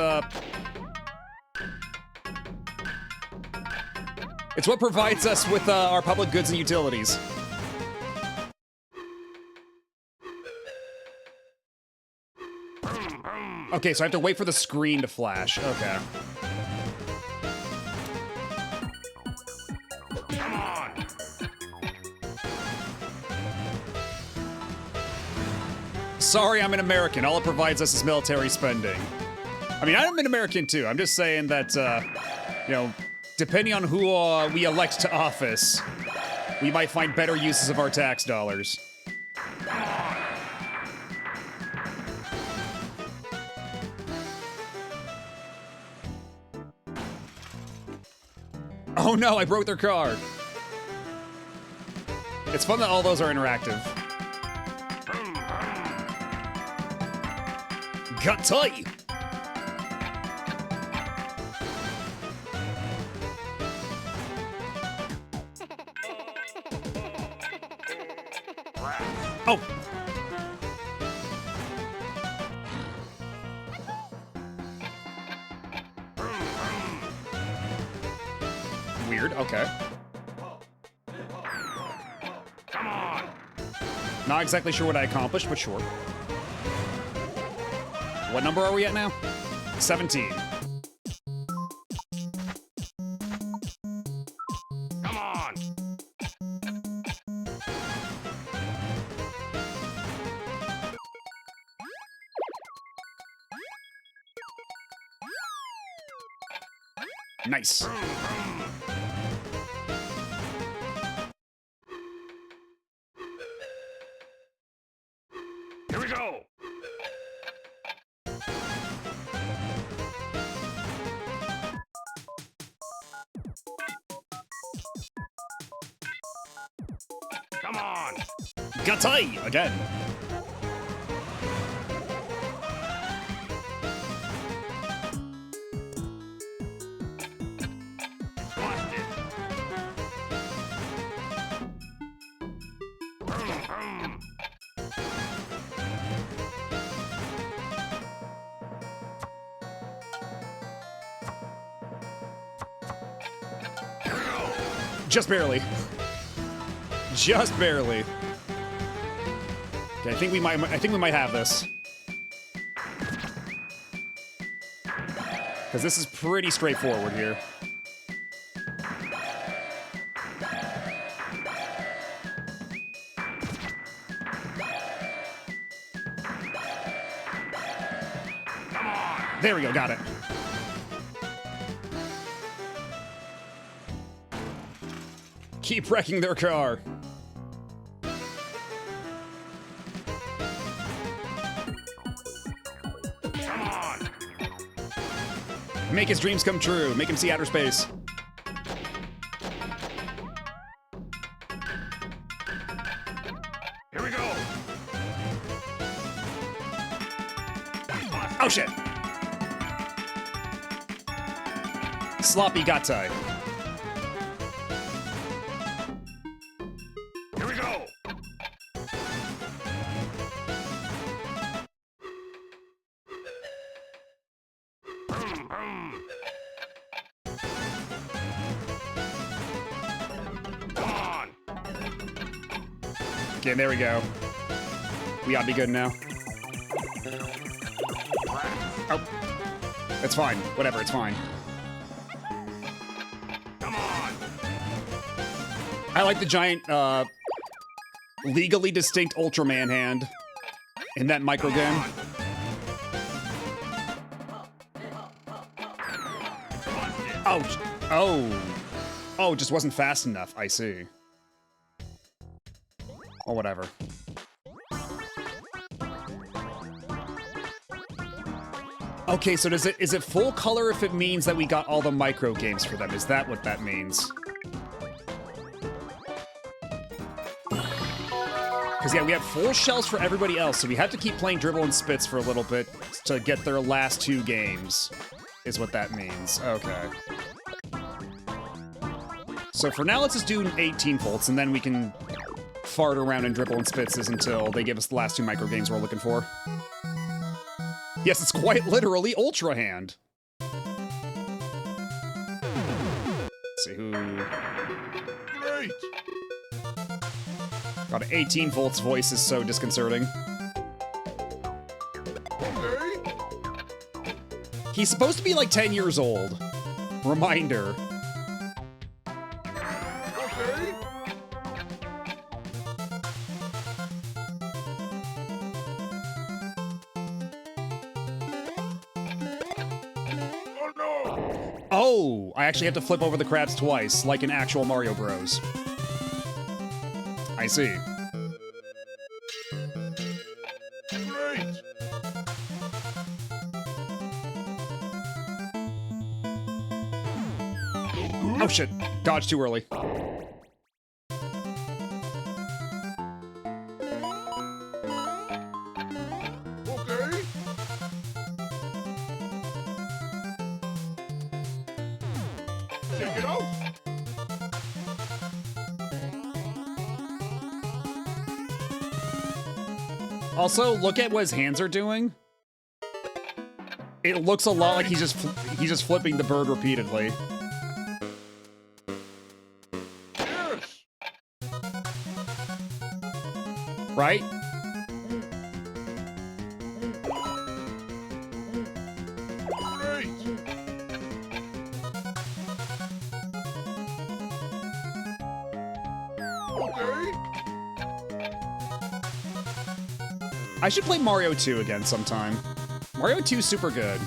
it's what provides us with, our public goods and utilities. Okay, so I have to wait for the screen to flash. Okay. Come on! Sorry, I'm an American. All it provides us is military spending. I mean, I'm an American too. I'm just saying that, you know, depending on who we elect to office, we might find better uses of our tax dollars. Oh no, I broke their car. It's fun that all those are interactive. Got tight. Oh. Weird, okay. Come on! Not exactly sure what I accomplished, but sure. What number are we at now? 17. Come on! Nice. Here we go! Come on! Gatai again. Just barely. Just barely. Okay, I think we might have this. Because this is pretty straightforward here. There we go, got it. Keep wrecking their car. Come on! Make his dreams come true. Make him see outer space. Here we go! Oh, shit. Sloppy Gatai. Here we go. Boom, boom. Come on. Okay, there we go. We ought to be good now. Oh. It's fine. Whatever, it's fine. Come on. I like the giant, legally distinct Ultraman hand in that micro game. Oh, oh, just wasn't fast enough. I see. Or whatever. Okay, so is it full color if it means that we got all the micro games for them? Is that what that means? Because, yeah, we have full shells for everybody else, so we have to keep playing Dribble and Spits for a little bit to get their last 2 games, is what that means. Okay. So for now, let's just do 18 volts, and then we can fart around in Dribble and Spitzes until they give us the last 2 micro games we're looking for. Yes, it's quite literally Ultra Hand. Let's see who... Great. God, 18 volts voice is so disconcerting. Okay. He's supposed to be like 10 years old. Reminder. Okay. Oh no. Oh, I actually have to flip over the crabs twice, like in actual Mario Bros. I see. Great. Oh shit, dodge too early. Okay. Check it out. Also, look at what his hands are doing. It looks a lot like he's just flipping the bird repeatedly. Yes. Right? Great. Okay. I should play Mario 2 again sometime. Mario 2 is super good.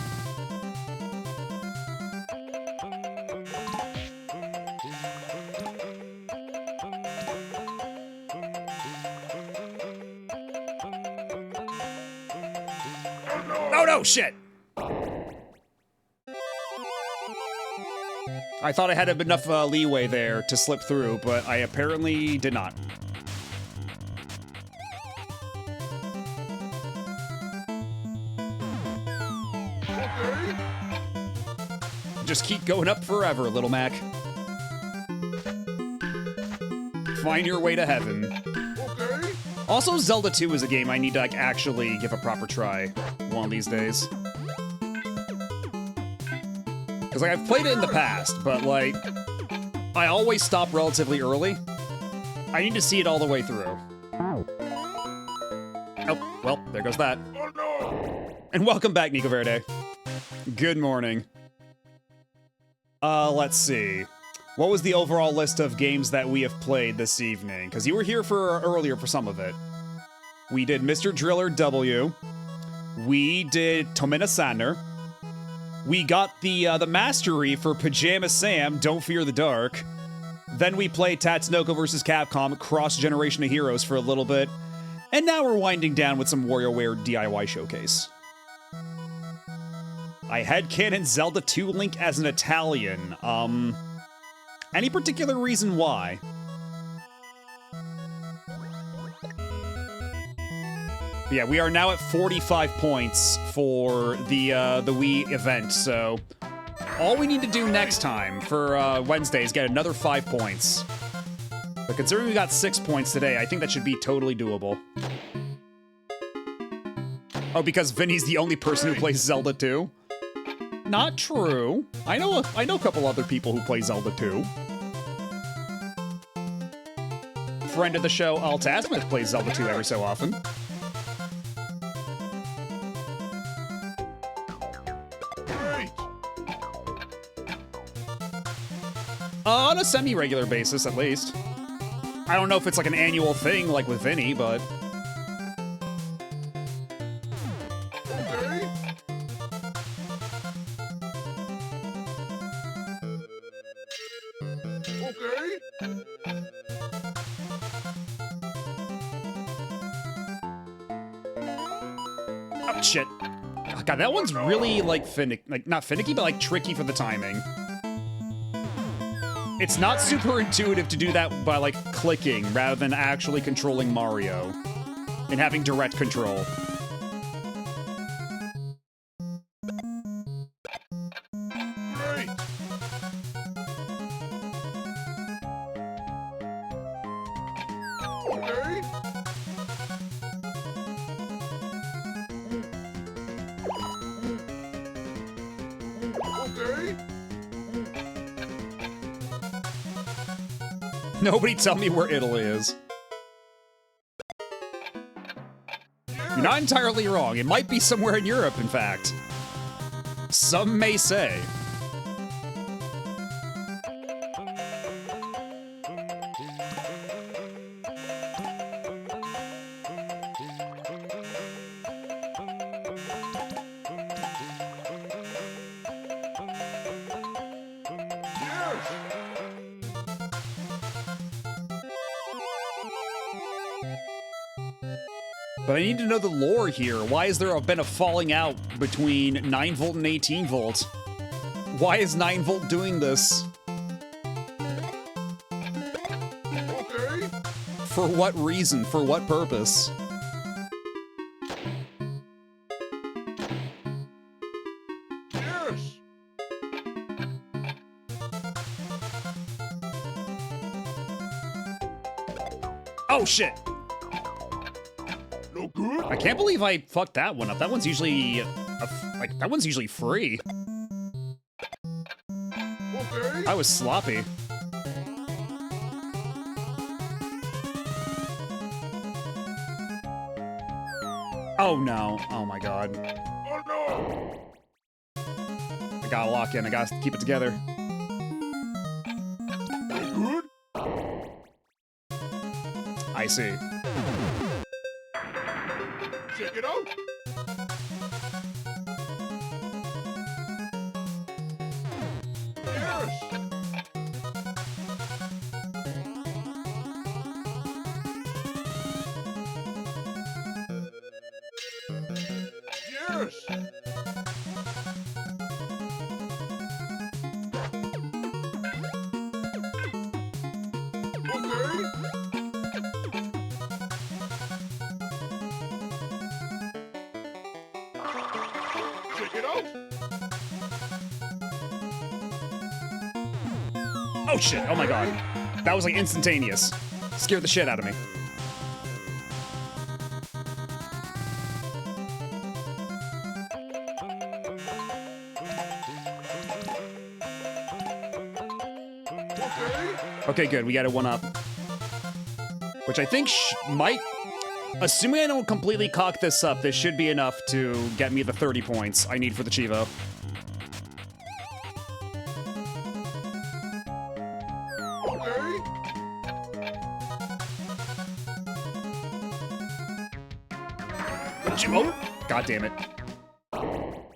Oh no, shit! I thought I had enough leeway there to slip through, but I apparently did not. Okay. Just keep going up forever, Little Mac. Find your way to heaven. Okay. Also, Zelda 2 is a game I need to, like, actually give a proper try one of these days. Because, like, I've played it in the past, but, like, I always stop relatively early. I need to see it all the way through. Oh, well, there goes that. Oh no. And welcome back, Nico Verde. Good morning. Let's see. What was the overall list of games that we have played this evening? Because you were here for earlier for some of it. We did Mr. Driller W. We did Tomina Sandner. We got the mastery for Pajama Sam, Don't Fear the Dark. Then we played Tatsunoko vs. Capcom, Cross-Generation of Heroes for a little bit. And now we're winding down with some WarioWare DIY showcase. I headcanon Zelda 2 Link as an Italian. Any particular reason why? Yeah, we are now at 45 points for the Wii event, so all we need to do next time for Wednesday is get another 5 points. But considering we got 6 points today, I think that should be totally doable. Oh, because Vinny's the only person who plays Zelda 2? Not true. I know a couple other people who play Zelda 2. Friend of the show, Altasmith, plays Zelda 2 every so often. On a semi-regular basis, at least. I don't know if it's like an annual thing, like with Vinny, but... Okay. Oh, shit. Oh, God, that one's really, like, not finicky, but, like, tricky for the timing. It's not super intuitive to do that by, like, clicking rather than actually controlling Mario and having direct control. Great. Okay. Okay. Nobody tell me where Italy is. You're not entirely wrong. It might be somewhere in Europe, in fact. Some may say. But I need to know the lore here. Why has there been a falling out between 9V and 18V? Why is 9V doing this? Okay. For what reason? For what purpose? Yes. Oh shit! No good. I can't believe I fucked that one up. That one's usually that one's usually free. Okay. I was sloppy. Oh no. Oh my god. Oh no. I gotta lock in. I gotta keep it together. No good. I see. Check it out. Yes. Yes. Okay. Check it out. Oh shit. Oh my god. That was like instantaneous. Scared the shit out of me. Okay, good. We got a 1-up. Which I think might... Assuming I don't completely cock this up, this should be enough to get me the 30 points I need for the Chivo. Oh, god damn it.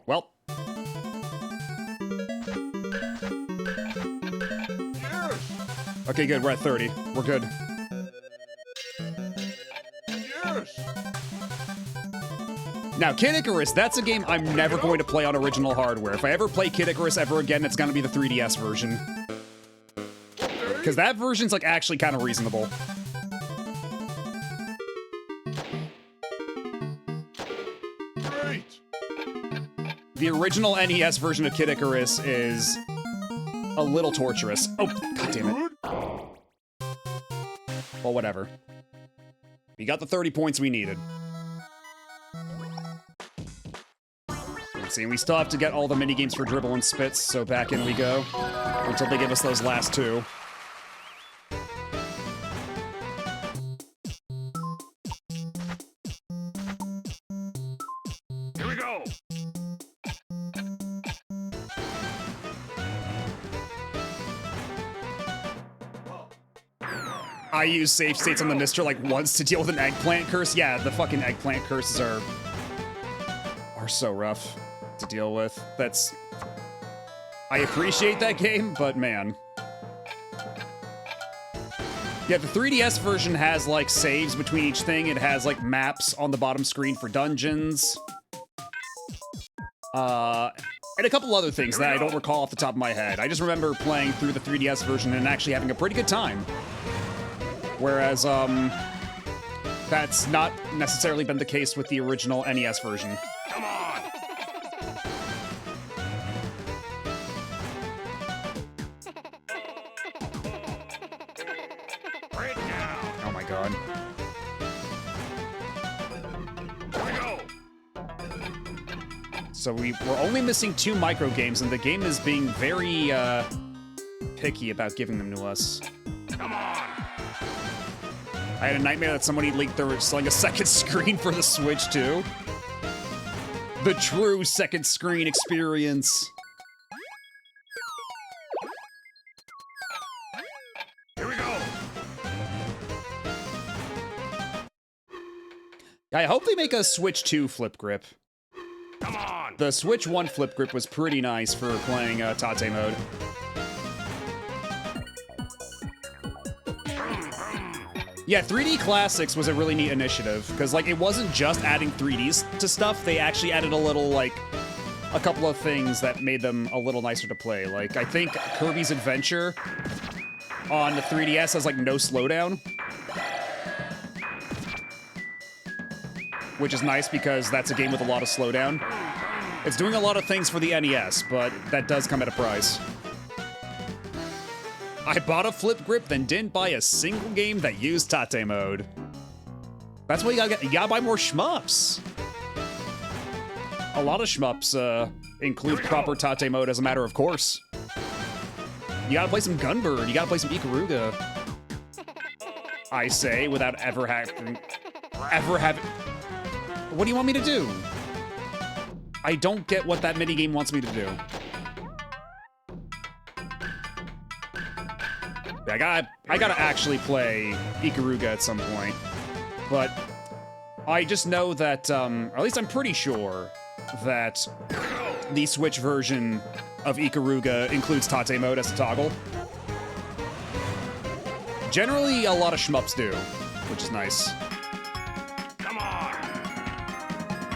Well. Okay, good. We're at 30. We're good. Now, Kid Icarus, that's a game I'm never going to play on original hardware. If I ever play Kid Icarus ever again, it's gonna be the 3DS version. Because that version's, like, actually kind of reasonable. The original NES version of Kid Icarus is a little torturous. Oh, god damn it. Well, whatever. We got the 30 points we needed. Let's see, we still have to get all the minigames for Dribble and Spits, so back in we go. Until they give us those last two. Here we go. I use save states on the Mr. like once to deal with an eggplant curse. Yeah, the fucking eggplant curses are so rough to deal with. That's... I appreciate that game, but man. Yeah, the 3DS version has like saves between each thing. It has like maps on the bottom screen for dungeons. And a couple other things that I don't recall off the top of my head. I just remember playing through the 3DS version and actually having a pretty good time. Whereas, that's not necessarily been the case with the original NES version. Come on. Break down. Oh my god. Here we go. So we're only missing 2 micro games, and the game is being very, picky about giving them to us. Come on. I had a nightmare that somebody leaked they were selling a second screen for the Switch, too. The true second screen experience. Here we go. I hope they make a Switch 2 flip grip. Come on. The Switch 1 flip grip was pretty nice for playing Tate mode. Yeah, 3D Classics was a really neat initiative, because, like, it wasn't just adding 3Ds to stuff, they actually added a little, like, a couple of things that made them a little nicer to play. Like, I think Kirby's Adventure on the 3DS has, like, no slowdown. Which is nice, because that's a game with a lot of slowdown. It's doing a lot of things for the NES, but that does come at a price. I bought a flip grip, then didn't buy a single game that used Tate mode. That's why you gotta buy more shmups. A lot of shmups include proper Tate mode as a matter of course. You gotta play some Gunbird, you gotta play some Ikaruga. I say, without ever having... What do you want me to do? I don't get what that minigame wants me to do. I gotta actually play Ikaruga at some point. But I just know that, or at least I'm pretty sure that the Switch version of Ikaruga includes Tate mode as a toggle. Generally, a lot of shmups do, which is nice. Come on.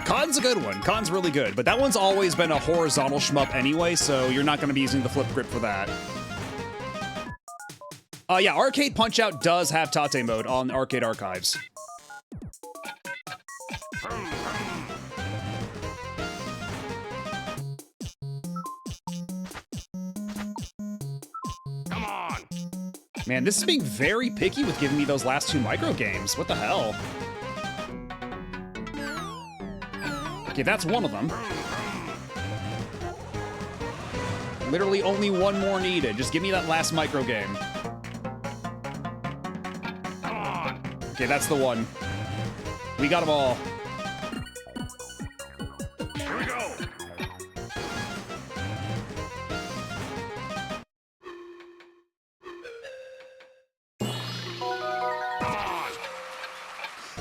Con's a good one. Con's really good, but that one's always been a horizontal shmup anyway, so you're not gonna be using the flip grip for that. Yeah, Arcade Punch-Out does have Tate mode on Arcade Archives. Come on. Man, this is being very picky with giving me those last 2 micro games. What the hell? Okay, that's one of them. Literally only one more needed. Just give me that last micro game. Okay, that's the one. We got them all. Here we go.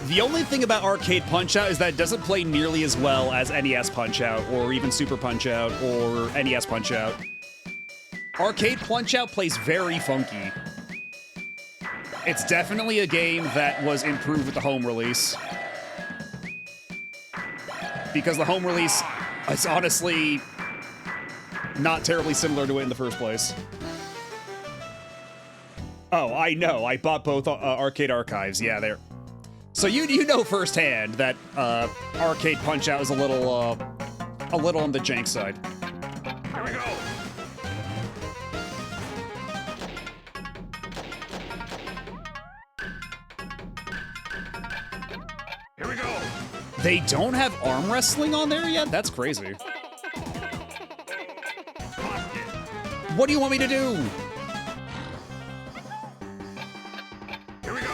The only thing about Arcade Punch-Out is that it doesn't play nearly as well as NES Punch-Out, or even Super Punch-Out, or NES Punch-Out. Arcade Punch-Out plays very funky. It's definitely a game that was improved with the home release. Because the home release is honestly not terribly similar to it in the first place. Oh, I know. I bought both Arcade Archives. Yeah, they're... So you know firsthand that Arcade Punch-Out is a little a little on the jank side. Here we go. Here we go. They don't have arm wrestling on there yet? That's crazy. What do you want me to do? Here we go.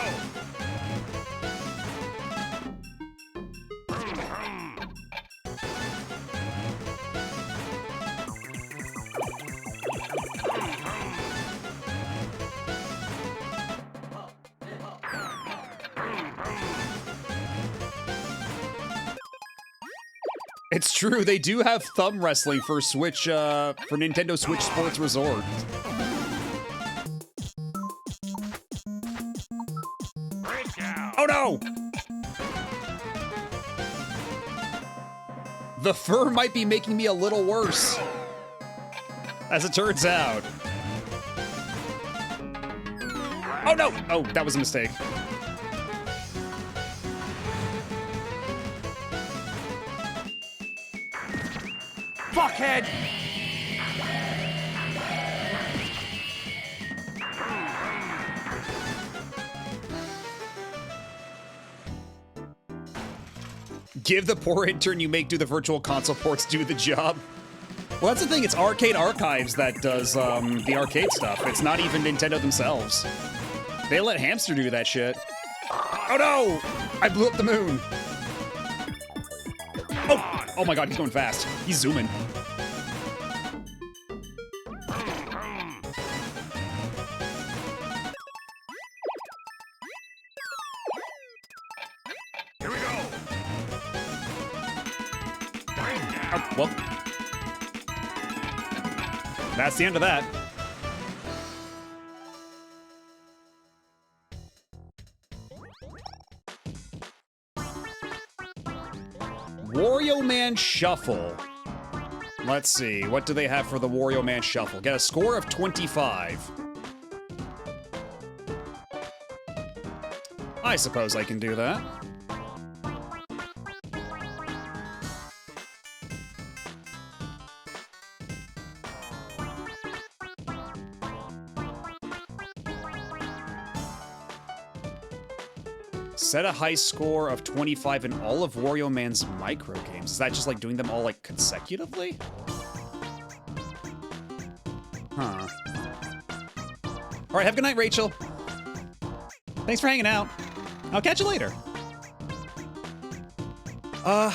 It's true, they do have thumb wrestling for Switch, for Nintendo Switch Sports Resort. Oh no! The fur might be making me a little worse. As it turns out. Oh no! Oh, that was a mistake. Fuckhead! Give the poor intern you make do the virtual console ports do the job. Well, that's the thing. It's Arcade Archives that does the arcade stuff. It's not even Nintendo themselves. They let Hamster do that shit. Oh no! I blew up the moon. Oh! Oh my god, he's going fast. He's zooming. Here we go. Oh, well. That's the end of that. Wario Man Shuffle. Let's see, what do they have for the Wario Man Shuffle? Get a score of 25. I suppose I can do that. Set a high score of 25 in all of Wario Man's micro games. Is that just like doing them all like consecutively? Huh. All right, have a good night, Rachel. Thanks for hanging out. I'll catch you later. I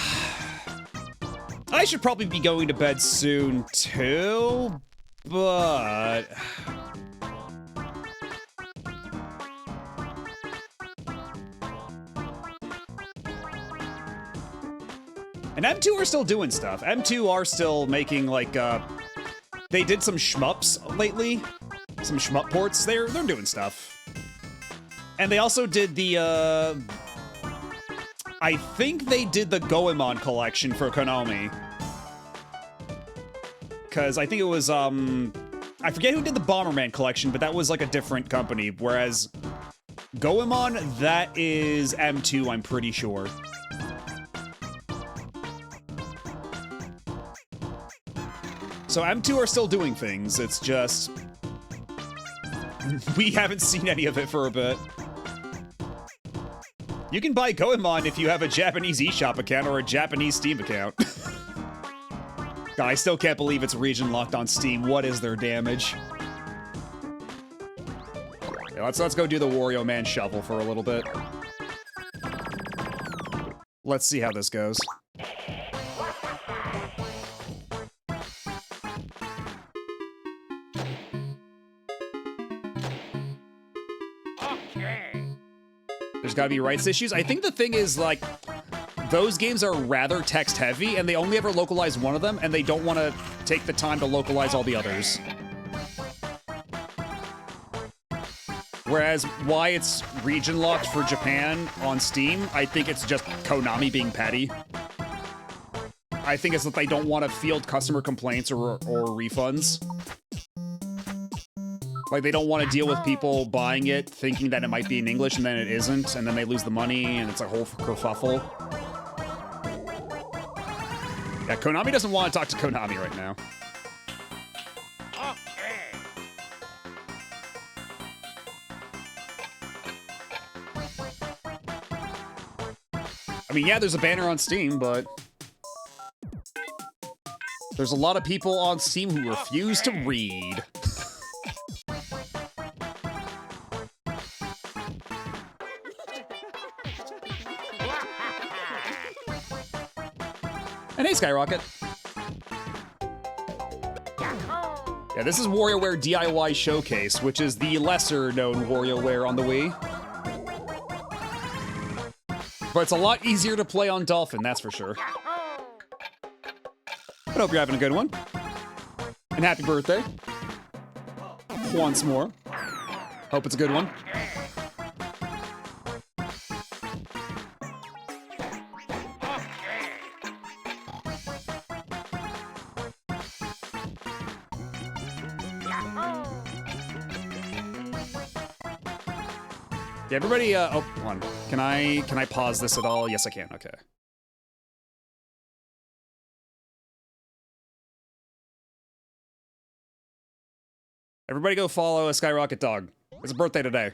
should probably be going to bed soon too, but... And M2 are still doing stuff. M2 are still making, like, they did some shmups lately. Some shmup ports. They're doing stuff. And they also did the, I think they did the Goemon collection for Konami. Because I think it was, I forget who did the Bomberman collection, but that was, like, a different company. Whereas Goemon, that is M2, I'm pretty sure. So M2 are still doing things, it's just... we haven't seen any of it for a bit. You can buy Goemon if you have a Japanese eShop account or a Japanese Steam account. God, I still can't believe it's region locked on Steam. What is their damage? Yeah, let's go do the Wario Man Shuffle for a little bit. Let's see how this goes. There's gotta be rights issues. I think the thing is, like, those games are rather text heavy and they only ever localize one of them and they don't want to take the time to localize all the others. Whereas why it's region locked for Japan on Steam, I think it's just Konami being petty. I think it's that they don't want to field customer complaints or refunds. Like, they don't want to deal with people buying it, thinking that it might be in English, and then it isn't, and then they lose the money, and it's a whole kerfuffle. Yeah, Konami doesn't want to talk to Konami right now. I mean, yeah, there's a banner on Steam, but there's a lot of people on Steam who refuse to read. And hey, Skyrocket. Yeah, this is WarioWare DIY Showcase, which is the lesser-known WarioWare on the Wii. But it's a lot easier to play on Dolphin, that's for sure. I hope you're having a good one. And happy birthday. Once more. Hope it's a good one. Yeah, everybody, oh, hold on. Can I pause this at all? Yes, I can, okay. Everybody go follow a Skyrocket Dog. It's a birthday today.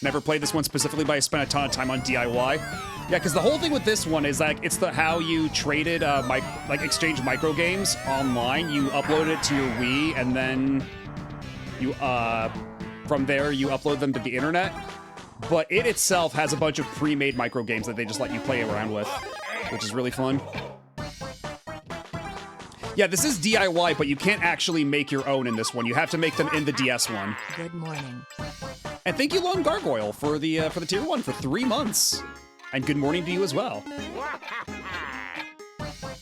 Never played this one specifically, but I spent a ton of time on DIY. Yeah, because the whole thing with this one is like, it's the how you traded, like exchange micro games online. You upload it to your Wii, and then you, from there, you upload them to the internet. But it itself has a bunch of pre-made micro games that they just let you play around with, which is really fun. Yeah, this is DIY, but you can't actually make your own in this one. You have to make them in the DS one. Good morning. And thank you, Lone Gargoyle, for the tier 1 for 3 months. And good morning to you as well.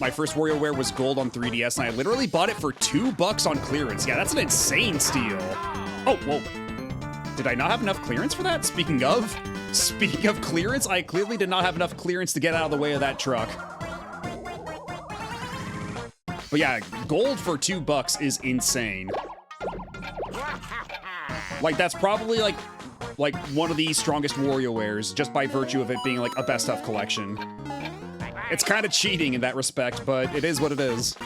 My first WarioWare was gold on 3DS, and I literally bought it for $2 on clearance. Yeah, that's an insane steal. Oh, whoa. Did I not have enough clearance for that? Speaking of clearance, I clearly did not have enough clearance to get out of the way of that truck. But yeah, gold for $2 is insane. Like, that's probably like one of the strongest WarioWares, just by virtue of it being like a best of collection. It's kind of cheating in that respect, but it is what it is.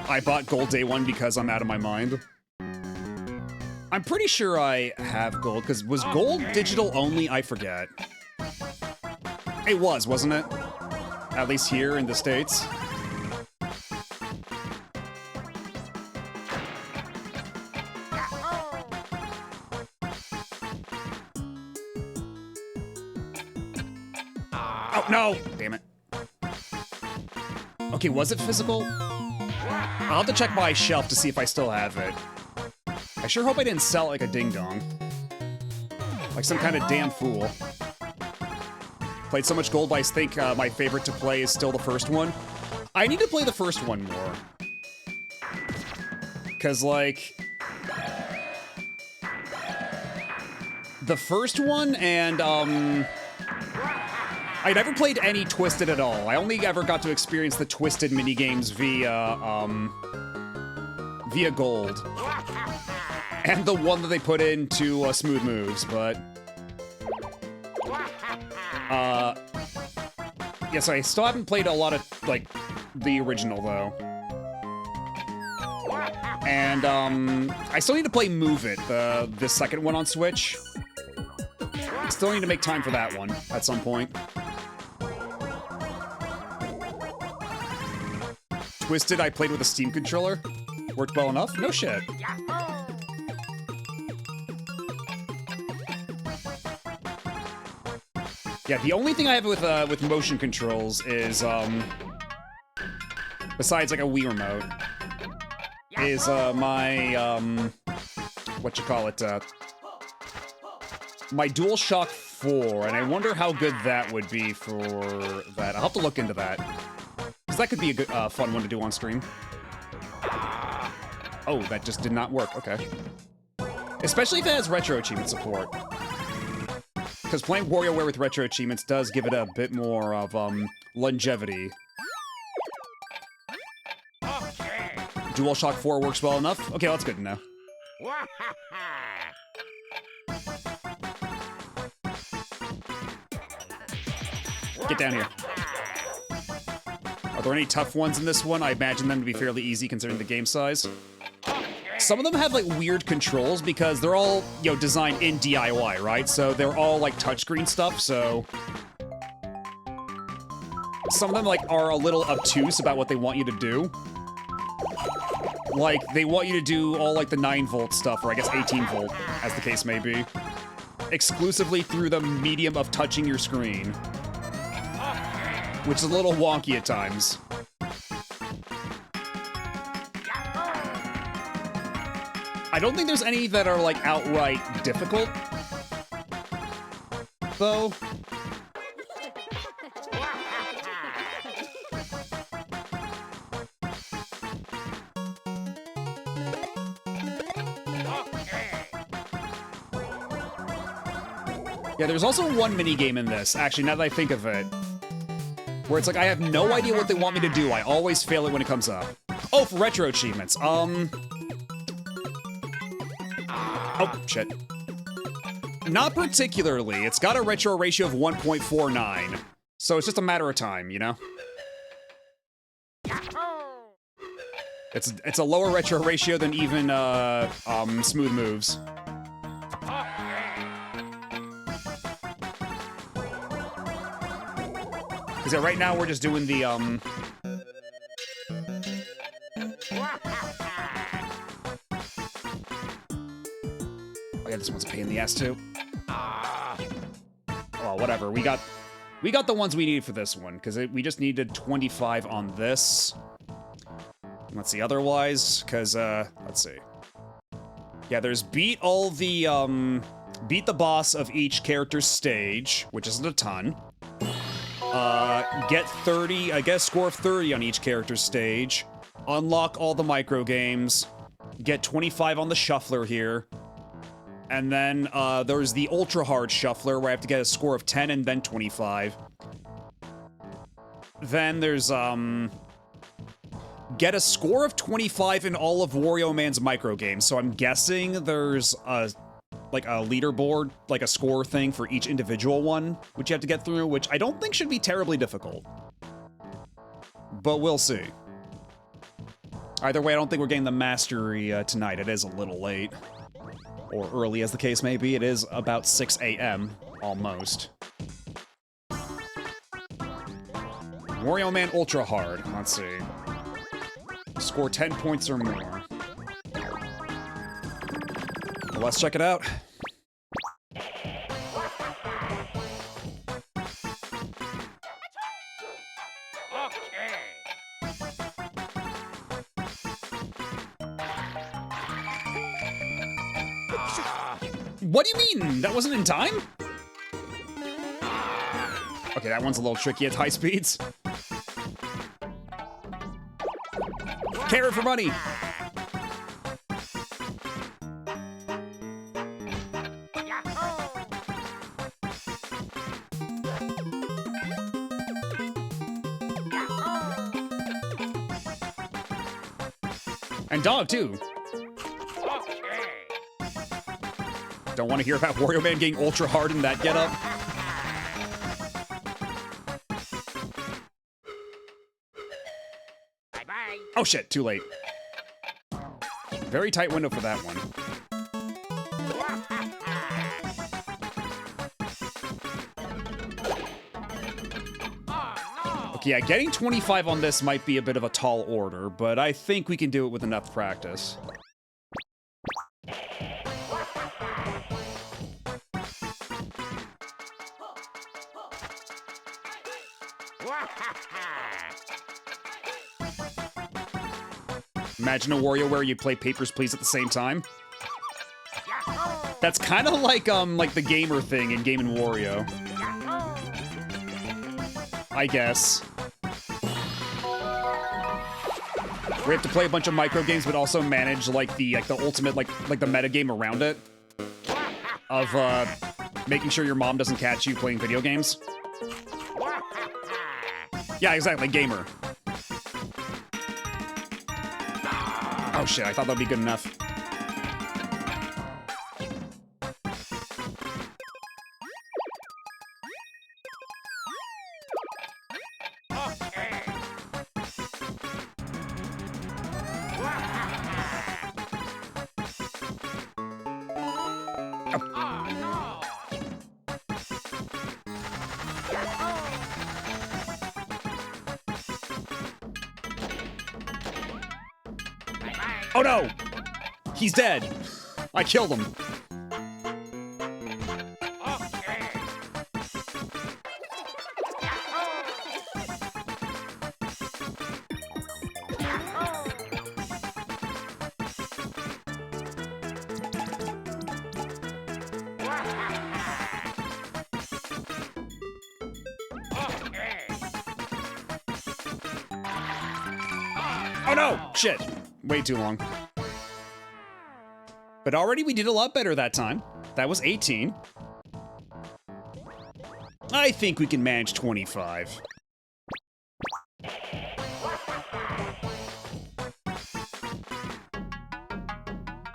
I bought gold day 1 because I'm out of my mind. I'm pretty sure I have gold, because was gold digital only? I forget. It was, wasn't it? At least here in the States. Oh, no! Damn it. Okay, was it physical? I'll have to check my shelf to see if I still have it. I sure hope I didn't sell it like a ding-dong. Like some kind of damn fool. Played so much gold, but I think my favorite to play is still the first one. I need to play the first one more. Because, like... the first one and, I never played any Twisted at all. I only ever got to experience the Twisted minigames via gold. And the one that they put into Smooth Moves, but... yeah, so I still haven't played a lot of, like, the original, though. And, I still need to play Move It, the second one on Switch. Still need to make time for that one at some point. Twisted, I played with a Steam controller. Worked well enough? No shit. Yeah, the only thing I have with motion controls is, besides like a Wii remote, is, my, my DualShock 4, and I wonder how good that would be for that. I'll have to look into that. Because that could be a good, fun one to do on stream. Oh, that just did not work, okay. Especially if it has retro achievement support. Because playing WarioWare with retro achievements does give it a bit more of, longevity. DualShock 4 works well enough? Okay, well, that's good to know. Get down here. Are there any tough ones in this one? I imagine them to be fairly easy considering the game size. Some of them have like weird controls because they're all, you know, designed in DIY, right? So they're all like touchscreen stuff, so some of them like are a little obtuse about what they want you to do. Like they want you to do all like the 9-volt stuff, or I guess 18-volt, as the case may be, exclusively through the medium of touching your screen, which is a little wonky at times. I don't think there's any that are, like, outright difficult, though. Yeah, there's also one minigame in this, actually, now that I think of it, where it's like, I have no idea what they want me to do. I always fail it when it comes up. Oh, for retro achievements. Oh, shit. Not particularly. It's got a retro ratio of 1.49. So it's just a matter of time, you know? It's a lower retro ratio than even, Smooth Moves. Because yeah, right now we're just doing the, yeah, this one's a pain in the ass too. Well, whatever. We got the ones we needed for this one because we just needed 25 on this. Let's see otherwise, because let's see. Yeah, there's beat the boss of each character's stage, which isn't a ton. Get 30, I guess score of 30 on each character's stage. Unlock all the micro games. Get 25 on the shuffler here. And then there's the ultra hard shuffler where I have to get a score of 10 and then 25. Then there's get a score of 25 in all of Wario Man's micro games. So I'm guessing there's like a leaderboard, like a score thing for each individual one, which you have to get through, which I don't think should be terribly difficult. But we'll see. Either way, I don't think we're getting the mastery tonight. It is a little late. Or early, as the case may be. It is about 6 a.m., almost. Wario Man Ultra Hard. Let's see. Score 10 points or more. Well, let's check it out. What do you mean? That wasn't in time? Okay, that one's a little tricky at high speeds. Carrot for money! And dog, too. Don't want to hear about Wario Man getting ultra hard in that getup. Bye-bye. Oh shit, too late. Very tight window for that one. Okay, yeah, getting 25 on this might be a bit of a tall order, but I think we can do it with enough practice. Imagine a Wario where you play Papers, Please at the same time. That's kind of like the gamer thing in Game & Wario. I guess. We have to play a bunch of micro games, but also manage like the ultimate like the meta game around it of making sure your mom doesn't catch you playing video games. Yeah, exactly, gamer. Oh shit, I thought that'd be good enough. Oh no! He's dead. I killed him. Oh no! Shit. Way too long. But already we did a lot better that time. That was 18. I think we can manage 25.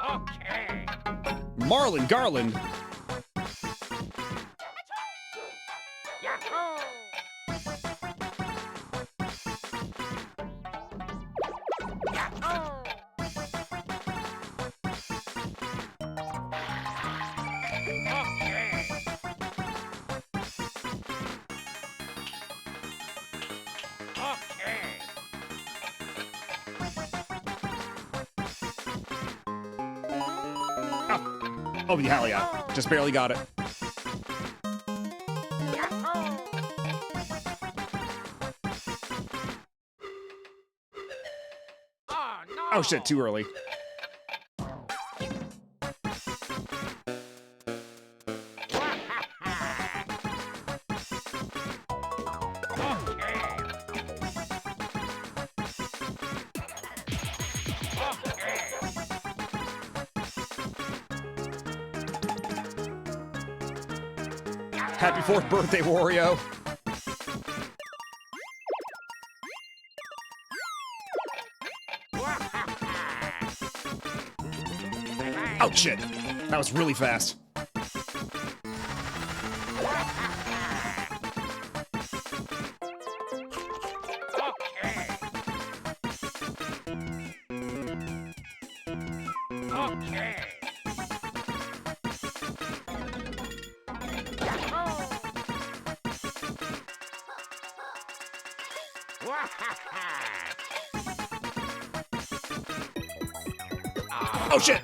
Okay. Marlin Garland. Oh, hell yeah. Just barely got it. Oh shit, too early. Happy 4th birthday, Wario. Oh shit. That was really fast. Oh shit!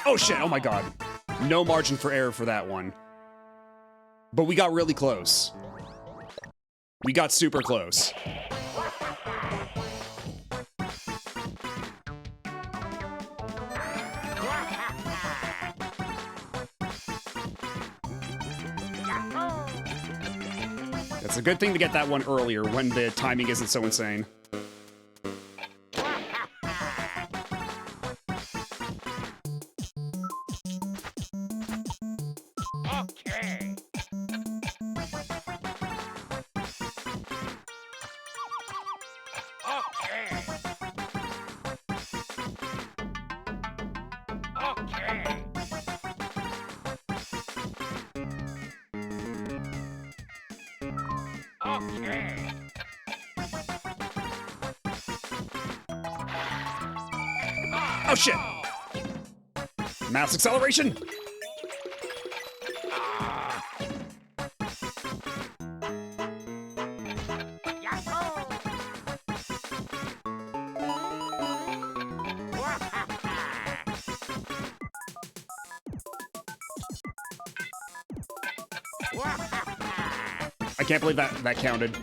Oh shit, oh my god. No margin for error for that one. But we got really close. We got super close. It's a good thing to get that one earlier when the timing isn't so insane. Oh shit! Mass acceleration! I can't believe that counted.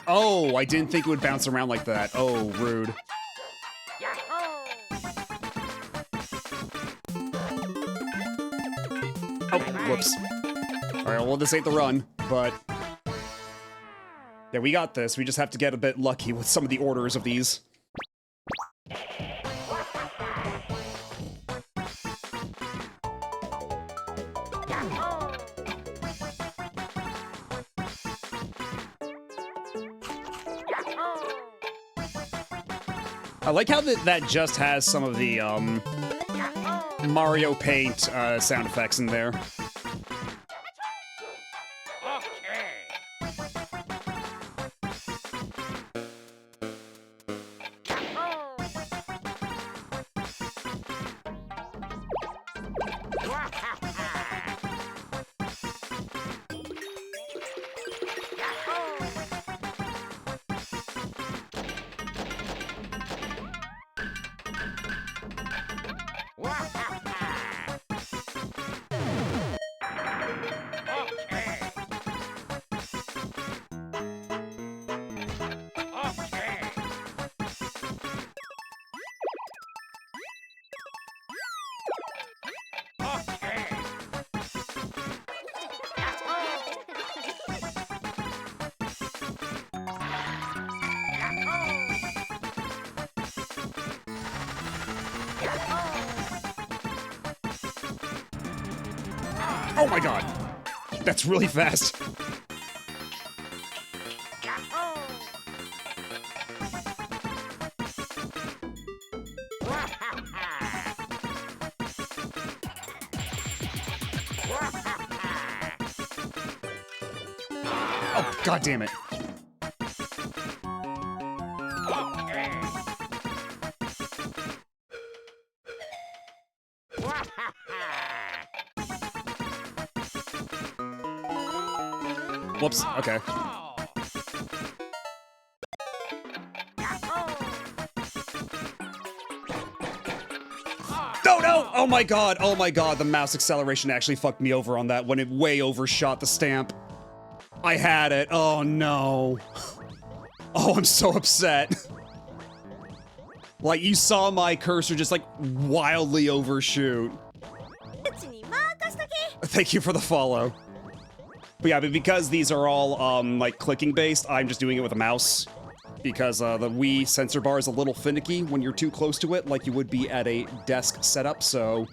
Oh, I didn't think it would bounce around like that. Oh, rude. Oh, whoops. Alright, well, this ain't the run, but... yeah, we got this. We just have to get a bit lucky with some of the orders of these. I like how that just has some of the Mario Paint sound effects in there. Oh my god! That's really fast. Oh, god damn it. Whoops, okay. No! Oh my god, the mouse acceleration actually fucked me over on that when it way overshot the stamp. I had it, oh no. Oh, I'm so upset. Like, you saw my cursor just like wildly overshoot. Thank you for the follow. But yeah, but because these are all, like, clicking based, I'm just doing it with a mouse. Because, the Wii sensor bar is a little finicky when you're too close to it, like you would be at a desk setup, so...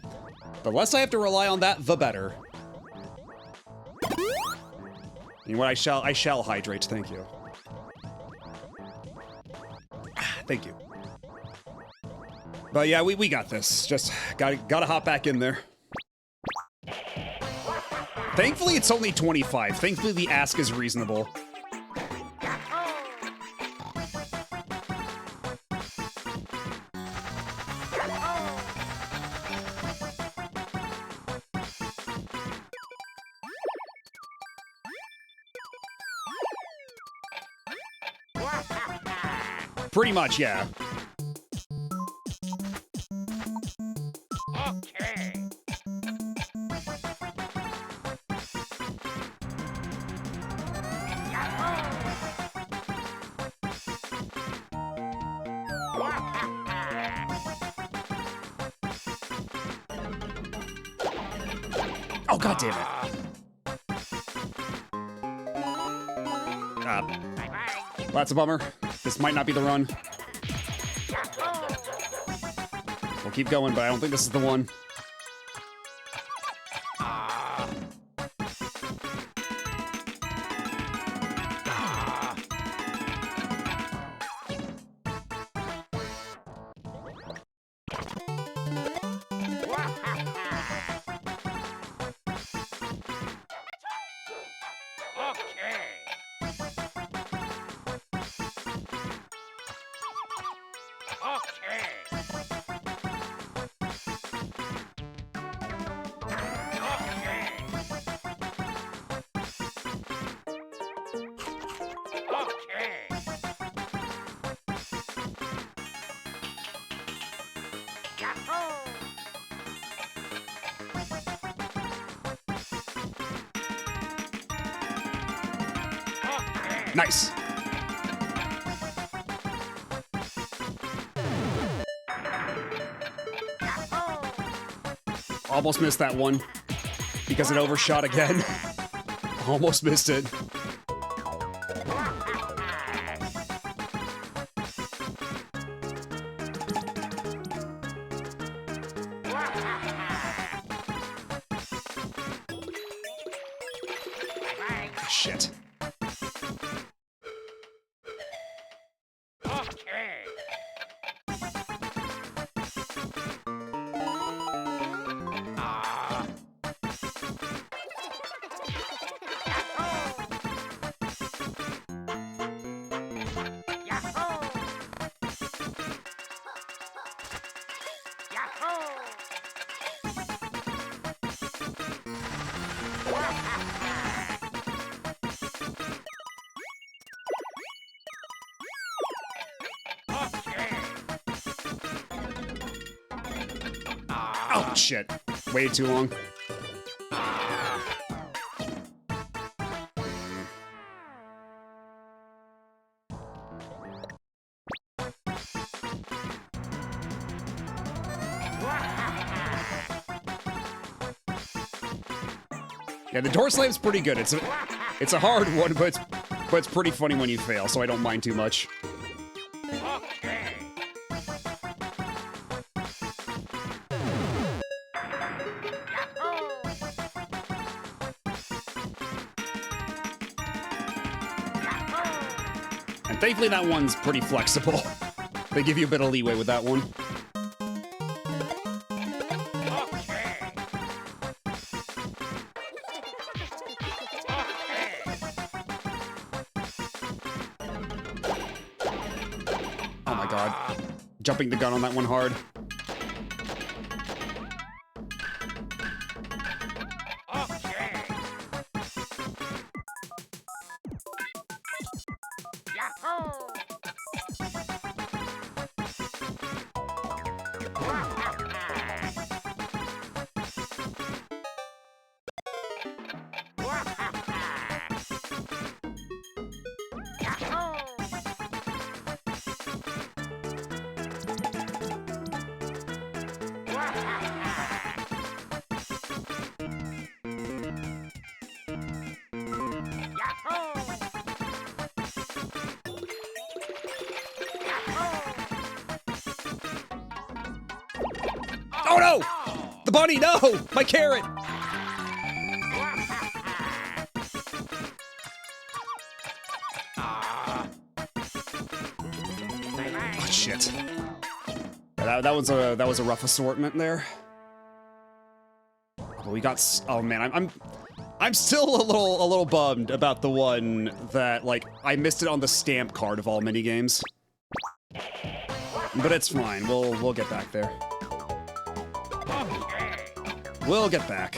The less I have to rely on that, the better. You know what, I shall hydrate, thank you. Thank you. But yeah, we got this. Just gotta hop back in there. Thankfully, it's only 25. Thankfully, the ask is reasonable. Pretty much, yeah. Oh, god damn it. Well, that's a bummer. This might not be the run. We'll keep going, but I don't think this is the one. Nice. Almost missed that one because it overshot again. Almost missed it. shit. Okay. Oh, shit. Waited too long. Yeah, the door slam's pretty good. It's a hard one, but it's pretty funny when you fail, so I don't mind too much. And thankfully that one's pretty flexible. They give you a bit of leeway with that one. Oh my god. Jumping the gun on that one hard. Oh no! The bunny, no! My carrot! Oh shit. Yeah, that was a rough assortment there. But we got oh man, I'm still a little bummed about the one that like I missed it on the stamp card of all minigames. But it's fine. We'll get back there. We'll get back.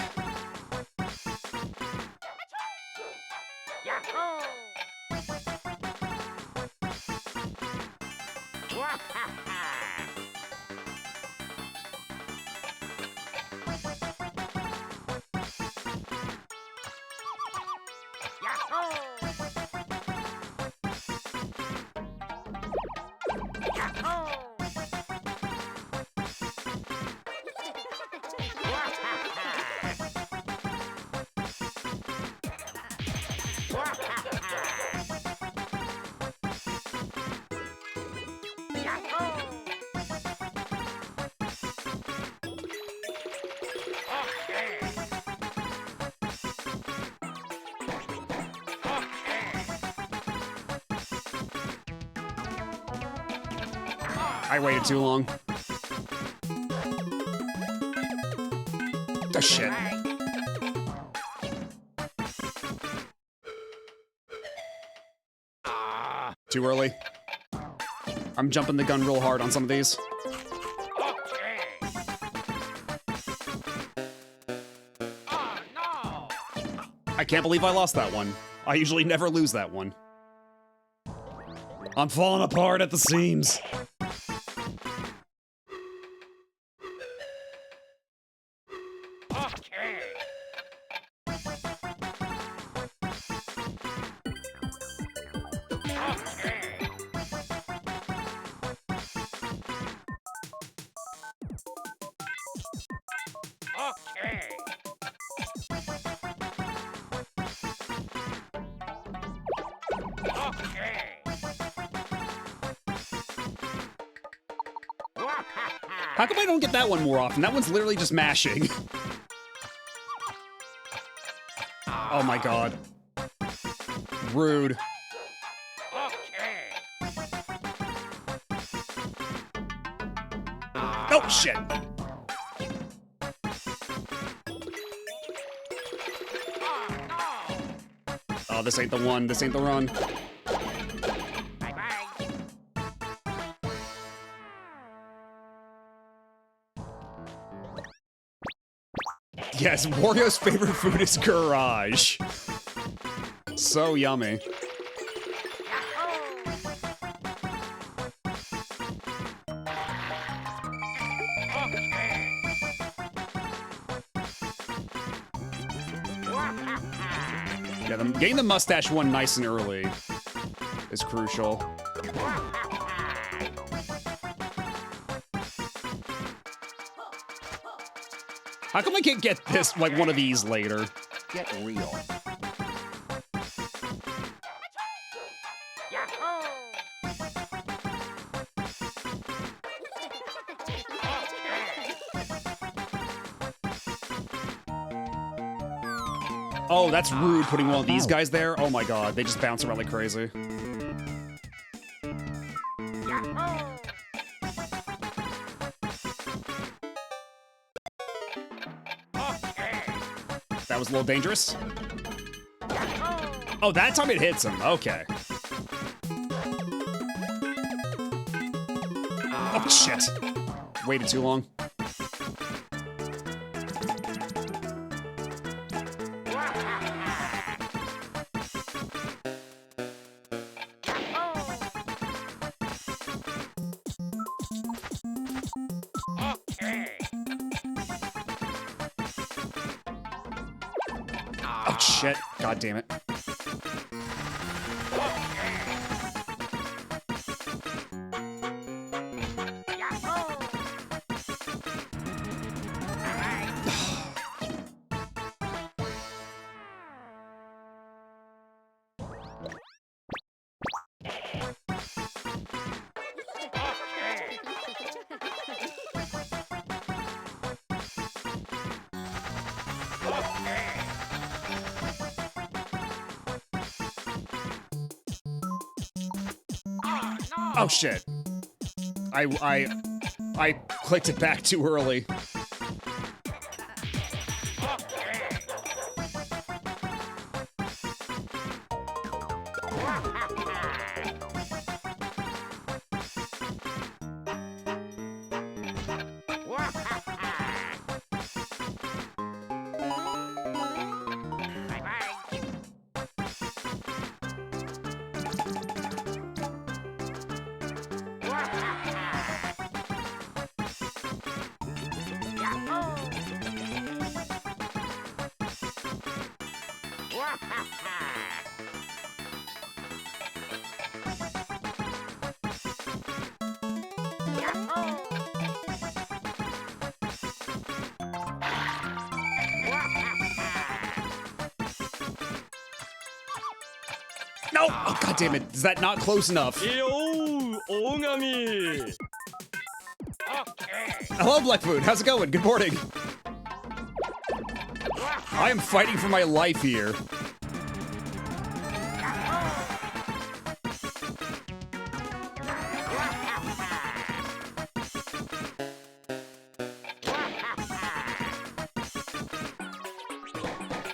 I waited too long. Oh shit. Too early. I'm jumping the gun real hard on some of these. I can't believe I lost that one. I usually never lose that one. I'm falling apart at the seams. How come I don't get that one more often? That one's literally just mashing. Oh my god. Rude. Oh, shit. Oh, this ain't the one. This ain't the run. Yes, Wario's favorite food is garage. So yummy. Yeah, getting the mustache one nice and early is crucial. How come I can't get this, like, one of these later? Get real. Oh, that's rude putting one of these guys there. Oh my god, they just bounce around like crazy. That was a little dangerous. Oh, that time it hits him. Okay. Oh, shit. Waited too long. Oh, shit. God damn it. Oh shit. I clicked it back too early. No! Oh, God damn it. Is that not close enough? Hello, Blackfoot. How's it going? Good morning. I am fighting for my life here.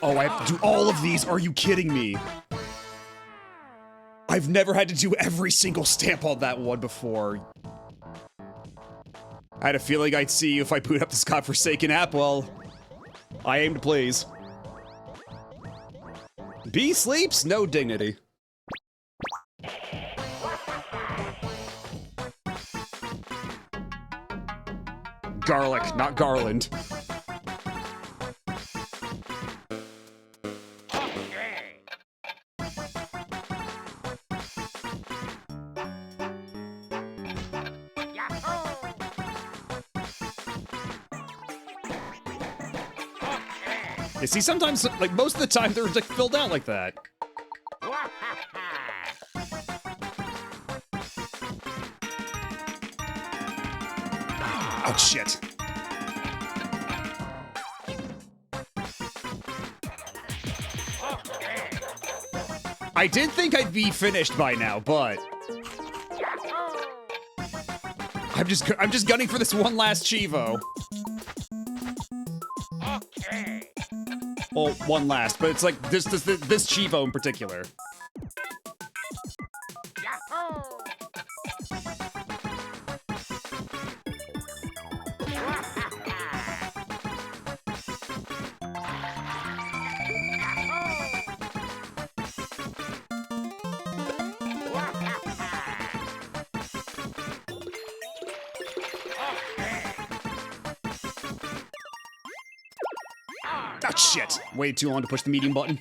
Oh, I have to do all of these? Are you kidding me? I've never had to do every single stamp on that one before. I had a feeling I'd see you if I boot up this godforsaken app. Well, I aim to please. B sleeps, no dignity. Garlic, not Garland. You see, sometimes, like, most of the time, they're like filled out like that. Oh, shit. I did think I'd be finished by now, but I'm just gunning for this one last Chivo. Okay. Well, one last, but it's like this Chivo in particular. Yahoo! Ah, shit. Way too long to push the medium button.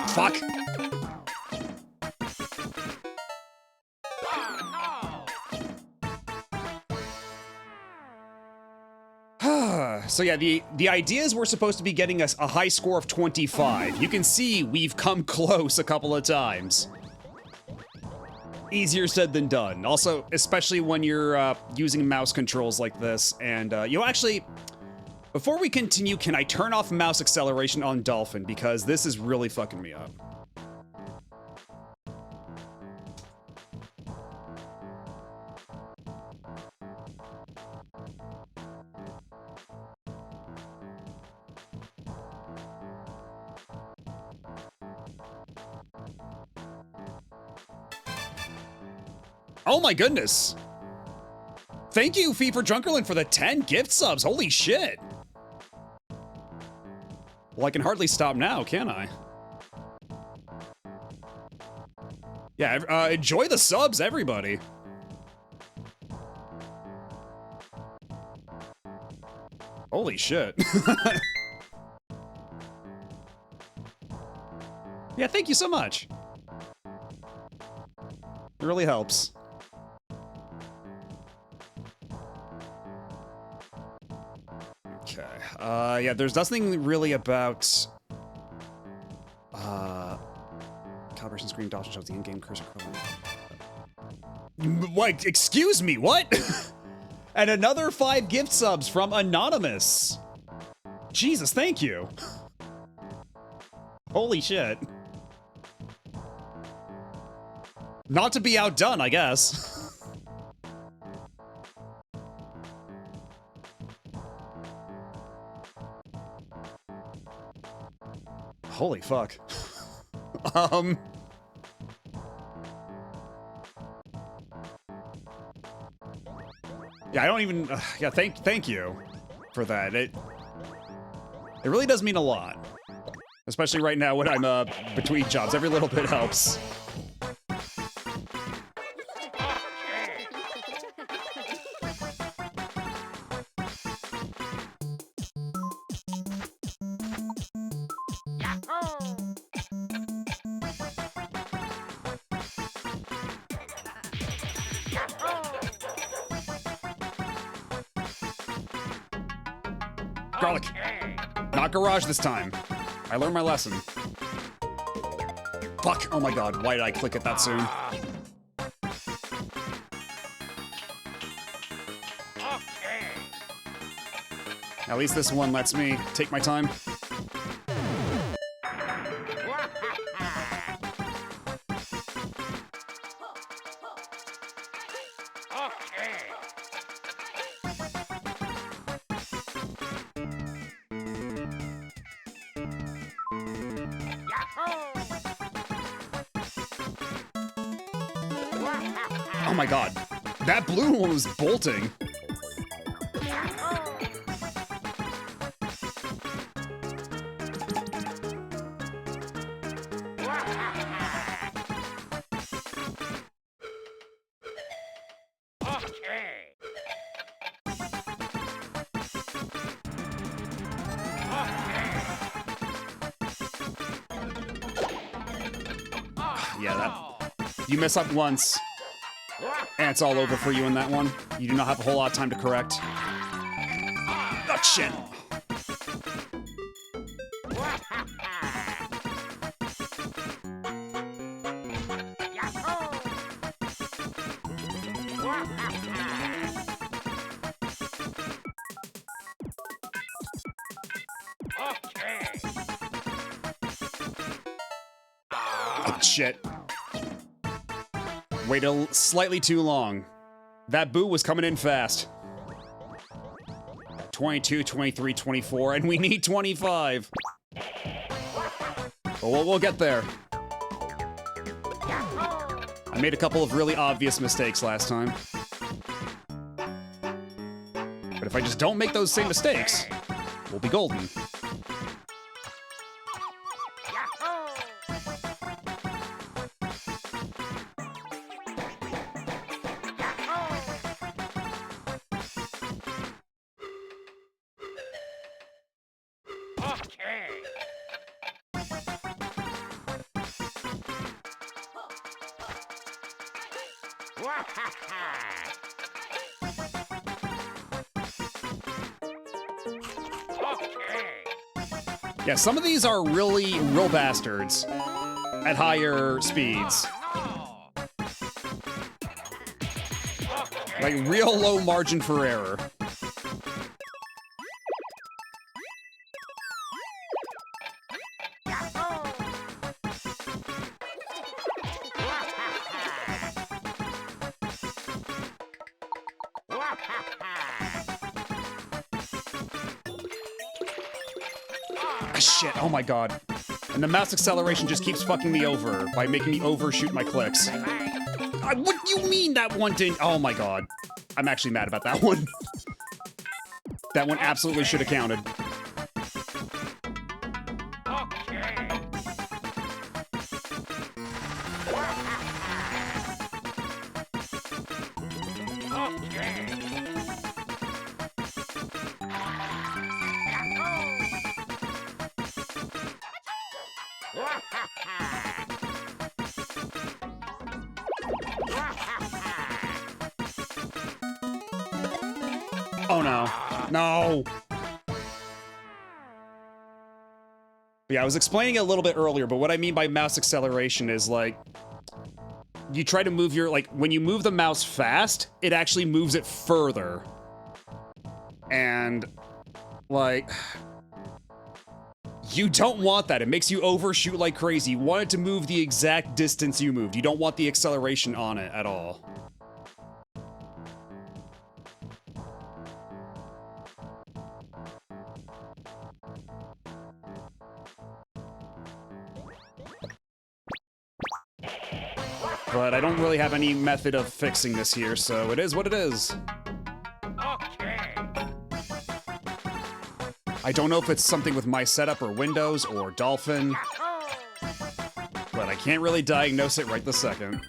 Fuck. So yeah, the idea is we're supposed to be getting us a high score of 25. You can see we've come close a couple of times. Easier said than done. Also, especially when you're using mouse controls like this. And actually, before we continue, can I turn off mouse acceleration on Dolphin? Because this is really fucking me up. Oh my goodness. Thank you, Fee for Drunkerland, for the 10 gift subs. Holy shit. Well, I can hardly stop now, can I? Yeah, enjoy the subs, everybody. Holy shit. Yeah, thank you so much. It really helps. Okay. Yeah, there's nothing really about calibration screen adoption shows the in-game cursor color. What? Excuse me, what? And another 5 gift subs from Anonymous. Jesus, thank you. Holy shit. Not to be outdone, I guess. Holy fuck. Yeah, I don't even, yeah, thank you for that. It really does mean a lot. Especially right now when I'm between jobs. Every little bit helps. Garlic. Not garage this time. I learned my lesson. Fuck. Oh my god. Why did I click it that soon? At least this one lets me take my time. Oh my god. That blue one was bolting. Yeah, that... You mess up once, and it's all over for you in that one. You do not have a whole lot of time to correct. Oh, shit. Oh, shit. Waited slightly too long. That boo was coming in fast. 22, 23, 24, and we need 25. But we'll get there. I made a couple of really obvious mistakes last time. But if I just don't make those same mistakes, we'll be golden. Yeah, some of these are really real bastards at higher speeds. Like real low margin for error. Shit, oh my god. And the mouse acceleration just keeps fucking me over by making me overshoot my clicks. What do you mean that one didn't? Oh my god. I'm actually mad about that one. That one absolutely should have counted. Oh no. No! Yeah, I was explaining it a little bit earlier, but what I mean by mouse acceleration is like, you try to move your, like, when you move the mouse fast, it actually moves it further. And, like, you don't want that. It makes you overshoot like crazy. You want it to move the exact distance you moved. You don't want the acceleration on it at all. But I don't really have any method of fixing this here, so it is what it is. I don't know if it's something with my setup or Windows or Dolphin, but I can't really diagnose it right this second.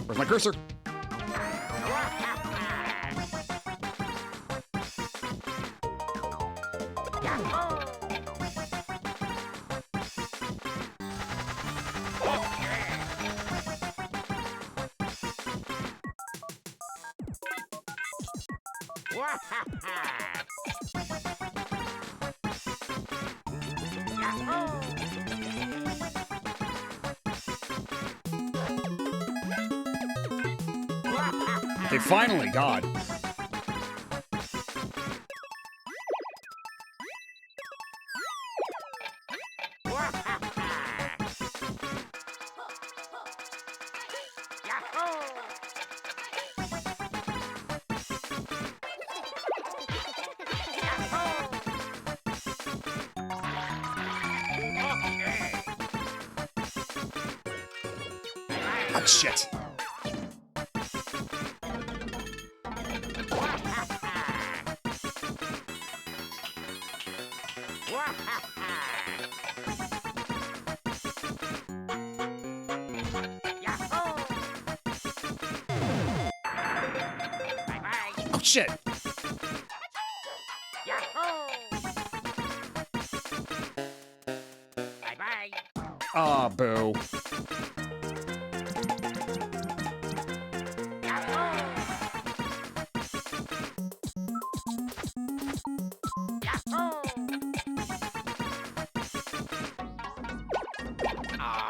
Where's my cursor? Okay, finally, God. Oh, shit. Oh, shit. Aw, boo.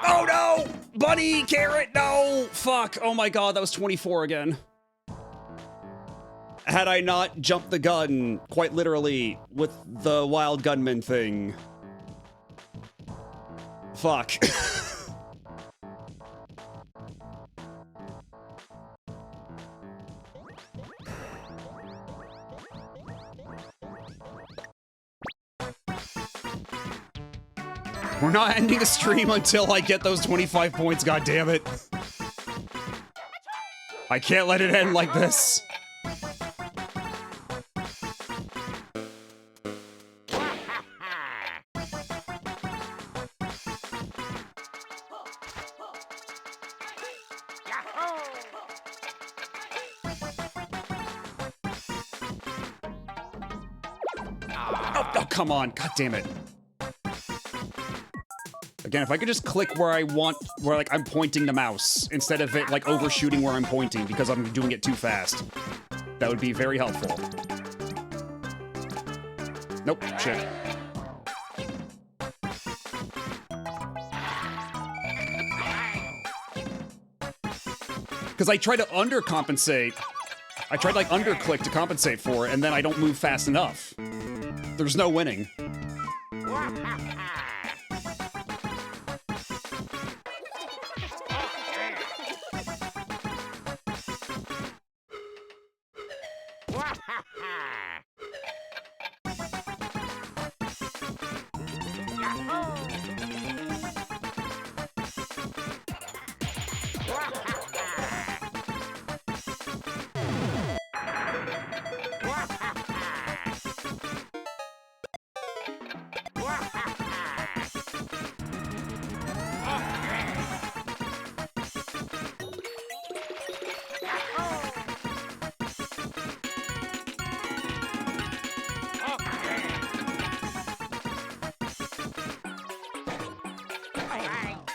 Oh no! Bunny, carrot, no! Fuck, oh my god, that was 24 again. Had I not jumped the gun, quite literally, with the wild gunman thing. Fuck. We're not ending the stream until I get those 25 points, goddammit. I can't let it end like this. Oh, come on. God damn it. Again, if I could just click where I want, where like I'm pointing the mouse, instead of it like overshooting where I'm pointing because I'm doing it too fast. That would be very helpful. Nope, shit. Because I try to undercompensate. I tried like underclick to compensate for it, and then I don't move fast enough. There's no winning.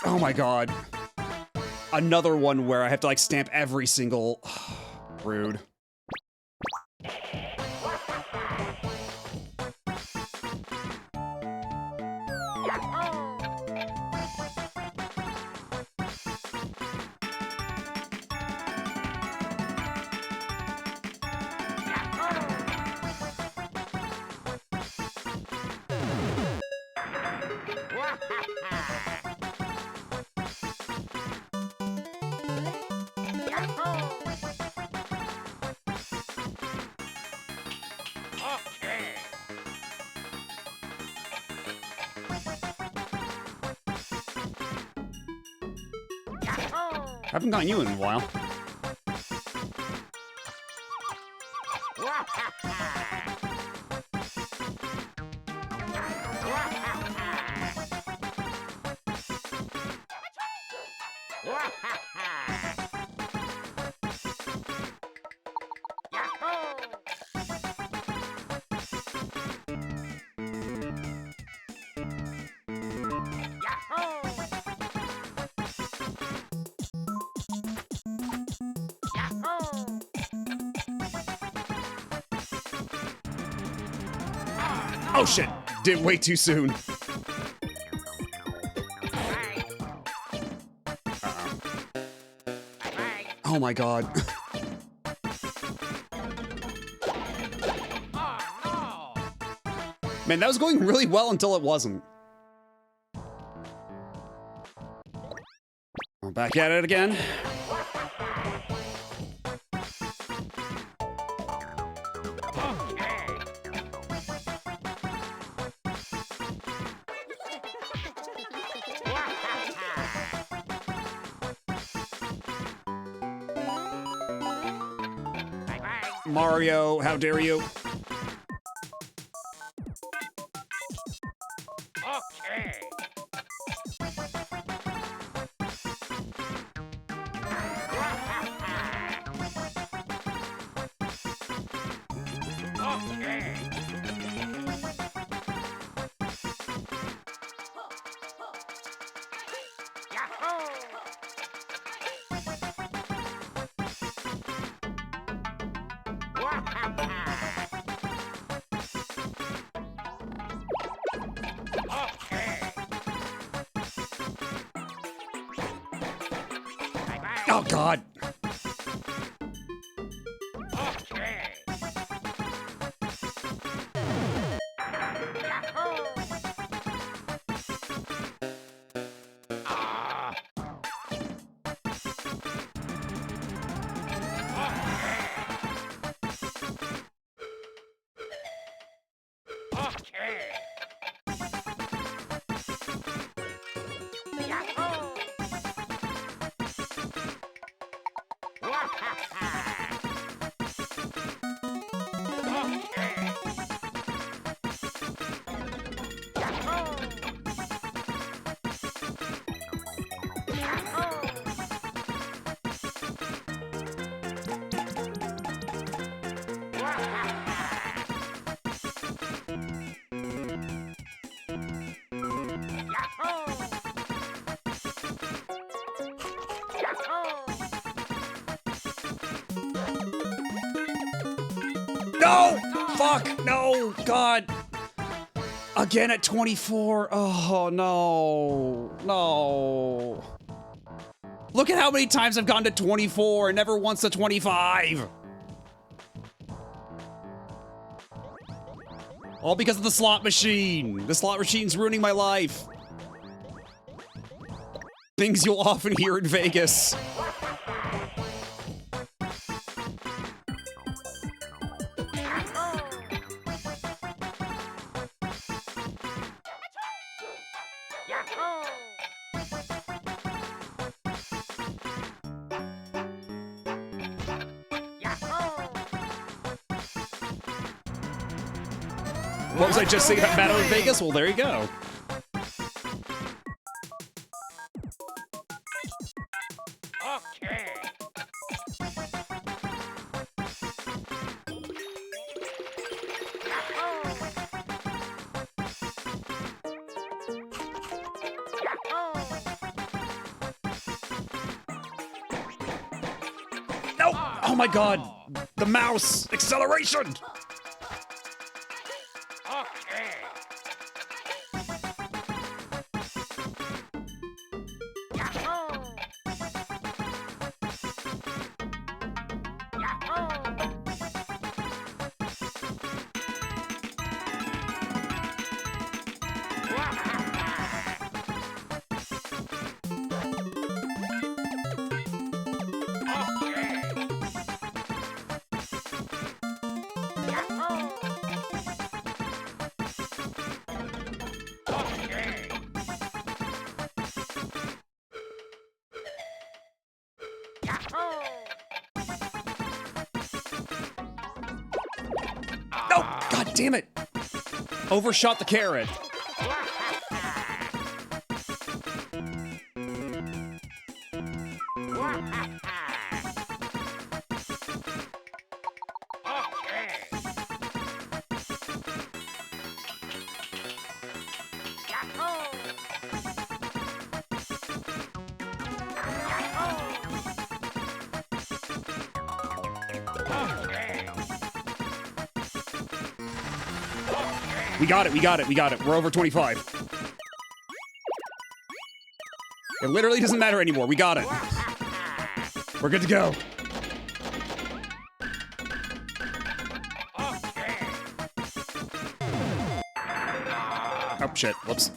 Oh my god. Another one where I have to like stamp every single... Rude. Haven't gotten you in a while. Oh shit! Did way too soon. Oh my god. Man, that was going really well until it wasn't. We're back at it again. Mario, how dare you? Oh, God. No! Fuck! No! God! Again at 24. Oh, no. No. Look at how many times I've gone to 24 and never once to 25. All because of the slot machine. The slot machine's ruining my life. Things you'll often hear in Vegas. What was I just saying about Battle of Vegas? Well, there you go. No! Oh my God! The mouse! Acceleration! No! God damn it! Overshot the carrot. We got it, we got it, we got it. We're over 25. It literally doesn't matter anymore. We got it. We're good to go. Oh, shit. Whoops.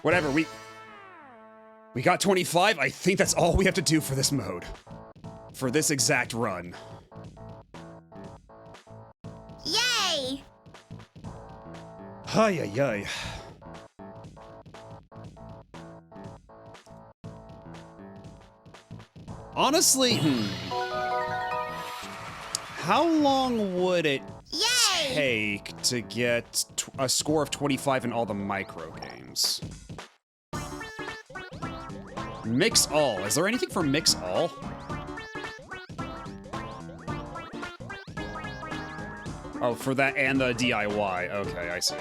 Whatever, we got 25. I think that's all we have to do for this mode. For this exact run. Yay! Ay, ay, ay. Honestly, how long would it take to get a score of 25 in all the micro games? Mix all. Is there anything for mix all? Oh, for that and the DIY. Okay, I see.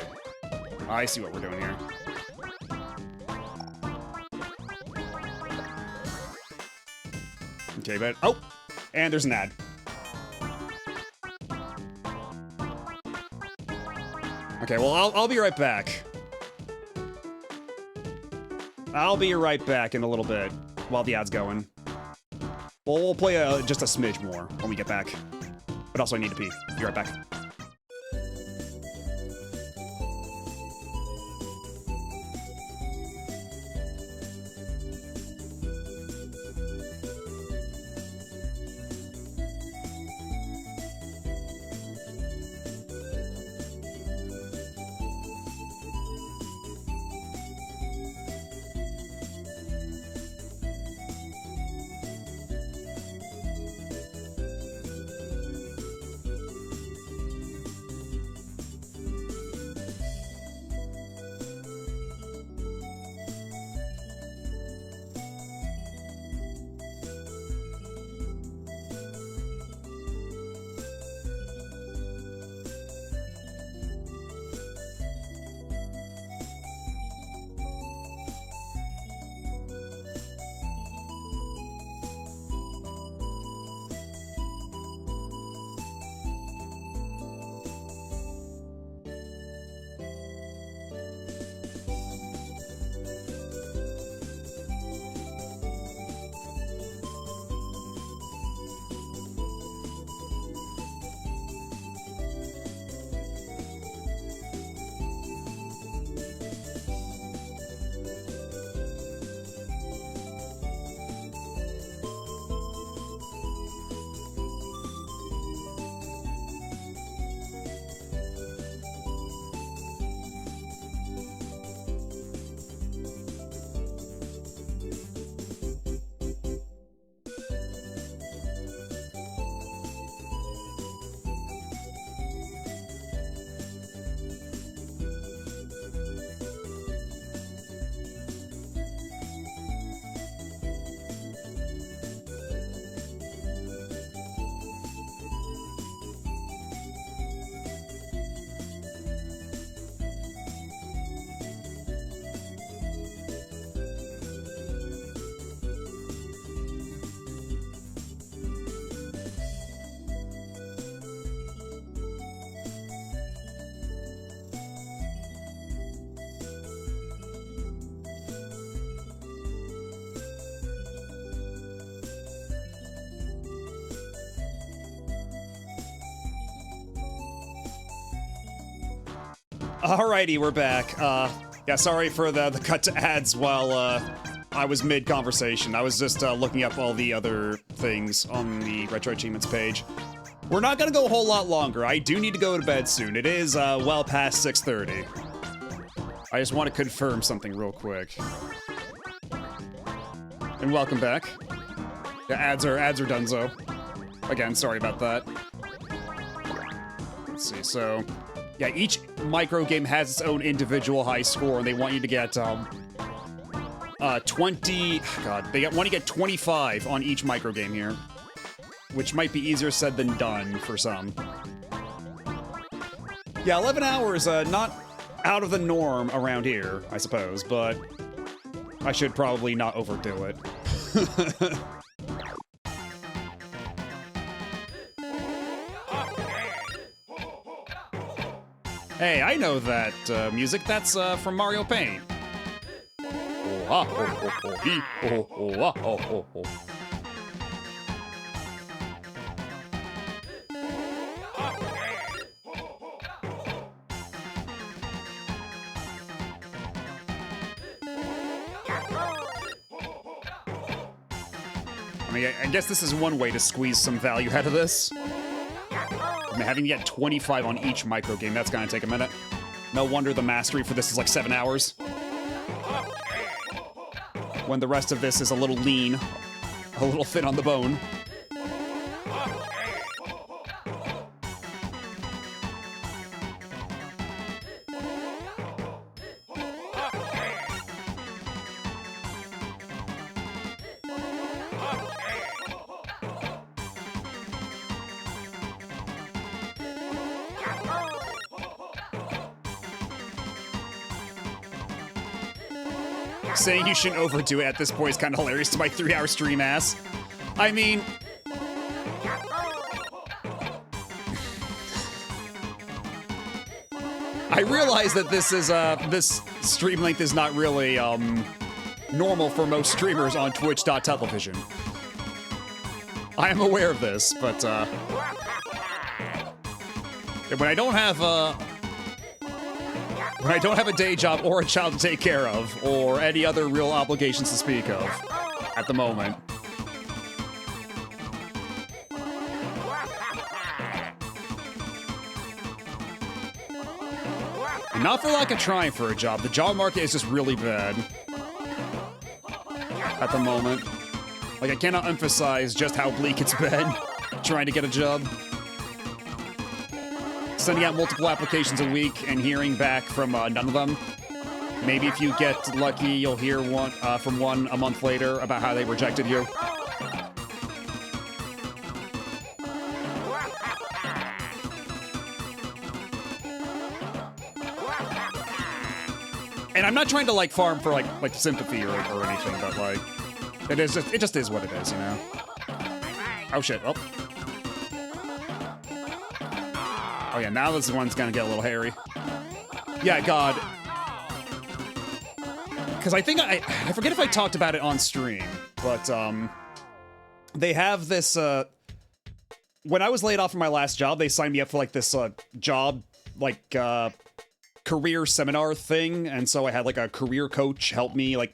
I see what we're doing here. Okay, but oh, and there's an ad. Okay, well, I'll be right back. I'll be right back in a little bit while the ad's going. Well, we'll play just a smidge more when we get back. But also I need to pee. Be right back. Alrighty, we're back. Yeah, sorry for the cut to ads while I was mid-conversation. I was just looking up all the other things on the Retro Achievements page. We're not gonna go a whole lot longer. I do need to go to bed soon. It is well past 6:30. I just want to confirm something real quick. And welcome back. The ads are donezo. Again, sorry about that. Let's see, so... yeah, each micro game has its own individual high score, and they want you to get 20. God, they want you to get 25 on each micro game here, which might be easier said than done for some. Yeah, 11 hours, not out of the norm around here, I suppose, but I should probably not overdo it. Hey, I know that music. That's from Mario Paint. I mean, I guess this is one way to squeeze some value out of this. I mean, having to get 25 on each micro game, that's gonna take a minute. No wonder the mastery for this is like 7 hours. When the rest of this is a little lean, a little thin on the bone. Saying you shouldn't overdo it at this point is kind of hilarious to my 3-hour stream ass. I mean... I realize that this is, this stream length is not really, normal for most streamers on Twitch.television. I am aware of this, but when I don't have a day job or a child to take care of, or any other real obligations to speak of at the moment. And not for lack of trying for a job. The job market is just really bad at the moment. Like, I cannot emphasize just how bleak it's been trying to get a job. Sending out multiple applications a week and hearing back from none of them. Maybe if you get lucky, you'll hear one from one a month later about how they rejected you. And I'm not trying to like farm for like sympathy or anything, but like it just is what it is, you know. Oh shit! Oh yeah, now this one's gonna get a little hairy. Yeah, God. Because I think I forget if I talked about it on stream, but they have this. When I was laid off from my last job, they signed me up for like this job career seminar thing, and so I had like a career coach help me like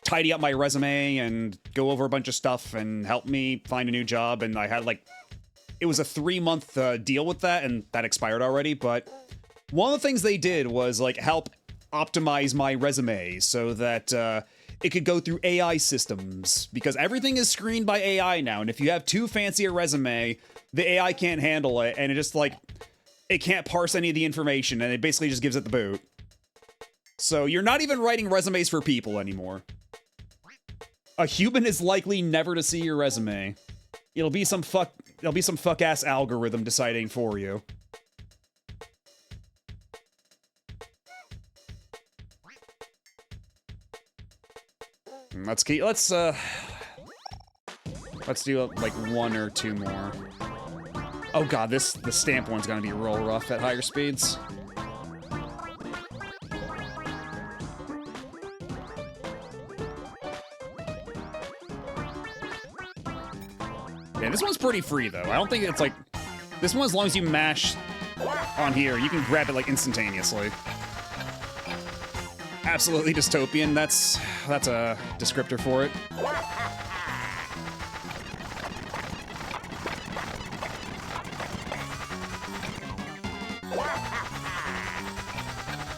tidy up my resume and go over a bunch of stuff and help me find a new job. And I had like, it was a 3-month deal with that, and that expired already. But one of the things they did was like help optimize my resume so that it could go through AI systems, because everything is screened by AI now. And if you have too fancy a resume, the AI can't handle it, and it just like, it can't parse any of the information, and it basically just gives it the boot. So you're not even writing resumes for people anymore. A human is likely never to see your resume. It'll be some fuck-ass algorithm deciding for you. Let's do like 1 or 2 more. Oh god, the stamp one's gonna be real rough at higher speeds. Yeah, this one's pretty free though. I don't think it's like, this one, as long as you mash on here, you can grab it like instantaneously. Absolutely dystopian, that's a descriptor for it.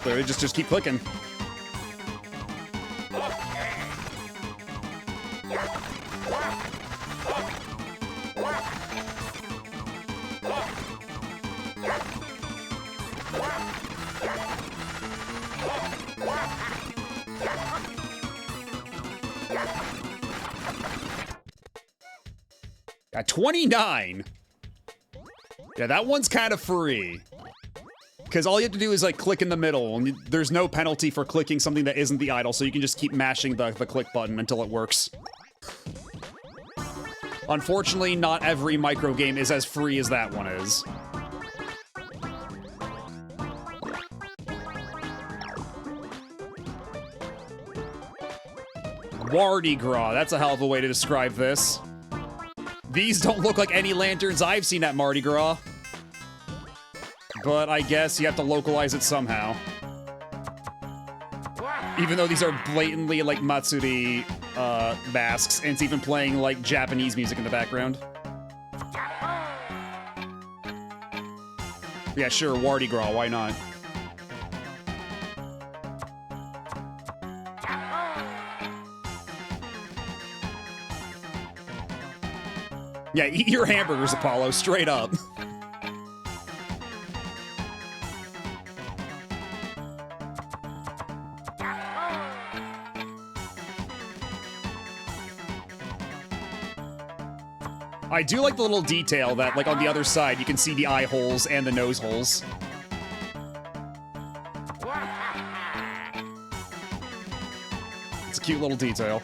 So just keep clicking. At 29. Yeah, that one's kind of free. Because all you have to do is like click in the middle, and there's no penalty for clicking something that isn't the idle, so you can just keep mashing the click button until it works. Unfortunately, not every micro game is as free as that one is. Mardi Gras, that's a hell of a way to describe this. These don't look like any lanterns I've seen at Mardi Gras. But I guess you have to localize it somehow. Even though these are blatantly like Matsuri masks, and it's even playing like Japanese music in the background. Yeah, sure, Mardi Gras, why not? Yeah, eat your hamburgers, Apollo, straight up. I do like the little detail that, like, on the other side, you can see the eye holes and the nose holes. It's a cute little detail.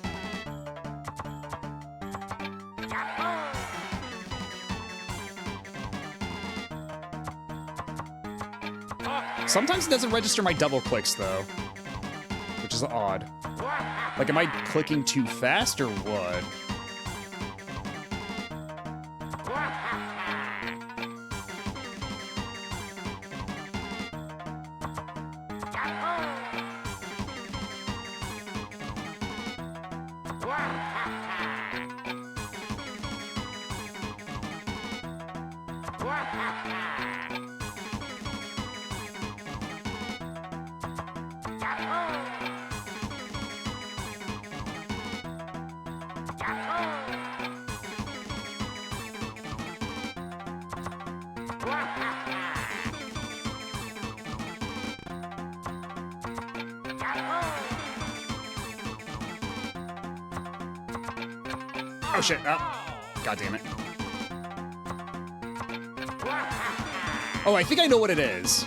Sometimes it doesn't register my double clicks, though, which is is odd. Like, am I clicking too fast or what? Oh shit, oh. God damn it. Oh, I think I know what it is.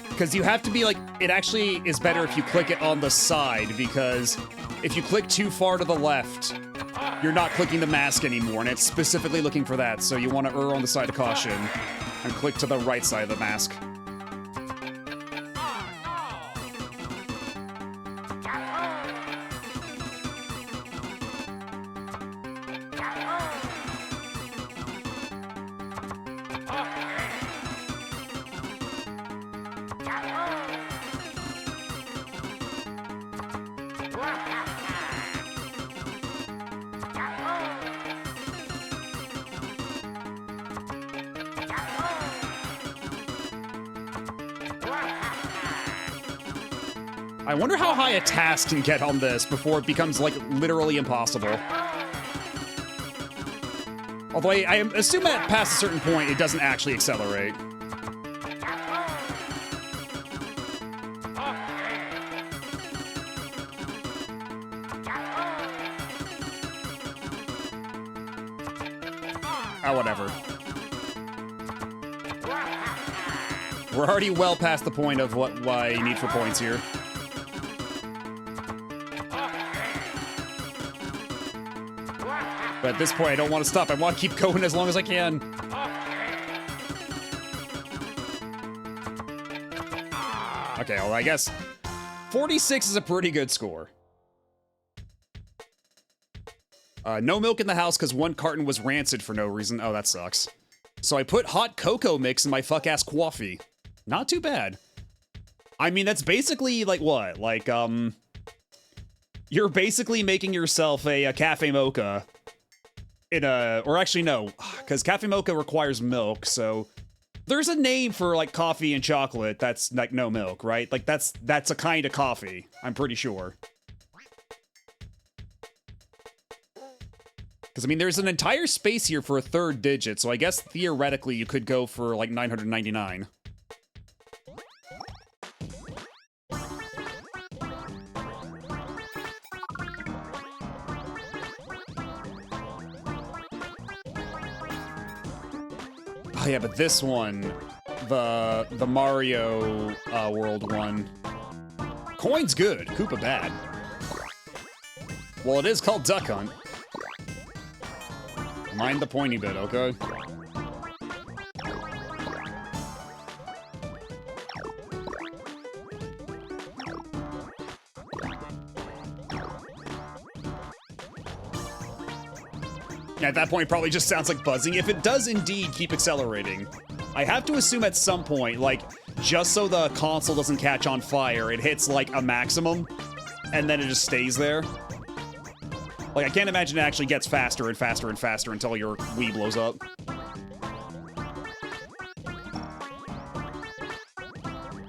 Because you have to be like, it actually is better if you click it on the side, because if you click too far to the left, you're not clicking the mask anymore, and it's specifically looking for that, so you want to err on the side of caution and click to the right side of the mask. I wonder how high a task can get on this before it becomes, like, literally impossible. Although I assume that past a certain point, it doesn't actually accelerate. Oh, whatever. We're already well past the point of what I need for points here. But at this point, I don't want to stop. I want to keep going as long as I can. Okay, well, I guess 46 is a pretty good score. No milk in the house because one carton was rancid for no reason. Oh, that sucks. So I put hot cocoa mix in my fuck-ass coffee. Not too bad. I mean, that's basically, like, what? Like, you're basically making yourself a cafe mocha. Or actually no, because cafe mocha requires milk, so there's a name for like coffee and chocolate that's like no milk, right? Like that's a kind of coffee, I'm pretty sure. Because I mean, there's an entire space here for a third digit, so I guess theoretically you could go for like 999. Oh yeah, but this one, the Mario World one, coin's good, Koopa bad. Well, it is called Duck Hunt. Mind the pointy bit, okay? At that point, it probably just sounds like buzzing. If it does indeed keep accelerating, I have to assume at some point, like, just so the console doesn't catch on fire, it hits, like, a maximum, and then it just stays there. Like, I can't imagine it actually gets faster and faster and faster until your Wii blows up.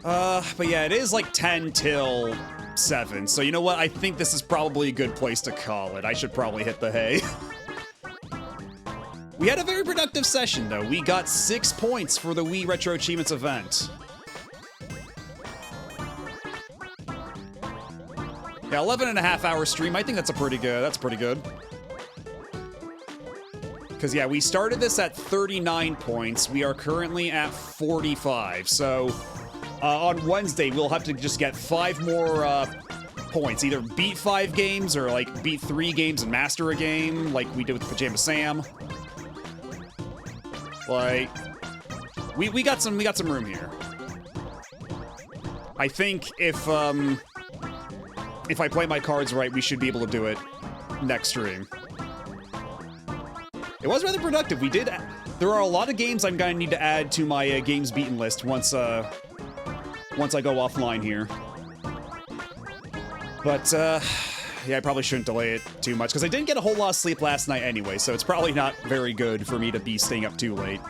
But yeah, it is, like, 10 till 7, so you know what? I think this is probably a good place to call it. I should probably hit the hay. We had a very productive session, though. We got 6 points for the Wii Retro Achievements event. Yeah, 11.5-hour stream. I think that's pretty good. Because, yeah, we started this at 39 points. We are currently at 45. So, on Wednesday, we'll have to just get 5 more points. Either beat 5 games or, like, beat 3 games and master a game, like we did with Pajama Sam. Like, we got some room here. I think if I play my cards right, we should be able to do it next stream. It was rather productive. We did. There are a lot of games I'm gonna need to add to my games beaten list once I go offline here. But yeah, I probably shouldn't delay it too much because I didn't get a whole lot of sleep last night anyway, so it's probably not very good for me to be staying up too late.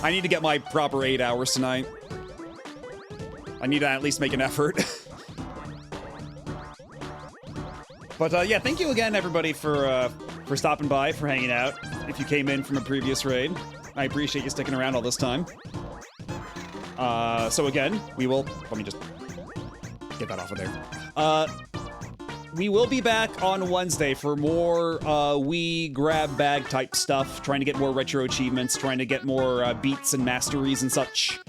I need to get my proper 8 hours tonight. I need to at least make an effort. But yeah, thank you again, everybody, for stopping by, for hanging out. If you came in from a previous raid, I appreciate you sticking around all this time. So again, we will... Let me just get that off of there. We will be back on Wednesday for more Wii grab bag type stuff, trying to get more retro achievements, trying to get more beats and masteries and such.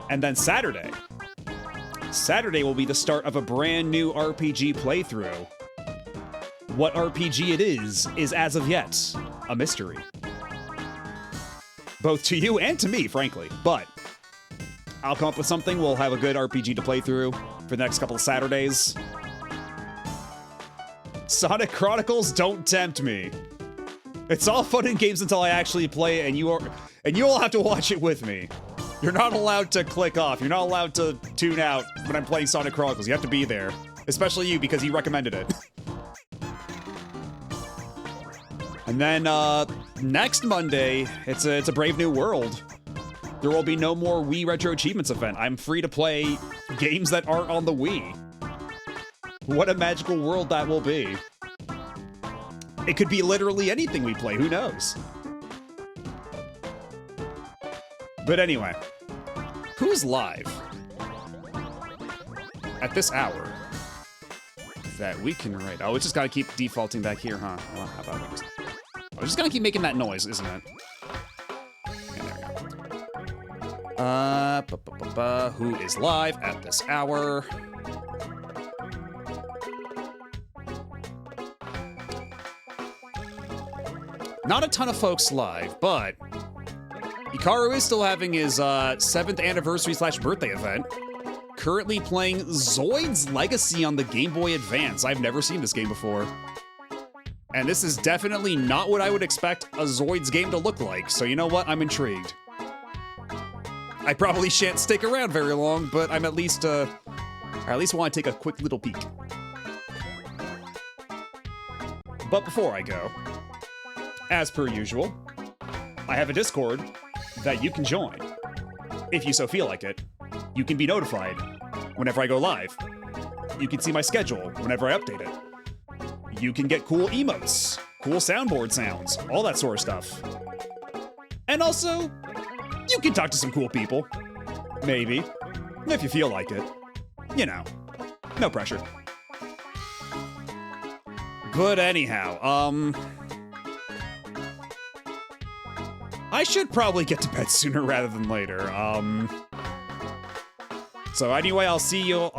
And then Saturday will be the start of a brand new RPG playthrough. What RPG it is as of yet a mystery. Both to you and to me, frankly, but I'll come up with something. We'll have a good RPG to play through for the next couple of Saturdays. Sonic Chronicles, don't tempt me. It's all fun and games until I actually play it, and you all have to watch it with me. You're not allowed to click off. You're not allowed to tune out when I'm playing Sonic Chronicles. You have to be there. Especially you, because he recommended it. And then, next Monday, it's a Brave New World. There will be no more Wii Retro Achievements event. I'm free to play games that aren't on the Wii. What a magical world that will be. It could be literally anything we play, who knows? But anyway, who's live at this hour that we can write? Oh, it's just gotta keep defaulting back here, huh? Well, how about we just... Oh, it's just gonna keep making that noise, isn't it? Yeah, there we go. Who is live at this hour? Not a ton of folks live, but Hikaru is still having his 7th anniversary / birthday event. Currently playing Zoid's Legacy on the Game Boy Advance. I've never seen this game before. And this is definitely not what I would expect a Zoid's game to look like, so you know what? I'm intrigued. I probably shan't stick around very long, but I'm at least want to take a quick little peek. But before I go, as per usual, I have a Discord that you can join. If you so feel like it, you can be notified whenever I go live. You can see my schedule whenever I update it. You can get cool emotes, cool soundboard sounds, all that sort of stuff. And also, you can talk to some cool people. Maybe. If you feel like it. You know, no pressure. But anyhow, I should probably get to bed sooner rather than later. So anyway, I'll see y'all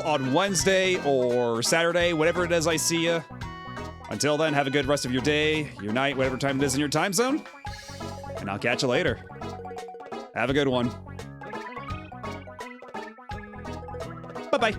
on Wednesday or Saturday, whatever it is I see you. Until then, have a good rest of your day, your night, whatever time it is in your time zone. And I'll catch you later. Have a good one. Bye-bye.